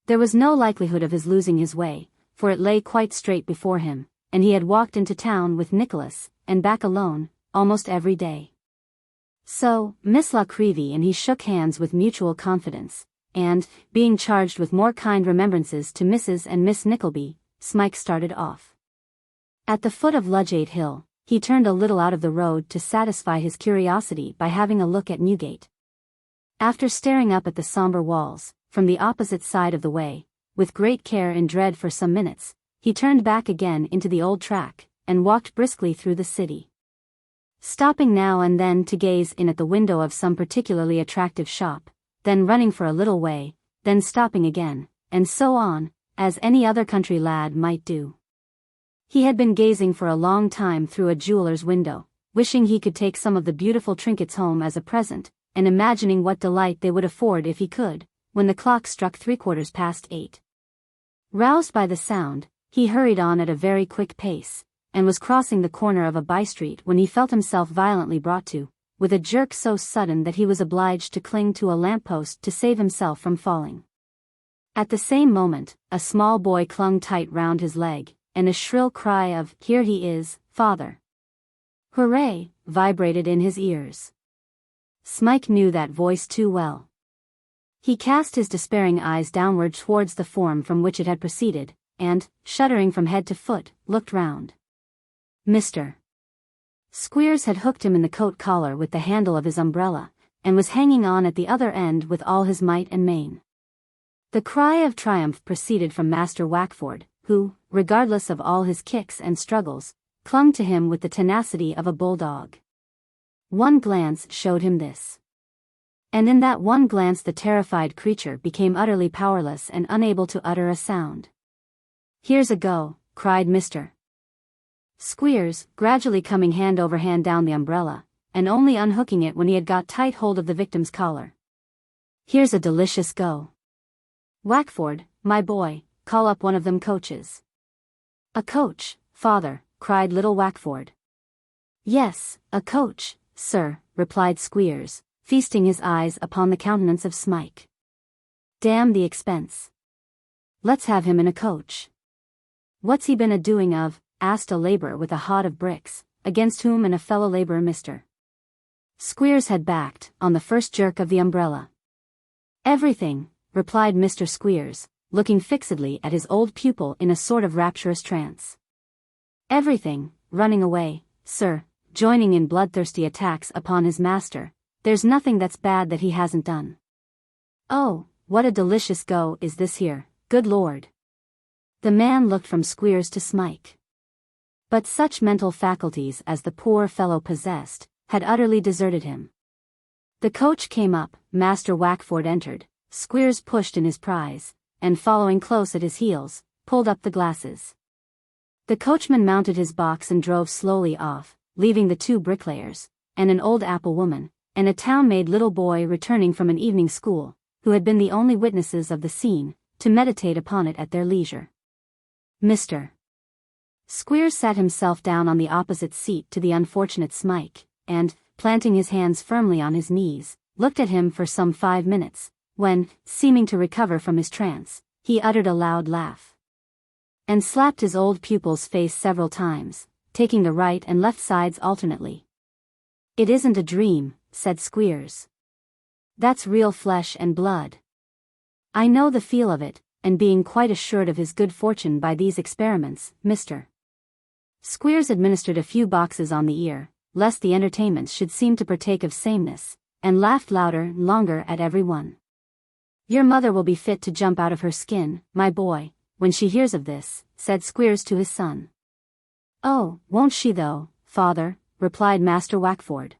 There was no likelihood of his losing his way, for it lay quite straight before him, and he had walked into town with Nicholas, and back alone, almost every day. So, Miss La Creevy and he shook hands with mutual confidence, and, being charged with more kind remembrances to Mrs. and Miss Nickleby, Smike started off. At the foot of Ludgate Hill, he turned a little out of the road to satisfy his curiosity by having a look at Newgate. After staring up at the sombre walls, from the opposite side of the way, with great care and dread for some minutes, he turned back again into the old track, and walked briskly through the city. Stopping now and then to gaze in at the window of some particularly attractive shop, then running for a little way, then stopping again, and so on, as any other country lad might do. He had been gazing for a long time through a jeweller's window, wishing he could take some of the beautiful trinkets home as a present, and imagining what delight they would afford if he could, when the clock struck 8:15. Roused by the sound, he hurried on at a very quick pace, and was crossing the corner of a by-street when he felt himself violently brought to, with a jerk so sudden that he was obliged to cling to a lamp-post to save himself from falling. At the same moment, a small boy clung tight round his leg, and a shrill cry of, "Here he is, father! Hooray!" vibrated in his ears. Smike knew that voice too well. He cast his despairing eyes downward towards the form from which it had proceeded, and, shuddering from head to foot, looked round. Mr. Squeers had hooked him in the coat collar with the handle of his umbrella, and was hanging on at the other end with all his might and main. The cry of triumph proceeded from Master Wackford, who, regardless of all his kicks and struggles, clung to him with the tenacity of a bulldog. One glance showed him this. And in that one glance the terrified creature became utterly powerless and unable to utter a sound. "Here's a go," cried Mr. Squeers, gradually coming hand over hand down the umbrella, and only unhooking it when he had got tight hold of the victim's collar. "Here's a delicious go. Wackford, my boy, call up one of them coaches." "A coach, father," cried little Wackford. "Yes, a coach, sir," replied Squeers, feasting his eyes upon the countenance of Smike. "Damn the expense. Let's have him in a coach." "What's he been a-doing of?" asked a labourer with a hod of bricks, against whom and a fellow labourer Mr. Squeers had backed, on the first jerk of the umbrella. "Everything," replied Mr. Squeers, looking fixedly at his old pupil in a sort of rapturous trance. "Everything, running away, sir, joining in bloodthirsty attacks upon his master. There's nothing that's bad that he hasn't done." "Oh, what a delicious go is this here, good Lord!" The man looked from Squeers to Smike. But such mental faculties as the poor fellow possessed, had utterly deserted him. The coach came up, Master Wackford entered, Squeers pushed in his prize, and following close at his heels, pulled up the glasses. The coachman mounted his box and drove slowly off, leaving the two bricklayers, and an old apple woman, and a town-made little boy returning from an evening school, who had been the only witnesses of the scene, to meditate upon it at their leisure. Mr. Squeers sat himself down on the opposite seat to the unfortunate Smike, and, planting his hands firmly on his knees, looked at him for some 5 minutes, when, seeming to recover from his trance, he uttered a loud laugh, and slapped his old pupil's face several times, taking the right and left sides alternately. "It isn't a dream," said Squeers. "That's real flesh and blood. I know the feel of it," and being quite assured of his good fortune by these experiments, Mr. Squeers administered a few boxes on the ear, lest the entertainments should seem to partake of sameness, and laughed louder and longer at every one. "Your mother will be fit to jump out of her skin, my boy, when she hears of this," said Squeers to his son. "Oh, won't she though, father?" replied Master Wackford.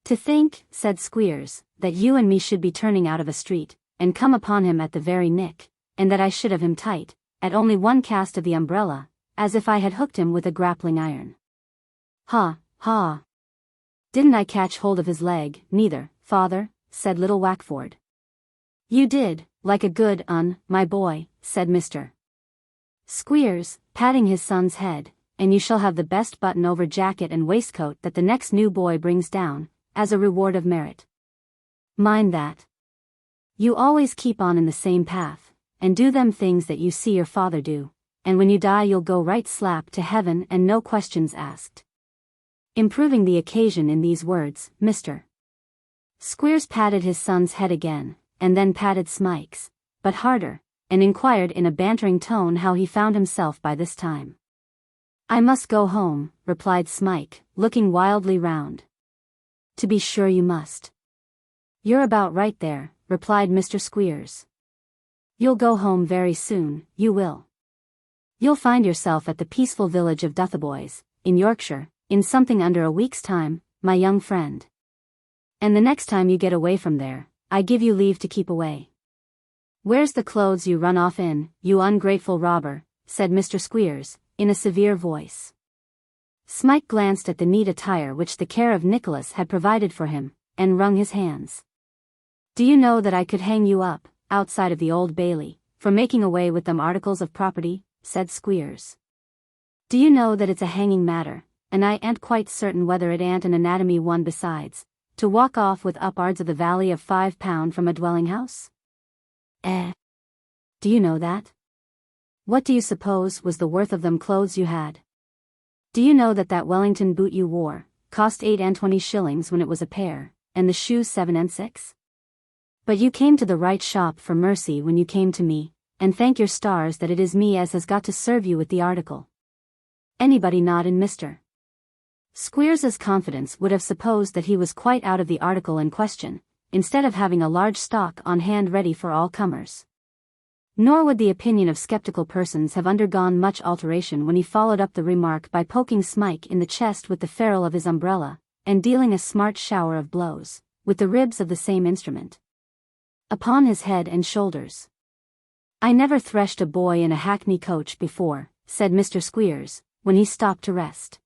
"To think," said Squeers, "that you and me should be turning out of a street, and come upon him at the very nick, and that I should have him tight, at only one cast of the umbrella, as if I had hooked him with a grappling iron. Ha, ha. Didn't I catch hold of his leg, neither, father, said little Wackford. You did, like a good my boy, said Mr. Squeers, patting his son's head, and you shall have the best button-over jacket and waistcoat that the next new boy brings down, as a reward of merit. Mind that. You always keep on in the same path, and do them things that you see your father do, and when you die you'll go right slap to heaven and no questions asked. Improving the occasion in these words, Mr. Squeers patted his son's head again, and then patted Smike's, but harder, and inquired in a bantering tone how he found himself by this time. I must go home, replied Smike, looking wildly round. To be sure you must. You're about right there, replied Mr. Squeers. You'll go home very soon, you will. You'll find yourself at the peaceful village of Dotheboys, in Yorkshire, in something under a week's time, my young friend. And the next time you get away from there, I give you leave to keep away. Where's the clothes you run off in, you ungrateful robber, said Mr. Squeers, in a severe voice. Smike glanced at the neat attire which the care of Nicholas had provided for him, and wrung his hands. Do you know that I could hang you up, outside of the Old Bailey, for making away with them articles of property, said Squeers. Do you know that it's a hanging matter, and I ain't quite certain whether it ain't an anatomy one besides, to walk off with up'ards of the valley of £5 from a dwelling house? Do you know that? What do you suppose was the worth of them clothes you had? Do you know that Wellington boot you wore cost 8 shillings when it was a pair, and the shoes 7 6? But you came to the right shop for mercy when you came to me, and thank your stars that it is me as has got to serve you with the article. Anybody not in Mr. Squeers's confidence would have supposed that he was quite out of the article in question, instead of having a large stock on hand ready for all comers. Nor would the opinion of skeptical persons have undergone much alteration when he followed up the remark by poking Smike in the chest with the ferrule of his umbrella, and dealing a smart shower of blows, with the ribs of the same instrument, upon his head and shoulders. I never threshed a boy in a hackney coach before, said Mr. Squeers, when he stopped to rest.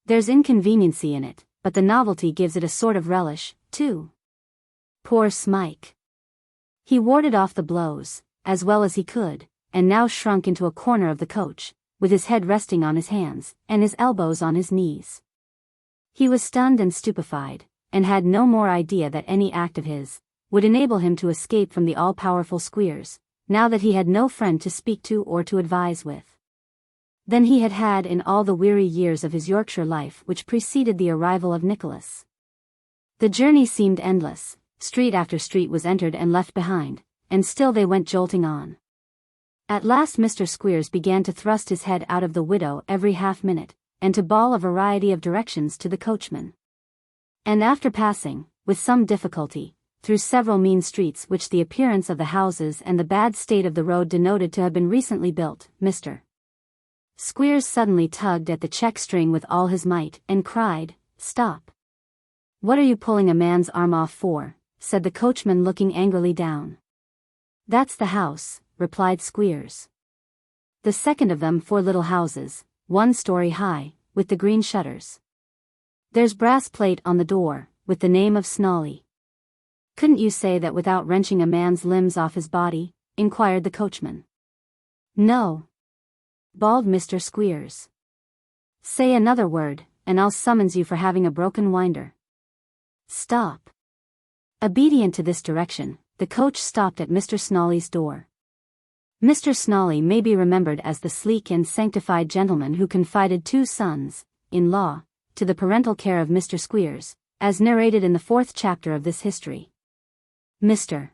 There's inconveniency in it, but the novelty gives it a sort of relish, too. Poor Smike. He warded off the blows, as well as he could, and now shrunk into a corner of the coach, with his head resting on his hands, and his elbows on his knees. He was stunned and stupefied, and had no more idea that any act of his would enable him to escape from the all-powerful Squeers, now that he had no friend to speak to or to advise with, than he had had in all the weary years of his Yorkshire life which preceded the arrival of Nicholas. The journey seemed endless, street after street was entered and left behind, and still they went jolting on. At last Mr. Squeers began to thrust his head out of the window every half-minute, and to bawl a variety of directions to the coachman. And after passing, with some difficulty, through several mean streets which the appearance of the houses and the bad state of the road denoted to have been recently built, Mr. Squeers suddenly tugged at the check-string with all his might, and cried, "Stop! What are you pulling a man's arm off for?" said the coachman looking angrily down. "That's the house," replied Squeers. "The second of them 4 little houses, 1 story high, with the green shutters. There's brass plate on the door, with the name of Snawley." "Couldn't you say that without wrenching a man's limbs off his body?" inquired the coachman. "No," bawled Mr. Squeers. "Say another word, and I'll summons you for having a broken winder. Stop." Obedient to this direction, the coach stopped at Mr. Snawley's door. Mr. Snawley may be remembered as the sleek and sanctified gentleman who confided 2 sons-in-law to the parental care of Mr. Squeers, as narrated in the 4th chapter of this history. Mr.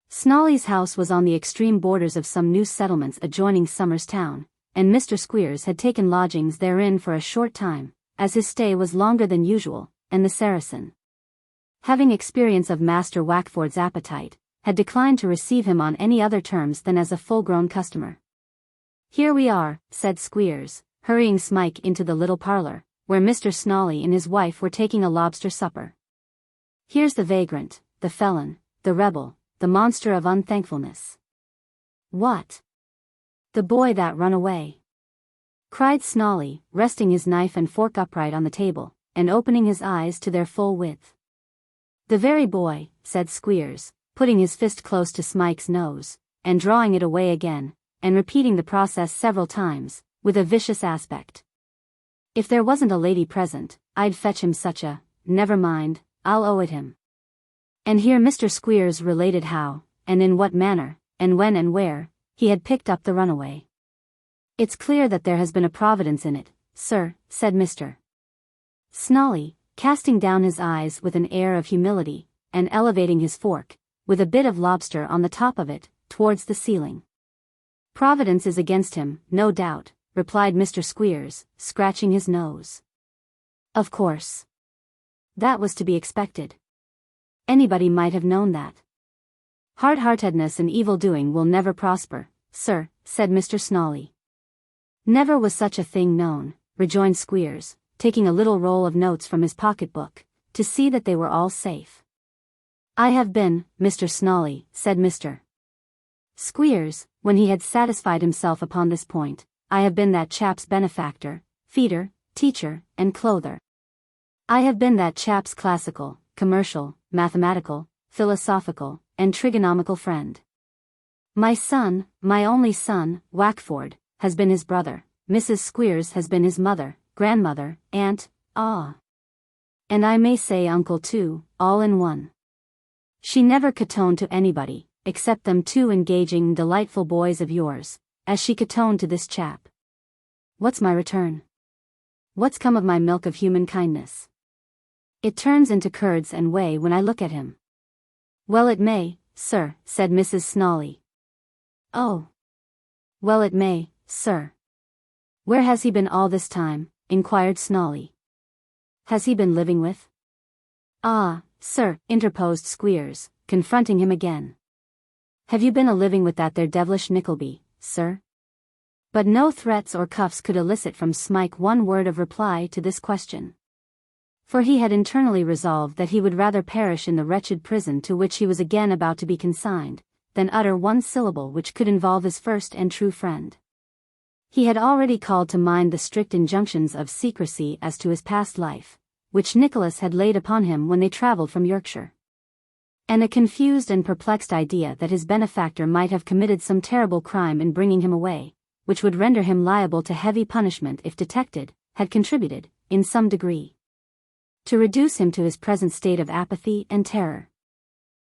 Snawley's house was on the extreme borders of some new settlements adjoining Somers Town, and Mr. Squeers had taken lodgings therein for a short time, as his stay was longer than usual, and the Saracen, having experience of Master Wackford's appetite, had declined to receive him on any other terms than as a full-grown customer. "Here we are," said Squeers, hurrying Smike into the little parlour, where Mr. Snawley and his wife were taking a lobster supper. "Here's the vagrant, the felon, the rebel, the monster of unthankfulness." "What?" "The boy that run away." cried Snolly, resting his knife and fork upright on the table, and opening his eyes to their full width. "The very boy," said Squeers, putting his fist close to Smike's nose, and drawing it away again, and repeating the process several times, with a vicious aspect. "If there wasn't a lady present, I'd fetch him such a— never mind, I'll owe it him." And here Mr. Squeers related how, and in what manner, and when and where, he had picked up the runaway. "It's clear that there has been a providence in it, sir," said Mr. Snolly, casting down his eyes with an air of humility, and elevating his fork, with a bit of lobster on the top of it, towards the ceiling. "Providence is against him, no doubt," replied Mr. Squeers, scratching his nose. "Of course. That was to be expected. Anybody might have known that. Hard-heartedness and evil-doing will never prosper, sir," said Mr. Snolly. "Never was such a thing known," rejoined Squeers, taking a little roll of notes from his pocket-book, to see that they were all safe. "I have been, Mr. Snolly," said Mr. Squeers, when he had satisfied himself upon this point, "I have been that chap's benefactor, feeder, teacher, and clother. I have been that chap's classical, commercial, mathematical, philosophical, and trigonomical friend. My son, my only son, Wackford, has been his brother, Mrs. Squeers has been his mother, grandmother, aunt, and I may say uncle too, all in one. She never catoned to anybody, except them two engaging delightful boys of yours, as she catoned to this chap. What's my return? What's come of my milk of human kindness? It turns into curds and whey when I look at him." "Well it may, sir," said Mrs. Snolly. "Oh. Well it may, sir. Where has he been all this time?" inquired Snolly. "Has he been living with—" "Ah, sir," interposed Squeers, confronting him again. "Have you been a-living with that there devilish Nickleby, sir?" But no threats or cuffs could elicit from Smike one word of reply to this question. For he had internally resolved that he would rather perish in the wretched prison to which he was again about to be consigned, than utter one syllable which could involve his first and true friend. He had already called to mind the strict injunctions of secrecy as to his past life, which Nicholas had laid upon him when they travelled from Yorkshire. And a confused and perplexed idea that his benefactor might have committed some terrible crime in bringing him away, which would render him liable to heavy punishment if detected, had contributed, in some degree, to reduce him to his present state of apathy and terror.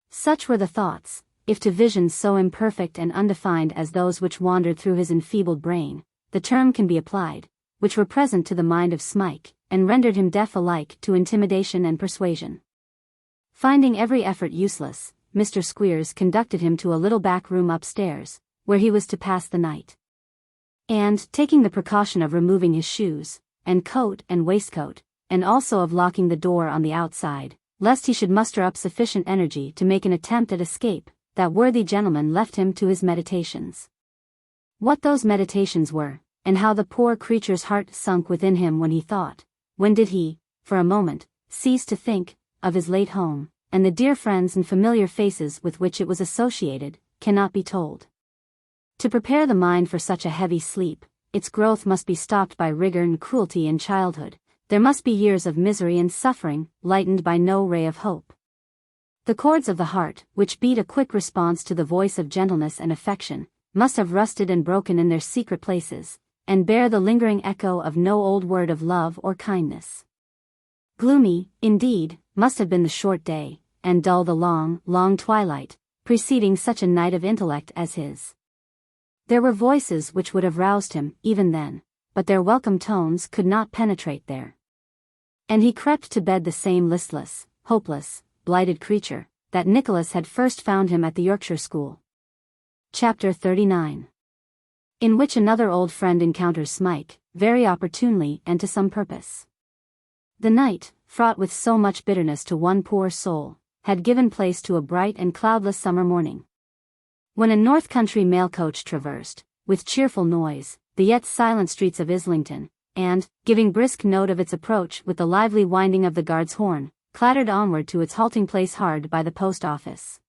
Such were the thoughts, if to visions so imperfect and undefined as those which wandered through his enfeebled brain, the term can be applied, which were present to the mind of Smike, and rendered him deaf alike to intimidation and persuasion. Finding every effort useless, Mr. Squeers conducted him to a little back room upstairs, where he was to pass the night. And, taking the precaution of removing his shoes, and coat and waistcoat, and also of locking the door on the outside, lest he should muster up sufficient energy to make an attempt at escape, that worthy gentleman left him to his meditations. What those meditations were, and how the poor creature's heart sunk within him when he thought, when did he, for a moment, cease to think, of his late home, and the dear friends and familiar faces with which it was associated, cannot be told. To prepare the mind for such a heavy sleep, its growth must be stopped by rigor and cruelty in childhood. There must be years of misery and suffering, lightened by no ray of hope. The chords of the heart, which beat a quick response to the voice of gentleness and affection, must have rusted and broken in their secret places, and bear the lingering echo of no old word of love or kindness. Gloomy, indeed, must have been the short day, and dull the long, long twilight, preceding such a night of intellect as his. There were voices which would have roused him, even then, but their welcome tones could not penetrate there. And he crept to bed the same listless, hopeless, blighted creature, that Nicholas had first found him at the Yorkshire school. Chapter 39. In which another old friend encounters Smike, very opportunely and to some purpose. The night, fraught with so much bitterness to one poor soul, had given place to a bright and cloudless summer morning. When a north country mail coach traversed, with cheerful noise, the yet silent streets of Islington, and, giving brisk note of its approach with the lively winding of the guard's horn, clattered onward to its halting place hard by the post office.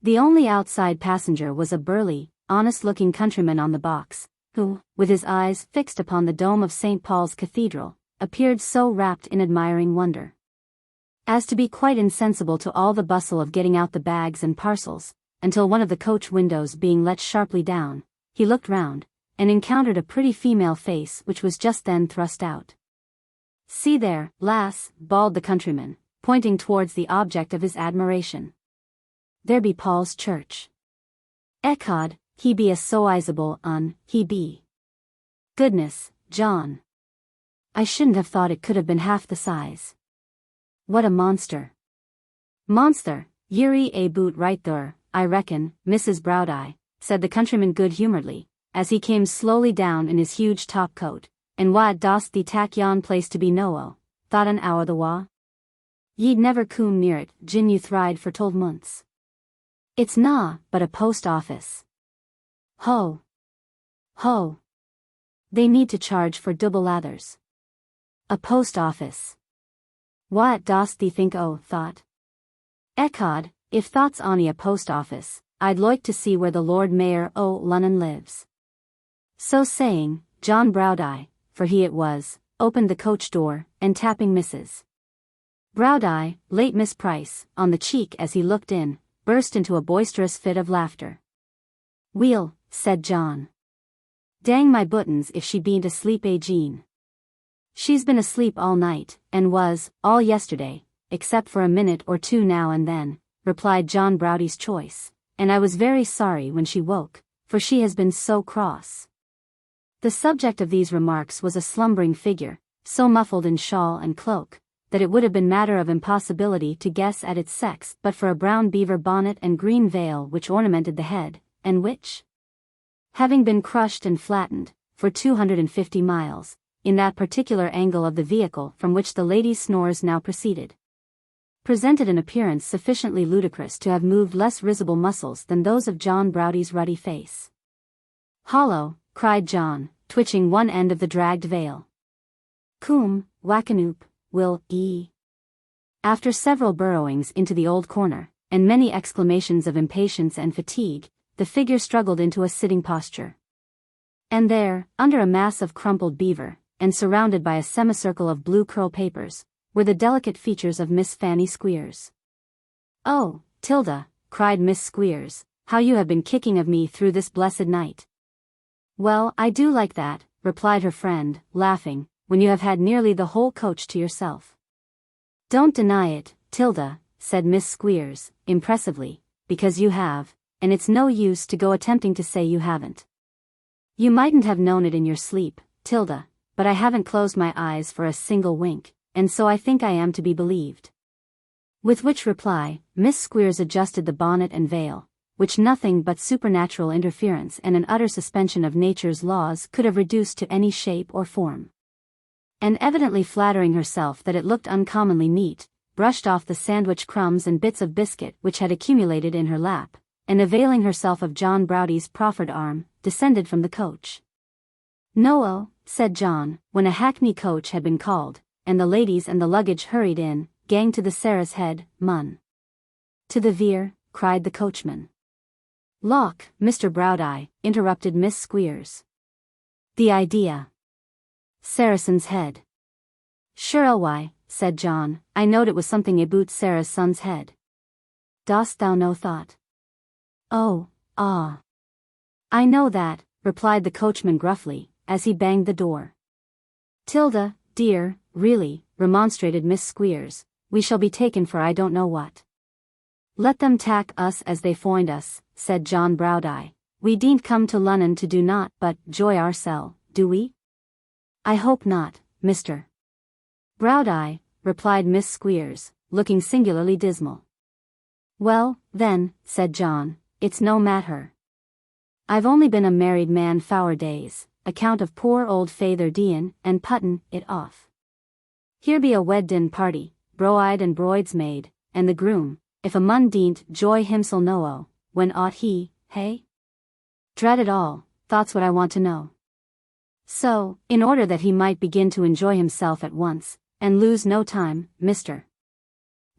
The only outside passenger was a burly, honest-looking countryman on the box, who, with his eyes fixed upon the dome of St. Paul's Cathedral, appeared so wrapped in admiring wonder as to be quite insensible to all the bustle of getting out the bags and parcels, until one of the coach windows being let sharply down, he looked round, and encountered a pretty female face which was just then thrust out. "See there, lass," bawled the countryman, pointing towards the object of his admiration. "There be Paul's church. Echod, he be a soizable he be. Goodness, John. I shouldn't have thought it could have been half the size. What a monster." "Monster, ye're a boot right there, I reckon, Mrs. Browdie," said the countryman good-humoredly, as he came slowly down in his huge top-coat. "And what dost thee tak yon place to be no-o, thought an hour the wa? Ye'd never coom near it, gin you thried for 12 months. It's na, but a post office. Ho! Ho! They need to charge for double lathers. A post office. What dost thee think o' thought? Echod, if thought's ony a post office, I'd loike to see where the Lord Mayor o' Lunnon lives." So saying, John Browdie, for he it was, opened the coach door, and tapping Mrs. Browdie, late Miss Price, on the cheek as he looked in, burst into a boisterous fit of laughter. "Weel," said John. "Dang my buttons if she bean't asleep, Jean." "She's been asleep all night, and was, all yesterday, except for a minute or two now and then," replied John Browdie's choice, "and I was very sorry when she woke, for she has been so cross." The subject of these remarks was a slumbering figure, so muffled in shawl and cloak, that it would have been matter of impossibility to guess at its sex but for a brown beaver bonnet and green veil which ornamented the head, and which, having been crushed and flattened, for 250 miles, in that particular angle of the vehicle from which the lady's snores now proceeded, presented an appearance sufficiently ludicrous to have moved less risible muscles than those of John Browdie's ruddy face. "Hollow!" cried John, twitching one end of the dragged veil. "Coom, Wackanoop, will ye?" After several burrowings into the old corner, and many exclamations of impatience and fatigue, the figure struggled into a sitting posture. And there, under a mass of crumpled beaver, and surrounded by a semicircle of blue curl papers, were the delicate features of Miss Fanny Squeers. "Oh, Tilda," cried Miss Squeers, "how you have been kicking of me through this blessed night." "Well, I do like that," replied her friend, laughing, "when you have had nearly the whole coach to yourself." "Don't deny it, Tilda," said Miss Squeers, impressively, "because you have, and it's no use to go attempting to say you haven't. You mightn't have known it in your sleep, Tilda, but I haven't closed my eyes for a single wink, and so I think I am to be believed." With which reply, Miss Squeers adjusted the bonnet and veil, which nothing but supernatural interference and an utter suspension of nature's laws could have reduced to any shape or form. And evidently flattering herself that it looked uncommonly neat, brushed off the sandwich crumbs and bits of biscuit which had accumulated in her lap, and availing herself of John Browdie's proffered arm, descended from the coach. "No-o," said John, when a hackney coach had been called, and the ladies and the luggage hurried in, "gang to the Sarah's Head, mun." "To the Veer," cried the coachman. "Lawk, Mr. Browdie," interrupted Miss Squeers. "The idea! Saracen's Head." "Sure why," said John, "I knowed it was something aboot Sarah's son's head." "Dost thou know thought?" "Oh, ah. I know that," replied the coachman gruffly, as he banged the door. "Tilda, dear, really," remonstrated Miss Squeers, "we shall be taken for I don't know what." "Let them tack us as they foind us," said John Browdie. "We dean't come to Lunnon to do naught but joy oursel, do we?" "I hope not, Mr. Browdie," replied Miss Squeers, looking singularly dismal. "Well, then," said John, "it's no matter. I've only been a married man 4 days, account of poor old Fayther Dean, and puttin' it off. Here be a weddin' party, broide and broidsmaid, and the groom, if a mun dean't joy himsel no-o, when ought he, hey? Drat it all, thought's what I want to know." So, in order that he might begin to enjoy himself at once, and lose no time, Mr.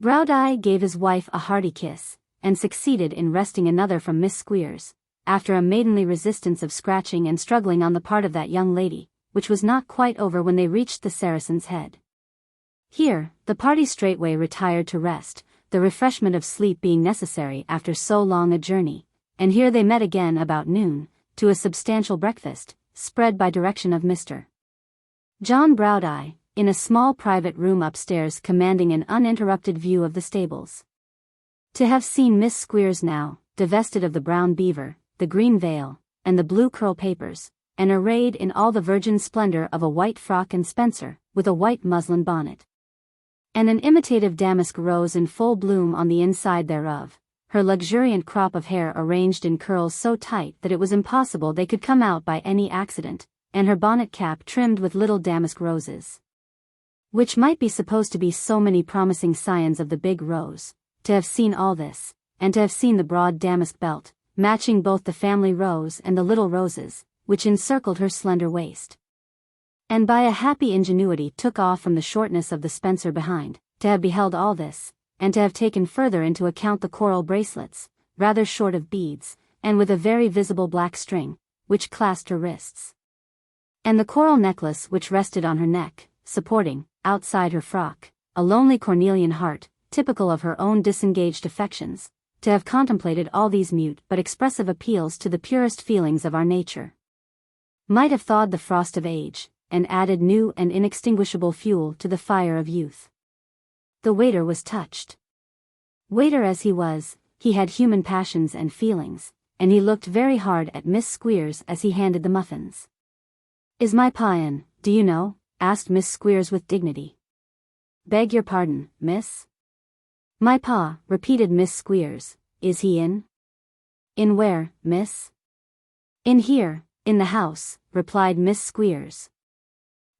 Browdie gave his wife a hearty kiss, and succeeded in wresting another from Miss Squeers, after a maidenly resistance of scratching and struggling on the part of that young lady, which was not quite over when they reached the Saracen's Head. Here, the party straightway retired to rest, the refreshment of sleep being necessary after so long a journey, and here they met again about noon, to a substantial breakfast, spread by direction of Mr. John Browdie, in a small private room upstairs commanding an uninterrupted view of the stables. To have seen Miss Squeers now, divested of the brown beaver, the green veil, and the blue curl papers, and arrayed in all the virgin splendor of a white frock and spencer, with a white muslin bonnet, and an imitative damask rose in full bloom on the inside thereof, her luxuriant crop of hair arranged in curls so tight that it was impossible they could come out by any accident, and her bonnet cap trimmed with little damask roses, which might be supposed to be so many promising scions of the big rose. To have seen all this, and to have seen the broad damask belt, matching both the family rose and the little roses, which encircled her slender waist, and by a happy ingenuity took off from the shortness of the spencer behind, to have beheld all this, and to have taken further into account the coral bracelets, rather short of beads, and with a very visible black string, which clasped her wrists, and the coral necklace which rested on her neck, supporting, outside her frock, a lonely cornelian heart, typical of her own disengaged affections, to have contemplated all these mute but expressive appeals to the purest feelings of our nature, might have thawed the frost of age, and added new and inextinguishable fuel to the fire of youth. The waiter was touched. Waiter as he was, he had human passions and feelings, and he looked very hard at Miss Squeers as he handed the muffins. "Is my pa in, do you know?" asked Miss Squeers with dignity. "Beg your pardon, miss?" "My pa," repeated Miss Squeers, "is he in?" "In where, miss?" "In here, in the house," replied Miss Squeers.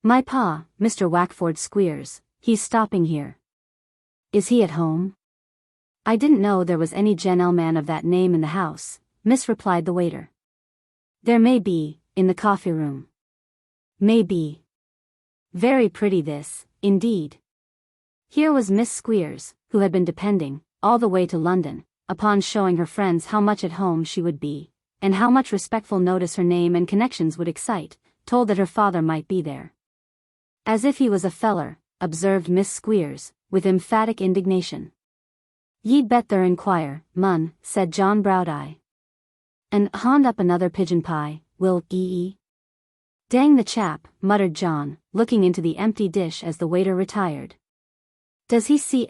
"My pa, Mr. Wackford Squeers, he's stopping here." "Is he at home?" "I didn't know there was any gentleman of that name in the house, miss," replied the waiter. "There may be, in the coffee room." "May be." Very pretty this, indeed. Here was Miss Squeers, who had been depending, all the way to London, upon showing her friends how much at home she would be, and how much respectful notice her name and connections would excite, told that her father might be there. "As if he was a feller," observed Miss Squeers, with emphatic indignation. "Ye'd better inquire, mun," said John Browdie. "And hand up another pigeon pie, will ye?" "Dang the chap," muttered John, looking into the empty dish as the waiter retired. "Does he see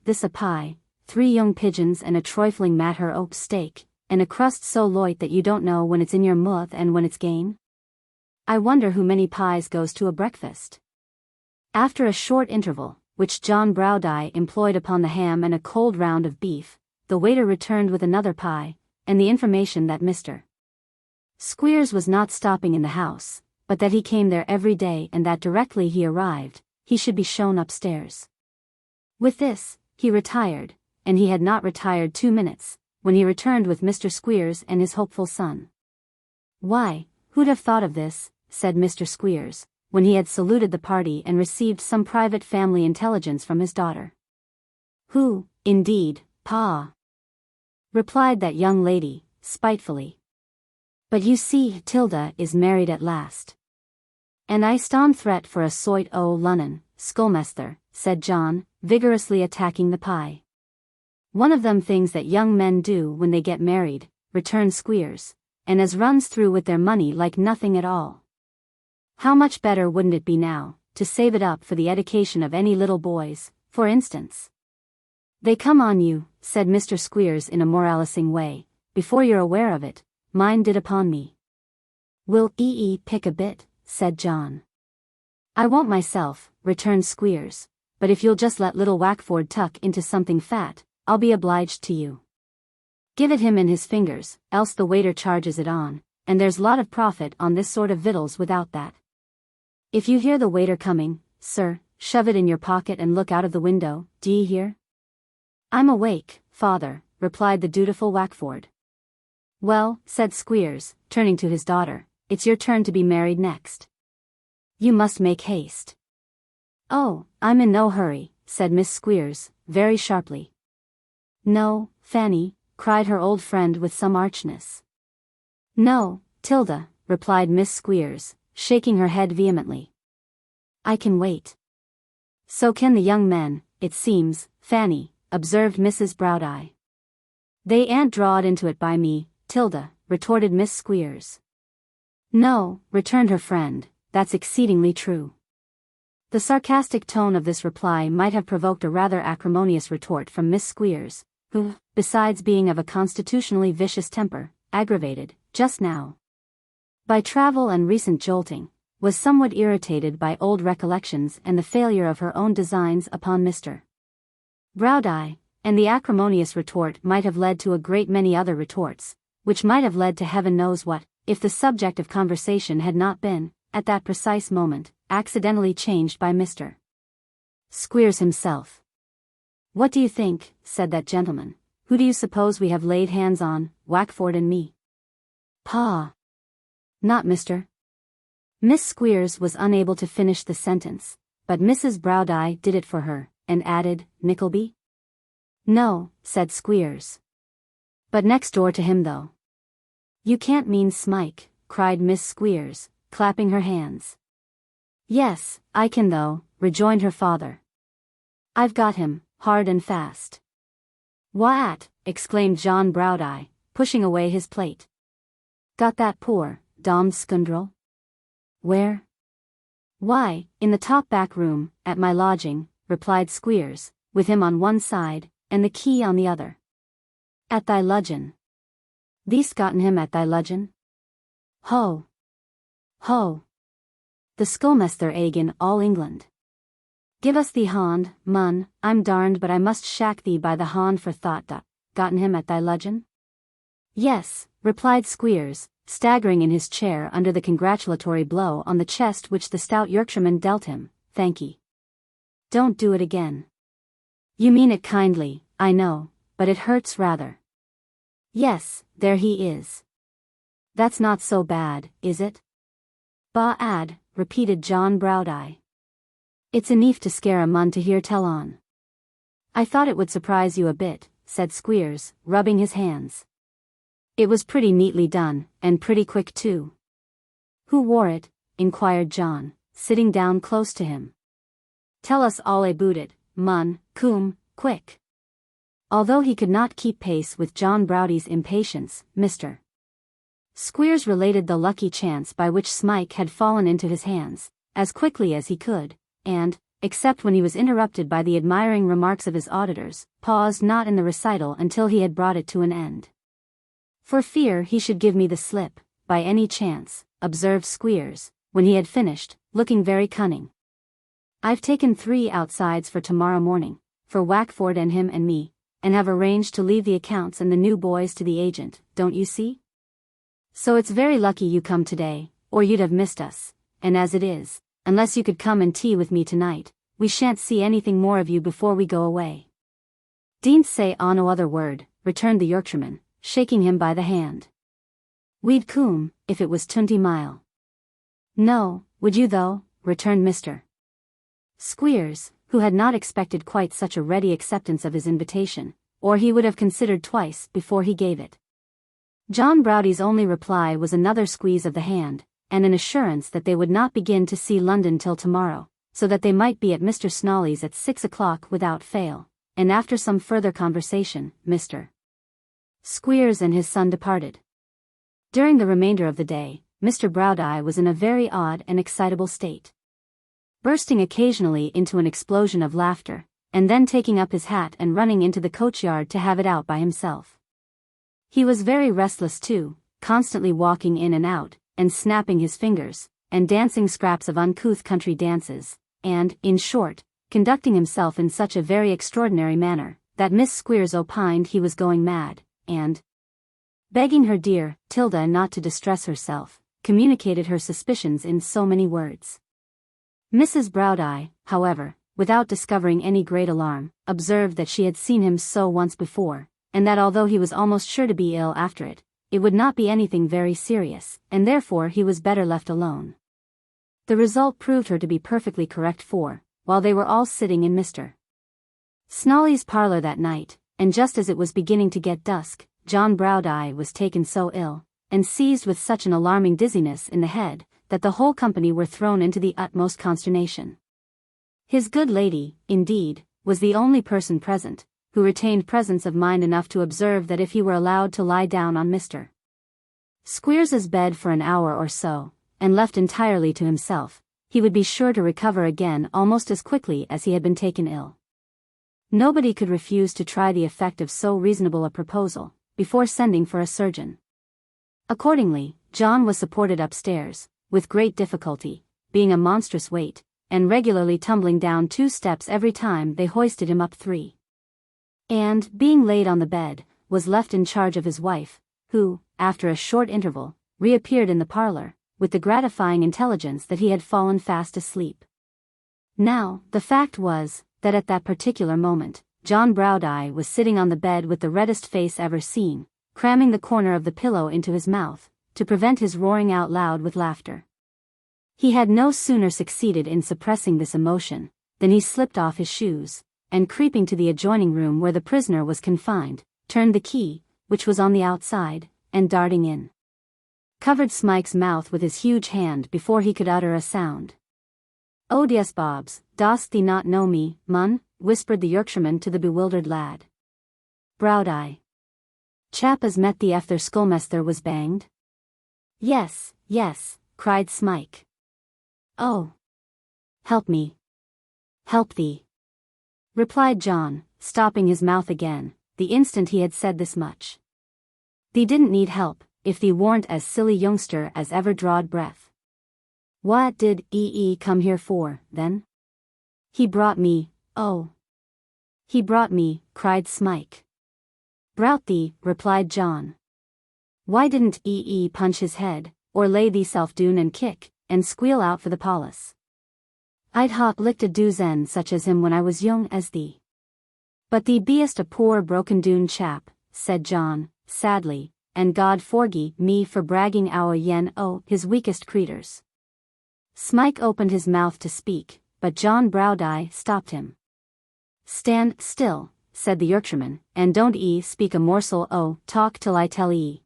this a pie, 3 young pigeons and a trifling matter o' steak, and a crust so loit that you don't know when it's in your mouth and when it's gane? I wonder who many pies goes to a breakfast." After a short interval, which John Browdie employed upon the ham and a cold round of beef, the waiter returned with another pie, and the information that Mr. Squeers was not stopping in the house, but that he came there every day and that directly he arrived, he should be shown upstairs. With this, he retired, and he had not retired 2 minutes, when he returned with Mr. Squeers and his hopeful son. "Why, who'd have thought of this?" said Mr. Squeers, when he had saluted the party and received some private family intelligence from his daughter. "Who, indeed, pa?" replied that young lady, spitefully. "But you see, Tilda is married at last. And I ston threat for a soit o' Lunnon, schoolmester," said John, vigorously attacking the pie. "One of them things that young men do when they get married," returned Squeers, "and as runs through with their money like nothing at all. How much better wouldn't it be now, to save it up for the education of any little boys, for instance?" "They come on you," said Mr. Squeers in a moralising way, "before you're aware of it. Mine did upon me." "Will pick a bit?" said John. "I won't myself," returned Squeers, "but if you'll just let little Wackford tuck into something fat, I'll be obliged to you. Give it him in his fingers, else the waiter charges it on, and there's lot of profit on this sort of victuals without that. If you hear the waiter coming, sir, shove it in your pocket and look out of the window, d'ye hear?" "I'm awake, father," replied the dutiful Wackford. "Well," said Squeers, turning to his daughter, "it's your turn to be married next. You must make haste." "Oh, I'm in no hurry," said Miss Squeers, very sharply. "No, Fanny," cried her old friend with some archness. No, Tilda, replied Miss Squeers, shaking her head vehemently. I can wait. So can the young men, it seems, Fanny, observed Mrs. Browdie. They ain't drawed into it by me, Tilda, retorted Miss Squeers. No, returned her friend, that's exceedingly true. The sarcastic tone of this reply might have provoked a rather acrimonious retort from Miss Squeers, who, besides being of a constitutionally vicious temper, aggravated, just now, by travel and recent jolting, was somewhat irritated by old recollections and the failure of her own designs upon Mr. Browdie, and the acrimonious retort might have led to a great many other retorts, which might have led to heaven knows what, if the subject of conversation had not been, at that precise moment, accidentally changed by Mr. Squeers himself. What do you think, said that gentleman, who do you suppose we have laid hands on, Wackford and me? Pa. Not Mr. Miss Squeers was unable to finish the sentence, but Mrs. Browdie did it for her, and added, Nickleby? No, said Squeers. But next door to him though. You can't mean Smike, cried Miss Squeers, clapping her hands. Yes, I can though, rejoined her father. I've got him, hard and fast. What? Exclaimed John Browdie, pushing away his plate. Got that poor, dommed scoundrel? Where? Why, in the top back room, at my lodging, replied Squeers, with him on one side, and the key on the other. At thy ludgeon. Thee'st gotten him at thy ludgeon? Ho! Ho! The schoolmester egg in all England. Give us thee hond, mun, I'm darned but I must shack thee by the hond for thought. Gotten him at thy ludgeon? Yes, replied Squeers, staggering in his chair under the congratulatory blow on the chest which the stout Yorkshireman dealt him, thankee. Don't do it again. You mean it kindly, I know, but it hurts rather. Yes, there he is. That's not so bad, is it? Ba-ad, repeated John Browdie. It's enough to scare a mun to hear tell on. I thought it would surprise you a bit, said Squeers, rubbing his hands. It was pretty neatly done, and pretty quick too. Who wore it? Inquired John, sitting down close to him. Tell us all aboot it, mun, coom, quick. Although he could not keep pace with John Browdie's impatience, Mr. Squeers related the lucky chance by which Smike had fallen into his hands, as quickly as he could, and, except when he was interrupted by the admiring remarks of his auditors, paused not in the recital until he had brought it to an end. For fear he should give me the slip, by any chance, observed Squeers, when he had finished, looking very cunning. I've taken 3 outsides for tomorrow morning, for Wackford and him and me, and have arranged to leave the accounts and the new boys to the agent, don't you see? So it's very lucky you come today, or you'd have missed us, and as it is, unless you could come and tea with me tonight, we shan't see anything more of you before we go away. Dean't say no other word, returned the Yorkshireman, shaking him by the hand. We'd coom, if it was 20 mile. No, would you though, returned Mr. Squeers, who had not expected quite such a ready acceptance of his invitation, or he would have considered twice before he gave it. John Browdie's only reply was another squeeze of the hand, and an assurance that they would not begin to see London till tomorrow, so that they might be at Mr. Snawley's at 6 o'clock without fail, and after some further conversation, Mr. Squeers and his son departed. During the remainder of the day, Mr. Browdie was in a very odd and excitable state, bursting occasionally into an explosion of laughter, and then taking up his hat and running into the coachyard to have it out by himself. He was very restless too, constantly walking in and out, and snapping his fingers, and dancing scraps of uncouth country dances, and, in short, conducting himself in such a very extraordinary manner, that Miss Squeers opined he was going mad, and, begging her dear Tilda not to distress herself, communicated her suspicions in so many words. Mrs. Browdie, however, without discovering any great alarm, observed that she had seen him so once before, and that although he was almost sure to be ill after it, it would not be anything very serious, and therefore he was better left alone. The result proved her to be perfectly correct for, while they were all sitting in Mr. Snawley's parlour that night, and just as it was beginning to get dusk, John Browdie was taken so ill, and seized with such an alarming dizziness in the head, that the whole company were thrown into the utmost consternation. His good lady, indeed, was the only person present, who retained presence of mind enough to observe that if he were allowed to lie down on Mr. Squeers's bed for an hour or so, and left entirely to himself, he would be sure to recover again almost as quickly as he had been taken ill. Nobody could refuse to try the effect of so reasonable a proposal, before sending for a surgeon. Accordingly, John was supported upstairs, with great difficulty, being a monstrous weight, and regularly tumbling down 2 steps every time they hoisted him up 3. And, being laid on the bed, was left in charge of his wife, who, after a short interval, reappeared in the parlor, with the gratifying intelligence that he had fallen fast asleep. Now, the fact was, that at that particular moment, John Browdie was sitting on the bed with the reddest face ever seen, cramming the corner of the pillow into his mouth, to prevent his roaring out loud with laughter. He had no sooner succeeded in suppressing this emotion, than he slipped off his shoes, and creeping to the adjoining room where the prisoner was confined, turned the key, which was on the outside, and darting in, covered Smike's mouth with his huge hand before he could utter a sound. "Oh yes, Bobs, dost thee not know me, mun?" whispered the Yorkshireman to the bewildered lad. "Browdie. Chap as met thee after schoolmester was banged?" "Yes, yes," cried Smike. "Oh. Help me. Help thee," replied John, stopping his mouth again, the instant he had said this much. "Thee didn't need help, if thee warn't as silly youngster as ever drawed breath. What did come here for, then?" "He brought me, oh. He brought me," cried Smike. "Brout thee," replied John. "Why didn't punch his head, or lay thee self doon and kick, and squeal out for the police? I'd ha' licked a douzaine such as him when I was young as thee." "But thee beest a poor broken doon chap," said John, sadly, "and God forgie me for bragging ower yen o' his weakest creeturs." Smike opened his mouth to speak, but John Browdie stopped him. "Stand still," said the Yorkshireman, "and don't speak a morsel o' talk till I tell ye."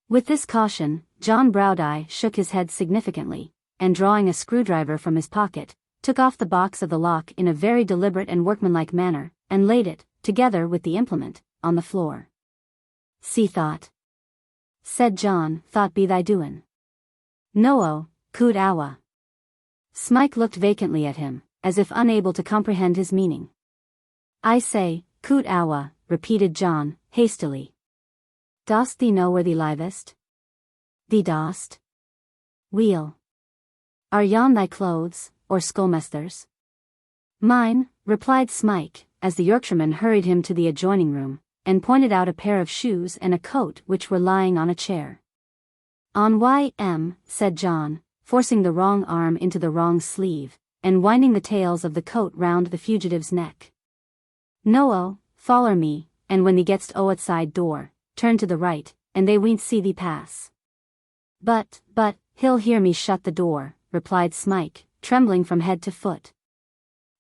With this caution, John Browdie shook his head significantly, and drawing a screwdriver from his pocket, took off the box of the lock in a very deliberate and workmanlike manner, and laid it, together with the implement, on the floor. "See thought," said John, "thought be thy doin'?" "No, coot awa." Smike looked vacantly at him, as if unable to comprehend his meaning. "I say, coot awa," repeated John, hastily. "Dost thee know where thee livest?" "Thee dost?" "Weel. Are yon thy clothes, or schoolmester's?" "Mine," replied Smike, as the Yorkshireman hurried him to the adjoining room, and pointed out a pair of shoes and a coat which were lying on a chair. "On said John, forcing the wrong arm into the wrong sleeve, and winding the tails of the coat round the fugitive's neck. "No, foller me, and when thee getst outside door, turn to the right, and they ween't see thee pass." But, he'll hear me shut the door," replied Smike, trembling from head to foot.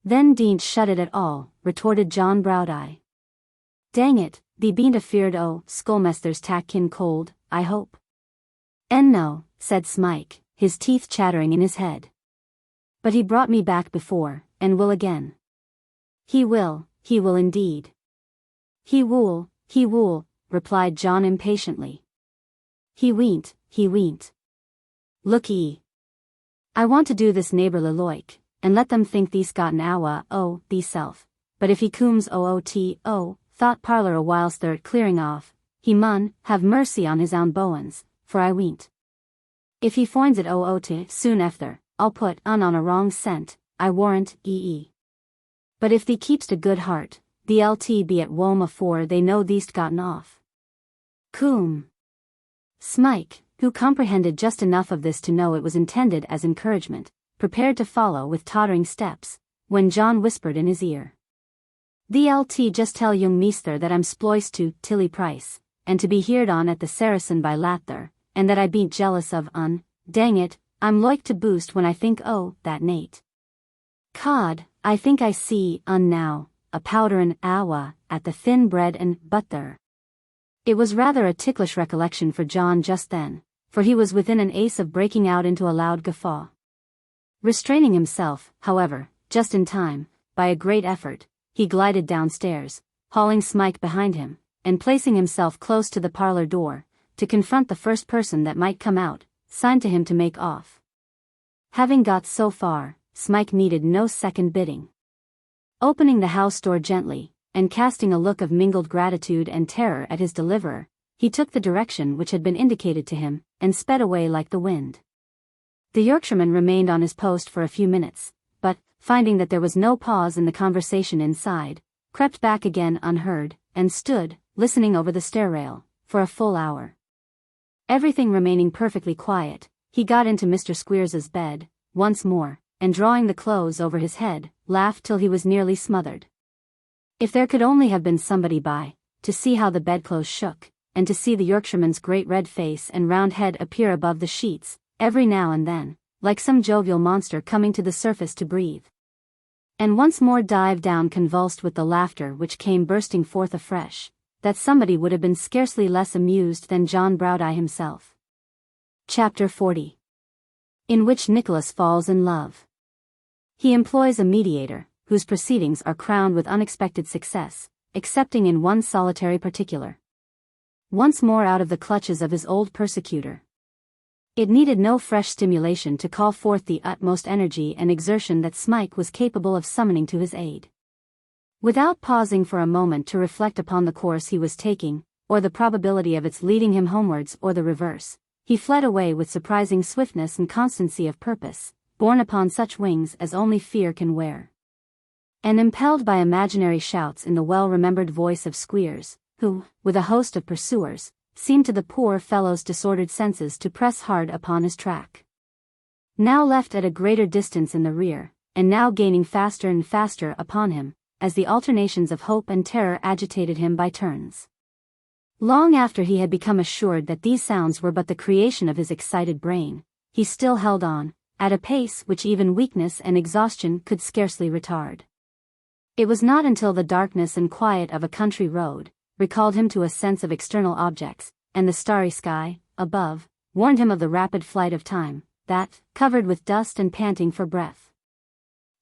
"Then dean't shut it at all," retorted John Browdie. "Dang it, thee bean't afeard o' schoolmester's takin' cold, I hope?" "No," said Smike, his teeth chattering in his head. "But he brought me back before, and will again." He will indeed." He wool," replied John impatiently. He wean't. "Look ye. I want to do this neighbourly loike, and let them think thee's gotten awa o' theeself, but if he cooms thought parlour a whilst they're clearing off, he mun have mercy on his own bowens, for I wean't. If he finds it soon efter, I'll put on a wrong scent, I warrant But if thee keepst a good heart, thee lt be at wome afore they know thee'st gotten off. Coom." Smike, who comprehended just enough of this to know it was intended as encouragement, prepared to follow with tottering steps, when John whispered in his ear. "Thee lt just tell young measter that I'm sploiced to Tilly Price, and to be heerd on at the Saracen by Lather, and that I bean't jealous of dang it, I'm loike to boost when I think that Nate. Cod, I think I see now, a powderin' awa at the thin bread and butter." It was rather a ticklish recollection for John just then, for he was within an ace of breaking out into a loud guffaw. Restraining himself, however, just in time, by a great effort, he glided downstairs, hauling Smike behind him, and placing himself close to the parlor door, to confront the first person that might come out, signed to him to make off. Having got so far, Smike needed no second bidding. Opening the house door gently, and casting a look of mingled gratitude and terror at his deliverer, he took the direction which had been indicated to him, and sped away like the wind. The Yorkshireman remained on his post for a few minutes, but, finding that there was no pause in the conversation inside, crept back again unheard, and stood, listening over the stair rail, for a full hour. Everything remaining perfectly quiet, he got into Mr. Squeers's bed, once more, and drawing the clothes over his head, laughed till he was nearly smothered. If there could only have been somebody by, to see how the bedclothes shook, and to see the Yorkshireman's great red face and round head appear above the sheets, every now and then, like some jovial monster coming to the surface to breathe. And once more dive down convulsed with the laughter which came bursting forth afresh, that somebody would have been scarcely less amused than John Browdie himself. Chapter 40. In which Nicholas falls in love. He employs a mediator, whose proceedings are crowned with unexpected success, excepting in one solitary particular. Once more out of the clutches of his old persecutor. It needed no fresh stimulation to call forth the utmost energy and exertion that Smike was capable of summoning to his aid. Without pausing for a moment to reflect upon the course he was taking, or the probability of its leading him homewards or the reverse, he fled away with surprising swiftness and constancy of purpose, borne upon such wings as only fear can wear. And impelled by imaginary shouts in the well-remembered voice of Squeers, who, with a host of pursuers, seemed to the poor fellow's disordered senses to press hard upon his track. Now left at a greater distance in the rear, and now gaining faster and faster upon him, as the alternations of hope and terror agitated him by turns. Long after he had become assured that these sounds were but the creation of his excited brain, he still held on, at a pace which even weakness and exhaustion could scarcely retard. It was not until the darkness and quiet of a country road recalled him to a sense of external objects, and the starry sky, above, warned him of the rapid flight of time, that, covered with dust and panting for breath,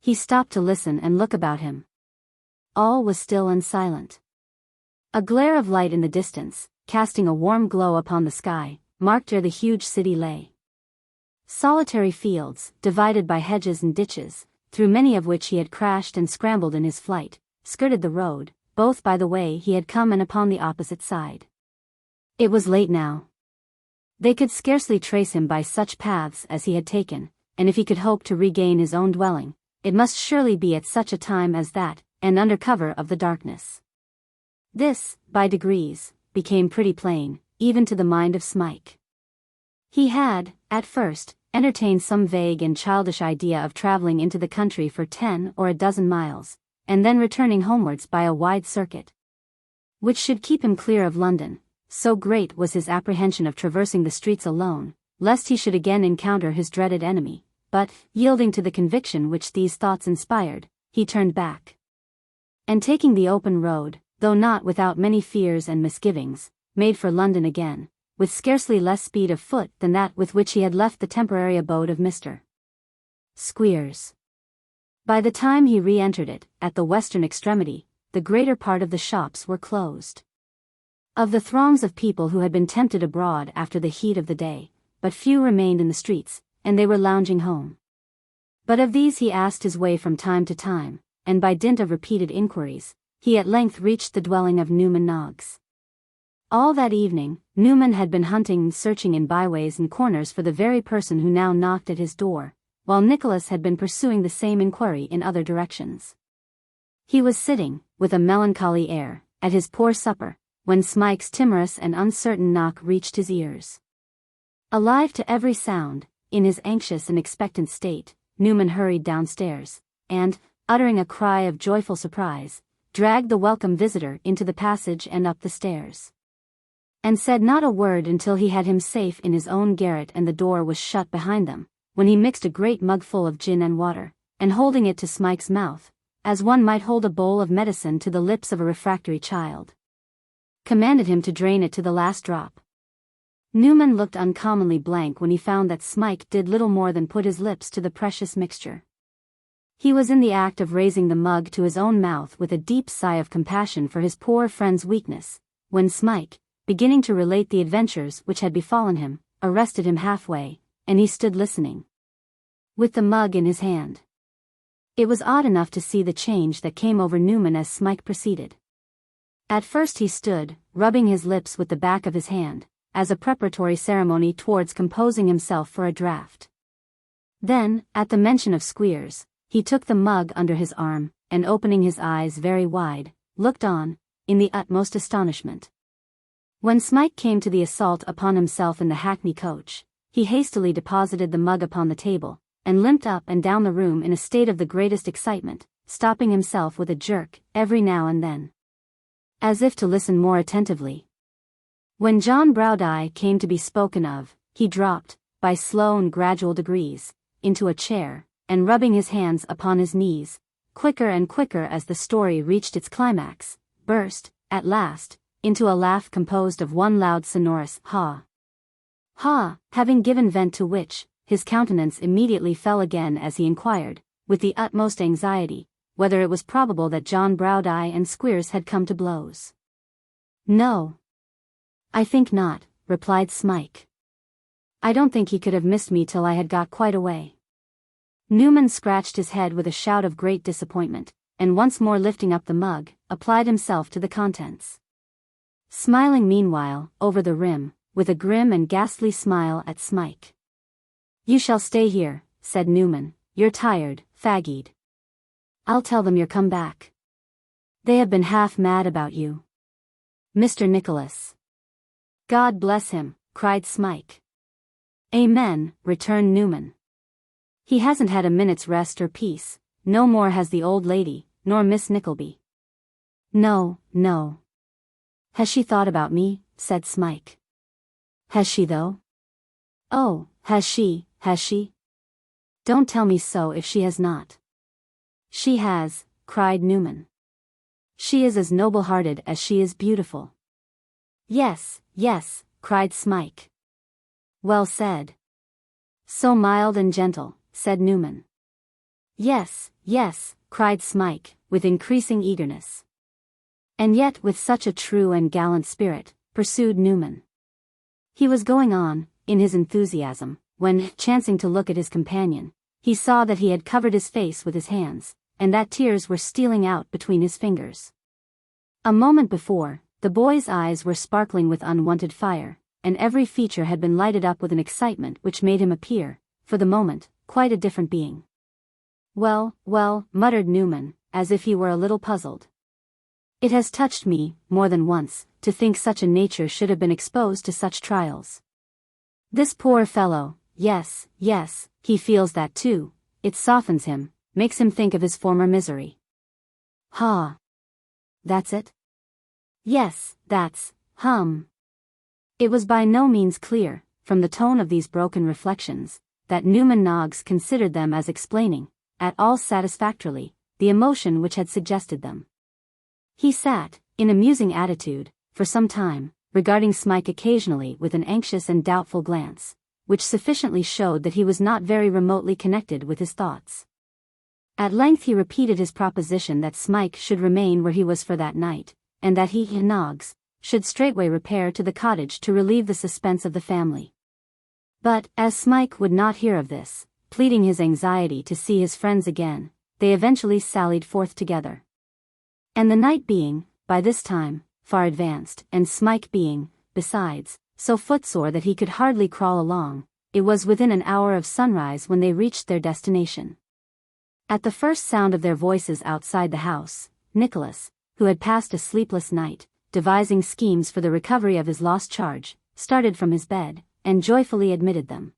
he stopped to listen and look about him. All was still and silent. A glare of light in the distance, casting a warm glow upon the sky, marked where the huge city lay. Solitary fields, divided by hedges and ditches, through many of which he had crashed and scrambled in his flight, skirted the road, both by the way he had come and upon the opposite side. It was late now. They could scarcely trace him by such paths as he had taken, and if he could hope to regain his own dwelling, it must surely be at such a time as that, and under cover of the darkness. This, by degrees, became pretty plain, even to the mind of Smike. He had, at first, entertained some vague and childish idea of travelling into the country for 10 or a dozen miles, and then returning homewards by a wide circuit, which should keep him clear of London. So great was his apprehension of traversing the streets alone, lest he should again encounter his dreaded enemy, but, yielding to the conviction which these thoughts inspired, he turned back. And taking the open road, though not without many fears and misgivings, made for London again, with scarcely less speed of foot than that with which he had left the temporary abode of Mr. Squeers. By the time he re-entered it, at the western extremity, the greater part of the shops were closed. Of the throngs of people who had been tempted abroad after the heat of the day, but few remained in the streets, and they were lounging home. But of these he asked his way from time to time, and by dint of repeated inquiries, he at length reached the dwelling of Newman Noggs. All that evening, Newman had been hunting and searching in byways and corners for the very person who now knocked at his door, while Nicholas had been pursuing the same inquiry in other directions. He was sitting, with a melancholy air, at his poor supper, when Smike's timorous and uncertain knock reached his ears. Alive to every sound, in his anxious and expectant state, Newman hurried downstairs, and, uttering a cry of joyful surprise, dragged the welcome visitor into the passage and up the stairs, and said not a word until he had him safe in his own garret and the door was shut behind them, when he mixed a great mugful of gin and water, and holding it to Smike's mouth, as one might hold a bowl of medicine to the lips of a refractory child, commanded him to drain it to the last drop. Newman looked uncommonly blank when he found that Smike did little more than put his lips to the precious mixture. He was in the act of raising the mug to his own mouth with a deep sigh of compassion for his poor friend's weakness, when Smike, beginning to relate the adventures which had befallen him, arrested him halfway, and he stood listening, with the mug in his hand. It was odd enough to see the change that came over Newman as Smike proceeded. At first he stood, rubbing his lips with the back of his hand, as a preparatory ceremony towards composing himself for a draught. Then, at the mention of Squeers, he took the mug under his arm, and opening his eyes very wide, looked on, in the utmost astonishment. When Smike came to the assault upon himself in the hackney coach, he hastily deposited the mug upon the table, and limped up and down the room in a state of the greatest excitement, stopping himself with a jerk, every now and then, as if to listen more attentively. When John Browdie came to be spoken of, he dropped, by slow and gradual degrees, into a chair, and rubbing his hands upon his knees, quicker and quicker as the story reached its climax, burst, at last, into a laugh composed of one loud sonorous ha. Ha, having given vent to which, his countenance immediately fell again as he inquired, with the utmost anxiety, whether it was probable that John Browdie and Squeers had come to blows. No, I think not, replied Smike. I don't think he could have missed me till I had got quite away. Newman scratched his head with a shout of great disappointment, and once more lifting up the mug, applied himself to the contents. Smiling meanwhile, over the rim, with a grim and ghastly smile at Smike. You shall stay here, said Newman, you're tired, faggied. I'll tell them you're come back. They have been half mad about you. Mr. Nicholas. God bless him, cried Smike. Amen, returned Newman. He hasn't had a minute's rest or peace, no more has the old lady, nor Miss Nickleby. No, no. Has she thought about me? Said Smike. Has she though? Oh, has she? Don't tell me so if she has not. She has, cried Newman. She is as noble-hearted as she is beautiful. Yes, yes, cried Smike. Well said. So mild and gentle, said Newman. Yes, yes, cried Smike, with increasing eagerness. And yet with such a true and gallant spirit, pursued Newman. He was going on, in his enthusiasm, when, chancing to look at his companion, he saw that he had covered his face with his hands, and that tears were stealing out between his fingers. A moment before, the boy's eyes were sparkling with unwonted fire, and every feature had been lighted up with an excitement which made him appear, for the moment, quite a different being. Well, well, muttered Newman, as if he were a little puzzled. It has touched me, more than once, to think such a nature should have been exposed to such trials. This poor fellow, yes, yes, he feels that too, it softens him, makes him think of his former misery. Ha! That's it? Yes, that's, It was by no means clear, from the tone of these broken reflections, that Newman Noggs considered them as explaining, at all satisfactorily, the emotion which had suggested them. He sat, in a musing attitude, for some time, regarding Smike occasionally with an anxious and doubtful glance, which sufficiently showed that he was not very remotely connected with his thoughts. At length he repeated his proposition that Smike should remain where he was for that night, and that he, Noggs, should straightway repair to the cottage to relieve the suspense of the family. But, as Smike would not hear of this, pleading his anxiety to see his friends again, they eventually sallied forth together. And the night being, by this time, far advanced, and Smike being, besides, so footsore that he could hardly crawl along, it was within an hour of sunrise when they reached their destination. At the first sound of their voices outside the house, Nicholas, who had passed a sleepless night, devising schemes for the recovery of his lost charge, started from his bed, and joyfully admitted them.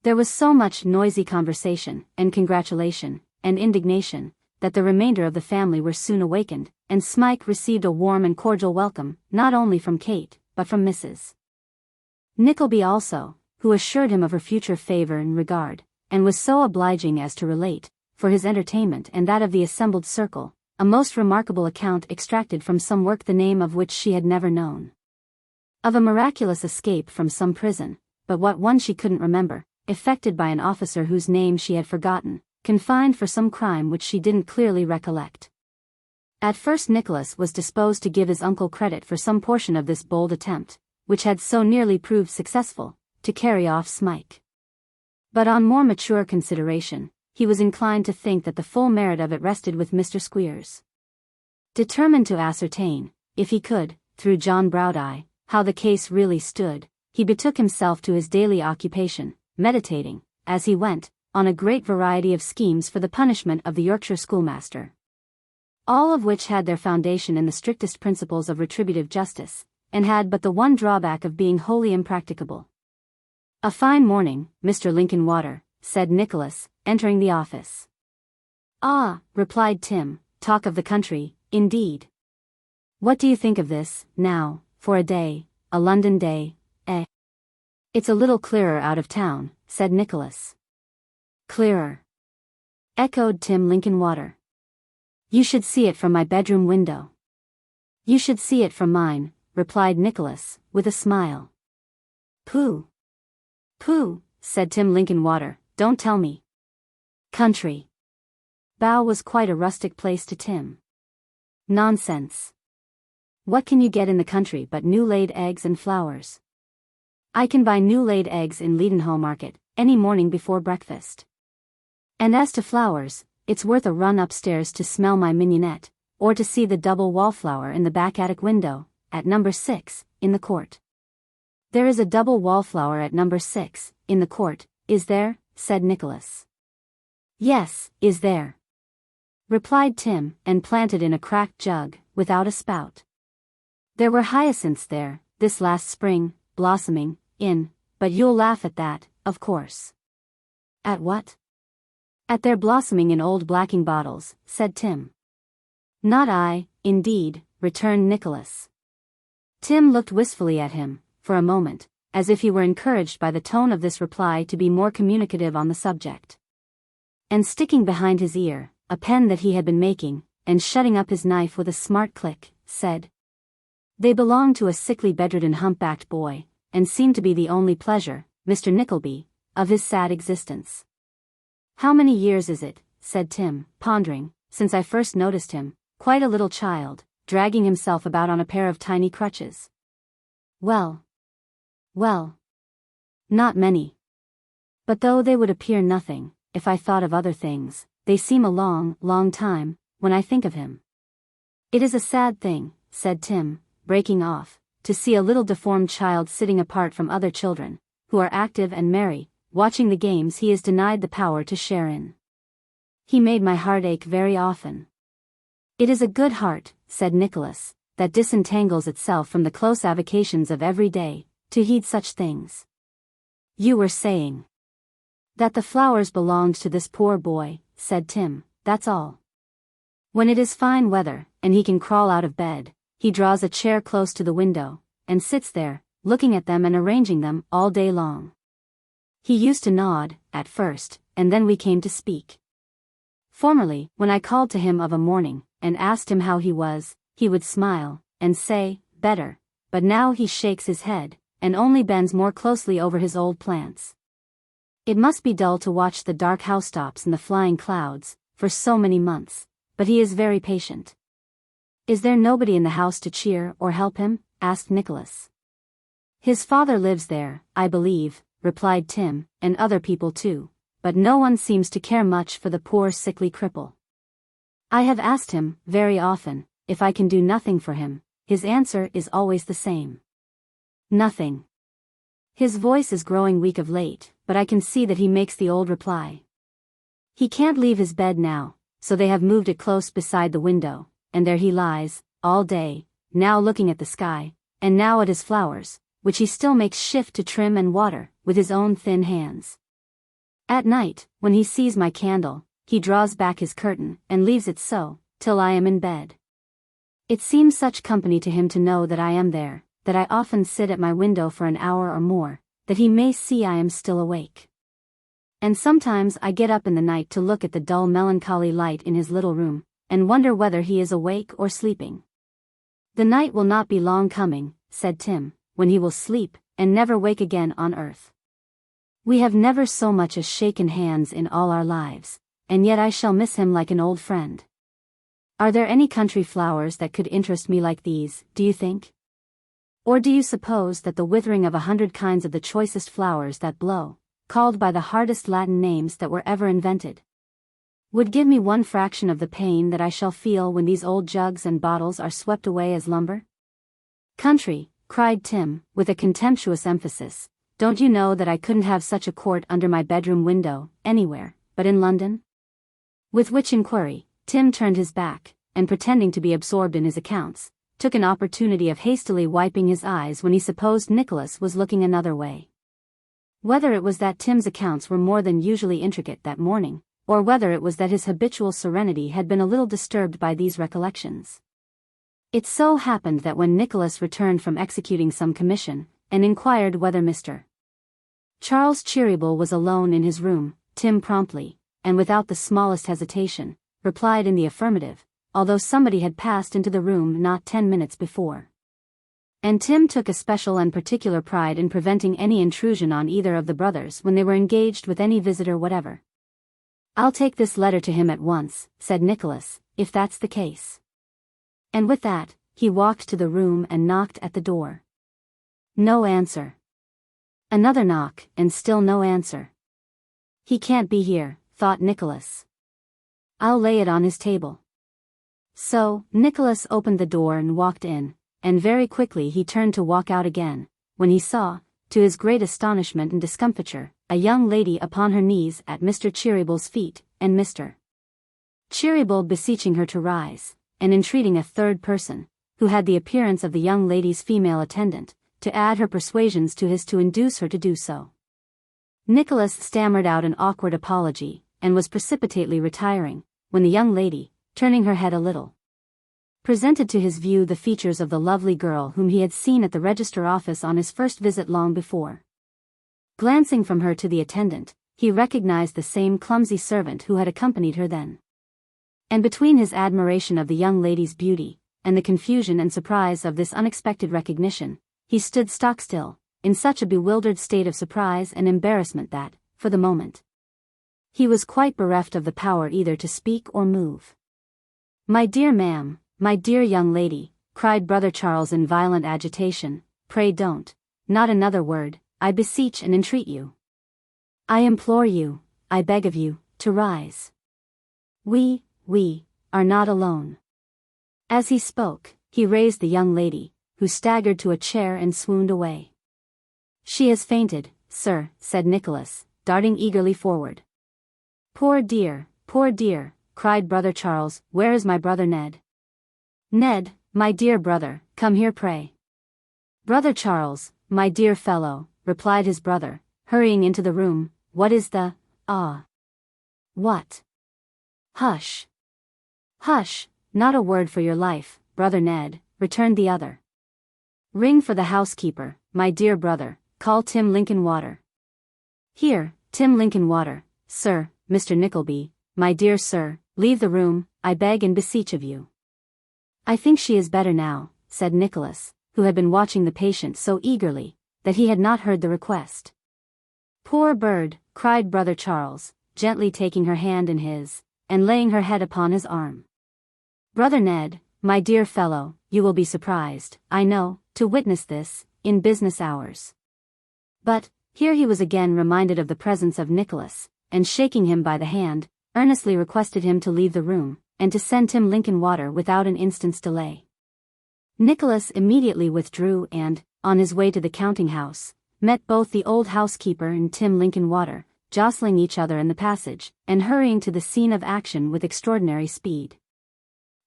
There was so much noisy conversation, and congratulation, and indignation, that the remainder of the family were soon awakened, and Smike received a warm and cordial welcome, not only from Kate, but from Mrs. Nickleby also, who assured him of her future favor and regard, and was so obliging as to relate, for his entertainment and that of the assembled circle, a most remarkable account extracted from some work the name of which she had never known. Of a miraculous escape from some prison, but what one she couldn't remember, effected by an officer whose name she had forgotten, confined for some crime which she didn't clearly recollect. At first Nicholas was disposed to give his uncle credit for some portion of this bold attempt, which had so nearly proved successful, to carry off Smike. But on more mature consideration, he was inclined to think that the full merit of it rested with Mr. Squeers. Determined to ascertain, if he could, through John Browdie, how the case really stood, he betook himself to his daily occupation, meditating, as he went, on a great variety of schemes for the punishment of the Yorkshire schoolmaster. All of which had their foundation in the strictest principles of retributive justice, and had but the one drawback of being wholly impracticable. "A fine morning, Mr. Linkinwater," said Nicholas, entering the office. "Ah," replied Tim, "talk of the country, indeed. What do you think of this, now, for a day, a London day, eh?" "It's a little clearer out of town," said Nicholas. "Clearer?" echoed Tim Linkinwater. "You should see it from my bedroom window." "You should see it from mine," replied Nicholas, with a smile. "Pooh! Pooh!" said Tim Linkinwater, "don't tell me. Country." Bow was quite a rustic place to Tim. "Nonsense. What can you get in the country but new-laid eggs and flowers? I can buy new-laid eggs in Leadenhall Market, any morning before breakfast. And as to flowers, it's worth a run upstairs to smell my mignonette, or to see the double wallflower in the back attic window, at number 6, in the court." "There is a double wallflower at number 6, in the court, is there?" said Nicholas. "Yes, is there," replied Tim, "and planted in a cracked jug, without a spout. There were hyacinths there, this last spring, blossoming, but you'll laugh at that, of course." "At what?" "At their blossoming in old blacking bottles," said Tim. "Not I, indeed," returned Nicholas. Tim looked wistfully at him, for a moment, as if he were encouraged by the tone of this reply to be more communicative on the subject. And sticking behind his ear, a pen that he had been making, and shutting up his knife with a smart click, said, "They belong to a sickly bedridden humpbacked boy, and seem to be the only pleasure, Mr. Nickleby, of his sad existence." "How many years is it," said Tim, pondering, "since I first noticed him, quite a little child, dragging himself about on a pair of tiny crutches?" Well, not many. But though they would appear nothing, if I thought of other things, they seem a long, long time, when I think of him. It is a sad thing," said Tim, breaking off, "to see a little deformed child sitting apart from other children, who are active and merry, watching the games he is denied the power to share in. He made my heart ache very often." "It is a good heart," said Nicholas, "that disentangles itself from the close avocations of every day, to heed such things." "You were saying that the flowers belonged to this poor boy," said Tim, "that's all. When it is fine weather, and he can crawl out of bed, he draws a chair close to the window, and sits there, looking at them and arranging them, all day long. He used to nod, at first, and then we came to speak. Formerly, when I called to him of a morning, and asked him how he was, he would smile, and say, 'Better,' but now he shakes his head, and only bends more closely over his old plants. It must be dull to watch the dark housetops and the flying clouds, for so many months, but he is very patient." "Is there nobody in the house to cheer or help him?" asked Nicholas. "His father lives there, I believe," replied Tim, "and other people too, but no one seems to care much for the poor sickly cripple. I have asked him, very often, if I can do nothing for him. His answer is always the same. Nothing. His voice is growing weak of late, but I can see that he makes the old reply. He can't leave his bed now, so they have moved it close beside the window, and there he lies, all day, now looking at the sky, and now at his flowers, which he still makes shift to trim and water, with his own thin hands. At night, when he sees my candle, he draws back his curtain, and leaves it so, till I am in bed. It seems such company to him to know that I am there, that I often sit at my window for an hour or more, that he may see I am still awake. And sometimes I get up in the night to look at the dull melancholy light in his little room, and wonder whether he is awake or sleeping. "The night will not be long coming," said Tim, "when he will sleep, and never wake again on earth. We have never so much as shaken hands in all our lives, and yet I shall miss him like an old friend. Are there any country flowers that could interest me like these, do you think? Or do you suppose that the withering of 100 kinds of the choicest flowers that blow, called by the hardest Latin names that were ever invented, would give me one fraction of the pain that I shall feel when these old jugs and bottles are swept away as lumber?" "Country," cried Tim, with a contemptuous emphasis, "don't you know that I couldn't have such a court under my bedroom window, anywhere, but in London?" With which inquiry, Tim turned his back, and pretending to be absorbed in his accounts, took an opportunity of hastily wiping his eyes when he supposed Nicholas was looking another way. Whether it was that Tim's accounts were more than usually intricate that morning, or whether it was that his habitual serenity had been a little disturbed by these recollections, it so happened that when Nicholas returned from executing some commission, and inquired whether Mr. Charles Cheeryble was alone in his room, Tim promptly, and without the smallest hesitation, replied in the affirmative, although somebody had passed into the room not 10 minutes before. And Tim took especial and particular pride in preventing any intrusion on either of the brothers when they were engaged with any visitor whatever. "I'll take this letter to him at once," said Nicholas, "if that's the case." And with that, he walked to the room and knocked at the door. No answer. Another knock, and still no answer. "He can't be here," thought Nicholas. "I'll lay it on his table." So, Nicholas opened the door and walked in, and very quickly he turned to walk out again, when he saw, to his great astonishment and discomfiture, a young lady upon her knees at Mr. Cheeryble's feet, and Mr. Cheeryble beseeching her to rise, and entreating a third person, who had the appearance of the young lady's female attendant, to add her persuasions to his to induce her to do so. Nicholas stammered out an awkward apology, and was precipitately retiring, when the young lady, turning her head a little, presented to his view the features of the lovely girl whom he had seen at the register office on his first visit long before. Glancing from her to the attendant, he recognized the same clumsy servant who had accompanied her then. And between his admiration of the young lady's beauty, and the confusion and surprise of this unexpected recognition, he stood stock-still, in such a bewildered state of surprise and embarrassment that, for the moment, he was quite bereft of the power either to speak or move. "My dear ma'am, my dear young lady," cried Brother Charles in violent agitation, "pray don't, not another word, I beseech and entreat you. I implore you, I beg of you, to rise. We are not alone." As he spoke, he raised the young lady, who staggered to a chair and swooned away. "She has fainted, sir," said Nicholas, darting eagerly forward. Poor dear," cried Brother Charles, "where is my brother Ned?" "Ned, my dear brother, come here pray." "Brother Charles, my dear fellow," replied his brother, hurrying into the room, "what is the, what?" "Hush! Hush, not a word for your life, brother Ned," returned the other. "Ring for the housekeeper, my dear brother, call Tim Linkinwater." "Here, Tim Linkinwater, sir, Mr. Nickleby, my dear sir, leave the room, I beg and beseech of you." "I think she is better now," said Nicholas, who had been watching the patient so eagerly, that he had not heard the request. "Poor bird," cried Brother Charles, gently taking her hand in his, and laying her head upon his arm. "Brother Ned, my dear fellow, you will be surprised, I know, to witness this, in business hours." But, here he was again reminded of the presence of Nicholas, and shaking him by the hand, earnestly requested him to leave the room, and to send Tim Linkinwater without an instant's delay. Nicholas immediately withdrew and, on his way to the counting-house, met both the old housekeeper and Tim Linkinwater, jostling each other in the passage, and hurrying to the scene of action with extraordinary speed.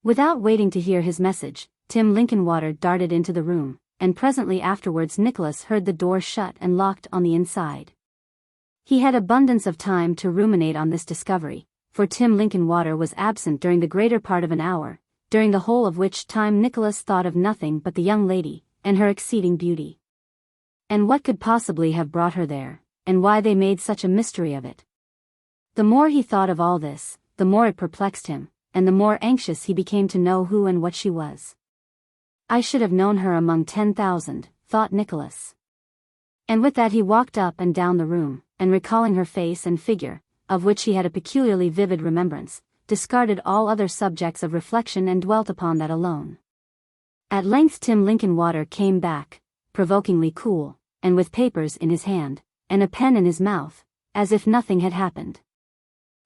Without waiting to hear his message, Tim Linkinwater darted into the room, and presently afterwards Nicholas heard the door shut and locked on the inside. He had abundance of time to ruminate on this discovery, for Tim Linkinwater was absent during the greater part of an hour, during the whole of which time Nicholas thought of nothing but the young lady, and her exceeding beauty. And what could possibly have brought her there, and why they made such a mystery of it? The more he thought of all this, the more it perplexed him, and the more anxious he became to know who and what she was. I should have known her among 10,000, thought Nicholas. And with that he walked up and down the room, and recalling her face and figure, of which he had a peculiarly vivid remembrance, discarded all other subjects of reflection and dwelt upon that alone. At length Tim Linkinwater came back, provokingly cool, and with papers in his hand, and a pen in his mouth, as if nothing had happened.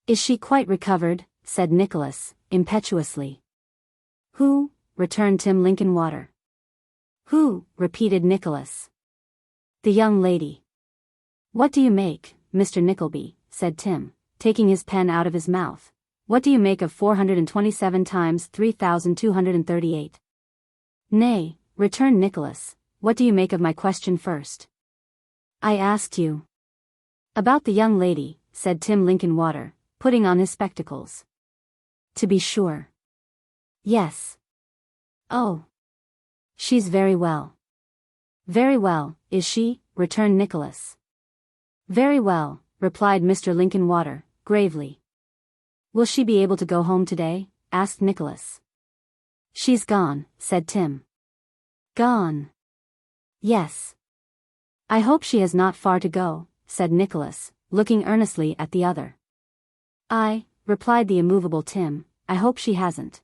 "Is she quite recovered?" said Nicholas, impetuously. "Who?" returned Tim Linkinwater. "Who?" repeated Nicholas. "The young lady." "What do you make, Mr. Nickleby?" said Tim, taking his pen out of his mouth. "What do you make of 427 times 3,238? "Nay," returned Nicholas, "what do you make of my question first?" "I asked you." "About the young lady," said Tim Linkinwater, putting on his spectacles. "To be sure." "Yes." "Oh. She's very well." "Very well, is she?" returned Nicholas. "Very well," replied Mr. Linkinwater, gravely. "Will she be able to go home today?" asked Nicholas. "She's gone," said Tim. "Gone?" "Yes." "I hope she has not far to go," said Nicholas, looking earnestly at the other. "Aye," replied the immovable Tim, "I hope she hasn't."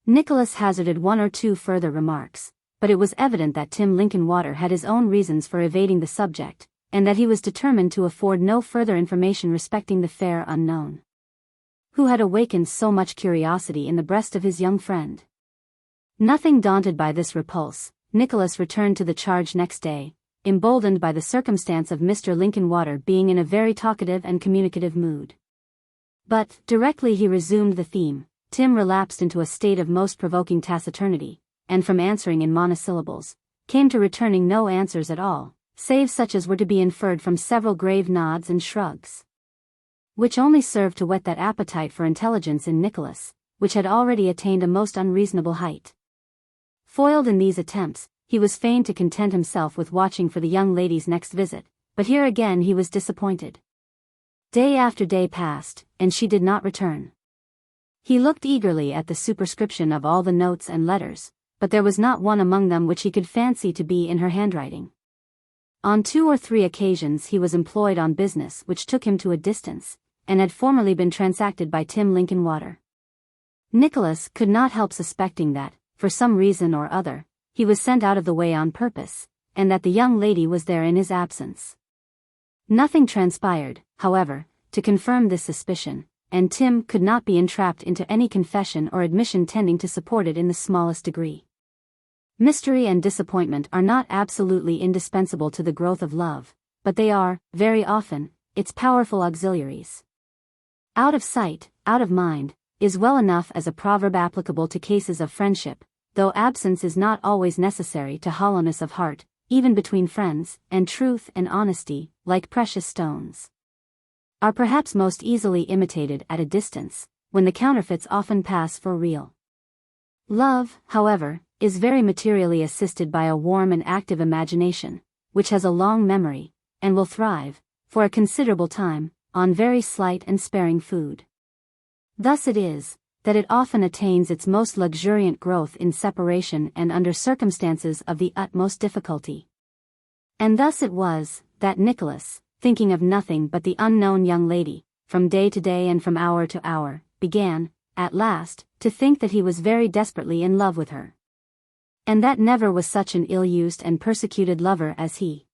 Nicholas hazarded one or two further remarks, but it was evident that Tim Linkinwater had his own reasons for evading the subject, and that he was determined to afford no further information respecting the fair unknown, who had awakened so much curiosity in the breast of his young friend. Nothing daunted by this repulse, Nicholas returned to the charge next day, emboldened by the circumstance of Mr. Linkinwater being in a very talkative and communicative mood. But, directly he resumed the theme, Tim relapsed into a state of most provoking taciturnity, and from answering in monosyllables, came to returning no answers at all, save such as were to be inferred from several grave nods and shrugs, which only served to whet that appetite for intelligence in Nicholas, which had already attained a most unreasonable height. Foiled in these attempts, he was fain to content himself with watching for the young lady's next visit, but here again he was disappointed. Day after day passed, and she did not return. He looked eagerly at the superscription of all the notes and letters, but there was not one among them which he could fancy to be in her handwriting. On 2 or 3 occasions he was employed on business which took him to a distance, and had formerly been transacted by Tim Linkinwater. Nicholas could not help suspecting that, for some reason or other, he was sent out of the way on purpose, and that the young lady was there in his absence. Nothing transpired, however, to confirm this suspicion, and Tim could not be entrapped into any confession or admission tending to support it in the smallest degree. Mystery and disappointment are not absolutely indispensable to the growth of love, but they are, very often, its powerful auxiliaries. "Out of sight, out of mind," is well enough as a proverb applicable to cases of friendship, though absence is not always necessary to hollowness of heart, even between friends, and truth and honesty, like precious stones, are perhaps most easily imitated at a distance, when the counterfeits often pass for real. Love, however, is very materially assisted by a warm and active imagination, which has a long memory, and will thrive, for a considerable time, on very slight and sparing food. Thus it is, that it often attains its most luxuriant growth in separation and under circumstances of the utmost difficulty. And thus it was, that Nicholas, thinking of nothing but the unknown young lady, from day to day and from hour to hour, began, at last, to think that he was very desperately in love with her. And that never was such an ill-used and persecuted lover as he.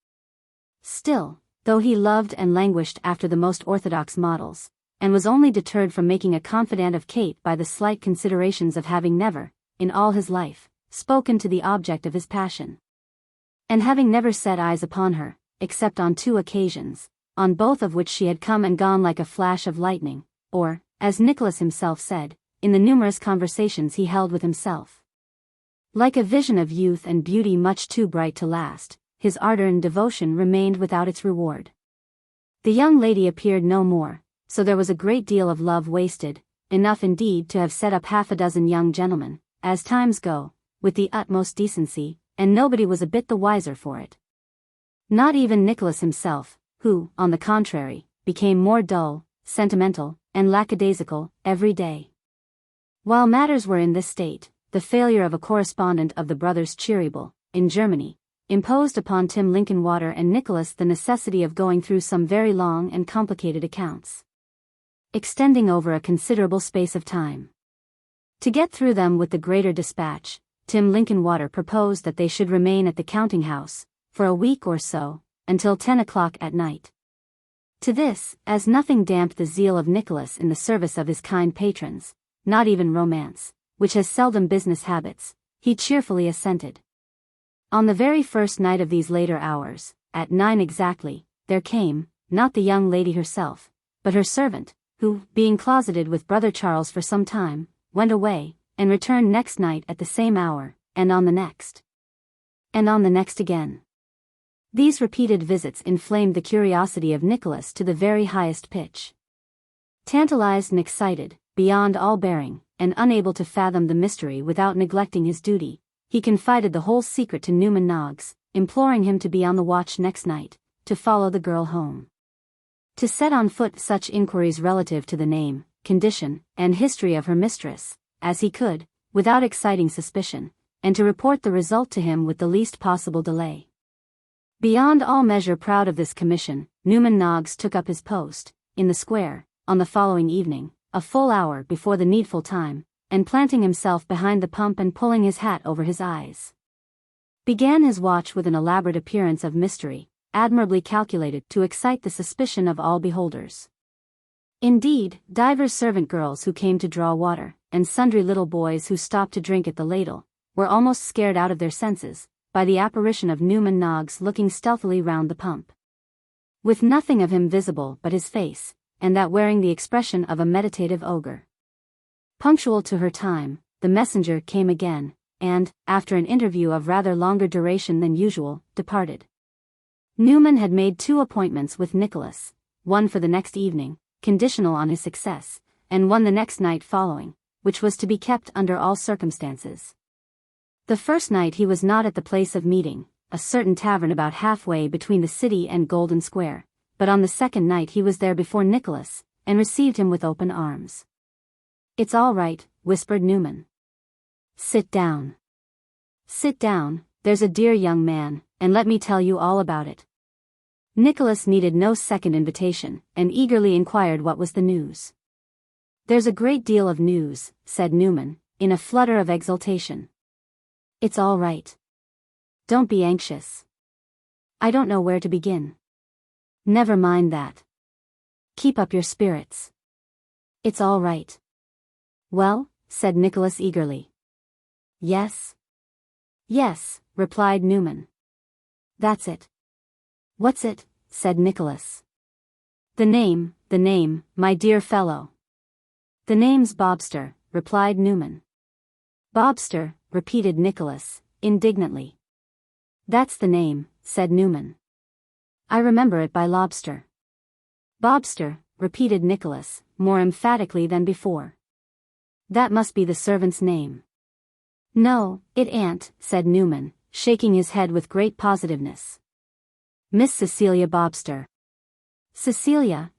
Still, though he loved and languished after the most orthodox models, and was only deterred from making a confidant of Kate by the slight considerations of having never, in all his life, spoken to the object of his passion, and having never set eyes upon her, except on 2 occasions, on both of which she had come and gone like a flash of lightning, or, as Nicholas himself said, in the numerous conversations he held with himself, like a vision of youth and beauty much too bright to last, his ardor and devotion remained without its reward. The young lady appeared no more, so there was a great deal of love wasted, enough indeed to have set up 6 young gentlemen, as times go, with the utmost decency, and nobody was a bit the wiser for it. Not even Nicholas himself, who, on the contrary, became more dull, sentimental, and lackadaisical, every day. While matters were in this state, the failure of a correspondent of the brothers Cheeryble, in Germany, imposed upon Tim Linkinwater and Nicholas the necessity of going through some very long and complicated accounts, extending over a considerable space of time. To get through them with the greater dispatch, Tim Linkinwater proposed that they should remain at the counting house, for a week or so, until 10 o'clock at night. To this, as nothing damped the zeal of Nicholas in the service of his kind patrons, not even romance, which has seldom business habits, he cheerfully assented. On the very first night of these later hours, at 9 exactly, there came, not the young lady herself, but her servant, who, being closeted with brother Charles for some time, went away, and returned next night at the same hour, and on the next. And on the next again. These repeated visits inflamed the curiosity of Nicholas to the very highest pitch. Tantalized and excited, beyond all bearing, and unable to fathom the mystery without neglecting his duty, he confided the whole secret to Newman Noggs, imploring him to be on the watch next night, to follow the girl home, to set on foot such inquiries relative to the name, condition, and history of her mistress, as he could, without exciting suspicion, and to report the result to him with the least possible delay. Beyond all measure proud of this commission, Newman Noggs took up his post, in the square, on the following evening, a full hour before the needful time, and planting himself behind the pump and pulling his hat over his eyes, began his watch with an elaborate appearance of mystery, admirably calculated to excite the suspicion of all beholders. Indeed, divers servant girls who came to draw water, and sundry little boys who stopped to drink at the ladle, were almost scared out of their senses, by the apparition of Newman Noggs looking stealthily round the pump, with nothing of him visible but his face, and that wearing the expression of a meditative ogre. Punctual to her time, the messenger came again, and, after an interview of rather longer duration than usual, departed. Newman had made 2 appointments with Nicholas, one for the next evening, conditional on his success, and one the next night following, which was to be kept under all circumstances. The first night he was not at the place of meeting, a certain tavern about halfway between the city and Golden Square, but on the second night he was there before Nicholas, and received him with open arms. "It's all right," whispered Newman. "Sit down. Sit down, there's a dear young man, and let me tell you all about it." Nicholas needed no second invitation, and eagerly inquired what was the news. "There's a great deal of news," said Newman, in a flutter of exultation. "It's all right. Don't be anxious. I don't know where to begin." "Never mind that. Keep up your spirits. It's all right." "Well?" said Nicholas eagerly. "Yes. Yes," replied Newman. "That's it." "What's it?" said Nicholas. The name, my dear fellow." "The name's Bobster," replied Newman. "Bobster," repeated Nicholas, indignantly. "That's the name," said Newman. "I remember it by lobster." "Bobster," repeated Nicholas, more emphatically than before. "That must be the servant's name." "No, it ain't," said Newman, shaking his head with great positiveness. "Miss Cecilia Bobster." "Cecilia,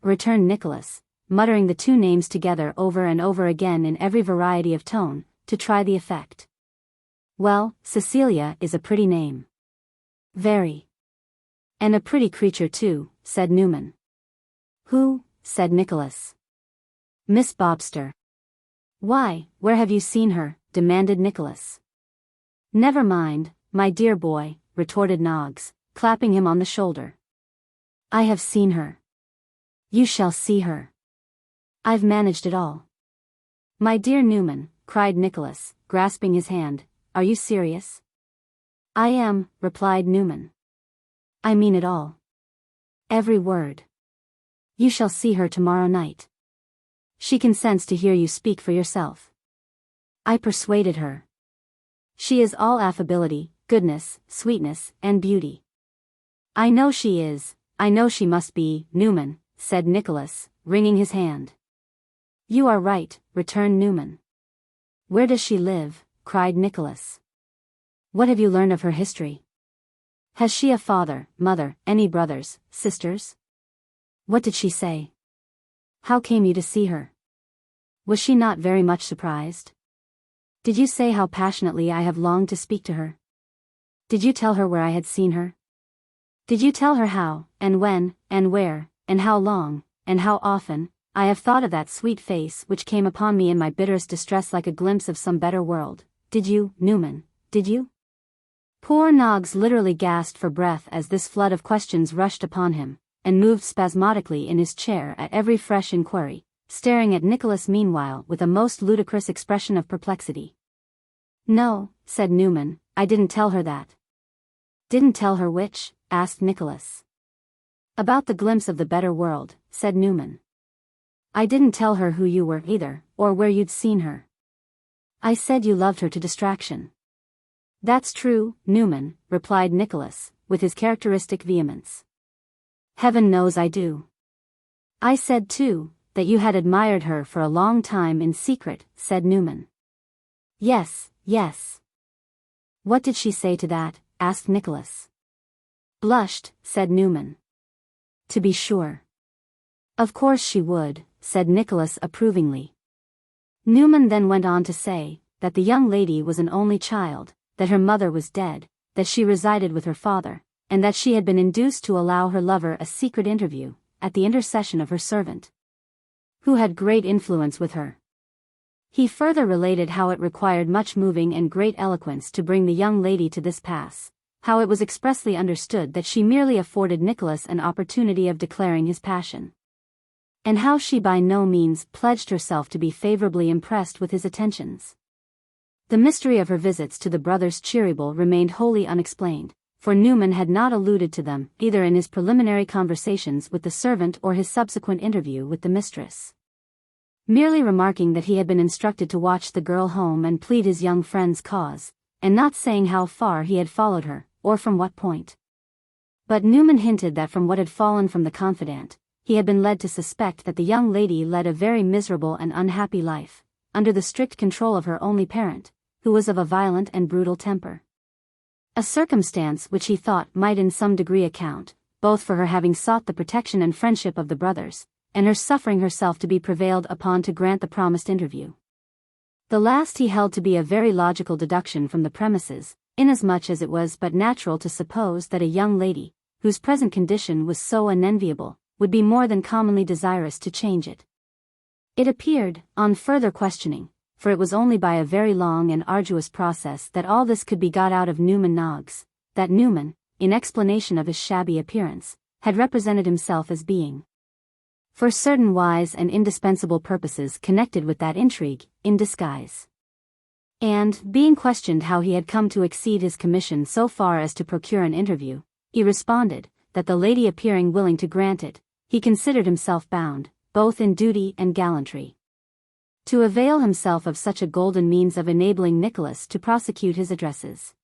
returned Nicholas, muttering the 2 names together over and over again in every variety of tone, to try the effect. "Well, Cecilia is a pretty name." "Very. And a pretty creature too," said Newman. "Who?" said Nicholas. "Miss Bobster." "Why, where have you seen her?" demanded Nicholas. "Never mind, my dear boy," retorted Noggs, clapping him on the shoulder. "I have seen her. You shall see her. I've managed it all." "My dear Newman," cried Nicholas, grasping his hand, "are you serious?" "I am," replied Newman. "I mean it all. Every word. You shall see her tomorrow night. She consents to hear you speak for yourself. I persuaded her. She is all affability, goodness, sweetness, and beauty." "I know she is, I know she must be, Newman," said Nicholas, wringing his hand. "You are right," returned Newman. "Where does she live?" cried Nicholas. "What have you learned of her history? Has she a father, mother, any brothers, sisters? What did she say? How came you to see her?" Was she not very much surprised? Did you say how passionately I have longed to speak to her? Did you tell her where I had seen her? Did you tell her how, and when, and where, and how long, and how often, I have thought of that sweet face which came upon me in my bitterest distress like a glimpse of some better world? Did you, Newman, did you? Poor Noggs literally gasped for breath as this flood of questions rushed upon him, and moved spasmodically in his chair at every fresh inquiry, staring at Nicholas meanwhile with a most ludicrous expression of perplexity. No, said Newman, I didn't tell her that. Didn't tell her which? Asked Nicholas. About the glimpse of the better world, said Newman. I didn't tell her who you were either, or where you'd seen her. I said you loved her to distraction. That's true, Newman, replied Nicholas, with his characteristic vehemence. Heaven knows I do. I said too, that you had admired her for a long time in secret, said Newman. Yes, yes. What did she say to that? Asked Nicholas. Blushed, said Newman. To be sure. Of course she would, said Nicholas approvingly. Newman then went on to say, that the young lady was an only child, that her mother was dead, that she resided with her father, and that she had been induced to allow her lover a secret interview, at the intercession of her servant, who had great influence with her. He further related how it required much moving and great eloquence to bring the young lady to this pass, how it was expressly understood that she merely afforded Nicholas an opportunity of declaring his passion, and how she by no means pledged herself to be favorably impressed with his attentions. The mystery of her visits to the brothers Cheeryble remained wholly unexplained, for Newman had not alluded to them either in his preliminary conversations with the servant or his subsequent interview with the mistress, merely remarking that he had been instructed to watch the girl home and plead his young friend's cause, and not saying how far he had followed her, or from what point. But Newman hinted that from what had fallen from the confidant, he had been led to suspect that the young lady led a very miserable and unhappy life, under the strict control of her only parent, who was of a violent and brutal temper. A circumstance which he thought might in some degree account, both for her having sought the protection and friendship of the brothers, and her suffering herself to be prevailed upon to grant the promised interview. The last he held to be a very logical deduction from the premises, inasmuch as it was but natural to suppose that a young lady, whose present condition was so unenviable, would be more than commonly desirous to change it. It appeared, on further questioning, for it was only by a very long and arduous process that all this could be got out of Newman Noggs, that Newman, in explanation of his shabby appearance, had represented himself as being, for certain wise and indispensable purposes connected with that intrigue, in disguise. And, being questioned how he had come to exceed his commission so far as to procure an interview, he responded, that the lady appearing willing to grant it, he considered himself bound, both in duty and gallantry, to avail himself of such a golden means of enabling Nicholas to prosecute his addresses.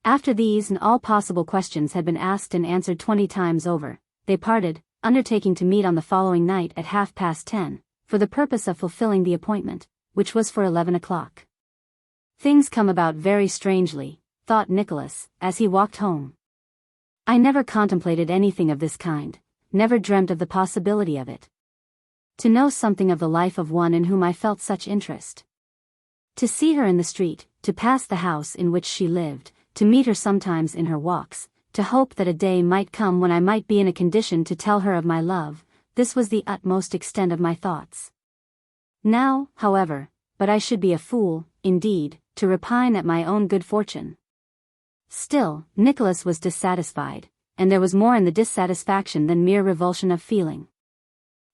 After these and all possible questions had been asked and answered 20 times over, they parted, undertaking to meet on the following night at 10:30, for the purpose of fulfilling the appointment, which was for 11 o'clock. Things come about very strangely, thought Nicholas, as he walked home. I never contemplated anything of this kind, never dreamt of the possibility of it. To know something of the life of one in whom I felt such interest. To see her in the street, to pass the house in which she lived, to meet her sometimes in her walks, to hope that a day might come when I might be in a condition to tell her of my love, this was the utmost extent of my thoughts. Now, however, but I should be a fool, indeed, to repine at my own good fortune. Still, Nicholas was dissatisfied, and there was more in the dissatisfaction than mere revulsion of feeling.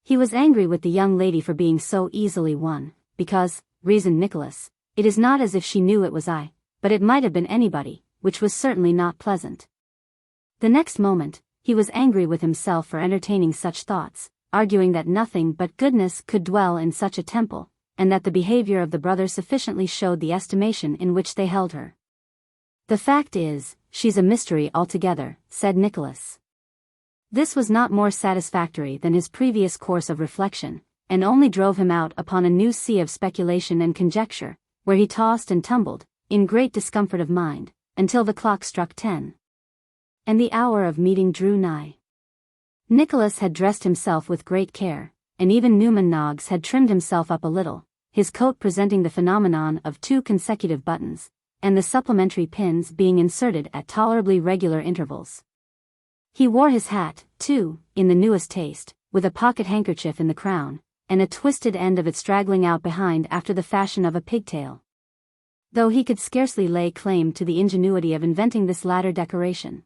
He was angry with the young lady for being so easily won, because, reasoned Nicholas, it is not as if she knew it was I, but it might have been anybody, which was certainly not pleasant. The next moment, he was angry with himself for entertaining such thoughts, arguing that nothing but goodness could dwell in such a temple, and that the behavior of the brothers sufficiently showed the estimation in which they held her. The fact is, she's a mystery altogether, said Nicholas. This was not more satisfactory than his previous course of reflection, and only drove him out upon a new sea of speculation and conjecture, where he tossed and tumbled, in great discomfort of mind, until the clock struck 10. And the hour of meeting drew nigh. Nicholas had dressed himself with great care, and even Newman Noggs had trimmed himself up a little, his coat presenting the phenomenon of 2 consecutive buttons, and the supplementary pins being inserted at tolerably regular intervals. He wore his hat, too, in the newest taste, with a pocket handkerchief in the crown, and a twisted end of it straggling out behind after the fashion of a pigtail. Though he could scarcely lay claim to the ingenuity of inventing this latter decoration,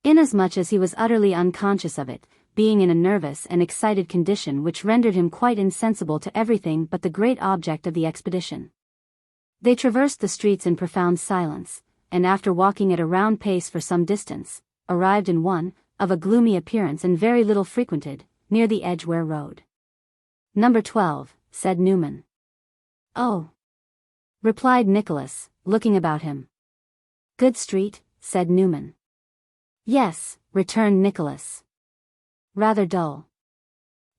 inasmuch as he was utterly unconscious of it, being in a nervous and excited condition which rendered him quite insensible to everything but the great object of the expedition. They traversed the streets in profound silence, and after walking at a round pace for some distance, arrived in one, of a gloomy appearance and very little frequented, near the Edgware Road. "Number 12, said Newman. "Oh," replied Nicholas, looking about him. "Good street," said Newman. "Yes," returned Nicholas. "Rather dull."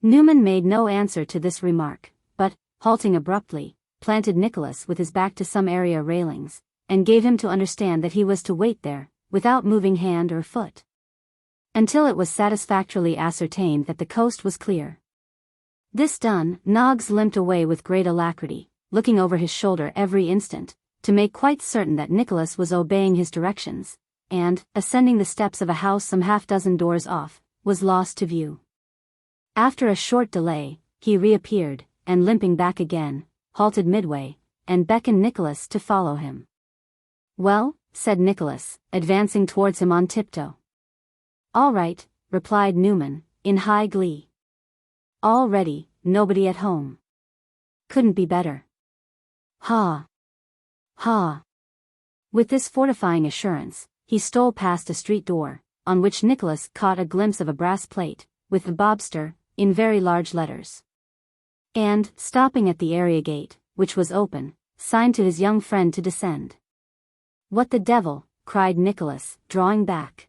Newman made no answer to this remark, but, halting abruptly, planted Nicholas with his back to some area railings, and gave him to understand that he was to wait there, without moving hand or foot, until it was satisfactorily ascertained that the coast was clear. This done, Noggs limped away with great alacrity, looking over his shoulder every instant, to make quite certain that Nicholas was obeying his directions, and, ascending the steps of a house some half-dozen doors off, was lost to view. After a short delay, he reappeared, and limping back again, halted midway, and beckoned Nicholas to follow him. "Well?" said Nicholas, advancing towards him on tiptoe. "All right," replied Newman, in high glee. "All ready, nobody at home. Couldn't be better. Ha! Ha!" With this fortifying assurance, he stole past a street door, on which Nicholas caught a glimpse of a brass plate, with the Bobster, in very large letters. And, stopping at the area gate, which was open, signed to his young friend to descend. "What the devil!" cried Nicholas, drawing back.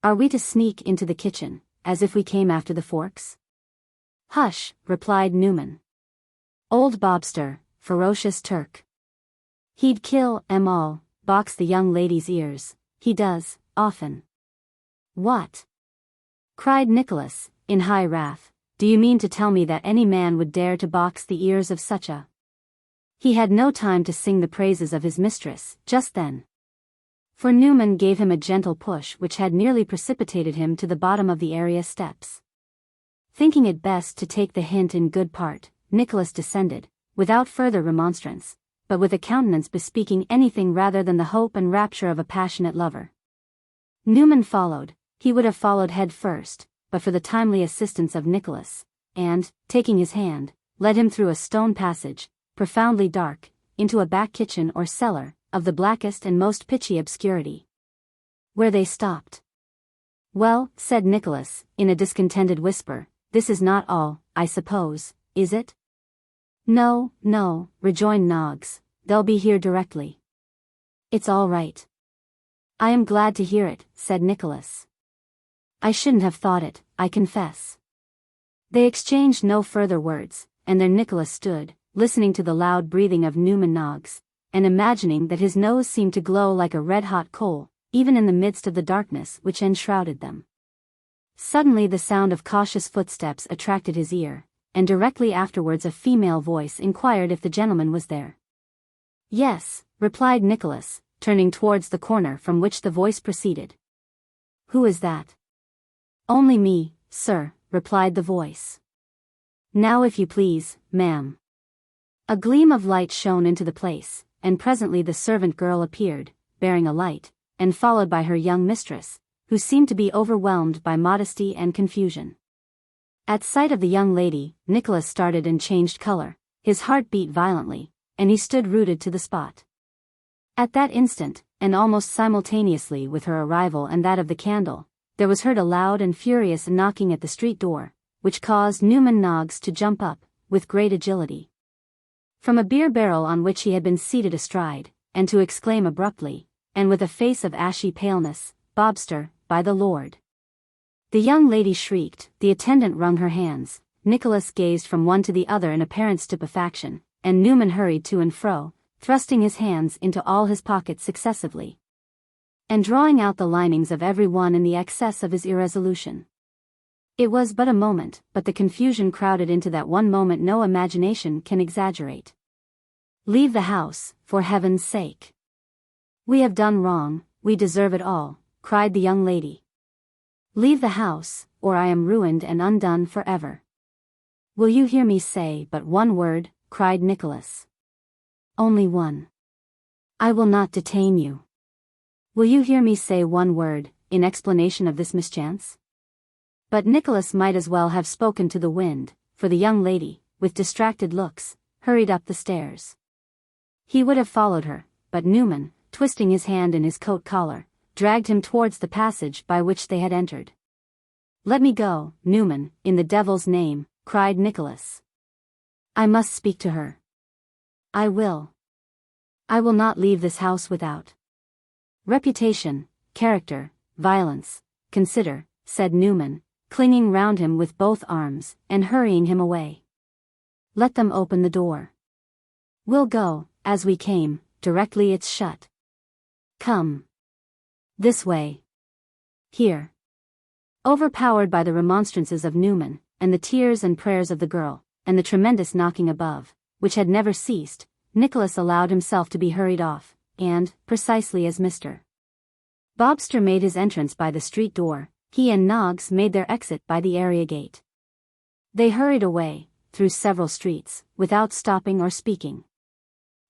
"Are we to sneak into the kitchen, as if we came after the forks?" "Hush," replied Newman. "Old Bobster, ferocious Turk. He'd kill 'em all, box the young lady's ears, he does, often." "What?" cried Nicholas, in high wrath. "Do you mean to tell me that any man would dare to box the ears of such a—" He had no time to sing the praises of his mistress, just then, for Newman gave him a gentle push which had nearly precipitated him to the bottom of the area steps. Thinking it best to take the hint in good part, Nicholas descended, without further remonstrance, but with a countenance bespeaking anything rather than the hope and rapture of a passionate lover. Newman followed. He would have followed head first, but for the timely assistance of Nicholas, and, taking his hand, led him through a stone passage, profoundly dark, into a back kitchen or cellar, of the blackest and most pitchy obscurity, where they stopped. "Well," said Nicholas, in a discontented whisper, "this is not all, I suppose, is it?" "No, no," rejoined Noggs, "they'll be here directly." "It's all right." "I am glad to hear it," said Nicholas. "I shouldn't have thought it, I confess." They exchanged no further words, and there Nicholas stood, listening to the loud breathing of Newman Noggs, and imagining that his nose seemed to glow like a red-hot coal, even in the midst of the darkness which enshrouded them. Suddenly the sound of cautious footsteps attracted his ear, and directly afterwards a female voice inquired if the gentleman was there. "Yes," replied Nicholas, turning towards the corner from which the voice proceeded. "Who is that?" "Only me, sir," replied the voice. "Now if you please, ma'am." A gleam of light shone into the place, and presently the servant girl appeared, bearing a light, and followed by her young mistress, who seemed to be overwhelmed by modesty and confusion. At sight of the young lady, Nicholas started and changed color, his heart beat violently, and he stood rooted to the spot. At that instant, and almost simultaneously with her arrival and that of the candle, there was heard a loud and furious knocking at the street door, which caused Newman Noggs to jump up, with great agility, from a beer barrel on which he had been seated astride, and to exclaim abruptly, and with a face of ashy paleness, "Bobster, by the Lord!" The young lady shrieked, the attendant wrung her hands, Nicholas gazed from one to the other in apparent stupefaction, and Newman hurried to and fro, thrusting his hands into all his pockets successively, and drawing out the linings of every one in the excess of his irresolution. It was but a moment, but the confusion crowded into that one moment no imagination can exaggerate. "Leave the house, for heaven's sake. We have done wrong, we deserve it all," cried the young lady. "Leave the house, or I am ruined and undone forever." "Will you hear me say but one word?" cried Nicholas. "Only one. I will not detain you. Will you hear me say one word, in explanation of this mischance?" But Nicholas might as well have spoken to the wind, for the young lady, with distracted looks, hurried up the stairs. He would have followed her, but Newman, twisting his hand in his coat collar, dragged him towards the passage by which they had entered. "Let me go, Newman, in the devil's name," cried Nicholas. "I must speak to her. I will not leave this house without reputation, character, violence. Consider," said Newman, clinging round him with both arms, and hurrying him away. "Let them open the door. We'll go, as we came, directly it's shut. Come. This way. Here." Overpowered by the remonstrances of Newman, and the tears and prayers of the girl, and the tremendous knocking above, which had never ceased, Nicholas allowed himself to be hurried off, and, precisely as Mr. Bobster made his entrance by the street door, he and Noggs made their exit by the area gate. They hurried away, through several streets, without stopping or speaking.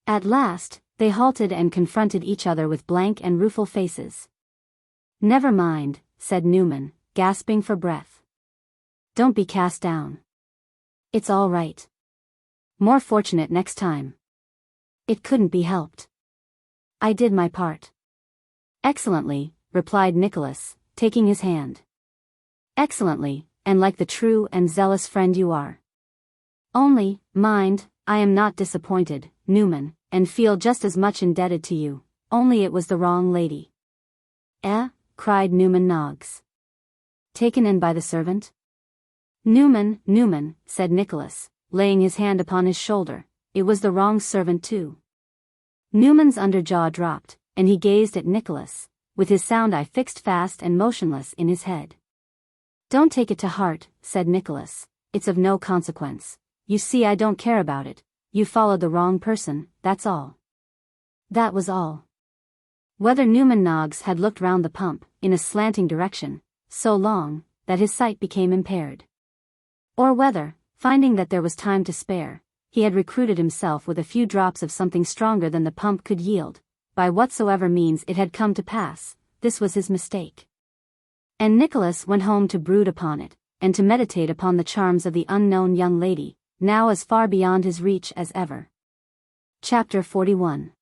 At last, they halted and confronted each other with blank and rueful faces. "Never mind," said Newman, gasping for breath. "Don't be cast down. It's all right. More fortunate next time. It couldn't be helped. I did my part." "Excellently," replied Nicholas, taking his hand. "Excellently, and like the true and zealous friend you are. Only, mind, I am not disappointed, Newman, and feel just as much indebted to you, only it was the wrong lady." "Eh?" cried Newman Noggs. "Taken in by the servant?" Newman, said Nicholas, laying his hand upon his shoulder, "it was the wrong servant too." Newman's under jaw dropped, and he gazed at Nicholas, with his sound eye fixed fast and motionless in his head. "Don't take it to heart," said Nicholas, "it's of no consequence. You see I don't care about it. You followed the wrong person, that's all." That was all. Whether Newman Noggs had looked round the pump, in a slanting direction, so long, that his sight became impaired, or whether, finding that there was time to spare, he had recruited himself with a few drops of something stronger than the pump could yield, by whatsoever means it had come to pass, this was his mistake. And Nicholas went home to brood upon it, and to meditate upon the charms of the unknown young lady, now as far beyond his reach as ever. Chapter 41.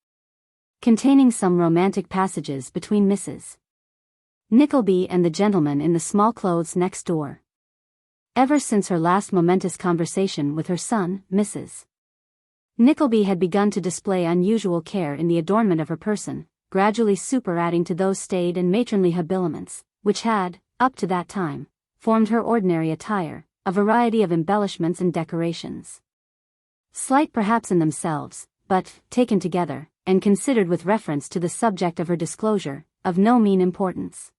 Containing some romantic passages between Mrs. Nickleby and the gentleman in the small clothes next door. Ever since her last momentous conversation with her son, Mrs. Nickleby had begun to display unusual care in the adornment of her person, gradually superadding to those staid and matronly habiliments, which had, up to that time, formed her ordinary attire, a variety of embellishments and decorations. Slight perhaps in themselves, but, taken together, and considered with reference to the subject of her disclosure, of no mean importance.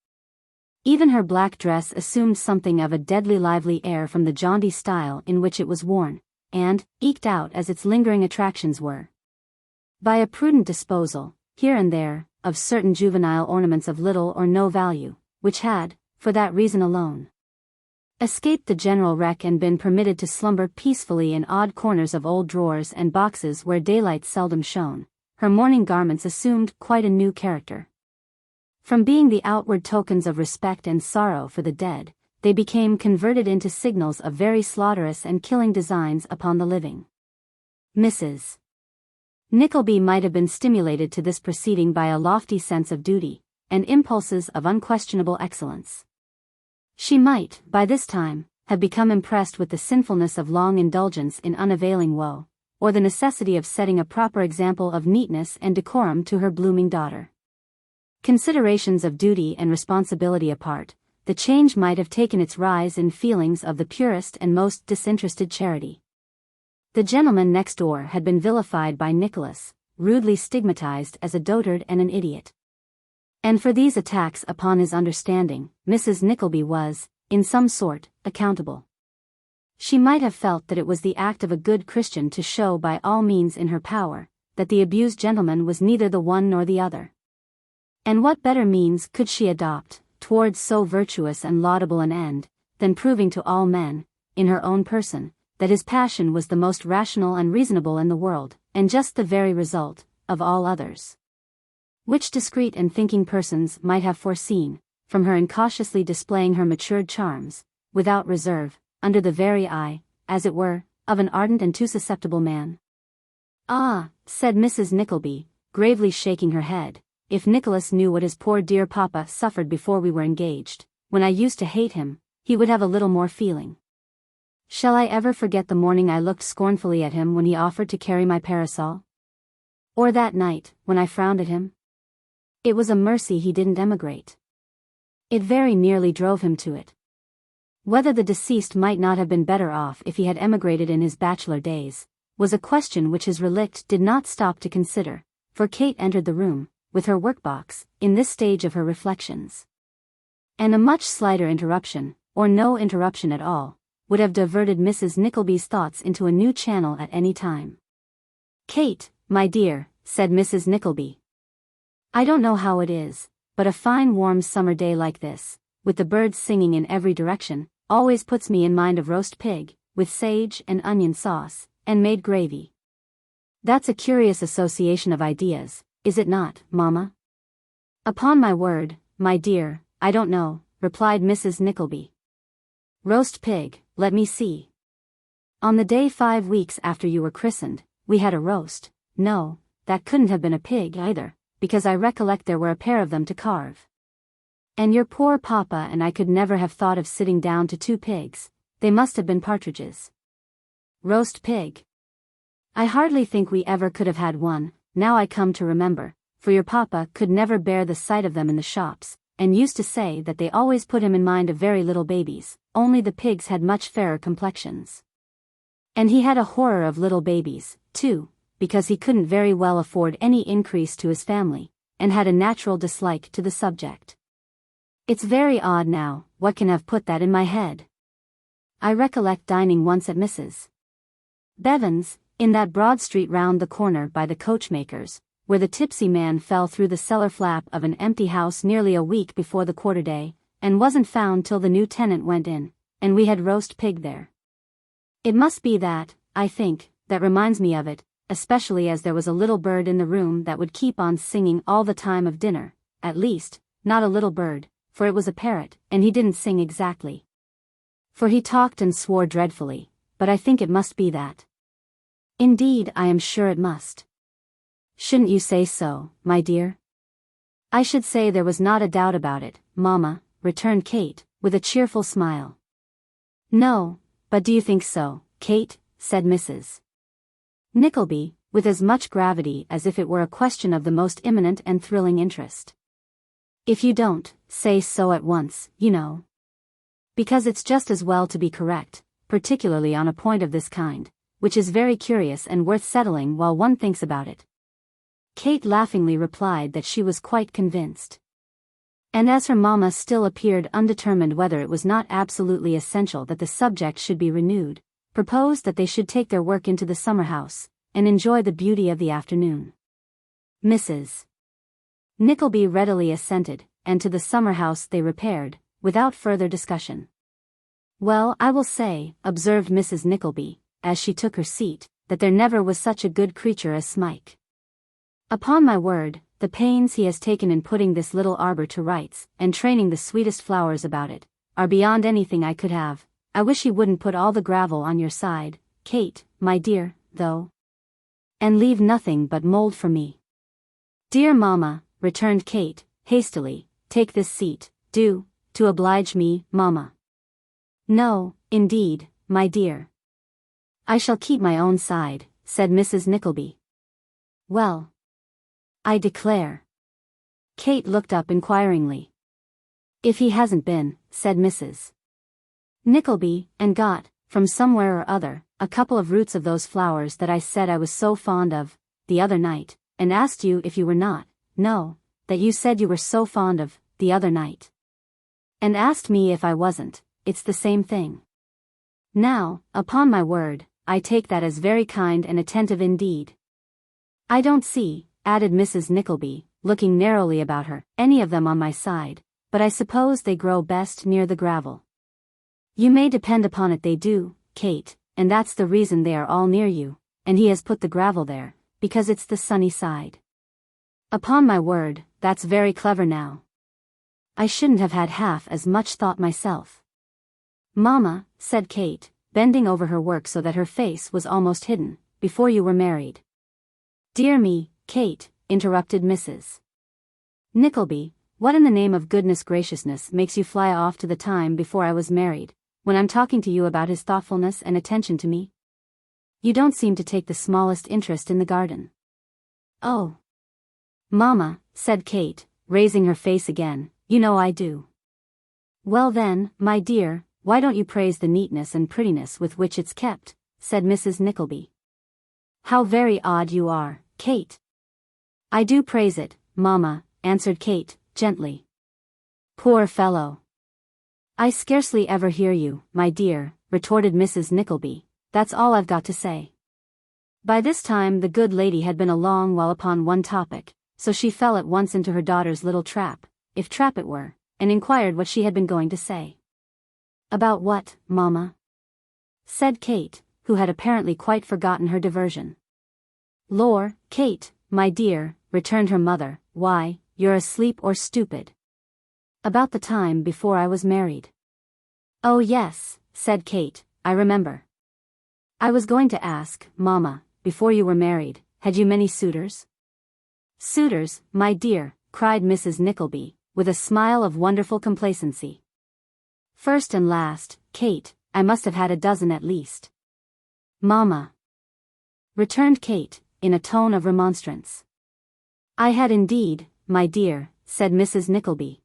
Even her black dress assumed something of a deadly lively air from the jaunty style in which it was worn, and, eked out as its lingering attractions were, by a prudent disposal, here and there, of certain juvenile ornaments of little or no value, which had, for that reason alone, escaped the general wreck and been permitted to slumber peacefully in odd corners of old drawers and boxes where daylight seldom shone. Her mourning garments assumed quite a new character. From being the outward tokens of respect and sorrow for the dead, they became converted into signals of very slaughterous and killing designs upon the living. Mrs. Nickleby might have been stimulated to this proceeding by a lofty sense of duty, and impulses of unquestionable excellence. She might, by this time, have become impressed with the sinfulness of long indulgence in unavailing woe, or the necessity of setting a proper example of neatness and decorum to her blooming daughter. Considerations of duty and responsibility apart, the change might have taken its rise in feelings of the purest and most disinterested charity. The gentleman next door had been vilified by Nicholas, rudely stigmatized as a dotard and an idiot. And for these attacks upon his understanding, Mrs. Nickleby was, in some sort, accountable. She might have felt that it was the act of a good Christian to show by all means in her power, that the abused gentleman was neither the one nor the other. And what better means could she adopt, towards so virtuous and laudable an end, than proving to all men, in her own person, that his passion was the most rational and reasonable in the world, and just the very result, of all others, which discreet and thinking persons might have foreseen, from her incautiously displaying her matured charms, without reserve, under the very eye, as it were, of an ardent and too susceptible man. "Ah," said Mrs. Nickleby, gravely shaking her head, "if Nicholas knew what his poor dear papa suffered before we were engaged, when I used to hate him, he would have a little more feeling. Shall I ever forget the morning I looked scornfully at him when he offered to carry my parasol? Or that night, when I frowned at him? It was a mercy he didn't emigrate. It very nearly drove him to it. Whether the deceased might not have been better off if he had emigrated in his bachelor days, was a question which his relict did not stop to consider, for Kate entered the room, with her workbox, in this stage of her reflections. And a much slighter interruption, or no interruption at all, would have diverted Mrs. Nickleby's thoughts into a new channel at any time. "Kate, my dear," said Mrs. Nickleby. "I don't know how it is, but a fine warm summer day like this, with the birds singing in every direction, always puts me in mind of roast pig, with sage and onion sauce, and made gravy. That's a curious association of ideas, is it not, Mamma?" "Upon my word, my dear, I don't know," replied Mrs. Nickleby. "Roast pig, let me see. On the day 5 weeks after you were christened, we had a roast. No, that couldn't have been a pig either, because I recollect there were a pair of them to carve. And your poor papa and I could never have thought of sitting down to 2 pigs, they must have been partridges. Roast pig. I hardly think we ever could have had one, now I come to remember, for your papa could never bear the sight of them in the shops, and used to say that they always put him in mind of very little babies, only the pigs had much fairer complexions. And he had a horror of little babies, too, because he couldn't very well afford any increase to his family, and had a natural dislike to the subject. It's very odd now, what can have put that in my head? I recollect dining once at Mrs. Bevan's, in that broad street round the corner by the coachmakers, where the tipsy man fell through the cellar flap of an empty house nearly a week before the quarter day, and wasn't found till the new tenant went in, and we had roast pig there. It must be that, I think, that reminds me of it, especially as there was a little bird in the room that would keep on singing all the time of dinner, at least, not a little bird, for it was a parrot, and he didn't sing exactly. For he talked and swore dreadfully, but I think it must be that. Indeed, I am sure it must. Shouldn't you say so, my dear?" "I should say there was not a doubt about it, Mamma," returned Kate, with a cheerful smile. "No, but do you think so, Kate?" said Mrs. Nickleby, with as much gravity as if it were a question of the most imminent and thrilling interest. "If you don't, say so at once, you know. Because it's just as well to be correct, particularly on a point of this kind, which is very curious and worth settling while one thinks about it." Kate laughingly replied that she was quite convinced. And as her mamma still appeared undetermined whether it was not absolutely essential that the subject should be renewed, proposed that they should take their work into the summer house, and enjoy the beauty of the afternoon. Mrs. Nickleby readily assented, and to the summer house they repaired, without further discussion. "Well, I will say," observed Mrs. Nickleby, as she took her seat, "that there never was such a good creature as Smike. Upon my word, the pains he has taken in putting this little arbor to rights, and training the sweetest flowers about it, are beyond anything I could have. I wish he wouldn't put all the gravel on your side, Kate, my dear, though. And leave nothing but mold for me." "Dear Mamma," returned Kate, hastily, "take this seat, do, to oblige me, Mamma." "No, indeed, my dear. I shall keep my own side," said Mrs. Nickleby. "Well, I declare." Kate looked up inquiringly. "If he hasn't been," said Mrs. Nickleby, "and got, from somewhere or other, a couple of roots of those flowers that I said I was so fond of, the other night, and asked you if you were not, no, that you said you were so fond of, the other night. And asked me if I wasn't, it's the same thing. Now, upon my word, I take that as very kind and attentive indeed. I don't see," added Mrs. Nickleby, looking narrowly about her, "any of them on my side, but I suppose they grow best near the gravel." "You may depend upon it they do, Kate, and that's the reason they are all near you, and he has put the gravel there, because it's the sunny side." "Upon my word, that's very clever now. I shouldn't have had half as much thought myself." "Mamma," said Kate, bending over her work so that her face was almost hidden, "before you were married." "Dear me, Kate," interrupted Mrs. Nickleby, "what in the name of goodness graciousness makes you fly off to the time before I was married, when I'm talking to you about his thoughtfulness and attention to me? You don't seem to take the smallest interest in the garden." "Oh, Mamma," said Kate, raising her face again, "you know I do." "Well then, my dear, why don't you praise the neatness and prettiness with which it's kept?" said Mrs. Nickleby. "How very odd you are, Kate." "I do praise it, Mamma," answered Kate, gently. "Poor fellow." "I scarcely ever hear you, my dear," retorted Mrs. Nickleby, "that's all I've got to say." By this time the good lady had been a long while upon one topic, so she fell at once into her daughter's little trap, if trap it were, and inquired what she had been going to say. "About what, Mamma?" said Kate, who had apparently quite forgotten her diversion. "Lor, Kate, my dear," returned her mother, "why, you're asleep or stupid. About the time before I was married." "Oh yes," said Kate, "I remember. I was going to ask, Mamma, before you were married, had you many suitors?" "Suitors, my dear," cried Mrs. Nickleby, with a smile of wonderful complacency. "First and last, Kate, I must have had a dozen at least." "Mamma," returned Kate, in a tone of remonstrance. "I had indeed, my dear," said Mrs. Nickleby.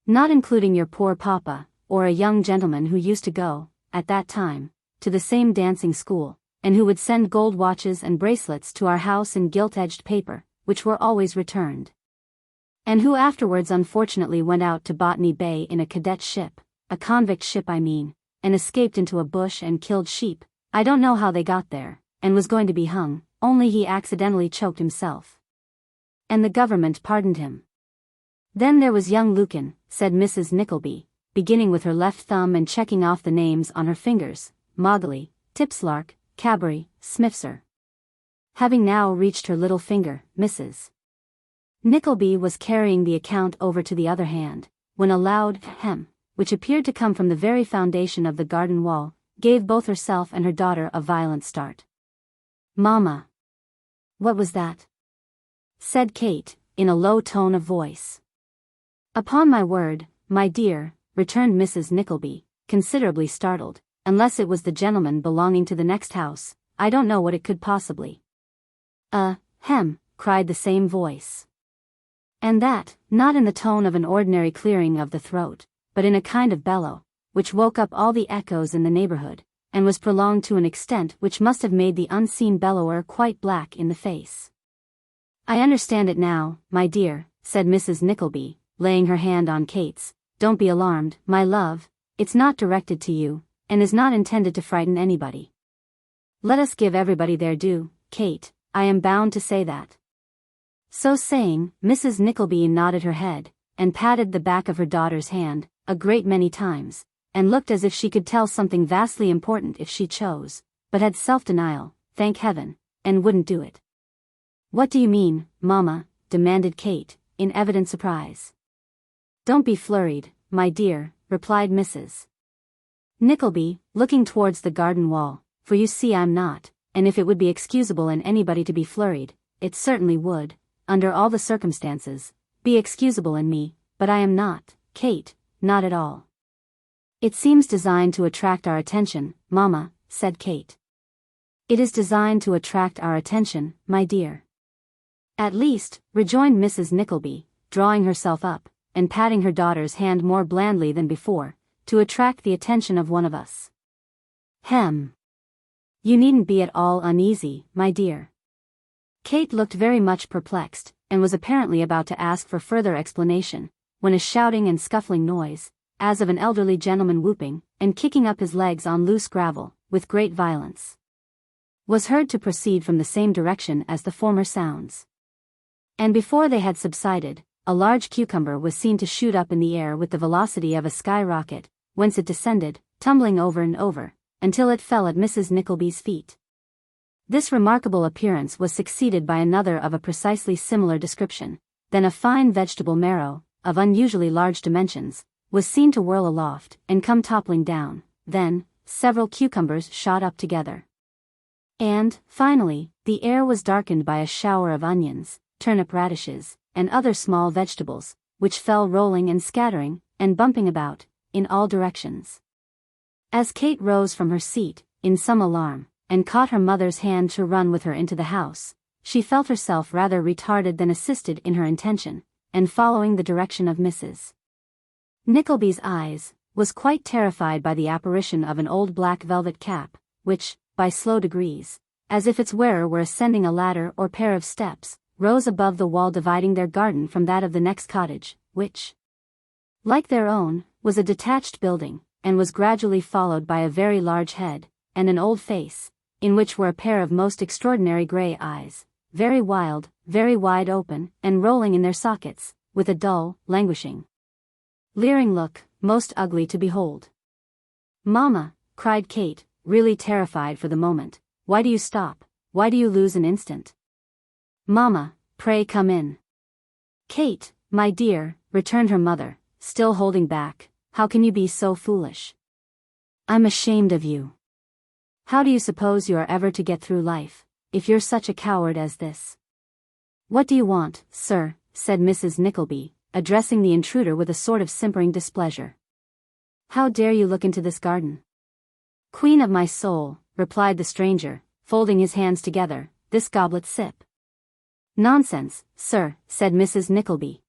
"Not including your poor papa, or a young gentleman who used to go, at that time, to the same dancing school, and who would send gold watches and bracelets to our house in gilt-edged paper, which were always returned. And who afterwards unfortunately went out to Botany Bay in a cadet ship, a convict ship I mean, and escaped into a bush and killed sheep, I don't know how they got there, and was going to be hung, only he accidentally choked himself. And the government pardoned him. Then there was young Lucan," said Mrs. Nickleby, beginning with her left thumb and checking off the names on her fingers, "Moggly, Tipslark, Cabbery, Smithser." Having now reached her little finger, Mrs. Nickleby was carrying the account over to the other hand, when a loud hem, which appeared to come from the very foundation of the garden wall, gave both herself and her daughter a violent start. "Mamma!" "What was that?" said Kate, in a low tone of voice. "Upon my word, my dear," returned Mrs. Nickleby, considerably startled, "unless it was the gentleman belonging to the next house, I don't know what it could possibly." Hem," cried the same voice. And that, not in the tone of an ordinary clearing of the throat, but in a kind of bellow, which woke up all the echoes in the neighborhood, and was prolonged to an extent which must have made the unseen bellower quite black in the face. "I understand it now, my dear," said Mrs. Nickleby, laying her hand on Kate's. "Don't be alarmed, my love, it's not directed to you, and is not intended to frighten anybody. Let us give everybody their due, Kate, I am bound to say that." So saying, Mrs. Nickleby nodded her head, and patted the back of her daughter's hand, a great many times, and looked as if she could tell something vastly important if she chose, but had self-denial, thank heaven, and wouldn't do it. "What do you mean, Mamma?" demanded Kate, in evident surprise. "Don't be flurried, my dear," replied Mrs. Nickleby, looking towards the garden wall, "for you see I'm not, and if it would be excusable in anybody to be flurried, it certainly would, under all the circumstances, be excusable in me, but I am not, Kate, not at all." "It seems designed to attract our attention, Mamma," said Kate. "It is designed to attract our attention, my dear." "At least," rejoined Mrs. Nickleby, drawing herself up, and patting her daughter's hand more blandly than before, "to attract the attention of one of us." "Hem. You needn't be at all uneasy, my dear." Kate looked very much perplexed, and was apparently about to ask for further explanation, when a shouting and scuffling noise, as of an elderly gentleman whooping, and kicking up his legs on loose gravel, with great violence, was heard to proceed from the same direction as the former sounds. And before they had subsided, a large cucumber was seen to shoot up in the air with the velocity of a sky rocket, whence it descended, tumbling over and over, until it fell at Mrs. Nickleby's feet. This remarkable appearance was succeeded by another of a precisely similar description. Then a fine vegetable marrow, of unusually large dimensions, was seen to whirl aloft and come toppling down. Then, several cucumbers shot up together. And, finally, the air was darkened by a shower of onions, turnip radishes, and other small vegetables, which fell rolling and scattering, and bumping about, in all directions. As Kate rose from her seat, in some alarm, and caught her mother's hand to run with her into the house, she felt herself rather retarded than assisted in her intention, and following the direction of Mrs. Nickleby's eyes, was quite terrified by the apparition of an old black velvet cap, which, by slow degrees, as if its wearer were ascending a ladder or pair of steps, rose above the wall dividing their garden from that of the next cottage, which, like their own, was a detached building, and was gradually followed by a very large head, and an old face, in which were a pair of most extraordinary grey eyes, very wild, very wide open, and rolling in their sockets, with a dull, languishing, leering look, most ugly to behold. "Mamma," cried Kate, really terrified for the moment, "why do you stop? Why do you lose an instant? Mamma, pray come in." "Kate, my dear," returned her mother, still holding back, "how can you be so foolish? I'm ashamed of you. How do you suppose you are ever to get through life, if you're such a coward as this?" "What do you want, sir?" said Mrs. Nickleby, addressing the intruder with a sort of simpering displeasure. "How dare you look into this garden?" "Queen of my soul," replied the stranger, folding his hands together, "this goblet sip." "Nonsense, sir," said Mrs. Nickleby.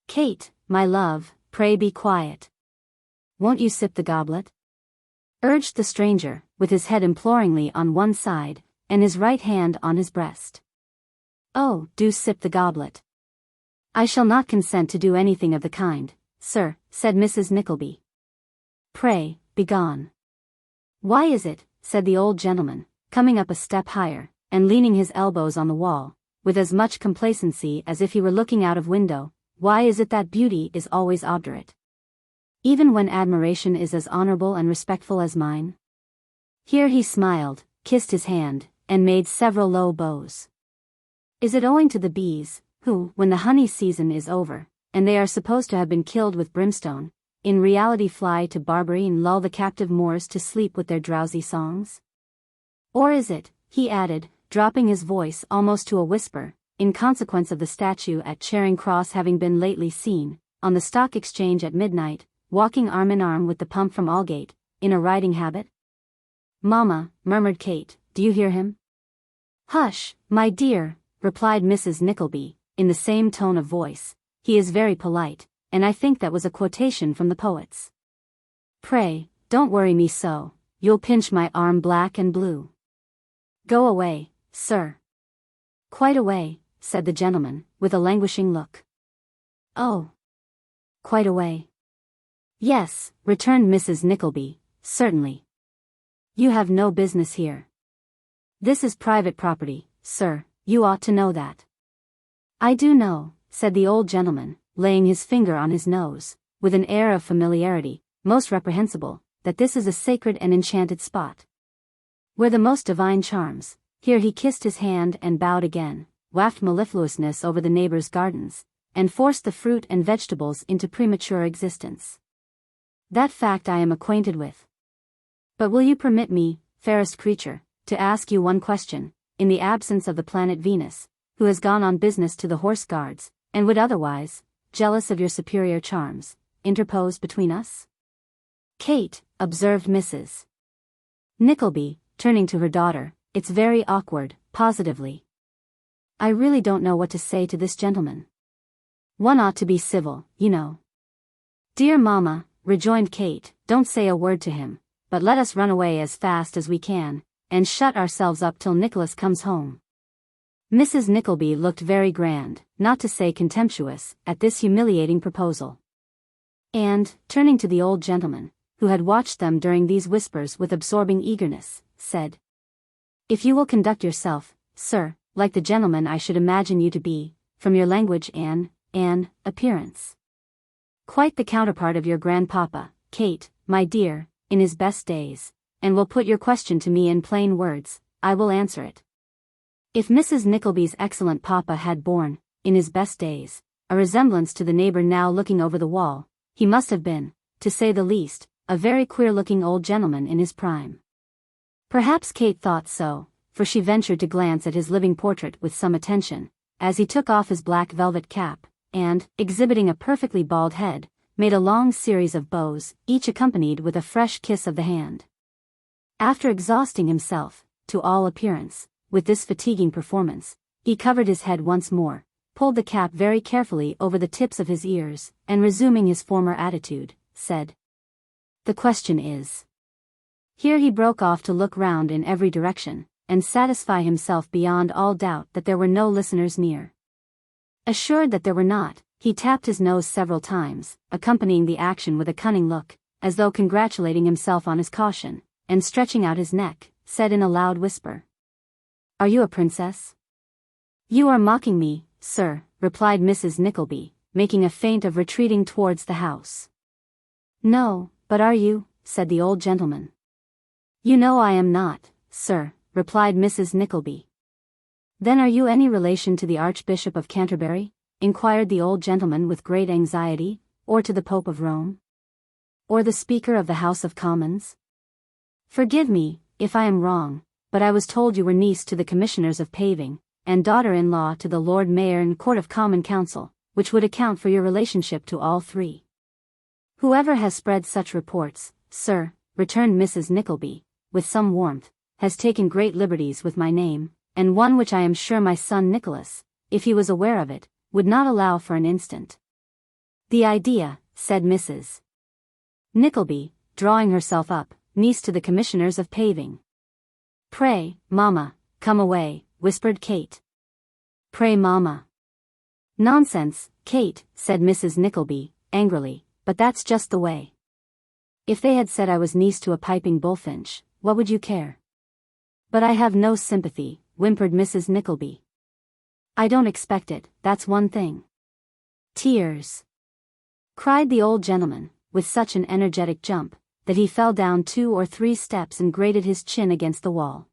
"Kate, my love, pray be quiet. Won't you sip the goblet?" urged the stranger, with his head imploringly on one side, and his right hand on his breast. "Oh, do sip the goblet." "I shall not consent to do anything of the kind, sir," said Mrs. Nickleby. "Pray, begone." "Why is it," said the old gentleman, coming up a step higher, and leaning his elbows on the wall, with as much complacency as if he were looking out of window, "why is it that beauty is always obdurate? Even when admiration is as honorable and respectful as mine?" Here he smiled, kissed his hand, and made several low bows. "Is it owing to the bees, who, when the honey season is over, and they are supposed to have been killed with brimstone, in reality fly to Barbary and lull the captive Moors to sleep with their drowsy songs? Or is it," he added, dropping his voice almost to a whisper, "in consequence of the statue at Charing Cross having been lately seen, on the Stock Exchange at midnight, walking arm in arm with the pump from Aldgate, in a riding habit?" "Mamma," murmured Kate, "do you hear him?" "Hush, my dear," replied Mrs. Nickleby, in the same tone of voice, "he is very polite, and I think that was a quotation from the poets. Pray, don't worry me so, you'll pinch my arm black and blue. Go away, sir." "Quite away," said the gentleman, with a languishing look. "Oh, quite away?" "Yes," returned Mrs. Nickleby, "certainly. You have no business here. This is private property, sir, you ought to know that." "I do know," said the old gentleman, laying his finger on his nose, with an air of familiarity, most reprehensible, "that this is a sacred and enchanted spot, where the most divine charms," here he kissed his hand and bowed again, "waft mellifluousness over the neighbors' gardens, and force the fruit and vegetables into premature existence. That fact I am acquainted with. But will you permit me, fairest creature, to ask you one question, in the absence of the planet Venus, who has gone on business to the Horse Guards, and would otherwise, jealous of your superior charms, interpose between us?" "Kate," observed Mrs. Nickleby, turning to her daughter, "it's very awkward, positively. I really don't know what to say to this gentleman. One ought to be civil, you know." "Dear mamma," rejoined Kate, "don't say a word to him, but let us run away as fast as we can, and shut ourselves up till Nicholas comes home." Mrs. Nickleby looked very grand, not to say contemptuous, at this humiliating proposal. And, turning to the old gentleman, who had watched them during these whispers with absorbing eagerness, said, "If you will conduct yourself, sir, like the gentleman I should imagine you to be, from your language and appearance. Quite the counterpart of your grandpapa, Kate, my dear, in his best days, and will put your question to me in plain words, I will answer it. If Mrs. Nickleby's excellent papa had borne, in his best days, a resemblance to the neighbor now looking over the wall, he must have been, to say the least, a very queer-looking old gentleman in his prime." Perhaps Kate thought so, for she ventured to glance at his living portrait with some attention, as he took off his black velvet cap, and, exhibiting a perfectly bald head, made a long series of bows, each accompanied with a fresh kiss of the hand. After exhausting himself, to all appearance, with this fatiguing performance, he covered his head once more, pulled the cap very carefully over the tips of his ears, and resuming his former attitude, said, "The question is..." Here he broke off to look round in every direction, and satisfy himself beyond all doubt that there were no listeners near. Assured that there were not, he tapped his nose several times, accompanying the action with a cunning look, as though congratulating himself on his caution, and stretching out his neck, said in a loud whisper, "Are you a princess?" "You are mocking me, sir," replied Mrs. Nickleby, making a feint of retreating towards the house. "No, but are you?" said the old gentleman. "You know I am not, sir," replied Mrs. Nickleby. "Then are you any relation to the Archbishop of Canterbury?" inquired the old gentleman with great anxiety, "or to the Pope of Rome? Or the Speaker of the House of Commons? Forgive me, if I am wrong, but I was told you were niece to the Commissioners of Paving, and daughter-in-law to the Lord Mayor and Court of Common Council, which would account for your relationship to all three." "Whoever has spread such reports, sir," returned Mrs. Nickleby, with some warmth, "has taken great liberties with my name, and one which I am sure my son Nicholas, if he was aware of it, would not allow for an instant." "The idea," said Mrs. Nickleby, drawing herself up, "niece to the Commissioners of Paving." "Pray, mamma, come away," whispered Kate. "Pray, mamma." "Nonsense, Kate," said Mrs. Nickleby, angrily, "but that's just the way. If they had said I was niece to a piping bullfinch, what would you care?" "But I have no sympathy," whimpered Mrs. Nickleby. "I don't expect it, that's one thing." "Tears!" cried the old gentleman, with such an energetic jump, that he fell down 2 or 3 steps and grated his chin against the wall.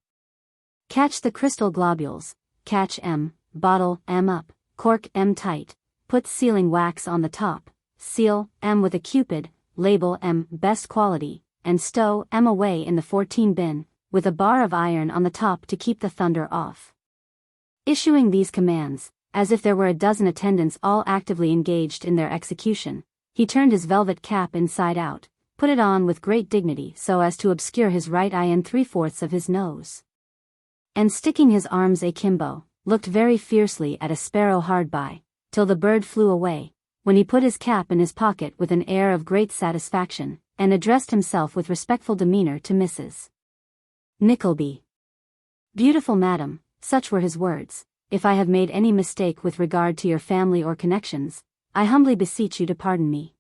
"Catch the crystal globules, catch 'em, bottle 'em up, cork 'em tight, put sealing wax on the top, seal 'em with a cupid, label 'em best quality, and stow 'em away in the 14 bin, with a bar of iron on the top to keep the thunder off." Issuing these commands, as if there were a dozen attendants all actively engaged in their execution, he turned his velvet cap inside out, put it on with great dignity so as to obscure his right eye and 3/4 of his nose, and sticking his arms akimbo, looked very fiercely at a sparrow hard by, till the bird flew away, when he put his cap in his pocket with an air of great satisfaction, and addressed himself with respectful demeanor to Mrs. Nickleby. "Beautiful madam," such were his words, "if I have made any mistake with regard to your family or connections, I humbly beseech you to pardon me.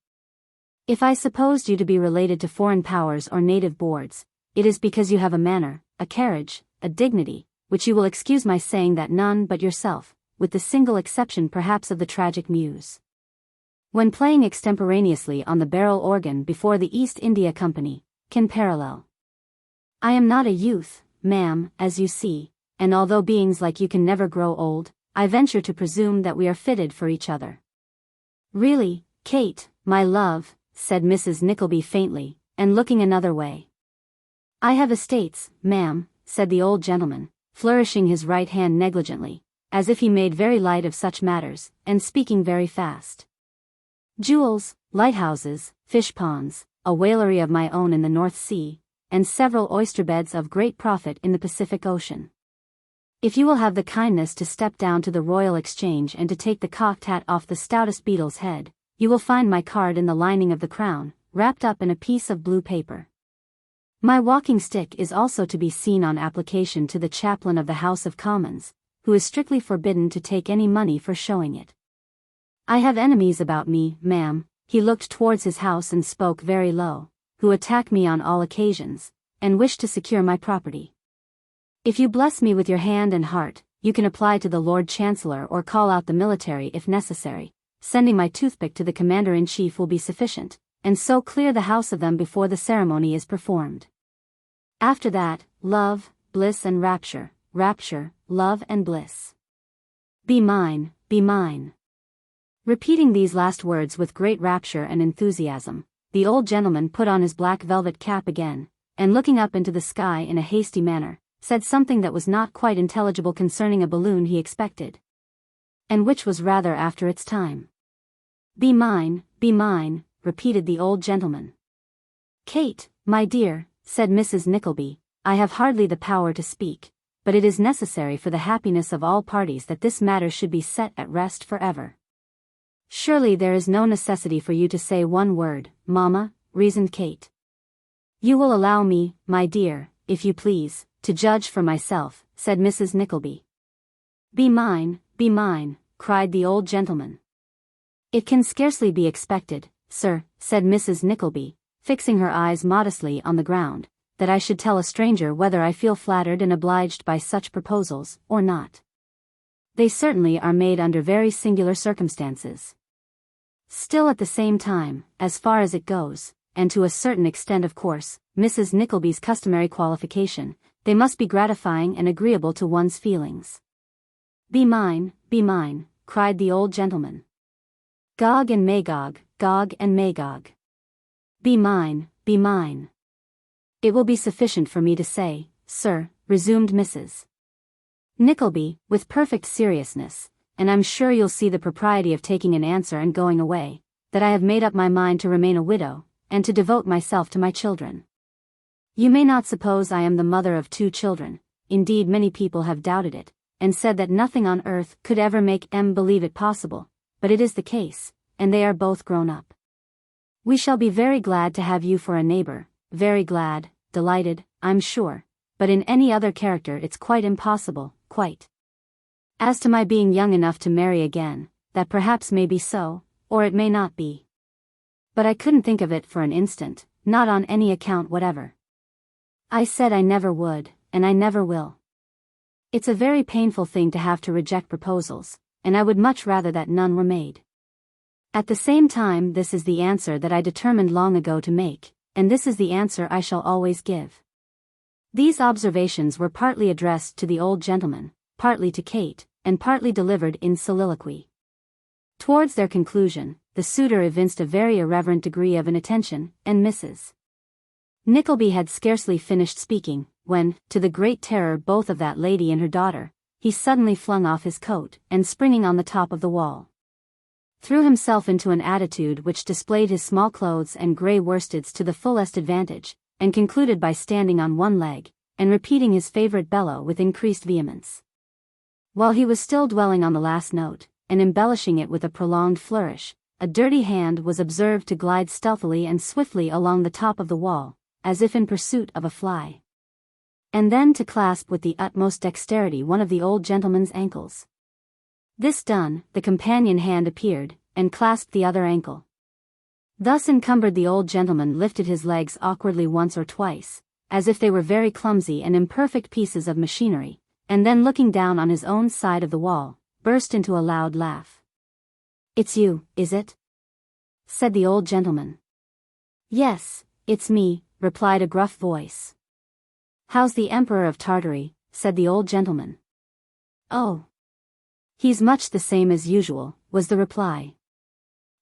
If I supposed you to be related to foreign powers or native boards, it is because you have a manner, a carriage, a dignity, which you will excuse my saying that none but yourself, with the single exception perhaps of the tragic muse, when playing extemporaneously on the barrel organ before the East India Company, can parallel. I am not a youth, ma'am, as you see, and although beings like you can never grow old, I venture to presume that we are fitted for each other." "Really, Kate, my love," said Mrs. Nickleby faintly, and looking another way. "I have estates, ma'am," said the old gentleman, flourishing his right hand negligently, as if he made very light of such matters, and speaking very fast. "Jewels, lighthouses, fish ponds, a whalery of my own in the North Sea, and several oyster beds of great profit in the Pacific Ocean. If you will have the kindness to step down to the Royal Exchange and to take the cocked hat off the stoutest beetle's head, you will find my card in the lining of the crown, wrapped up in a piece of blue paper. My walking stick is also to be seen on application to the chaplain of the House of Commons, who is strictly forbidden to take any money for showing it. I have enemies about me, ma'am," he looked towards his house and spoke very low, who attack me on all occasions, and wish to secure my property. If you bless me with your hand and heart, you can apply to the Lord Chancellor or call out the military if necessary. Sending my toothpick to the Commander-in-Chief will be sufficient, and so clear the house of them before the ceremony is performed. After that, love, bliss and rapture, rapture, love and bliss. Be mine, be mine. Repeating these last words with great rapture and enthusiasm, the old gentleman put on his black velvet cap again, and looking up into the sky in a hasty manner, said something that was not quite intelligible concerning a balloon he expected, and which was rather after its time. Be mine, repeated the old gentleman. Kate, my dear, said Mrs. Nickleby, I have hardly the power to speak, but it is necessary for the happiness of all parties that this matter should be set at rest forever. Surely there is no necessity for you to say one word, mamma, reasoned Kate. You will allow me, my dear, if you please, to judge for myself, said Mrs. Nickleby. Be mine, cried the old gentleman. It can scarcely be expected, sir, said Mrs. Nickleby, fixing her eyes modestly on the ground, that I should tell a stranger whether I feel flattered and obliged by such proposals, or not. They certainly are made under very singular circumstances. Still at the same time, as far as it goes, and to a certain extent of course, Mrs. Nickleby's customary qualification, they must be gratifying and agreeable to one's feelings. Be mine, cried the old gentleman. Gog and Magog, Gog and Magog. Be mine. It will be sufficient for me to say, sir, resumed Mrs. Nickleby, with perfect seriousness, and I'm sure you'll see the propriety of taking an answer and going away, that I have made up my mind to remain a widow, and to devote myself to my children. You may not suppose I am the mother of 2 children, indeed many people have doubted it, and said that nothing on earth could ever make them believe it possible, but it is the case, and they are both grown up. We shall be very glad to have you for a neighbor, very glad, delighted, I'm sure, but in any other character it's quite impossible, quite. As to my being young enough to marry again, that perhaps may be so, or it may not be. But I couldn't think of it for an instant, not on any account whatever. I said I never would, and I never will. It's a very painful thing to have to reject proposals, and I would much rather that none were made. At the same time, this is the answer that I determined long ago to make, and this is the answer I shall always give. These observations were partly addressed to the old gentleman, partly to Kate, and partly delivered in soliloquy. Towards their conclusion, the suitor evinced a very irreverent degree of inattention, and Mrs. Nickleby had scarcely finished speaking, when, to the great terror both of that lady and her daughter, he suddenly flung off his coat, and springing on the top of the wall, threw himself into an attitude which displayed his small clothes and grey worsteds to the fullest advantage, and concluded by standing on one leg, and repeating his favourite bellow with increased vehemence. While he was still dwelling on the last note, and embellishing it with a prolonged flourish, a dirty hand was observed to glide stealthily and swiftly along the top of the wall, as if in pursuit of a fly, and then to clasp with the utmost dexterity one of the old gentleman's ankles. This done, the companion hand appeared, and clasped the other ankle. Thus encumbered, the old gentleman lifted his legs awkwardly once or twice, as if they were very clumsy and imperfect pieces of machinery, and then looking down on his own side of the wall, burst into a loud laugh. It's you, is it? Said the old gentleman. Yes, it's me, replied a gruff voice. How's the Emperor of Tartary? Said the old gentleman. Oh, he's much the same as usual, was the reply.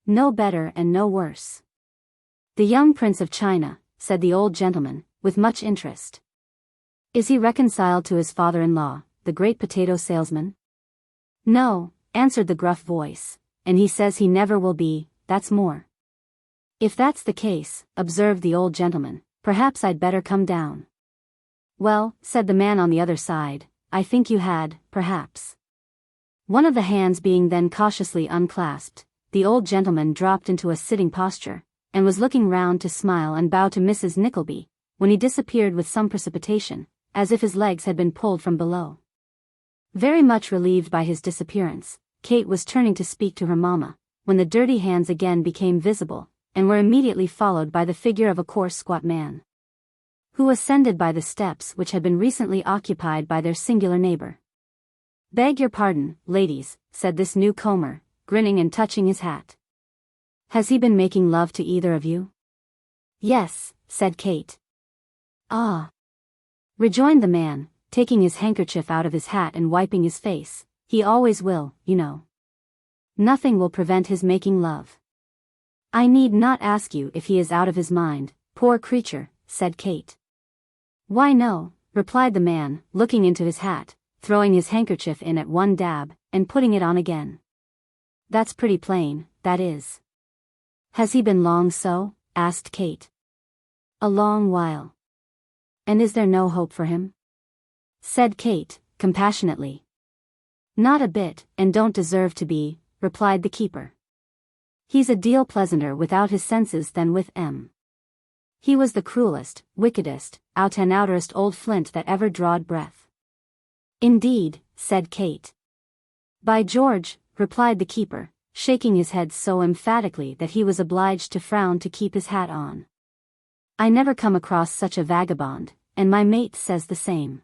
No better and no worse. The young Prince of China, said the old gentleman, with much interest. Is he reconciled to his father-in-law, the great potato salesman? No, answered the gruff voice, and he says he never will be, that's more. If that's the case, observed the old gentleman, perhaps I'd better come down. Well, said the man on the other side, I think you had, perhaps. One of the hands being then cautiously unclasped, the old gentleman dropped into a sitting posture, and was looking round to smile and bow to Mrs. Nickleby, when he disappeared with some precipitation, as if his legs had been pulled from below. Very much relieved by his disappearance, Kate was turning to speak to her mamma, when the dirty hands again became visible, and were immediately followed by the figure of a coarse squat man, who ascended by the steps which had been recently occupied by their singular neighbor. "Beg your pardon, ladies," said this new comer, grinning and touching his hat. "Has he been making love to either of you?" "Yes," said Kate. "Ah," rejoined the man, taking his handkerchief out of his hat and wiping his face. "He always will, you know. Nothing will prevent his making love." "I need not ask you if he is out of his mind, poor creature," said Kate. "Why no," replied the man, looking into his hat, throwing his handkerchief in at one dab, and putting it on again. "That's pretty plain, that is." "Has he been long so?" asked Kate. "A long while." "And is there no hope for him?" said Kate, compassionately. "Not a bit, and don't deserve to be," replied the keeper. "He's a deal pleasanter without his senses than with 'em. He was the cruelest, wickedest, out and outerest old flint that ever drawed breath." "Indeed," said Kate. "By George," replied the keeper, shaking his head so emphatically that he was obliged to frown to keep his hat on. "I never come across such a vagabond, and my mate says the same.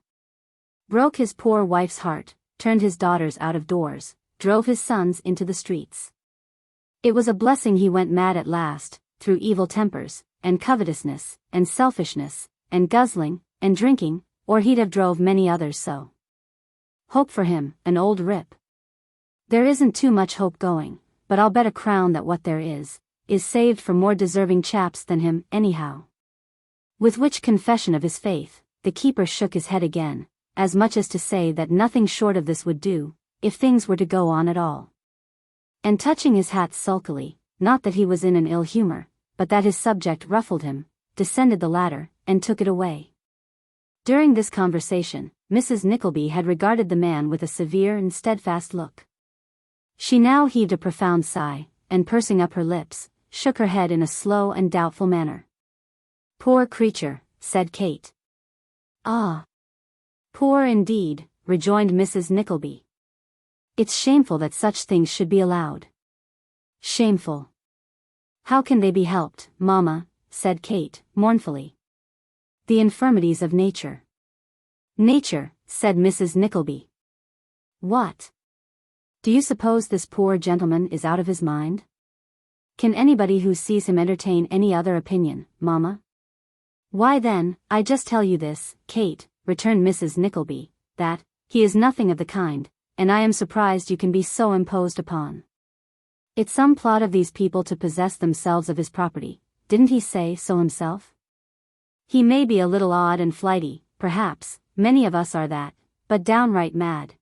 Broke his poor wife's heart, turned his daughters out of doors, drove his sons into the streets. It was a blessing he went mad at last, through evil tempers, and covetousness, and selfishness, and guzzling, and drinking, or he'd have drove many others so. Hope for him, an old rip. There isn't too much hope going, but I'll bet a crown that what there is saved for more deserving chaps than him, anyhow." With which confession of his faith, the keeper shook his head again, as much as to say that nothing short of this would do, if things were to go on at all. And touching his hat sulkily, not that he was in an ill humor, but that his subject ruffled him, descended the ladder, and took it away. During this conversation, Mrs. Nickleby had regarded the man with a severe and steadfast look. She now heaved a profound sigh, and pursing up her lips, shook her head in a slow and doubtful manner. "Poor creature," said Kate. "Ah. Poor indeed," rejoined Mrs. Nickleby. "It's shameful that such things should be allowed." "Shameful. How can they be helped, mamma?" said Kate, mournfully. "The infirmities of nature." "Nature," said Mrs. Nickleby. "What? Do you suppose this poor gentleman is out of his mind? Can anybody who sees him entertain any other opinion, mamma?" "Why then, I just tell you this, Kate," returned Mrs. Nickleby, "that he is nothing of the kind, and I am surprised you can be so imposed upon. It's some plot of these people to possess themselves of his property, didn't he say so himself? He may be a little odd and flighty, perhaps, many of us are that, but downright mad.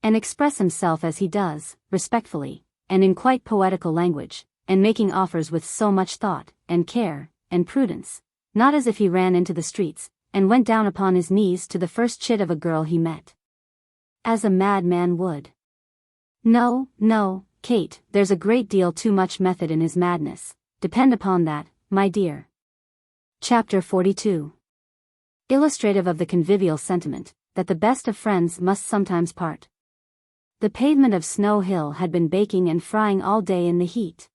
And express himself as he does, respectfully, and in quite poetical language, and making offers with so much thought, and care, and prudence, not as if he ran into the streets, and went down upon his knees to the first chit of a girl he met, as a madman would. No, no, Kate, there's a great deal too much method in his madness, depend upon that, my dear." Chapter 42. Illustrative of the convivial sentiment, that the best of friends must sometimes part. The pavement of Snow Hill had been baking and frying all day in the heat.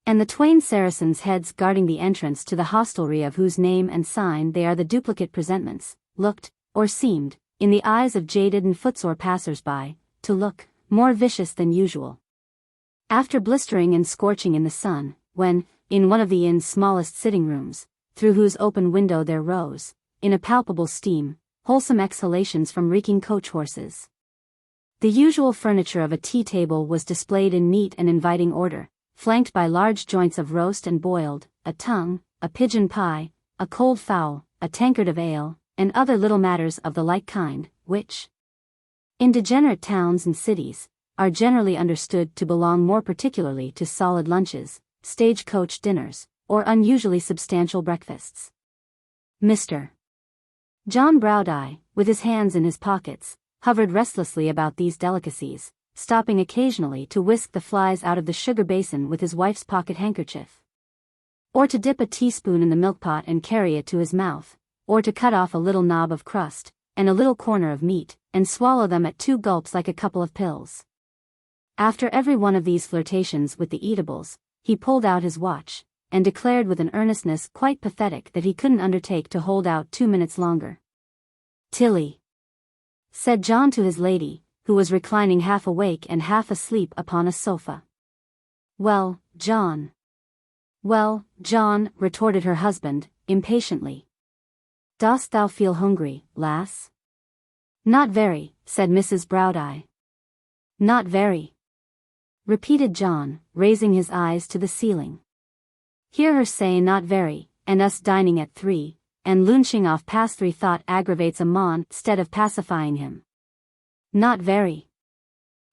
And the twain Saracens' heads guarding the entrance to the hostelry of whose name and sign they are the duplicate presentments, looked, or seemed, in the eyes of jaded and footsore passers-by, to look more vicious than usual. After blistering and scorching in the sun, when, in one of the inn's smallest sitting-rooms, through whose open window there rose, in a palpable steam, wholesome exhalations from reeking coach-horses, the usual furniture of a tea-table was displayed in neat and inviting order, flanked by large joints of roast and boiled, a tongue, a pigeon pie, a cold fowl, a tankard of ale, and other little matters of the like kind, which, in degenerate towns and cities, are generally understood to belong more particularly to solid lunches, stage-coach dinners, or unusually substantial breakfasts. Mr. John Browdie, with his hands in his pockets, hovered restlessly about these delicacies, stopping occasionally to whisk the flies out of the sugar basin with his wife's pocket handkerchief, or to dip a teaspoon in the milk-pot and carry it to his mouth, or to cut off a little knob of crust, and a little corner of meat, and swallow them at 2 gulps like a couple of pills. After every one of these flirtations with the eatables, he pulled out his watch, and declared with an earnestness quite pathetic that he couldn't undertake to hold out 2 minutes longer. "Tilly," said John to his lady, who was reclining half awake and half asleep upon a sofa. "Well, John." "Well, John," retorted her husband, impatiently. "Dost thou feel hungry, lass?" "Not very," said Mrs. Browdie. "Not very," repeated John, raising his eyes to the ceiling. "Hear her say not very, and us dining at 3, and loonching off past 3 thought aggravates a mon 'stead of pacifying him. Not very."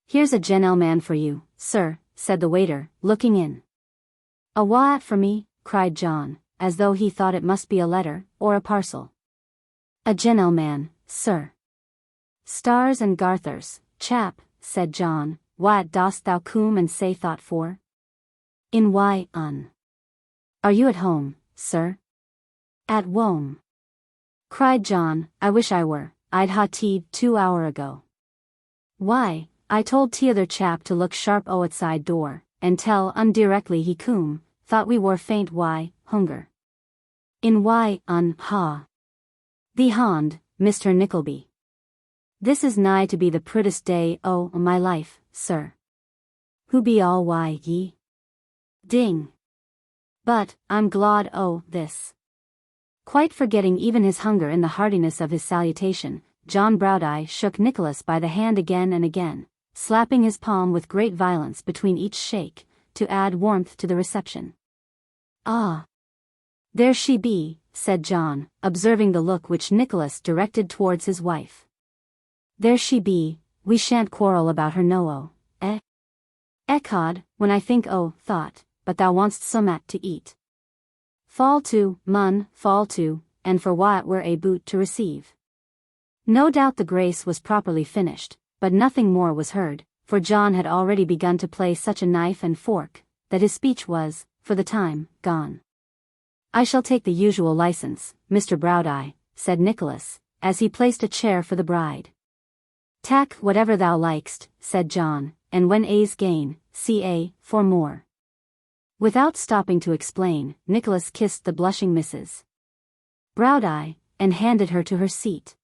"Here's a gentleman for you, sir," said the waiter, looking in. "A what for me?" cried John, as though he thought it must be a letter, or a parcel. "A gentleman, sir." "Stars and garthers, chap," said John, "what dost thou coom and say thought for?" "In why, Are you at home, sir?" "At wome," cried John. "I wish I were, I'd ha' tea'd 2 hour ago." "Why, I told t'other chap to look sharp o' outside door, and tell directly he coom, thought we wore faint why, hunger." "In why, ha?" "Thee hond, Mr. Nickleby. This is nigh to be the priddest day o' my life, sir." "Who be all why ye?" "Ding. But, I'm glad o' this." Quite forgetting even his hunger in the heartiness of his salutation, John Browdie shook Nicholas by the hand again and again, slapping his palm with great violence between each shake, to add warmth to the reception. "Ah! There she be," said John, observing the look which Nicholas directed towards his wife. "There she be, we shan't quarrel about her no-o, eh?" "Ecod, when I think thought, but thou wantst summat to eat." "Fall to, mun, fall to, and for what we're a boot to receive." No doubt the grace was properly finished, but nothing more was heard, for John had already begun to play such a knife and fork, that his speech was, for the time, gone. "I shall take the usual license, Mr. Browdie," said Nicholas, as he placed a chair for the bride. "Tak whatever thou likest," said John, "and when A's gain, ca for more." Without stopping to explain, Nicholas kissed the blushing Mrs. Browdie, and handed her to her seat.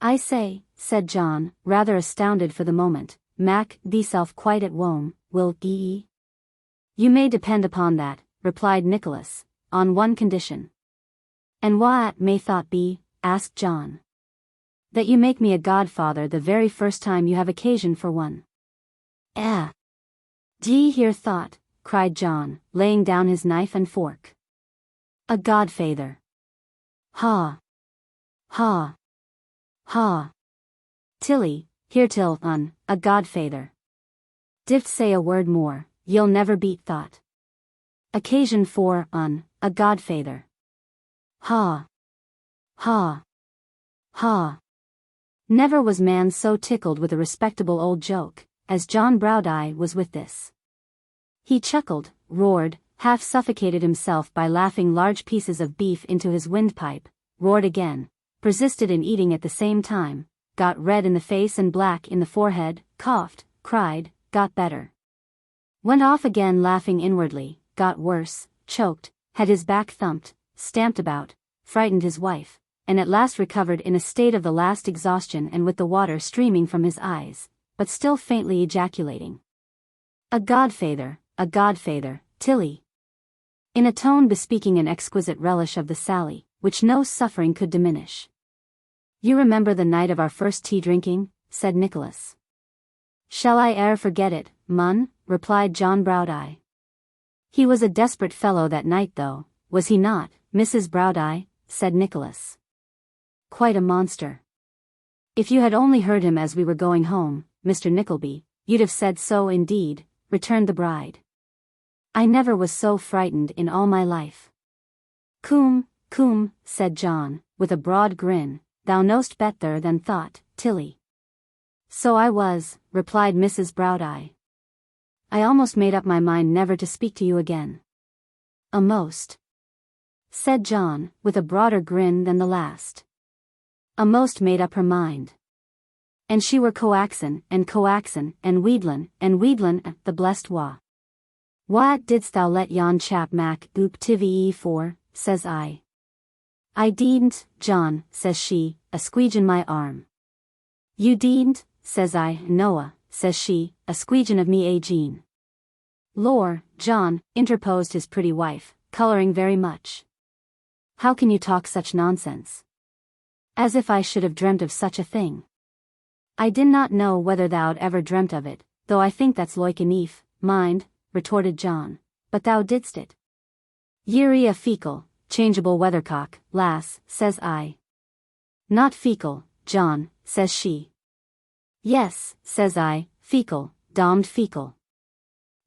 "I say," said John, rather astounded for the moment, "mak theeself quite at wome, will ye?" "You may depend upon that," replied Nicholas, "on one condition." "And what may thought be?" asked John. "That you make me a godfather the very first time you have occasion for one." "D'ye hear thought?" cried John, laying down his knife and fork. "A godfeyther. Ha! Ha! Ha! Tilly, hear till, a godfeyther. Dift say a word more, you'll never beat thought. Occasion for, a godfeyther. Ha! Ha! Ha!" Never was man so tickled with a respectable old joke, as John Browdie was with this. He chuckled, roared, half suffocated himself by laughing large pieces of beef into his windpipe, roared again, persisted in eating at the same time, got red in the face and black in the forehead, coughed, cried, got better. Went off again laughing inwardly, got worse, choked, had his back thumped, stamped about, frightened his wife, and at last recovered in a state of the last exhaustion and with the water streaming from his eyes, but still faintly ejaculating, "A godfeyther, Tilly," in a tone bespeaking an exquisite relish of the sally, which no suffering could diminish. "You remember the night of our first tea drinking?" said Nicholas. "Shall I e'er forget it, mun?" replied John Browdie. "He was a desperate fellow that night though, was he not, Mrs. Browdie?" said Nicholas. "Quite a monster. If you had only heard him as we were going home, Mr. Nickleby, you'd have said so indeed," returned the bride. "I never was so frightened in all my life." "Coom, said John, with a broad grin, "thou knowst better than thought, Tilly." "So I was," replied Mrs. Browdie. "I almost made up my mind never to speak to you again." "A'most," said John, with a broader grin than the last. "A'most made up her mind." And she were coaxin', and wheedlin', the blessed wa. What didst thou let yon chap mak goop tivee for, says I. I deedn't, John, says she, a squeegin' my arm. You deedn't, says I, Noah, says she, a squeegin' of me Jean. Lor, John, interposed his pretty wife, coloring very much. How can you talk such nonsense? As if I should have dreamt of such a thing. I did not know whether thou'd ever dreamt of it, though I think that's loike enough, mind, retorted John, but thou didst it. Ye're a fecal, changeable weathercock, lass, says I. Not fecal, John, says she. Yes, says I, fecal, dommed fecal.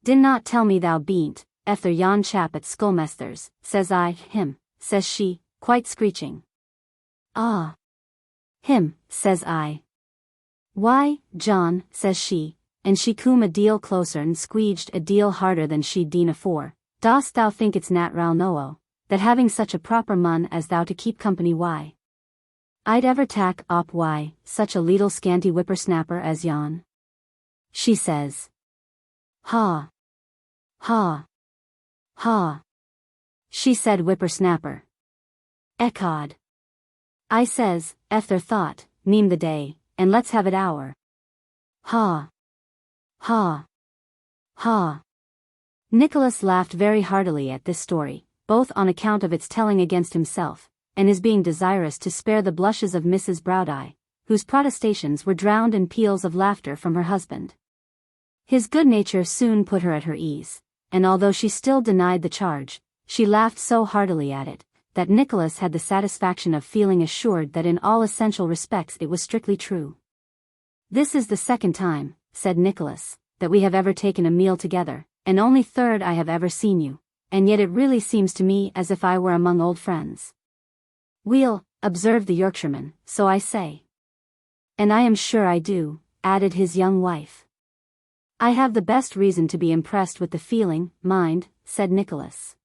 Did not tell me thou bean't, efter yon chap at schoolmester's, says I, him, says she, quite screeching. Ah. Him, says I. Why, John, says she, and she coom a deal closer and squeeged a deal harder than she'd deen afore. Dost thou think it's nat ral no that having such a proper mun as thou to keep company why? I'd ever tack op why, such a leetle scanty whippersnapper as yon? She says. Ha. Ha. Ha. She said whippersnapper. Ecod. I says, efter thought, neem the day, and let's have it our. Ha. Ha. Ha. Nicholas laughed very heartily at this story, both on account of its telling against himself, and his being desirous to spare the blushes of Mrs. Browdie, whose protestations were drowned in peals of laughter from her husband. His good nature soon put her at her ease, and although she still denied the charge, she laughed so heartily at it, that Nicholas had the satisfaction of feeling assured that in all essential respects it was strictly true. This is the second time, said Nicholas, that we have ever taken a meal together, and only third I have ever seen you, and yet it really seems to me as if I were among old friends. Weel, observed the Yorkshireman, so I say. And I am sure I do, added his young wife. I have the best reason to be impressed with the feeling, mind, said Nicholas.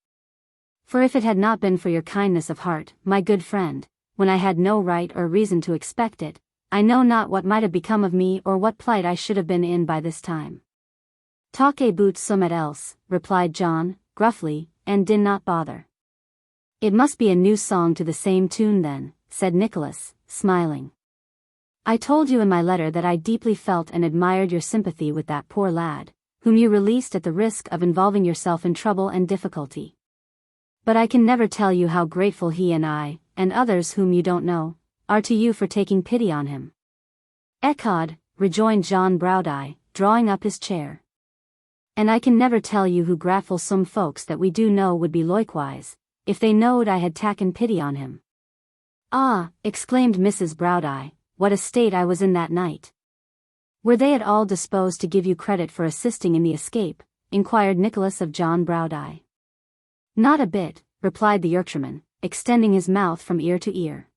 For if it had not been for your kindness of heart, my good friend, when I had no right or reason to expect it, I know not what might have become of me or what plight I should have been in by this time. Talk aboot summat else, replied John, gruffly, and did not bother. It must be a new song to the same tune then, said Nicholas, smiling. I told you in my letter that I deeply felt and admired your sympathy with that poor lad, whom you released at the risk of involving yourself in trouble and difficulty. But I can never tell you how grateful he and I, and others whom you don't know, are to you for taking pity on him. Ecod, rejoined John Browdie, drawing up his chair. And I can never tell you who grateful some folks that we do know would be loikewise, if they knowed I had taken pity on him. Ah, exclaimed Mrs. Browdie, what a state I was in that night. Were they at all disposed to give you credit for assisting in the escape? Inquired Nicholas of John Browdie. Not a bit, replied the Yorkshireman, extending his mouth from ear to ear.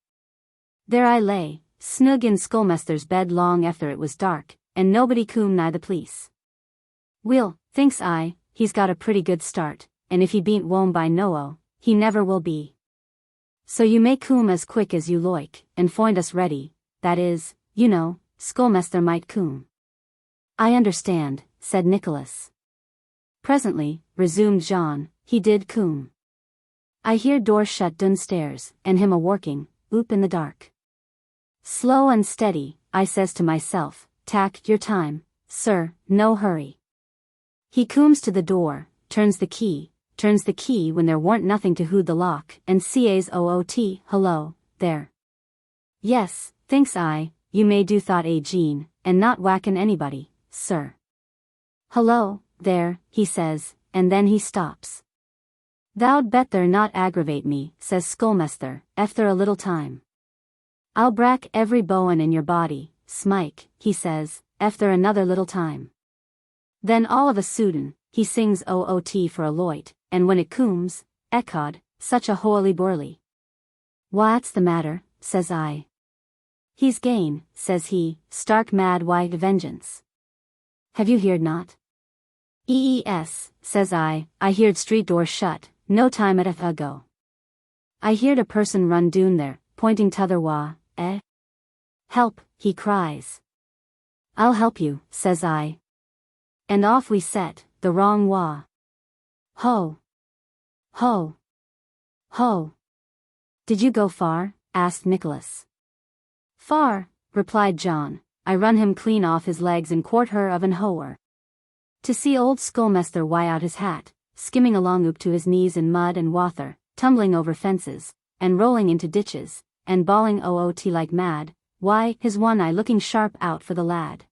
There I lay, snug in schoolmester's bed long efter it was dark, and nobody coom nigh the police. Weel, thinks I, he's got a pretty good start, and if he bean't wome by no he never will be. So you may coom as quick as you loike, and find us ready, that is, you know, schoolmester might coom. I understand, said Nicholas. Presently, resumed John, he did coom. I hear door shut downstairs, and him a-working, oop in the dark. Slow and steady, I says to myself, tack your time, sir, no hurry. He cooms to the door, turns the key when there warn't nothing to hood the lock, and ca's oot, hello, there. Yes, thinks I, you may do thought Jean, and not whackin' anybody, sir. Hello, there, he says, and then he stops. Thou'd better not aggravate me, says schoolmester, efter a little time. I'll brack every bone in your body, Smike, he says, efter another little time. Then all of a sudden, he sings oot for a loit, and when it cooms, ecod, such a holy borly. What's the matter, says I. He's gane, says he, stark mad white vengeance. Have you heard not? Says I heard street door shut, no time at ago. I heard a person run doon there, pointing t'other wa, eh? Help, he cries. I'll help you, says I. And off we set, the wrong wa. Ho! Ho! Ho! Did you go far? Asked Nicholas. Far, replied John. I run him clean off his legs and quart her of an hoer. To see old schoolmaster wy out his hat, skimming along up to his knees in mud and wather, tumbling over fences, and rolling into ditches, and bawling oot like mad, why, his one eye looking sharp out for the lad.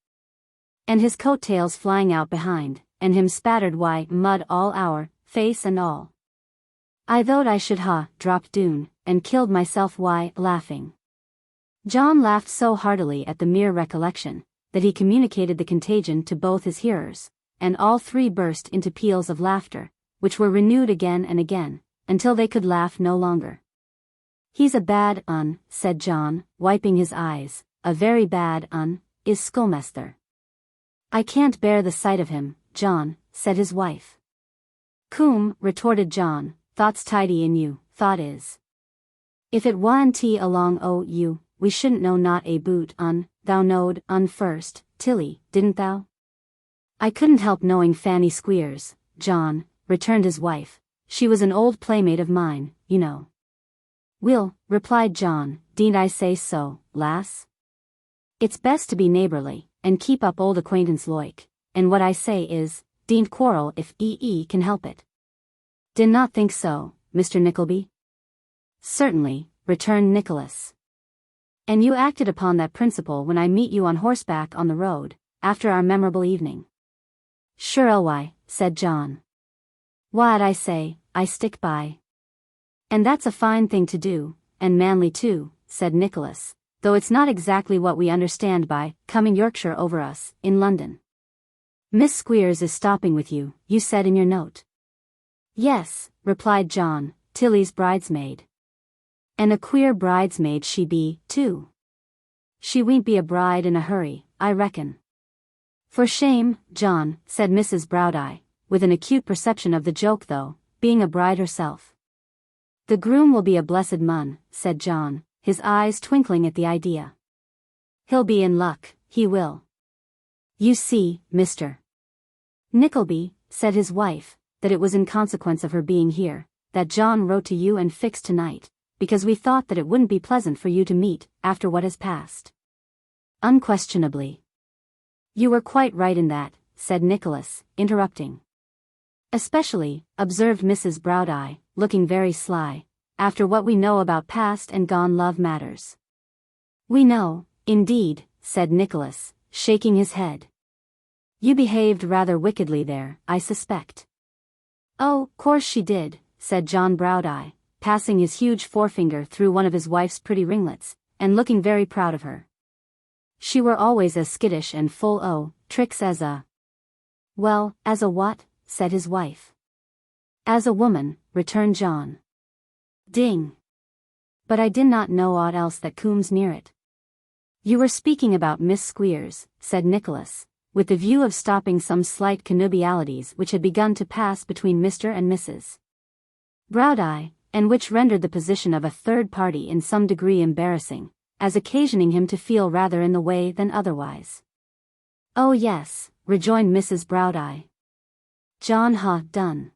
And his coat-tails flying out behind, and him spattered mud all our, face and all. I thought I should dropped doon, and killed myself laughing. John laughed so heartily at the mere recollection, that he communicated the contagion to both his hearers, and all three burst into peals of laughter, which were renewed again and again, until they could laugh no longer. He's a bad said John, wiping his eyes, a very bad is schoolmaster. I can't bear the sight of him, John, said his wife. Coom, retorted John, thought's tidy in you, thought is. If it wa'n't along you, we shouldn't know not a boot thou knowed first, Tilly, didn't thou? I couldn't help knowing Fanny Squeers, John, returned his wife. She was an old playmate of mine, you know. Will, replied John, didn't I say so, lass? It's best to be neighbourly, and keep up old acquaintance loike, and what I say is, didn't quarrel if can help it. Did not think so, Mr. Nickleby? Certainly, returned Nicholas. And you acted upon that principle when I meet you on horseback on the road, after our memorable evening. Sure Elwhy, said John. What I say, I stick by. And that's a fine thing to do, and manly too, said Nicholas, though it's not exactly what we understand by coming Yorkshire over us, in London. Miss Squeers is stopping with you, you said in your note. Yes, replied John, Tilly's bridesmaid. And a queer bridesmaid she be, too. She won't be a bride in a hurry, I reckon. For shame, John, said Mrs. Browdie, with an acute perception of the joke though, being a bride herself. The groom will be a blessed mun, said John, his eyes twinkling at the idea. He'll be in luck, he will. You see, Mr. Nickleby, said his wife, that it was in consequence of her being here, that John wrote to you and fixed tonight, because we thought that it wouldn't be pleasant for you to meet, after what has passed. Unquestionably. You were quite right in that, said Nicholas, interrupting. Especially, observed Mrs. Browdie, looking very sly, after what we know about past and gone love matters. We know, indeed, said Nicholas, shaking his head. You behaved rather wickedly there, I suspect. Oh, course she did, said John Browdie, passing his huge forefinger through one of his wife's pretty ringlets, and looking very proud of her. She were always as skittish and full tricks as a... Well, as a what? Said his wife. As a woman, returned John. Ding. But I did not know aught else that cooms near it. You were speaking about Miss Squeers, said Nicholas, with the view of stopping some slight connubialities which had begun to pass between Mr. and Mrs. Browdie, and which rendered the position of a third party in some degree embarrassing, as occasioning him to feel rather in the way than otherwise. Oh yes, rejoined Mrs. Browdie. John done.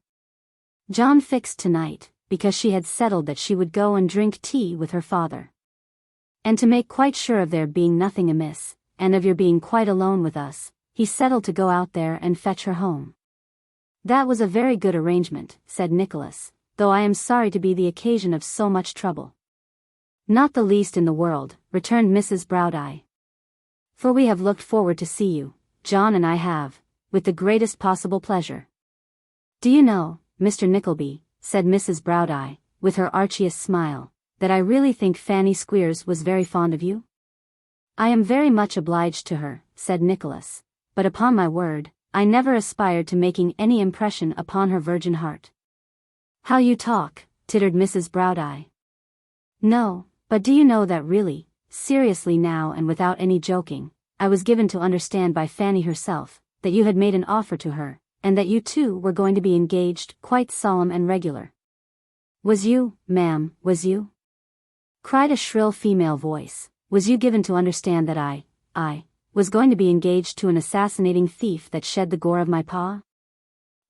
John fixed tonight, because she had settled that she would go and drink tea with her father. And to make quite sure of there being nothing amiss, and of your being quite alone with us, he settled to go out there and fetch her home. That was a very good arrangement, said Nicholas, though I am sorry to be the occasion of so much trouble. Not the least in the world, returned Mrs. Browdie. For we have looked forward to see you, John and I have, with the greatest possible pleasure. Do you know, Mr. Nickleby, said Mrs. Browdie, with her archiest smile, that I really think Fanny Squeers was very fond of you? I am very much obliged to her, said Nicholas, but upon my word, I never aspired to making any impression upon her virgin heart. How you talk, tittered Mrs. Browdie. No, but do you know that really, seriously now and without any joking, I was given to understand by Fanny herself, that you had made an offer to her, and that you two were going to be engaged, quite solemn and regular. Was you, ma'am, was you? Cried a shrill female voice. Was you given to understand that I, was going to be engaged to an assassinating thief that shed the gore of my paw?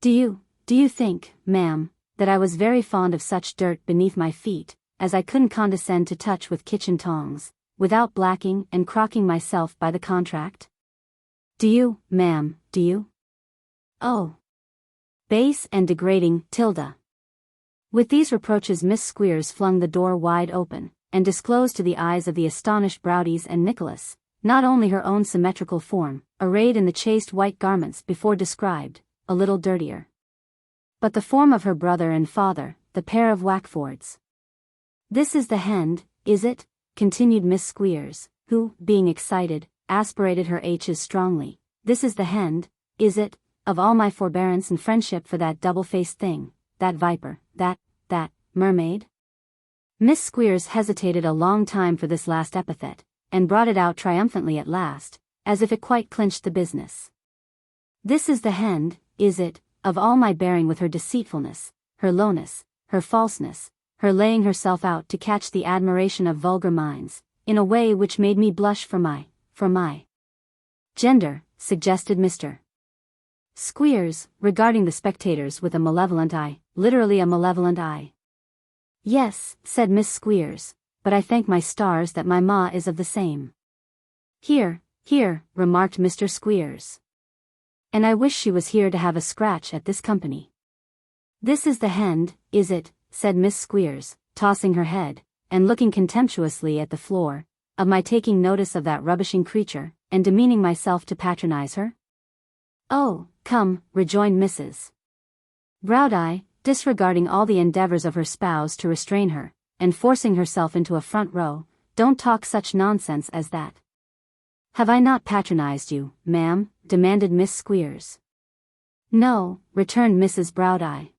Do you think, ma'am, that I was very fond of such dirt beneath my feet, as I couldn't condescend to touch with kitchen tongs, without blacking and crocking myself by the contract? Do you, ma'am, do you? Oh! Base and degrading, Tilda. With these reproaches Miss Squeers flung the door wide open, and disclosed to the eyes of the astonished Browdies and Nicholas, not only her own symmetrical form, arrayed in the chaste white garments before described, a little dirtier, but the form of her brother and father, the pair of Wackfords. "This is the hand, is it?" continued Miss Squeers, who, being excited, aspirated her H's strongly. "This is the hand, is it, of all my forbearance and friendship for that double-faced thing, that viper, that mermaid?" Miss Squeers hesitated a long time for this last epithet, and brought it out triumphantly at last, as if it quite clinched the business. "This is the hand, is it, of all my bearing with her deceitfulness, her lowness, her falseness, her laying herself out to catch the admiration of vulgar minds, in a way which made me blush for my gender," suggested Mr. Squeers, regarding the spectators with a malevolent eye, literally a malevolent eye. "Yes," said Miss Squeers, "but I thank my stars that my ma is of the same." "Here," remarked Mr. Squeers. "And I wish she was here to have a scratch at this company." "This is the hand, is it," said Miss Squeers, tossing her head, and looking contemptuously at the floor, "of my taking notice of that rubbishing creature, and demeaning myself to patronize her?" "Oh, come," rejoined Mrs. Browdie, disregarding all the endeavors of her spouse to restrain her, and forcing herself into a front row, "don't talk such nonsense as that." "Have I not patronized you, ma'am?" demanded Miss Squeers. "No," returned Mrs. Browdie.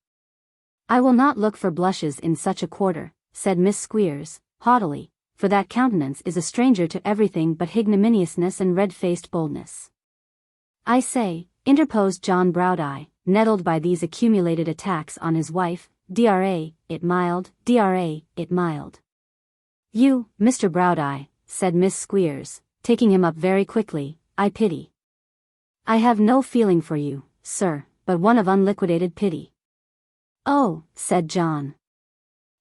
"I will not look for blushes in such a quarter," said Miss Squeers, haughtily, "for that countenance is a stranger to everything but ignominiousness and red-faced boldness." "I say," interposed John Browdie, nettled by these accumulated attacks on his wife, "dra it mild." "You, Mr. Browdie," said Miss Squeers, taking him up very quickly, "I pity. I have no feeling for you, sir, but one of unliquidated pity." "Oh," said John.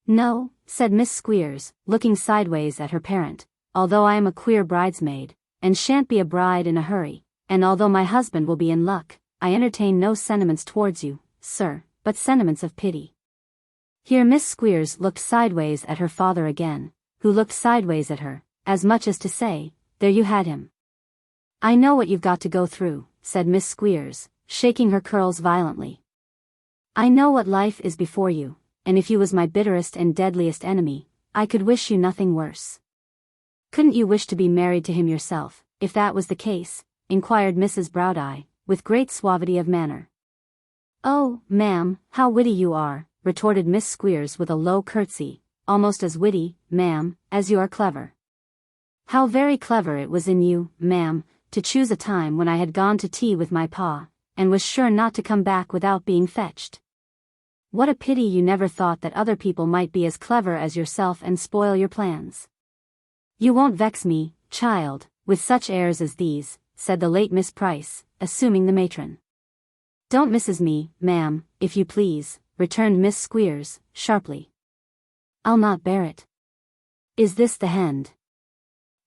"No," said Miss Squeers, looking sideways at her parent, "although I am a queer bridesmaid, and shan't be a bride in a hurry, and although my husband will be in luck, I entertain no sentiments towards you, sir, but sentiments of pity." Here Miss Squeers looked sideways at her father again, who looked sideways at her, as much as to say, "There you had him." "I know what you've got to go through," said Miss Squeers, shaking her curls violently. "I know what life is before you, and if you was my bitterest and deadliest enemy, I could wish you nothing worse." "Couldn't you wish to be married to him yourself, if that was the case?" inquired Mrs. Browdie, with great suavity of manner. "Oh, ma'am, how witty you are," retorted Miss Squeers with a low curtsy, "almost as witty, ma'am, as you are clever. How very clever it was in you, ma'am, to choose a time when I had gone to tea with my pa, and was sure not to come back without being fetched. What a pity you never thought that other people might be as clever as yourself and spoil your plans." "You won't vex me, child, with such airs as these," said the late Miss Price, assuming the matron. "Don't Mrs. me, ma'am, if you please," returned Miss Squeers, sharply. "I'll not bear it." "Is this the hand?"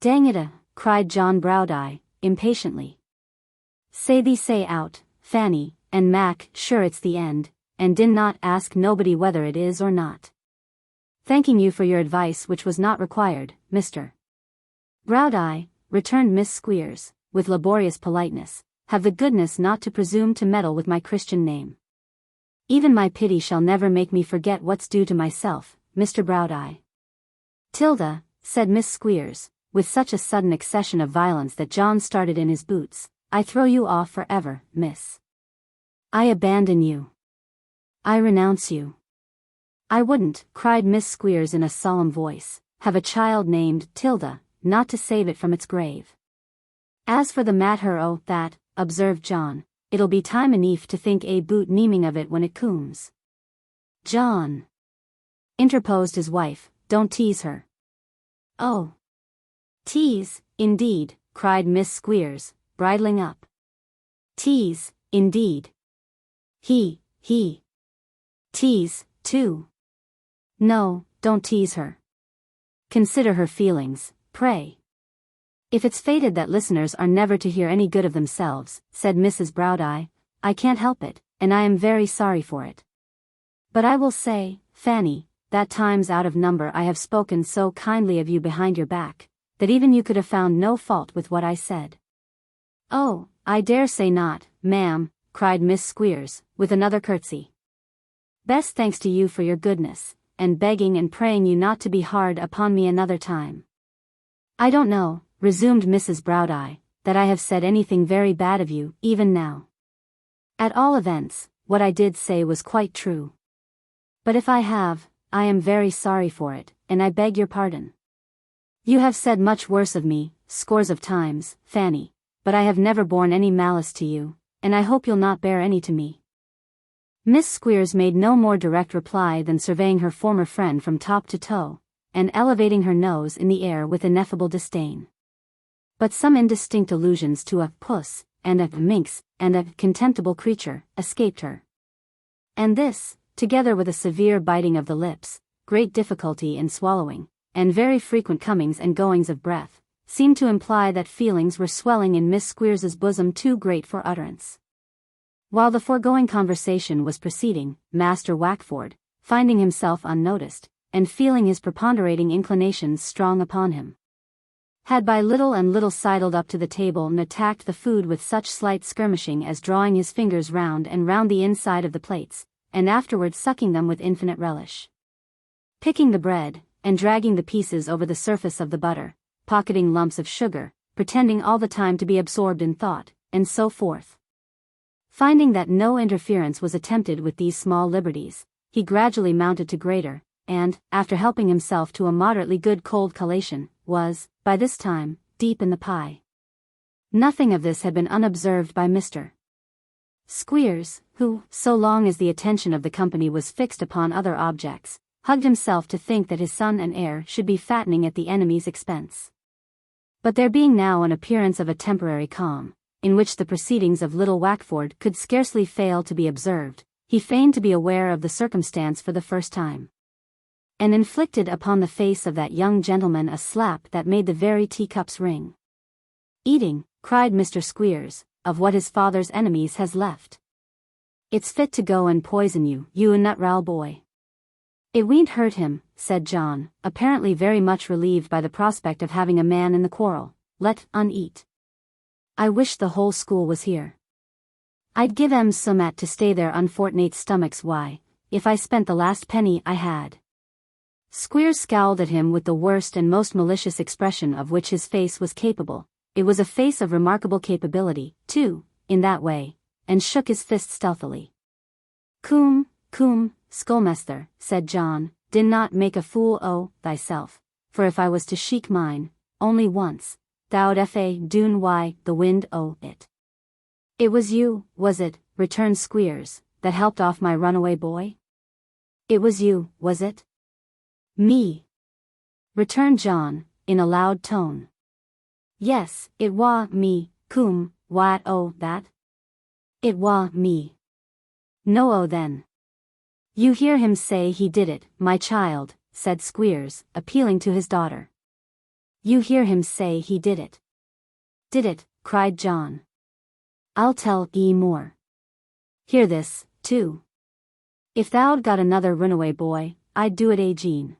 "Dang it cried John Browdie, impatiently. Say out, Fanny, and Mac, sure it's the end, and din not ask nobody whether it is or not." "Thanking you for your advice which was not required, Mr. Browdie," returned Miss Squeers, with laborious politeness, "have the goodness not to presume to meddle with my Christian name. Even my pity shall never make me forget what's due to myself, Mr. Browdie." "Tilda," said Miss Squeers, with such a sudden accession of violence that John started in his boots, "I throw you off for ever, miss. I abandon you. I renounce you." "I wouldn't," cried Miss Squeers in a solemn voice, "have a child named Tilda, not to save it from its grave." "As for the matter o' that," observed John, "it'll be time enough to think aboot neaming of it when it cooms." "John," interposed his wife, "don't tease her." "Oh, tease, indeed," cried Miss Squeers, bridling up. Tease, indeed. He. Tease, too. No, don't tease her. Consider her feelings, pray. If it's fated that listeners are never to hear any good of themselves, said Mrs. Browneye, I can't help it, and I am very sorry for it. But I will say, Fanny, that times out of number I have spoken so kindly of you behind your back, that even you could have found no fault with what I said. Oh, I dare say not, ma'am, cried Miss Squeers, with another curtsy. Best thanks to you for your goodness, and begging and praying you not to be hard upon me another time. I don't know, resumed Mrs. Browneye, that I have said anything very bad of you, even now. At all events, what I did say was quite true. But if I have, I am very sorry for it, and I beg your pardon. You have said much worse of me, scores of times, Fanny, but I have never borne any malice to you, and I hope you'll not bear any to me. Miss Squeers made no more direct reply than surveying her former friend from top to toe, and elevating her nose in the air with ineffable disdain. But some indistinct allusions to a puss, and a minx, and a contemptible creature, escaped her. And this, together with a severe biting of the lips, great difficulty in swallowing, and very frequent comings and goings of breath, seemed to imply that feelings were swelling in Miss Squeers's bosom too great for utterance. While the foregoing conversation was proceeding, Master Wackford, finding himself unnoticed, and feeling his preponderating inclinations strong upon him, had by little and little sidled up to the table and attacked the food with such slight skirmishing as drawing his fingers round and round the inside of the plates, and afterwards sucking them with infinite relish. Picking the bread, and dragging the pieces over the surface of the butter, pocketing lumps of sugar, pretending all the time to be absorbed in thought, and so forth. Finding that no interference was attempted with these small liberties, he gradually mounted to greater, and, after helping himself to a moderately good cold collation, was, by this time, deep in the pie. Nothing of this had been unobserved by Mr. Squeers, who, so long as the attention of the company was fixed upon other objects, hugged himself to think that his son and heir should be fattening at the enemy's expense. But there being now an appearance of a temporary calm, in which the proceedings of little Wackford could scarcely fail to be observed, he feigned to be aware of the circumstance for the first time, and inflicted upon the face of that young gentleman a slap that made the very teacups ring. Eating, cried Mr. Squeers, of what his father's enemies has left. It's fit to go and poison you, you nut-rowl boy. It ween't hurt him, said John, apparently very much relieved by the prospect of having a man in the quarrel. Let eat. I wish the whole school was here. I'd give 'em summat to stay their unfortunate stomachs, why, if I spent the last penny I had. Squeers scowled at him with the worst and most malicious expression of which his face was capable. It was a face of remarkable capability, too, in that way, and shook his fist stealthily. Coom, schoolmaster, said John, din not make a fool o' thyself, for if I was to sheik mine, only once, thou'd fa doon why the wind o' it. It was you, was it, returned Squeers, that helped off my runaway boy? It was you, was it? Me, returned John, in a loud tone. Yes, it wa me, coom, what o' that? It wa me. No o then. You hear him say he did it, my child, said Squeers, appealing to his daughter. You hear him say he did it. Did it, cried John. I'll tell ye more. Hear this, too. If thou'd got another runaway boy, I'd do it ageen.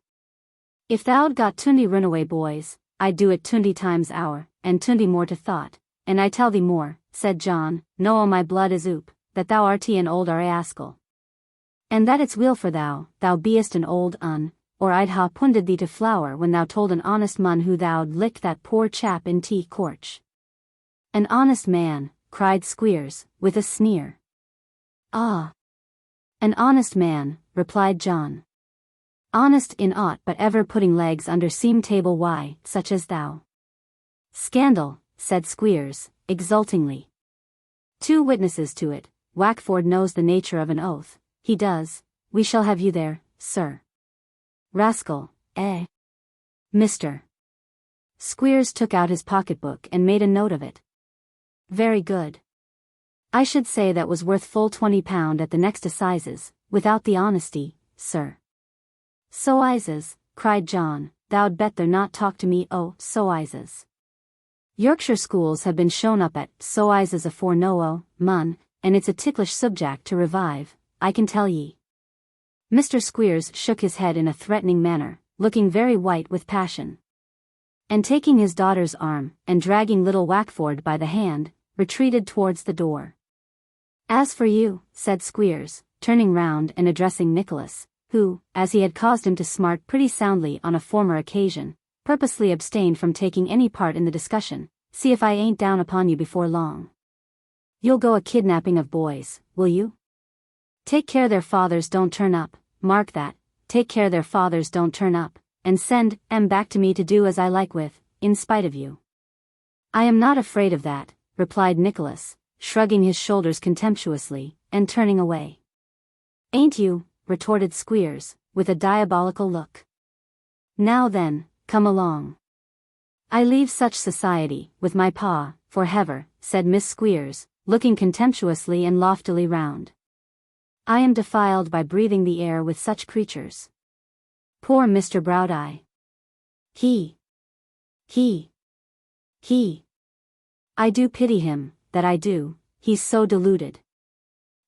If thou'd got 20 runaway boys, I'd do it 20 times hour, and 20 more to thought, and I tell thee more, said John, no o' my blood is oop, that thou art an old rascal. And that it's weel for thou beest an old un, or I'd ha punded thee to flour when thou told an honest man who thou'd lick that poor chap in T Corch. An honest man, cried Squeers, with a sneer. Ah! An honest man, replied John. Honest in aught but ever putting legs under seam table, why, such as thou. Scandal, said Squeers, exultingly. 2 witnesses to it. Wackford knows the nature of an oath. He does. We shall have you there, sir. Rascal, eh? Mr. Squeers took out his pocketbook and made a note of it. Very good. I should say that was worth full £20 at the next assizes, without the honesty, sir. "Soizes," cried John, "thou'd bet they're not talk to me soizes. Yorkshire schools have been shown up at soizes afore no mun, and it's a ticklish subject to revive, I can tell ye." Mr. Squeers shook his head in a threatening manner, looking very white with passion. And taking his daughter's arm, and dragging little Wackford by the hand, retreated towards the door. "As for you," said Squeers, turning round and addressing Nicholas, who, as he had caused him to smart pretty soundly on a former occasion, purposely abstained from taking any part in the discussion, "see if I ain't down upon you before long. You'll go a kidnapping of boys, will you? Take care their fathers don't turn up, mark that, take care their fathers don't turn up, and send 'em back to me to do as I like with, in spite of you." "I am not afraid of that," replied Nicholas, shrugging his shoulders contemptuously, and turning away. "Ain't you?" retorted Squeers, with a diabolical look. "Now then, come along. I leave such society, with my pa, for hever," said Miss Squeers, looking contemptuously and loftily round. "I am defiled by breathing the air with such creatures. Poor Mr. Browneye. He. I do pity him, that I do, he's so deluded.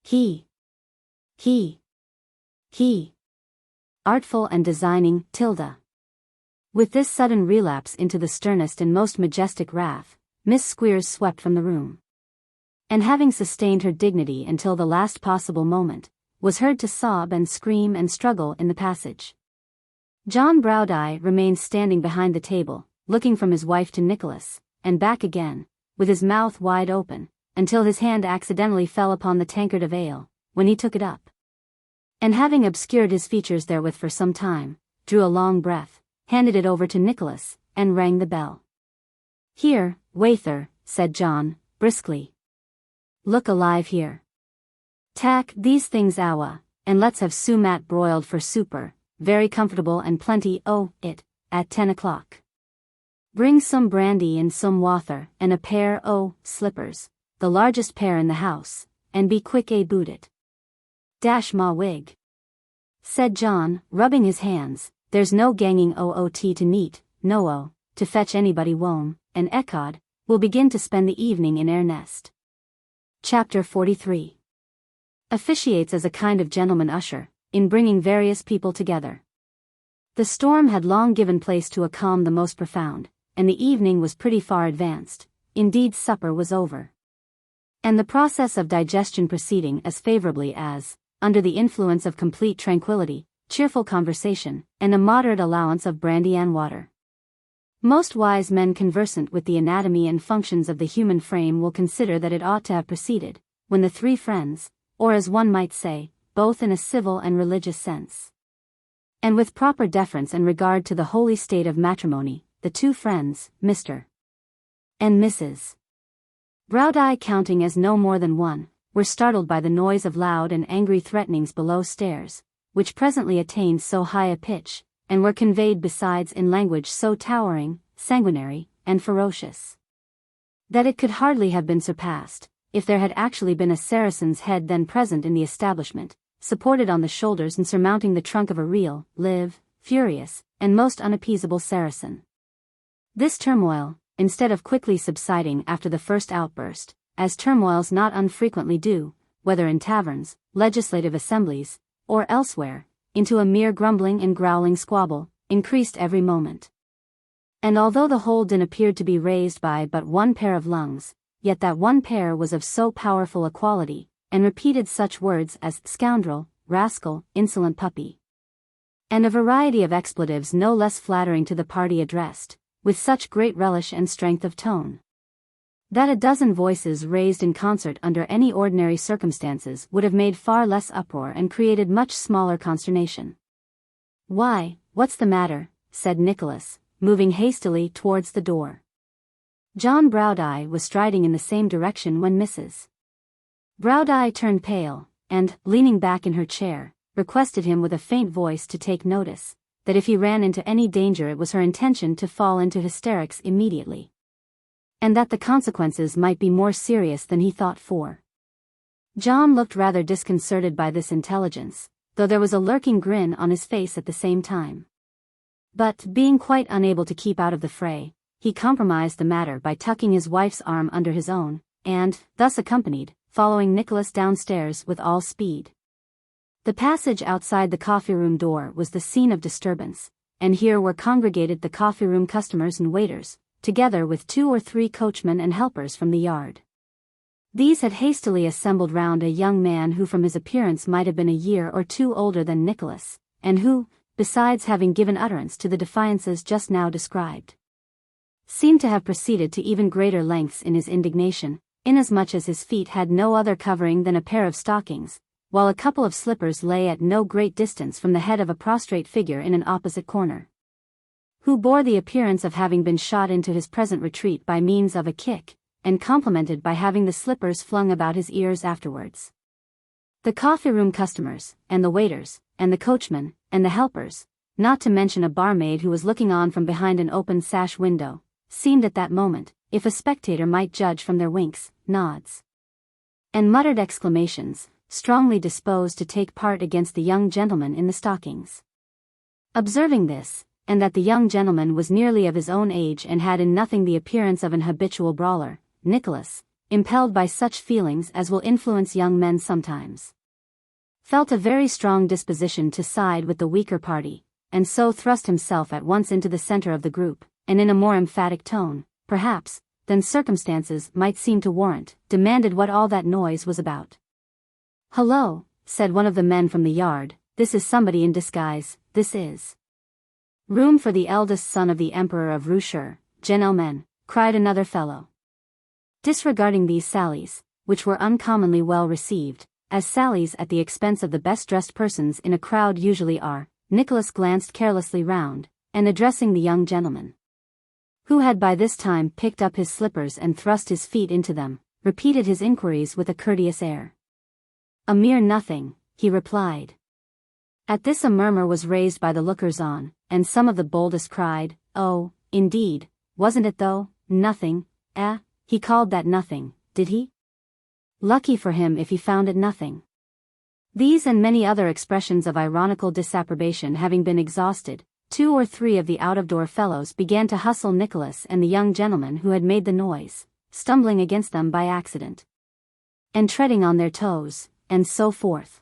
He. Artful and designing, Tilda." With this sudden relapse into the sternest and most majestic wrath, Miss Squeers swept from the room. And having sustained her dignity until the last possible moment, was heard to sob and scream and struggle in the passage. John Browdie remained standing behind the table, looking from his wife to Nicholas, and back again, with his mouth wide open, until his hand accidentally fell upon the tankard of ale, when he took it up. And having obscured his features therewith for some time, drew a long breath, handed it over to Nicholas, and rang the bell. "Here, waiter," said John, briskly. "Look alive here. Tack these things awa, and let's have sumat broiled for super, very comfortable and plenty at 10 o'clock. Bring some brandy and some water, and a pair slippers, the largest pair in the house, and be quick aboot it. Dash ma wig," said John, rubbing his hands, "there's no ganging oot to neat, no to fetch anybody wome, and ecod, we'll begin to spend the evening in earnest." Chapter 43. Officiates as a kind of gentleman usher, in bringing various people together. The storm had long given place to a calm the most profound, and the evening was pretty far advanced, indeed supper was over. And the process of digestion proceeding as favorably as, under the influence of complete tranquility, cheerful conversation, and a moderate allowance of brandy and water. Most wise men conversant with the anatomy and functions of the human frame will consider that it ought to have proceeded, when the three friends, or as one might say, both in a civil and religious sense, and with proper deference and regard to the holy state of matrimony, the two friends, Mr. and Mrs. Browdie counting as no more than one, were startled by the noise of loud and angry threatenings below stairs, which presently attained so high a pitch, and were conveyed besides in language so towering, sanguinary, and ferocious, that it could hardly have been surpassed, if there had actually been a Saracen's head then present in the establishment, supported on the shoulders and surmounting the trunk of a real, live, furious, and most unappeasable Saracen. This turmoil, instead of quickly subsiding after the first outburst, as turmoils not unfrequently do, whether in taverns, legislative assemblies, or elsewhere, into a mere grumbling and growling squabble, increased every moment. And although the whole din appeared to be raised by but one pair of lungs, yet that one pair was of so powerful a quality, and repeated such words as scoundrel, rascal, insolent puppy, and a variety of expletives no less flattering to the party addressed, with such great relish and strength of tone, that a dozen voices raised in concert under any ordinary circumstances would have made far less uproar and created much smaller consternation. "Why, what's the matter?" said Nicholas, moving hastily towards the door. John Browdie was striding in the same direction when Mrs. Browdie turned pale, and, leaning back in her chair, requested him with a faint voice to take notice, that if he ran into any danger it was her intention to fall into hysterics immediately, and that the consequences might be more serious than he thought for. John looked rather disconcerted by this intelligence, though there was a lurking grin on his face at the same time. But, being quite unable to keep out of the fray, he compromised the matter by tucking his wife's arm under his own, and, thus accompanied, following Nicholas downstairs with all speed. The passage outside the coffee-room door was the scene of disturbance, and here were congregated the coffee-room customers and waiters, together with 2 or 3 coachmen and helpers from the yard. These had hastily assembled round a young man who from his appearance might have been a year or 2 older than Nicholas, and who, besides having given utterance to the defiances just now described, seemed to have proceeded to even greater lengths in his indignation, inasmuch as his feet had no other covering than a pair of stockings, while a couple of slippers lay at no great distance from the head of a prostrate figure in an opposite corner, who bore the appearance of having been shot into his present retreat by means of a kick, and complimented by having the slippers flung about his ears afterwards. The coffee-room customers, and the waiters, and the coachmen, and the helpers, not to mention a barmaid who was looking on from behind an open sash window, seemed at that moment, if a spectator might judge from their winks, nods, and muttered exclamations, strongly disposed to take part against the young gentleman in the stockings. Observing this, and that the young gentleman was nearly of his own age and had in nothing the appearance of an habitual brawler, Nicholas, impelled by such feelings as will influence young men sometimes, felt a very strong disposition to side with the weaker party, and so thrust himself at once into the center of the group, and in a more emphatic tone, perhaps, than circumstances might seem to warrant, demanded what all that noise was about. "Hullo," said one of the men from the yard, "this is somebody in disguise, this is." "Room for the eldest son of the Emperor of Russia, gentlemen," cried another fellow. Disregarding these sallies, which were uncommonly well received, as sallies at the expense of the best-dressed persons in a crowd usually are, Nicholas glanced carelessly round, and addressing the young gentleman, who had by this time picked up his slippers and thrust his feet into them, repeated his inquiries with a courteous air. "A mere nothing," he replied. At this a murmur was raised by the lookers-on, and some of the boldest cried, "Oh, indeed, wasn't it though, nothing, eh? He called that nothing, did he? Lucky for him if he found it nothing." These and many other expressions of ironical disapprobation having been exhausted, 2 or 3 of the out-of-door fellows began to hustle Nicholas and the young gentleman who had made the noise, stumbling against them by accident, and treading on their toes, and so forth.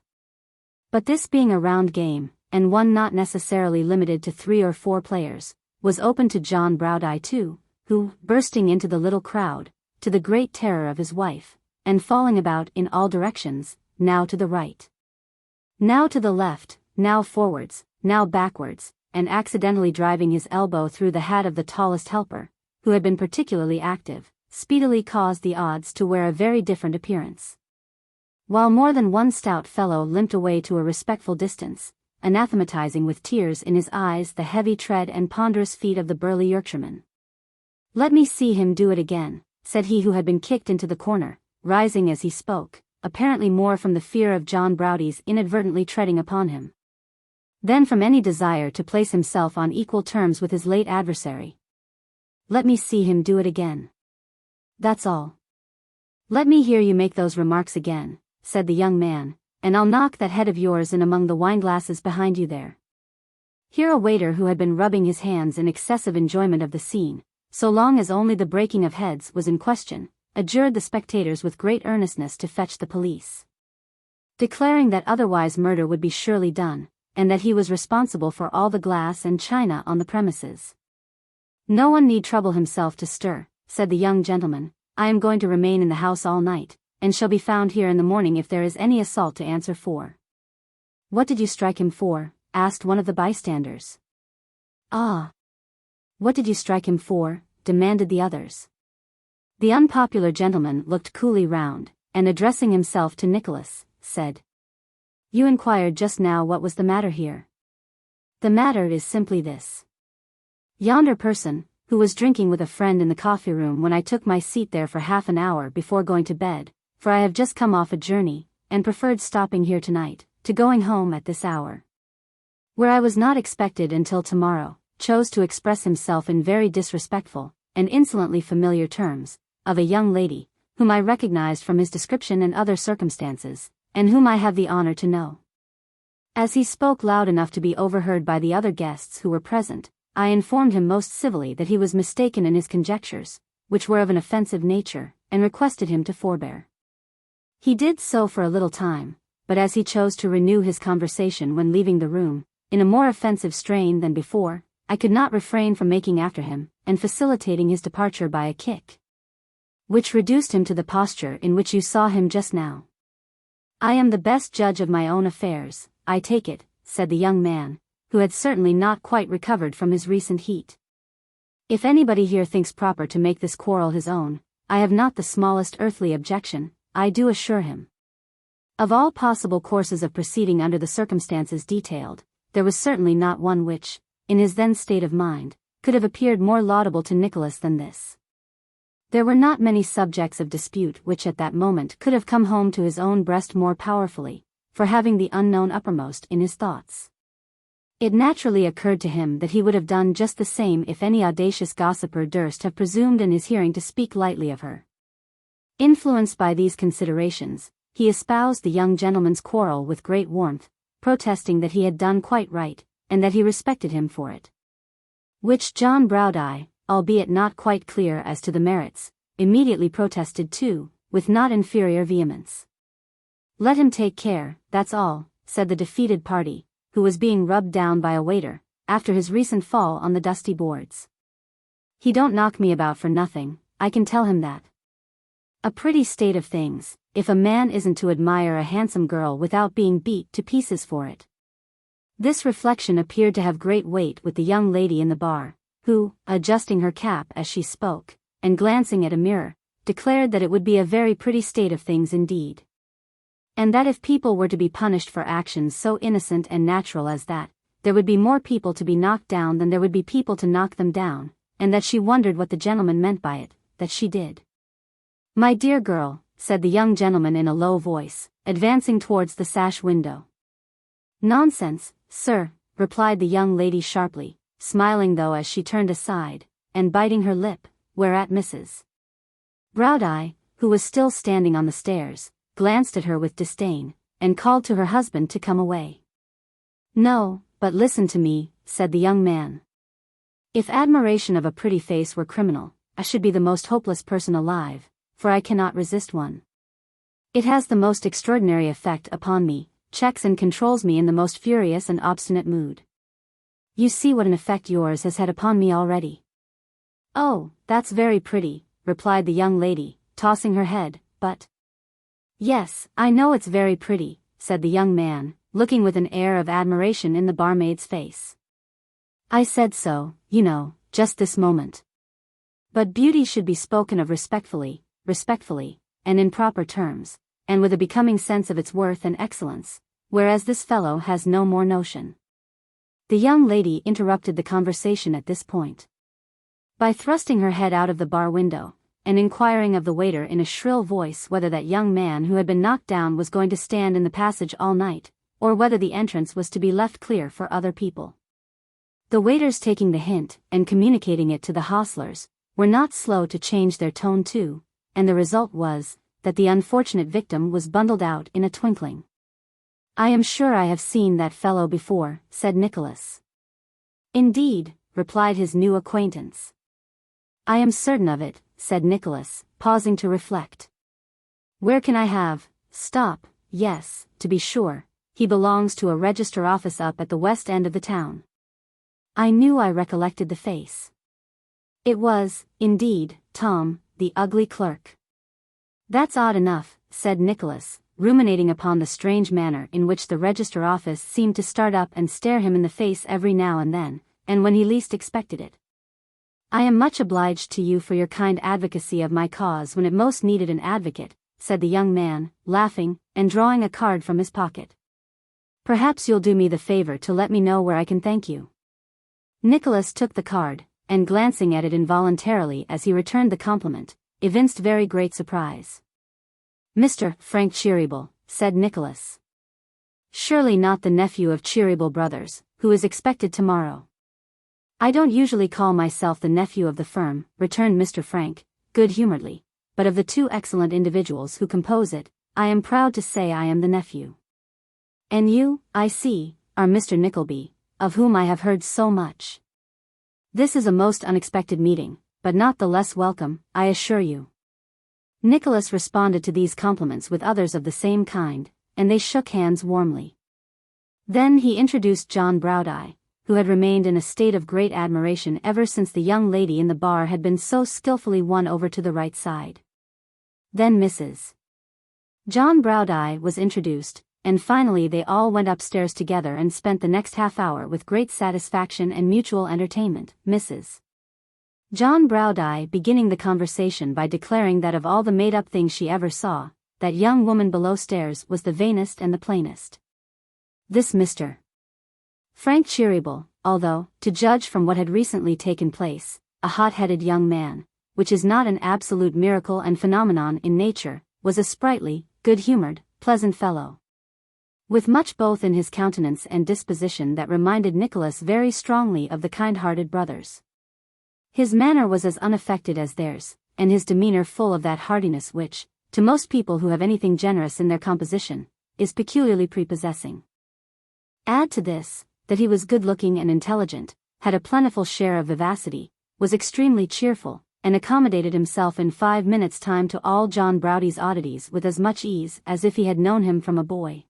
But this being a round game, and one not necessarily limited to 3 or 4 players, was open to John Browdie too, who, bursting into the little crowd, to the great terror of his wife, and falling about in all directions, now to the right, now to the left, now forwards, now backwards, and accidentally driving his elbow through the hat of the tallest helper, who had been particularly active, speedily caused the odds to wear a very different appearance. While more than one stout fellow limped away to a respectful distance, anathematizing with tears in his eyes the heavy tread and ponderous feet of the burly Yorkshireman. "Let me see him do it again," said he who had been kicked into the corner, rising as he spoke, apparently more from the fear of John Browdie's inadvertently treading upon him than from any desire to place himself on equal terms with his late adversary. "Let me see him do it again. That's all. Let me hear you make those remarks again," said the young man, "and I'll knock that head of yours in among the wineglasses behind you there." Here a waiter who had been rubbing his hands in excessive enjoyment of the scene, so long as only the breaking of heads was in question, adjured the spectators with great earnestness to fetch the police, declaring that otherwise murder would be surely done, and that he was responsible for all the glass and china on the premises. "No one need trouble himself to stir," said the young gentleman. "I am going to remain in the house all night, and shall be found here in the morning if there is any assault to answer for." "What did you strike him for?" asked one of the bystanders. "Ah! What did you strike him for?" demanded the others. The unpopular gentleman looked coolly round, and addressing himself to Nicholas, said, "You inquired just now what was the matter here. The matter is simply this. Yonder person, who was drinking with a friend in the coffee-room when I took my seat there for half an hour before going to bed, for I have just come off a journey, and preferred stopping here tonight, to going home at this hour, where I was not expected until tomorrow, chose to express himself in very disrespectful, and insolently familiar terms, of a young lady, whom I recognized from his description and other circumstances, and whom I have the honor to know. As he spoke loud enough to be overheard by the other guests who were present, I informed him most civilly that he was mistaken in his conjectures, which were of an offensive nature, and requested him to forbear. He did so for a little time, but as he chose to renew his conversation when leaving the room, in a more offensive strain than before, I could not refrain from making after him, and facilitating his departure by a kick, which reduced him to the posture in which you saw him just now. I am the best judge of my own affairs, I take it, said the young man, who had certainly not quite recovered from his recent heat. If anybody here thinks proper to make this quarrel his own, I have not the smallest earthly objection, I do assure him. Of all possible courses of proceeding under the circumstances detailed, there was certainly not one which, in his then state of mind, could have appeared more laudable to Nicholas than this. There were not many subjects of dispute which at that moment could have come home to his own breast more powerfully, for having the unknown uppermost in his thoughts. It naturally occurred to him that he would have done just the same if any audacious gossiper durst have presumed in his hearing to speak lightly of her. Influenced by these considerations, he espoused the young gentleman's quarrel with great warmth, protesting that he had done quite right, and that he respected him for it. Which John Browdie, albeit not quite clear as to the merits, immediately protested too, with not inferior vehemence. Let him take care, that's all, said the defeated party, who was being rubbed down by a waiter, after his recent fall on the dusty boards. He don't knock me about for nothing, I can tell him that. A pretty state of things, if a man isn't to admire a handsome girl without being beat to pieces for it. This reflection appeared to have great weight with the young lady in the bar, who, adjusting her cap as she spoke, and glancing at a mirror, declared that it would be a very pretty state of things indeed. And that if people were to be punished for actions so innocent and natural as that, there would be more people to be knocked down than there would be people to knock them down, and that she wondered what the gentleman meant by it, that she did. My dear girl, said the young gentleman in a low voice, advancing towards the sash window. Nonsense, sir, replied the young lady sharply, smiling though as she turned aside, and biting her lip, whereat Mrs. Browdie, who was still standing on the stairs, glanced at her with disdain, and called to her husband to come away. No, but listen to me, said the young man. If admiration of a pretty face were criminal, I should be the most hopeless person alive, for I cannot resist one. It has the most extraordinary effect upon me, checks and controls me in the most furious and obstinate mood. You see what an effect yours has had upon me already. Oh, that's very pretty, replied the young lady, tossing her head, but... Yes, I know it's very pretty, said the young man, looking with an air of admiration in the barmaid's face. I said so, you know, just this moment. But beauty should be spoken of respectfully, and in proper terms, and with a becoming sense of its worth and excellence, whereas this fellow has no more notion. The young lady interrupted the conversation at this point by thrusting her head out of the bar window, and inquiring of the waiter in a shrill voice whether that young man who had been knocked down was going to stand in the passage all night, or whether the entrance was to be left clear for other people. The waiters, taking the hint, and communicating it to the hostlers, were not slow to change their tone too, and the result was, that the unfortunate victim was bundled out in a twinkling. I am sure I have seen that fellow before, said Nicholas. Indeed, replied his new acquaintance. I am certain of it, said Nicholas, pausing to reflect. Where can I have? Stop, yes, to be sure, he belongs to a register office up at the west end of the town. I knew I recollected the face. It was, indeed, Tom, the ugly clerk. That's odd enough, said Nicholas, ruminating upon the strange manner in which the register office seemed to start up and stare him in the face every now and then, and when he least expected it. I am much obliged to you for your kind advocacy of my cause when it most needed an advocate, said the young man, laughing, and drawing a card from his pocket. Perhaps you'll do me the favor to let me know where I can thank you. Nicholas took the card, and glancing at it involuntarily as he returned the compliment, evinced very great surprise. Mr. Frank Cheeryble, said Nicholas. Surely not the nephew of Cheeryble Brothers, who is expected tomorrow." "I don't usually call myself the nephew of the firm," returned Mr. Frank, good-humoredly, "but of the two excellent individuals who compose it, I am proud to say I am the nephew. And you, I see, are Mr. Nickleby, of whom I have heard so much. This is a most unexpected meeting, but not the less welcome, I assure you." Nicholas responded to these compliments with others of the same kind, and they shook hands warmly. Then he introduced John Browdie, who had remained in a state of great admiration ever since the young lady in the bar had been so skillfully won over to the right side. Then Mrs. John Browdie was introduced, and finally they all went upstairs together and spent the next half-hour with great satisfaction and mutual entertainment, Mrs. John Browdie beginning the conversation by declaring that of all the made-up things she ever saw, that young woman below stairs was the vainest and the plainest. This Mr. Frank Cheeryble, although, to judge from what had recently taken place, a hot-headed young man, which is not an absolute miracle and phenomenon in nature, was a sprightly, good-humored, pleasant fellow, with much both in his countenance and disposition that reminded Nicholas very strongly of the kind-hearted brothers. His manner was as unaffected as theirs, and his demeanor full of that heartiness which, to most people who have anything generous in their composition, is peculiarly prepossessing. Add to this, that he was good-looking and intelligent, had a plentiful share of vivacity, was extremely cheerful, and accommodated himself in 5 minutes' time to all John Browdie's oddities with as much ease as if he had known him from a boy.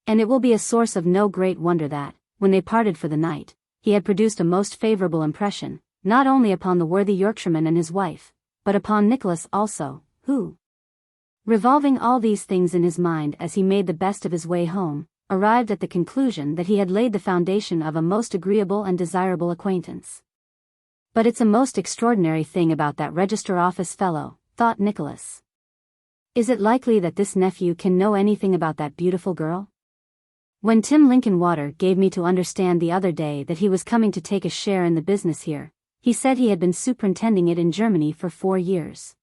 And it will be a source of no great wonder that, when they parted for the night, he had produced a most favourable impression, not only upon the worthy Yorkshireman and his wife, but upon Nicholas also, who, revolving all these things in his mind as he made the best of his way home, arrived at the conclusion that he had laid the foundation of a most agreeable and desirable acquaintance. "But it's a most extraordinary thing about that register office fellow," thought Nicholas. "Is it likely that this nephew can know anything about that beautiful girl? When Tim Linkinwater gave me to understand the other day that he was coming to take a share in the business here, he said he had been superintending it in Germany for 4 years.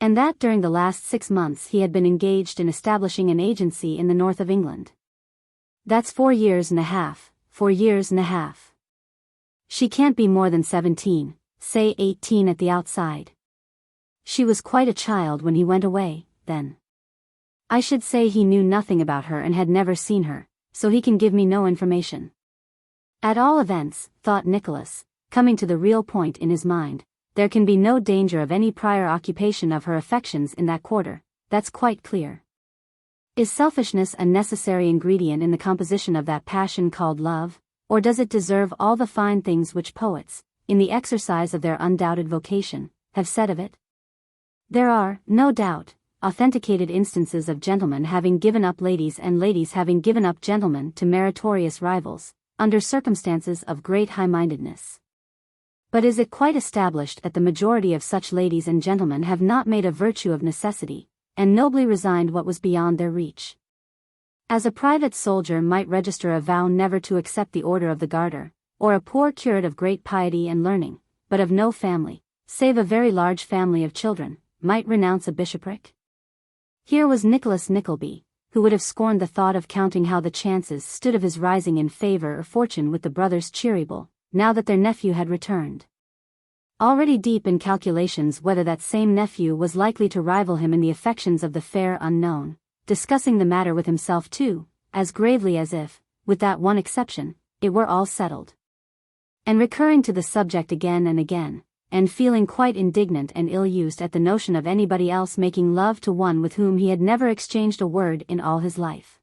And that during the last 6 months he had been engaged in establishing an agency in the north of England. That's 4 years and a half, 4 years and a half. She can't be more than 17, say 18 at the outside. She was quite a child when he went away, then. I should say he knew nothing about her and had never seen her, so he can give me no information. At all events, thought Nicholas, coming to the real point in his mind, there can be no danger of any prior occupation of her affections in that quarter, that's quite clear. Is selfishness a necessary ingredient in the composition of that passion called love, or does it deserve all the fine things which poets, in the exercise of their undoubted vocation, have said of it? There are, no doubt, authenticated instances of gentlemen having given up ladies and ladies having given up gentlemen to meritorious rivals, under circumstances of great high-mindedness. But is it quite established that the majority of such ladies and gentlemen have not made a virtue of necessity, and nobly resigned what was beyond their reach? As a private soldier might register a vow never to accept the order of the Garter, or a poor curate of great piety and learning, but of no family, save a very large family of children, might renounce a bishopric? Here was Nicholas Nickleby, who would have scorned the thought of counting how the chances stood of his rising in favour or fortune with the brothers Cheeryble, now that their nephew had returned. Already deep in calculations whether that same nephew was likely to rival him in the affections of the fair unknown, discussing the matter with himself too, as gravely as if, with that one exception, it were all settled. And recurring to the subject again and again, and feeling quite indignant and ill-used at the notion of anybody else making love to one with whom he had never exchanged a word in all his life.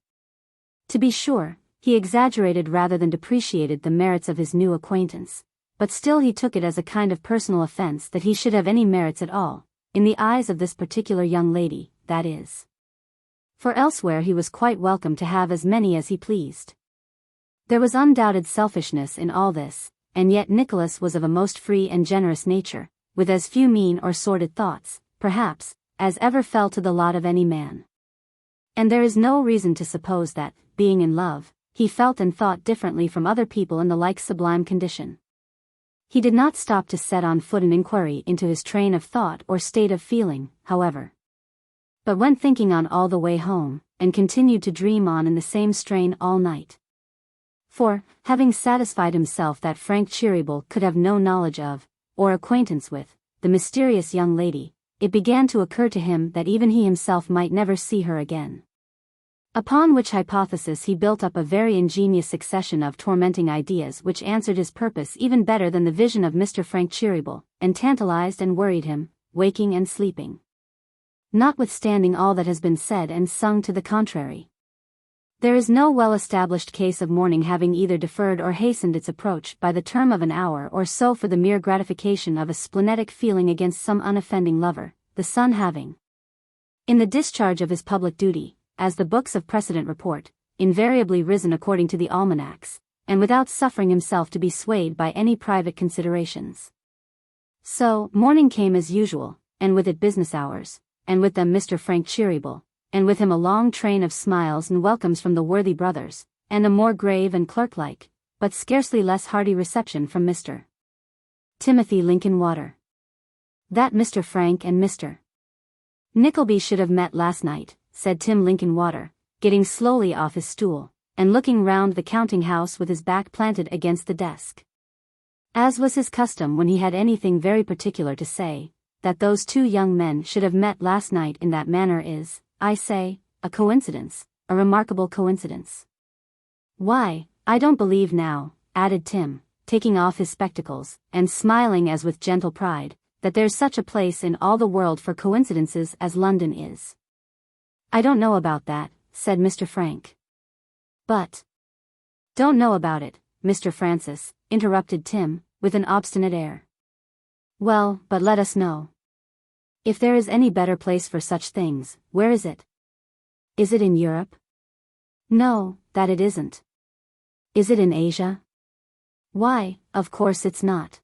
To be sure, he exaggerated rather than depreciated the merits of his new acquaintance, but still he took it as a kind of personal offense that he should have any merits at all, in the eyes of this particular young lady, that is. For elsewhere he was quite welcome to have as many as he pleased. There was undoubted selfishness in all this, and yet Nicholas was of a most free and generous nature, with as few mean or sordid thoughts, perhaps, as ever fell to the lot of any man. And there is no reason to suppose that, being in love, he felt and thought differently from other people in the like sublime condition. He did not stop to set on foot an inquiry into his train of thought or state of feeling, however, but went thinking on all the way home, and continued to dream on in the same strain all night. For, having satisfied himself that Frank Cheeryble could have no knowledge of, or acquaintance with, the mysterious young lady, it began to occur to him that even he himself might never see her again. Upon which hypothesis he built up a very ingenious succession of tormenting ideas which answered his purpose even better than the vision of Mr. Frank Cheeryble, and tantalized and worried him, waking and sleeping. Notwithstanding all that has been said and sung to the contrary, there is no well-established case of morning having either deferred or hastened its approach by the term of an hour or so for the mere gratification of a splenetic feeling against some unoffending lover, the sun having, in the discharge of his public duty, as the books of precedent report, invariably risen according to the almanacs, and without suffering himself to be swayed by any private considerations. So, morning came as usual, and with it business hours, and with them Mr. Frank Cheeryble, and with him a long train of smiles and welcomes from the worthy brothers, and a more grave and clerk-like, but scarcely less hearty reception from Mr. Timothy Linkinwater. That Mr. Frank and Mr. Nickleby should have met last night, said Tim Linkinwater, getting slowly off his stool, and looking round the counting-house with his back planted against the desk. As was his custom when he had anything very particular to say, that those two young men should have met last night in that manner is, I say, a coincidence, a remarkable coincidence. Why, I don't believe now, added Tim, taking off his spectacles, and smiling as with gentle pride, that there's such a place in all the world for coincidences as London is. I don't know about that, said Mr. Frank. But don't know about it, Mr. Francis, interrupted Tim, with an obstinate air. Well, but let us know. If there is any better place for such things, where is it? Is it in Europe? No, that it isn't. Is it in Asia? Why, of course it's not.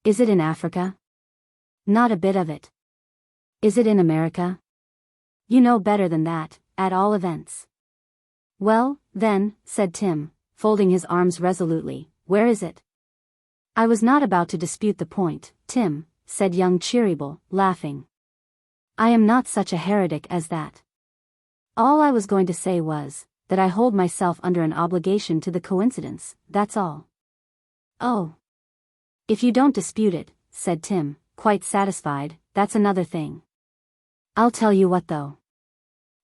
Is it in Africa? Not a bit of it. Is it in America? You know better than that, at all events. Well, then, said Tim, folding his arms resolutely, where is it? I was not about to dispute the point, Tim, said young Cheeryble, laughing. I am not such a heretic as that. All I was going to say was, that I hold myself under an obligation to the coincidence, that's all. Oh. If you don't dispute it, said Tim, quite satisfied, that's another thing. I'll tell you what though.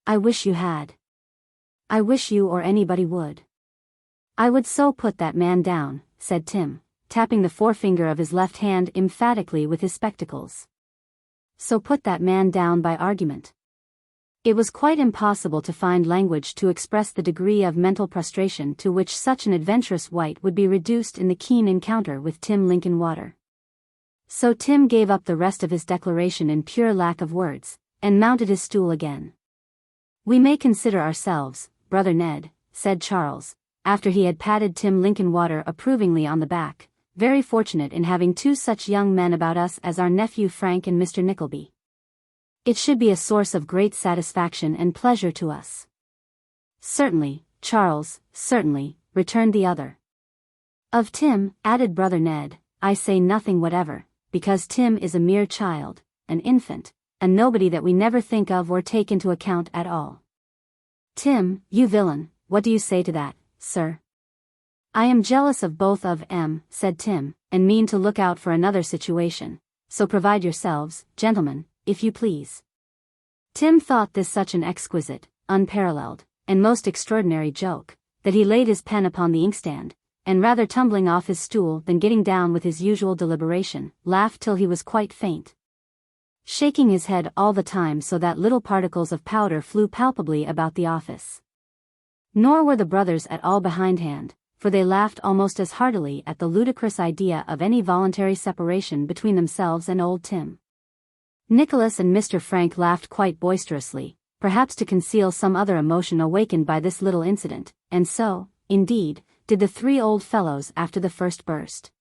I wish you had. I wish you or anybody would. I would so put that man down, said Tim, tapping the forefinger of his left hand emphatically with his spectacles. So put that man down by argument. It was quite impossible to find language to express the degree of mental prostration to which such an adventurous wight would be reduced in the keen encounter with Tim Linkinwater. So Tim gave up the rest of his declaration in pure lack of words, and mounted his stool again. We may consider ourselves, brother Ned, said Charles, after he had patted Tim Linkinwater approvingly on the back, very fortunate in having two such young men about us as our nephew Frank and Mr. Nickleby. It should be a source of great satisfaction and pleasure to us. Certainly, Charles, certainly, returned the other. Of Tim, added brother Ned, I say nothing whatever, because Tim is a mere child, an infant, a nobody that we never think of or take into account at all. Tim, you villain, what do you say to that, sir? I am jealous of both of 'em, said Tim, and mean to look out for another situation, so provide yourselves, gentlemen, if you please. Tim thought this such an exquisite, unparalleled, and most extraordinary joke, that he laid his pen upon the inkstand, and rather tumbling off his stool than getting down with his usual deliberation, laughed till he was quite faint, shaking his head all the time so that little particles of powder flew palpably about the office. Nor were the brothers at all behindhand, for they laughed almost as heartily at the ludicrous idea of any voluntary separation between themselves and old Tim. Nicholas and Mr. Frank laughed quite boisterously, perhaps to conceal some other emotion awakened by this little incident, and so, indeed, did the three old fellows after the first burst.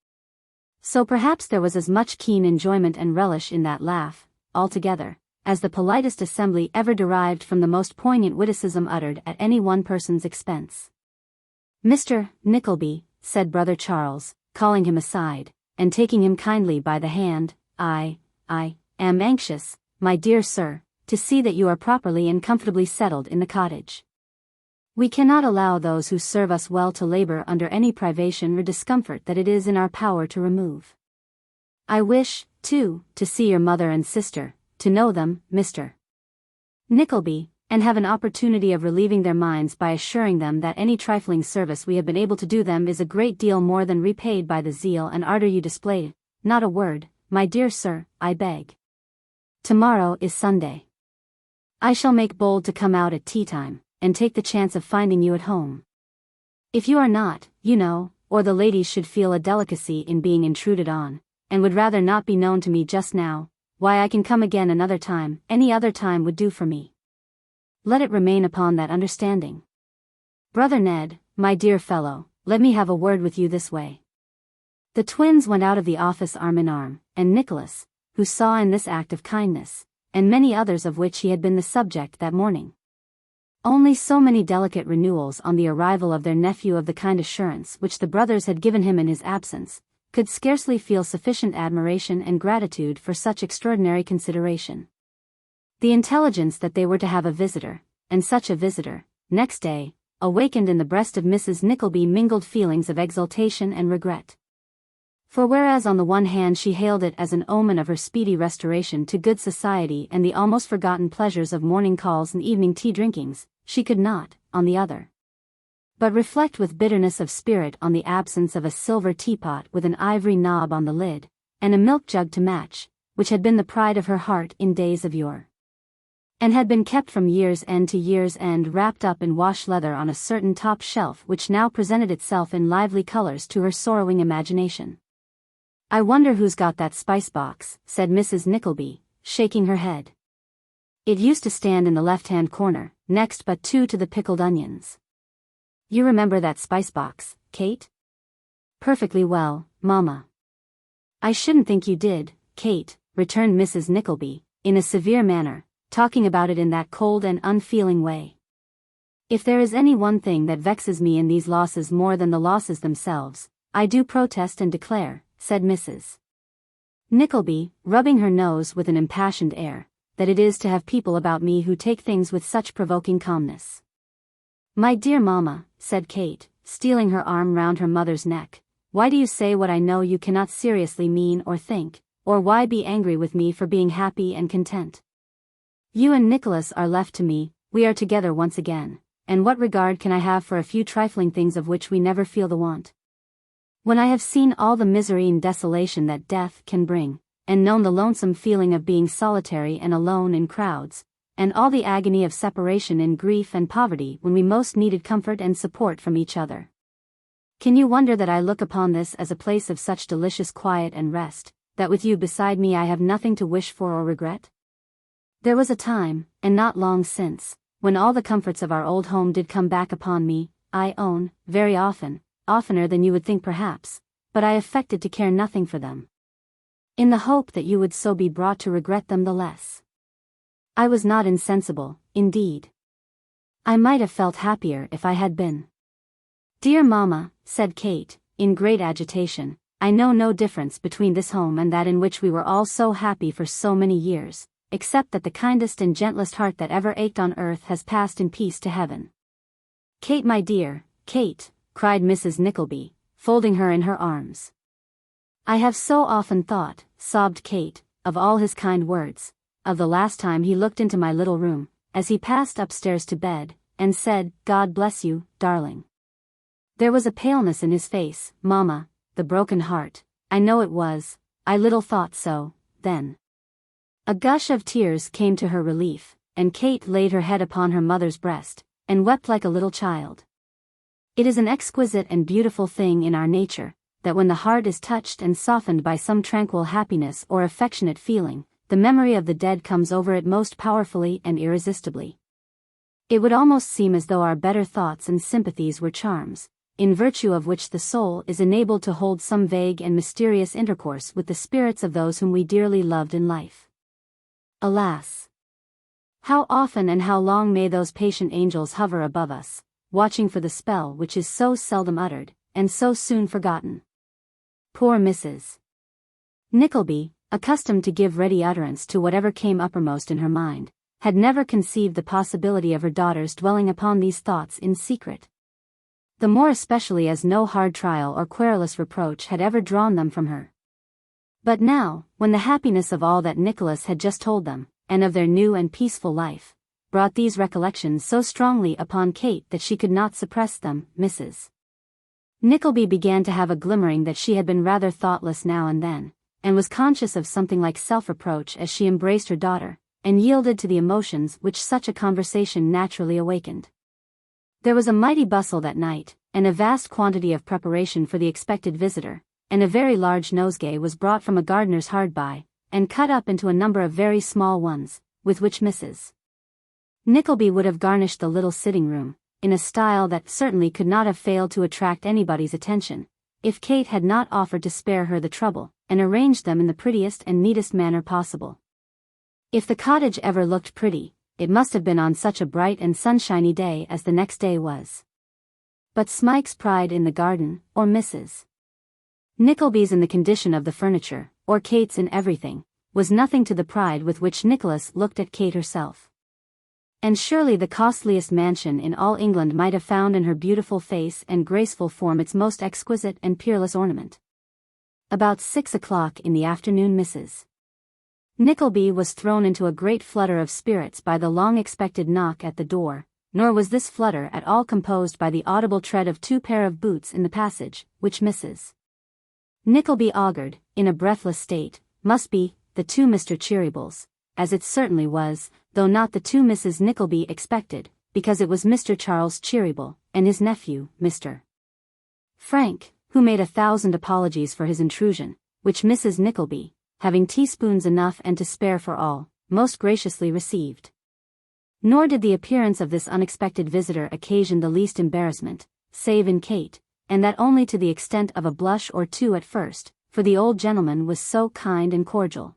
So perhaps there was as much keen enjoyment and relish in that laugh, altogether, as the politest assembly ever derived from the most poignant witticism uttered at any one person's expense. Mr. Nickleby, said brother Charles, calling him aside, and taking him kindly by the hand, I am anxious, my dear sir, to see that you are properly and comfortably settled in the cottage. We cannot allow those who serve us well to labor under any privation or discomfort that it is in our power to remove. I wish, too, to see your mother and sister, to know them, Mr. Nickleby, and have an opportunity of relieving their minds by assuring them that any trifling service we have been able to do them is a great deal more than repaid by the zeal and ardor you display. Not a word, my dear sir, I beg. Tomorrow is Sunday. I shall make bold to come out at tea time, and take the chance of finding you at home. If you are not, you know, or the ladies should feel a delicacy in being intruded on, and would rather not be known to me just now, why I can come again another time, any other time would do for me. Let it remain upon that understanding. Brother Ned, my dear fellow, let me have a word with you this way. The twins went out of the office arm in arm, and Nicholas, who saw in this act of kindness, and many others of which he had been the subject that morning, only so many delicate renewals on the arrival of their nephew of the kind assurance which the brothers had given him in his absence, could scarcely feel sufficient admiration and gratitude for such extraordinary consideration. The intelligence that they were to have a visitor, and such a visitor, next day, awakened in the breast of Mrs. Nickleby mingled feelings of exultation and regret. For whereas on the one hand she hailed it as an omen of her speedy restoration to good society and the almost forgotten pleasures of morning calls and evening tea drinkings, she could not, on the other, but reflect with bitterness of spirit on the absence of a silver teapot with an ivory knob on the lid, and a milk jug to match, which had been the pride of her heart in days of yore, and had been kept from year's end to year's end wrapped up in wash leather on a certain top shelf which now presented itself in lively colors to her sorrowing imagination. I wonder who's got that spice box, said Mrs. Nickleby, shaking her head. It used to stand in the left-hand corner, next but two to the pickled onions. You remember that spice box, Kate? Perfectly well, Mamma. I shouldn't think you did, Kate, returned Mrs. Nickleby, in a severe manner, talking about it in that cold and unfeeling way. If there is any one thing that vexes me in these losses more than the losses themselves, I do protest and declare, said Mrs. Nickleby, rubbing her nose with an impassioned air, that it is to have people about me who take things with such provoking calmness. My dear Mamma, said Kate, stealing her arm round her mother's neck, why do you say what I know you cannot seriously mean or think, or why be angry with me for being happy and content? You and Nicholas are left to me, we are together once again, and what regard can I have for a few trifling things of which we never feel the want? When I have seen all the misery and desolation that death can bring, and known the lonesome feeling of being solitary and alone in crowds, and all the agony of separation in grief and poverty when we most needed comfort and support from each other, can you wonder that I look upon this as a place of such delicious quiet and rest, that with you beside me I have nothing to wish for or regret? There was a time, and not long since, when all the comforts of our old home did come back upon me, I own, very often, oftener than you would think perhaps, but I affected to care nothing for them, in the hope that you would so be brought to regret them the less. I was not insensible, indeed. I might have felt happier if I had been. Dear Mamma, said Kate, in great agitation, I know no difference between this home and that in which we were all so happy for so many years, except that the kindest and gentlest heart that ever ached on earth has passed in peace to heaven. Kate, my dear, Kate, cried Mrs. Nickleby, folding her in her arms. I have so often thought, sobbed Kate, of all his kind words, of the last time he looked into my little room, as he passed upstairs to bed, and said, God bless you, darling. There was a paleness in his face, Mamma, the broken heart, I know it was, I little thought so, then. A gush of tears came to her relief, and Kate laid her head upon her mother's breast, and wept like a little child. It is an exquisite and beautiful thing in our nature, that when the heart is touched and softened by some tranquil happiness or affectionate feeling, the memory of the dead comes over it most powerfully and irresistibly. It would almost seem as though our better thoughts and sympathies were charms, in virtue of which the soul is enabled to hold some vague and mysterious intercourse with the spirits of those whom we dearly loved in life. Alas! How often and how long may those patient angels hover above us, watching for the spell which is so seldom uttered, and so soon forgotten. Poor Mrs. Nickleby, accustomed to give ready utterance to whatever came uppermost in her mind, had never conceived the possibility of her daughters dwelling upon these thoughts in secret. The more especially as no hard trial or querulous reproach had ever drawn them from her. But now, when the happiness of all that Nicholas had just told them, and of their new and peaceful life, brought these recollections so strongly upon Kate that she could not suppress them, Mrs. Nickleby began to have a glimmering that she had been rather thoughtless now and then, and was conscious of something like self-reproach as she embraced her daughter, and yielded to the emotions which such a conversation naturally awakened. There was a mighty bustle that night, and a vast quantity of preparation for the expected visitor, and a very large nosegay was brought from a gardener's hard by, and cut up into a number of very small ones, with which Mrs. Nickleby would have garnished the little sitting-room, in a style that certainly could not have failed to attract anybody's attention, if Kate had not offered to spare her the trouble, and arrange them in the prettiest and neatest manner possible. If the cottage ever looked pretty, it must have been on such a bright and sunshiny day as the next day was. But Smike's pride in the garden, or Mrs. Nickleby's in the condition of the furniture, or Kate's in everything, was nothing to the pride with which Nicholas looked at Kate herself. And surely the costliest mansion in all England might have found in her beautiful face and graceful form its most exquisite and peerless ornament. About 6 o'clock in the afternoon Mrs. Nickleby was thrown into a great flutter of spirits by the long-expected knock at the door, nor was this flutter at all composed by the audible tread of 2 pair of boots in the passage, which Mrs. Nickleby augured, in a breathless state, must be the 2 Mr. Cheerybles, as it certainly was, though not the 2 Mrs. Nickleby expected, because it was Mr. Charles Cheeryble, and his nephew, Mr. Frank, who made 1,000 apologies for his intrusion, which Mrs. Nickleby, having teaspoons enough and to spare for all, most graciously received. Nor did the appearance of this unexpected visitor occasion the least embarrassment, save in Kate, and that only to the extent of a blush or two at first, for the old gentleman was so kind and cordial.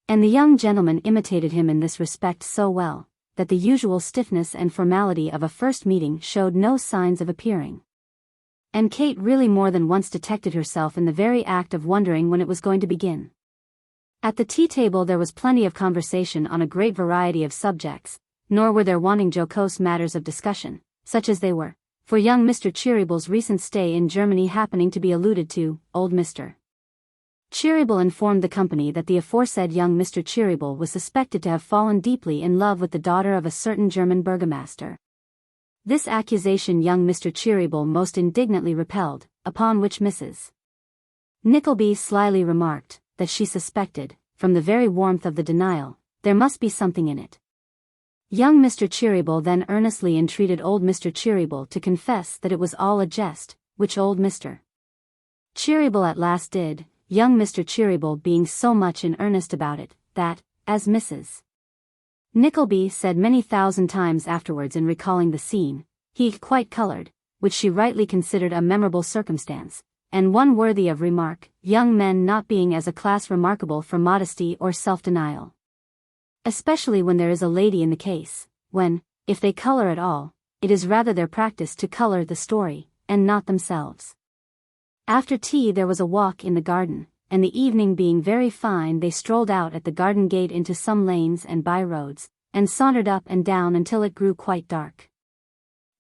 And the young gentleman imitated him in this respect so well, that the usual stiffness and formality of a first meeting showed no signs of appearing. And Kate really more than once detected herself in the very act of wondering when it was going to begin. At the tea-table there was plenty of conversation on a great variety of subjects, nor were there wanting jocose matters of discussion, such as they were, for young Mr. Cheeryble's recent stay in Germany happening to be alluded to, old Mr. Cheeryble informed the company that the aforesaid young Mr. Cheeryble was suspected to have fallen deeply in love with the daughter of a certain German burgomaster. This accusation young Mr. Cheeryble most indignantly repelled, upon which Mrs. Nickleby slyly remarked, that she suspected, from the very warmth of the denial, there must be something in it. Young Mr. Cheeryble then earnestly entreated old Mr. Cheeryble to confess that it was all a jest, which old Mr. Cheeryble at last did, young Mr. Cheeryble being so much in earnest about it, that, as Mrs. Nickleby said many thousand times afterwards in recalling the scene, he quite colored, which she rightly considered a memorable circumstance, and one worthy of remark, young men not being as a class remarkable for modesty or self-denial. Especially when there is a lady in the case, when, if they color at all, it is rather their practice to color the story, and not themselves. After tea there was a walk in the garden, and the evening being very fine they strolled out at the garden gate into some lanes and by-roads, and sauntered up and down until it grew quite dark.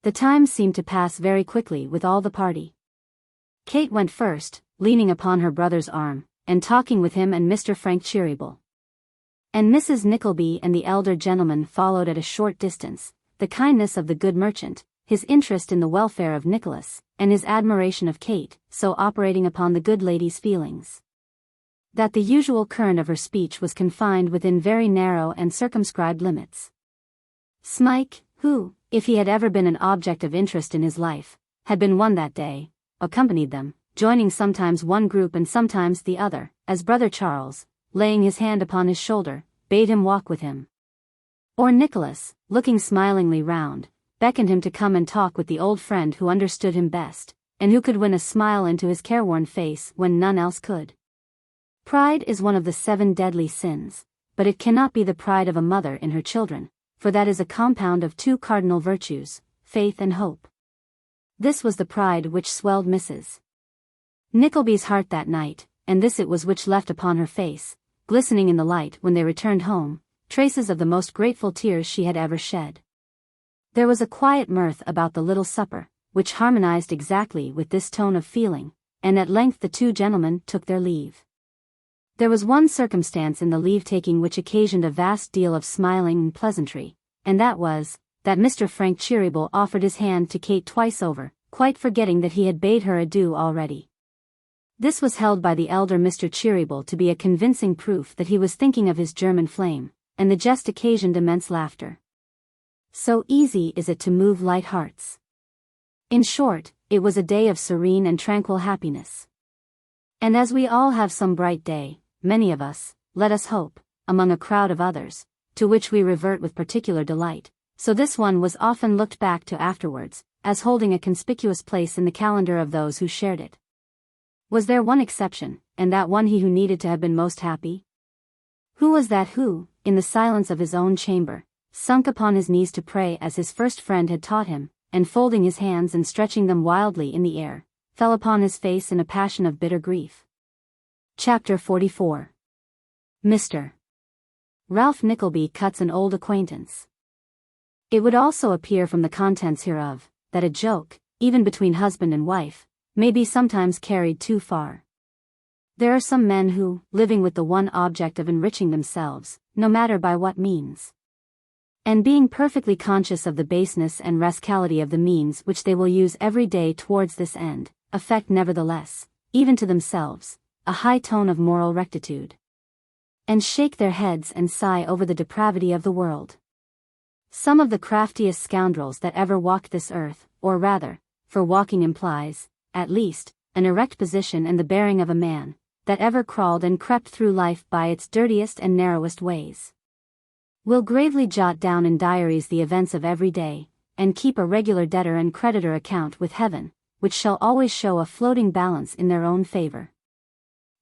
The time seemed to pass very quickly with all the party. Kate went first, leaning upon her brother's arm, and talking with him and Mr. Frank Cheeryble. And Mrs. Nickleby and the elder gentleman followed at a short distance, the kindness of the good merchant, his interest in the welfare of Nicholas, and his admiration of Kate, so operating upon the good lady's feelings, that the usual current of her speech was confined within very narrow and circumscribed limits. Smike, who, if he had ever been an object of interest in his life, had been one that day, accompanied them, joining sometimes one group and sometimes the other, as brother Charles, laying his hand upon his shoulder, bade him walk with him. Or Nicholas, looking smilingly round, beckoned him to come and talk with the old friend who understood him best, and who could win a smile into his careworn face when none else could. Pride is one of the 7 deadly sins, but it cannot be the pride of a mother in her children, for that is a compound of 2 cardinal virtues, faith and hope. This was the pride which swelled Mrs. Nickleby's heart that night, and this it was which left upon her face, glistening in the light when they returned home, traces of the most grateful tears she had ever shed. There was a quiet mirth about the little supper, which harmonized exactly with this tone of feeling, and at length the two gentlemen took their leave. There was one circumstance in the leave-taking which occasioned a vast deal of smiling and pleasantry, and that was, that Mr. Frank Cheeryble offered his hand to Kate twice over, quite forgetting that he had bade her adieu already. This was held by the elder Mr. Cheeryble to be a convincing proof that he was thinking of his German flame, and the jest occasioned immense laughter. So easy is it to move light hearts. In short, it was a day of serene and tranquil happiness. And as we all have some bright day, many of us, let us hope, among a crowd of others, to which we revert with particular delight, so this one was often looked back to afterwards, as holding a conspicuous place in the calendar of those who shared it. Was there one exception, and that one he who needed to have been most happy? Who was that who, in the silence of his own chamber, sunk upon his knees to pray as his first friend had taught him, and folding his hands and stretching them wildly in the air, fell upon his face in a passion of bitter grief? Chapter 44. Mr. Ralph Nickleby cuts an old acquaintance. It would also appear from the contents hereof, that a joke, even between husband and wife, may be sometimes carried too far. There are some men who, living with the one object of enriching themselves, no matter by what means, and being perfectly conscious of the baseness and rascality of the means which they will use every day towards this end, affect nevertheless, even to themselves, a high tone of moral rectitude, and shake their heads and sigh over the depravity of the world. Some of the craftiest scoundrels that ever walked this earth, or rather, for walking implies, at least, an erect position and the bearing of a man, that ever crawled and crept through life by its dirtiest and narrowest ways, will gravely jot down in diaries the events of every day, and keep a regular debtor and creditor account with heaven, which shall always show a floating balance in their own favor.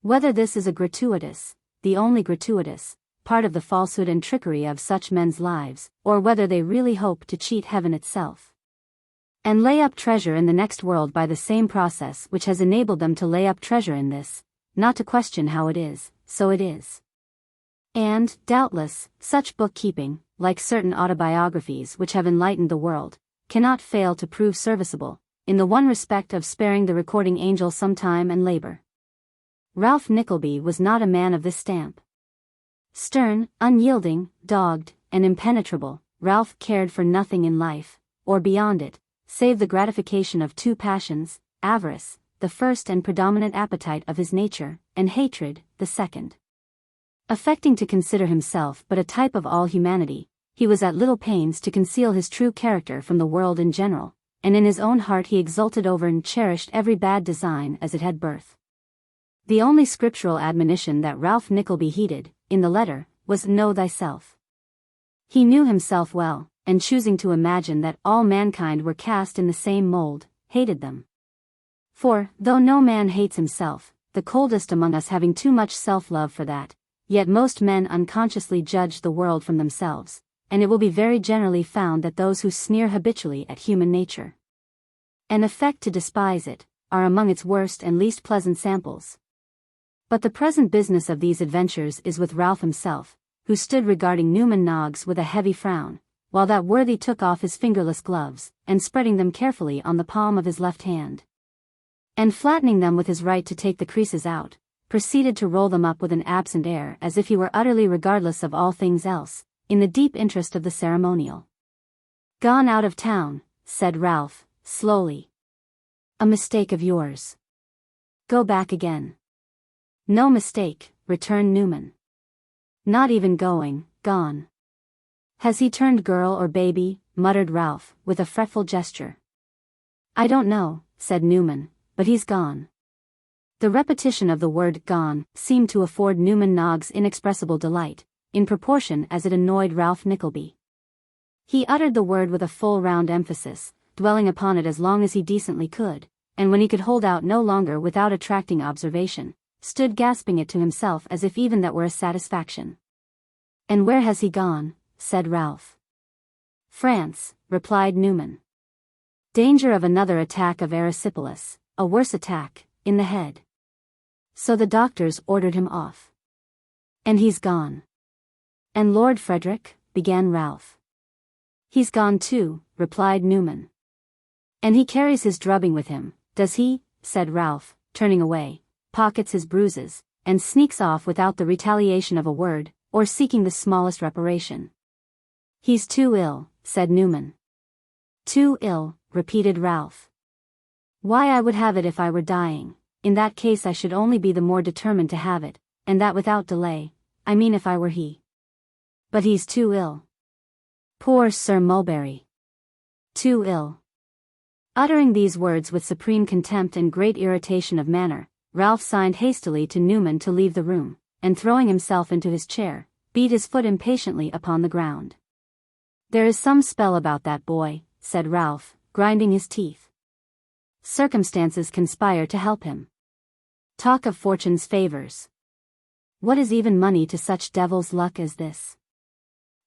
Whether this is a gratuitous, the only gratuitous, part of the falsehood and trickery of such men's lives, or whether they really hope to cheat heaven itself, and lay up treasure in the next world by the same process which has enabled them to lay up treasure in this, not to question how it is, so it is. And, doubtless, such bookkeeping, like certain autobiographies which have enlightened the world, cannot fail to prove serviceable, in the one respect of sparing the recording angel some time and labor. Ralph Nickleby was not a man of this stamp. Stern, unyielding, dogged, and impenetrable, Ralph cared for nothing in life, or beyond it, save the gratification of two passions, avarice, the first and predominant appetite of his nature, and hatred, the second. Affecting to consider himself but a type of all humanity, he was at little pains to conceal his true character from the world in general, and in his own heart he exulted over and cherished every bad design as it had birth. The only scriptural admonition that Ralph Nickleby heeded, in the letter, was know thyself. He knew himself well, and choosing to imagine that all mankind were cast in the same mold, hated them. For, though no man hates himself, the coldest among us having too much self-love for that, yet most men unconsciously judge the world from themselves, and it will be very generally found that those who sneer habitually at human nature, and affect to despise it, are among its worst and least pleasant samples. But the present business of these adventures is with Ralph himself, who stood regarding Newman Noggs with a heavy frown, while that worthy took off his fingerless gloves, and spreading them carefully on the palm of his left hand, and flattening them with his right to take the creases out, proceeded to roll them up with an absent air as if he were utterly regardless of all things else, in the deep interest of the ceremonial. "Gone out of town," said Ralph, slowly. "A mistake of yours. Go back again." "No mistake," returned Newman. "Not even going, gone." "Has he turned girl or baby?" muttered Ralph, with a fretful gesture. "I don't know," said Newman, "but he's gone." The repetition of the word "gone" seemed to afford Newman Noggs inexpressible delight, in proportion as it annoyed Ralph Nickleby. He uttered the word with a full round emphasis, dwelling upon it as long as he decently could, and when he could hold out no longer without attracting observation, stood gasping it to himself as if even that were a satisfaction. "And where has he gone?" said Ralph. "France," replied Newman. "Danger of another attack of erysipelas, a worse attack, in the head. So the doctors ordered him off. And he's gone." "And Lord Frederick," began Ralph. "He's gone too," replied Newman. "And he carries his drubbing with him, does he?" said Ralph, turning away, pockets his bruises, and sneaks off without the retaliation of a word, or seeking the smallest reparation. "He's too ill," said Newman. "Too ill," repeated Ralph. "Why, I would have it if I were dying. In that case I should only be the more determined to have it, and that without delay, I mean if I were he. But he's too ill. Poor Sir Mulberry. Too ill." Uttering these words with supreme contempt and great irritation of manner, Ralph signed hastily to Newman to leave the room, and throwing himself into his chair, beat his foot impatiently upon the ground. "There is some spell about that boy," said Ralph, grinding his teeth. "Circumstances conspire to help him. Talk of fortune's favors. What is even money to such devil's luck as this?"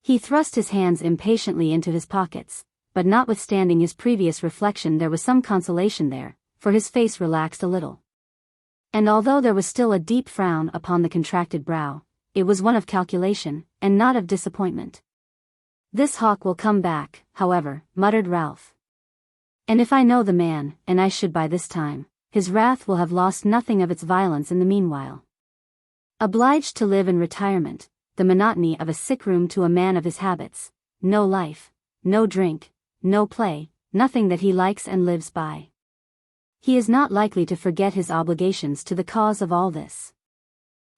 He thrust his hands impatiently into his pockets, but notwithstanding his previous reflection there was some consolation there, for his face relaxed a little. And although there was still a deep frown upon the contracted brow, it was one of calculation, and not of disappointment. "This hawk will come back, however," muttered Ralph. "And if I know the man, and I should by this time, his wrath will have lost nothing of its violence in the meanwhile. Obliged to live in retirement, the monotony of a sick room to a man of his habits, no life, no drink, no play, nothing that he likes and lives by. He is not likely to forget his obligations to the cause of all this.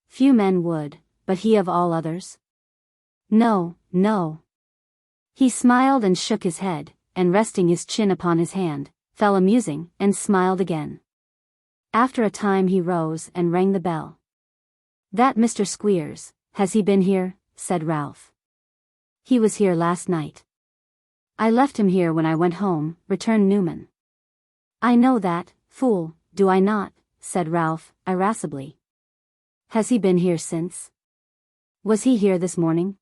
Few men would, but he of all others? No, no." He smiled and shook his head, and resting his chin upon his hand, fell a musing, and smiled again. After a time he rose and rang the bell. "That Mr. Squeers, has he been here?" said Ralph. "He was here last night." "I left him here when I went home," returned Newman. "I know that, fool, do I not?" said Ralph, irascibly. "Has he been here since? Was he here this morning?"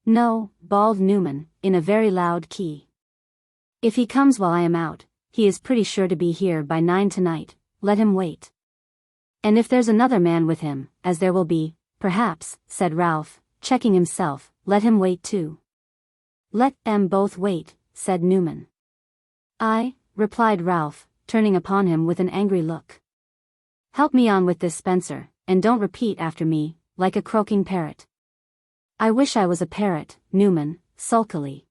"No," bawled Newman, in a very loud key. "If he comes while I am out, he is pretty sure to be here by 9 tonight, let him wait. And if there's another man with him, as there will be, perhaps," said Ralph, checking himself, "let him wait too." "Let them both wait," said Newman. "Aye," replied Ralph, turning upon him with an angry look. "Help me on with this, Spencer, and don't repeat after me, like a croaking parrot." "I wish I was a parrot," Newman, sulkily.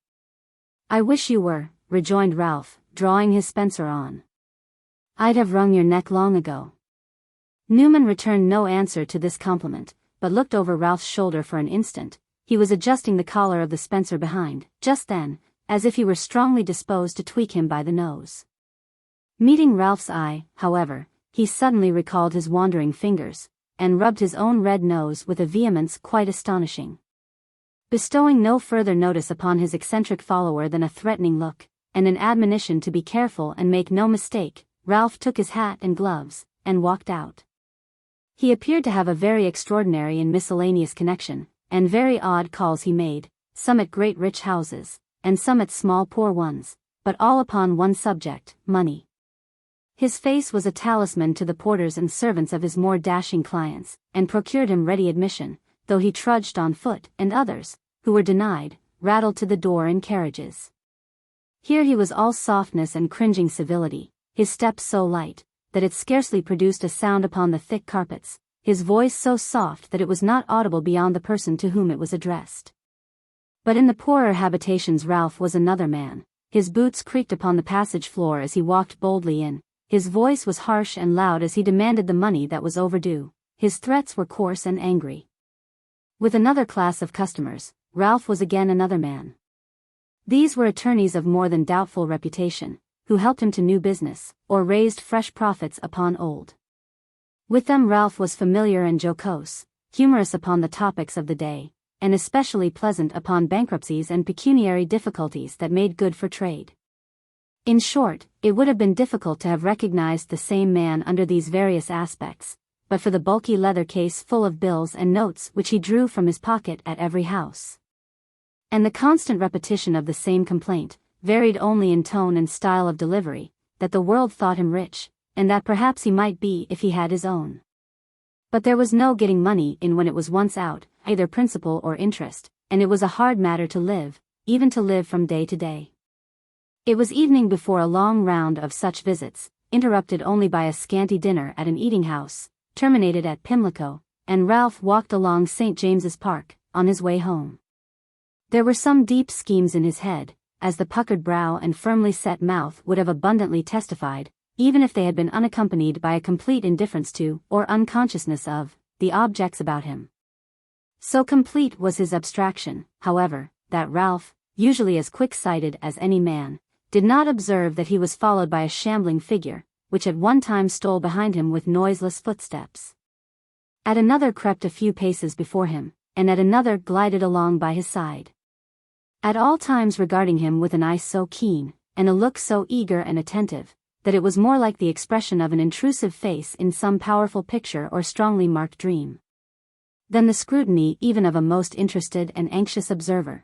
"I wish you were," rejoined Ralph, drawing his Spencer on. "I'd have wrung your neck long ago." Newman returned no answer to this compliment, but looked over Ralph's shoulder for an instant. He was adjusting the collar of the Spencer behind, just then, as if he were strongly disposed to tweak him by the nose. Meeting Ralph's eye, however, he suddenly recalled his wandering fingers, and rubbed his own red nose with a vehemence quite astonishing. Bestowing no further notice upon his eccentric follower than a threatening look, and an admonition to be careful and make no mistake, Ralph took his hat and gloves, and walked out. He appeared to have a very extraordinary and miscellaneous connection, and very odd calls he made, some at great rich houses, and some at small poor ones, but all upon one subject, money. His face was a talisman to the porters and servants of his more dashing clients, and procured him ready admission, though he trudged on foot, and others, who were denied, rattled to the door in carriages. Here he was all softness and cringing civility, his step so light, that it scarcely produced a sound upon the thick carpets, his voice so soft that it was not audible beyond the person to whom it was addressed. But in the poorer habitations Ralph was another man. His boots creaked upon the passage floor as he walked boldly in, his voice was harsh and loud as he demanded the money that was overdue, his threats were coarse and angry. With another class of customers, Ralph was again another man. These were attorneys of more than doubtful reputation, who helped him to new business, or raised fresh profits upon old. With them Ralph was familiar and jocose, humorous upon the topics of the day, and especially pleasant upon bankruptcies and pecuniary difficulties that made good for trade. In short, it would have been difficult to have recognized the same man under these various aspects, but for the bulky leather case full of bills and notes which he drew from his pocket at every house. And the constant repetition of the same complaint, varied only in tone and style of delivery, that the world thought him rich, and that perhaps he might be if he had his own. But there was no getting money in when it was once out, either principle or interest, and it was a hard matter to live, even to live from day to day. It was evening before a long round of such visits, interrupted only by a scanty dinner at an eating-house, terminated at Pimlico, and Ralph walked along St. James's Park, on his way home. There were some deep schemes in his head, as the puckered brow and firmly set mouth would have abundantly testified, even if they had been unaccompanied by a complete indifference to, or unconsciousness of, the objects about him. So complete was his abstraction, however, that Ralph, usually as quick-sighted as any man, did not observe that he was followed by a shambling figure, which at one time stole behind him with noiseless footsteps. At another crept a few paces before him, and at another glided along by his side. At all times regarding him with an eye so keen, and a look so eager and attentive, that it was more like the expression of an intrusive face in some powerful picture or strongly marked dream, than the scrutiny even of a most interested and anxious observer.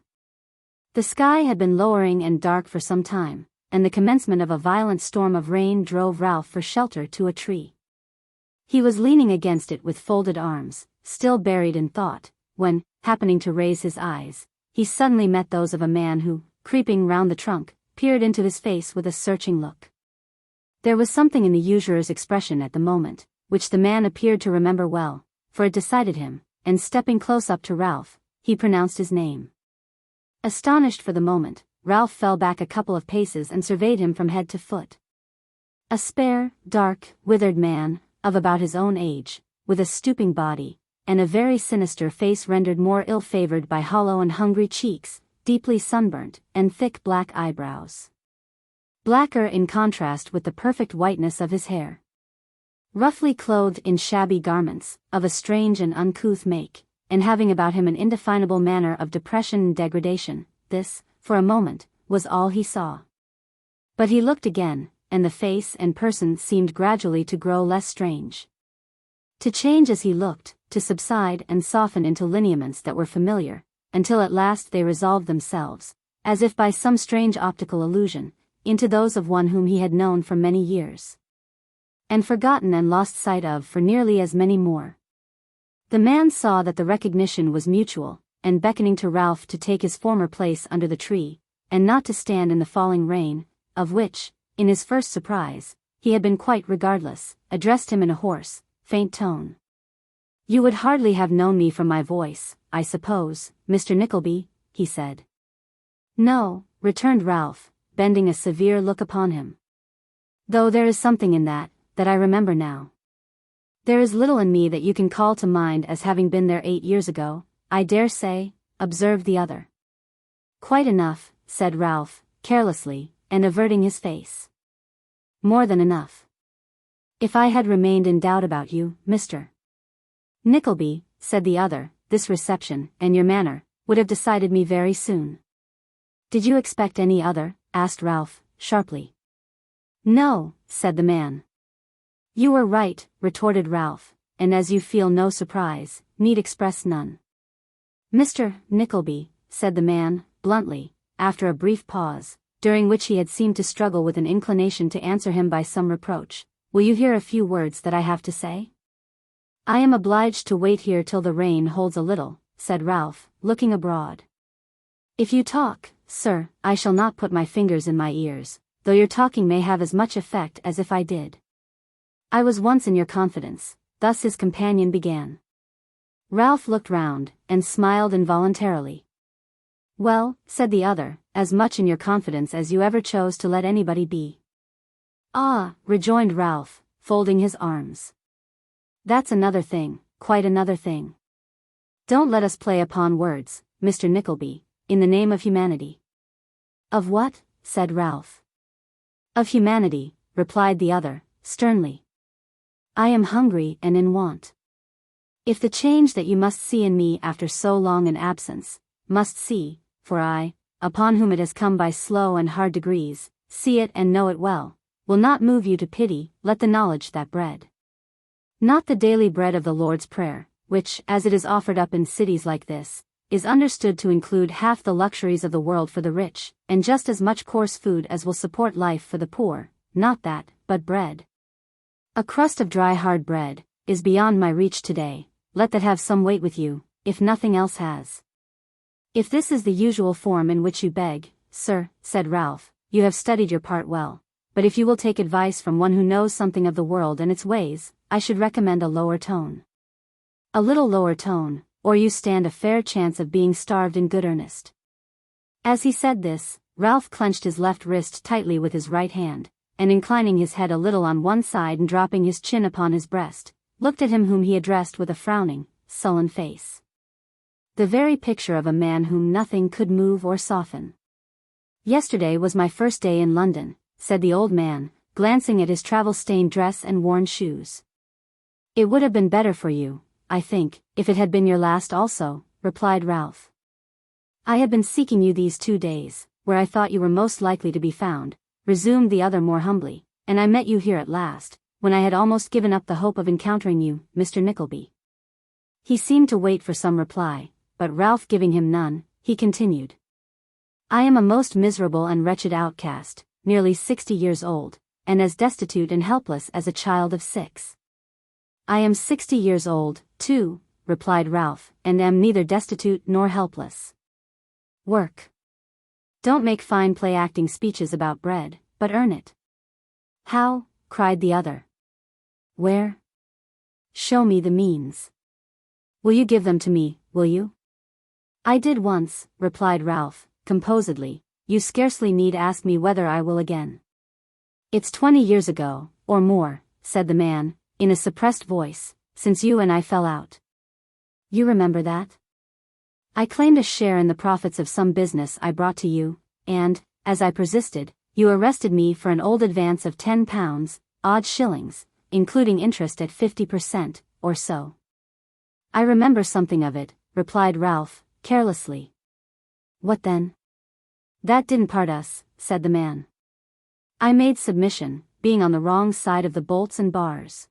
The sky had been lowering and dark for some time, and the commencement of a violent storm of rain drove Ralph for shelter to a tree. He was leaning against it with folded arms, still buried in thought, when, happening to raise his eyes, he suddenly met those of a man who, creeping round the trunk, peered into his face with a searching look. There was something in the usurer's expression at the moment, which the man appeared to remember well, for it decided him, and stepping close up to Ralph, he pronounced his name. Astonished for the moment, Ralph fell back a couple of paces and surveyed him from head to foot. A spare, dark, withered man, of about his own age, with a stooping body, and a very sinister face rendered more ill-favored by hollow and hungry cheeks, deeply sunburnt, and thick black eyebrows. Blacker in contrast with the perfect whiteness of his hair. Roughly clothed in shabby garments, of a strange and uncouth make, and having about him an indefinable manner of depression and degradation, this, for a moment, was all he saw. But he looked again, and the face and person seemed gradually to grow less strange. To change as he looked, to subside and soften into lineaments that were familiar, until at last they resolved themselves, as if by some strange optical illusion, into those of one whom he had known for many years, and forgotten and lost sight of for nearly as many more. The man saw that the recognition was mutual, and beckoning to Ralph to take his former place under the tree, and not to stand in the falling rain, of which, in his first surprise, he had been quite regardless, addressed him in a hoarse, faint tone. "You would hardly have known me from my voice, I suppose, Mr. Nickleby," he said. "No," returned Ralph, bending a severe look upon him. "Though there is something in that I remember now. There is little in me that you can call to mind as having been there 8 years ago, I dare say," observed the other. "Quite enough," said Ralph, carelessly, and averting his face. "More than enough. If I had remained in doubt about you, Mr. Nickleby," said the other, "this reception, and your manner, would have decided me very soon." "Did you expect any other?" asked Ralph, sharply. "No," said the man. "You were right," retorted Ralph, "and as you feel no surprise, need express none." "Mr. Nickleby," said the man, bluntly, after a brief pause, during which he had seemed to struggle with an inclination to answer him by some reproach, "will you hear a few words that I have to say?" "I am obliged to wait here till the rain holds a little," said Ralph, looking abroad. "If you talk, sir, I shall not put my fingers in my ears, though your talking may have as much effect as if I did. I was once in your confidence," thus his companion began. Ralph looked round, and smiled involuntarily. "Well," said the other, "as much in your confidence as you ever chose to let anybody be." "Ah," rejoined Ralph, folding his arms. "That's another thing, quite another thing. Don't let us play upon words, Mr. Nickleby, in the name of humanity." "Of what?" said Ralph. "Of humanity," replied the other, sternly. "I am hungry and in want. If the change that you must see in me after so long an absence, must see, for I, upon whom it has come by slow and hard degrees, see it and know it well, will not move you to pity, let the knowledge that bread, not the daily bread of the Lord's Prayer, which, as it is offered up in cities like this, is understood to include half the luxuries of the world for the rich, and just as much coarse food as will support life for the poor, not that, but bread. A crust of dry hard bread, is beyond my reach today, let that have some weight with you, if nothing else has. If this is the usual form in which you beg, sir, said Ralph, you have studied your part well, but if you will take advice from one who knows something of the world and its ways, I should recommend a lower tone. A little lower tone, or you stand a fair chance of being starved in good earnest. As he said this, Ralph clenched his left wrist tightly with his right hand, and inclining his head a little on one side and dropping his chin upon his breast, looked at him whom he addressed with a frowning, sullen face. The very picture of a man whom nothing could move or soften. Yesterday was my first day in London, said the old man, glancing at his travel-stained dress and worn shoes. It would have been better for you, I think, if it had been your last also, replied Ralph. I have been seeking you these 2 days, where I thought you were most likely to be found, resumed the other more humbly, and I met you here at last, when I had almost given up the hope of encountering you, Mr. Nickleby. He seemed to wait for some reply, but Ralph giving him none, he continued. I am a most miserable and wretched outcast, nearly 60 years old, and as destitute and helpless as a child of 6. I am 60 years old, too, replied Ralph, and am neither destitute nor helpless. Work. Don't make fine play-acting speeches about bread, but earn it. How? Cried the other. Where? Show me the means. Will you give them to me, will you? I did once, replied Ralph, composedly. You scarcely need ask me whether I will again. It's 20 years ago, or more, said the man, in a suppressed voice, since you and I fell out. You remember that? I claimed a share in the profits of some business I brought to you, and, as I persisted, you arrested me for an old advance of £10, odd shillings, including interest at 50%, or so. I remember something of it, replied Ralph, carelessly. What then? That didn't part us, said the man. I made submission, being on the wrong side of the bolts and bars.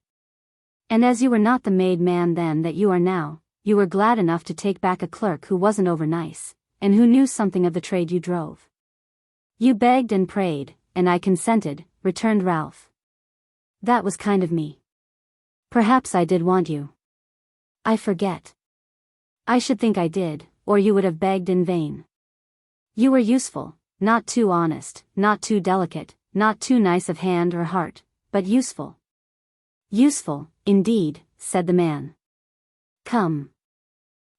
And as you were not the made man then that you are now, you were glad enough to take back a clerk who wasn't over nice, and who knew something of the trade you drove. You begged and prayed, and I consented, returned Ralph. That was kind of me. Perhaps I did want you. I forget. I should think I did, or you would have begged in vain. You were useful, not too honest, not too delicate, not too nice of hand or heart, but useful. Useful, indeed, said the man. Come.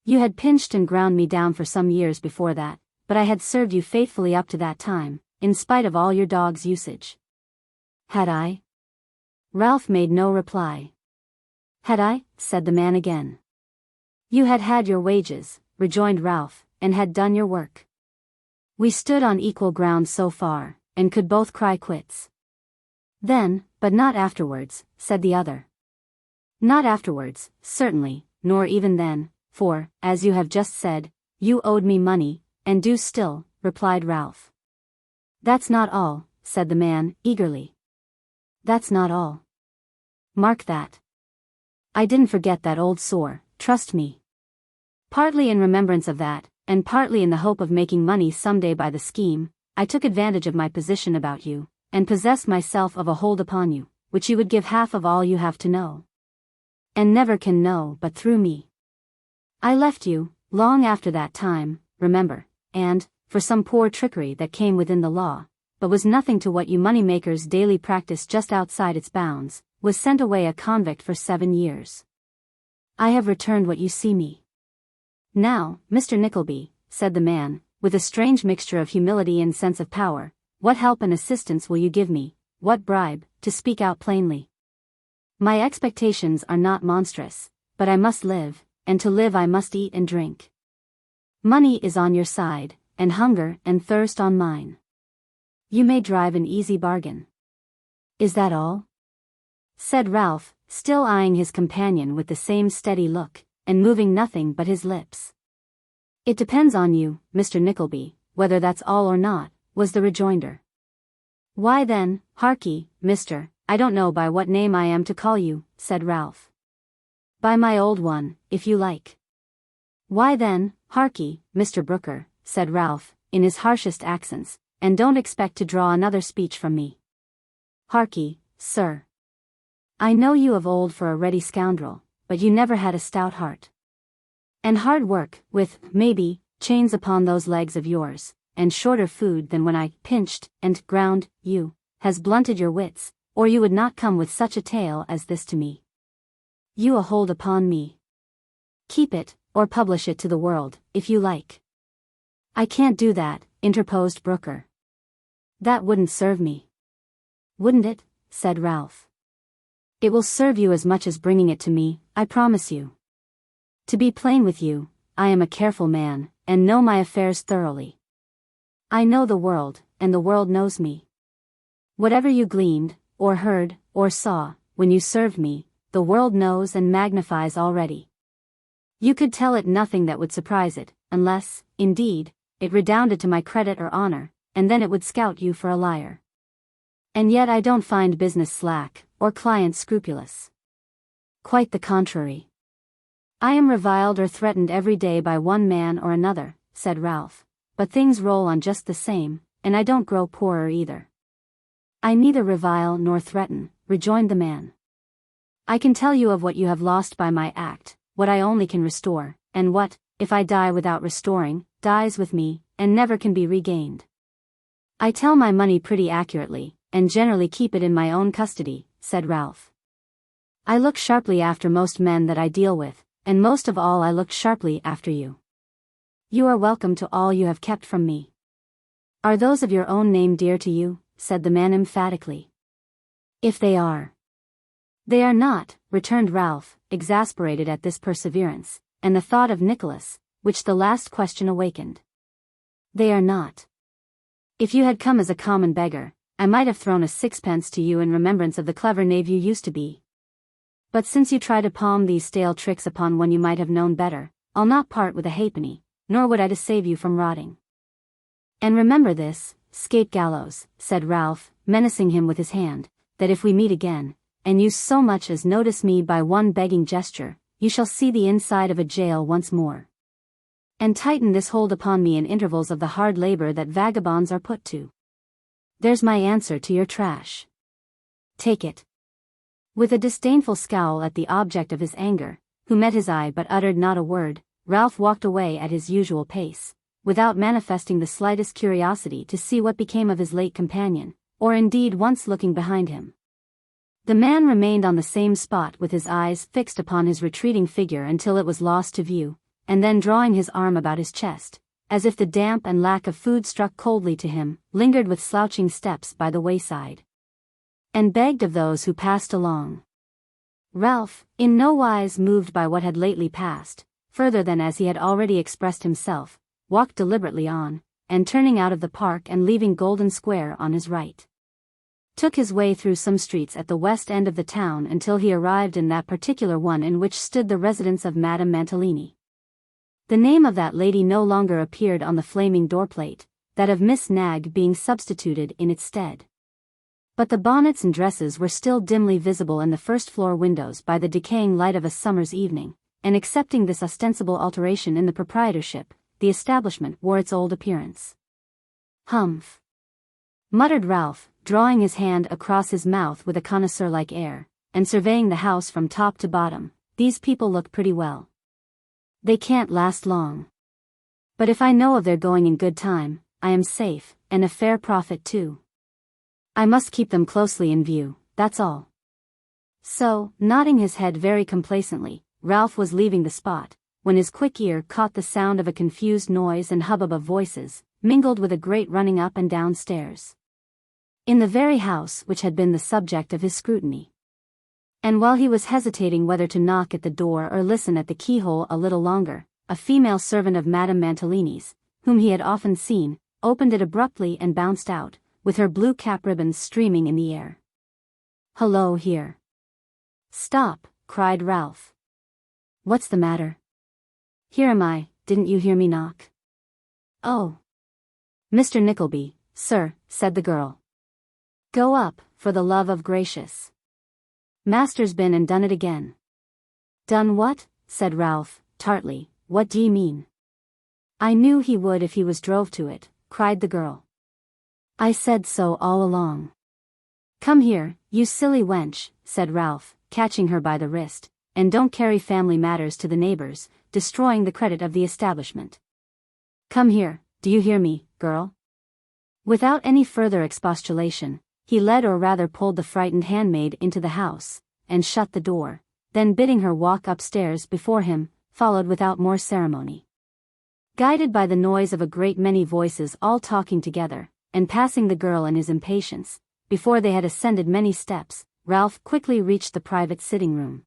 You had pinched and ground me down for some years before that, but I had served you faithfully up to that time, in spite of all your dog's usage. Had I? Ralph made no reply. Had I? Said the man again. You had had your wages, rejoined Ralph, and had done your work. We stood on equal ground so far, and could both cry quits. Then, but not afterwards, said the other. Not afterwards, certainly, nor even then, for, as you have just said, you owed me money, and do still, replied Ralph. That's not all, said the man, eagerly. That's not all. Mark that. I didn't forget that old sore, trust me. Partly in remembrance of that, and partly in the hope of making money someday by the scheme, I took advantage of my position about you, and possessed myself of a hold upon you, which you would give half of all you have to know. And never can know but through me. I left you, long after that time, remember, and, for some poor trickery that came within the law, but was nothing to what you money-makers daily practice just outside its bounds, was sent away a convict for 7 years. I have returned what you see me. Now, Mr. Nickleby, said the man, with a strange mixture of humility and sense of power, what help and assistance will you give me, what bribe, to speak out plainly? My expectations are not monstrous, but I must live, and to live I must eat and drink. Money is on your side, and hunger and thirst on mine. You may drive an easy bargain. Is that all? Said Ralph, still eyeing his companion with the same steady look, and moving nothing but his lips. It depends on you, Mr. Nickleby, whether that's all or not, was the rejoinder. Why then, harkee, mister, I don't know by what name I am to call you, said Ralph. By my old one, if you like. Why then, harkee, Mr. Brooker, said Ralph, in his harshest accents, and don't expect to draw another speech from me. Harkee, sir. I know you of old for a ready scoundrel, but you never had a stout heart. And hard work, with, maybe, chains upon those legs of yours, and shorter food than when I pinched and ground you, has blunted your wits, or you would not come with such a tale as this to me. You a hold upon me. Keep it, or publish it to the world, if you like. I can't do that, interposed Brooker. That wouldn't serve me. Wouldn't it? Said Ralph. It will serve you as much as bringing it to me, I promise you. To be plain with you, I am a careful man, and know my affairs thoroughly. I know the world, and the world knows me. Whatever you gleaned, or heard, or saw, when you served me, the world knows and magnifies already. You could tell it nothing that would surprise it, unless, indeed, it redounded to my credit or honor, and then it would scout you for a liar. And yet I don't find business slack, or clients scrupulous. Quite the contrary. I am reviled or threatened every day by one man or another, said Ralph, but things roll on just the same, and I don't grow poorer either. I neither revile nor threaten, rejoined the man. I can tell you of what you have lost by my act, what I only can restore, and what, if I die without restoring, dies with me, and never can be regained. I tell my money pretty accurately, and generally keep it in my own custody, said Ralph. I look sharply after most men that I deal with, and most of all I looked sharply after you. You are welcome to all you have kept from me. Are those of your own name dear to you? Said the man emphatically. If they are. They are not, returned Ralph, exasperated at this perseverance, and the thought of Nicholas, which the last question awakened. They are not. If you had come as a common beggar, I might have thrown a sixpence to you in remembrance of the clever knave you used to be. But since you try to palm these stale tricks upon one you might have known better, I'll not part with a halfpenny, nor would I to save you from rotting. And remember this, Scape Gallows, said Ralph, menacing him with his hand, that if we meet again, and you so much as notice me by one begging gesture, you shall see the inside of a jail once more. And tighten this hold upon me in intervals of the hard labor that vagabonds are put to. There's my answer to your trash. Take it. With a disdainful scowl at the object of his anger, who met his eye but uttered not a word, Ralph walked away at his usual pace, without manifesting the slightest curiosity to see what became of his late companion, or indeed once looking behind him. The man remained on the same spot with his eyes fixed upon his retreating figure until it was lost to view, and then drawing his arm about his chest, as if the damp and lack of food struck coldly to him, lingered with slouching steps by the wayside, and begged of those who passed along. Ralph, in no wise moved by what had lately passed, further than as he had already expressed himself, walked deliberately on, and turning out of the park and leaving Golden Square on his right, took his way through some streets at the west end of the town until he arrived in that particular one in which stood the residence of Madame Mantalini. The name of that lady no longer appeared on the flaming doorplate, that of Miss Nagg being substituted in its stead. But the bonnets and dresses were still dimly visible in the first-floor windows by the decaying light of a summer's evening, and excepting this ostensible alteration in the proprietorship, the establishment wore its old appearance. Humph! Muttered Ralph, drawing his hand across his mouth with a connoisseur-like air, and surveying the house from top to bottom. These people look pretty well. They can't last long. But if I know of their going in good time, I am safe, and a fair profit too. I must keep them closely in view, that's all. So, nodding his head very complacently, Ralph was leaving the spot, when his quick ear caught the sound of a confused noise and hubbub of voices, mingled with a great running up and down stairs, in the very house which had been the subject of his scrutiny. And while he was hesitating whether to knock at the door or listen at the keyhole a little longer, a female servant of Madame Mantalini's, whom he had often seen, opened it abruptly and bounced out, with her blue cap ribbons streaming in the air. "Hello here." "Stop," cried Ralph. "What's the matter?" "Here am I, didn't you hear me knock?" "Oh. Mr. Nickleby, sir," said the girl. "Go up, for the love of gracious. Master's been and done it again." "Done what?" said Ralph, tartly, "what d'ye mean?" "I knew he would if he was drove to it," cried the girl. "I said so all along." "Come here, you silly wench," said Ralph, catching her by the wrist, "and don't carry family matters to the neighbors, destroying the credit of the establishment. "Come here, do you hear me, girl?" Without any further expostulation, he led or rather pulled the frightened handmaid into the house, and shut the door, then bidding her walk upstairs before him, followed without more ceremony. Guided by the noise of a great many voices all talking together, and passing the girl in his impatience, before they had ascended many steps, Ralph quickly reached the private sitting room.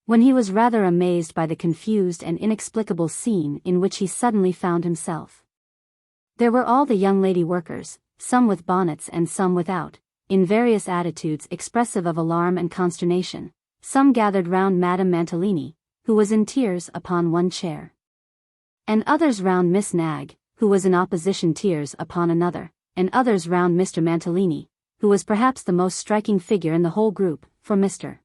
When he was rather amazed by the confused and inexplicable scene in which he suddenly found himself. There were all the young lady workers, some with bonnets and some without, in various attitudes expressive of alarm and consternation, some gathered round Madame Mantalini, who was in tears upon one chair, and others round Miss Nagg, who was in opposition tears upon another, and others round Mr. Mantalini, who was perhaps the most striking figure in the whole group, for Mr.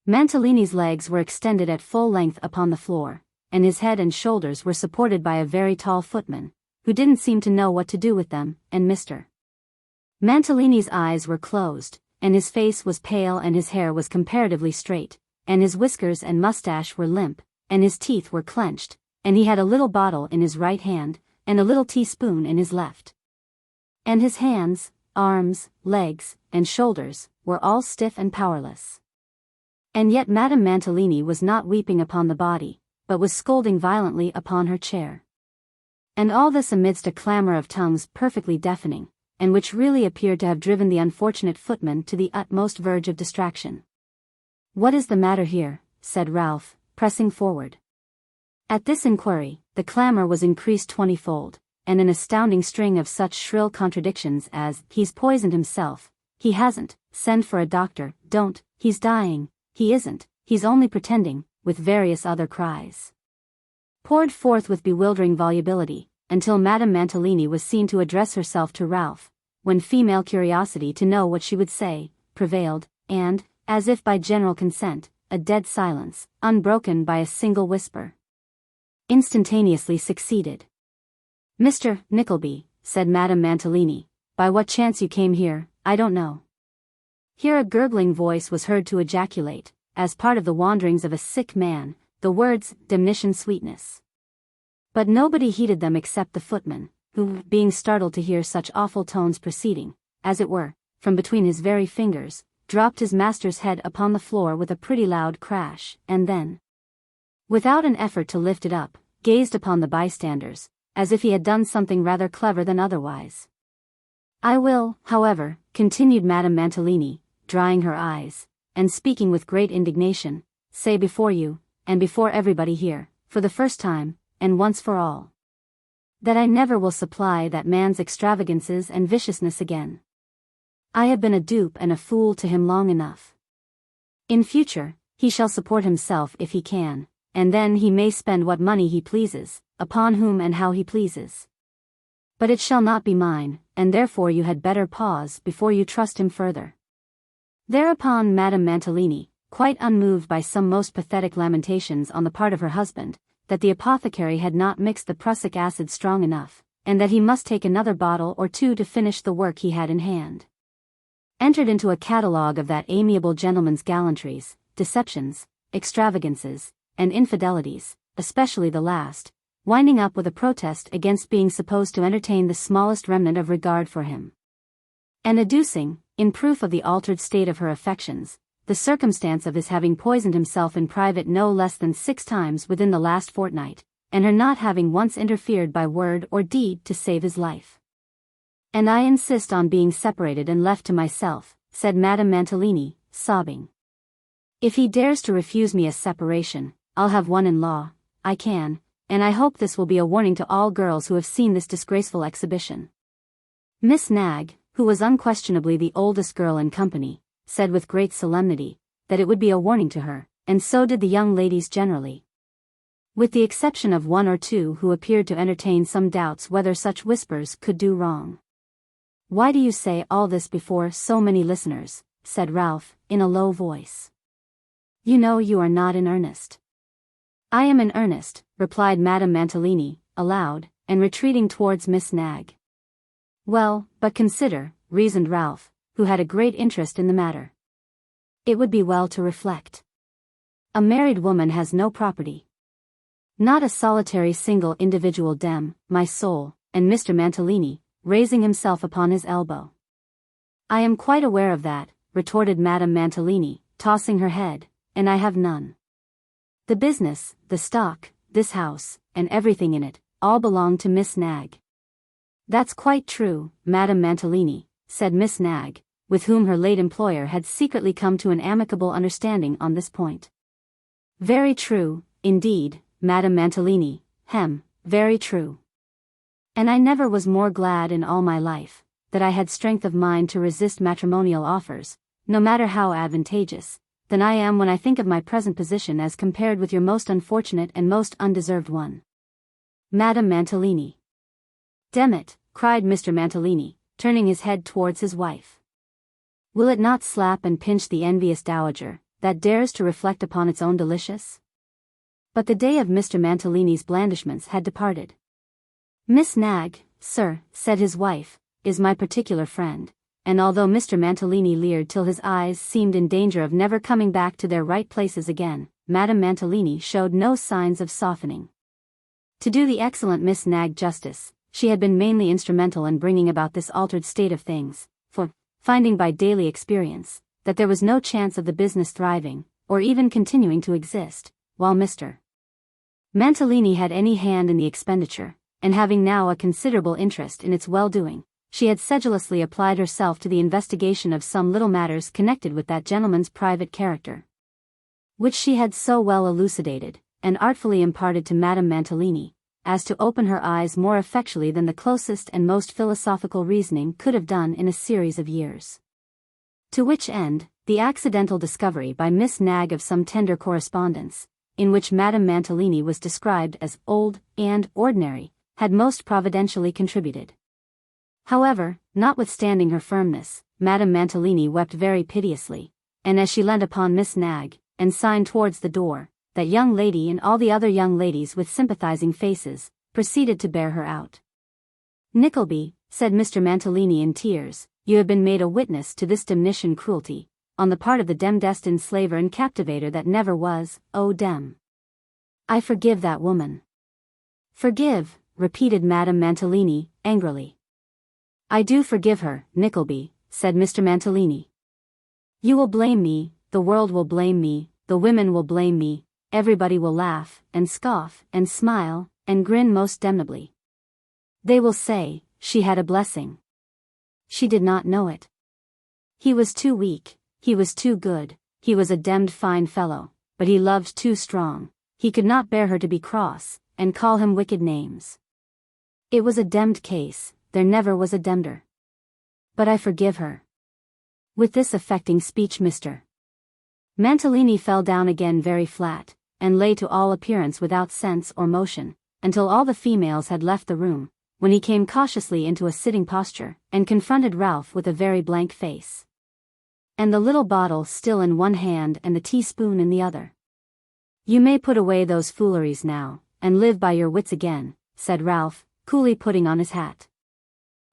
Mantalini's legs were extended at full length upon the floor, and his head and shoulders were supported by a very tall footman, who didn't seem to know what to do with them, and Mr. Mantalini's eyes were closed, and his face was pale and his hair was comparatively straight, and his whiskers and mustache were limp, and his teeth were clenched, and he had a little bottle in his right hand, and a little teaspoon in his left. And his hands, arms, legs, and shoulders, were all stiff and powerless. And yet Madame Mantalini was not weeping upon the body, but was scolding violently upon her chair. And all this amidst a clamor of tongues perfectly deafening, and which really appeared to have driven the unfortunate footman to the utmost verge of distraction. "What is the matter here?" said Ralph, pressing forward. At this inquiry, the clamor was increased 20-fold, and an astounding string of such shrill contradictions as, "He's poisoned himself," "He hasn't," "Send for a doctor," "Don't," "He's dying," "He isn't," "He's only pretending," with various other cries, poured forth with bewildering volubility, until Madame Mantalini was seen to address herself to Ralph, when female curiosity to know what she would say, prevailed, and, as if by general consent, a dead silence, unbroken by a single whisper, instantaneously succeeded. "Mr. Nickleby," said Madame Mantalini, "by what chance you came here, I don't know." Here a gurgling voice was heard to ejaculate, as part of the wanderings of a sick man, the words, "Damnation sweetness." But nobody heeded them except the footman, who, being startled to hear such awful tones proceeding, as it were, from between his very fingers, dropped his master's head upon the floor with a pretty loud crash, and then, without an effort to lift it up, gazed upon the bystanders, as if he had done something rather clever than otherwise. "I will, however," continued Madame Mantalini, drying her eyes, and speaking with great indignation, "say before you, and before everybody here, for the first time, and once for all, that I never will supply that man's extravagances and viciousness again. I have been a dupe and a fool to him long enough. In future, he shall support himself if he can, and then he may spend what money he pleases, upon whom and how he pleases. But it shall not be mine, and therefore you had better pause before you trust him further." Thereupon Madame Mantalini, quite unmoved by some most pathetic lamentations on the part of her husband, that the apothecary had not mixed the prussic acid strong enough, and that he must take another bottle or two to finish the work he had in hand, entered into a catalogue of that amiable gentleman's gallantries, deceptions, extravagances, and infidelities, especially the last, winding up with a protest against being supposed to entertain the smallest remnant of regard for him, and adducing, in proof of the altered state of her affections, the circumstance of his having poisoned himself in private no less than 6 times within the last fortnight, and her not having once interfered by word or deed to save his life. "And I insist on being separated and left to myself," said Madame Mantalini, sobbing. "If he dares to refuse me a separation, I'll have one in law, I can, and I hope this will be a warning to all girls who have seen this disgraceful exhibition." Miss Nagg, who was unquestionably the oldest girl in company, said with great solemnity, that it would be a warning to her, and so did the young ladies generally, with the exception of 1 or 2 who appeared to entertain some doubts whether such whispers could do wrong. "Why do you say all this before so many listeners?" said Ralph, in a low voice. "You know you are not in earnest." "I am in earnest," replied Madame Mantalini, aloud, and retreating towards Miss Nagg. "Well, but consider," reasoned Ralph, who had a great interest in the matter. "It would be well to reflect. A married woman has no property. Not a solitary single individual my soul, and Mr. Mantalini, raising himself upon his elbow. I am quite aware of that, retorted Madame Mantalini, tossing her head, and I have none. The business, the stock, this house, and everything in it, all belong to Miss Nagg. That's quite true, Madame Mantalini, said Miss Nagg, with whom her late employer had secretly come to an amicable understanding on this point. Very true, indeed, Madame Mantalini, very true. And I never was more glad in all my life, that I had strength of mind to resist matrimonial offers, no matter how advantageous, than I am when I think of my present position as compared with your most unfortunate and most undeserved one. Madame Mantalini. Damn it, cried Mr. Mantalini, turning his head towards his wife. Will it not slap and pinch the envious dowager, that dares to reflect upon its own delicious? But the day of Mr. Mantalini's blandishments had departed. Miss Nagg, sir, said his wife, is my particular friend, and although Mr. Mantalini leered till his eyes seemed in danger of never coming back to their right places again, Madame Mantalini showed no signs of softening. To do the excellent Miss Nagg justice, she had been mainly instrumental in bringing about this altered state of things, for, finding by daily experience, that there was no chance of the business thriving, or even continuing to exist, while Mr. Mantalini had any hand in the expenditure, and having now a considerable interest in its well-doing, she had sedulously applied herself to the investigation of some little matters connected with that gentleman's private character, which she had so well elucidated, and artfully imparted to Madame Mantalini, as to open her eyes more effectually than the closest and most philosophical reasoning could have done in a series of years. To which end, the accidental discovery by Miss Nagg of some tender correspondence, in which Madame Mantalini was described as old and ordinary, had most providentially contributed. However, notwithstanding her firmness, Madame Mantalini wept very piteously, and as she leant upon Miss Nagg, and signed towards the door, that young lady and all the other young ladies with sympathizing faces, proceeded to bear her out. Nickleby, said Mr. Mantalini in tears, you have been made a witness to this damnation cruelty, on the part of the destined slaver and captivator that never was, oh dem. I forgive that woman. Forgive, repeated Madame Mantalini, angrily. I do forgive her, Nickleby, said Mr. Mantalini. You will blame me, the world will blame me, the women will blame me, everybody will laugh, and scoff, and smile, and grin most damnably. They will say, she had a blessing. She did not know it. He was too weak, he was too good, he was a demmed fine fellow, but he loved too strong, he could not bear her to be cross, and call him wicked names. It was a demmed case, there never was a demder. But I forgive her. With this affecting speech Mr. Mantalini fell down again very flat, and lay to all appearance without sense or motion, until all the females had left the room, when he came cautiously into a sitting posture, and confronted Ralph with a very blank face, and the little bottle still in one hand and the teaspoon in the other. You may put away those fooleries now, and live by your wits again, said Ralph, coolly putting on his hat.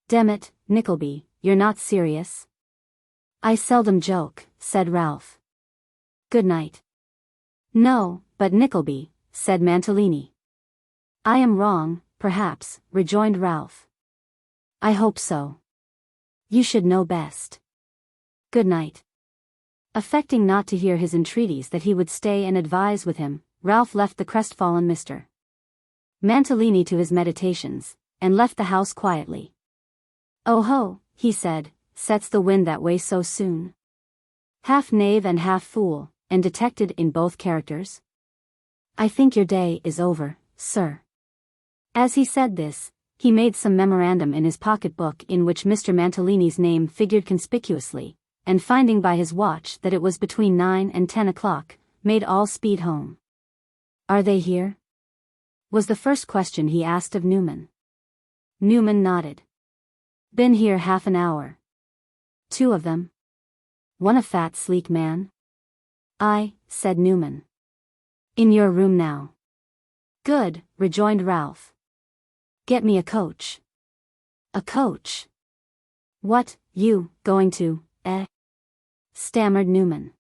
Damn it, Nickleby, you're not serious? I seldom joke, said Ralph. Good night. No, but Nickleby, said Mantalini. I am wrong, perhaps, rejoined Ralph. I hope so. You should know best. Good night. Affecting not to hear his entreaties that he would stay and advise with him, Ralph left the crestfallen Mr. Mantalini to his meditations, and left the house quietly. Oh ho, he said, sets the wind that way so soon? Half knave and half fool, and detected in both characters? I think your day is over, sir. As he said this, he made some memorandum in his pocket-book in which Mr. Mantalini's name figured conspicuously, and finding by his watch that it was between 9 and 10 o'clock, made all speed home. Are they here? Was the first question he asked of Newman. Newman nodded. Been here half an hour. 2 of them? One a fat sleek man? Aye, said Newman. In your room now. Good, rejoined Ralph. Get me a coach. A coach? What, you, going to, stammered Newman.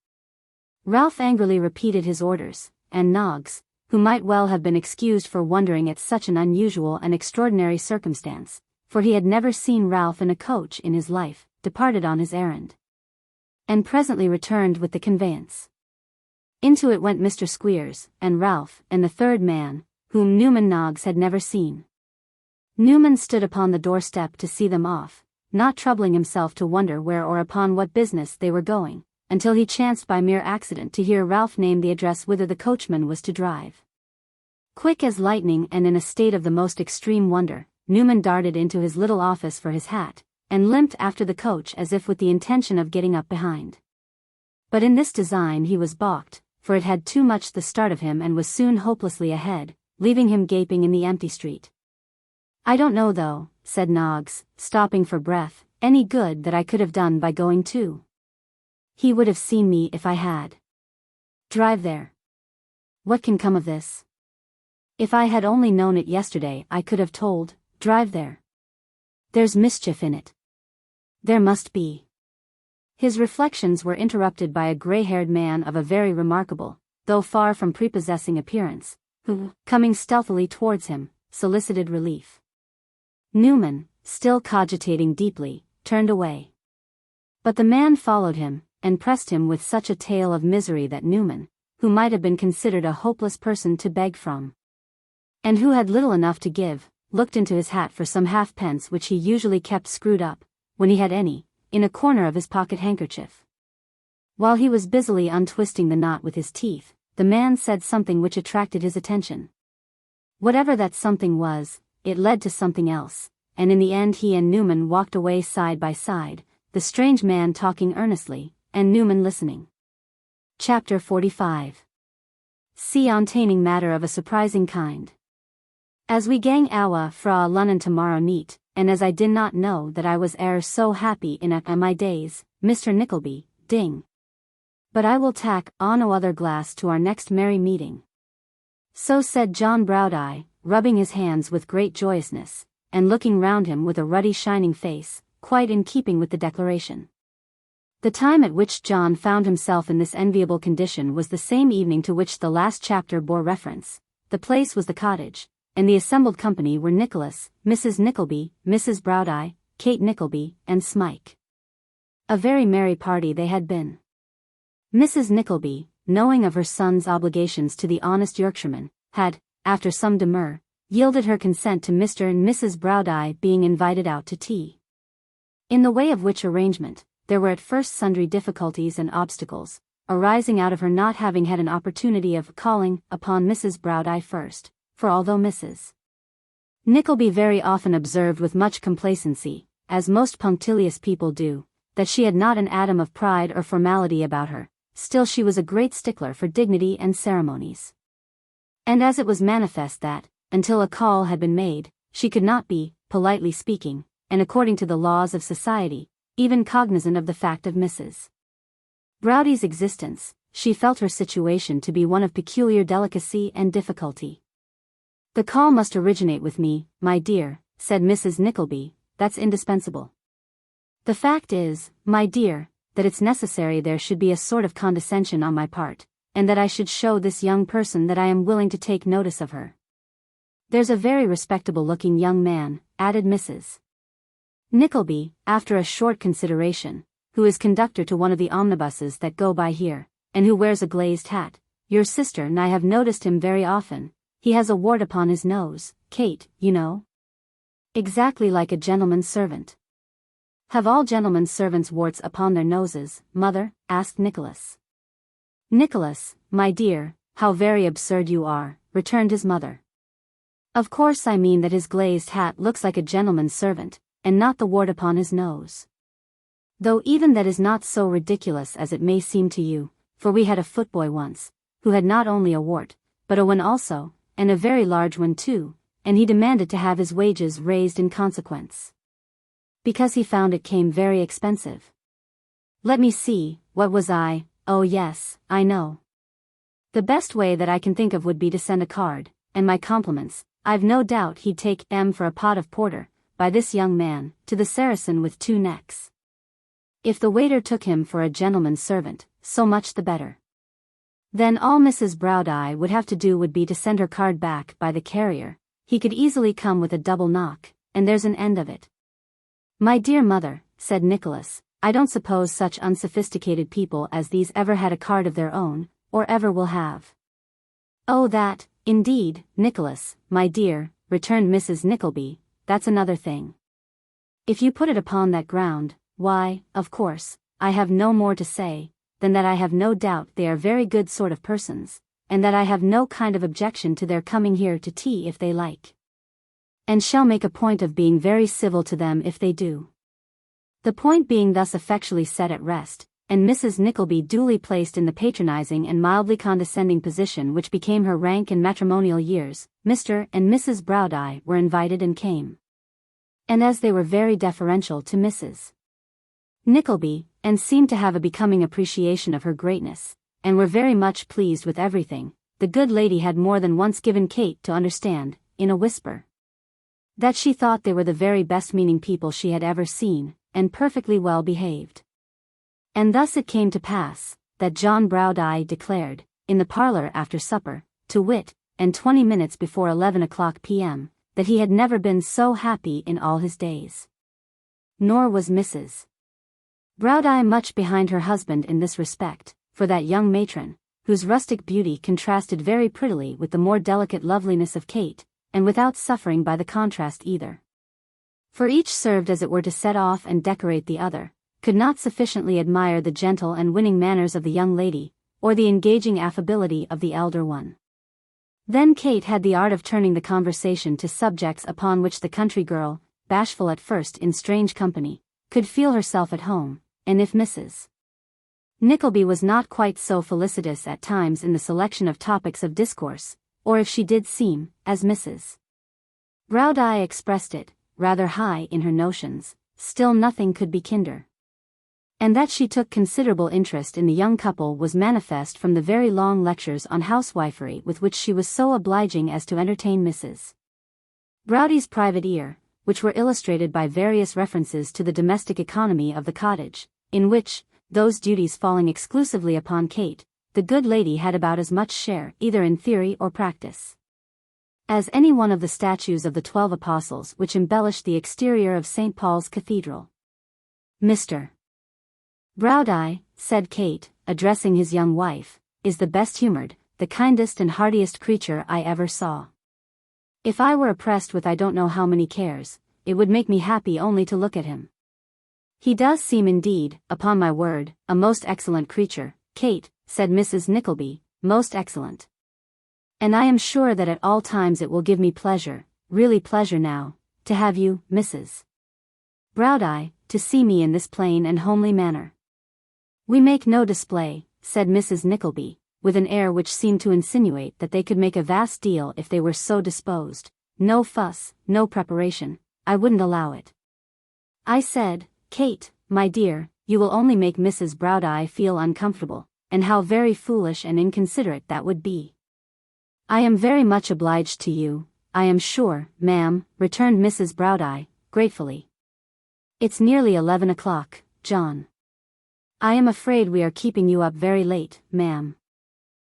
Ralph angrily repeated his orders, and Noggs, who might well have been excused for wondering at such an unusual and extraordinary circumstance, for he had never seen Ralph in a coach in his life, departed on his errand, and presently returned with the conveyance. Into it went Mr. Squeers, and Ralph, and the third man, whom Newman Noggs had never seen. Newman stood upon the doorstep to see them off, not troubling himself to wonder where or upon what business they were going, until he chanced by mere accident to hear Ralph name the address whither the coachman was to drive. Quick as lightning and in a state of the most extreme wonder, Newman darted into his little office for his hat, and limped after the coach as if with the intention of getting up behind. But in this design he was balked, for it had too much the start of him and was soon hopelessly ahead, leaving him gaping in the empty street. "I don't know though," said Noggs, stopping for breath, "any good that I could have done by going too. He would have seen me if I had. Drive there. What can come of this? If I had only known it yesterday I could have told, drive there. There's mischief in it. There must be." His reflections were interrupted by a grey-haired man of a very remarkable, though far from prepossessing appearance, who, coming stealthily towards him, solicited relief. Newman, still cogitating deeply, turned away. But the man followed him, and pressed him with such a tale of misery that Newman, who might have been considered a hopeless person to beg from, and who had little enough to give, looked into his hat for some halfpence which he usually kept screwed up, when he had any, in a corner of his pocket handkerchief. While he was busily untwisting the knot with his teeth, the man said something which attracted his attention. Whatever that something was, it led to something else, and in the end he and Newman walked away side by side, the strange man talking earnestly, and Newman listening. Chapter 45. See ontaining matter of a surprising kind. As we gang awa fra Lunnon tomorrow neat, and as I did not know that I was e'er so happy in a my days, Mr. Nickleby, ding. But I will tack on no other glass to our next merry meeting. So said John Browdie, rubbing his hands with great joyousness, and looking round him with a ruddy shining face, quite in keeping with the declaration. The time at which John found himself in this enviable condition was the same evening to which the last chapter bore reference. The place was the cottage, and the assembled company were Nicholas, Mrs. Nickleby, Mrs. Browdie, Kate Nickleby, and Smike. A very merry party they had been. Mrs. Nickleby, knowing of her son's obligations to the honest Yorkshireman, had, after some demur, yielded her consent to Mr. and Mrs. Browdie being invited out to tea. In the way of which arrangement, there were at first sundry difficulties and obstacles, arising out of her not having had an opportunity of calling upon Mrs. Browdie first, for although Mrs. Nickleby very often observed with much complacency, as most punctilious people do, that she had not an atom of pride or formality about her, still she was a great stickler for dignity and ceremonies. And as it was manifest that, until a call had been made, she could not be, politely speaking, and according to the laws of society, even cognizant of the fact of Mrs. Browdie's existence, she felt her situation to be one of peculiar delicacy and difficulty. "The call must originate with me, my dear," said Mrs. Nickleby, "that's indispensable. The fact is, my dear, that it's necessary there should be a sort of condescension on my part, and that I should show this young person that I am willing to take notice of her. There's a very respectable-looking young man," added Mrs. Nickleby, after a short consideration, "who is conductor to one of the omnibuses that go by here, and who wears a glazed hat. Your sister and I have noticed him very often. He has a wart upon his nose, Kate, you know. Exactly like a gentleman's servant." "Have all gentlemen's servants warts upon their noses, mother?" asked Nicholas. "Nicholas, my dear, how very absurd you are," returned his mother. "Of course I mean that his glazed hat looks like a gentleman's servant, and not the wart upon his nose. Though even that is not so ridiculous as it may seem to you, for we had a footboy once, who had not only a wart, but a one also, and a very large one too, and he demanded to have his wages raised in consequence, because he found it came very expensive. Let me see, what was I? Oh yes, I know. The best way that I can think of would be to send a card, and my compliments, I've no doubt he'd take M for a pot of porter, by this young man, to the Saracen with 2 necks. If the waiter took him for a gentleman's servant, so much the better. Then all Mrs. Browdie would have to do would be to send her card back by the carrier. He could easily come with a double knock, and there's an end of it. My dear mother, said Nicholas, I don't suppose such unsophisticated people as these ever had a card of their own, or ever will have. Oh that, indeed, Nicholas, my dear, returned Mrs. Nickleby, that's another thing. If you put it upon that ground, why, of course, I have no more to say, than that I have no doubt they are very good sort of persons, and that I have no kind of objection to their coming here to tea if they like. And shall make a point of being very civil to them if they do. The point being thus effectually set at rest, and Mrs. Nickleby duly placed in the patronizing and mildly condescending position which became her rank and matrimonial years, Mr. and Mrs. Browdie were invited and came. And as they were very deferential to Mrs. Nickleby, and seemed to have a becoming appreciation of her greatness, and were very much pleased with everything, the good lady had more than once given Kate to understand, in a whisper, that she thought they were the very best meaning people she had ever seen, and perfectly well behaved. And thus it came to pass, that John Browdie declared, in the parlour after supper, to wit, and 20 minutes before 11 o'clock p.m., that he had never been so happy in all his days. Nor was Mrs. Browdie much behind her husband in this respect, for that young matron, whose rustic beauty contrasted very prettily with the more delicate loveliness of Kate, and without suffering by the contrast either. For each served as it were to set off and decorate the other, could not sufficiently admire the gentle and winning manners of the young lady, or the engaging affability of the elder one. Then Kate had the art of turning the conversation to subjects upon which the country girl, bashful at first in strange company, could feel herself at home, and if Mrs. Nickleby was not quite so felicitous at times in the selection of topics of discourse, or if she did seem, as Mrs. Browdie expressed it, rather high in her notions, still nothing could be kinder. And that she took considerable interest in the young couple was manifest from the very long lectures on housewifery with which she was so obliging as to entertain Mrs. Browdie's private ear, which were illustrated by various references to the domestic economy of the cottage, in which, those duties falling exclusively upon Kate, the good lady had about as much share either in theory or practice as any one of the statues of the 12 apostles which embellished the exterior of St. Paul's Cathedral. Mr. Browdie, said Kate, addressing his young wife, is the best-humoured, the kindest and heartiest creature I ever saw. If I were oppressed with I don't know how many cares, it would make me happy only to look at him. He does seem indeed, upon my word, a most excellent creature, Kate, said Mrs. Nickleby, most excellent. And I am sure that at all times it will give me pleasure, really pleasure now, to have you, Mrs. Browdie, to see me in this plain and homely manner. We make no display, said Mrs. Nickleby, with an air which seemed to insinuate that they could make a vast deal if they were so disposed, no fuss, no preparation, I wouldn't allow it. I said, Kate, my dear, you will only make Mrs. Browdie feel uncomfortable, and how very foolish and inconsiderate that would be. I am very much obliged to you, I am sure, ma'am, returned Mrs. Browdie, gratefully. It's nearly 11 o'clock, John. I am afraid we are keeping you up very late, ma'am.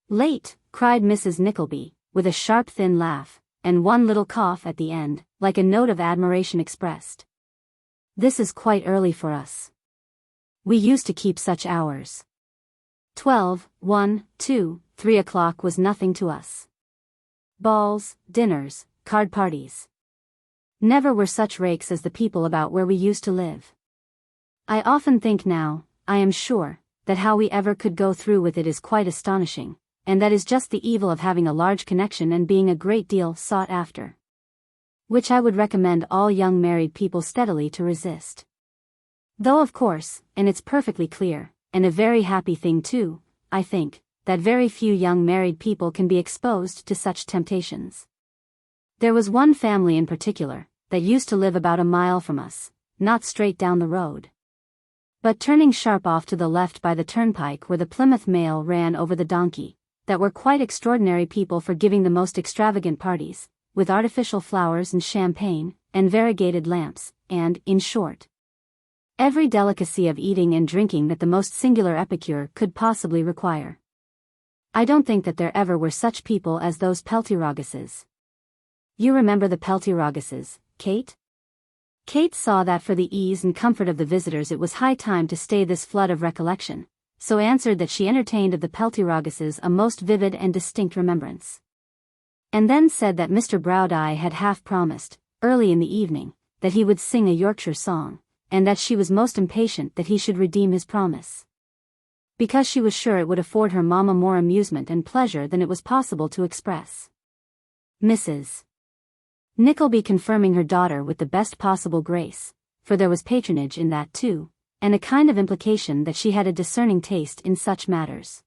Late, cried Mrs. Nickleby, with a sharp thin laugh, and one little cough at the end, like a note of admiration expressed. This is quite early for us. We used to keep such hours. 12, 1, 2, 3 o'clock was nothing to us. Balls, dinners, card parties. Never were such rakes as the people about where we used to live. I often think now, I am sure, that how we ever could go through with it is quite astonishing, and that is just the evil of having a large connection and being a great deal sought after. Which I would recommend all young married people steadily to resist. Though of course, and it's perfectly clear, and a very happy thing too, I think, that very few young married people can be exposed to such temptations. There was one family in particular, that used to live about a mile from us, not straight down the road, but turning sharp off to the left by the turnpike where the Plymouth mail ran over the donkey, that were quite extraordinary people for giving the most extravagant parties, with artificial flowers and champagne, and variegated lamps, and, in short, every delicacy of eating and drinking that the most singular epicure could possibly require. I don't think that there ever were such people as those Peltiroguses. You remember the Peltiroguses, Kate? Kate saw that for the ease and comfort of the visitors it was high time to stay this flood of recollection, so answered that she entertained of the Peltiroguses a most vivid and distinct remembrance. And then said that Mr. Browdie had half promised, early in the evening, that he would sing a Yorkshire song, and that she was most impatient that he should redeem his promise, because she was sure it would afford her mamma more amusement and pleasure than it was possible to express. Mrs. Nickleby confirming her daughter with the best possible grace, for there was patronage in that too, and a kind of implication that she had a discerning taste in such matters,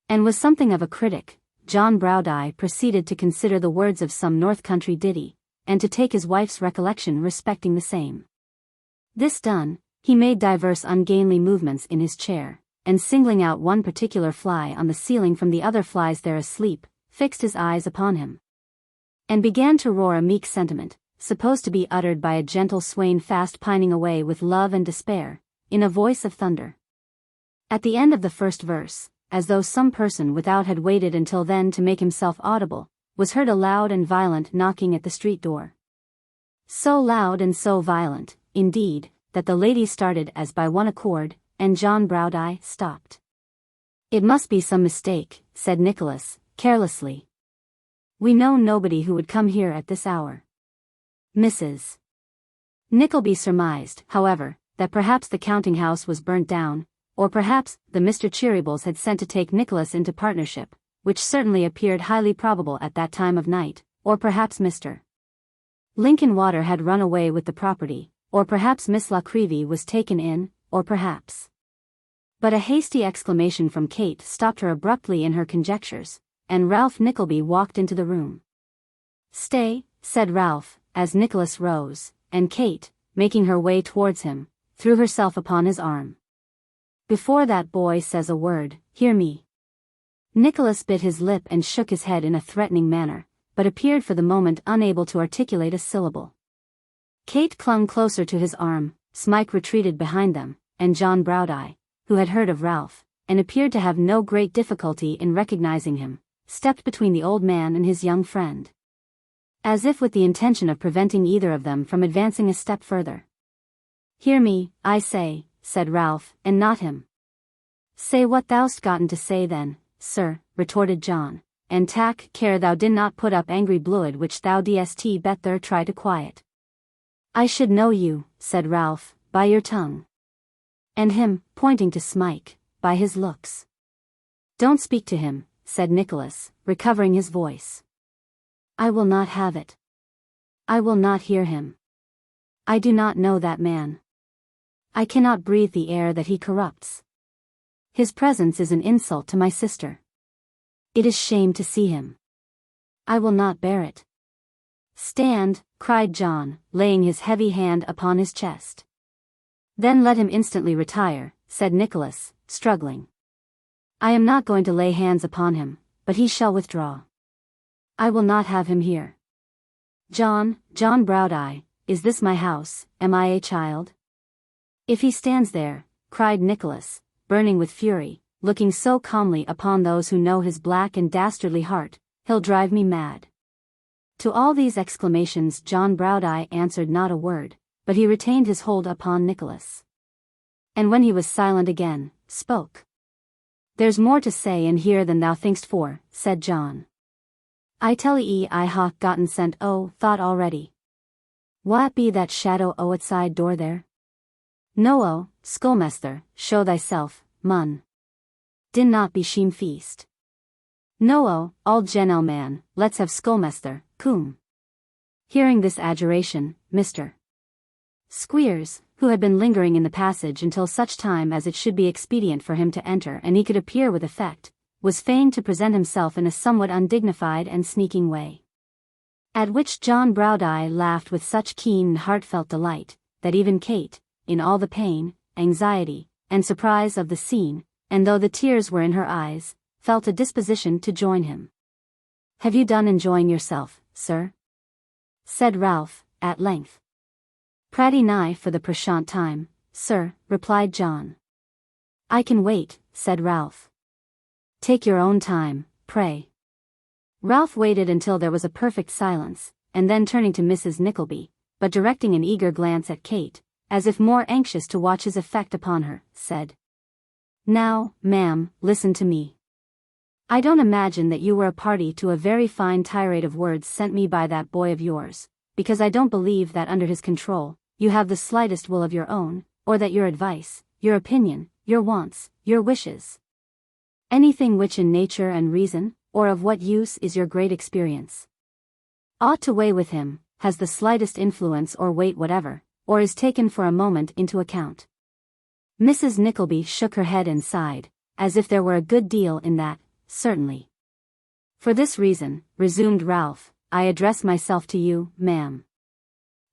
and was something of a critic. John Browdie proceeded to consider the words of some north country ditty, and to take his wife's recollection respecting the same. This done, he made divers ungainly movements in his chair, and singling out one particular fly on the ceiling from the other flies there asleep, fixed his eyes upon him, and began to roar a meek sentiment, supposed to be uttered by a gentle swain fast pining away with love and despair, in a voice of thunder. At the end of the first verse, as though some person without had waited until then to make himself audible, was heard a loud and violent knocking at the street door. So loud and so violent, indeed, that the ladies started as by one accord, and John Browdie stopped. It must be some mistake, said Nicholas, carelessly. We know nobody who would come here at this hour. Mrs. Nickleby surmised, however, that perhaps the counting-house was burnt down, or perhaps the Mr. Cheerybles had sent to take Nicholas into partnership, which certainly appeared highly probable at that time of night, or perhaps Mr. Lincolnwater had run away with the property, or perhaps Miss La Creevy was taken in, or perhaps. But a hasty exclamation from Kate stopped her abruptly in her conjectures, and Ralph Nickleby walked into the room. Stay, said Ralph, as Nicholas rose, and Kate, making her way towards him, threw herself upon his arm. Before that boy says a word, hear me. Nicholas bit his lip and shook his head in a threatening manner, but appeared for the moment unable to articulate a syllable. Kate clung closer to his arm, Smike retreated behind them, and John Browdie, who had heard of Ralph, and appeared to have no great difficulty in recognizing him, stepped between the old man and his young friend, as if with the intention of preventing either of them from advancing a step further. Hear me, I say, said Ralph, and not him. Say what thou'st gotten to say then, sir, retorted John, and tak care thou did not put up angry bluid which thou dst better try to quiet. I should know you, said Ralph, by your tongue. And him, pointing to Smike, by his looks. Don't speak to him, said Nicholas, recovering his voice. I will not have it. I will not hear him. I do not know that man. I cannot breathe the air that he corrupts. His presence is an insult to my sister. It is shame to see him. I will not bear it. Stand, cried John, laying his heavy hand upon his chest. Then let him instantly retire, said Nicholas, struggling. I am not going to lay hands upon him, but he shall withdraw. I will not have him here. John Browdie, is this my house, am I a child? If he stands there, cried Nicholas, burning with fury, looking so calmly upon those who know his black and dastardly heart, he'll drive me mad. To all these exclamations John Browdie answered not a word, but he retained his hold upon Nicholas. And when he was silent again, spoke. There's more to say and hear than thou thinkst for, said John. I tell 'ee I ha gotten sent thought already. What be that shadow outside door there? No, schoolmaster, show thyself, mun. Din not be shame feast. No, old gentleman, let's have schoolmaster, coom. Hearing this adjuration, Mr. Squeers, who had been lingering in the passage until such time as it should be expedient for him to enter and he could appear with effect, was fain to present himself in a somewhat undignified and sneaking way. At which John Browdie laughed with such keen and heartfelt delight, that even Kate, in all the pain, anxiety, and surprise of the scene, and though the tears were in her eyes, felt a disposition to join him. Have you done enjoying yourself, sir? Said Ralph, at length. Pratty nigh for the present time, sir, replied John. I can wait, said Ralph. Take your own time, pray. Ralph waited until there was a perfect silence, and then turning to Mrs. Nickleby, but directing an eager glance at Kate, as if more anxious to watch his effect upon her, said, "Now, ma'am, listen to me. I don't imagine that you were a party to a very fine tirade of words sent me by that boy of yours, because I don't believe that under his control, you have the slightest will of your own, or that your advice, your opinion, your wants, your wishes, anything which in nature and reason, or of what use is your great experience, ought to weigh with him, has the slightest influence or weight whatever, or is taken for a moment into account." Mrs. Nickleby shook her head and sighed, as if there were a good deal in that, certainly. "For this reason," resumed Ralph, "I address myself to you, ma'am.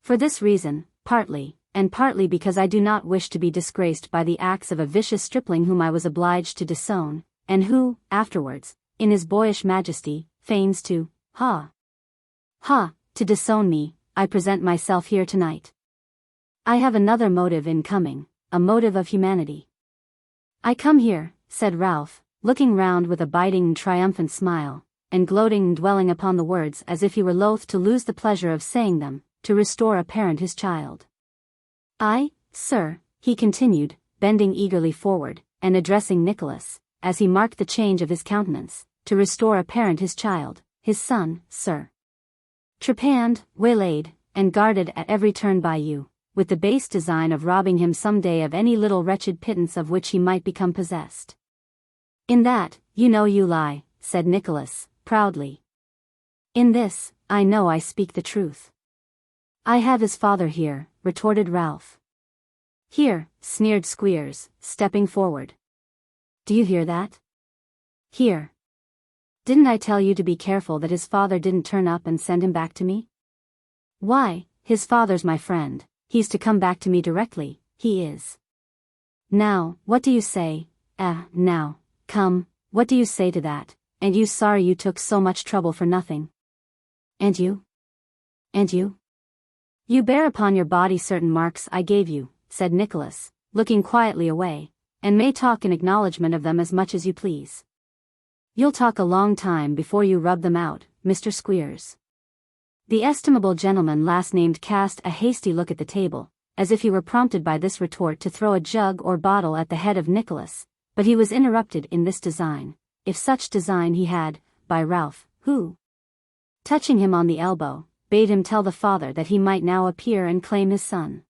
For this reason, partly, and partly because I do not wish to be disgraced by the acts of a vicious stripling whom I was obliged to disown, and who, afterwards, in his boyish majesty, feigns to, to disown me, I present myself here tonight. I have another motive in coming, a motive of humanity. I come here," said Ralph, looking round with a biting and triumphant smile, and gloating and dwelling upon the words as if he were loath to lose the pleasure of saying them, "to restore a parent his child. I, sir," he continued, bending eagerly forward, and addressing Nicholas, as he marked the change of his countenance, "to restore a parent his child, his son, sir. Trepanned, waylaid, and guarded at every turn by you, with the base design of robbing him some day of any little wretched pittance of which he might become possessed." "In that, you know you lie," said Nicholas, proudly. "In this, I know I speak the truth." "I have his father here," retorted Ralph. "Here," sneered Squeers, stepping forward. "Do you hear that? Here. Didn't I tell you to be careful that his father didn't turn up and send him back to me? Why, his father's my friend, he's to come back to me directly, he is. Now, what do you say? Now, come, what do you say to that? And you sorry you took so much trouble for nothing? And you? And you? You bear upon your body certain marks I gave you," said Nicholas, looking quietly away, "and may talk in acknowledgment of them as much as you please. You'll talk a long time before you rub them out, Mr. Squeers." The estimable gentleman last named cast a hasty look at the table, as if he were prompted by this retort to throw a jug or bottle at the head of Nicholas, but he was interrupted in this design, if such design he had, by Ralph, who, touching him on the elbow, bade him tell the father that he might now appear and claim his son.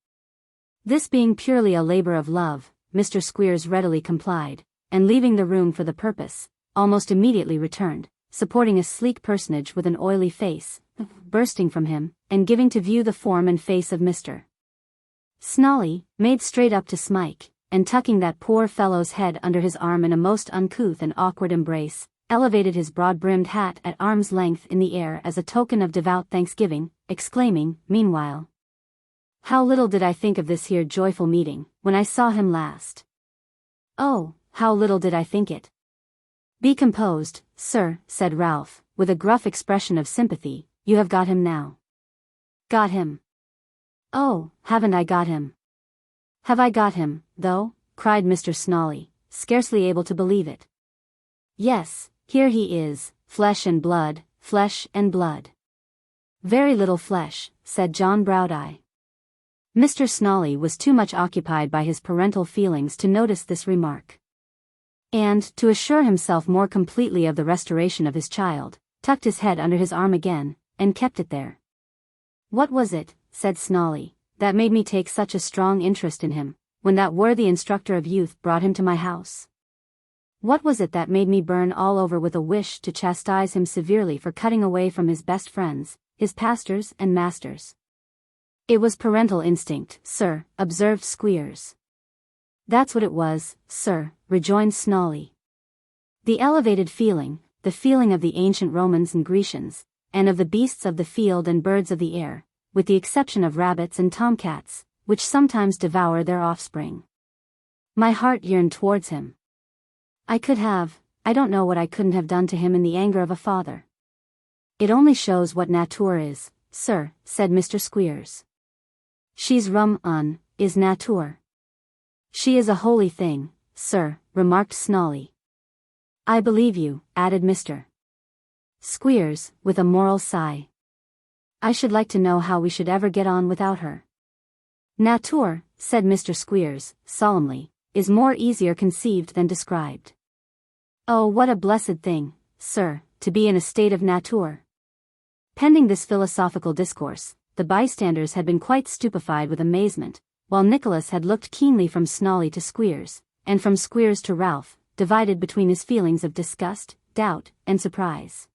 This being purely a labor of love, Mr. Squeers readily complied, and leaving the room for the purpose, almost immediately returned, supporting a sleek personage with an oily face, bursting from him, and giving to view the form and face of Mr. Snolly, made straight up to Smike, and tucking that poor fellow's head under his arm in a most uncouth and awkward embrace, elevated his broad-brimmed hat at arm's length in the air as a token of devout thanksgiving, exclaiming, meanwhile, "How little did I think of this here joyful meeting, when I saw him last. Oh, how little did I think it." "Be composed, sir," said Ralph, with a gruff expression of sympathy, "you have got him now." "Got him? Oh, haven't I got him? Have I got him, though?" cried Mr. Snolly, scarcely able to believe it. "Yes, here he is, flesh and blood, flesh and blood." "Very little flesh," said John Browneye. Mr. Snolly was too much occupied by his parental feelings to notice this remark, and, to assure himself more completely of the restoration of his child, tucked his head under his arm again, and kept it there. "What was it," said Snolly, "that made me take such a strong interest in him, when that worthy instructor of youth brought him to my house? What was it that made me burn all over with a wish to chastise him severely for cutting away from his best friends, his pastors and masters?" "It was parental instinct, sir," observed Squeers. "That's what it was, sir," rejoined Snolly. "The elevated feeling, the feeling of the ancient Romans and Grecians, and of the beasts of the field and birds of the air, with the exception of rabbits and tomcats, which sometimes devour their offspring. My heart yearned towards him. I don't know what I couldn't have done to him in the anger of a father." "It only shows what nature is, sir," said Mr. Squeers. "She's is nature." "She is a holy thing, sir," remarked Snolly. I believe you, added Mr. Squeers, with a moral sigh. I should like to know how we should ever get on without her. Nature, said Mr. Squeers, solemnly, is more easier conceived than described. Oh, what a blessed thing, sir, to be in a state of nature. Pending this philosophical discourse, the bystanders had been quite stupefied with amazement, while Nicholas had looked keenly from Snolly to Squeers, and from Squeers to Ralph, divided between his feelings of disgust, doubt, and surprise.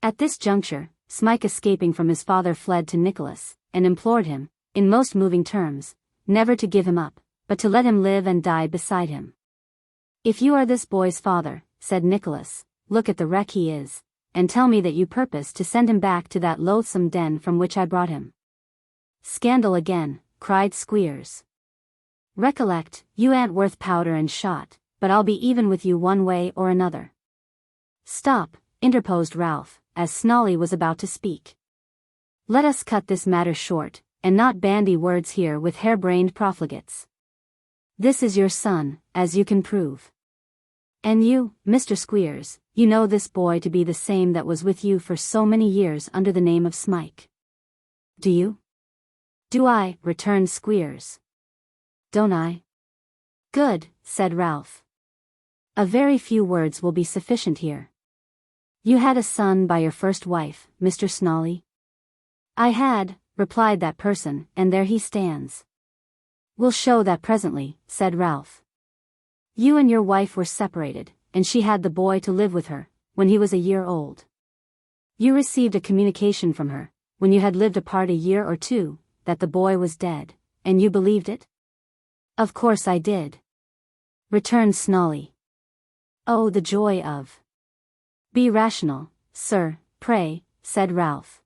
At this juncture, Smike, escaping from his father, fled to Nicholas, and implored him, in most moving terms, never to give him up, but to let him live and die beside him. If you are this boy's father, said Nicholas, look at the wreck he is, and tell me that you purpose to send him back to that loathsome den from which I brought him. Scandal again, cried Squeers. Recollect, you ain't worth powder and shot, but I'll be even with you one way or another. Stop, interposed Ralph, as Snolly was about to speak. Let us cut this matter short, and not bandy words here with hair-brained profligates. This is your son, as you can prove. And you, Mr. Squeers, you know this boy to be the same that was with you for so many years under the name of Smike. Do you? Do I, returned Squeers. Don't I? Good, said Ralph. A very few words will be sufficient here. You had a son by your first wife, Mr. Snolly? I had, replied that person, and there he stands. We'll show that presently, said Ralph. You and your wife were separated, and she had the boy to live with her, when he was a year old. You received a communication from her, when you had lived apart a year or two, that the boy was dead, and you believed it? Of course I did, returned Snolly. Oh, the joy of... Be rational, sir, pray, said Ralph.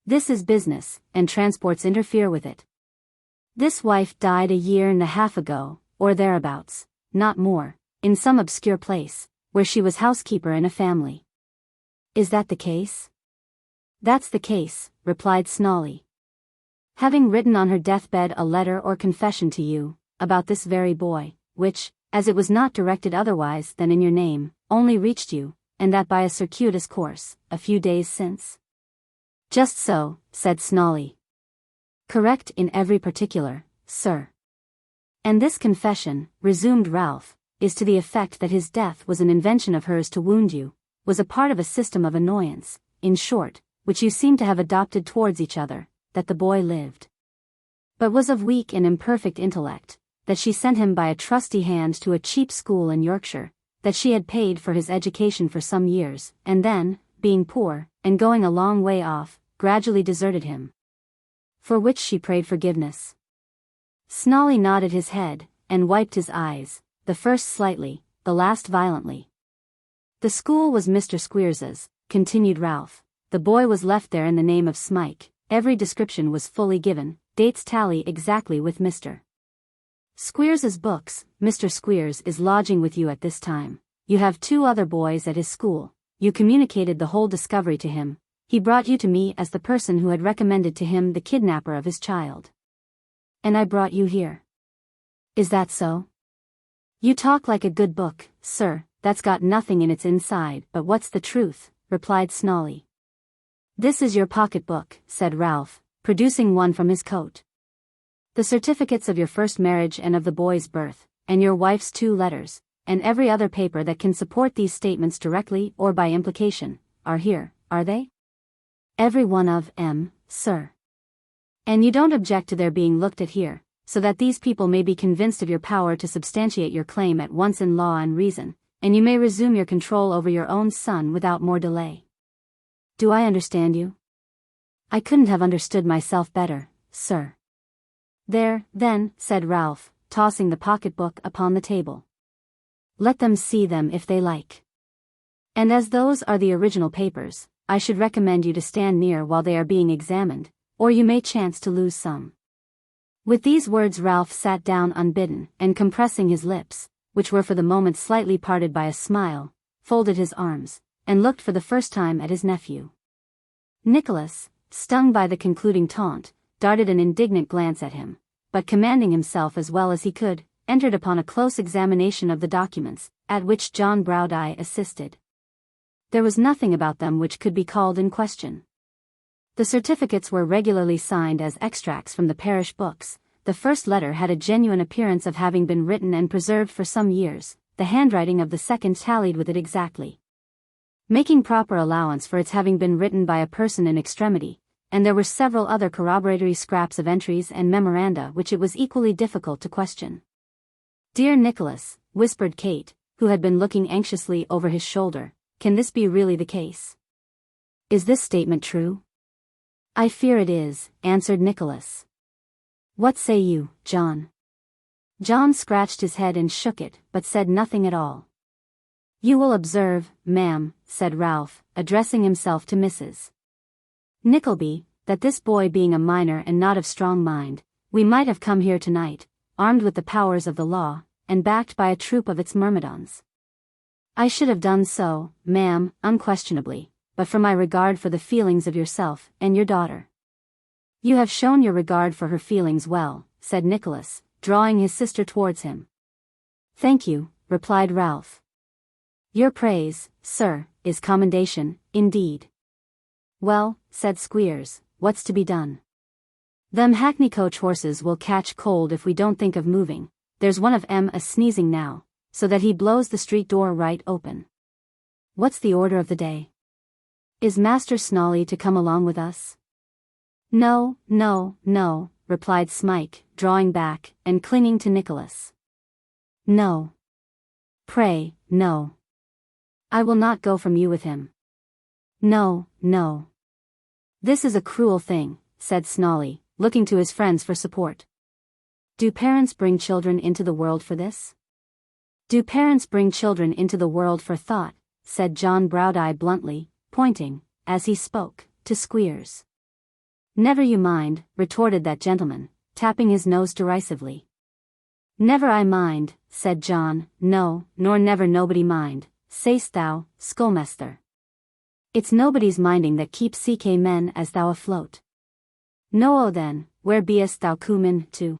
This is business, and transports interfere with it. This wife died a year and a half ago, or thereabouts, not more, in some obscure place, where she was housekeeper in a family. Is that the case? That's the case, replied Snolly. Having written on her deathbed a letter or confession to you, about this very boy, which, as it was not directed otherwise than in your name, only reached you, and that by a circuitous course, a few days since. Just so, said Snolly. Correct in every particular, sir. And this confession, resumed Ralph, is to the effect that his death was an invention of hers to wound you, was a part of a system of annoyance, in short, which you seem to have adopted towards each other, that the boy lived, but was of weak and imperfect intellect, that she sent him by a trusty hand to a cheap school in Yorkshire, that she had paid for his education for some years, and then, being poor, and going a long way off, gradually deserted him. For which she prayed forgiveness. Snolly nodded his head, and wiped his eyes, the first slightly, the last violently. The school was Mr. Squeers's, continued Ralph. The boy was left there in the name of Smike, every description was fully given, dates tally exactly with Mr. Squeers's books. Mr. Squeers is lodging with you at this time. You have 2 other boys at his school. You communicated the whole discovery to him. He brought you to me as the person who had recommended to him the kidnapper of his child. And I brought you here. Is that so? You talk like a good book, sir, that's got nothing in its inside but what's the truth, replied Snolly. This is your pocket-book, said Ralph, producing one from his coat. The certificates of your first marriage and of the boy's birth, and your wife's 2 letters, and every other paper that can support these statements directly or by implication, are here, are they? Every one of 'em, sir. And you don't object to their being looked at here, so that these people may be convinced of your power to substantiate your claim at once in law and reason, and you may resume your control over your own son without more delay. Do I understand you? I couldn't have understood myself better, sir. There, then, said Ralph, tossing the pocket-book upon the table. Let them see them if they like. And as those are the original papers, I should recommend you to stand near while they are being examined, or you may chance to lose some. With these words Ralph sat down unbidden, and compressing his lips, which were for the moment slightly parted by a smile, folded his arms, and looked for the first time at his nephew. Nicholas, stung by the concluding taunt, darted an indignant glance at him, but commanding himself as well as he could, entered upon a close examination of the documents, at which John Browdie assisted. There was nothing about them which could be called in question. The certificates were regularly signed as extracts from the parish books. The first letter had a genuine appearance of having been written and preserved for some years, the handwriting of the second tallied with it exactly, making proper allowance for its having been written by a person in extremity, and there were several other corroboratory scraps of entries and memoranda which it was equally difficult to question. "Dear Nicholas," whispered Kate, who had been looking anxiously over his shoulder, "can this be really the case? Is this statement true?" "I fear it is," answered Nicholas. "What say you, John?" John scratched his head and shook it, but said nothing at all. "You will observe, ma'am," said Ralph, addressing himself to Mrs. Nickleby, "that this boy being a minor and not of strong mind, we might have come here tonight, armed with the powers of the law, and backed by a troop of its myrmidons. I should have done so, ma'am, unquestionably, but for my regard for the feelings of yourself and your daughter." "You have shown your regard for her feelings well," said Nicholas, drawing his sister towards him. "Thank you," replied Ralph. "Your praise, sir, is commendation, indeed." "Well," said Squeers, "what's to be done? Them hackney coach horses will catch cold if we don't think of moving. There's one of 'em a-sneezing now, so that he blows the street door right open. What's the order of the day? Is Master Snawley to come along with us?" "No, no, no," replied Smike, drawing back, and clinging to Nicholas. "No. Pray, no. I will not go from you with him. No, no. This is a cruel thing," said Snawley, looking to his friends for support. "Do parents bring children into the world for this?" "Do parents bring children into the world for thought?" said John Browdie bluntly, pointing, as he spoke, to Squeers. "Never you mind," retorted that gentleman, tapping his nose derisively. "Never I mind," said John, "no, nor never nobody mind, say'st thou, schoolmester. It's nobody's minding that keeps CK men as thou afloat. No, then, where beest thou coomin to?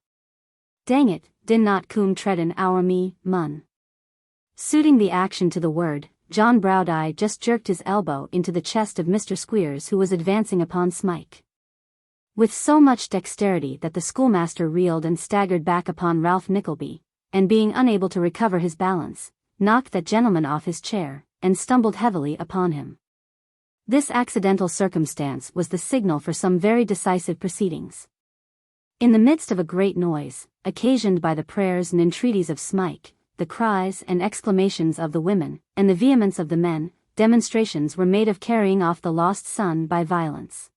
Dang it, din not coom treadin' our me, mun." Suiting the action to the word, John Browdie just jerked his elbow into the chest of Mr. Squeers, who was advancing upon Smike with so much dexterity that the schoolmaster reeled and staggered back upon Ralph Nickleby, and being unable to recover his balance, knocked that gentleman off his chair, and stumbled heavily upon him. This accidental circumstance was the signal for some very decisive proceedings. In the midst of a great noise, occasioned by the prayers and entreaties of Smike, the cries and exclamations of the women, and the vehemence of the men, demonstrations were made of carrying off the lost son by violence.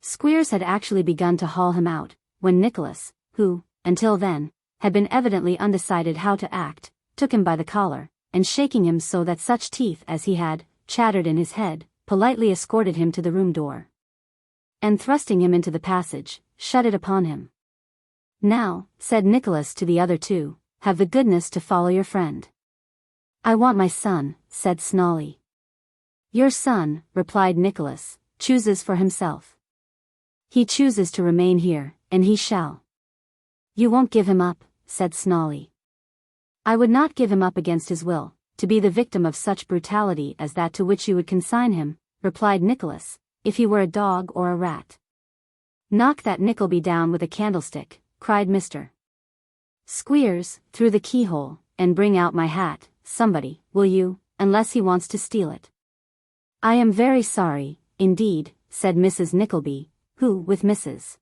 Squeers had actually begun to haul him out, when Nicholas, who, until then, had been evidently undecided how to act, took him by the collar, and shaking him so that such teeth as he had chattered in his head, politely escorted him to the room door, and thrusting him into the passage, shut it upon him. "Now," said Nicholas to the other two, "have the goodness to follow your friend." "I want my son," said Snawley. "Your son," replied Nicholas, "chooses for himself. He chooses to remain here, and he shall." "You won't give him up," said Snawley. "I would not give him up against his will, to be the victim of such brutality as that to which you would consign him," replied Nicholas, "if he were a dog or a rat." "Knock that Nickleby down with a candlestick," cried Mr. Squeers, "through the keyhole, and bring out my hat, somebody, will you, unless he wants to steal it." "I am very sorry, indeed," said Mrs. Nickleby, who, with Mrs.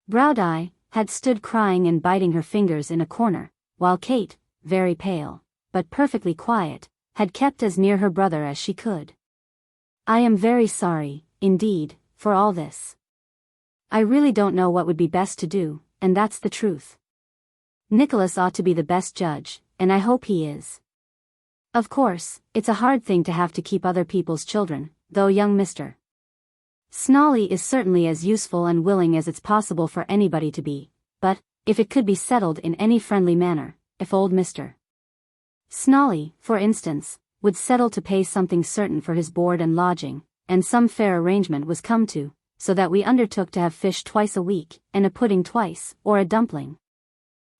Browdie, had stood crying and biting her fingers in a corner, while Kate, very pale, but perfectly quiet, had kept as near her brother as she could. "I am very sorry, indeed, for all this. I really don't know what would be best to do, and that's the truth. Nicholas ought to be the best judge, and I hope he is. Of course, it's a hard thing to have to keep other people's children, though young Mr. Snawley is certainly as useful and willing as it's possible for anybody to be, but, if it could be settled in any friendly manner, if old Mr. Snawley, for instance, would settle to pay something certain for his board and lodging, and some fair arrangement was come to, so that we undertook to have fish twice a week, and a pudding twice, or a dumpling,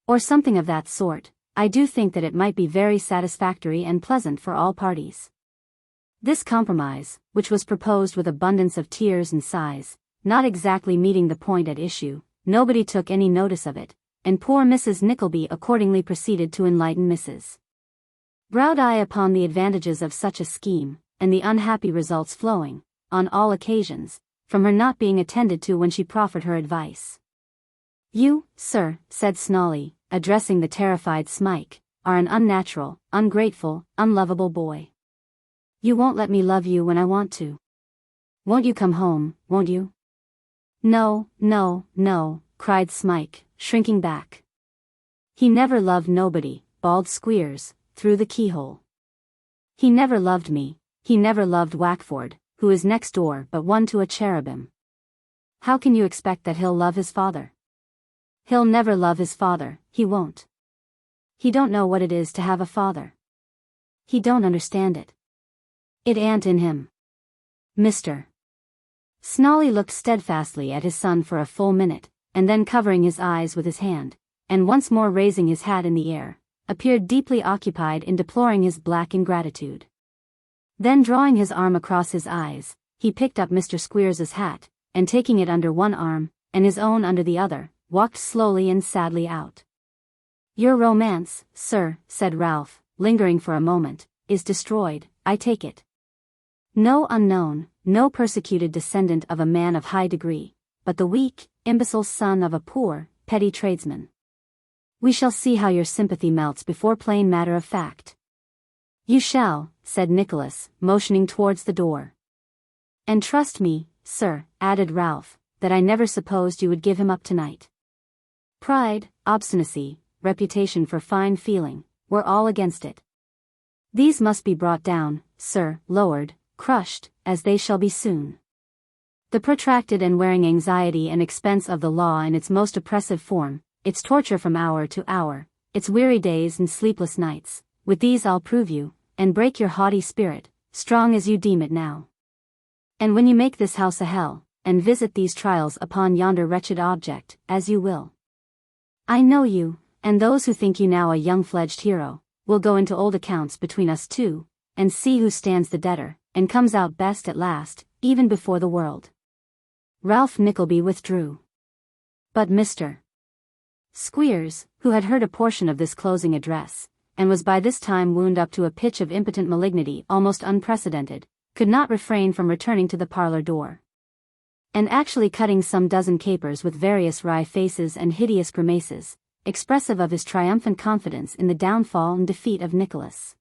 Or something of that sort. I do think that it might be very satisfactory and pleasant for all parties. This compromise, which was proposed with abundance of tears and sighs, not exactly meeting the point at issue, nobody took any notice of it, and poor Mrs. Nickleby accordingly proceeded to enlighten Mrs. Brown-Eye upon the advantages of such a scheme, and the unhappy results flowing, on all occasions, from her not being attended to when she proffered her advice. "You, sir," said Snawley, addressing the terrified Smike, "are an unnatural, ungrateful, unlovable boy. You won't let me love you when I want to. Won't you come home, won't you?" "No, no, no," cried Smike, shrinking back. "He never loved nobody," bawled Squeers, through the keyhole. "He never loved me, he never loved Wackford, who is next door but one to a cherubim. How can you expect that he'll love his father? He'll never love his father, he won't. He don't know what it is to have a father. He don't understand it. It ain't in him. Mr. Snawley looked steadfastly at his son for a full minute, and then covering his eyes with his hand, and once more raising his hat in the air, appeared deeply occupied in deploring his black ingratitude. Then drawing his arm across his eyes, he picked up Mr. Squeers's hat, and taking it under one arm, and his own under the other, walked slowly and sadly out. "Your romance, sir," said Ralph, lingering for a moment, "is destroyed, I take it. No unknown, no persecuted descendant of a man of high degree, but the weak, imbecile son of a poor, petty tradesman. We shall see how your sympathy melts before plain matter of fact." "You shall," said Nicholas, motioning towards the door. "And trust me, sir," added Ralph, "that I never supposed you would give him up tonight. Pride, obstinacy, reputation for fine feeling, were all against it. These must be brought down, sir, lowered, crushed, as they shall be soon. The protracted and wearing anxiety and expense of the law in its most oppressive form, its torture from hour to hour, its weary days and sleepless nights, with these I'll prove you, and break your haughty spirit, strong as you deem it now. And when you make this house a hell, and visit these trials upon yonder wretched object, as you will, I know you, and those who think you now a young-fledged hero, will go into old accounts between us two, and see who stands the debtor, and comes out best at last, even before the world." Ralph Nickleby withdrew. But Mr. Squeers, who had heard a portion of this closing address, and was by this time wound up to a pitch of impotent malignity almost unprecedented, could not refrain from returning to the parlor door, and actually cutting some dozen capers with various wry faces and hideous grimaces, expressive of his triumphant confidence in the downfall and defeat of Nicholas.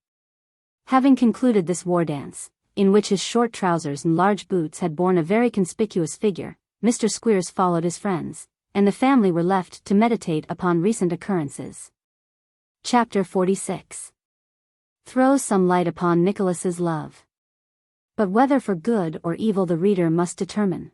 Having concluded this war dance, in which his short trousers and large boots had borne a very conspicuous figure, Mr. Squeers followed his friends, and the family were left to meditate upon recent occurrences. Chapter 46 throws some light upon Nicholas's love. But whether for good or evil the reader must determine.